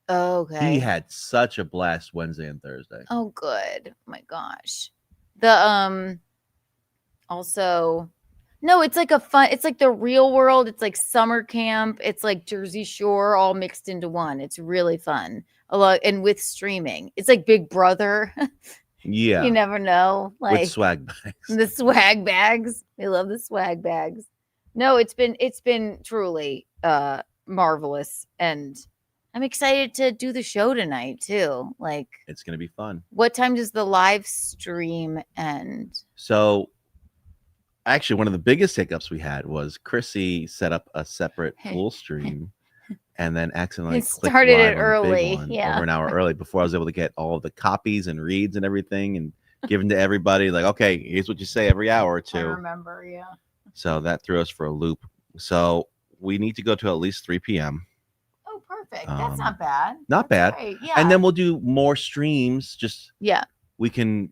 Okay. He had such a blast Wednesday and Thursday. Oh, good. Oh my gosh. The also no, it's like it's like the real world. It's like summer camp. It's like Jersey Shore all mixed into one. It's really fun. A lot and with streaming. It's like Big Brother. Yeah. You never know. Like with swag bags. the swag bags. We love the swag bags. No, it's been truly marvelous and I'm excited to do the show tonight too. Like, It's gonna be fun. what time does the live stream end? So, actually, one of the biggest hiccups we had was Chrissy set up a separate pool stream, and then accidentally It clicked started live it on the big early, one yeah. over an hour early before I was able to get all of the copies and reads and everything and given to everybody. Like, okay, here's what you say every hour or I two. remember, yeah. So that threw us for a loop. So we need to go to at least 3 p.m. Oh, perfect. That's not bad. Not That's bad. great, yeah. And then we'll do more streams. Just Yeah. we can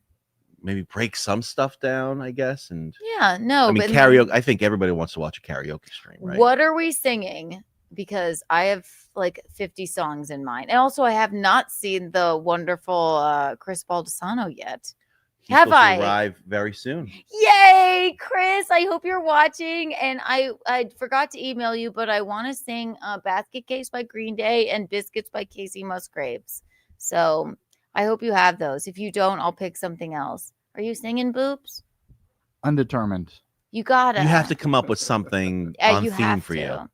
maybe break some stuff down, I guess. And Yeah, no, I mean, but karaoke. I think everybody wants to watch a karaoke stream, right? what are we singing? Because I have like 50 songs in mind. And also I have not seen the wonderful Chris Baldessano yet. He's Have supposed to I? arrive very soon. Yay, Chris. I hope you're watching. And I forgot to email you, but I want to sing Basket Case by Green Day and Biscuits by Casey Musgraves. So I hope you have those. If you don't, I'll pick something else. Are you singing, Boobs? Undetermined. You gotta. You have to come up with something on you theme have for to. you.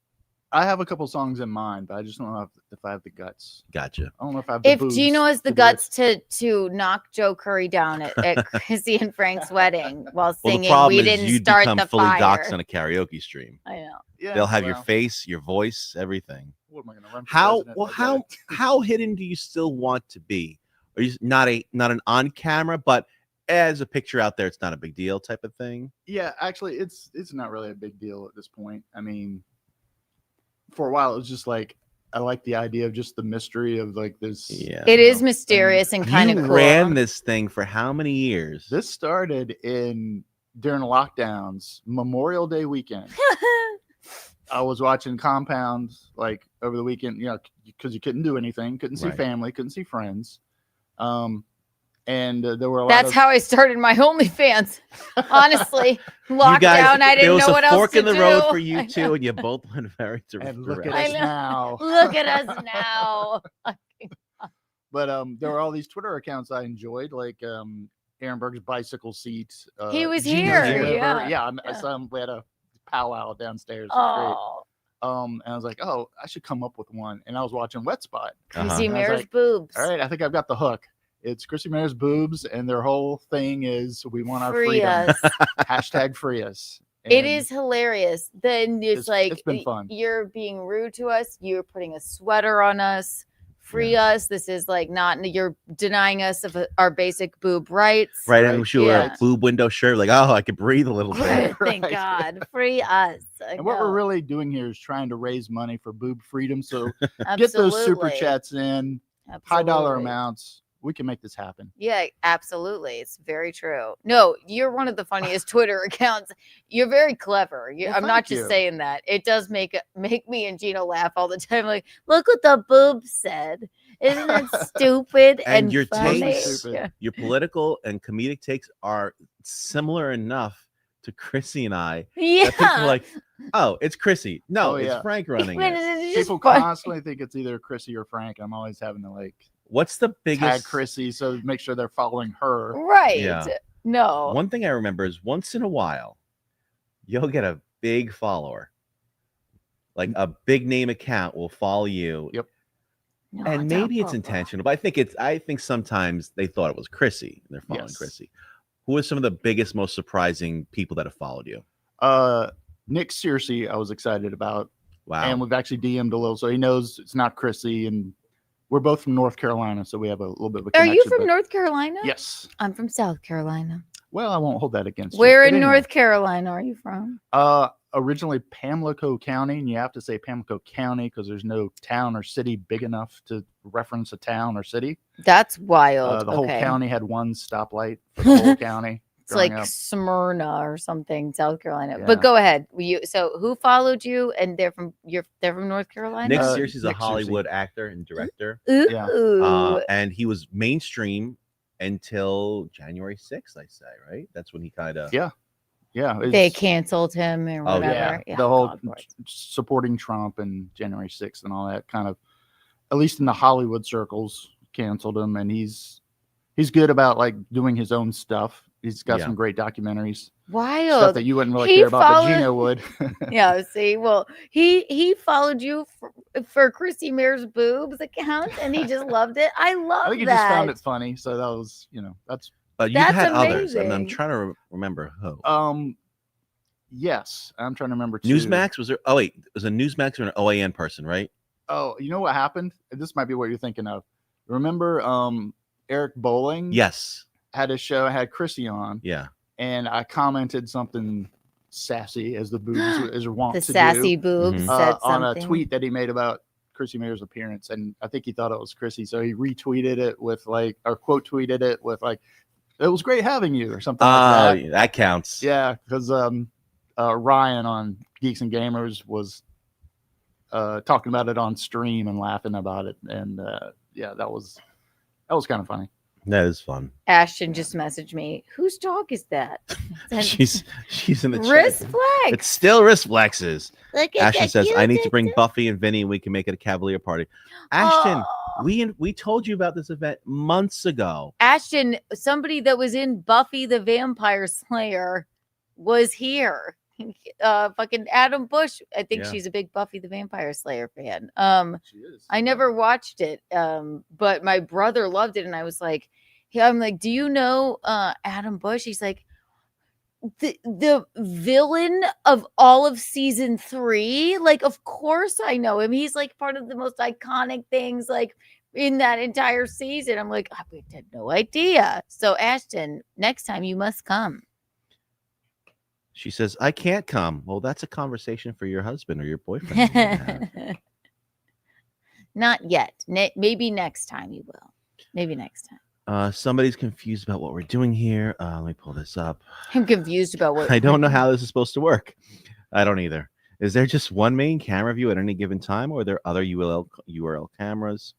I have a couple songs in mind, but I just don't know if I have the guts. Gotcha. I don't know if I have the If boobs Geno has the to do it. guts to knock Joe Curry down at Chrissy and Frank's wedding while Well, singing, the problem we is didn't you'd start become the fully fire. doxxed on a karaoke stream. I know. Yeah, They'll have your well. face, your voice, everything. What am I gonna run for How president? well I get it. how hidden do you still want to be? Are you not an on camera, but as a picture out there, it's not a big deal type of thing? Yeah, actually, it's not really a big deal at this point. I mean, for a while, it was just like I like the idea of just the mystery of like this. Yeah, It is mysterious and kind you of cool. ran this thing for how many years? This started during lockdowns, Memorial Day weekend. I was watching Compound like over the weekend, you know, because you couldn't do anything, couldn't see Right. family, couldn't see friends. And there were a lot That's of how I started my OnlyFans. Honestly, You lockdown, guys, I there didn't was know a what else fork to in the do. road for I you know. two, and you both went very And look at direct. us now. Look at us now. But there were all these Twitter accounts I enjoyed, like Ehrenberg's bicycle seat. He was Geno's here, Deliver. yeah. I saw him. We had a powwow downstairs. It was Oh, great. And I was like, oh, I should come up with one. And I was watching Wet Spot. Chrissy And I was Mayr's like, boobs. all right, I think I've got the hook. It's Chrissy Mayr's boobs, and their whole thing is we want our Free freedom. us. Hashtag free us. It And is hilarious. Then it's like it's been fun. You're being rude to us. You're putting a sweater on us. Free us. This is like not. You're denying us of our basic boob rights. Right, and she wore Yeah. a boob window shirt, like, oh, I could breathe a little bit. Thank God. Free us. I And what we're know. really doing here is trying to raise money for boob freedom. So get those super Absolutely. chats in, high dollar Absolutely. amounts. We can make this happen. Yeah, absolutely. It's very true. No, you're one of the funniest Twitter accounts. You're very clever. Well, I'm not thank just you. saying that. It does make me and Geno laugh all the time. Like, look what the boob said. Isn't it stupid And your funny? takes, Yeah. your political and comedic takes are similar enough to Chrissy and I. That people Yeah. are like, oh, it's Chrissy. No, Oh, it's yeah. Frank running But it. it's just People funny. constantly think it's either Chrissy or Frank. I'm always having to like What's the tag biggest? Chrissy so make sure they're following her. Right. Yeah. No. One thing I remember is once in a while, you'll get a big follower. Like a big name account will follow you. Yep. No, And don't maybe it's follow. intentional, but I think sometimes they thought it was Chrissy. And they're following Yes. Chrissy. Who are some of the biggest, most surprising people that have followed you? Nick Searcy, I was excited about. Wow. And we've actually DM'd a little, so he knows it's not Chrissy. And we're both from North Carolina, so we have a little bit of a Are connection. you from but- North Carolina? Yes. I'm from South Carolina. Well, I won't hold that against you. Where But in anyway. North Carolina are you from? Originally Pamlico County, and you have to say Pamlico County because there's no town or city big enough to reference a town or city. That's wild. The whole Okay. county had one stoplight for the whole county. It's growing like up. Smyrna or something, South Carolina. Yeah. But go ahead. So who followed you? And they're from North Carolina. Nick Searcy's a Nick Searcy. Hollywood actor and director. Ooh. Yeah. And he was mainstream until January 6th, I say, right? That's when he kind of. Yeah. Yeah. They it's- canceled him or Oh, whatever. yeah, the whole God, poor- supporting Trump and January 6th and all that kind of, at least in the Hollywood circles, canceled him. And he's good about like doing his own stuff. He's got Yeah. some great documentaries. Wild. Stuff that you wouldn't really He care about, but followed- Geno would. Yeah, see, well, he followed you for Chrissie Mayr's boobs account, and he just loved it. I love I think he that. just found it funny. So that was, that's. You've That's had others, and I'm amazing. trying to remember who. Yes, I'm trying to remember. Newsmax was there? Oh wait, it was a Newsmax or an OAN person, right? Oh, you know what happened? This might be what you're thinking of. Remember, Eric Bowling? Yes. Had a show. Had Chrissy on. Yeah. And I commented something sassy, as the boobs is wont The to sassy do, boobs said on a something. tweet that he made about Chrissie Mayr's appearance, and I think he thought it was Chrissy, so he retweeted it with like, or quote tweeted it with like, "It was great having you," or something like that. That counts. Yeah, because Ryan on Geeks and Gamers was talking about it on stream and laughing about it, and yeah, that was kind of funny. That is fun. Ashton just messaged me. Whose dog is that? She's in the Wrist chat. flex. It's still wrist flexes. Look at Ashton that says, "I need to cute bring Buffy and Vinny. We can make it a Cavalier party." Ashton, we told you about this event months ago. Ashton, somebody that was in Buffy the Vampire Slayer was here. Fucking Adam Busch. I think Yeah. she's a big Buffy the Vampire Slayer fan. I never watched it, but my brother loved it, and I was like, I'm like, do you know Adam Busch? He's like, the villain of all of season 3. Like, of course I know him. He's like part of the most iconic things like in that entire season. I'm like, I had no idea. So Ashton, next time you must come. She says, "I can't come." Well, that's a conversation for your husband or your boyfriend. Not yet. Maybe next time you will. Maybe next time. Somebody's confused about what we're doing here. Let me pull this up. I'm confused about what I don't know how this is supposed to work. I don't either. Is there just one main camera view at any given time, or are there other URL cameras?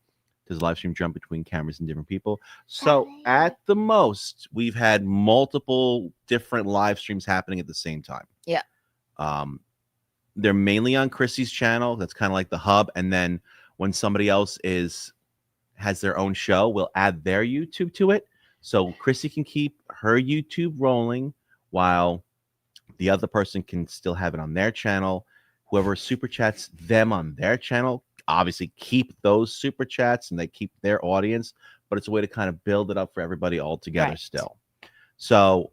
Does live stream jump between cameras and different people? So at the most, we've had multiple different live streams happening at the same time. Yeah. They're mainly on Chrissy's channel. That's kind of like the hub. And then when somebody else has their own show, we'll add their YouTube to it. So Chrissy can keep her YouTube rolling while the other person can still have it on their channel. Whoever super chats them on their channel, obviously keep those super chats and they keep their audience, but it's a way to kind of build it up for everybody all together still. So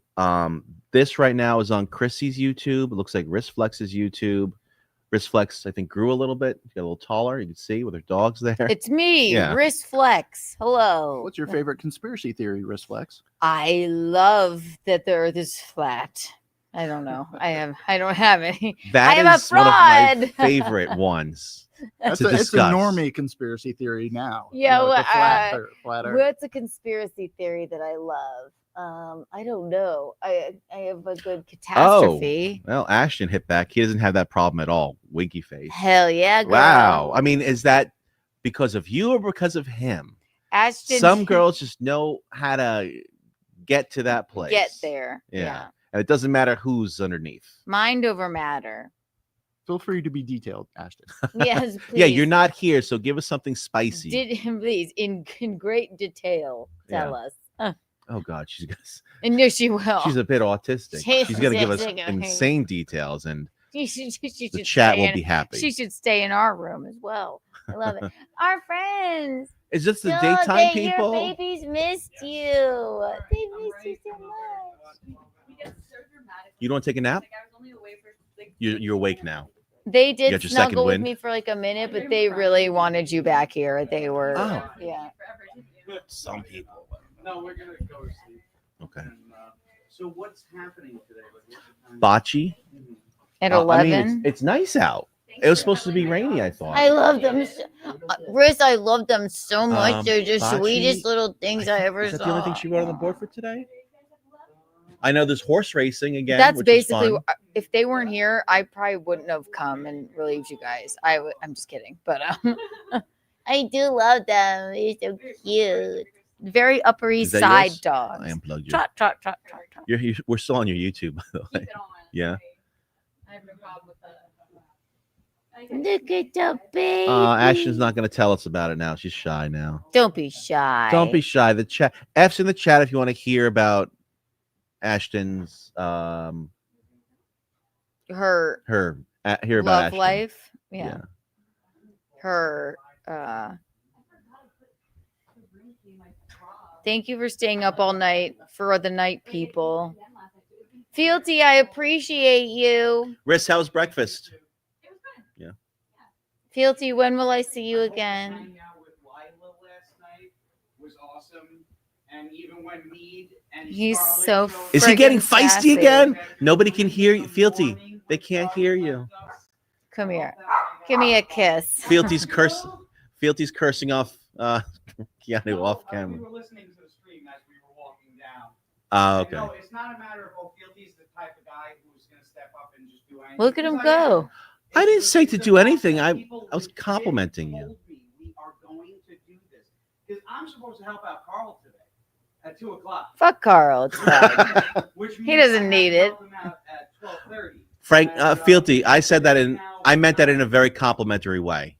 this right now is on Chrissy's YouTube. It looks like Wristflex's YouTube. Wristflex, I think, grew a little bit. Got a little taller. You can see with her dogs there. It's me, Yeah. Wrist Flex. Hello. What's your favorite conspiracy theory, Wristflex? I love that the earth is flat. I don't know. I don't have any. I That am a is one of my fraud. favorite ones It's to a discuss. normie conspiracy theory now. Yeah, You know, well, the flat earth. what's a conspiracy theory that I love? I don't know. I have a good catastrophe. Oh, well, Ashton hit back. He doesn't have that problem at all. Winky face. Hell yeah, girl. Wow. I mean, is that because of you or because of him? Ashton, Some girls just know how to get to that place. get there. Yeah. And it doesn't matter who's underneath. Mind over matter. Feel free to be detailed, Ashton. Yes, please. Yeah, you're not here, so give us something spicy. Please, in great detail, tell us. Oh God, she's gonna. And no, she will. She's a bit autistic. She's gonna give us insane details, and She should the chat stay won't in- be happy. She should stay in our room as well. I love it. Our friends. Is this the No, daytime people? Your babies missed you. They missed you so much. You don't take a nap? You're awake now. They You did got your second snuggle with wind? me for like a minute, but they really wanted you back here. They were, Oh. yeah. Some people. No, we're gonna go to sleep. Okay. So what's happening today? Bocce. At I mean, 11? it's nice out. It was supposed to be rainy, I thought. I love them. Riz, I love them so much. They're just Bocce, sweetest little things I ever Is that saw. the only thing she wrote on the board for today? I know there's horse racing again. That's which is basically, fun. if they weren't here, I probably wouldn't have come and relieved you guys. I'm just kidding. But I do love them. They're so cute. Very Upper Is East that Side yours? dogs. I unplugged you. Trot, trot, trot, trot, trot. We're still on your YouTube, by the way. Yeah. I have no problem with that. Look at the baby. Ashton's not going to tell us about it now. She's shy now. Don't be shy. Don't be shy. The chat. F's in the chat if you want to hear about Ashton's Her hear about love Ashton. life. Yeah. Her. Thank you for staying up all night for the night people. Fealty, I appreciate you. Riss, how was breakfast? Yeah. Fealty, when will I see you again? Was awesome, and even when Mead and He's Scarlett, so. Is he getting friggin' feisty sassy. again? Nobody can hear you. Fealty, they can't hear you. Come here. Give me a kiss. Fealty's cursing off Keanu off camera. We were listening to the stream as we were walking down. Okay. No, it's not a matter of Fealty's the type of guy who's going to step up and just do anything. Look at him go. I didn't say to do anything. I was complimenting you. We are going to do this because I'm supposed to help out Karl today at 2:00. Fuck Karl. It's fine. He doesn't need it. At 12:30. Frank Fealty, I meant that in a very complimentary way.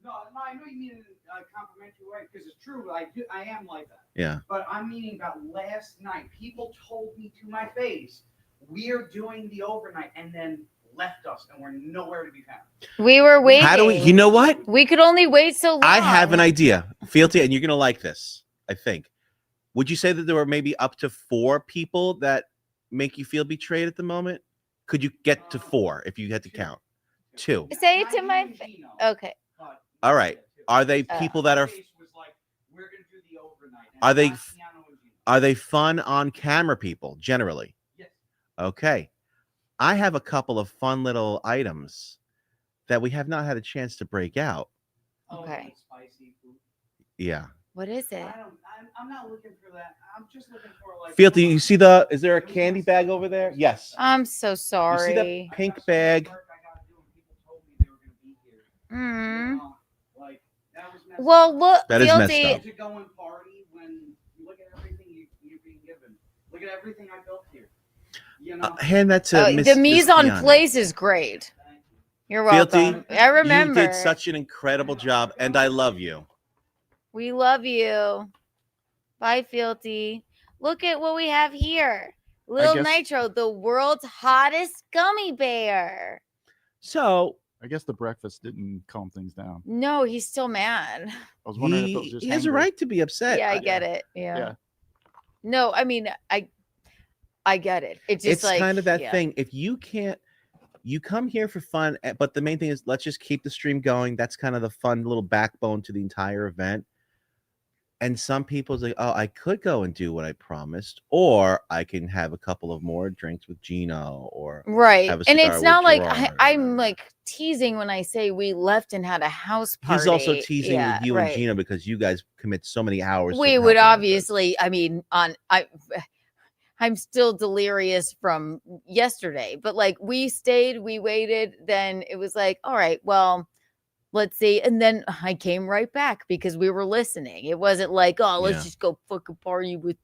No, I know you mean it in a complimentary way because it's true. I am like that. Yeah. But I'm meaning about last night. People told me to my face, "We're doing the overnight," and then left us, and we're nowhere to be found. We were waiting. How do we? You know what? We could only wait so long. I have an idea, Fealty, and you're gonna like this. I think. Would you say that there were maybe up to 4 people that make you feel betrayed at the moment? Could you get to 4 if you had to count? 2. Say it to my face. Okay. All right. Are they people that are? Are they fun on camera people generally? Yes. Okay. I have a couple of fun little items that we have not had a chance to break out. Okay. Yeah. What is it? I'm not looking for that. I'm just looking for like. Fealty, you see is there a candy bag over there? Yes. I'm so You see sorry. the pink bag? Mm. Well, look, That is messed Fealty. up. To go and party when you look at everything you're being given. Look at everything I built here. You know. Hand that to Miss The mise en Keanu. place is great. You're Fealty, welcome. I remember. You did such an incredible job, and I love you. We love you. Bye, Fealty. Look at what we have here. Lil guess- Nitro, the world's hottest gummy bear. So I guess the breakfast didn't calm things down. No, he's still mad. I was wondering if it was just he has a hangry. right to be upset. Yeah, I get it. Yeah. Yeah. No, I mean, I get it. It's just It's like kind of that yeah. thing. If you can't, you come here for fun, but the main thing is let's just keep the stream going. That's kind of the fun little backbone to the entire event. And some people's like, oh, I could go and do what I promised, or I can have a couple of more drinks with Geno, or Right. have a And cigar it's with not like Gerard. I'm like teasing when I say we left and had a house party. He's also teasing Yeah, with you right. and Geno because you guys commit so many hours. to We helping would with obviously, I mean, I'm still delirious from yesterday, but like we stayed, we waited, then it was like, all right, well, let's see. And then I came right back because we were listening. It wasn't like, oh, let's Yeah. just go fucking party with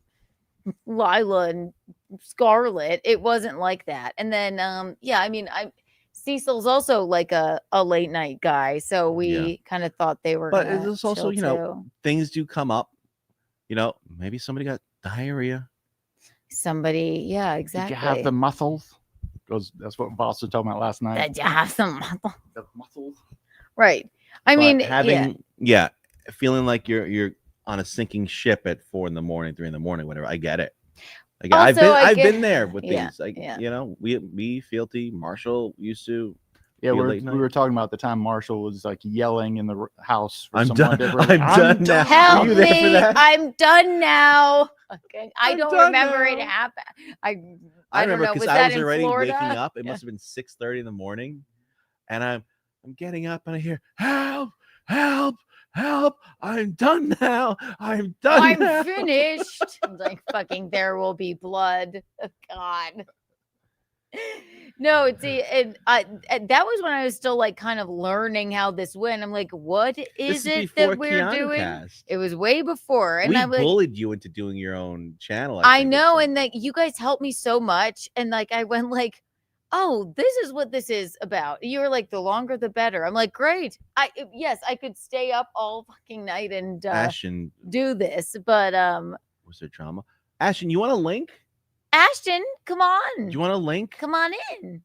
Lila and Scarlett. It wasn't like that. And then, yeah, I mean, Cecil's also like a late night guy. So we kind of thought they were, But gonna it's also, chill you know, too. things do come up. You know, maybe somebody got diarrhea. Somebody, yeah, exactly. Did you have the muscles? Because that's what Boss was talking about last night. Did you have some The muscles. Right. I But mean, having feeling like you're on a sinking ship at 4 a.m, 3 a.m, whatever. I get it. I've Also, I been get- been there with yeah, things. Like yeah. you know, me, Fealty, Marshall used to. Yeah, be we late night. were talking about the time Marshall was like yelling in the house. For I'm someone done. to bring- I'm done now. Help Were you there for me! that? I'm done now. Okay, I I'm don't done remember it now. happen. I I don't remember know. because Was I that was in already Florida? waking up. It Yeah. must have been 6:30 in the morning, and I'm getting up and I hear help, help, help! I'm done now. I'm done. I'm now. finished. I'm like fucking. There will be blood. Oh, God. No, it's and that was when I was still like kind of learning how this went. I'm like, what is it before that we're Keanu doing? cast. It was way before, and We I'm like, bullied you into doing your own channel. I think, know, and like you guys helped me so much, and like I went like, oh, this is what this is about. You were like, the longer the better. I'm like, great. Yes, I could stay up all fucking night and Ashton, do this, but was there drama? Ashton, you want a link? Ashton, come on. Do you want a link? Come on in.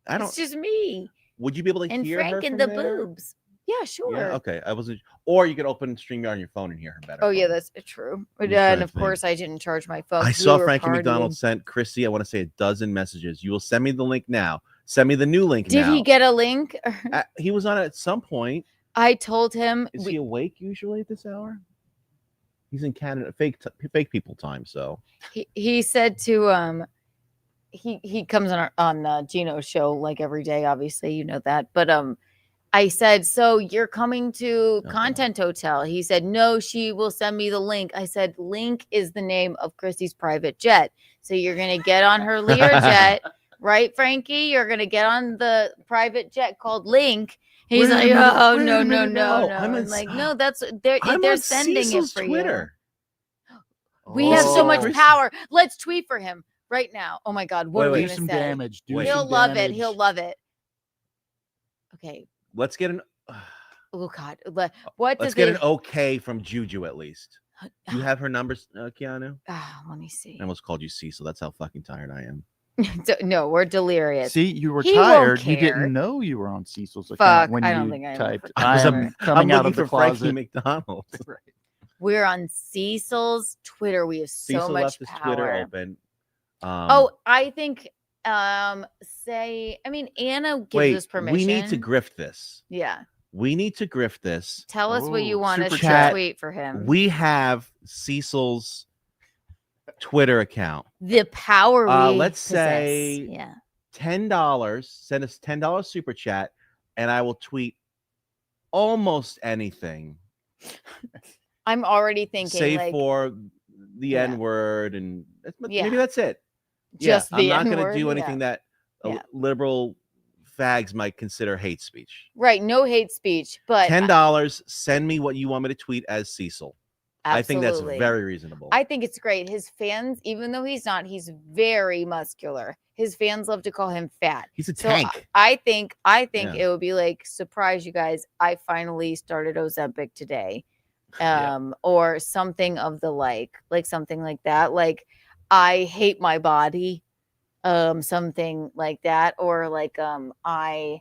I don't. It's just me Would you be able to and hear Frank her and from the there? boobs. Yeah, sure. Yeah. Okay. I wasn't. Or you could open StreamYard on your phone and hear her better. Oh yeah, that's true. I'm just And trying of to course, I didn't charge my phone. I 'cause we saw were Frankie McDonald partying. sent Chrissy, I want to say, a dozen messages. You will send me the link now. Send me the new link Did now. he get a link? He was on it at some point. I told him. Is he awake usually at this hour? He's in Canada, fake people time. So He said to he comes on Geno's show like every day. Obviously, you know that. But I said, so you're coming to Content Hotel? He said, no, she will send me the link. I said, Link is the name of Chrissy's private jet. So you're going to get on her Learjet, right, Frankie? You're going to get on the private jet called Link. He's like, oh, no. I'm like, no, they're sending Cecil's it for Twitter. you. We have so much Oh. power. Let's tweet for him right now. Oh my God. What are we Do going some to say? damage. Do He'll some love it. damage. He'll love it. Okay. Let's get an Oh God. What let's does get it? an okay from Juju at least. Do you have her numbers, Keanu? Let me see. I almost called you Cecil. That's how fucking tired I am. No, we're delirious. See, you were He won't tired. You care. didn't know you were on Cecil's account Fuck, when I you don't think I typed, ever "I am remember. coming out looking of the for Frankie closet." McDonald. We're on Cecil's Twitter. We have so Cecil much left his power. Twitter open. I think Anna gives wait, us permission. we need to grift this. Yeah. We need to grift this. Tell us what you want us Super to chat. tweet for him. We have Cecil's Twitter account. The power we Let's possess. say Yeah. $10. Send us $10 super chat, and I will tweet almost anything. I'm already thinking Save like for the Yeah. N word, and Yeah. maybe that's it. Just I'm the not going to N-word, do yeah. anything that Yeah. liberal fags might consider hate speech. right, no hate speech, but $10. Send me what you want me to tweet as Cecil. I think that's Absolutely. very reasonable. I think it's great. His fans, even though he's not, he's very muscular. His fans love to call him fat. He's a So tank. I think Yeah. it would be like, surprise you guys. I finally started Ozempic today. Or something of the like something like that. Like, I hate my body. Something like that. Or like my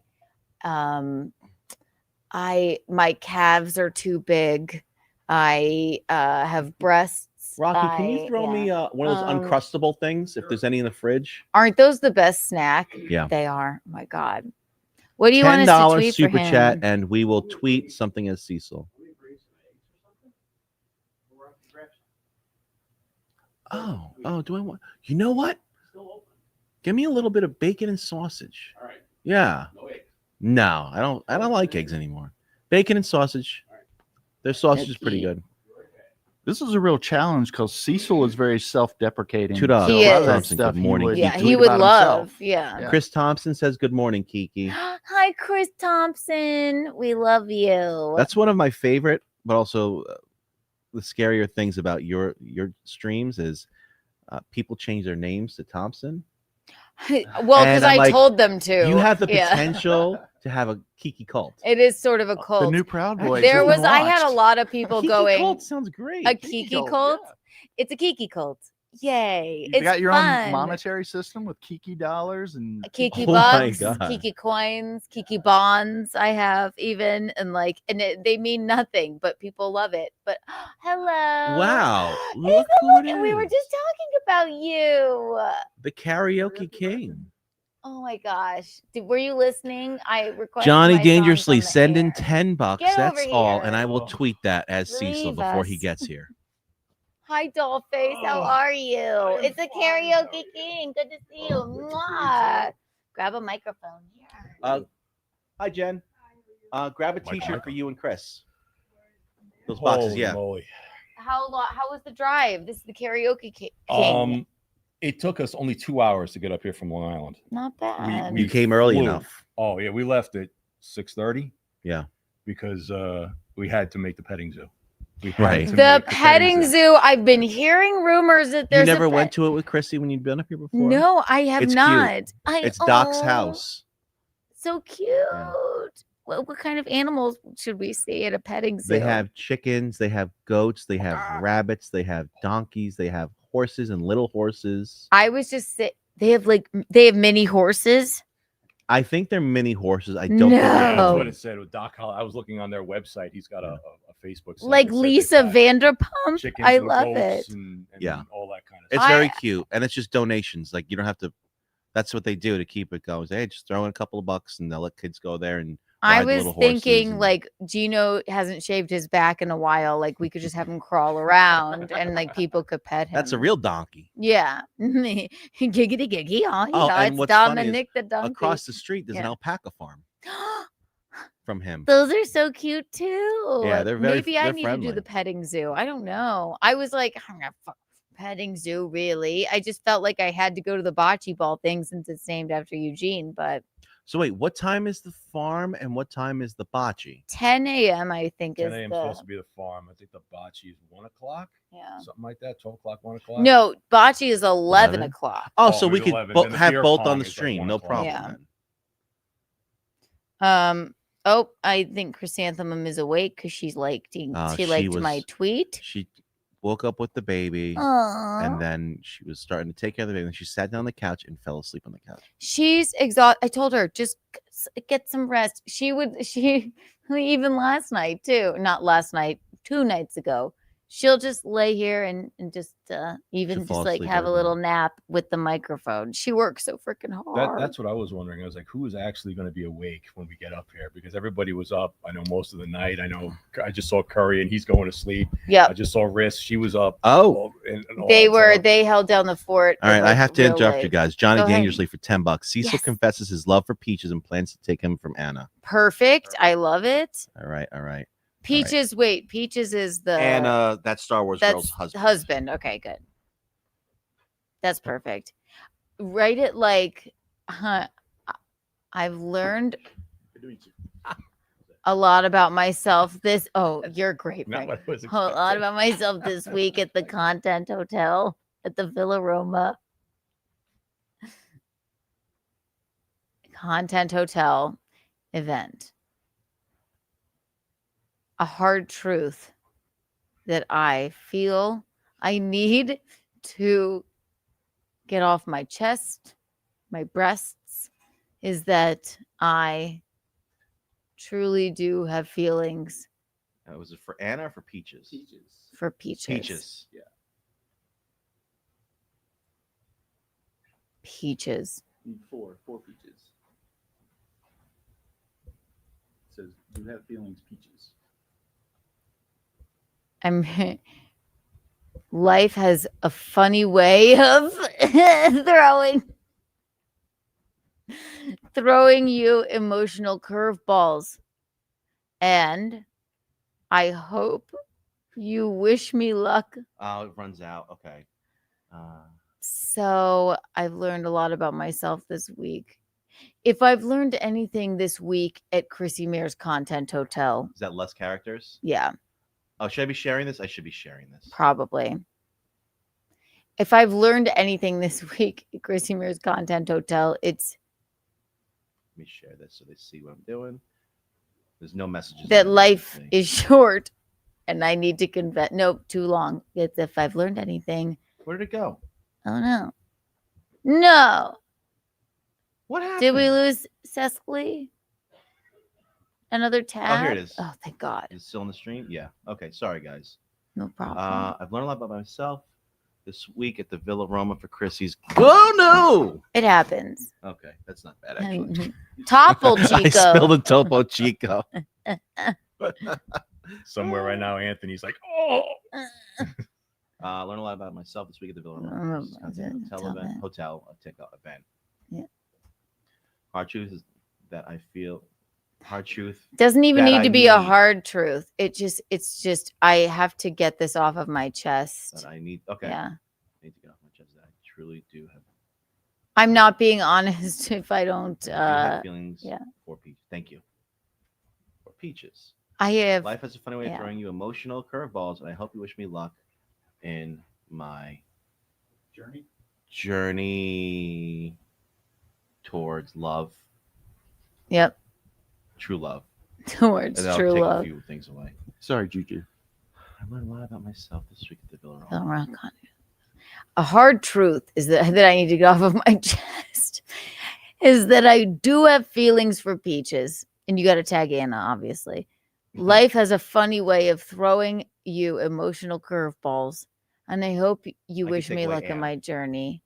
calves are too big. I have breasts. Rocky, can you throw me one of those uncrustable things if there's any in the fridge? Aren't those the best snack? Yeah. They are. Oh my God. What do you want us to tweet super for him? chat, and we will tweet something as Cecil. Oh, do I want? You know what? Give me a little bit of bacon and sausage. All right. Yeah. No, I don't like eggs anymore. Bacon and sausage. Their sausage is pretty good. This is a real challenge because Cecil is very self-deprecating. $2. He a lot of is. that Thompson, stuff good morning. would Yeah, tweet he would about love. himself. Yeah. Chris Thompson says good morning, Kiki. Hi, Chris Thompson. We love you. That's one of my favorite, but also the scarier things about your streams is people change their names to Thompson. Well, And because I'm I like, told them to. You have the Yeah. potential to have a Kiki cult. It is sort of a cult. The new Proud Boys. There written was, I had a watched. lot of people Kiki going. cult sounds great. A Kiki cult. It's a Kiki cult. Yay! You It's got your fun. own monetary system with Kiki dollars and Kiki Oh my bucks, God. Kiki coins, Kiki bonds. I have even they mean nothing, but people love it. But hello, Wow, Isn't look who it and we were is. just talking about you. The karaoke king. Oh my gosh, were you listening? I requested Johnny my songs Dangerously, on the send in air. $10. Get That's over all, here. and I will tweet that as Cecil Leave before he us. gets here. Hi, Dollface. How are you? It's a karaoke king. Good to see you. Mwah. Grab a microphone here. Hi, Jen. Grab a T-shirt for you and Chris. Those boxes, yeah. How was the drive? This is the karaoke king. It took us only 2 hours to get up here from Long Island. Not bad. You came early flew. enough. Oh yeah, we left at 6:30. Yeah. Because we had to make the petting zoo. We had Right. to The make petting zoo. I've been hearing rumors that You there's never a went to it with Chrissy when you'd been up here before? No, I have It's not. cute. I It's Doc's oh, house. So cute. What kind of animals should we see at a petting zoo? They have chickens, they have goats, they have rabbits, they have donkeys, they have horses and little horses. I was just they have mini horses. I think they're mini horses. I don't think That's they're what it said with Doc Holliday. I was looking on their website. He's got a Facebook site Like that says Lisa they've got Vanderpump. chickens I and love goats it. and yeah, all that kind of it's stuff. very cute, and it's just donations. Like you don't have to. That's what they do to keep it going. Hey, just throw in a couple of bucks, and they'll let kids go there and. I ride the was little horses thinking and- like Geno hasn't shaved his back in a while. Like we could just have him crawl around and like people could pet him. that's a real donkey. Yeah. Giggity giggy. Oh, and It's what's funny Dominic is the donkey. across the street there's an Yeah. alpaca farm from him. Those are so cute too. Yeah, they're very- Maybe I they're need to friendly. do the petting zoo. I don't know. I was like, I'm gonna petting zoo, really. I just felt like I had to go to the bocce ball thing since it's named after Eugene, but So wait, what time is the farm and what time is the bocce? 10 a.m. I think 10 is a.m. the supposed to be the farm. I think the bocce is 1 o'clock. Yeah. Something like that. 12 o'clock, 1 o'clock. no bocce is 11 11? o'clock. Oh, Oh, so it we was could 11. Then the have beer both pong on the is like stream, 1 no o'clock. problem. Yeah. then. Oh, I think Chrysanthemum is awake because she's liked she liked my tweet. She woke up with the baby, Aw. and then she was starting to take care of the baby. And she sat down on the couch and fell asleep on the couch. She's exhausted. I told her just get some rest. She even last night too. Not last night, 2 nights ago. She'll just lay here and just even She'll just fall like asleep have a every little nap with the microphone. She works so freaking hard. That's what I was wondering. I was like, who is actually going to be awake when we get up here? Because everybody was up. I know most of the night. I just saw Curry and he's going to sleep. Yep. I just saw Riss. She was up. Oh. And all They that were stuff. they held down the fort. All right, I like, have to real interrupt you late. guys. Johnny Go ahead. Dangerously for $10. Cecil confesses his love for Peaches and plans to take him from Anna. Perfect. I love it. All right, all right. Peaches. Wait, Peaches is the Anna, that Star Wars that's girl's husband. Okay, good. That's perfect. Write it like I've learned a lot about myself this you're great, Not Frank. what I was A lot about myself this week at the Content Hotel at the Villa Roma. Content Hotel event. A hard truth that I feel I need to get off my chest, my breasts, is that I truly do have feelings Was it for Anna or for Peaches? for Peaches. Peaches. Yeah. Peaches. Four peaches. It says, "Do have feelings, Peaches." Life has a funny way of throwing you emotional curveballs. And I hope you wish me luck. Oh, it runs out. Okay. So I've learned a lot about myself this week. If I've learned anything this week at Chrissie Mayr's Content Hotel, Is that less characters? yeah, Oh, should I be sharing this? I should be sharing this. probably. If I've learned anything this week at Chrissie Mayr's Content Hotel, it's Let me share this so they see what I'm doing. There's no messages. that in it, life see. is short and I need to convey. Nope, too long. It's if I've learned anything. Where did it go? Oh no. No. What happened? Did we lose Cecily? Another tab? Oh, here it is. Oh, thank God. Is it still on the stream? Yeah. Okay. Sorry, guys. No problem. I've learned a lot about myself this week at the Villa Roma for Chrissy's. Oh no! It happens. Okay, that's not bad actually. Topple Chico. I spilled a Topo Chico. Somewhere right now, Anthony's like, oh. Learned a lot about myself this week at the Villa Roma. Hotel event. Yeah. Hard truth is that I feel. Hard truth Doesn't even that need I to be a need- hard truth. It's just I have to get this off of my chest. that I need. Okay. Yeah. I need to get off my chest that I truly do have. I'm not being honest if I don't I do have feelings yeah. for Peach. Thank you. For Peaches. I have Life has a funny way yeah. of throwing you emotional curveballs, and I hope you wish me luck in my journey towards love. Yep. True love. Towards And I'll true take love. a few things away. Sorry, Juju. I learned a lot about myself this week at the Villa Villa Roma. Roma. A hard truth is that I need to get off of my chest is that I do have feelings for Peaches, and you got to tag Anna, obviously. Life has a funny way of throwing you emotional curveballs, and I hope you wish me luck in my journey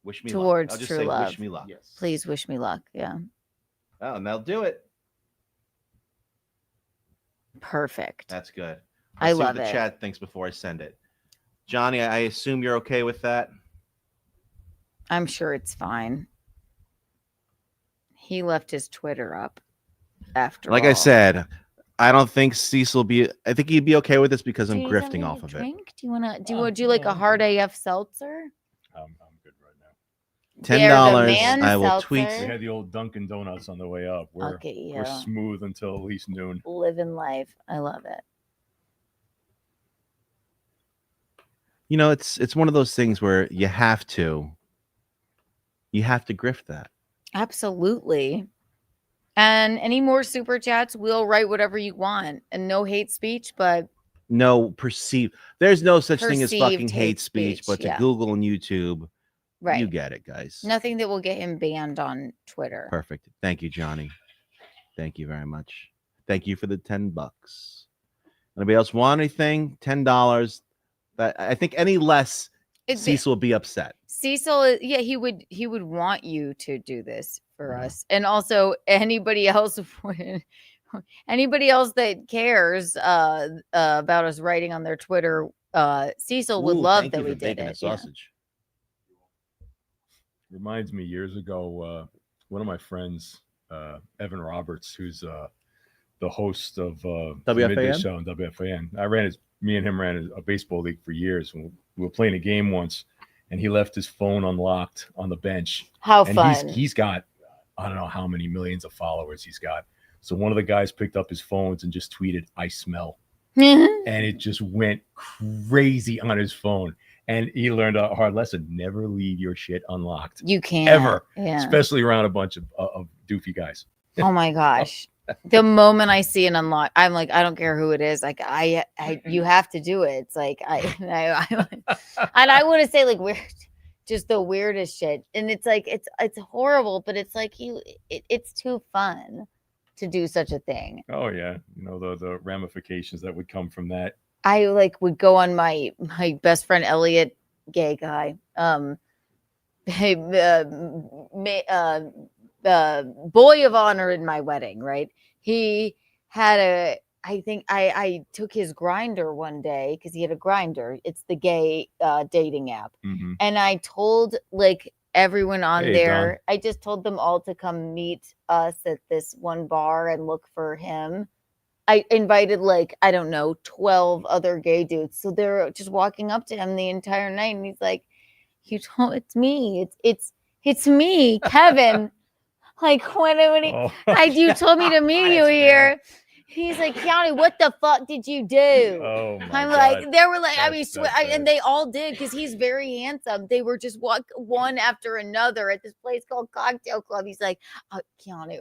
Wish me towards luck. I'll just true say love. wish me luck. Please wish me luck. Yeah. Oh, and they'll do it. Perfect. That's good. I Let's see love what the it. chat thinks before I send it. Johnny, I assume you're okay with that. I'm sure it's fine. He left his Twitter up after Like all. I said, I don't think Cecil be. I think he'd be okay with this because I'm Do you need grifting off something of to it. drink? Do you want to would you like a hard AF seltzer? I'm good right now. $10. I will tweet. We had the old Dunkin' Donuts on the way up. We're Okay, we're yeah. smooth until at least noon. Living life. I love it. You know, it's one of those things where you have to grift that. Absolutely. And any more super chats, we'll write whatever you want. And no hate speech, but No perceive. There's no such thing as fucking Perceived hate speech, but to yeah. Google and YouTube, Right. you get it, guys. Nothing that will get him banned on Twitter. Perfect. Thank you, Johnny. Thank you very much. Thank you for the $10. Anybody else want anything? $10. That I think any less, Cecil will be upset. Cecil, yeah, he would want you to do this for us. And also anybody else that cares about us writing on their Twitter, Cecil would Ooh, love thank that you we for did baking it. a sausage. Reminds me years ago, one of my friends, Evan Roberts, who's the host of the Midday WFAN? Show on WFAN. Me and him ran a baseball league for years. And we were playing a game once, and he left his phone unlocked on the bench. How and fun. He's got, I don't know how many millions of followers he's got. So one of the guys picked up his phones and just tweeted, "I smell." And it just went crazy on his phone. And he learned a hard lesson: never leave your shit unlocked. You can't ever, yeah. especially around a bunch of doofy guys. Oh my gosh. The moment I see an unlock, I'm like, I don't care who it is. Like you have to do it. It's like I and I want to say like weird, just the weirdest shit. And it's like it's horrible, but it's like it's too fun to do such a thing. Oh yeah, you know the ramifications that would come from that. I like would go on my best friend Elliot, gay guy, boy of honor in my wedding, right? He had I think I took his Grinder one day because he had a Grinder. It's the gay dating app. Mm-hmm. And I told like everyone on Hey, there, I just told them all to come meet us at this one bar and look for him. I invited like, I don't know, 12 other gay dudes. So they're just walking up to him the entire night. And he's like, it's me. It's me, Kevin. Like when you told me to meet you here. He's like, Keanu, what the fuck did you do? Oh my I'm God. like, they were like, and they all did because he's very handsome. They were just one after another at this place called Cocktail Club. He's like, Keanu,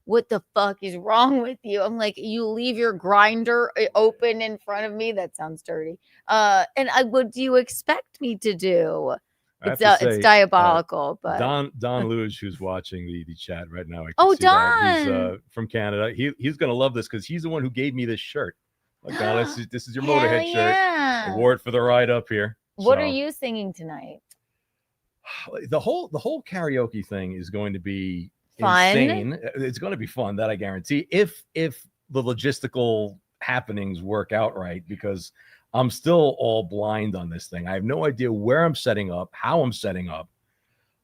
what the fuck is wrong with you? I'm like, you leave your Grinder open in front of me? That sounds dirty. And what do you expect me to do? It's diabolical, but Don Luge, who's watching the chat right now. Don! He's from Canada. He's gonna love this because he's the one who gave me this shirt. Like, Don, this is your Motorhead shirt. I wore it for the ride up here. What are you singing tonight? The whole karaoke thing is going to be fun. Insane. It's going to be fun, that I guarantee. If the logistical happenings work out right, because I'm still all blind on this thing. I have no idea where I'm setting up, how I'm setting up.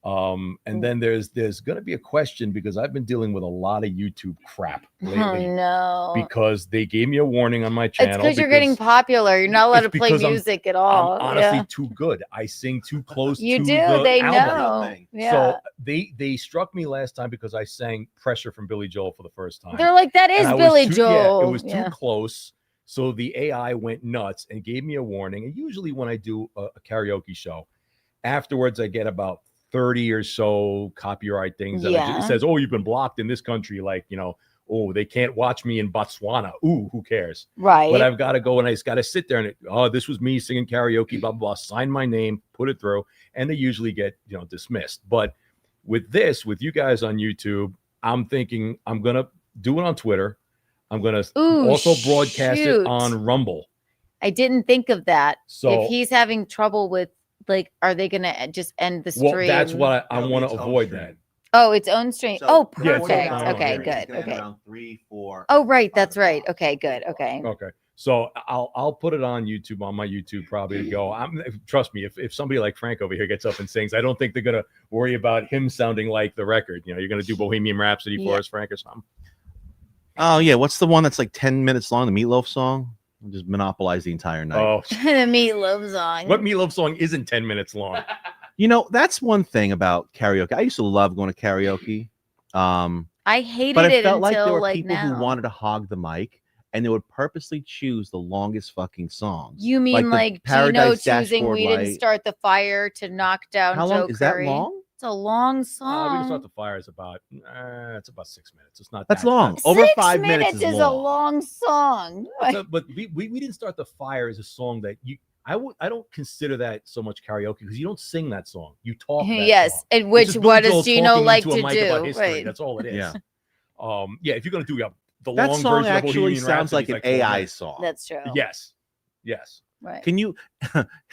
And then there's going to be a question because I've been dealing with a lot of YouTube crap lately. Oh no! Because they gave me a warning on my channel. It's because you're getting popular. You're not allowed to play music at all. I'm honestly too good. I sing too close. You to do. The They album. know. Yeah. So they struck me last time because I sang "Pressure" from Billy Joel for the first time. They're like, that is Billy Joel. Yeah, it was too close. So the AI went nuts and gave me a warning. And usually when I do a karaoke show, afterwards I get about 30 or so copyright things that it says, oh, you've been blocked in this country, like, oh, they can't watch me in Botswana. Ooh, who cares? Right. But I've got to go and I just got to sit there and this was me singing karaoke, blah, blah, blah, sign my name, put it through, and they usually get, dismissed. But with you guys on YouTube, I'm thinking I'm going to do it on Twitter. I'm going to also broadcast it on Rumble. I didn't think of that. So if he's having trouble with, like, are they going to just end the stream? Well, that's what I want to avoid that. Oh, its own stream. So, Perfect. Yeah, okay, good. good. It's Okay. around 3, 4. Oh, right. That's right. Okay, good. Okay. Okay. So I'll put it on YouTube, on my YouTube probably to go. Trust me, if somebody like Frank over here gets up and sings, I don't think they're gonna worry about him sounding like the record. You're gonna do Bohemian Rhapsody for us, Frank, or something. Oh yeah, what's the one that's like 10 minutes long? The Meatloaf song? I'll just monopolize the entire night. Oh, The Meatloaf song. what Meatloaf song isn't 10 minutes long? That's one thing about karaoke. I used to love going to karaoke. I hated but it it felt like until there were like people now. who wanted to hog the mic, and they would purposely choose the longest fucking songs. You mean the like Geno Paradise choosing Dashboard "We Didn't Light. Start the Fire" to knock down How Joe long is that Curry? long? It's a long We song. Can Start the Fire is about it's about 6 minutes. It's not That's that long. bad. Over 6 5 minutes minutes is a long song. But we Didn't Start the Fire is a song that I don't consider that so much karaoke because you don't sing that song. You talk that Yes, song. and It's which just what Billy does Joel Geno talking like into a to mic do? about history. Right. That's all it is. Yeah. If you're gonna do the That long song version of actually Bohemian sounds like Rhapsody, an it's 4 AI minutes. song. That's true. Yes. Right. Can you,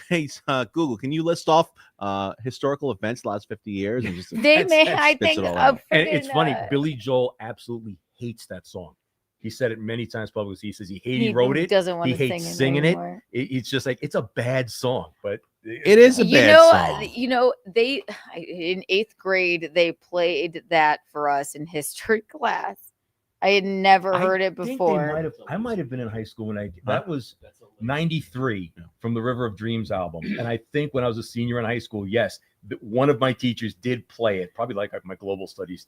hey Google, can you list off historical events the last 50 years and just They may. I spits think. it all out? And it's funny. Billy Joel absolutely hates that song. He said it many times publicly. He says he wrote it. Doesn't want He to hates sing singing it. anymore. It's just like it's a bad song, but It is a bad song. They in 8th grade they played that for us in history class. I had never heard it before. I might have been in high school when that was 93 from the River of Dreams album. And I think when I was a senior in high school, yes, one of my teachers did play it, probably like my global studies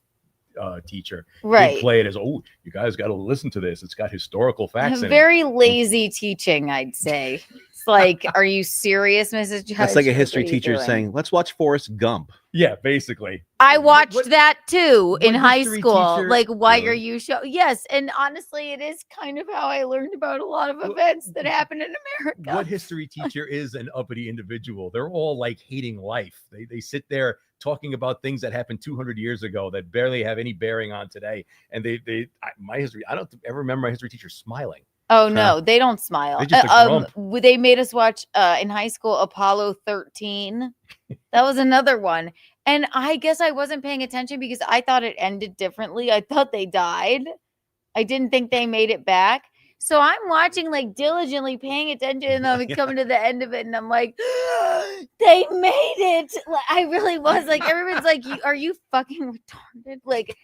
teacher. Right. Did play it as, oh, you guys got to listen to this. It's got historical facts in it. Very lazy teaching, I'd say. It's like, are you serious, Mrs. Judge? That's like a history What are you teacher doing? saying, let's watch Forrest Gump. Yeah, basically. I watched that too in high history school. teacher- Like, why are you show? Yes, and honestly, it is kind of how I learned about a lot of events that happened in America. What history teacher is an uppity individual? They're all like hating life. They sit there talking about things that happened 200 years ago that barely have any bearing on today. And my history, I don't ever remember my history teacher smiling. Oh no, they don't smile. They just a grump. They made us watch in high school Apollo 13. That was another one. And I guess I wasn't paying attention because I thought it ended differently. I thought they died. I didn't think they made it back. So I'm watching like diligently paying attention and I'm coming to the end of it and I'm like, they made it. Like, I really was like, everyone's like, are you fucking retarded? Like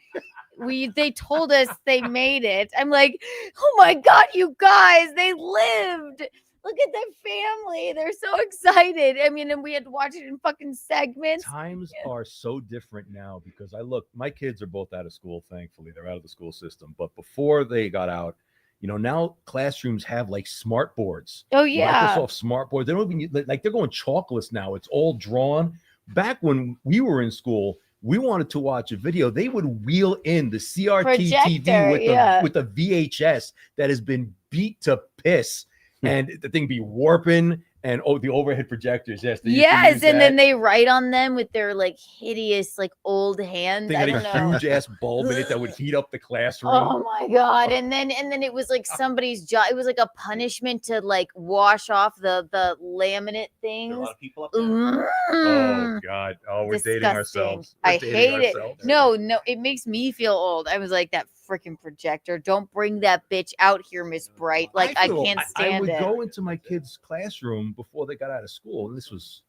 they told us they made it. I'm like, oh my God, you guys, they lived. Look at their family. They're so excited. I mean, and we had to watch it in fucking segments. Times are so different now because my kids are both out of school, thankfully. They're out of the school system. But before they got out, now classrooms have like smart boards. Oh, yeah. Microsoft smart boards. They don't even like they're going chalkless now. It's all drawn. Back when we were in school, we wanted to watch a video. They would wheel in the CRT TV with the VHS that has been beat to piss. And the thing be warping and the overhead projectors. Yes. Yes. And then they write on them with their like hideous, like old hands. They I had don't a know. huge ass bulb in it that would heat up the classroom. Oh my God. And then it was like somebody's job. It was like a punishment to like wash off the laminate things. A lot of people up Oh God. Oh, we're dating Disgusting. ourselves. I hate it. No, it makes me feel old. I was like, that freaking projector. Don't bring that bitch out here, Miss Bright. Like I can't I stand would it. go into my kids' classroom before they got out of school. And this was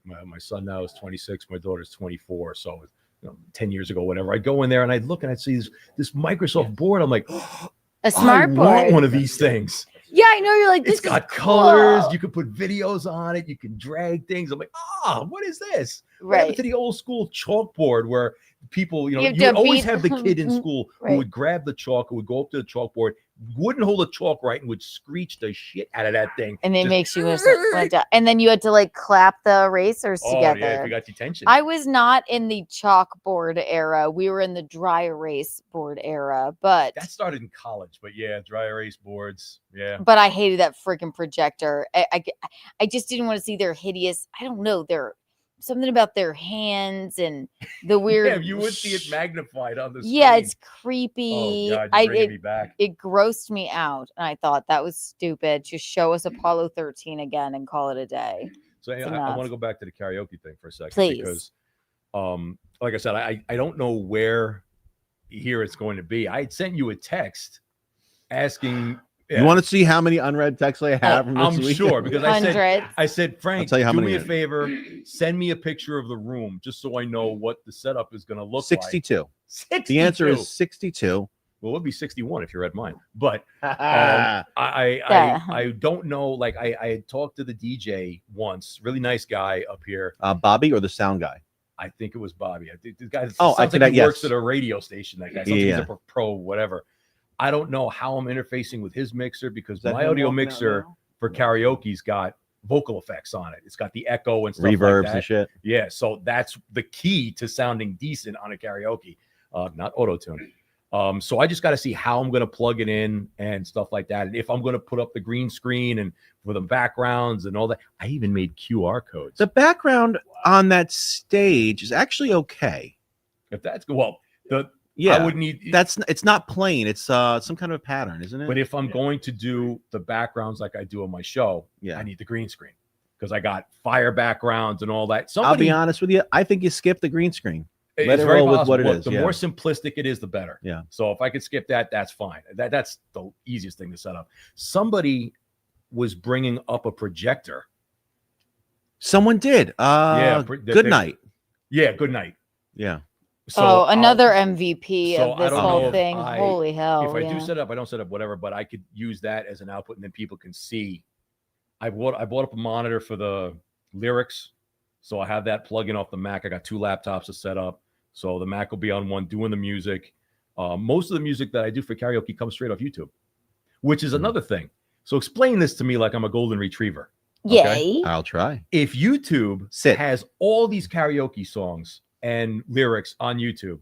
my son now is 26, my daughter's 24. So 10 years ago, whatever. I'd go in there and I'd look and I'd see this Microsoft board. I'm like, A smart I board. want one of these things. Yeah, I know. You're like, this It's got is colors. cool. You can put videos on it. You can drag things. I'm like, what is this? Right. To the old school chalkboard where people, you have would to always beat- have the kid in school Right. who would grab the chalk, who would go up to the chalkboard, wouldn't hold a chalk right and would screech the shit out of that thing. And it Just- makes you went down. And then you had to like clap the erasers Oh, together. yeah, if you got detention. I was not in the chalkboard era. We were in the dry erase board era, but That started in college, but yeah, dry erase boards. Yeah. but I hated that freaking projector. I just didn't want to see their hideous. I don't know. Their something about their hands and the weird. Yeah, you would see it magnified on the screen. Yeah, it's creepy. Oh, God, you're bringing me back. It grossed me out, and I thought that was stupid. Just show us Apollo 13 again and call it a day. So It's I enough. want to go back to the karaoke thing for a second. Please. Because, like I said, I don't know where here it's going to be. I had sent you a text asking. You want to see how many unread texts I have from this I'm week? sure because I said, Frank, tell you how do many me a are. favor, send me a picture of the room just so I know what the setup is going to look like. 62. 62. The answer is 62. Well, it would be 61 if you read mine. But Yeah. I don't know. Like I had talked to the DJ once, really nice guy up here. Bobby or the sound guy? I think it was Bobby. I think the guy Oh, sounds I like he yes. works at a radio station. That guy sounds like he's Yeah. a pro, whatever. I don't know how I'm interfacing with his mixer because that my him audio walking out mixer now? for karaoke's got vocal effects on it. It's got the echo and stuff Reverbs like that. and shit. Yeah, so that's the key to sounding decent on a karaoke, not auto tune. So I just got to see how I'm going to plug it in and stuff like that. And if I'm going to put up the green screen and for the backgrounds and all that, I even made QR codes. The background on that stage is actually okay. If that's well, Yeah, I would need it's not plain. It's some kind of a pattern, isn't it? But if I'm going to do the backgrounds like I do on my show, Yeah. I need the green screen because I got fire backgrounds and all that. I'll be honest with you. I think you skip the green screen. It's Let it very roll with possible. what it Look, is. The yeah. more simplistic it is, the better. Yeah. So if I could skip that, that's fine. That's the easiest thing to set up. Somebody was bringing up a projector. Someone did. Good night. Yeah, good night. Yeah. So another MVP so of I this don't know whole if thing. I- Holy hell! If I yeah. do set up, I don't set up whatever, but I could use that as an output, and then people can see. I bought up a monitor for the lyrics, so I have that plug in off the Mac. I got 2 laptops to set up, so the Mac will be on one doing the music. Most of the music that I do for karaoke comes straight off YouTube, which is another thing. So explain this to me like I'm a golden retriever. Yay. I'll try. If YouTube has all these karaoke songs and lyrics on YouTube,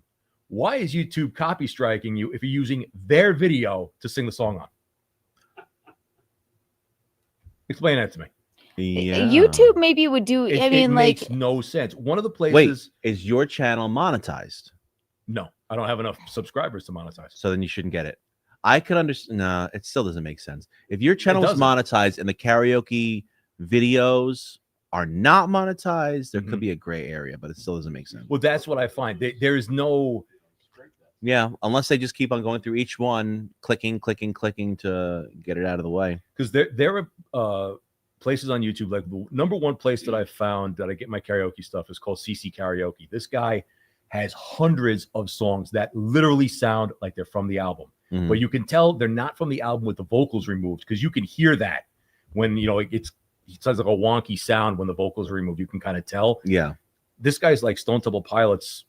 why is YouTube copy striking you if you're using their video to sing the song on? Explain that to me. Yeah. YouTube maybe would do. It, I mean, it like makes no sense. One of the places. Wait, is your channel monetized? No, I don't have enough subscribers to monetize. So then you shouldn't get it. I could understand. No, it still doesn't make sense. If your channel is doesn't. monetized and the karaoke videos are not monetized, there could be a gray area, but it still doesn't make sense. Well, that's what I find. There is no. Yeah, unless they just keep on going through each one, clicking to get it out of the way. Because there are places on YouTube, like the number one place that I found that I get my karaoke stuff is called CC Karaoke. This guy has hundreds of songs that literally sound like they're from the album, Mhm. but you can tell they're not from the album with the vocals removed because you can hear that when it sounds like a wonky sound when the vocals are removed. You can kind of tell. Yeah. This guy's like Stone Temple Pilots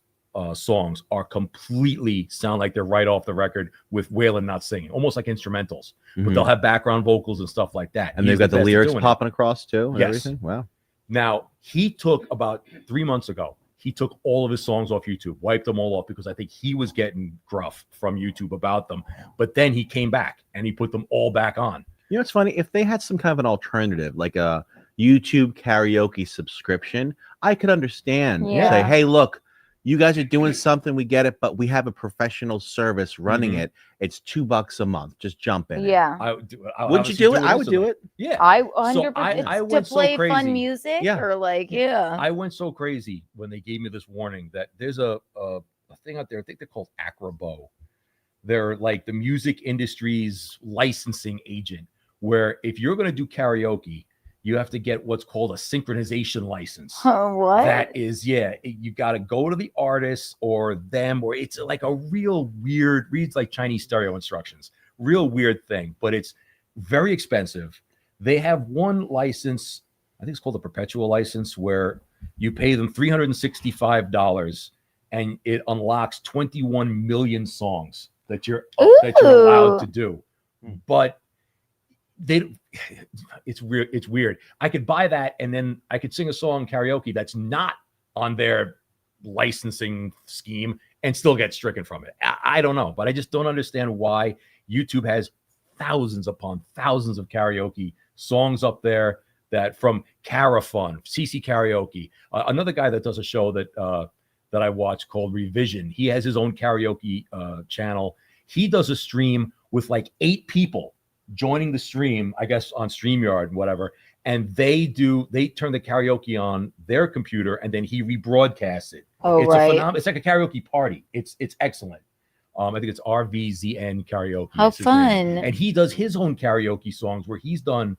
songs are completely sound like they're right off the record with Waylon not singing, almost like instrumentals, but Mhm. they'll have background vocals and stuff like that. And He's they've got the best at lyrics doing it. popping across too and Yes. everything. Wow. Now, he took about 3 months ago, he took all of his songs off YouTube, wiped them all off because I think he was getting gruff from YouTube about them. But then he came back and he put them all back on. You know, it's funny. If they had some kind of an alternative, like a YouTube karaoke subscription, I could understand. Yeah. Say, hey, look, you guys are doing something. We get it, but we have a professional service running it. It's $2 a month. Just jump in. Yeah. Would you do it? I would do it. Yeah. I So 100%. I to went so play crazy. fun music Yeah. or like yeah. I went so crazy when they gave me this warning that there's a thing out there. I think they're called Acrobo. They're like the music industry's licensing agent, where if you're going to do karaoke, you have to get what's called a synchronization license. What? That is, you got to go to the artist or them, or it's like a real weird, reads like Chinese stereo instructions, real weird thing, but it's very expensive. They have one license, I think it's called a perpetual license, where you pay them $365 and it unlocks 21 million songs that you're allowed to do. but it's weird. It's weird. I could buy that and then I could sing a song karaoke that's not on their licensing scheme and still get stricken from it. I don't know, but I just don't understand why YouTube has thousands upon thousands of karaoke songs up there, that from Carafun, CC Karaoke. Another guy that does a show that I watch called Revision. He has his own karaoke channel. He does a stream with like 8 people joining the stream, I guess on StreamYard and whatever. And they turn the karaoke on their computer and then he rebroadcasts it. Oh, it's right. It's like a karaoke party. It's excellent. I think it's RVZN Karaoke. How is his name. fun. And he does his own karaoke songs where he's done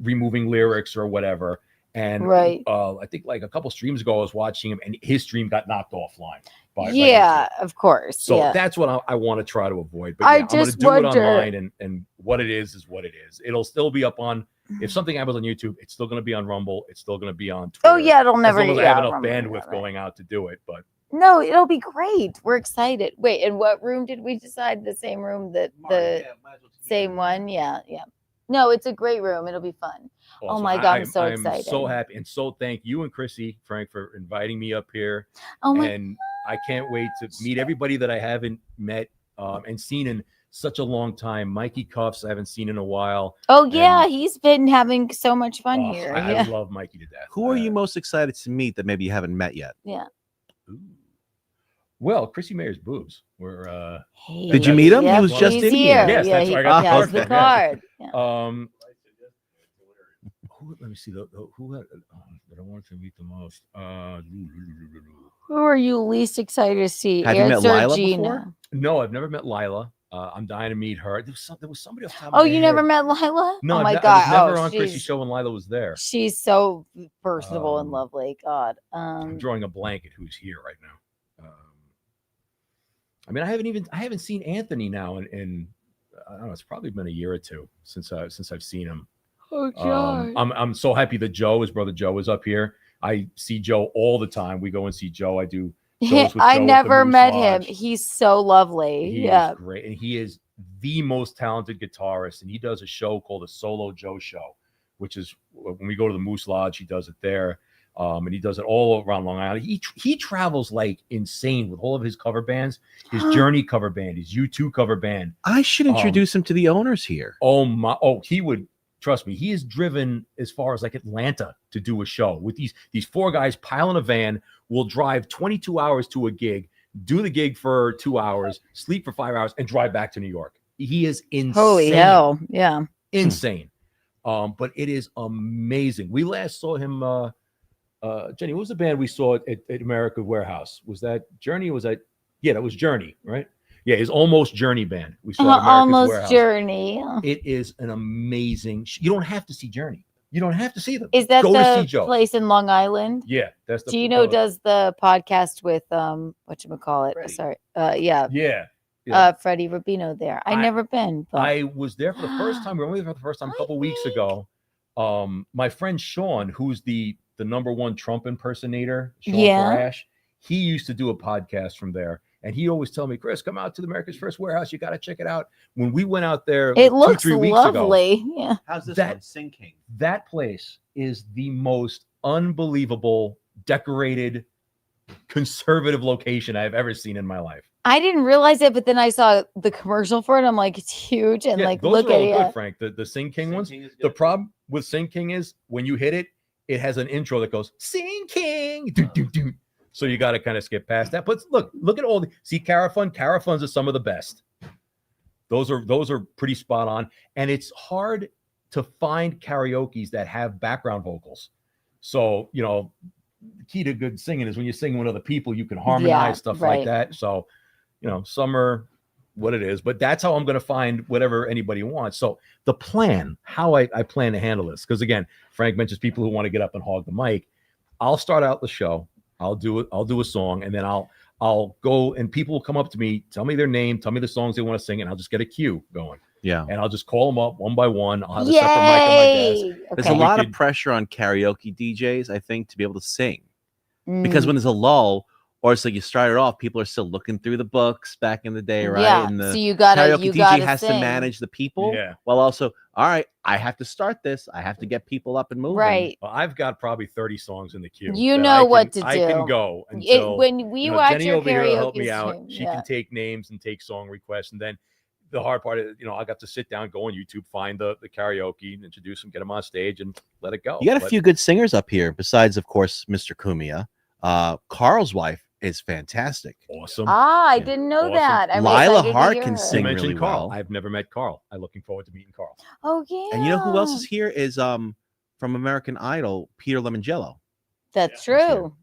removing lyrics or whatever. And Right. I think like a couple streams ago, I was watching him and his stream got knocked offline. By Yeah, of course. so yeah. that's what I want to try to avoid. But I yeah, I'm going to just do it wonder- online, and what it is what it is. It'll still be up on. If something happens on YouTube, it's still going to be on Rumble. It's still going to be on Twitter. Oh, yeah, it'll never- As long as I yeah, have enough Rumble, bandwidth right. going out to do it. But No, it'll be great. We're excited. Wait, in what room did we decide? The same room that the same one? Yeah, yeah. No, it's a great room. It'll be fun. Oh awesome. my God, I'm so excited. so happy, and so thank you and Chrissie, Frank, for inviting me up here. Oh my and I can't wait to meet everybody that I haven't met and seen in such a long time. Mikey Cuffs, I haven't seen in a while. Oh yeah, he's been having so much fun here. I yeah. love Mikey to death. Who are you most excited to meet that maybe you haven't met yet? Yeah. Well, Chrissie Mayr's boobs were. Did you meet him? He was just he's in here. here. Yes, Yeah, that's he where I got the has card the from, yes. card. Let me see. Who had, that I wanted to meet the most. Who are you least excited to see? Have you met Answer Lila Gina. before? No, I've never met Lila. I'm dying to meet her. There was somebody off the top of Oh, my you head. never met Lila? No, oh my I God. was never oh, on Chrissie's she's, show when Lila was there. she's so personable and lovely. God. I'm drawing a blank at who's here right now. I mean, I haven't seen Anthony now in I don't know. It's probably been a year or two since I've seen him. Oh God. I'm so happy that his brother Joe is up here. I see Joe all the time. We go and see Joe. I do shows with I Joe at the never Moose met Lodge. him. He's so lovely. He yeah. is great, and he is the most talented guitarist. And he does a show called the Solo Joe Show, which is when we go to the Moose Lodge, he does it there. And he does it all around Long Island. He travels like insane with all of his cover bands, his Journey cover band, his U2 cover band. I should introduce him to the owners here. Oh my! Oh, he would. Trust me, he is driven as far as like Atlanta to do a show with these 4 guys pile in a van, will drive 22 hours to a gig, do the gig for 2 hours, sleep for 5 hours, and drive back to New York. He is insane. Holy hell. Yeah. Insane. But it is amazing. We last saw him, Jenny, what was the band we saw at America Warehouse? Was that Journey? Yeah, that was Journey, right? Yeah, his Almost Journey band. We saw at America's Almost Warehouse. Journey. It is an amazing. You don't have to see Journey. You don't have to see them. Is that Go to see the Joe. place in Long Island? Yeah, that's the. Geno does the podcast with whatchamacallit. Sorry. Yeah. Yeah. Freddie Rubino there. I never been. But... I was there for the first time. We were only there for the first time a couple weeks ago. My friend Sean, who's the number one Trump impersonator, Sean Farash, he used to do a podcast from there. And he always tell me, Chris, come out to the America's First Warehouse. You got to check it out. When we went out there, it looks 2-3 weeks lovely. ago, Yeah. How's this That- one? Sing King. that place is the most unbelievable, decorated, conservative location I've ever seen in my life. I didn't realize it, but then I saw the commercial for it. I'm like, it's huge. And Yeah, like, those look are all at good, it. Frank. The Sing King ones. The problem with Sing King is when you hit it, it has an intro that goes Sing King. Doo, doo, doo. So you got to kind of skip past that. But look at all the Carafun. Carafuns are some of the best. Those are pretty spot on. And it's hard to find karaoke's that have background vocals. So, the key to good singing is when you're singing with other people, you can harmonize stuff like that. So, some are what it is, but that's how I'm going to find whatever anybody wants. So the plan, how I plan to handle this, because again, Frank mentions people who want to get up and hog the mic. I'll start out the show. I'll do a song, and then I'll go, and people will come up to me, tell me their name, tell me the songs they want to sing, and I'll just get a queue going. Yeah. And I'll just call them up one by one. I'll have a separate mic on my desk. There's a lot of pressure on karaoke DJs, I think, to be able to sing. Because Mm. when there's a lull, or it's like you started off, people are still looking through the books back in the day, right? Yeah, And the so you gotta- karaoke you DJ gotta has to sing. manage the people, Yeah. while also, all right, I have to start this. I have to get people up and moving. Right. Well, I've got probably 30 songs in the queue. You that know I what can- to I can do. go It- until when we you know, watch Jenny your over here will help karaoke me out. stream, She yeah. can take names and take song requests, and then the hard part is, I got to sit down, go on YouTube, find the karaoke, introduce them, get them on stage, and let it go. You got a But- few good singers up here, besides, of course, Mr. Cumia. Karl's wife is fantastic. Awesome. I didn't know that. I'm Lila excited to Hart hear can her. sing You mentioned really Karl. well. I've never met Karl. I'm looking forward to meeting Karl. Oh yeah. And you know who else is here is from American Idol, Peter Lemongello. That's true.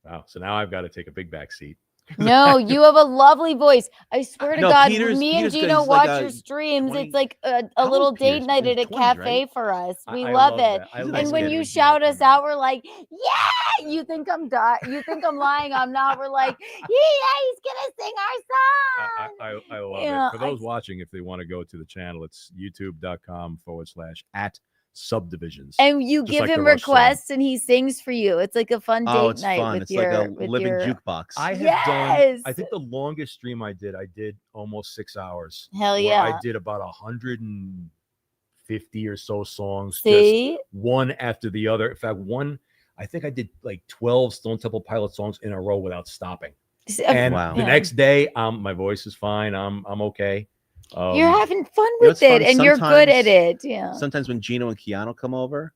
Wow. So now I've got to take a big back seat. No, you have a lovely voice. I swear to No, God, Peter's- me and Peter's good. Geno He's like watch a your streams. 20 It's like a How little old date Peter's? night at He's a 20s, cafe right? for us. We I love love it. that. I And love when it. you shout us out, we're like, yeah, you think I'm you think I'm lying. I'm not. We're like, yeah, he's gonna sing our song. I love Yeah, it. For those watching, if they want to go to the channel, it's youtube.com/@subdivisions. And you Just give like the him Rush song. requests and he sings for you. It's like a fun date Oh, it's night fun. with It's your like a with living your jukebox. I have Yes. done, I think the longest stream I did almost 6 hours. Hell where yeah. I did about 150 or so songs. See? Just one after the other. In fact, I think I did like 12 Stone Temple Pilot songs in a row without stopping. And Wow. the Yeah. next day, my voice is fine. I'm okay. You're having fun You know with what's fun? it and you're good at Sometimes- it. Yeah. Sometimes when Geno and Keanu come over,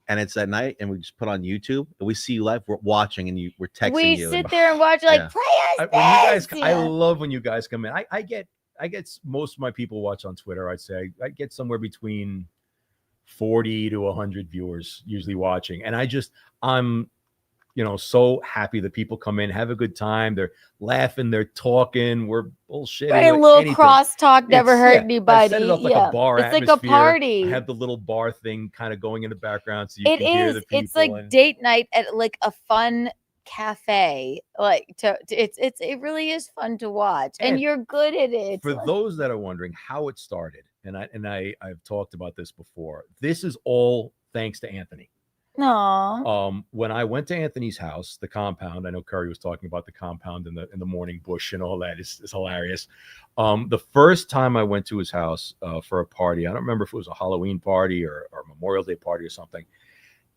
and it's at night, and we just put on YouTube, and we see you live, we're watching, and we're texting We you. sit and- there and watch like Yeah. play us When you guys, this. I Yeah. love when you guys come in. I get most of my people watch on Twitter. I'd say I get somewhere between 40 to 100 viewers usually watching, and I'm so happy that people come in, have a good time. They're laughing, they're talking, we're bullshitting. Right, a like little anything. crosstalk never It's- hurt yeah, I anybody. set it up like Yeah. a bar It's like a atmosphere. party. I have the little bar thing kind of going in the background, so you It can hear is. the people. It's like and- date night at like a fun cafe. Like it really is fun to watch, and And you're good at it. For those that are wondering how it started, and I've talked about this before. This is all thanks to Anthony. No. When I went to Anthony's house, the compound, I know Curry was talking about the compound in the morning, Busch and all that is hilarious. The first time I went to his house for a party, I don't remember if it was a Halloween party or a Memorial Day party or something.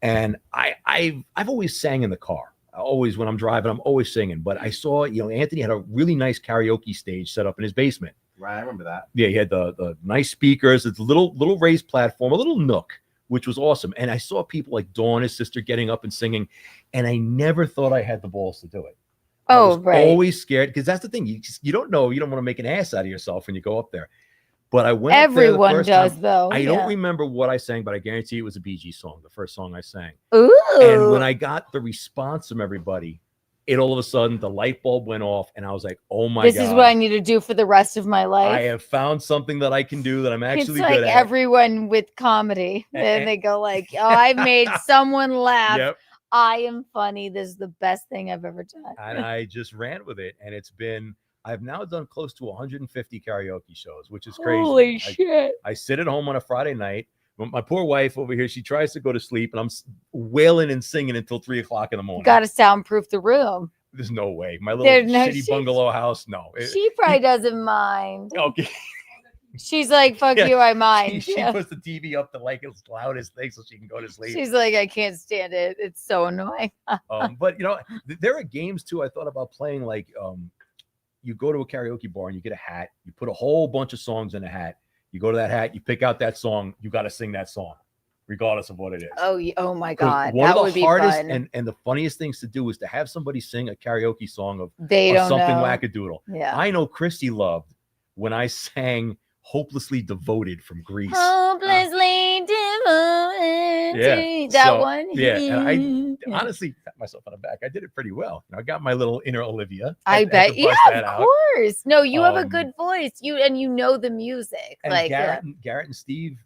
And I've always sang in the car. Always when I'm driving, I'm always singing. But I saw, Anthony had a really nice karaoke stage set up in his basement. Right, I remember that. Yeah, he had the nice speakers, it's a little raised platform, a little nook, which was awesome. And I saw people like Dawn, his sister, getting up and singing, and I never thought I had the balls to do it. I was always scared, because that's the thing. You don't know. You don't want to make an ass out of yourself when you go up there. But I went. Everyone up there the first does, time. though, I yeah. don't remember what I sang, but I guarantee it was a Bee Gees song, the first song I sang. Ooh. And when I got the response from everybody, it all of a sudden the light bulb went off, and I was like, "Oh my This god! is what I need to do for the rest of my life. I have found something that I can do that I'm actually It's like good at." everyone with comedy. And they go like, "Oh, I made someone laugh. Yep. I am funny. This is the best thing I've ever done." And I just ran with it, and I've now done close to 150 karaoke shows, which is crazy. Holy shit. I sit at home on a Friday night. My poor wife over here, she tries to go to sleep, and I'm wailing and singing until 3:00 in the morning. Got to soundproof the room. There's no way. My little There's no- shitty bungalow house, no. She probably doesn't mind. Okay. She's like, "Fuck Yeah, you, I mind." She Yeah. puts the TV up to like its loudest thing so she can go to sleep. She's like, "I can't stand it. It's so annoying." But there are games too. I thought about playing like you go to a karaoke bar and you get a hat, you put a whole bunch of songs in a hat, you go to that hat, you pick out that song, you got to sing that song, regardless of what it is. Oh my 'Cause god, one that of would the be hardest fun. and the funniest things to do is to have somebody sing a karaoke song of They don't something know. wackadoodle. Yeah. I know Christy loved when I sang "Hopelessly Devoted" from Greece. Hopelessly devoted to that so- one. Yeah, and I honestly pat myself on the back. I did it pretty well. I got my little inner Olivia. I had to bet. bust Yeah, that of out. course. No, you have a Um, good voice. You know the music. And Like Garrett and Steve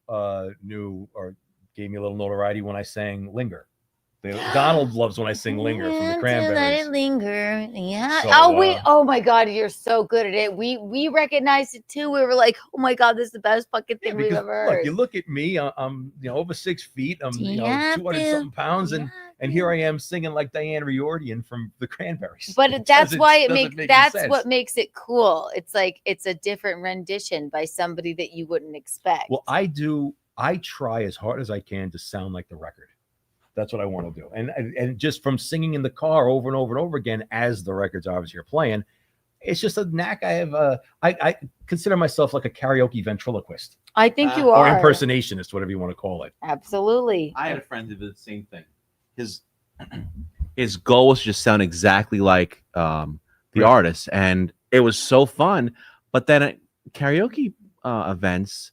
knew or gave me a little notoriety when I sang "Linger." Donald loves when I sing "Linger" from the Let Cranberries. it linger. Yeah. So, oh wait. Oh my God, you're so good at it. We recognized it too. We were like, oh my God, this is the best fucking thing we've Because ever look, heard. you look at me. I'm over 6 feet. I'm Yeah, 200 something pounds, and here I am singing like Diane Riordan from the Cranberries. But It that's doesn't- why it doesn't makes make any that's sense. what makes it cool. It's like it's a different rendition by somebody that you wouldn't expect. Well, I try as hard as I can to sound like the record. That's what I want to do. And just from singing in the car over and over and over again, as the records obviously are playing, it's just a knack I have. I consider myself like a karaoke ventriloquist. I think you Or are. impersonationist, whatever you want to call it. Absolutely. I had a friend who did the same thing. His goal was to just sound exactly like the artist, and it was so fun. But then at karaoke events,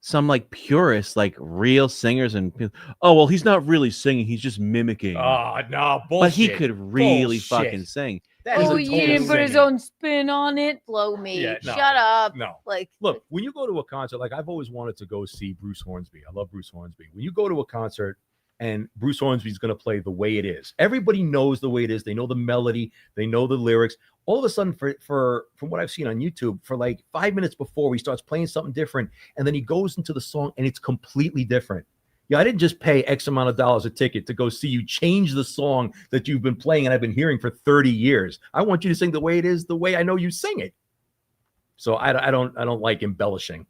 some like purists, like real singers, and oh well, he's not really singing; he's just mimicking. Oh no, bullshit! But he could really Bullshit. fucking sing. Oh, he didn't put his own spin on it. Blow me. Yeah, no, Shut up. No. Like, look, when you go to a concert, like I've always wanted to go see Bruce Hornsby. I love Bruce Hornsby. When you go to a concert and Bruce Hornsby's going to play The Way It Is, everybody knows The Way It Is. They know the melody. They know the lyrics. All of a sudden, from what I've seen on YouTube, for like 5 minutes before, he starts playing something different, and then he goes into the song, and it's completely different. Yeah, I didn't just pay X amount of dollars a ticket to go see you change the song that you've been playing and I've been hearing for 30 years. I want you to sing the way it is, the way I know you sing it. So I don't like embellishing.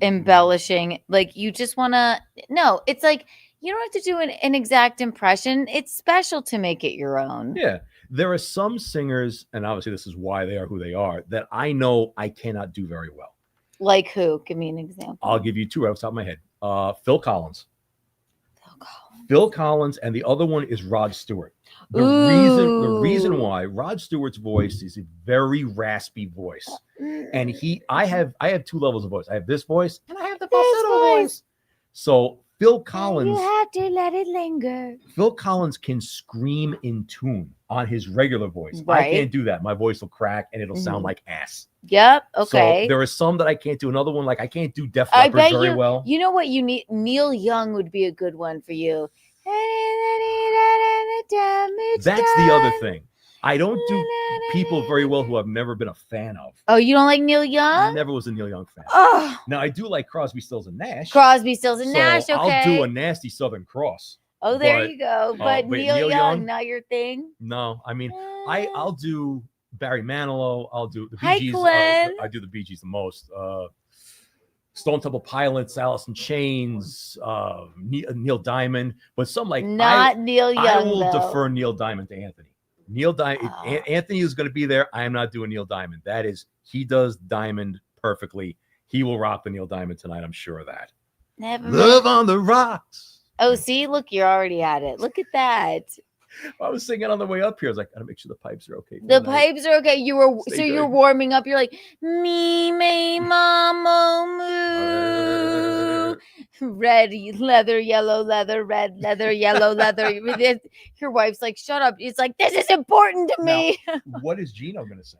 Embellishing, like you just want to. No, it's like you don't have to do an exact impression. It's special to make it your own. Yeah, there are some singers, and obviously this is why they are who they are, that I know I cannot do very well. Like who? Give me an example. I'll give you two right off the top of my head. Phil Collins. Phil Collins, and the other one is Rod Stewart. The reason why Rod Stewart's voice is a very raspy voice, and I have two levels of voice. I have this voice, and I have the falsetto voice. So Phil Collins, You have to let it linger. Phil Collins can scream in tune on his regular voice. I Right. can't do that. My voice will crack, and it'll sound Mhm. like ass. Yep. Okay. So there are some that I can't do. Another one, like I can't do Def I Leppard bet very you. well. You know what you need? Neil Young would be a good one for you. That's the other thing. I don't do people very well who I've never been a fan of. Oh, you don't like Neil I Young? never was a Neil Young fan. Oh, Now I do like Crosby, Stills, and Nash. Crosby, Stills, and So Nash. Okay. I'll do a nasty Southern Cross. Oh, there but, you go. But Neil Young, not your thing. No, I mean I'll do Barry Manilow. I'll do the Bee Hi, Gees. Glenn. I do the Bee Gees the most. Stone Temple Pilots, Alice in Chains, Neil Diamond, but some like Not Neil I Young, will though. defer Neil Diamond to Anthony. Neil Diamond, Anthony is going to be there. I am not doing Neil Diamond. That is, he does Diamond perfectly. He will rock the Neil Diamond tonight. I'm sure of that. Never Love mind. on the Rocks. Oh, see, look, you're already at it. Look at that. I was singing on the way up here. I was like, gotta make sure the pipes are okay. for The tonight. pipes are okay. You were Stay so you're good. warming up. You're like me, mama, moo. Red leather, yellow leather, red leather, yellow leather. Your wife's like, shut up. It's like this is important to me. What is Geno going to say?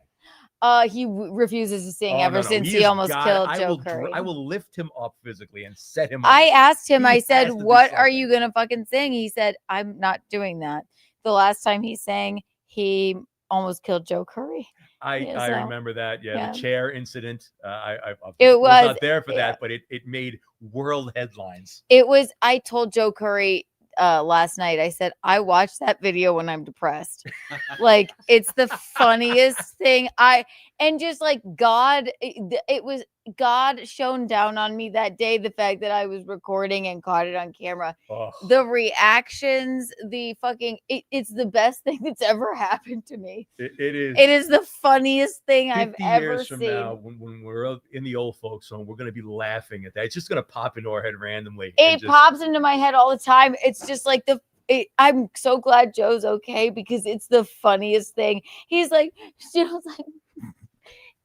He refuses to sing Oh, ever no, no. since he has almost got- killed I Joe will Curry. I will lift him up physically and set him up. I asked him, He I has said, to do what are you going to fucking sing? He said, I'm not doing that. The last time he sang, he almost killed Joe Curry. I Yeah, so- remember that. Yeah, yeah. the chair incident. I It was was- not there for yeah. that, but it made world headlines. It was, I told Joe Curry last night, I said, I watch that video when I'm depressed. Like, it's the funniest thing. And just like God, it was God shone down on me that day. The fact that I was recording and caught it on camera, Ugh. the reactions, the fucking, it's the best thing that's ever happened to me. It is. It is the funniest thing I've 50 ever years from seen. now, when we're up in the old folks home, we're going to be laughing at that. It's just going to pop into our head randomly. and It just- pops into my head all the time. It's just like I'm so glad Joe's okay because it's the funniest thing. He's like, Joe's like,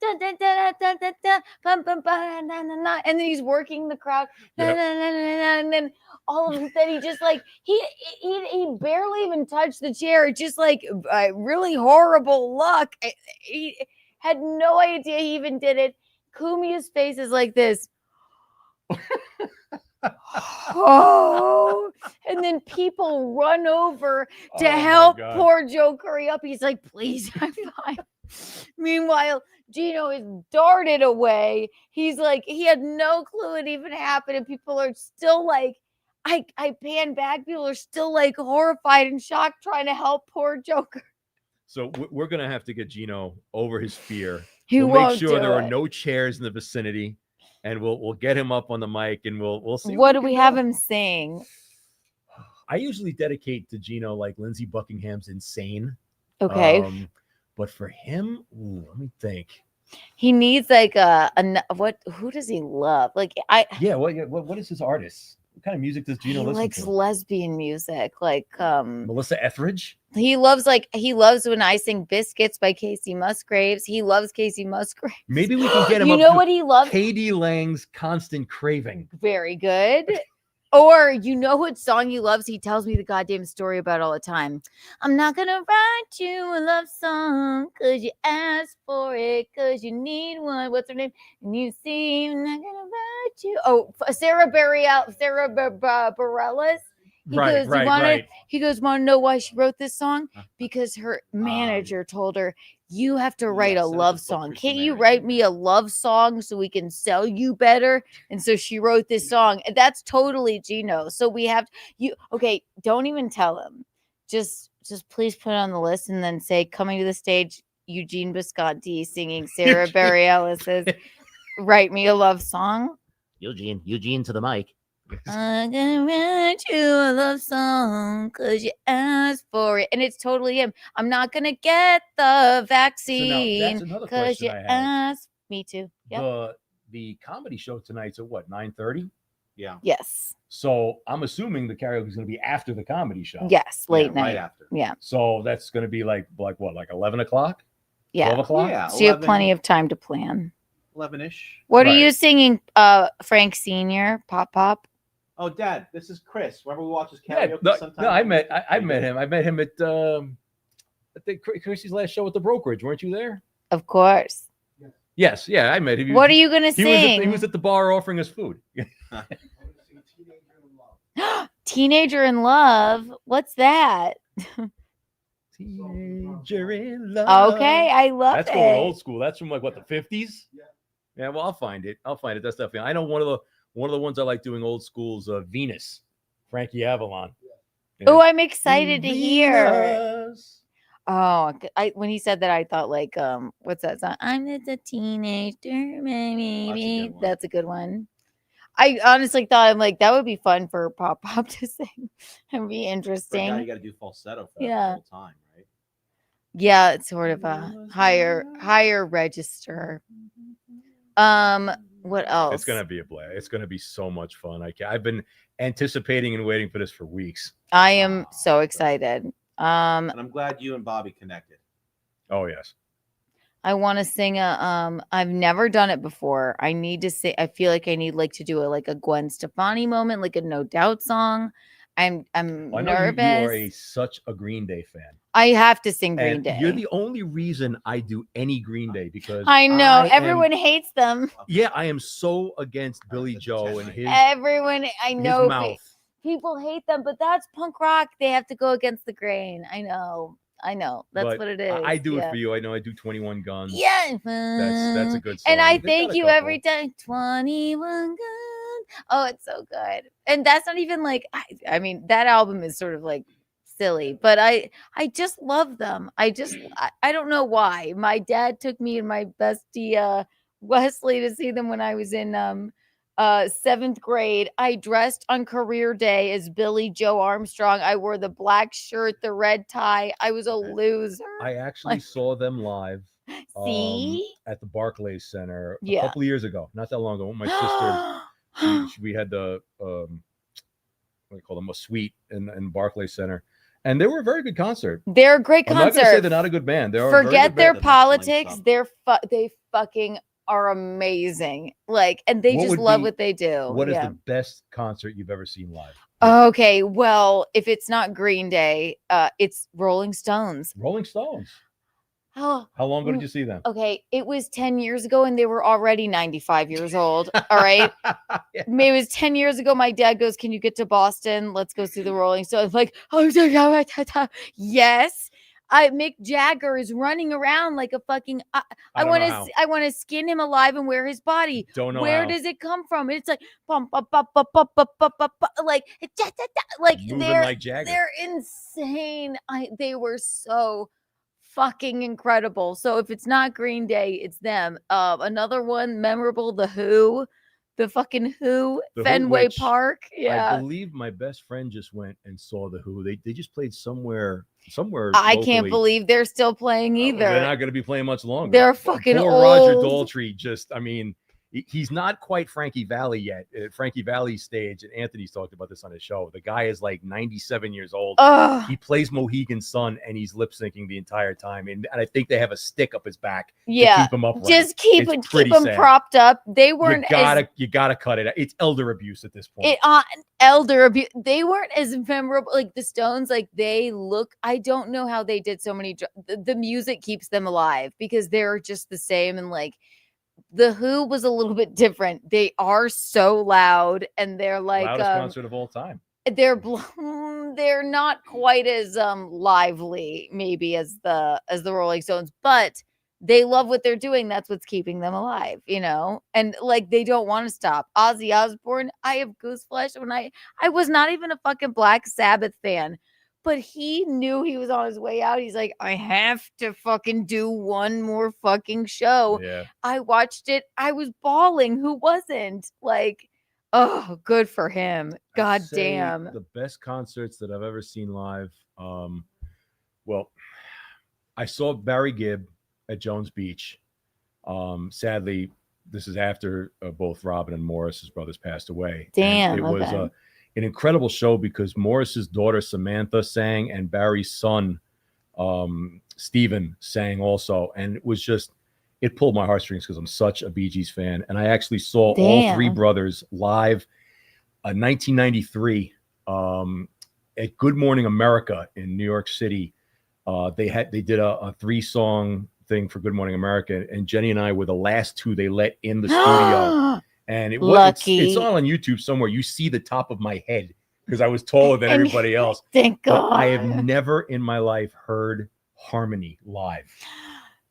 dun, dun, dun, dun, dun, dun, bum, bum, bum, na, na, na, and then he's working the crowd, na, Yep. na, na, na, na, and then all of a sudden he just like he barely even touched the chair. Just like really horrible luck. He had no idea he even did it. Cumia's face is like this. Oh, and then people run over to Oh my help God. poor Joe Curry up. He's like, please, high five. Meanwhile, Geno is darted away. He's like, he had no clue it even happened. And people are still like, I pan back. People are still like horrified and shocked trying to help poor Joker. So we're gonna have to get Geno over his fear. He we'll won't make sure do there are it. no chairs in the vicinity, and we'll get him up on the mic, and we'll see. What do can we do. have him sing? I usually dedicate to Geno like Lindsey Buckingham's "Insane." Okay. But for him, let me think. He needs like what? Who does he love? Like What is his artist? What kind of music does Geno he listen likes to? lesbian music, like Melissa Etheridge. he loves when I sing Biscuits by Casey Musgraves. He loves Casey Musgraves. Maybe we can get him. You up know to what he loves? K.D. Lang's "Constant Craving." Very good. Or you know what song he loves? He tells me the goddamn story about all the time. I'm not gonna write you a love song because you asked for it, because you need one. What's her name? And you see, I'm not gonna write you. Oh, Sarah Bareilles. He goes, He goes, want to know why she wrote this song? Because her manager told her, you have to write a love song. Can't you write me a love song so we can sell you better? And so she wrote this song. And that's totally Geno. So we have okay, don't even tell him. Just please put it on the list and then say, coming to the stage, Eugene Bisconte singing Sarah Bareilles' Write Me a Love Song. Eugene to the mic. I'm gonna write you a love song because you asked for it. And it's totally him. I'm not gonna get the vaccine another because question you I have. asked me to. Yep. The comedy show tonight's at what, 9:30? Yeah. Yes. So I'm assuming the karaoke is going to be after the comedy show. Yes, late night. Right after. Yeah. So that's going to be like what, like 11 o'clock? Yeah. 12 o'clock? Yeah. So you have plenty of time to plan. 11-ish. What are you singing, Frank Sr., Pop? Oh, Dad, this is Chris. Remember we watched his Yeah, karaoke sometime? no, I met him. I met him at I think Chrissy's last show at the brokerage. Weren't you there? Of course. Yes, yeah, I met him. What are you gonna sing? He was at the bar offering us food. Teenager in Love. What's that? Teenager in Love. Okay, I love That's it. going old school. That's from like what, the 50s? Yeah, well, I'll find it. That's definitely. I know one of the ones I like doing old schools, Venus, Frankie Avalon. Yeah. Oh, I'm excited to hear. Venus. Oh, when he said that, I thought like, what's that song? I'm just a teenager, maybe. That's a good one. I honestly thought, I'm like, that would be fun for Pop to sing. It'd be interesting. Now you got to do falsetto for that Yeah. whole time, right? Yeah, it's sort of a higher register. What else? It's gonna be a blast. It's gonna be so much fun. I've been anticipating and waiting for this for weeks. I am so excited. And I'm glad you and Bobby connected. Oh yes. I want to sing I've never done it before. I need to say, I feel like I need to do a Gwen Stefani moment, like a No Doubt song. I'm I know nervous. you are such a Green Day fan. I have to sing Green And Day. You're the only reason I do any Green Day because I know I everyone am- hates them. Yeah, I am so against Billy Joe and his Everyone, I his know mouth. people hate them, but that's punk rock. They have to go against the grain. I know. That's But what it is. I do yeah. it for you. I know I do 21 Guns. Yeah, That's a good song. and I They've got thank a you couple. every time. 21 Guns. Oh, it's so good. And that's not even I mean, that album is sort of silly, but I just love them. I don't know why. My dad took me and my bestie Wesley to see them when I was in 7th grade. I dressed on career day as Billy Joe Armstrong. I wore the black shirt, the red tie. I was a loser. I actually saw them live. See? At the Barclays Center a Yeah. couple of years ago, not that long ago. My sister, we had the what do you call them, a suite in Barclays Center, and they were a very good concert. They're a great I'm not concert. gonna say they're not a good band. They are a very Forget good their band. politics. They fucking are amazing. And they What just would love be- what they do. What is Yeah. the best concert you've ever seen live? Okay, well, if it's not Green Day, it's Rolling Stones. Rolling Stones. Oh, How long ago did you see them? okay, it was 10 years ago and they were already 95 years old. All right. Maybe it was 10 years ago. My dad goes, "Can you get to Boston? Let's go see the Rolling Stones." Like, oh, yes. Mick Jagger is running around like a fucking. I don't want know to. how. I want to skin him alive and wear his body. Don't know Where how. does it come from? It's like bum, bum, bum, bum, bum, bum, bum, bum, bum, like like Moving they're like Jagger. they're insane. They were so fucking incredible. So if it's not Green Day, it's them. Another one memorable, the Who. The fucking Who, The Who, Fenway which Park. I Yeah. believe my best friend just went and saw the Who. They just played somewhere. I can't locally. believe they're still playing either. They're not going to be playing much longer. They're fucking Poor Roger old. Daltrey. Just, I mean, he's not quite Frankie Valli yet. Frankie Valli's stage, and Anthony's talked about this on his show. The guy is like 97 years old. Ugh. He plays Mohegan Sun, and he's lip syncing the entire time. And I think they have a stick up his back Yeah. to keep him upright. Just keep It's him pretty sad. propped up. They weren't You gotta cut it. It's elder abuse at this point. elder abuse. They weren't as memorable. Like the Stones, like they look. I don't know how they did so many. The music keeps them alive because they're just the same. And like the Who was a little bit different. They are so loud, and they're like Loudest concert of all time. they're not quite as lively maybe as the Rolling Stones, but they love what they're doing. That's what's keeping them alive, you know? And like they don't want to stop. Ozzy Osbourne, I have goose flesh when I was not even a fucking Black Sabbath fan, but he knew he was on his way out. He's like, I have to fucking do one more fucking show. Yeah. I watched it. I was bawling. Who wasn't? Like, oh, good for him. God Say damn. The best concerts that I've ever seen live. Well, I saw Barry Gibb at Jones Beach. Sadly, this is after both Robin and Morris's brothers passed away. Damn. And it was okay. an incredible show because Morris's daughter Samantha sang and Barry's son Stephen sang also, and it pulled my heartstrings because I'm such a Bee Gees fan. And I actually saw all three brothers live in 1993 at Good Morning America in New York City. They did a 3-song thing for Good Morning America, and Jenny and I were the last two they let in the studio. And it was it's all on YouTube somewhere. You see the top of my head because I was taller than everybody else. Thank But God. I have never in my life heard Harmony live.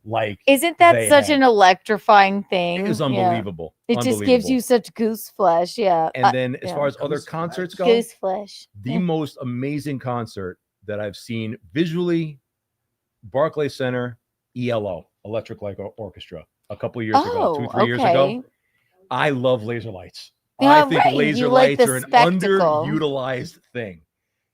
Like, Isn't that they such had. an electrifying thing? It was Yeah. unbelievable. It just gives you such goose flesh. Yeah. And then as yeah. far as other concerts go, goose flesh. the most amazing concert that I've seen visually, Barclays Center, ELO, Electric Light Orchestra, a couple of years ago, 2-3 years ago. I love laser lights. Yeah, I think right. laser You like lights the are an spectacle. underutilized thing.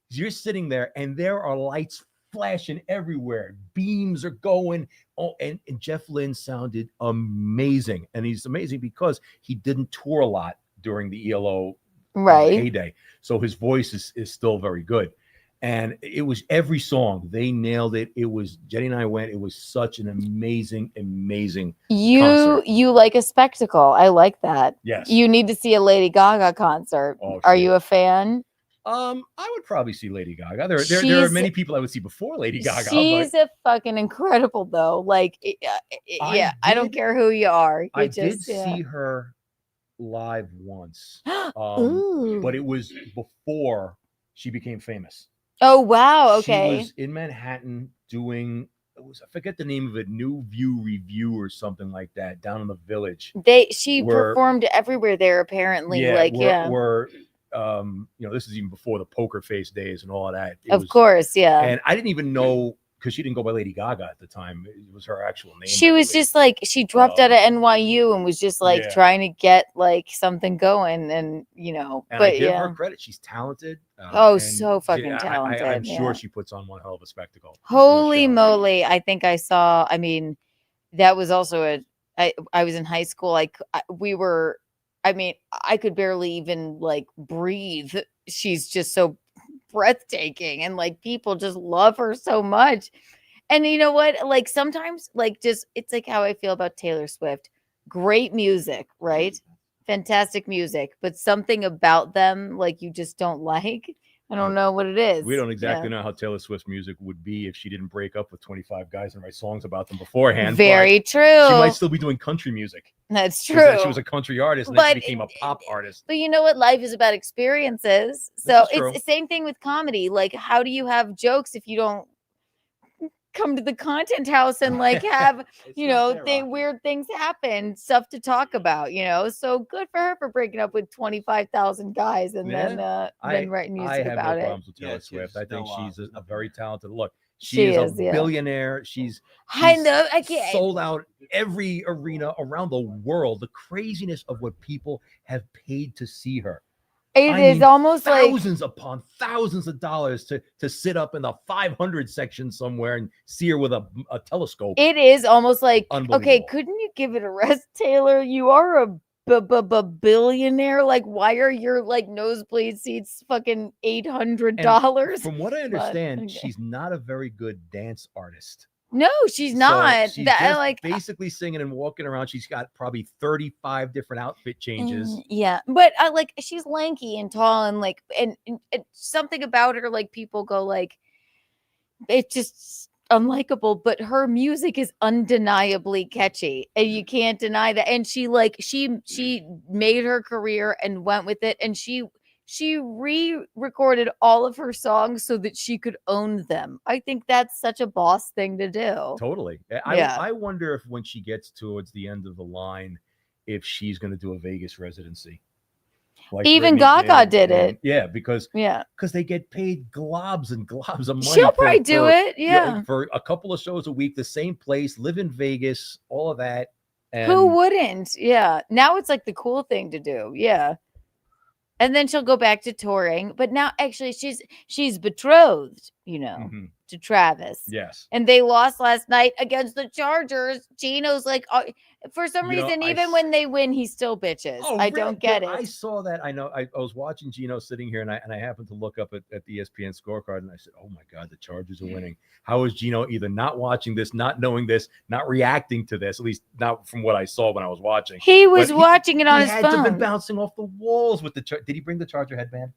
You're sitting there and there are lights flashing everywhere. Beams are going. Oh, and Jeff Lynne sounded amazing. And he's amazing because he didn't tour a lot during the ELO heyday. So his voice is still very good. And it was every song. They nailed it. It was Jenny and I went. It was such an amazing concert. You like a spectacle. I like that. Yes. You need to see a Lady Gaga concert. Oh, Are shit. you a fan? I would probably see Lady Gaga. There are She's- many people I would see before Lady Gaga. She's but a fucking incredible though. Like, yeah, I don't care who you are. I You just, did yeah. see her live once, Ooh. but it was before she became famous. Oh wow. Okay. She was in Manhattan doing. I forget the name of it. New View Review or something like that down in the Village. She where- performed everywhere there apparently. Where this is even before the poker face days and all of that. Of course, yeah. And I didn't even know because she didn't go by Lady Gaga at the time. It was her actual name. She was just like she dropped out of NYU and was just like yeah. trying to get like something going, and And but I give yeah. her credit. She's talented. Oh, and so fucking I'm talented, sure yeah. she puts on one hell of a spectacle. Holy moly! I think I saw. I mean, that was also I was in high school. I could barely even like breathe. She's just so breathtaking, and like people just love her so much. And you know what? Like sometimes, like just it's like how I feel about Taylor Swift. Great music, right? Fantastic music, but something about them like you just don't like. I don't know what it is. We don't exactly know how Taylor Swift's music would be if she didn't break up with 25 guys and write songs about them beforehand. Very but true. She might still be doing country music. That's 'Cause then true. She was a country artist and then But she became a pop artist. But you know what? Life is about experiences. So is true. it's the same thing with comedy. Like, how do you have jokes if you don't come to the content house and like have, weird things happen, stuff to talk about, So good for her for breaking up with 25,000 guys and then writing music I have about no it. problems with Taylor Swift. I think she's a very talented. Look, She she is, is a yeah. billionaire. She's I know. I can't. sold out every arena around the world. The craziness of what people have paid to see her. It is almost like thousands upon thousands of dollars to sit up in the 500 section somewhere and see her with a telescope. it is almost like okay, Unbelievable. couldn't you give it a rest, Taylor? You are a billionaire. Like, why are your like nosebleed seats fucking $800? From what I But, understand, okay. she's not a very good dance artist. No, she's So not. she's That just like basically singing and walking around. She's got probably 35 different outfit changes. yeah, but I like she's lanky and tall and like and something about her like people go like it's just unlikable, but her music is undeniably catchy and you can't deny that. And she made her career and went with it, and she re-recorded all of her songs so that she could own them. I think that's such a boss thing to do. Totally. Yeah. I wonder if when she gets towards the end of the line, if she's going to do a Vegas residency. Like Even Britney Gaga did and- it. Yeah, because Yeah. they get paid globs and globs of money. She'll probably do it, you know, yeah. for a couple of shows a week, the same place, live in Vegas, all of that. And Who wouldn't? Yeah. Now it's like the cool thing to do. Yeah. And then she'll go back to touring. But now actually she's betrothed, to Travis. Yes. And they lost last night against the Chargers. Geno's like, for some You know, reason, I even when they win, he still bitches. Oh, I really? don't get it. I saw that. I know. I was watching Geno sitting here, and I happened to look up at the ESPN scorecard, and I said, "Oh my God, the Chargers are winning." How is Geno either not watching this, not knowing this, not reacting to this? At least not from what I saw when I was watching. He was But watching it on he his had to phone. been bouncing off the walls with the. Did he bring the Charger headband?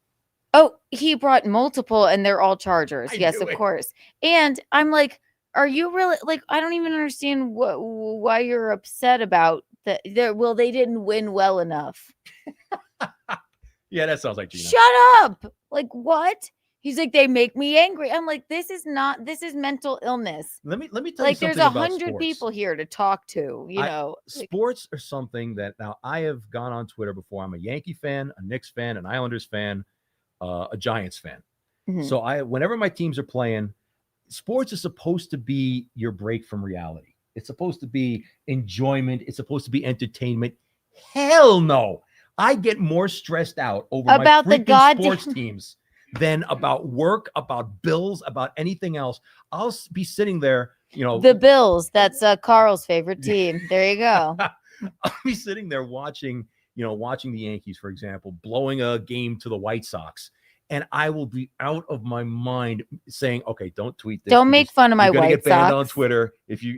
Oh, he brought multiple and they're all Chargers. I Yes, knew of it. course. And I'm like, are you really like, I don't even understand why you're upset about that. Well, they didn't win well enough. Yeah, that sounds like Geno. Shut up. Like, what? He's like, they make me angry. I'm like, this is mental illness. Let me tell you Like, something there's about 100 sports. people here to talk to, like- Sports are something that now I have gone on Twitter before. I'm a Yankee fan, a Knicks fan, an Islanders fan, a Giants fan. Mhm. So whenever my teams are playing, sports is supposed to be your break from reality. It's supposed to be enjoyment. It's supposed to be entertainment. Hell no. I get more stressed out over About my the freaking sports goddamn- teams than about work, about bills, about anything else. I'll be sitting there, The Bills. That's Carl's favorite team. There you go. I'll be sitting there watching the Yankees, for example, blowing a game to the White Sox. And I will be out of my mind saying, okay, don't tweet this. Don't make because fun of my you're gonna White get banned on Sox. Twitter. Have My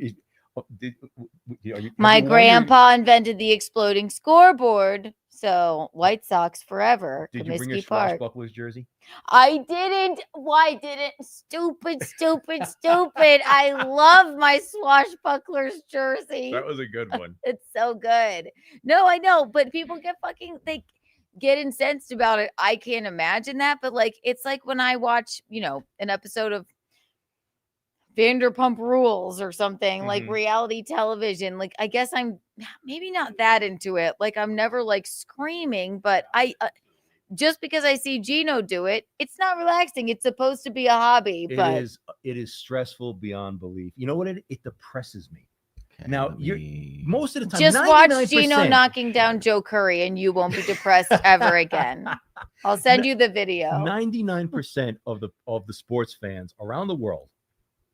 you wondered- grandpa invented the exploding scoreboard. So White Sox forever. Did you bring your Comiskey Park. swashbucklers jersey? I didn't. Why didn't? Stupid, stupid, stupid. I love my swashbucklers jersey. That was a good one. It's so good. No, I know, but people they get incensed about it. I can't imagine that, but like it's like when I watch, an episode of Vanderpump Rules or something, like Mhm. reality television. Like I guess I'm maybe not that into it. Like I'm never like screaming, but I just because I see Geno do it, it's not relaxing. It's supposed to be a hobby, but It is stressful beyond belief. You know what? It depresses me. Now you're most of the time just watch 99%. Geno knocking down Joe Curry and you won't be depressed ever again. I'll send you the video. 99% of the sports fans around the world,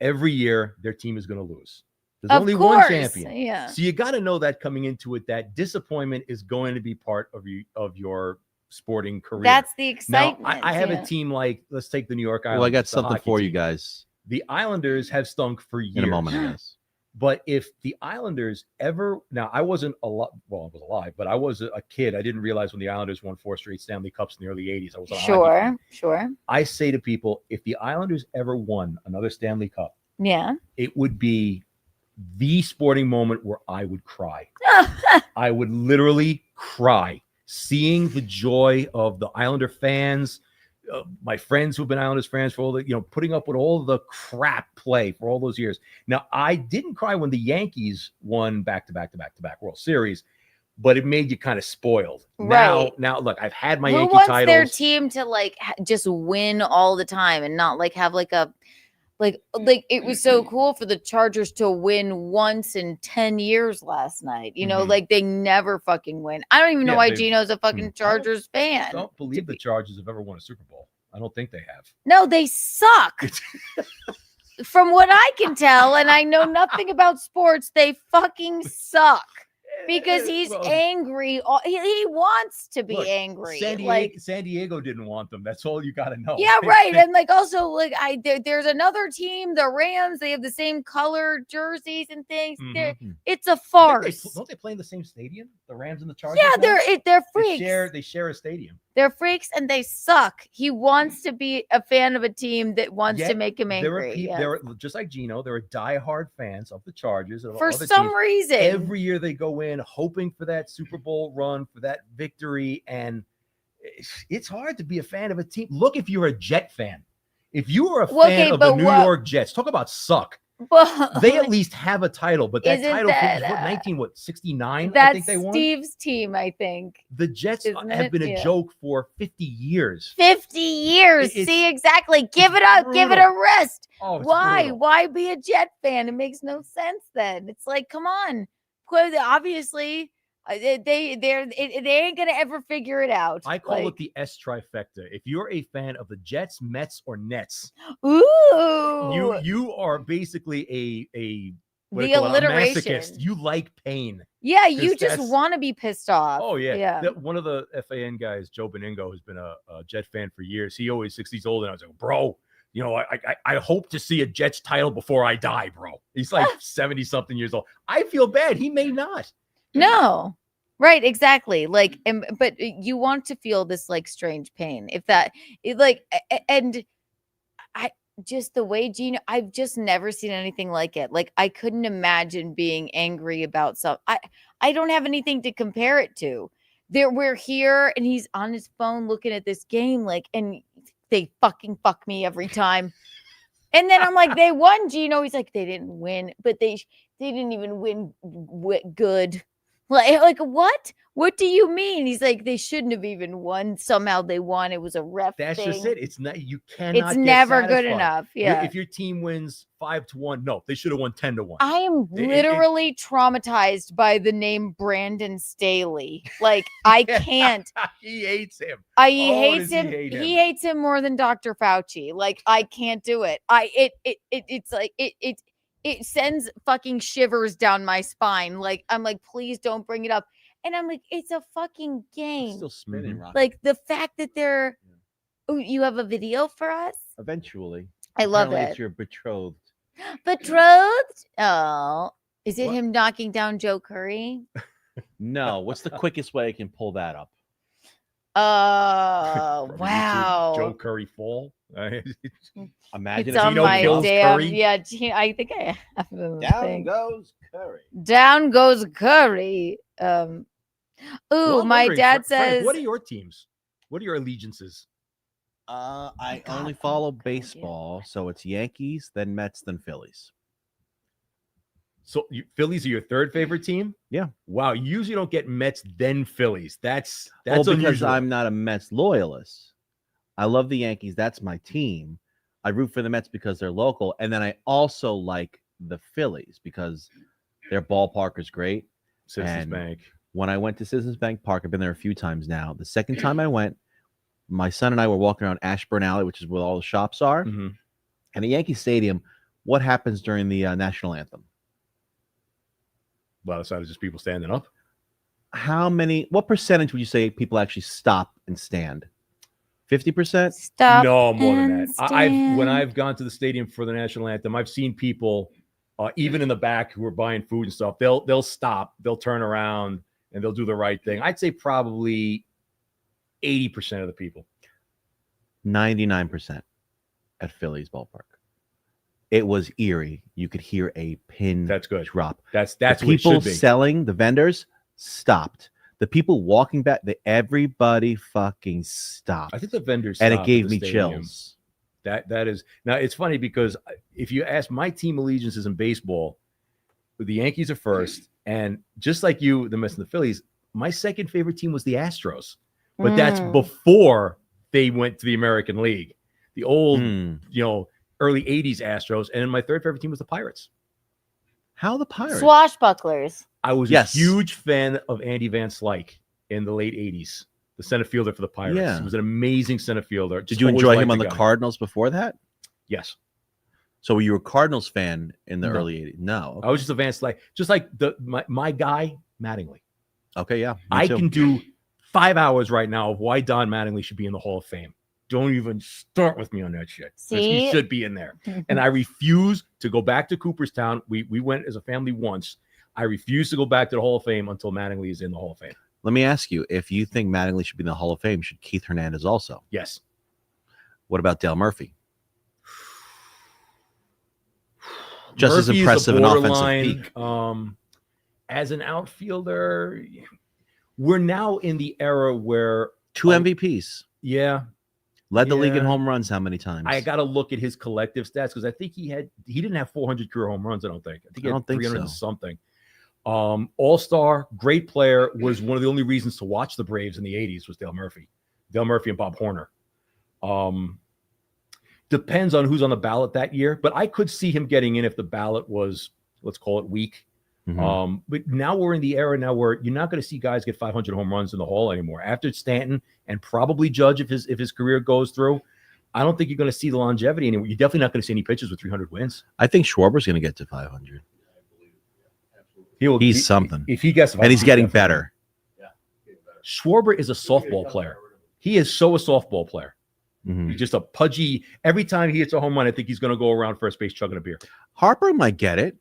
every year their team is going to lose. There's Of only course, one champion. yeah. So you got to know that coming into it, that disappointment is going to be part of your sporting career. That's the Now, excitement. I have yeah. a team like, let's take the New York Islanders. Well, I got the something hockey for you team. guys The Islanders have stunk for years. in a moment. Yes. But if the Islanders ever, now I wasn't a lot, well, I was alive, but I was a kid. I didn't realize when the Islanders won 4 straight Stanley Cups in the early 80s. I was a hockey fan. Sure. I say to people, if the Islanders ever won another Stanley Cup, Yeah. it would be the sporting moment where I would cry. I would literally cry seeing the joy of the Islander fans, my friends who've been Islanders fans for all the, putting up with all the crap play for all those years. Now, I didn't cry when the Yankees won back-to-back World Series, but it made you kind of spoiled. Right. Now, look, I've had my Who Yankee wants titles. their team to like just win all the time and not like have like a like it was so cool for the Chargers to win once in 10 years last night. Like they never fucking win. I don't even know why Geno's a fucking Chargers fan. I don't believe the Chargers have ever won a Super Bowl. I don't think they have. No, they suck. From what I can tell, and I know nothing about sports, they fucking suck. Because he's angry. He wants to be angry. San Diego didn't want them. That's all you got to know. Yeah, right. And like also like there's another team, the Rams. They have the same colored jerseys and things. It's a farce. Don't they play in the same stadium? The Rams and the Chargers. Yeah, they're freaks. They share a stadium. They're freaks and they suck. He wants to be a fan of a team that wants to make him angry. They're just like Geno. They're diehard fans of the Chargers. For some reason, every year they go in hoping for that Super Bowl run, for that victory, and it's hard to be a fan of a team. Look, if you're a Jet fan, if you are a fan of the New York Jets, talk about suck. They at least have a title, but that title was 69? I think they won. Steve's team, I think. The Jets have been a joke for 50 years. 50 years. See, exactly. Give it up. Give it a rest. Why? Brutal. Why be a Jet fan? It makes no sense then. It's like, come on. Obviously, they ain't gonna ever figure it out. I call it the S trifecta. If you're a fan of the Jets, Mets, or Nets, you are basically a alliteration. masochist. You like pain. Yeah, you just want to be pissed off. Oh yeah. One of the FAN guys, Joe Beningo, has been a Jet fan for years. He always 60s old, and I was like, bro. I hope to see a Jets title before I die, bro. He's like 70 something years old. I feel bad. He may not. No. Right. Exactly. Like, but you want to feel this like strange pain. Just the way Geno, I've just never seen anything like it. Like, I couldn't imagine being angry about something. I don't have anything to compare it to. We're here and he's on his phone looking at this game, and they fucking fuck me every time. And then I'm like, they won, Geno. He's like, they didn't win, but they didn't even win good. Like what? What do you mean? He's like, they shouldn't have even won. Somehow they won. It was a ref That's thing. just it. It's not. You cannot. It's never good enough. Yeah. If your team wins 5-1, no, they should have won 10-1. I am literally traumatized by the name Brandon Staley. Like, I can't. He hates him. He hates him. He hates him more than Dr. Fauci. Like, I can't do it. It's like it sends fucking shivers down my spine. Like, I'm like, please don't bring it up. And I'm like, it's a fucking game. It's still spinning, Ron. Like the fact that they're. Oh, you have a video for us? Eventually. I love Apparently it. It's your betrothed. Betrothed? Oh, is it him knocking down Joe Curry? No. What's the quickest way I can pull that up? Oh, wow. Joe Curry fall. Imagine it's if on Geno my kills damn. Curry. Yeah, I think I have the Down thing. goes Curry. Down goes Curry. Ooh, Well, I'm my wondering, dad Frank, says. what are your teams? What are your allegiances? I only follow baseball, so it's Yankees, then Mets, then Phillies. So Phillies are your third favorite team? Yeah. Wow. You usually don't get Mets, then Phillies. That's because unusual. I'm not a Mets loyalist. I love the Yankees. That's my team. I root for the Mets because they're local. And then I also like the Phillies because their ballpark is great. Citizens Bank. When I went to Citizens Bank Park, I've been there a few times now. The second time I went, my son and I were walking around Ashburn Alley, which is where all the shops are. Mm-hmm. And at Yankee Stadium, what happens during the national anthem? Well, outside of just people standing up. What percentage would you say people actually stop and stand? 50%? Stop. No, more than and that. When I've gone to the stadium for the national anthem, I've seen people even in the back who are buying food and stuff, they'll stop, they'll turn around, and they'll do the right thing. I'd say probably 80% of the people. 99% at Philly's ballpark. It was eerie. You could hear a pin drop. That's the what it people should be. selling, the vendors stopped. The people walking back, everybody fucking stopped. I think the vendors and it stopped gave at the me stadium. chills. That is now. It's funny because if you ask my team allegiances in baseball, the Yankees are first, and just like you, the Mets and the Phillies, my second favorite team was the Astros, but that's before they went to the American League, the old, early '80s Astros, and then my third favorite team was the Pirates. How the Pirates? Swashbucklers. I was a huge fan of Andy Van Slyke in the late '80s, the center fielder for the Pirates. Yeah. He was an amazing center fielder. Did Just you always enjoy liked him on the guy. Cardinals before that? Yes. So were you a Cardinals fan in the No. early '80s? No. I was just a Van Slyke, just like my guy Mattingly. Okay, yeah. I too. can do 5 hours right now of why Don Mattingly should be in the Hall of Fame. Don't even start with me on that shit. 'Cause he See? should be in there. And I refuse to go back to Cooperstown. We went as a family once. I refuse to go back to the Hall of Fame until Mattingly is in the Hall of Fame. Let me ask you, if you think Mattingly should be in the Hall of Fame, should Keith Hernandez also? Yes. What about Dale Murphy? Just as Murphy is a impressive an offensive borderline, peak. As an outfielder, we're now in the era where 2 MVPs. Yeah. Led the league in Yeah. home runs how many times? I got to look at his collective stats because I think he didn't have 400 career home runs. I don't think. I think he I had don't think 300 and so. something. All-star, great player, was one of the only reasons to watch the Braves in the 80s was Dale Murphy and Bob Horner. Depends on who's on the ballot that year, but I could see him getting in if the ballot was, let's call it, weak. But now we're in the era now where you're not going to see guys get 500 home runs in the Hall anymore. After Stanton and probably Judge if his career goes through, I don't think you're going to see the longevity anymore. You're definitely not going to see any pitchers with 300 wins. I think Schwarber's going to get to 500. He's something. If he gets, and he's getting better. Schwarber is a softball player. He is so a softball player. Mm-hmm. He's just a pudgy. Every time he hits a home run, I think he's going to go around first base chugging a beer. Harper might get it.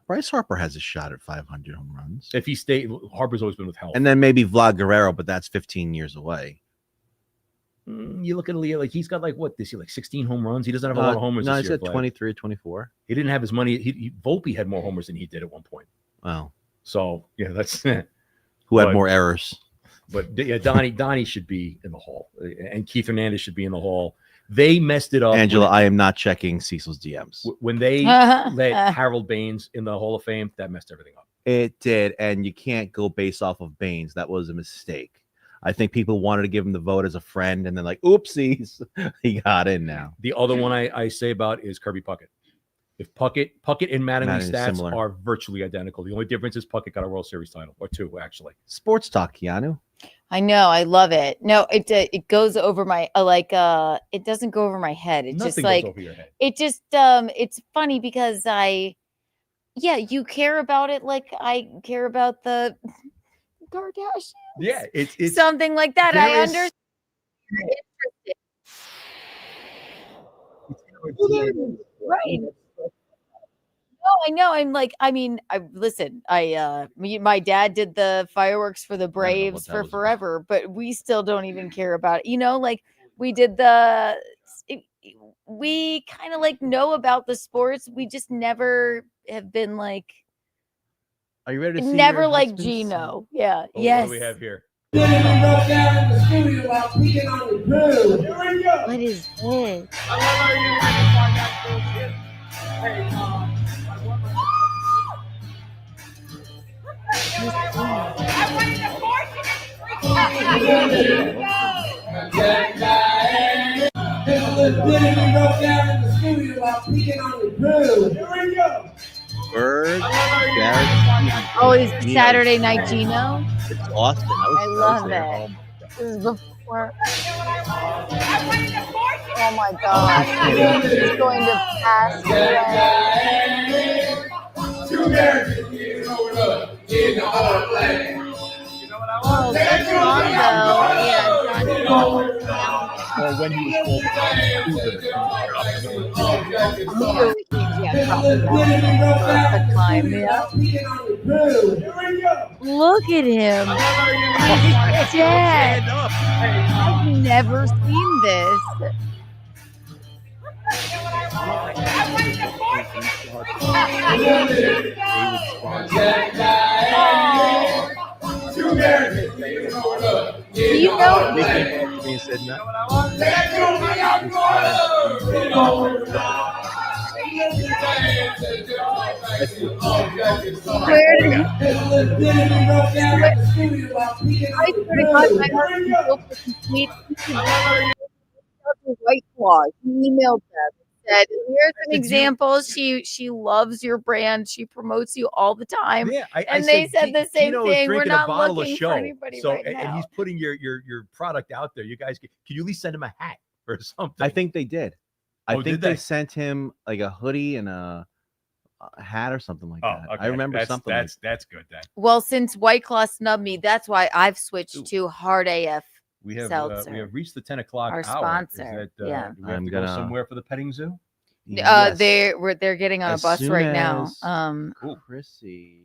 Bryce Harper has a shot at 500 home runs. If he stayed, Harper's always been with health. And then maybe Vlad Guerrero, but that's 15 years away. You look at Leo, like he's got like what this year, like 16 home runs. He doesn't have a lot of homers. No, this he's year, at Vlad. 23, 24. He didn't have his money. Volpe had more homers than he did at one point. Wow. So yeah, that's who had more errors. But yeah, Donnie should be in the Hall, and Keith Hernandez should be in the Hall. They messed it up. Angela, I am not checking Cecil's DMs. When they let Harold Baines in the Hall of Fame, that messed everything up. It did, and you can't go based off of Baines. That was a mistake. I think people wanted to give him the vote as a friend, and then like, oopsies, he got in now. The other one I say about is Kirby Puckett. If Puckett and Mattingly's Mattingly's stats similar. are virtually identical. The only difference is Puckett got a World Series title, or 2 actually. Sports talk, Keanu. I know, I love it. No, it goes over my it doesn't go over my head. It's just Nothing like goes over your head. it just it's funny because you care about it like I care about the Kardashians. Yeah, it's something like that. there I is- understand. Right. No, I know. I'm like, I mean, my dad did the fireworks for the Braves for forever, but we still don't even care about it. Like we did we kind of like know about the sports. We just never have been like, Are you ready to see never your like husband's- Geno. Yeah. Oh, Yes. What do we have here? What is this? Bird, Garrett, Oh, it's Geno. Saturday Night Geno. It's Austin. I love it. This is before. Oh my God. He's going to pass away. Oh, that's long though. Yeah, Or when he was I'm here with you, Yeah, probably not. A Lyme, yeah. Look at him. Dad. I've never seen this. Do you know? Being said no. Where did he? I swear to God, my heart is so freaking sweet. White Claw. He emailed them and said, "Here's some examples. She loves your brand. She promotes you all the time." Yeah, and they said the same Geno is thing. We're drinking a not bottle looking of show. for anybody So, right now. and he's putting your product out there. You guys, can you at least send him a hat or something? I think they did. I Oh, think did they they? sent him like a hoodie and a hat or something like that. I Okay. remember something. That's good then. Well, since White Claw snubbed me, that's why I've switched to Hard AF We have seltzer. reached the 10 o'clock Our hour. sponsor. Is that, Yeah. do we have I'm to go gonna- somewhere for the petting zoo? They're getting on a As bus soon right now. as Chrissie,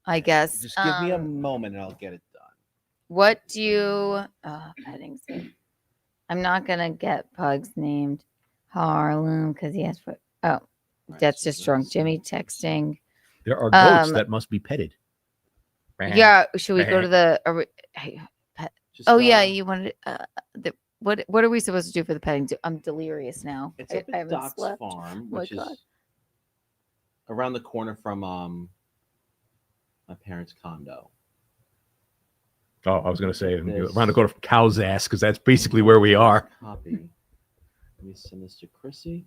I guess. just give me a moment and I'll get it done. What do you petting zoo? I'm not gonna get Pugs named Harlem because he asked for that's just drunk Jimmy texting. There are goats that must be petted. Yeah, should we go to the you wanted what are we supposed to do for the petting zoo? I'm delirious now. It's up I at haven't Doc's slept. Farm, Oh my which God. is around the corner from my parents' condo. Oh, I was going to say around the corner from Cow's Ass because that's basically where we are. Copy. Let me send this to Chrissie.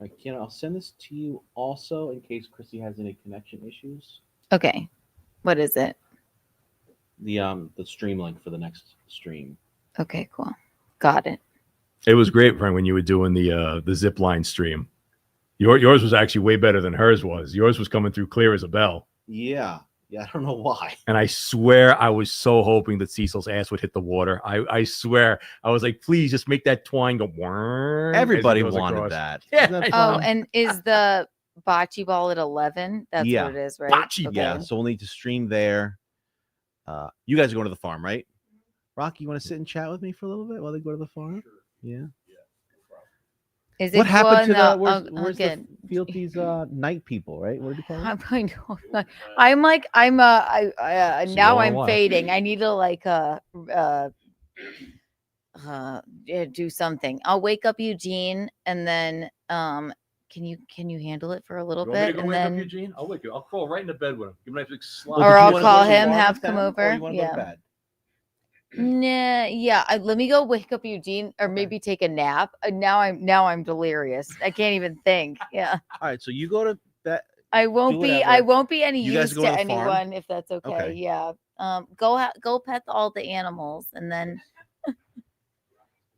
I'll send this to you also in case Chrissie has any connection issues. Okay. What is it? The stream link for the next stream. Okay, cool. Got it. It was great, Frank, when you were doing the zip line stream. Yours was actually way better than hers was. Yours was coming through clear as a bell. Yeah, I don't know why. And I swear I was so hoping that Cecil's ass would hit the water. I swear. I was like, please just make that twine go. Whirr, Everybody as it goes wanted across. that. Yeah. Isn't that Oh, fun? and is the bocce ball at 11? That's yeah. what it is, right? Bocce, Okay. yeah. So we'll need to stream there. You guys are going to the farm, right? Rocky, you want to sit and chat with me for a little bit while they go to the farm? Yeah. Is What it happened to going, the where's the Fealty's night people, right? What did you call it? I'm like now I'm why. fading. I need to like do something. I'll wake up Eugene and then can you handle it for a little You want me to bit go and wake up then Eugene? I'll wake you. I'll crawl right into bed with him. Give him a nice big slap. or I'll call him, have come over. Yeah. Bed? Nah, yeah. Let me go wake up Eugene, or maybe take a nap. Now I'm delirious. I can't even think. Yeah, All right, so you go to that. I won't be any You guys use go to to the farm? anyone if that's okay. Okay. Yeah. Go pet all the animals, and then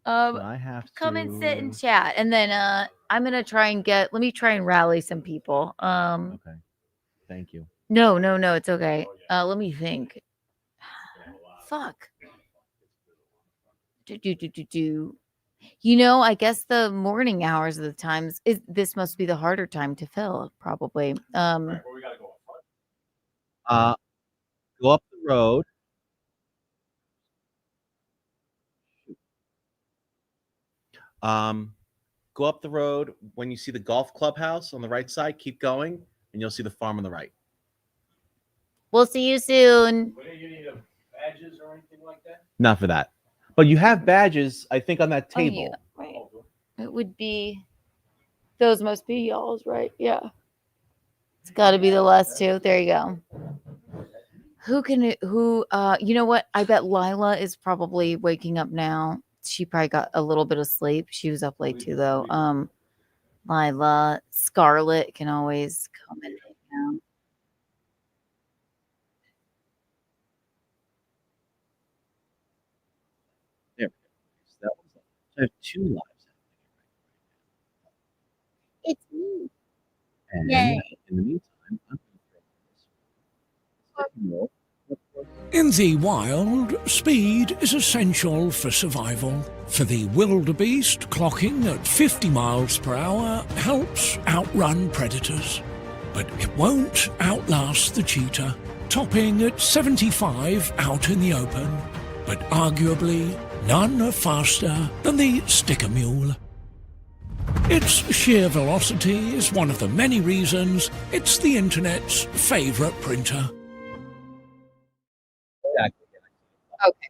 I have come and sit and chat, and then I'm gonna try and let me try and rally some people. Okay. Thank you. No, it's okay. Let me think. Fuck. Do. I guess the morning hours of the times this must be the harder time to fill, probably. Go up the road. Go up the road. When you see the golf clubhouse on the right side, keep going, and you'll see the farm on the right. We'll see you soon. Do you need badges or anything like that? Not for that, but you have badges. I think on that Oh, table. yeah, right. It would be those must be y'all's, right? Yeah. It's got to be the last two. There you go. You know what? I bet Lila is probably waking up now. She probably got a little bit of sleep. She was up late too, though. Lila, Scarlett can always come and hang out. There we go. So that was I have 2 lives. It's me. And Yay. in the meantime, I'm going to throw this. In the wild, speed is essential for survival. For the wildebeest, clocking at 50 miles per hour helps outrun predators. But it won't outlast the cheetah, topping at 75 out in the open. But arguably, none are faster than the sticker mule. Its sheer velocity is one of the many reasons it's the internet's favorite printer. Okay.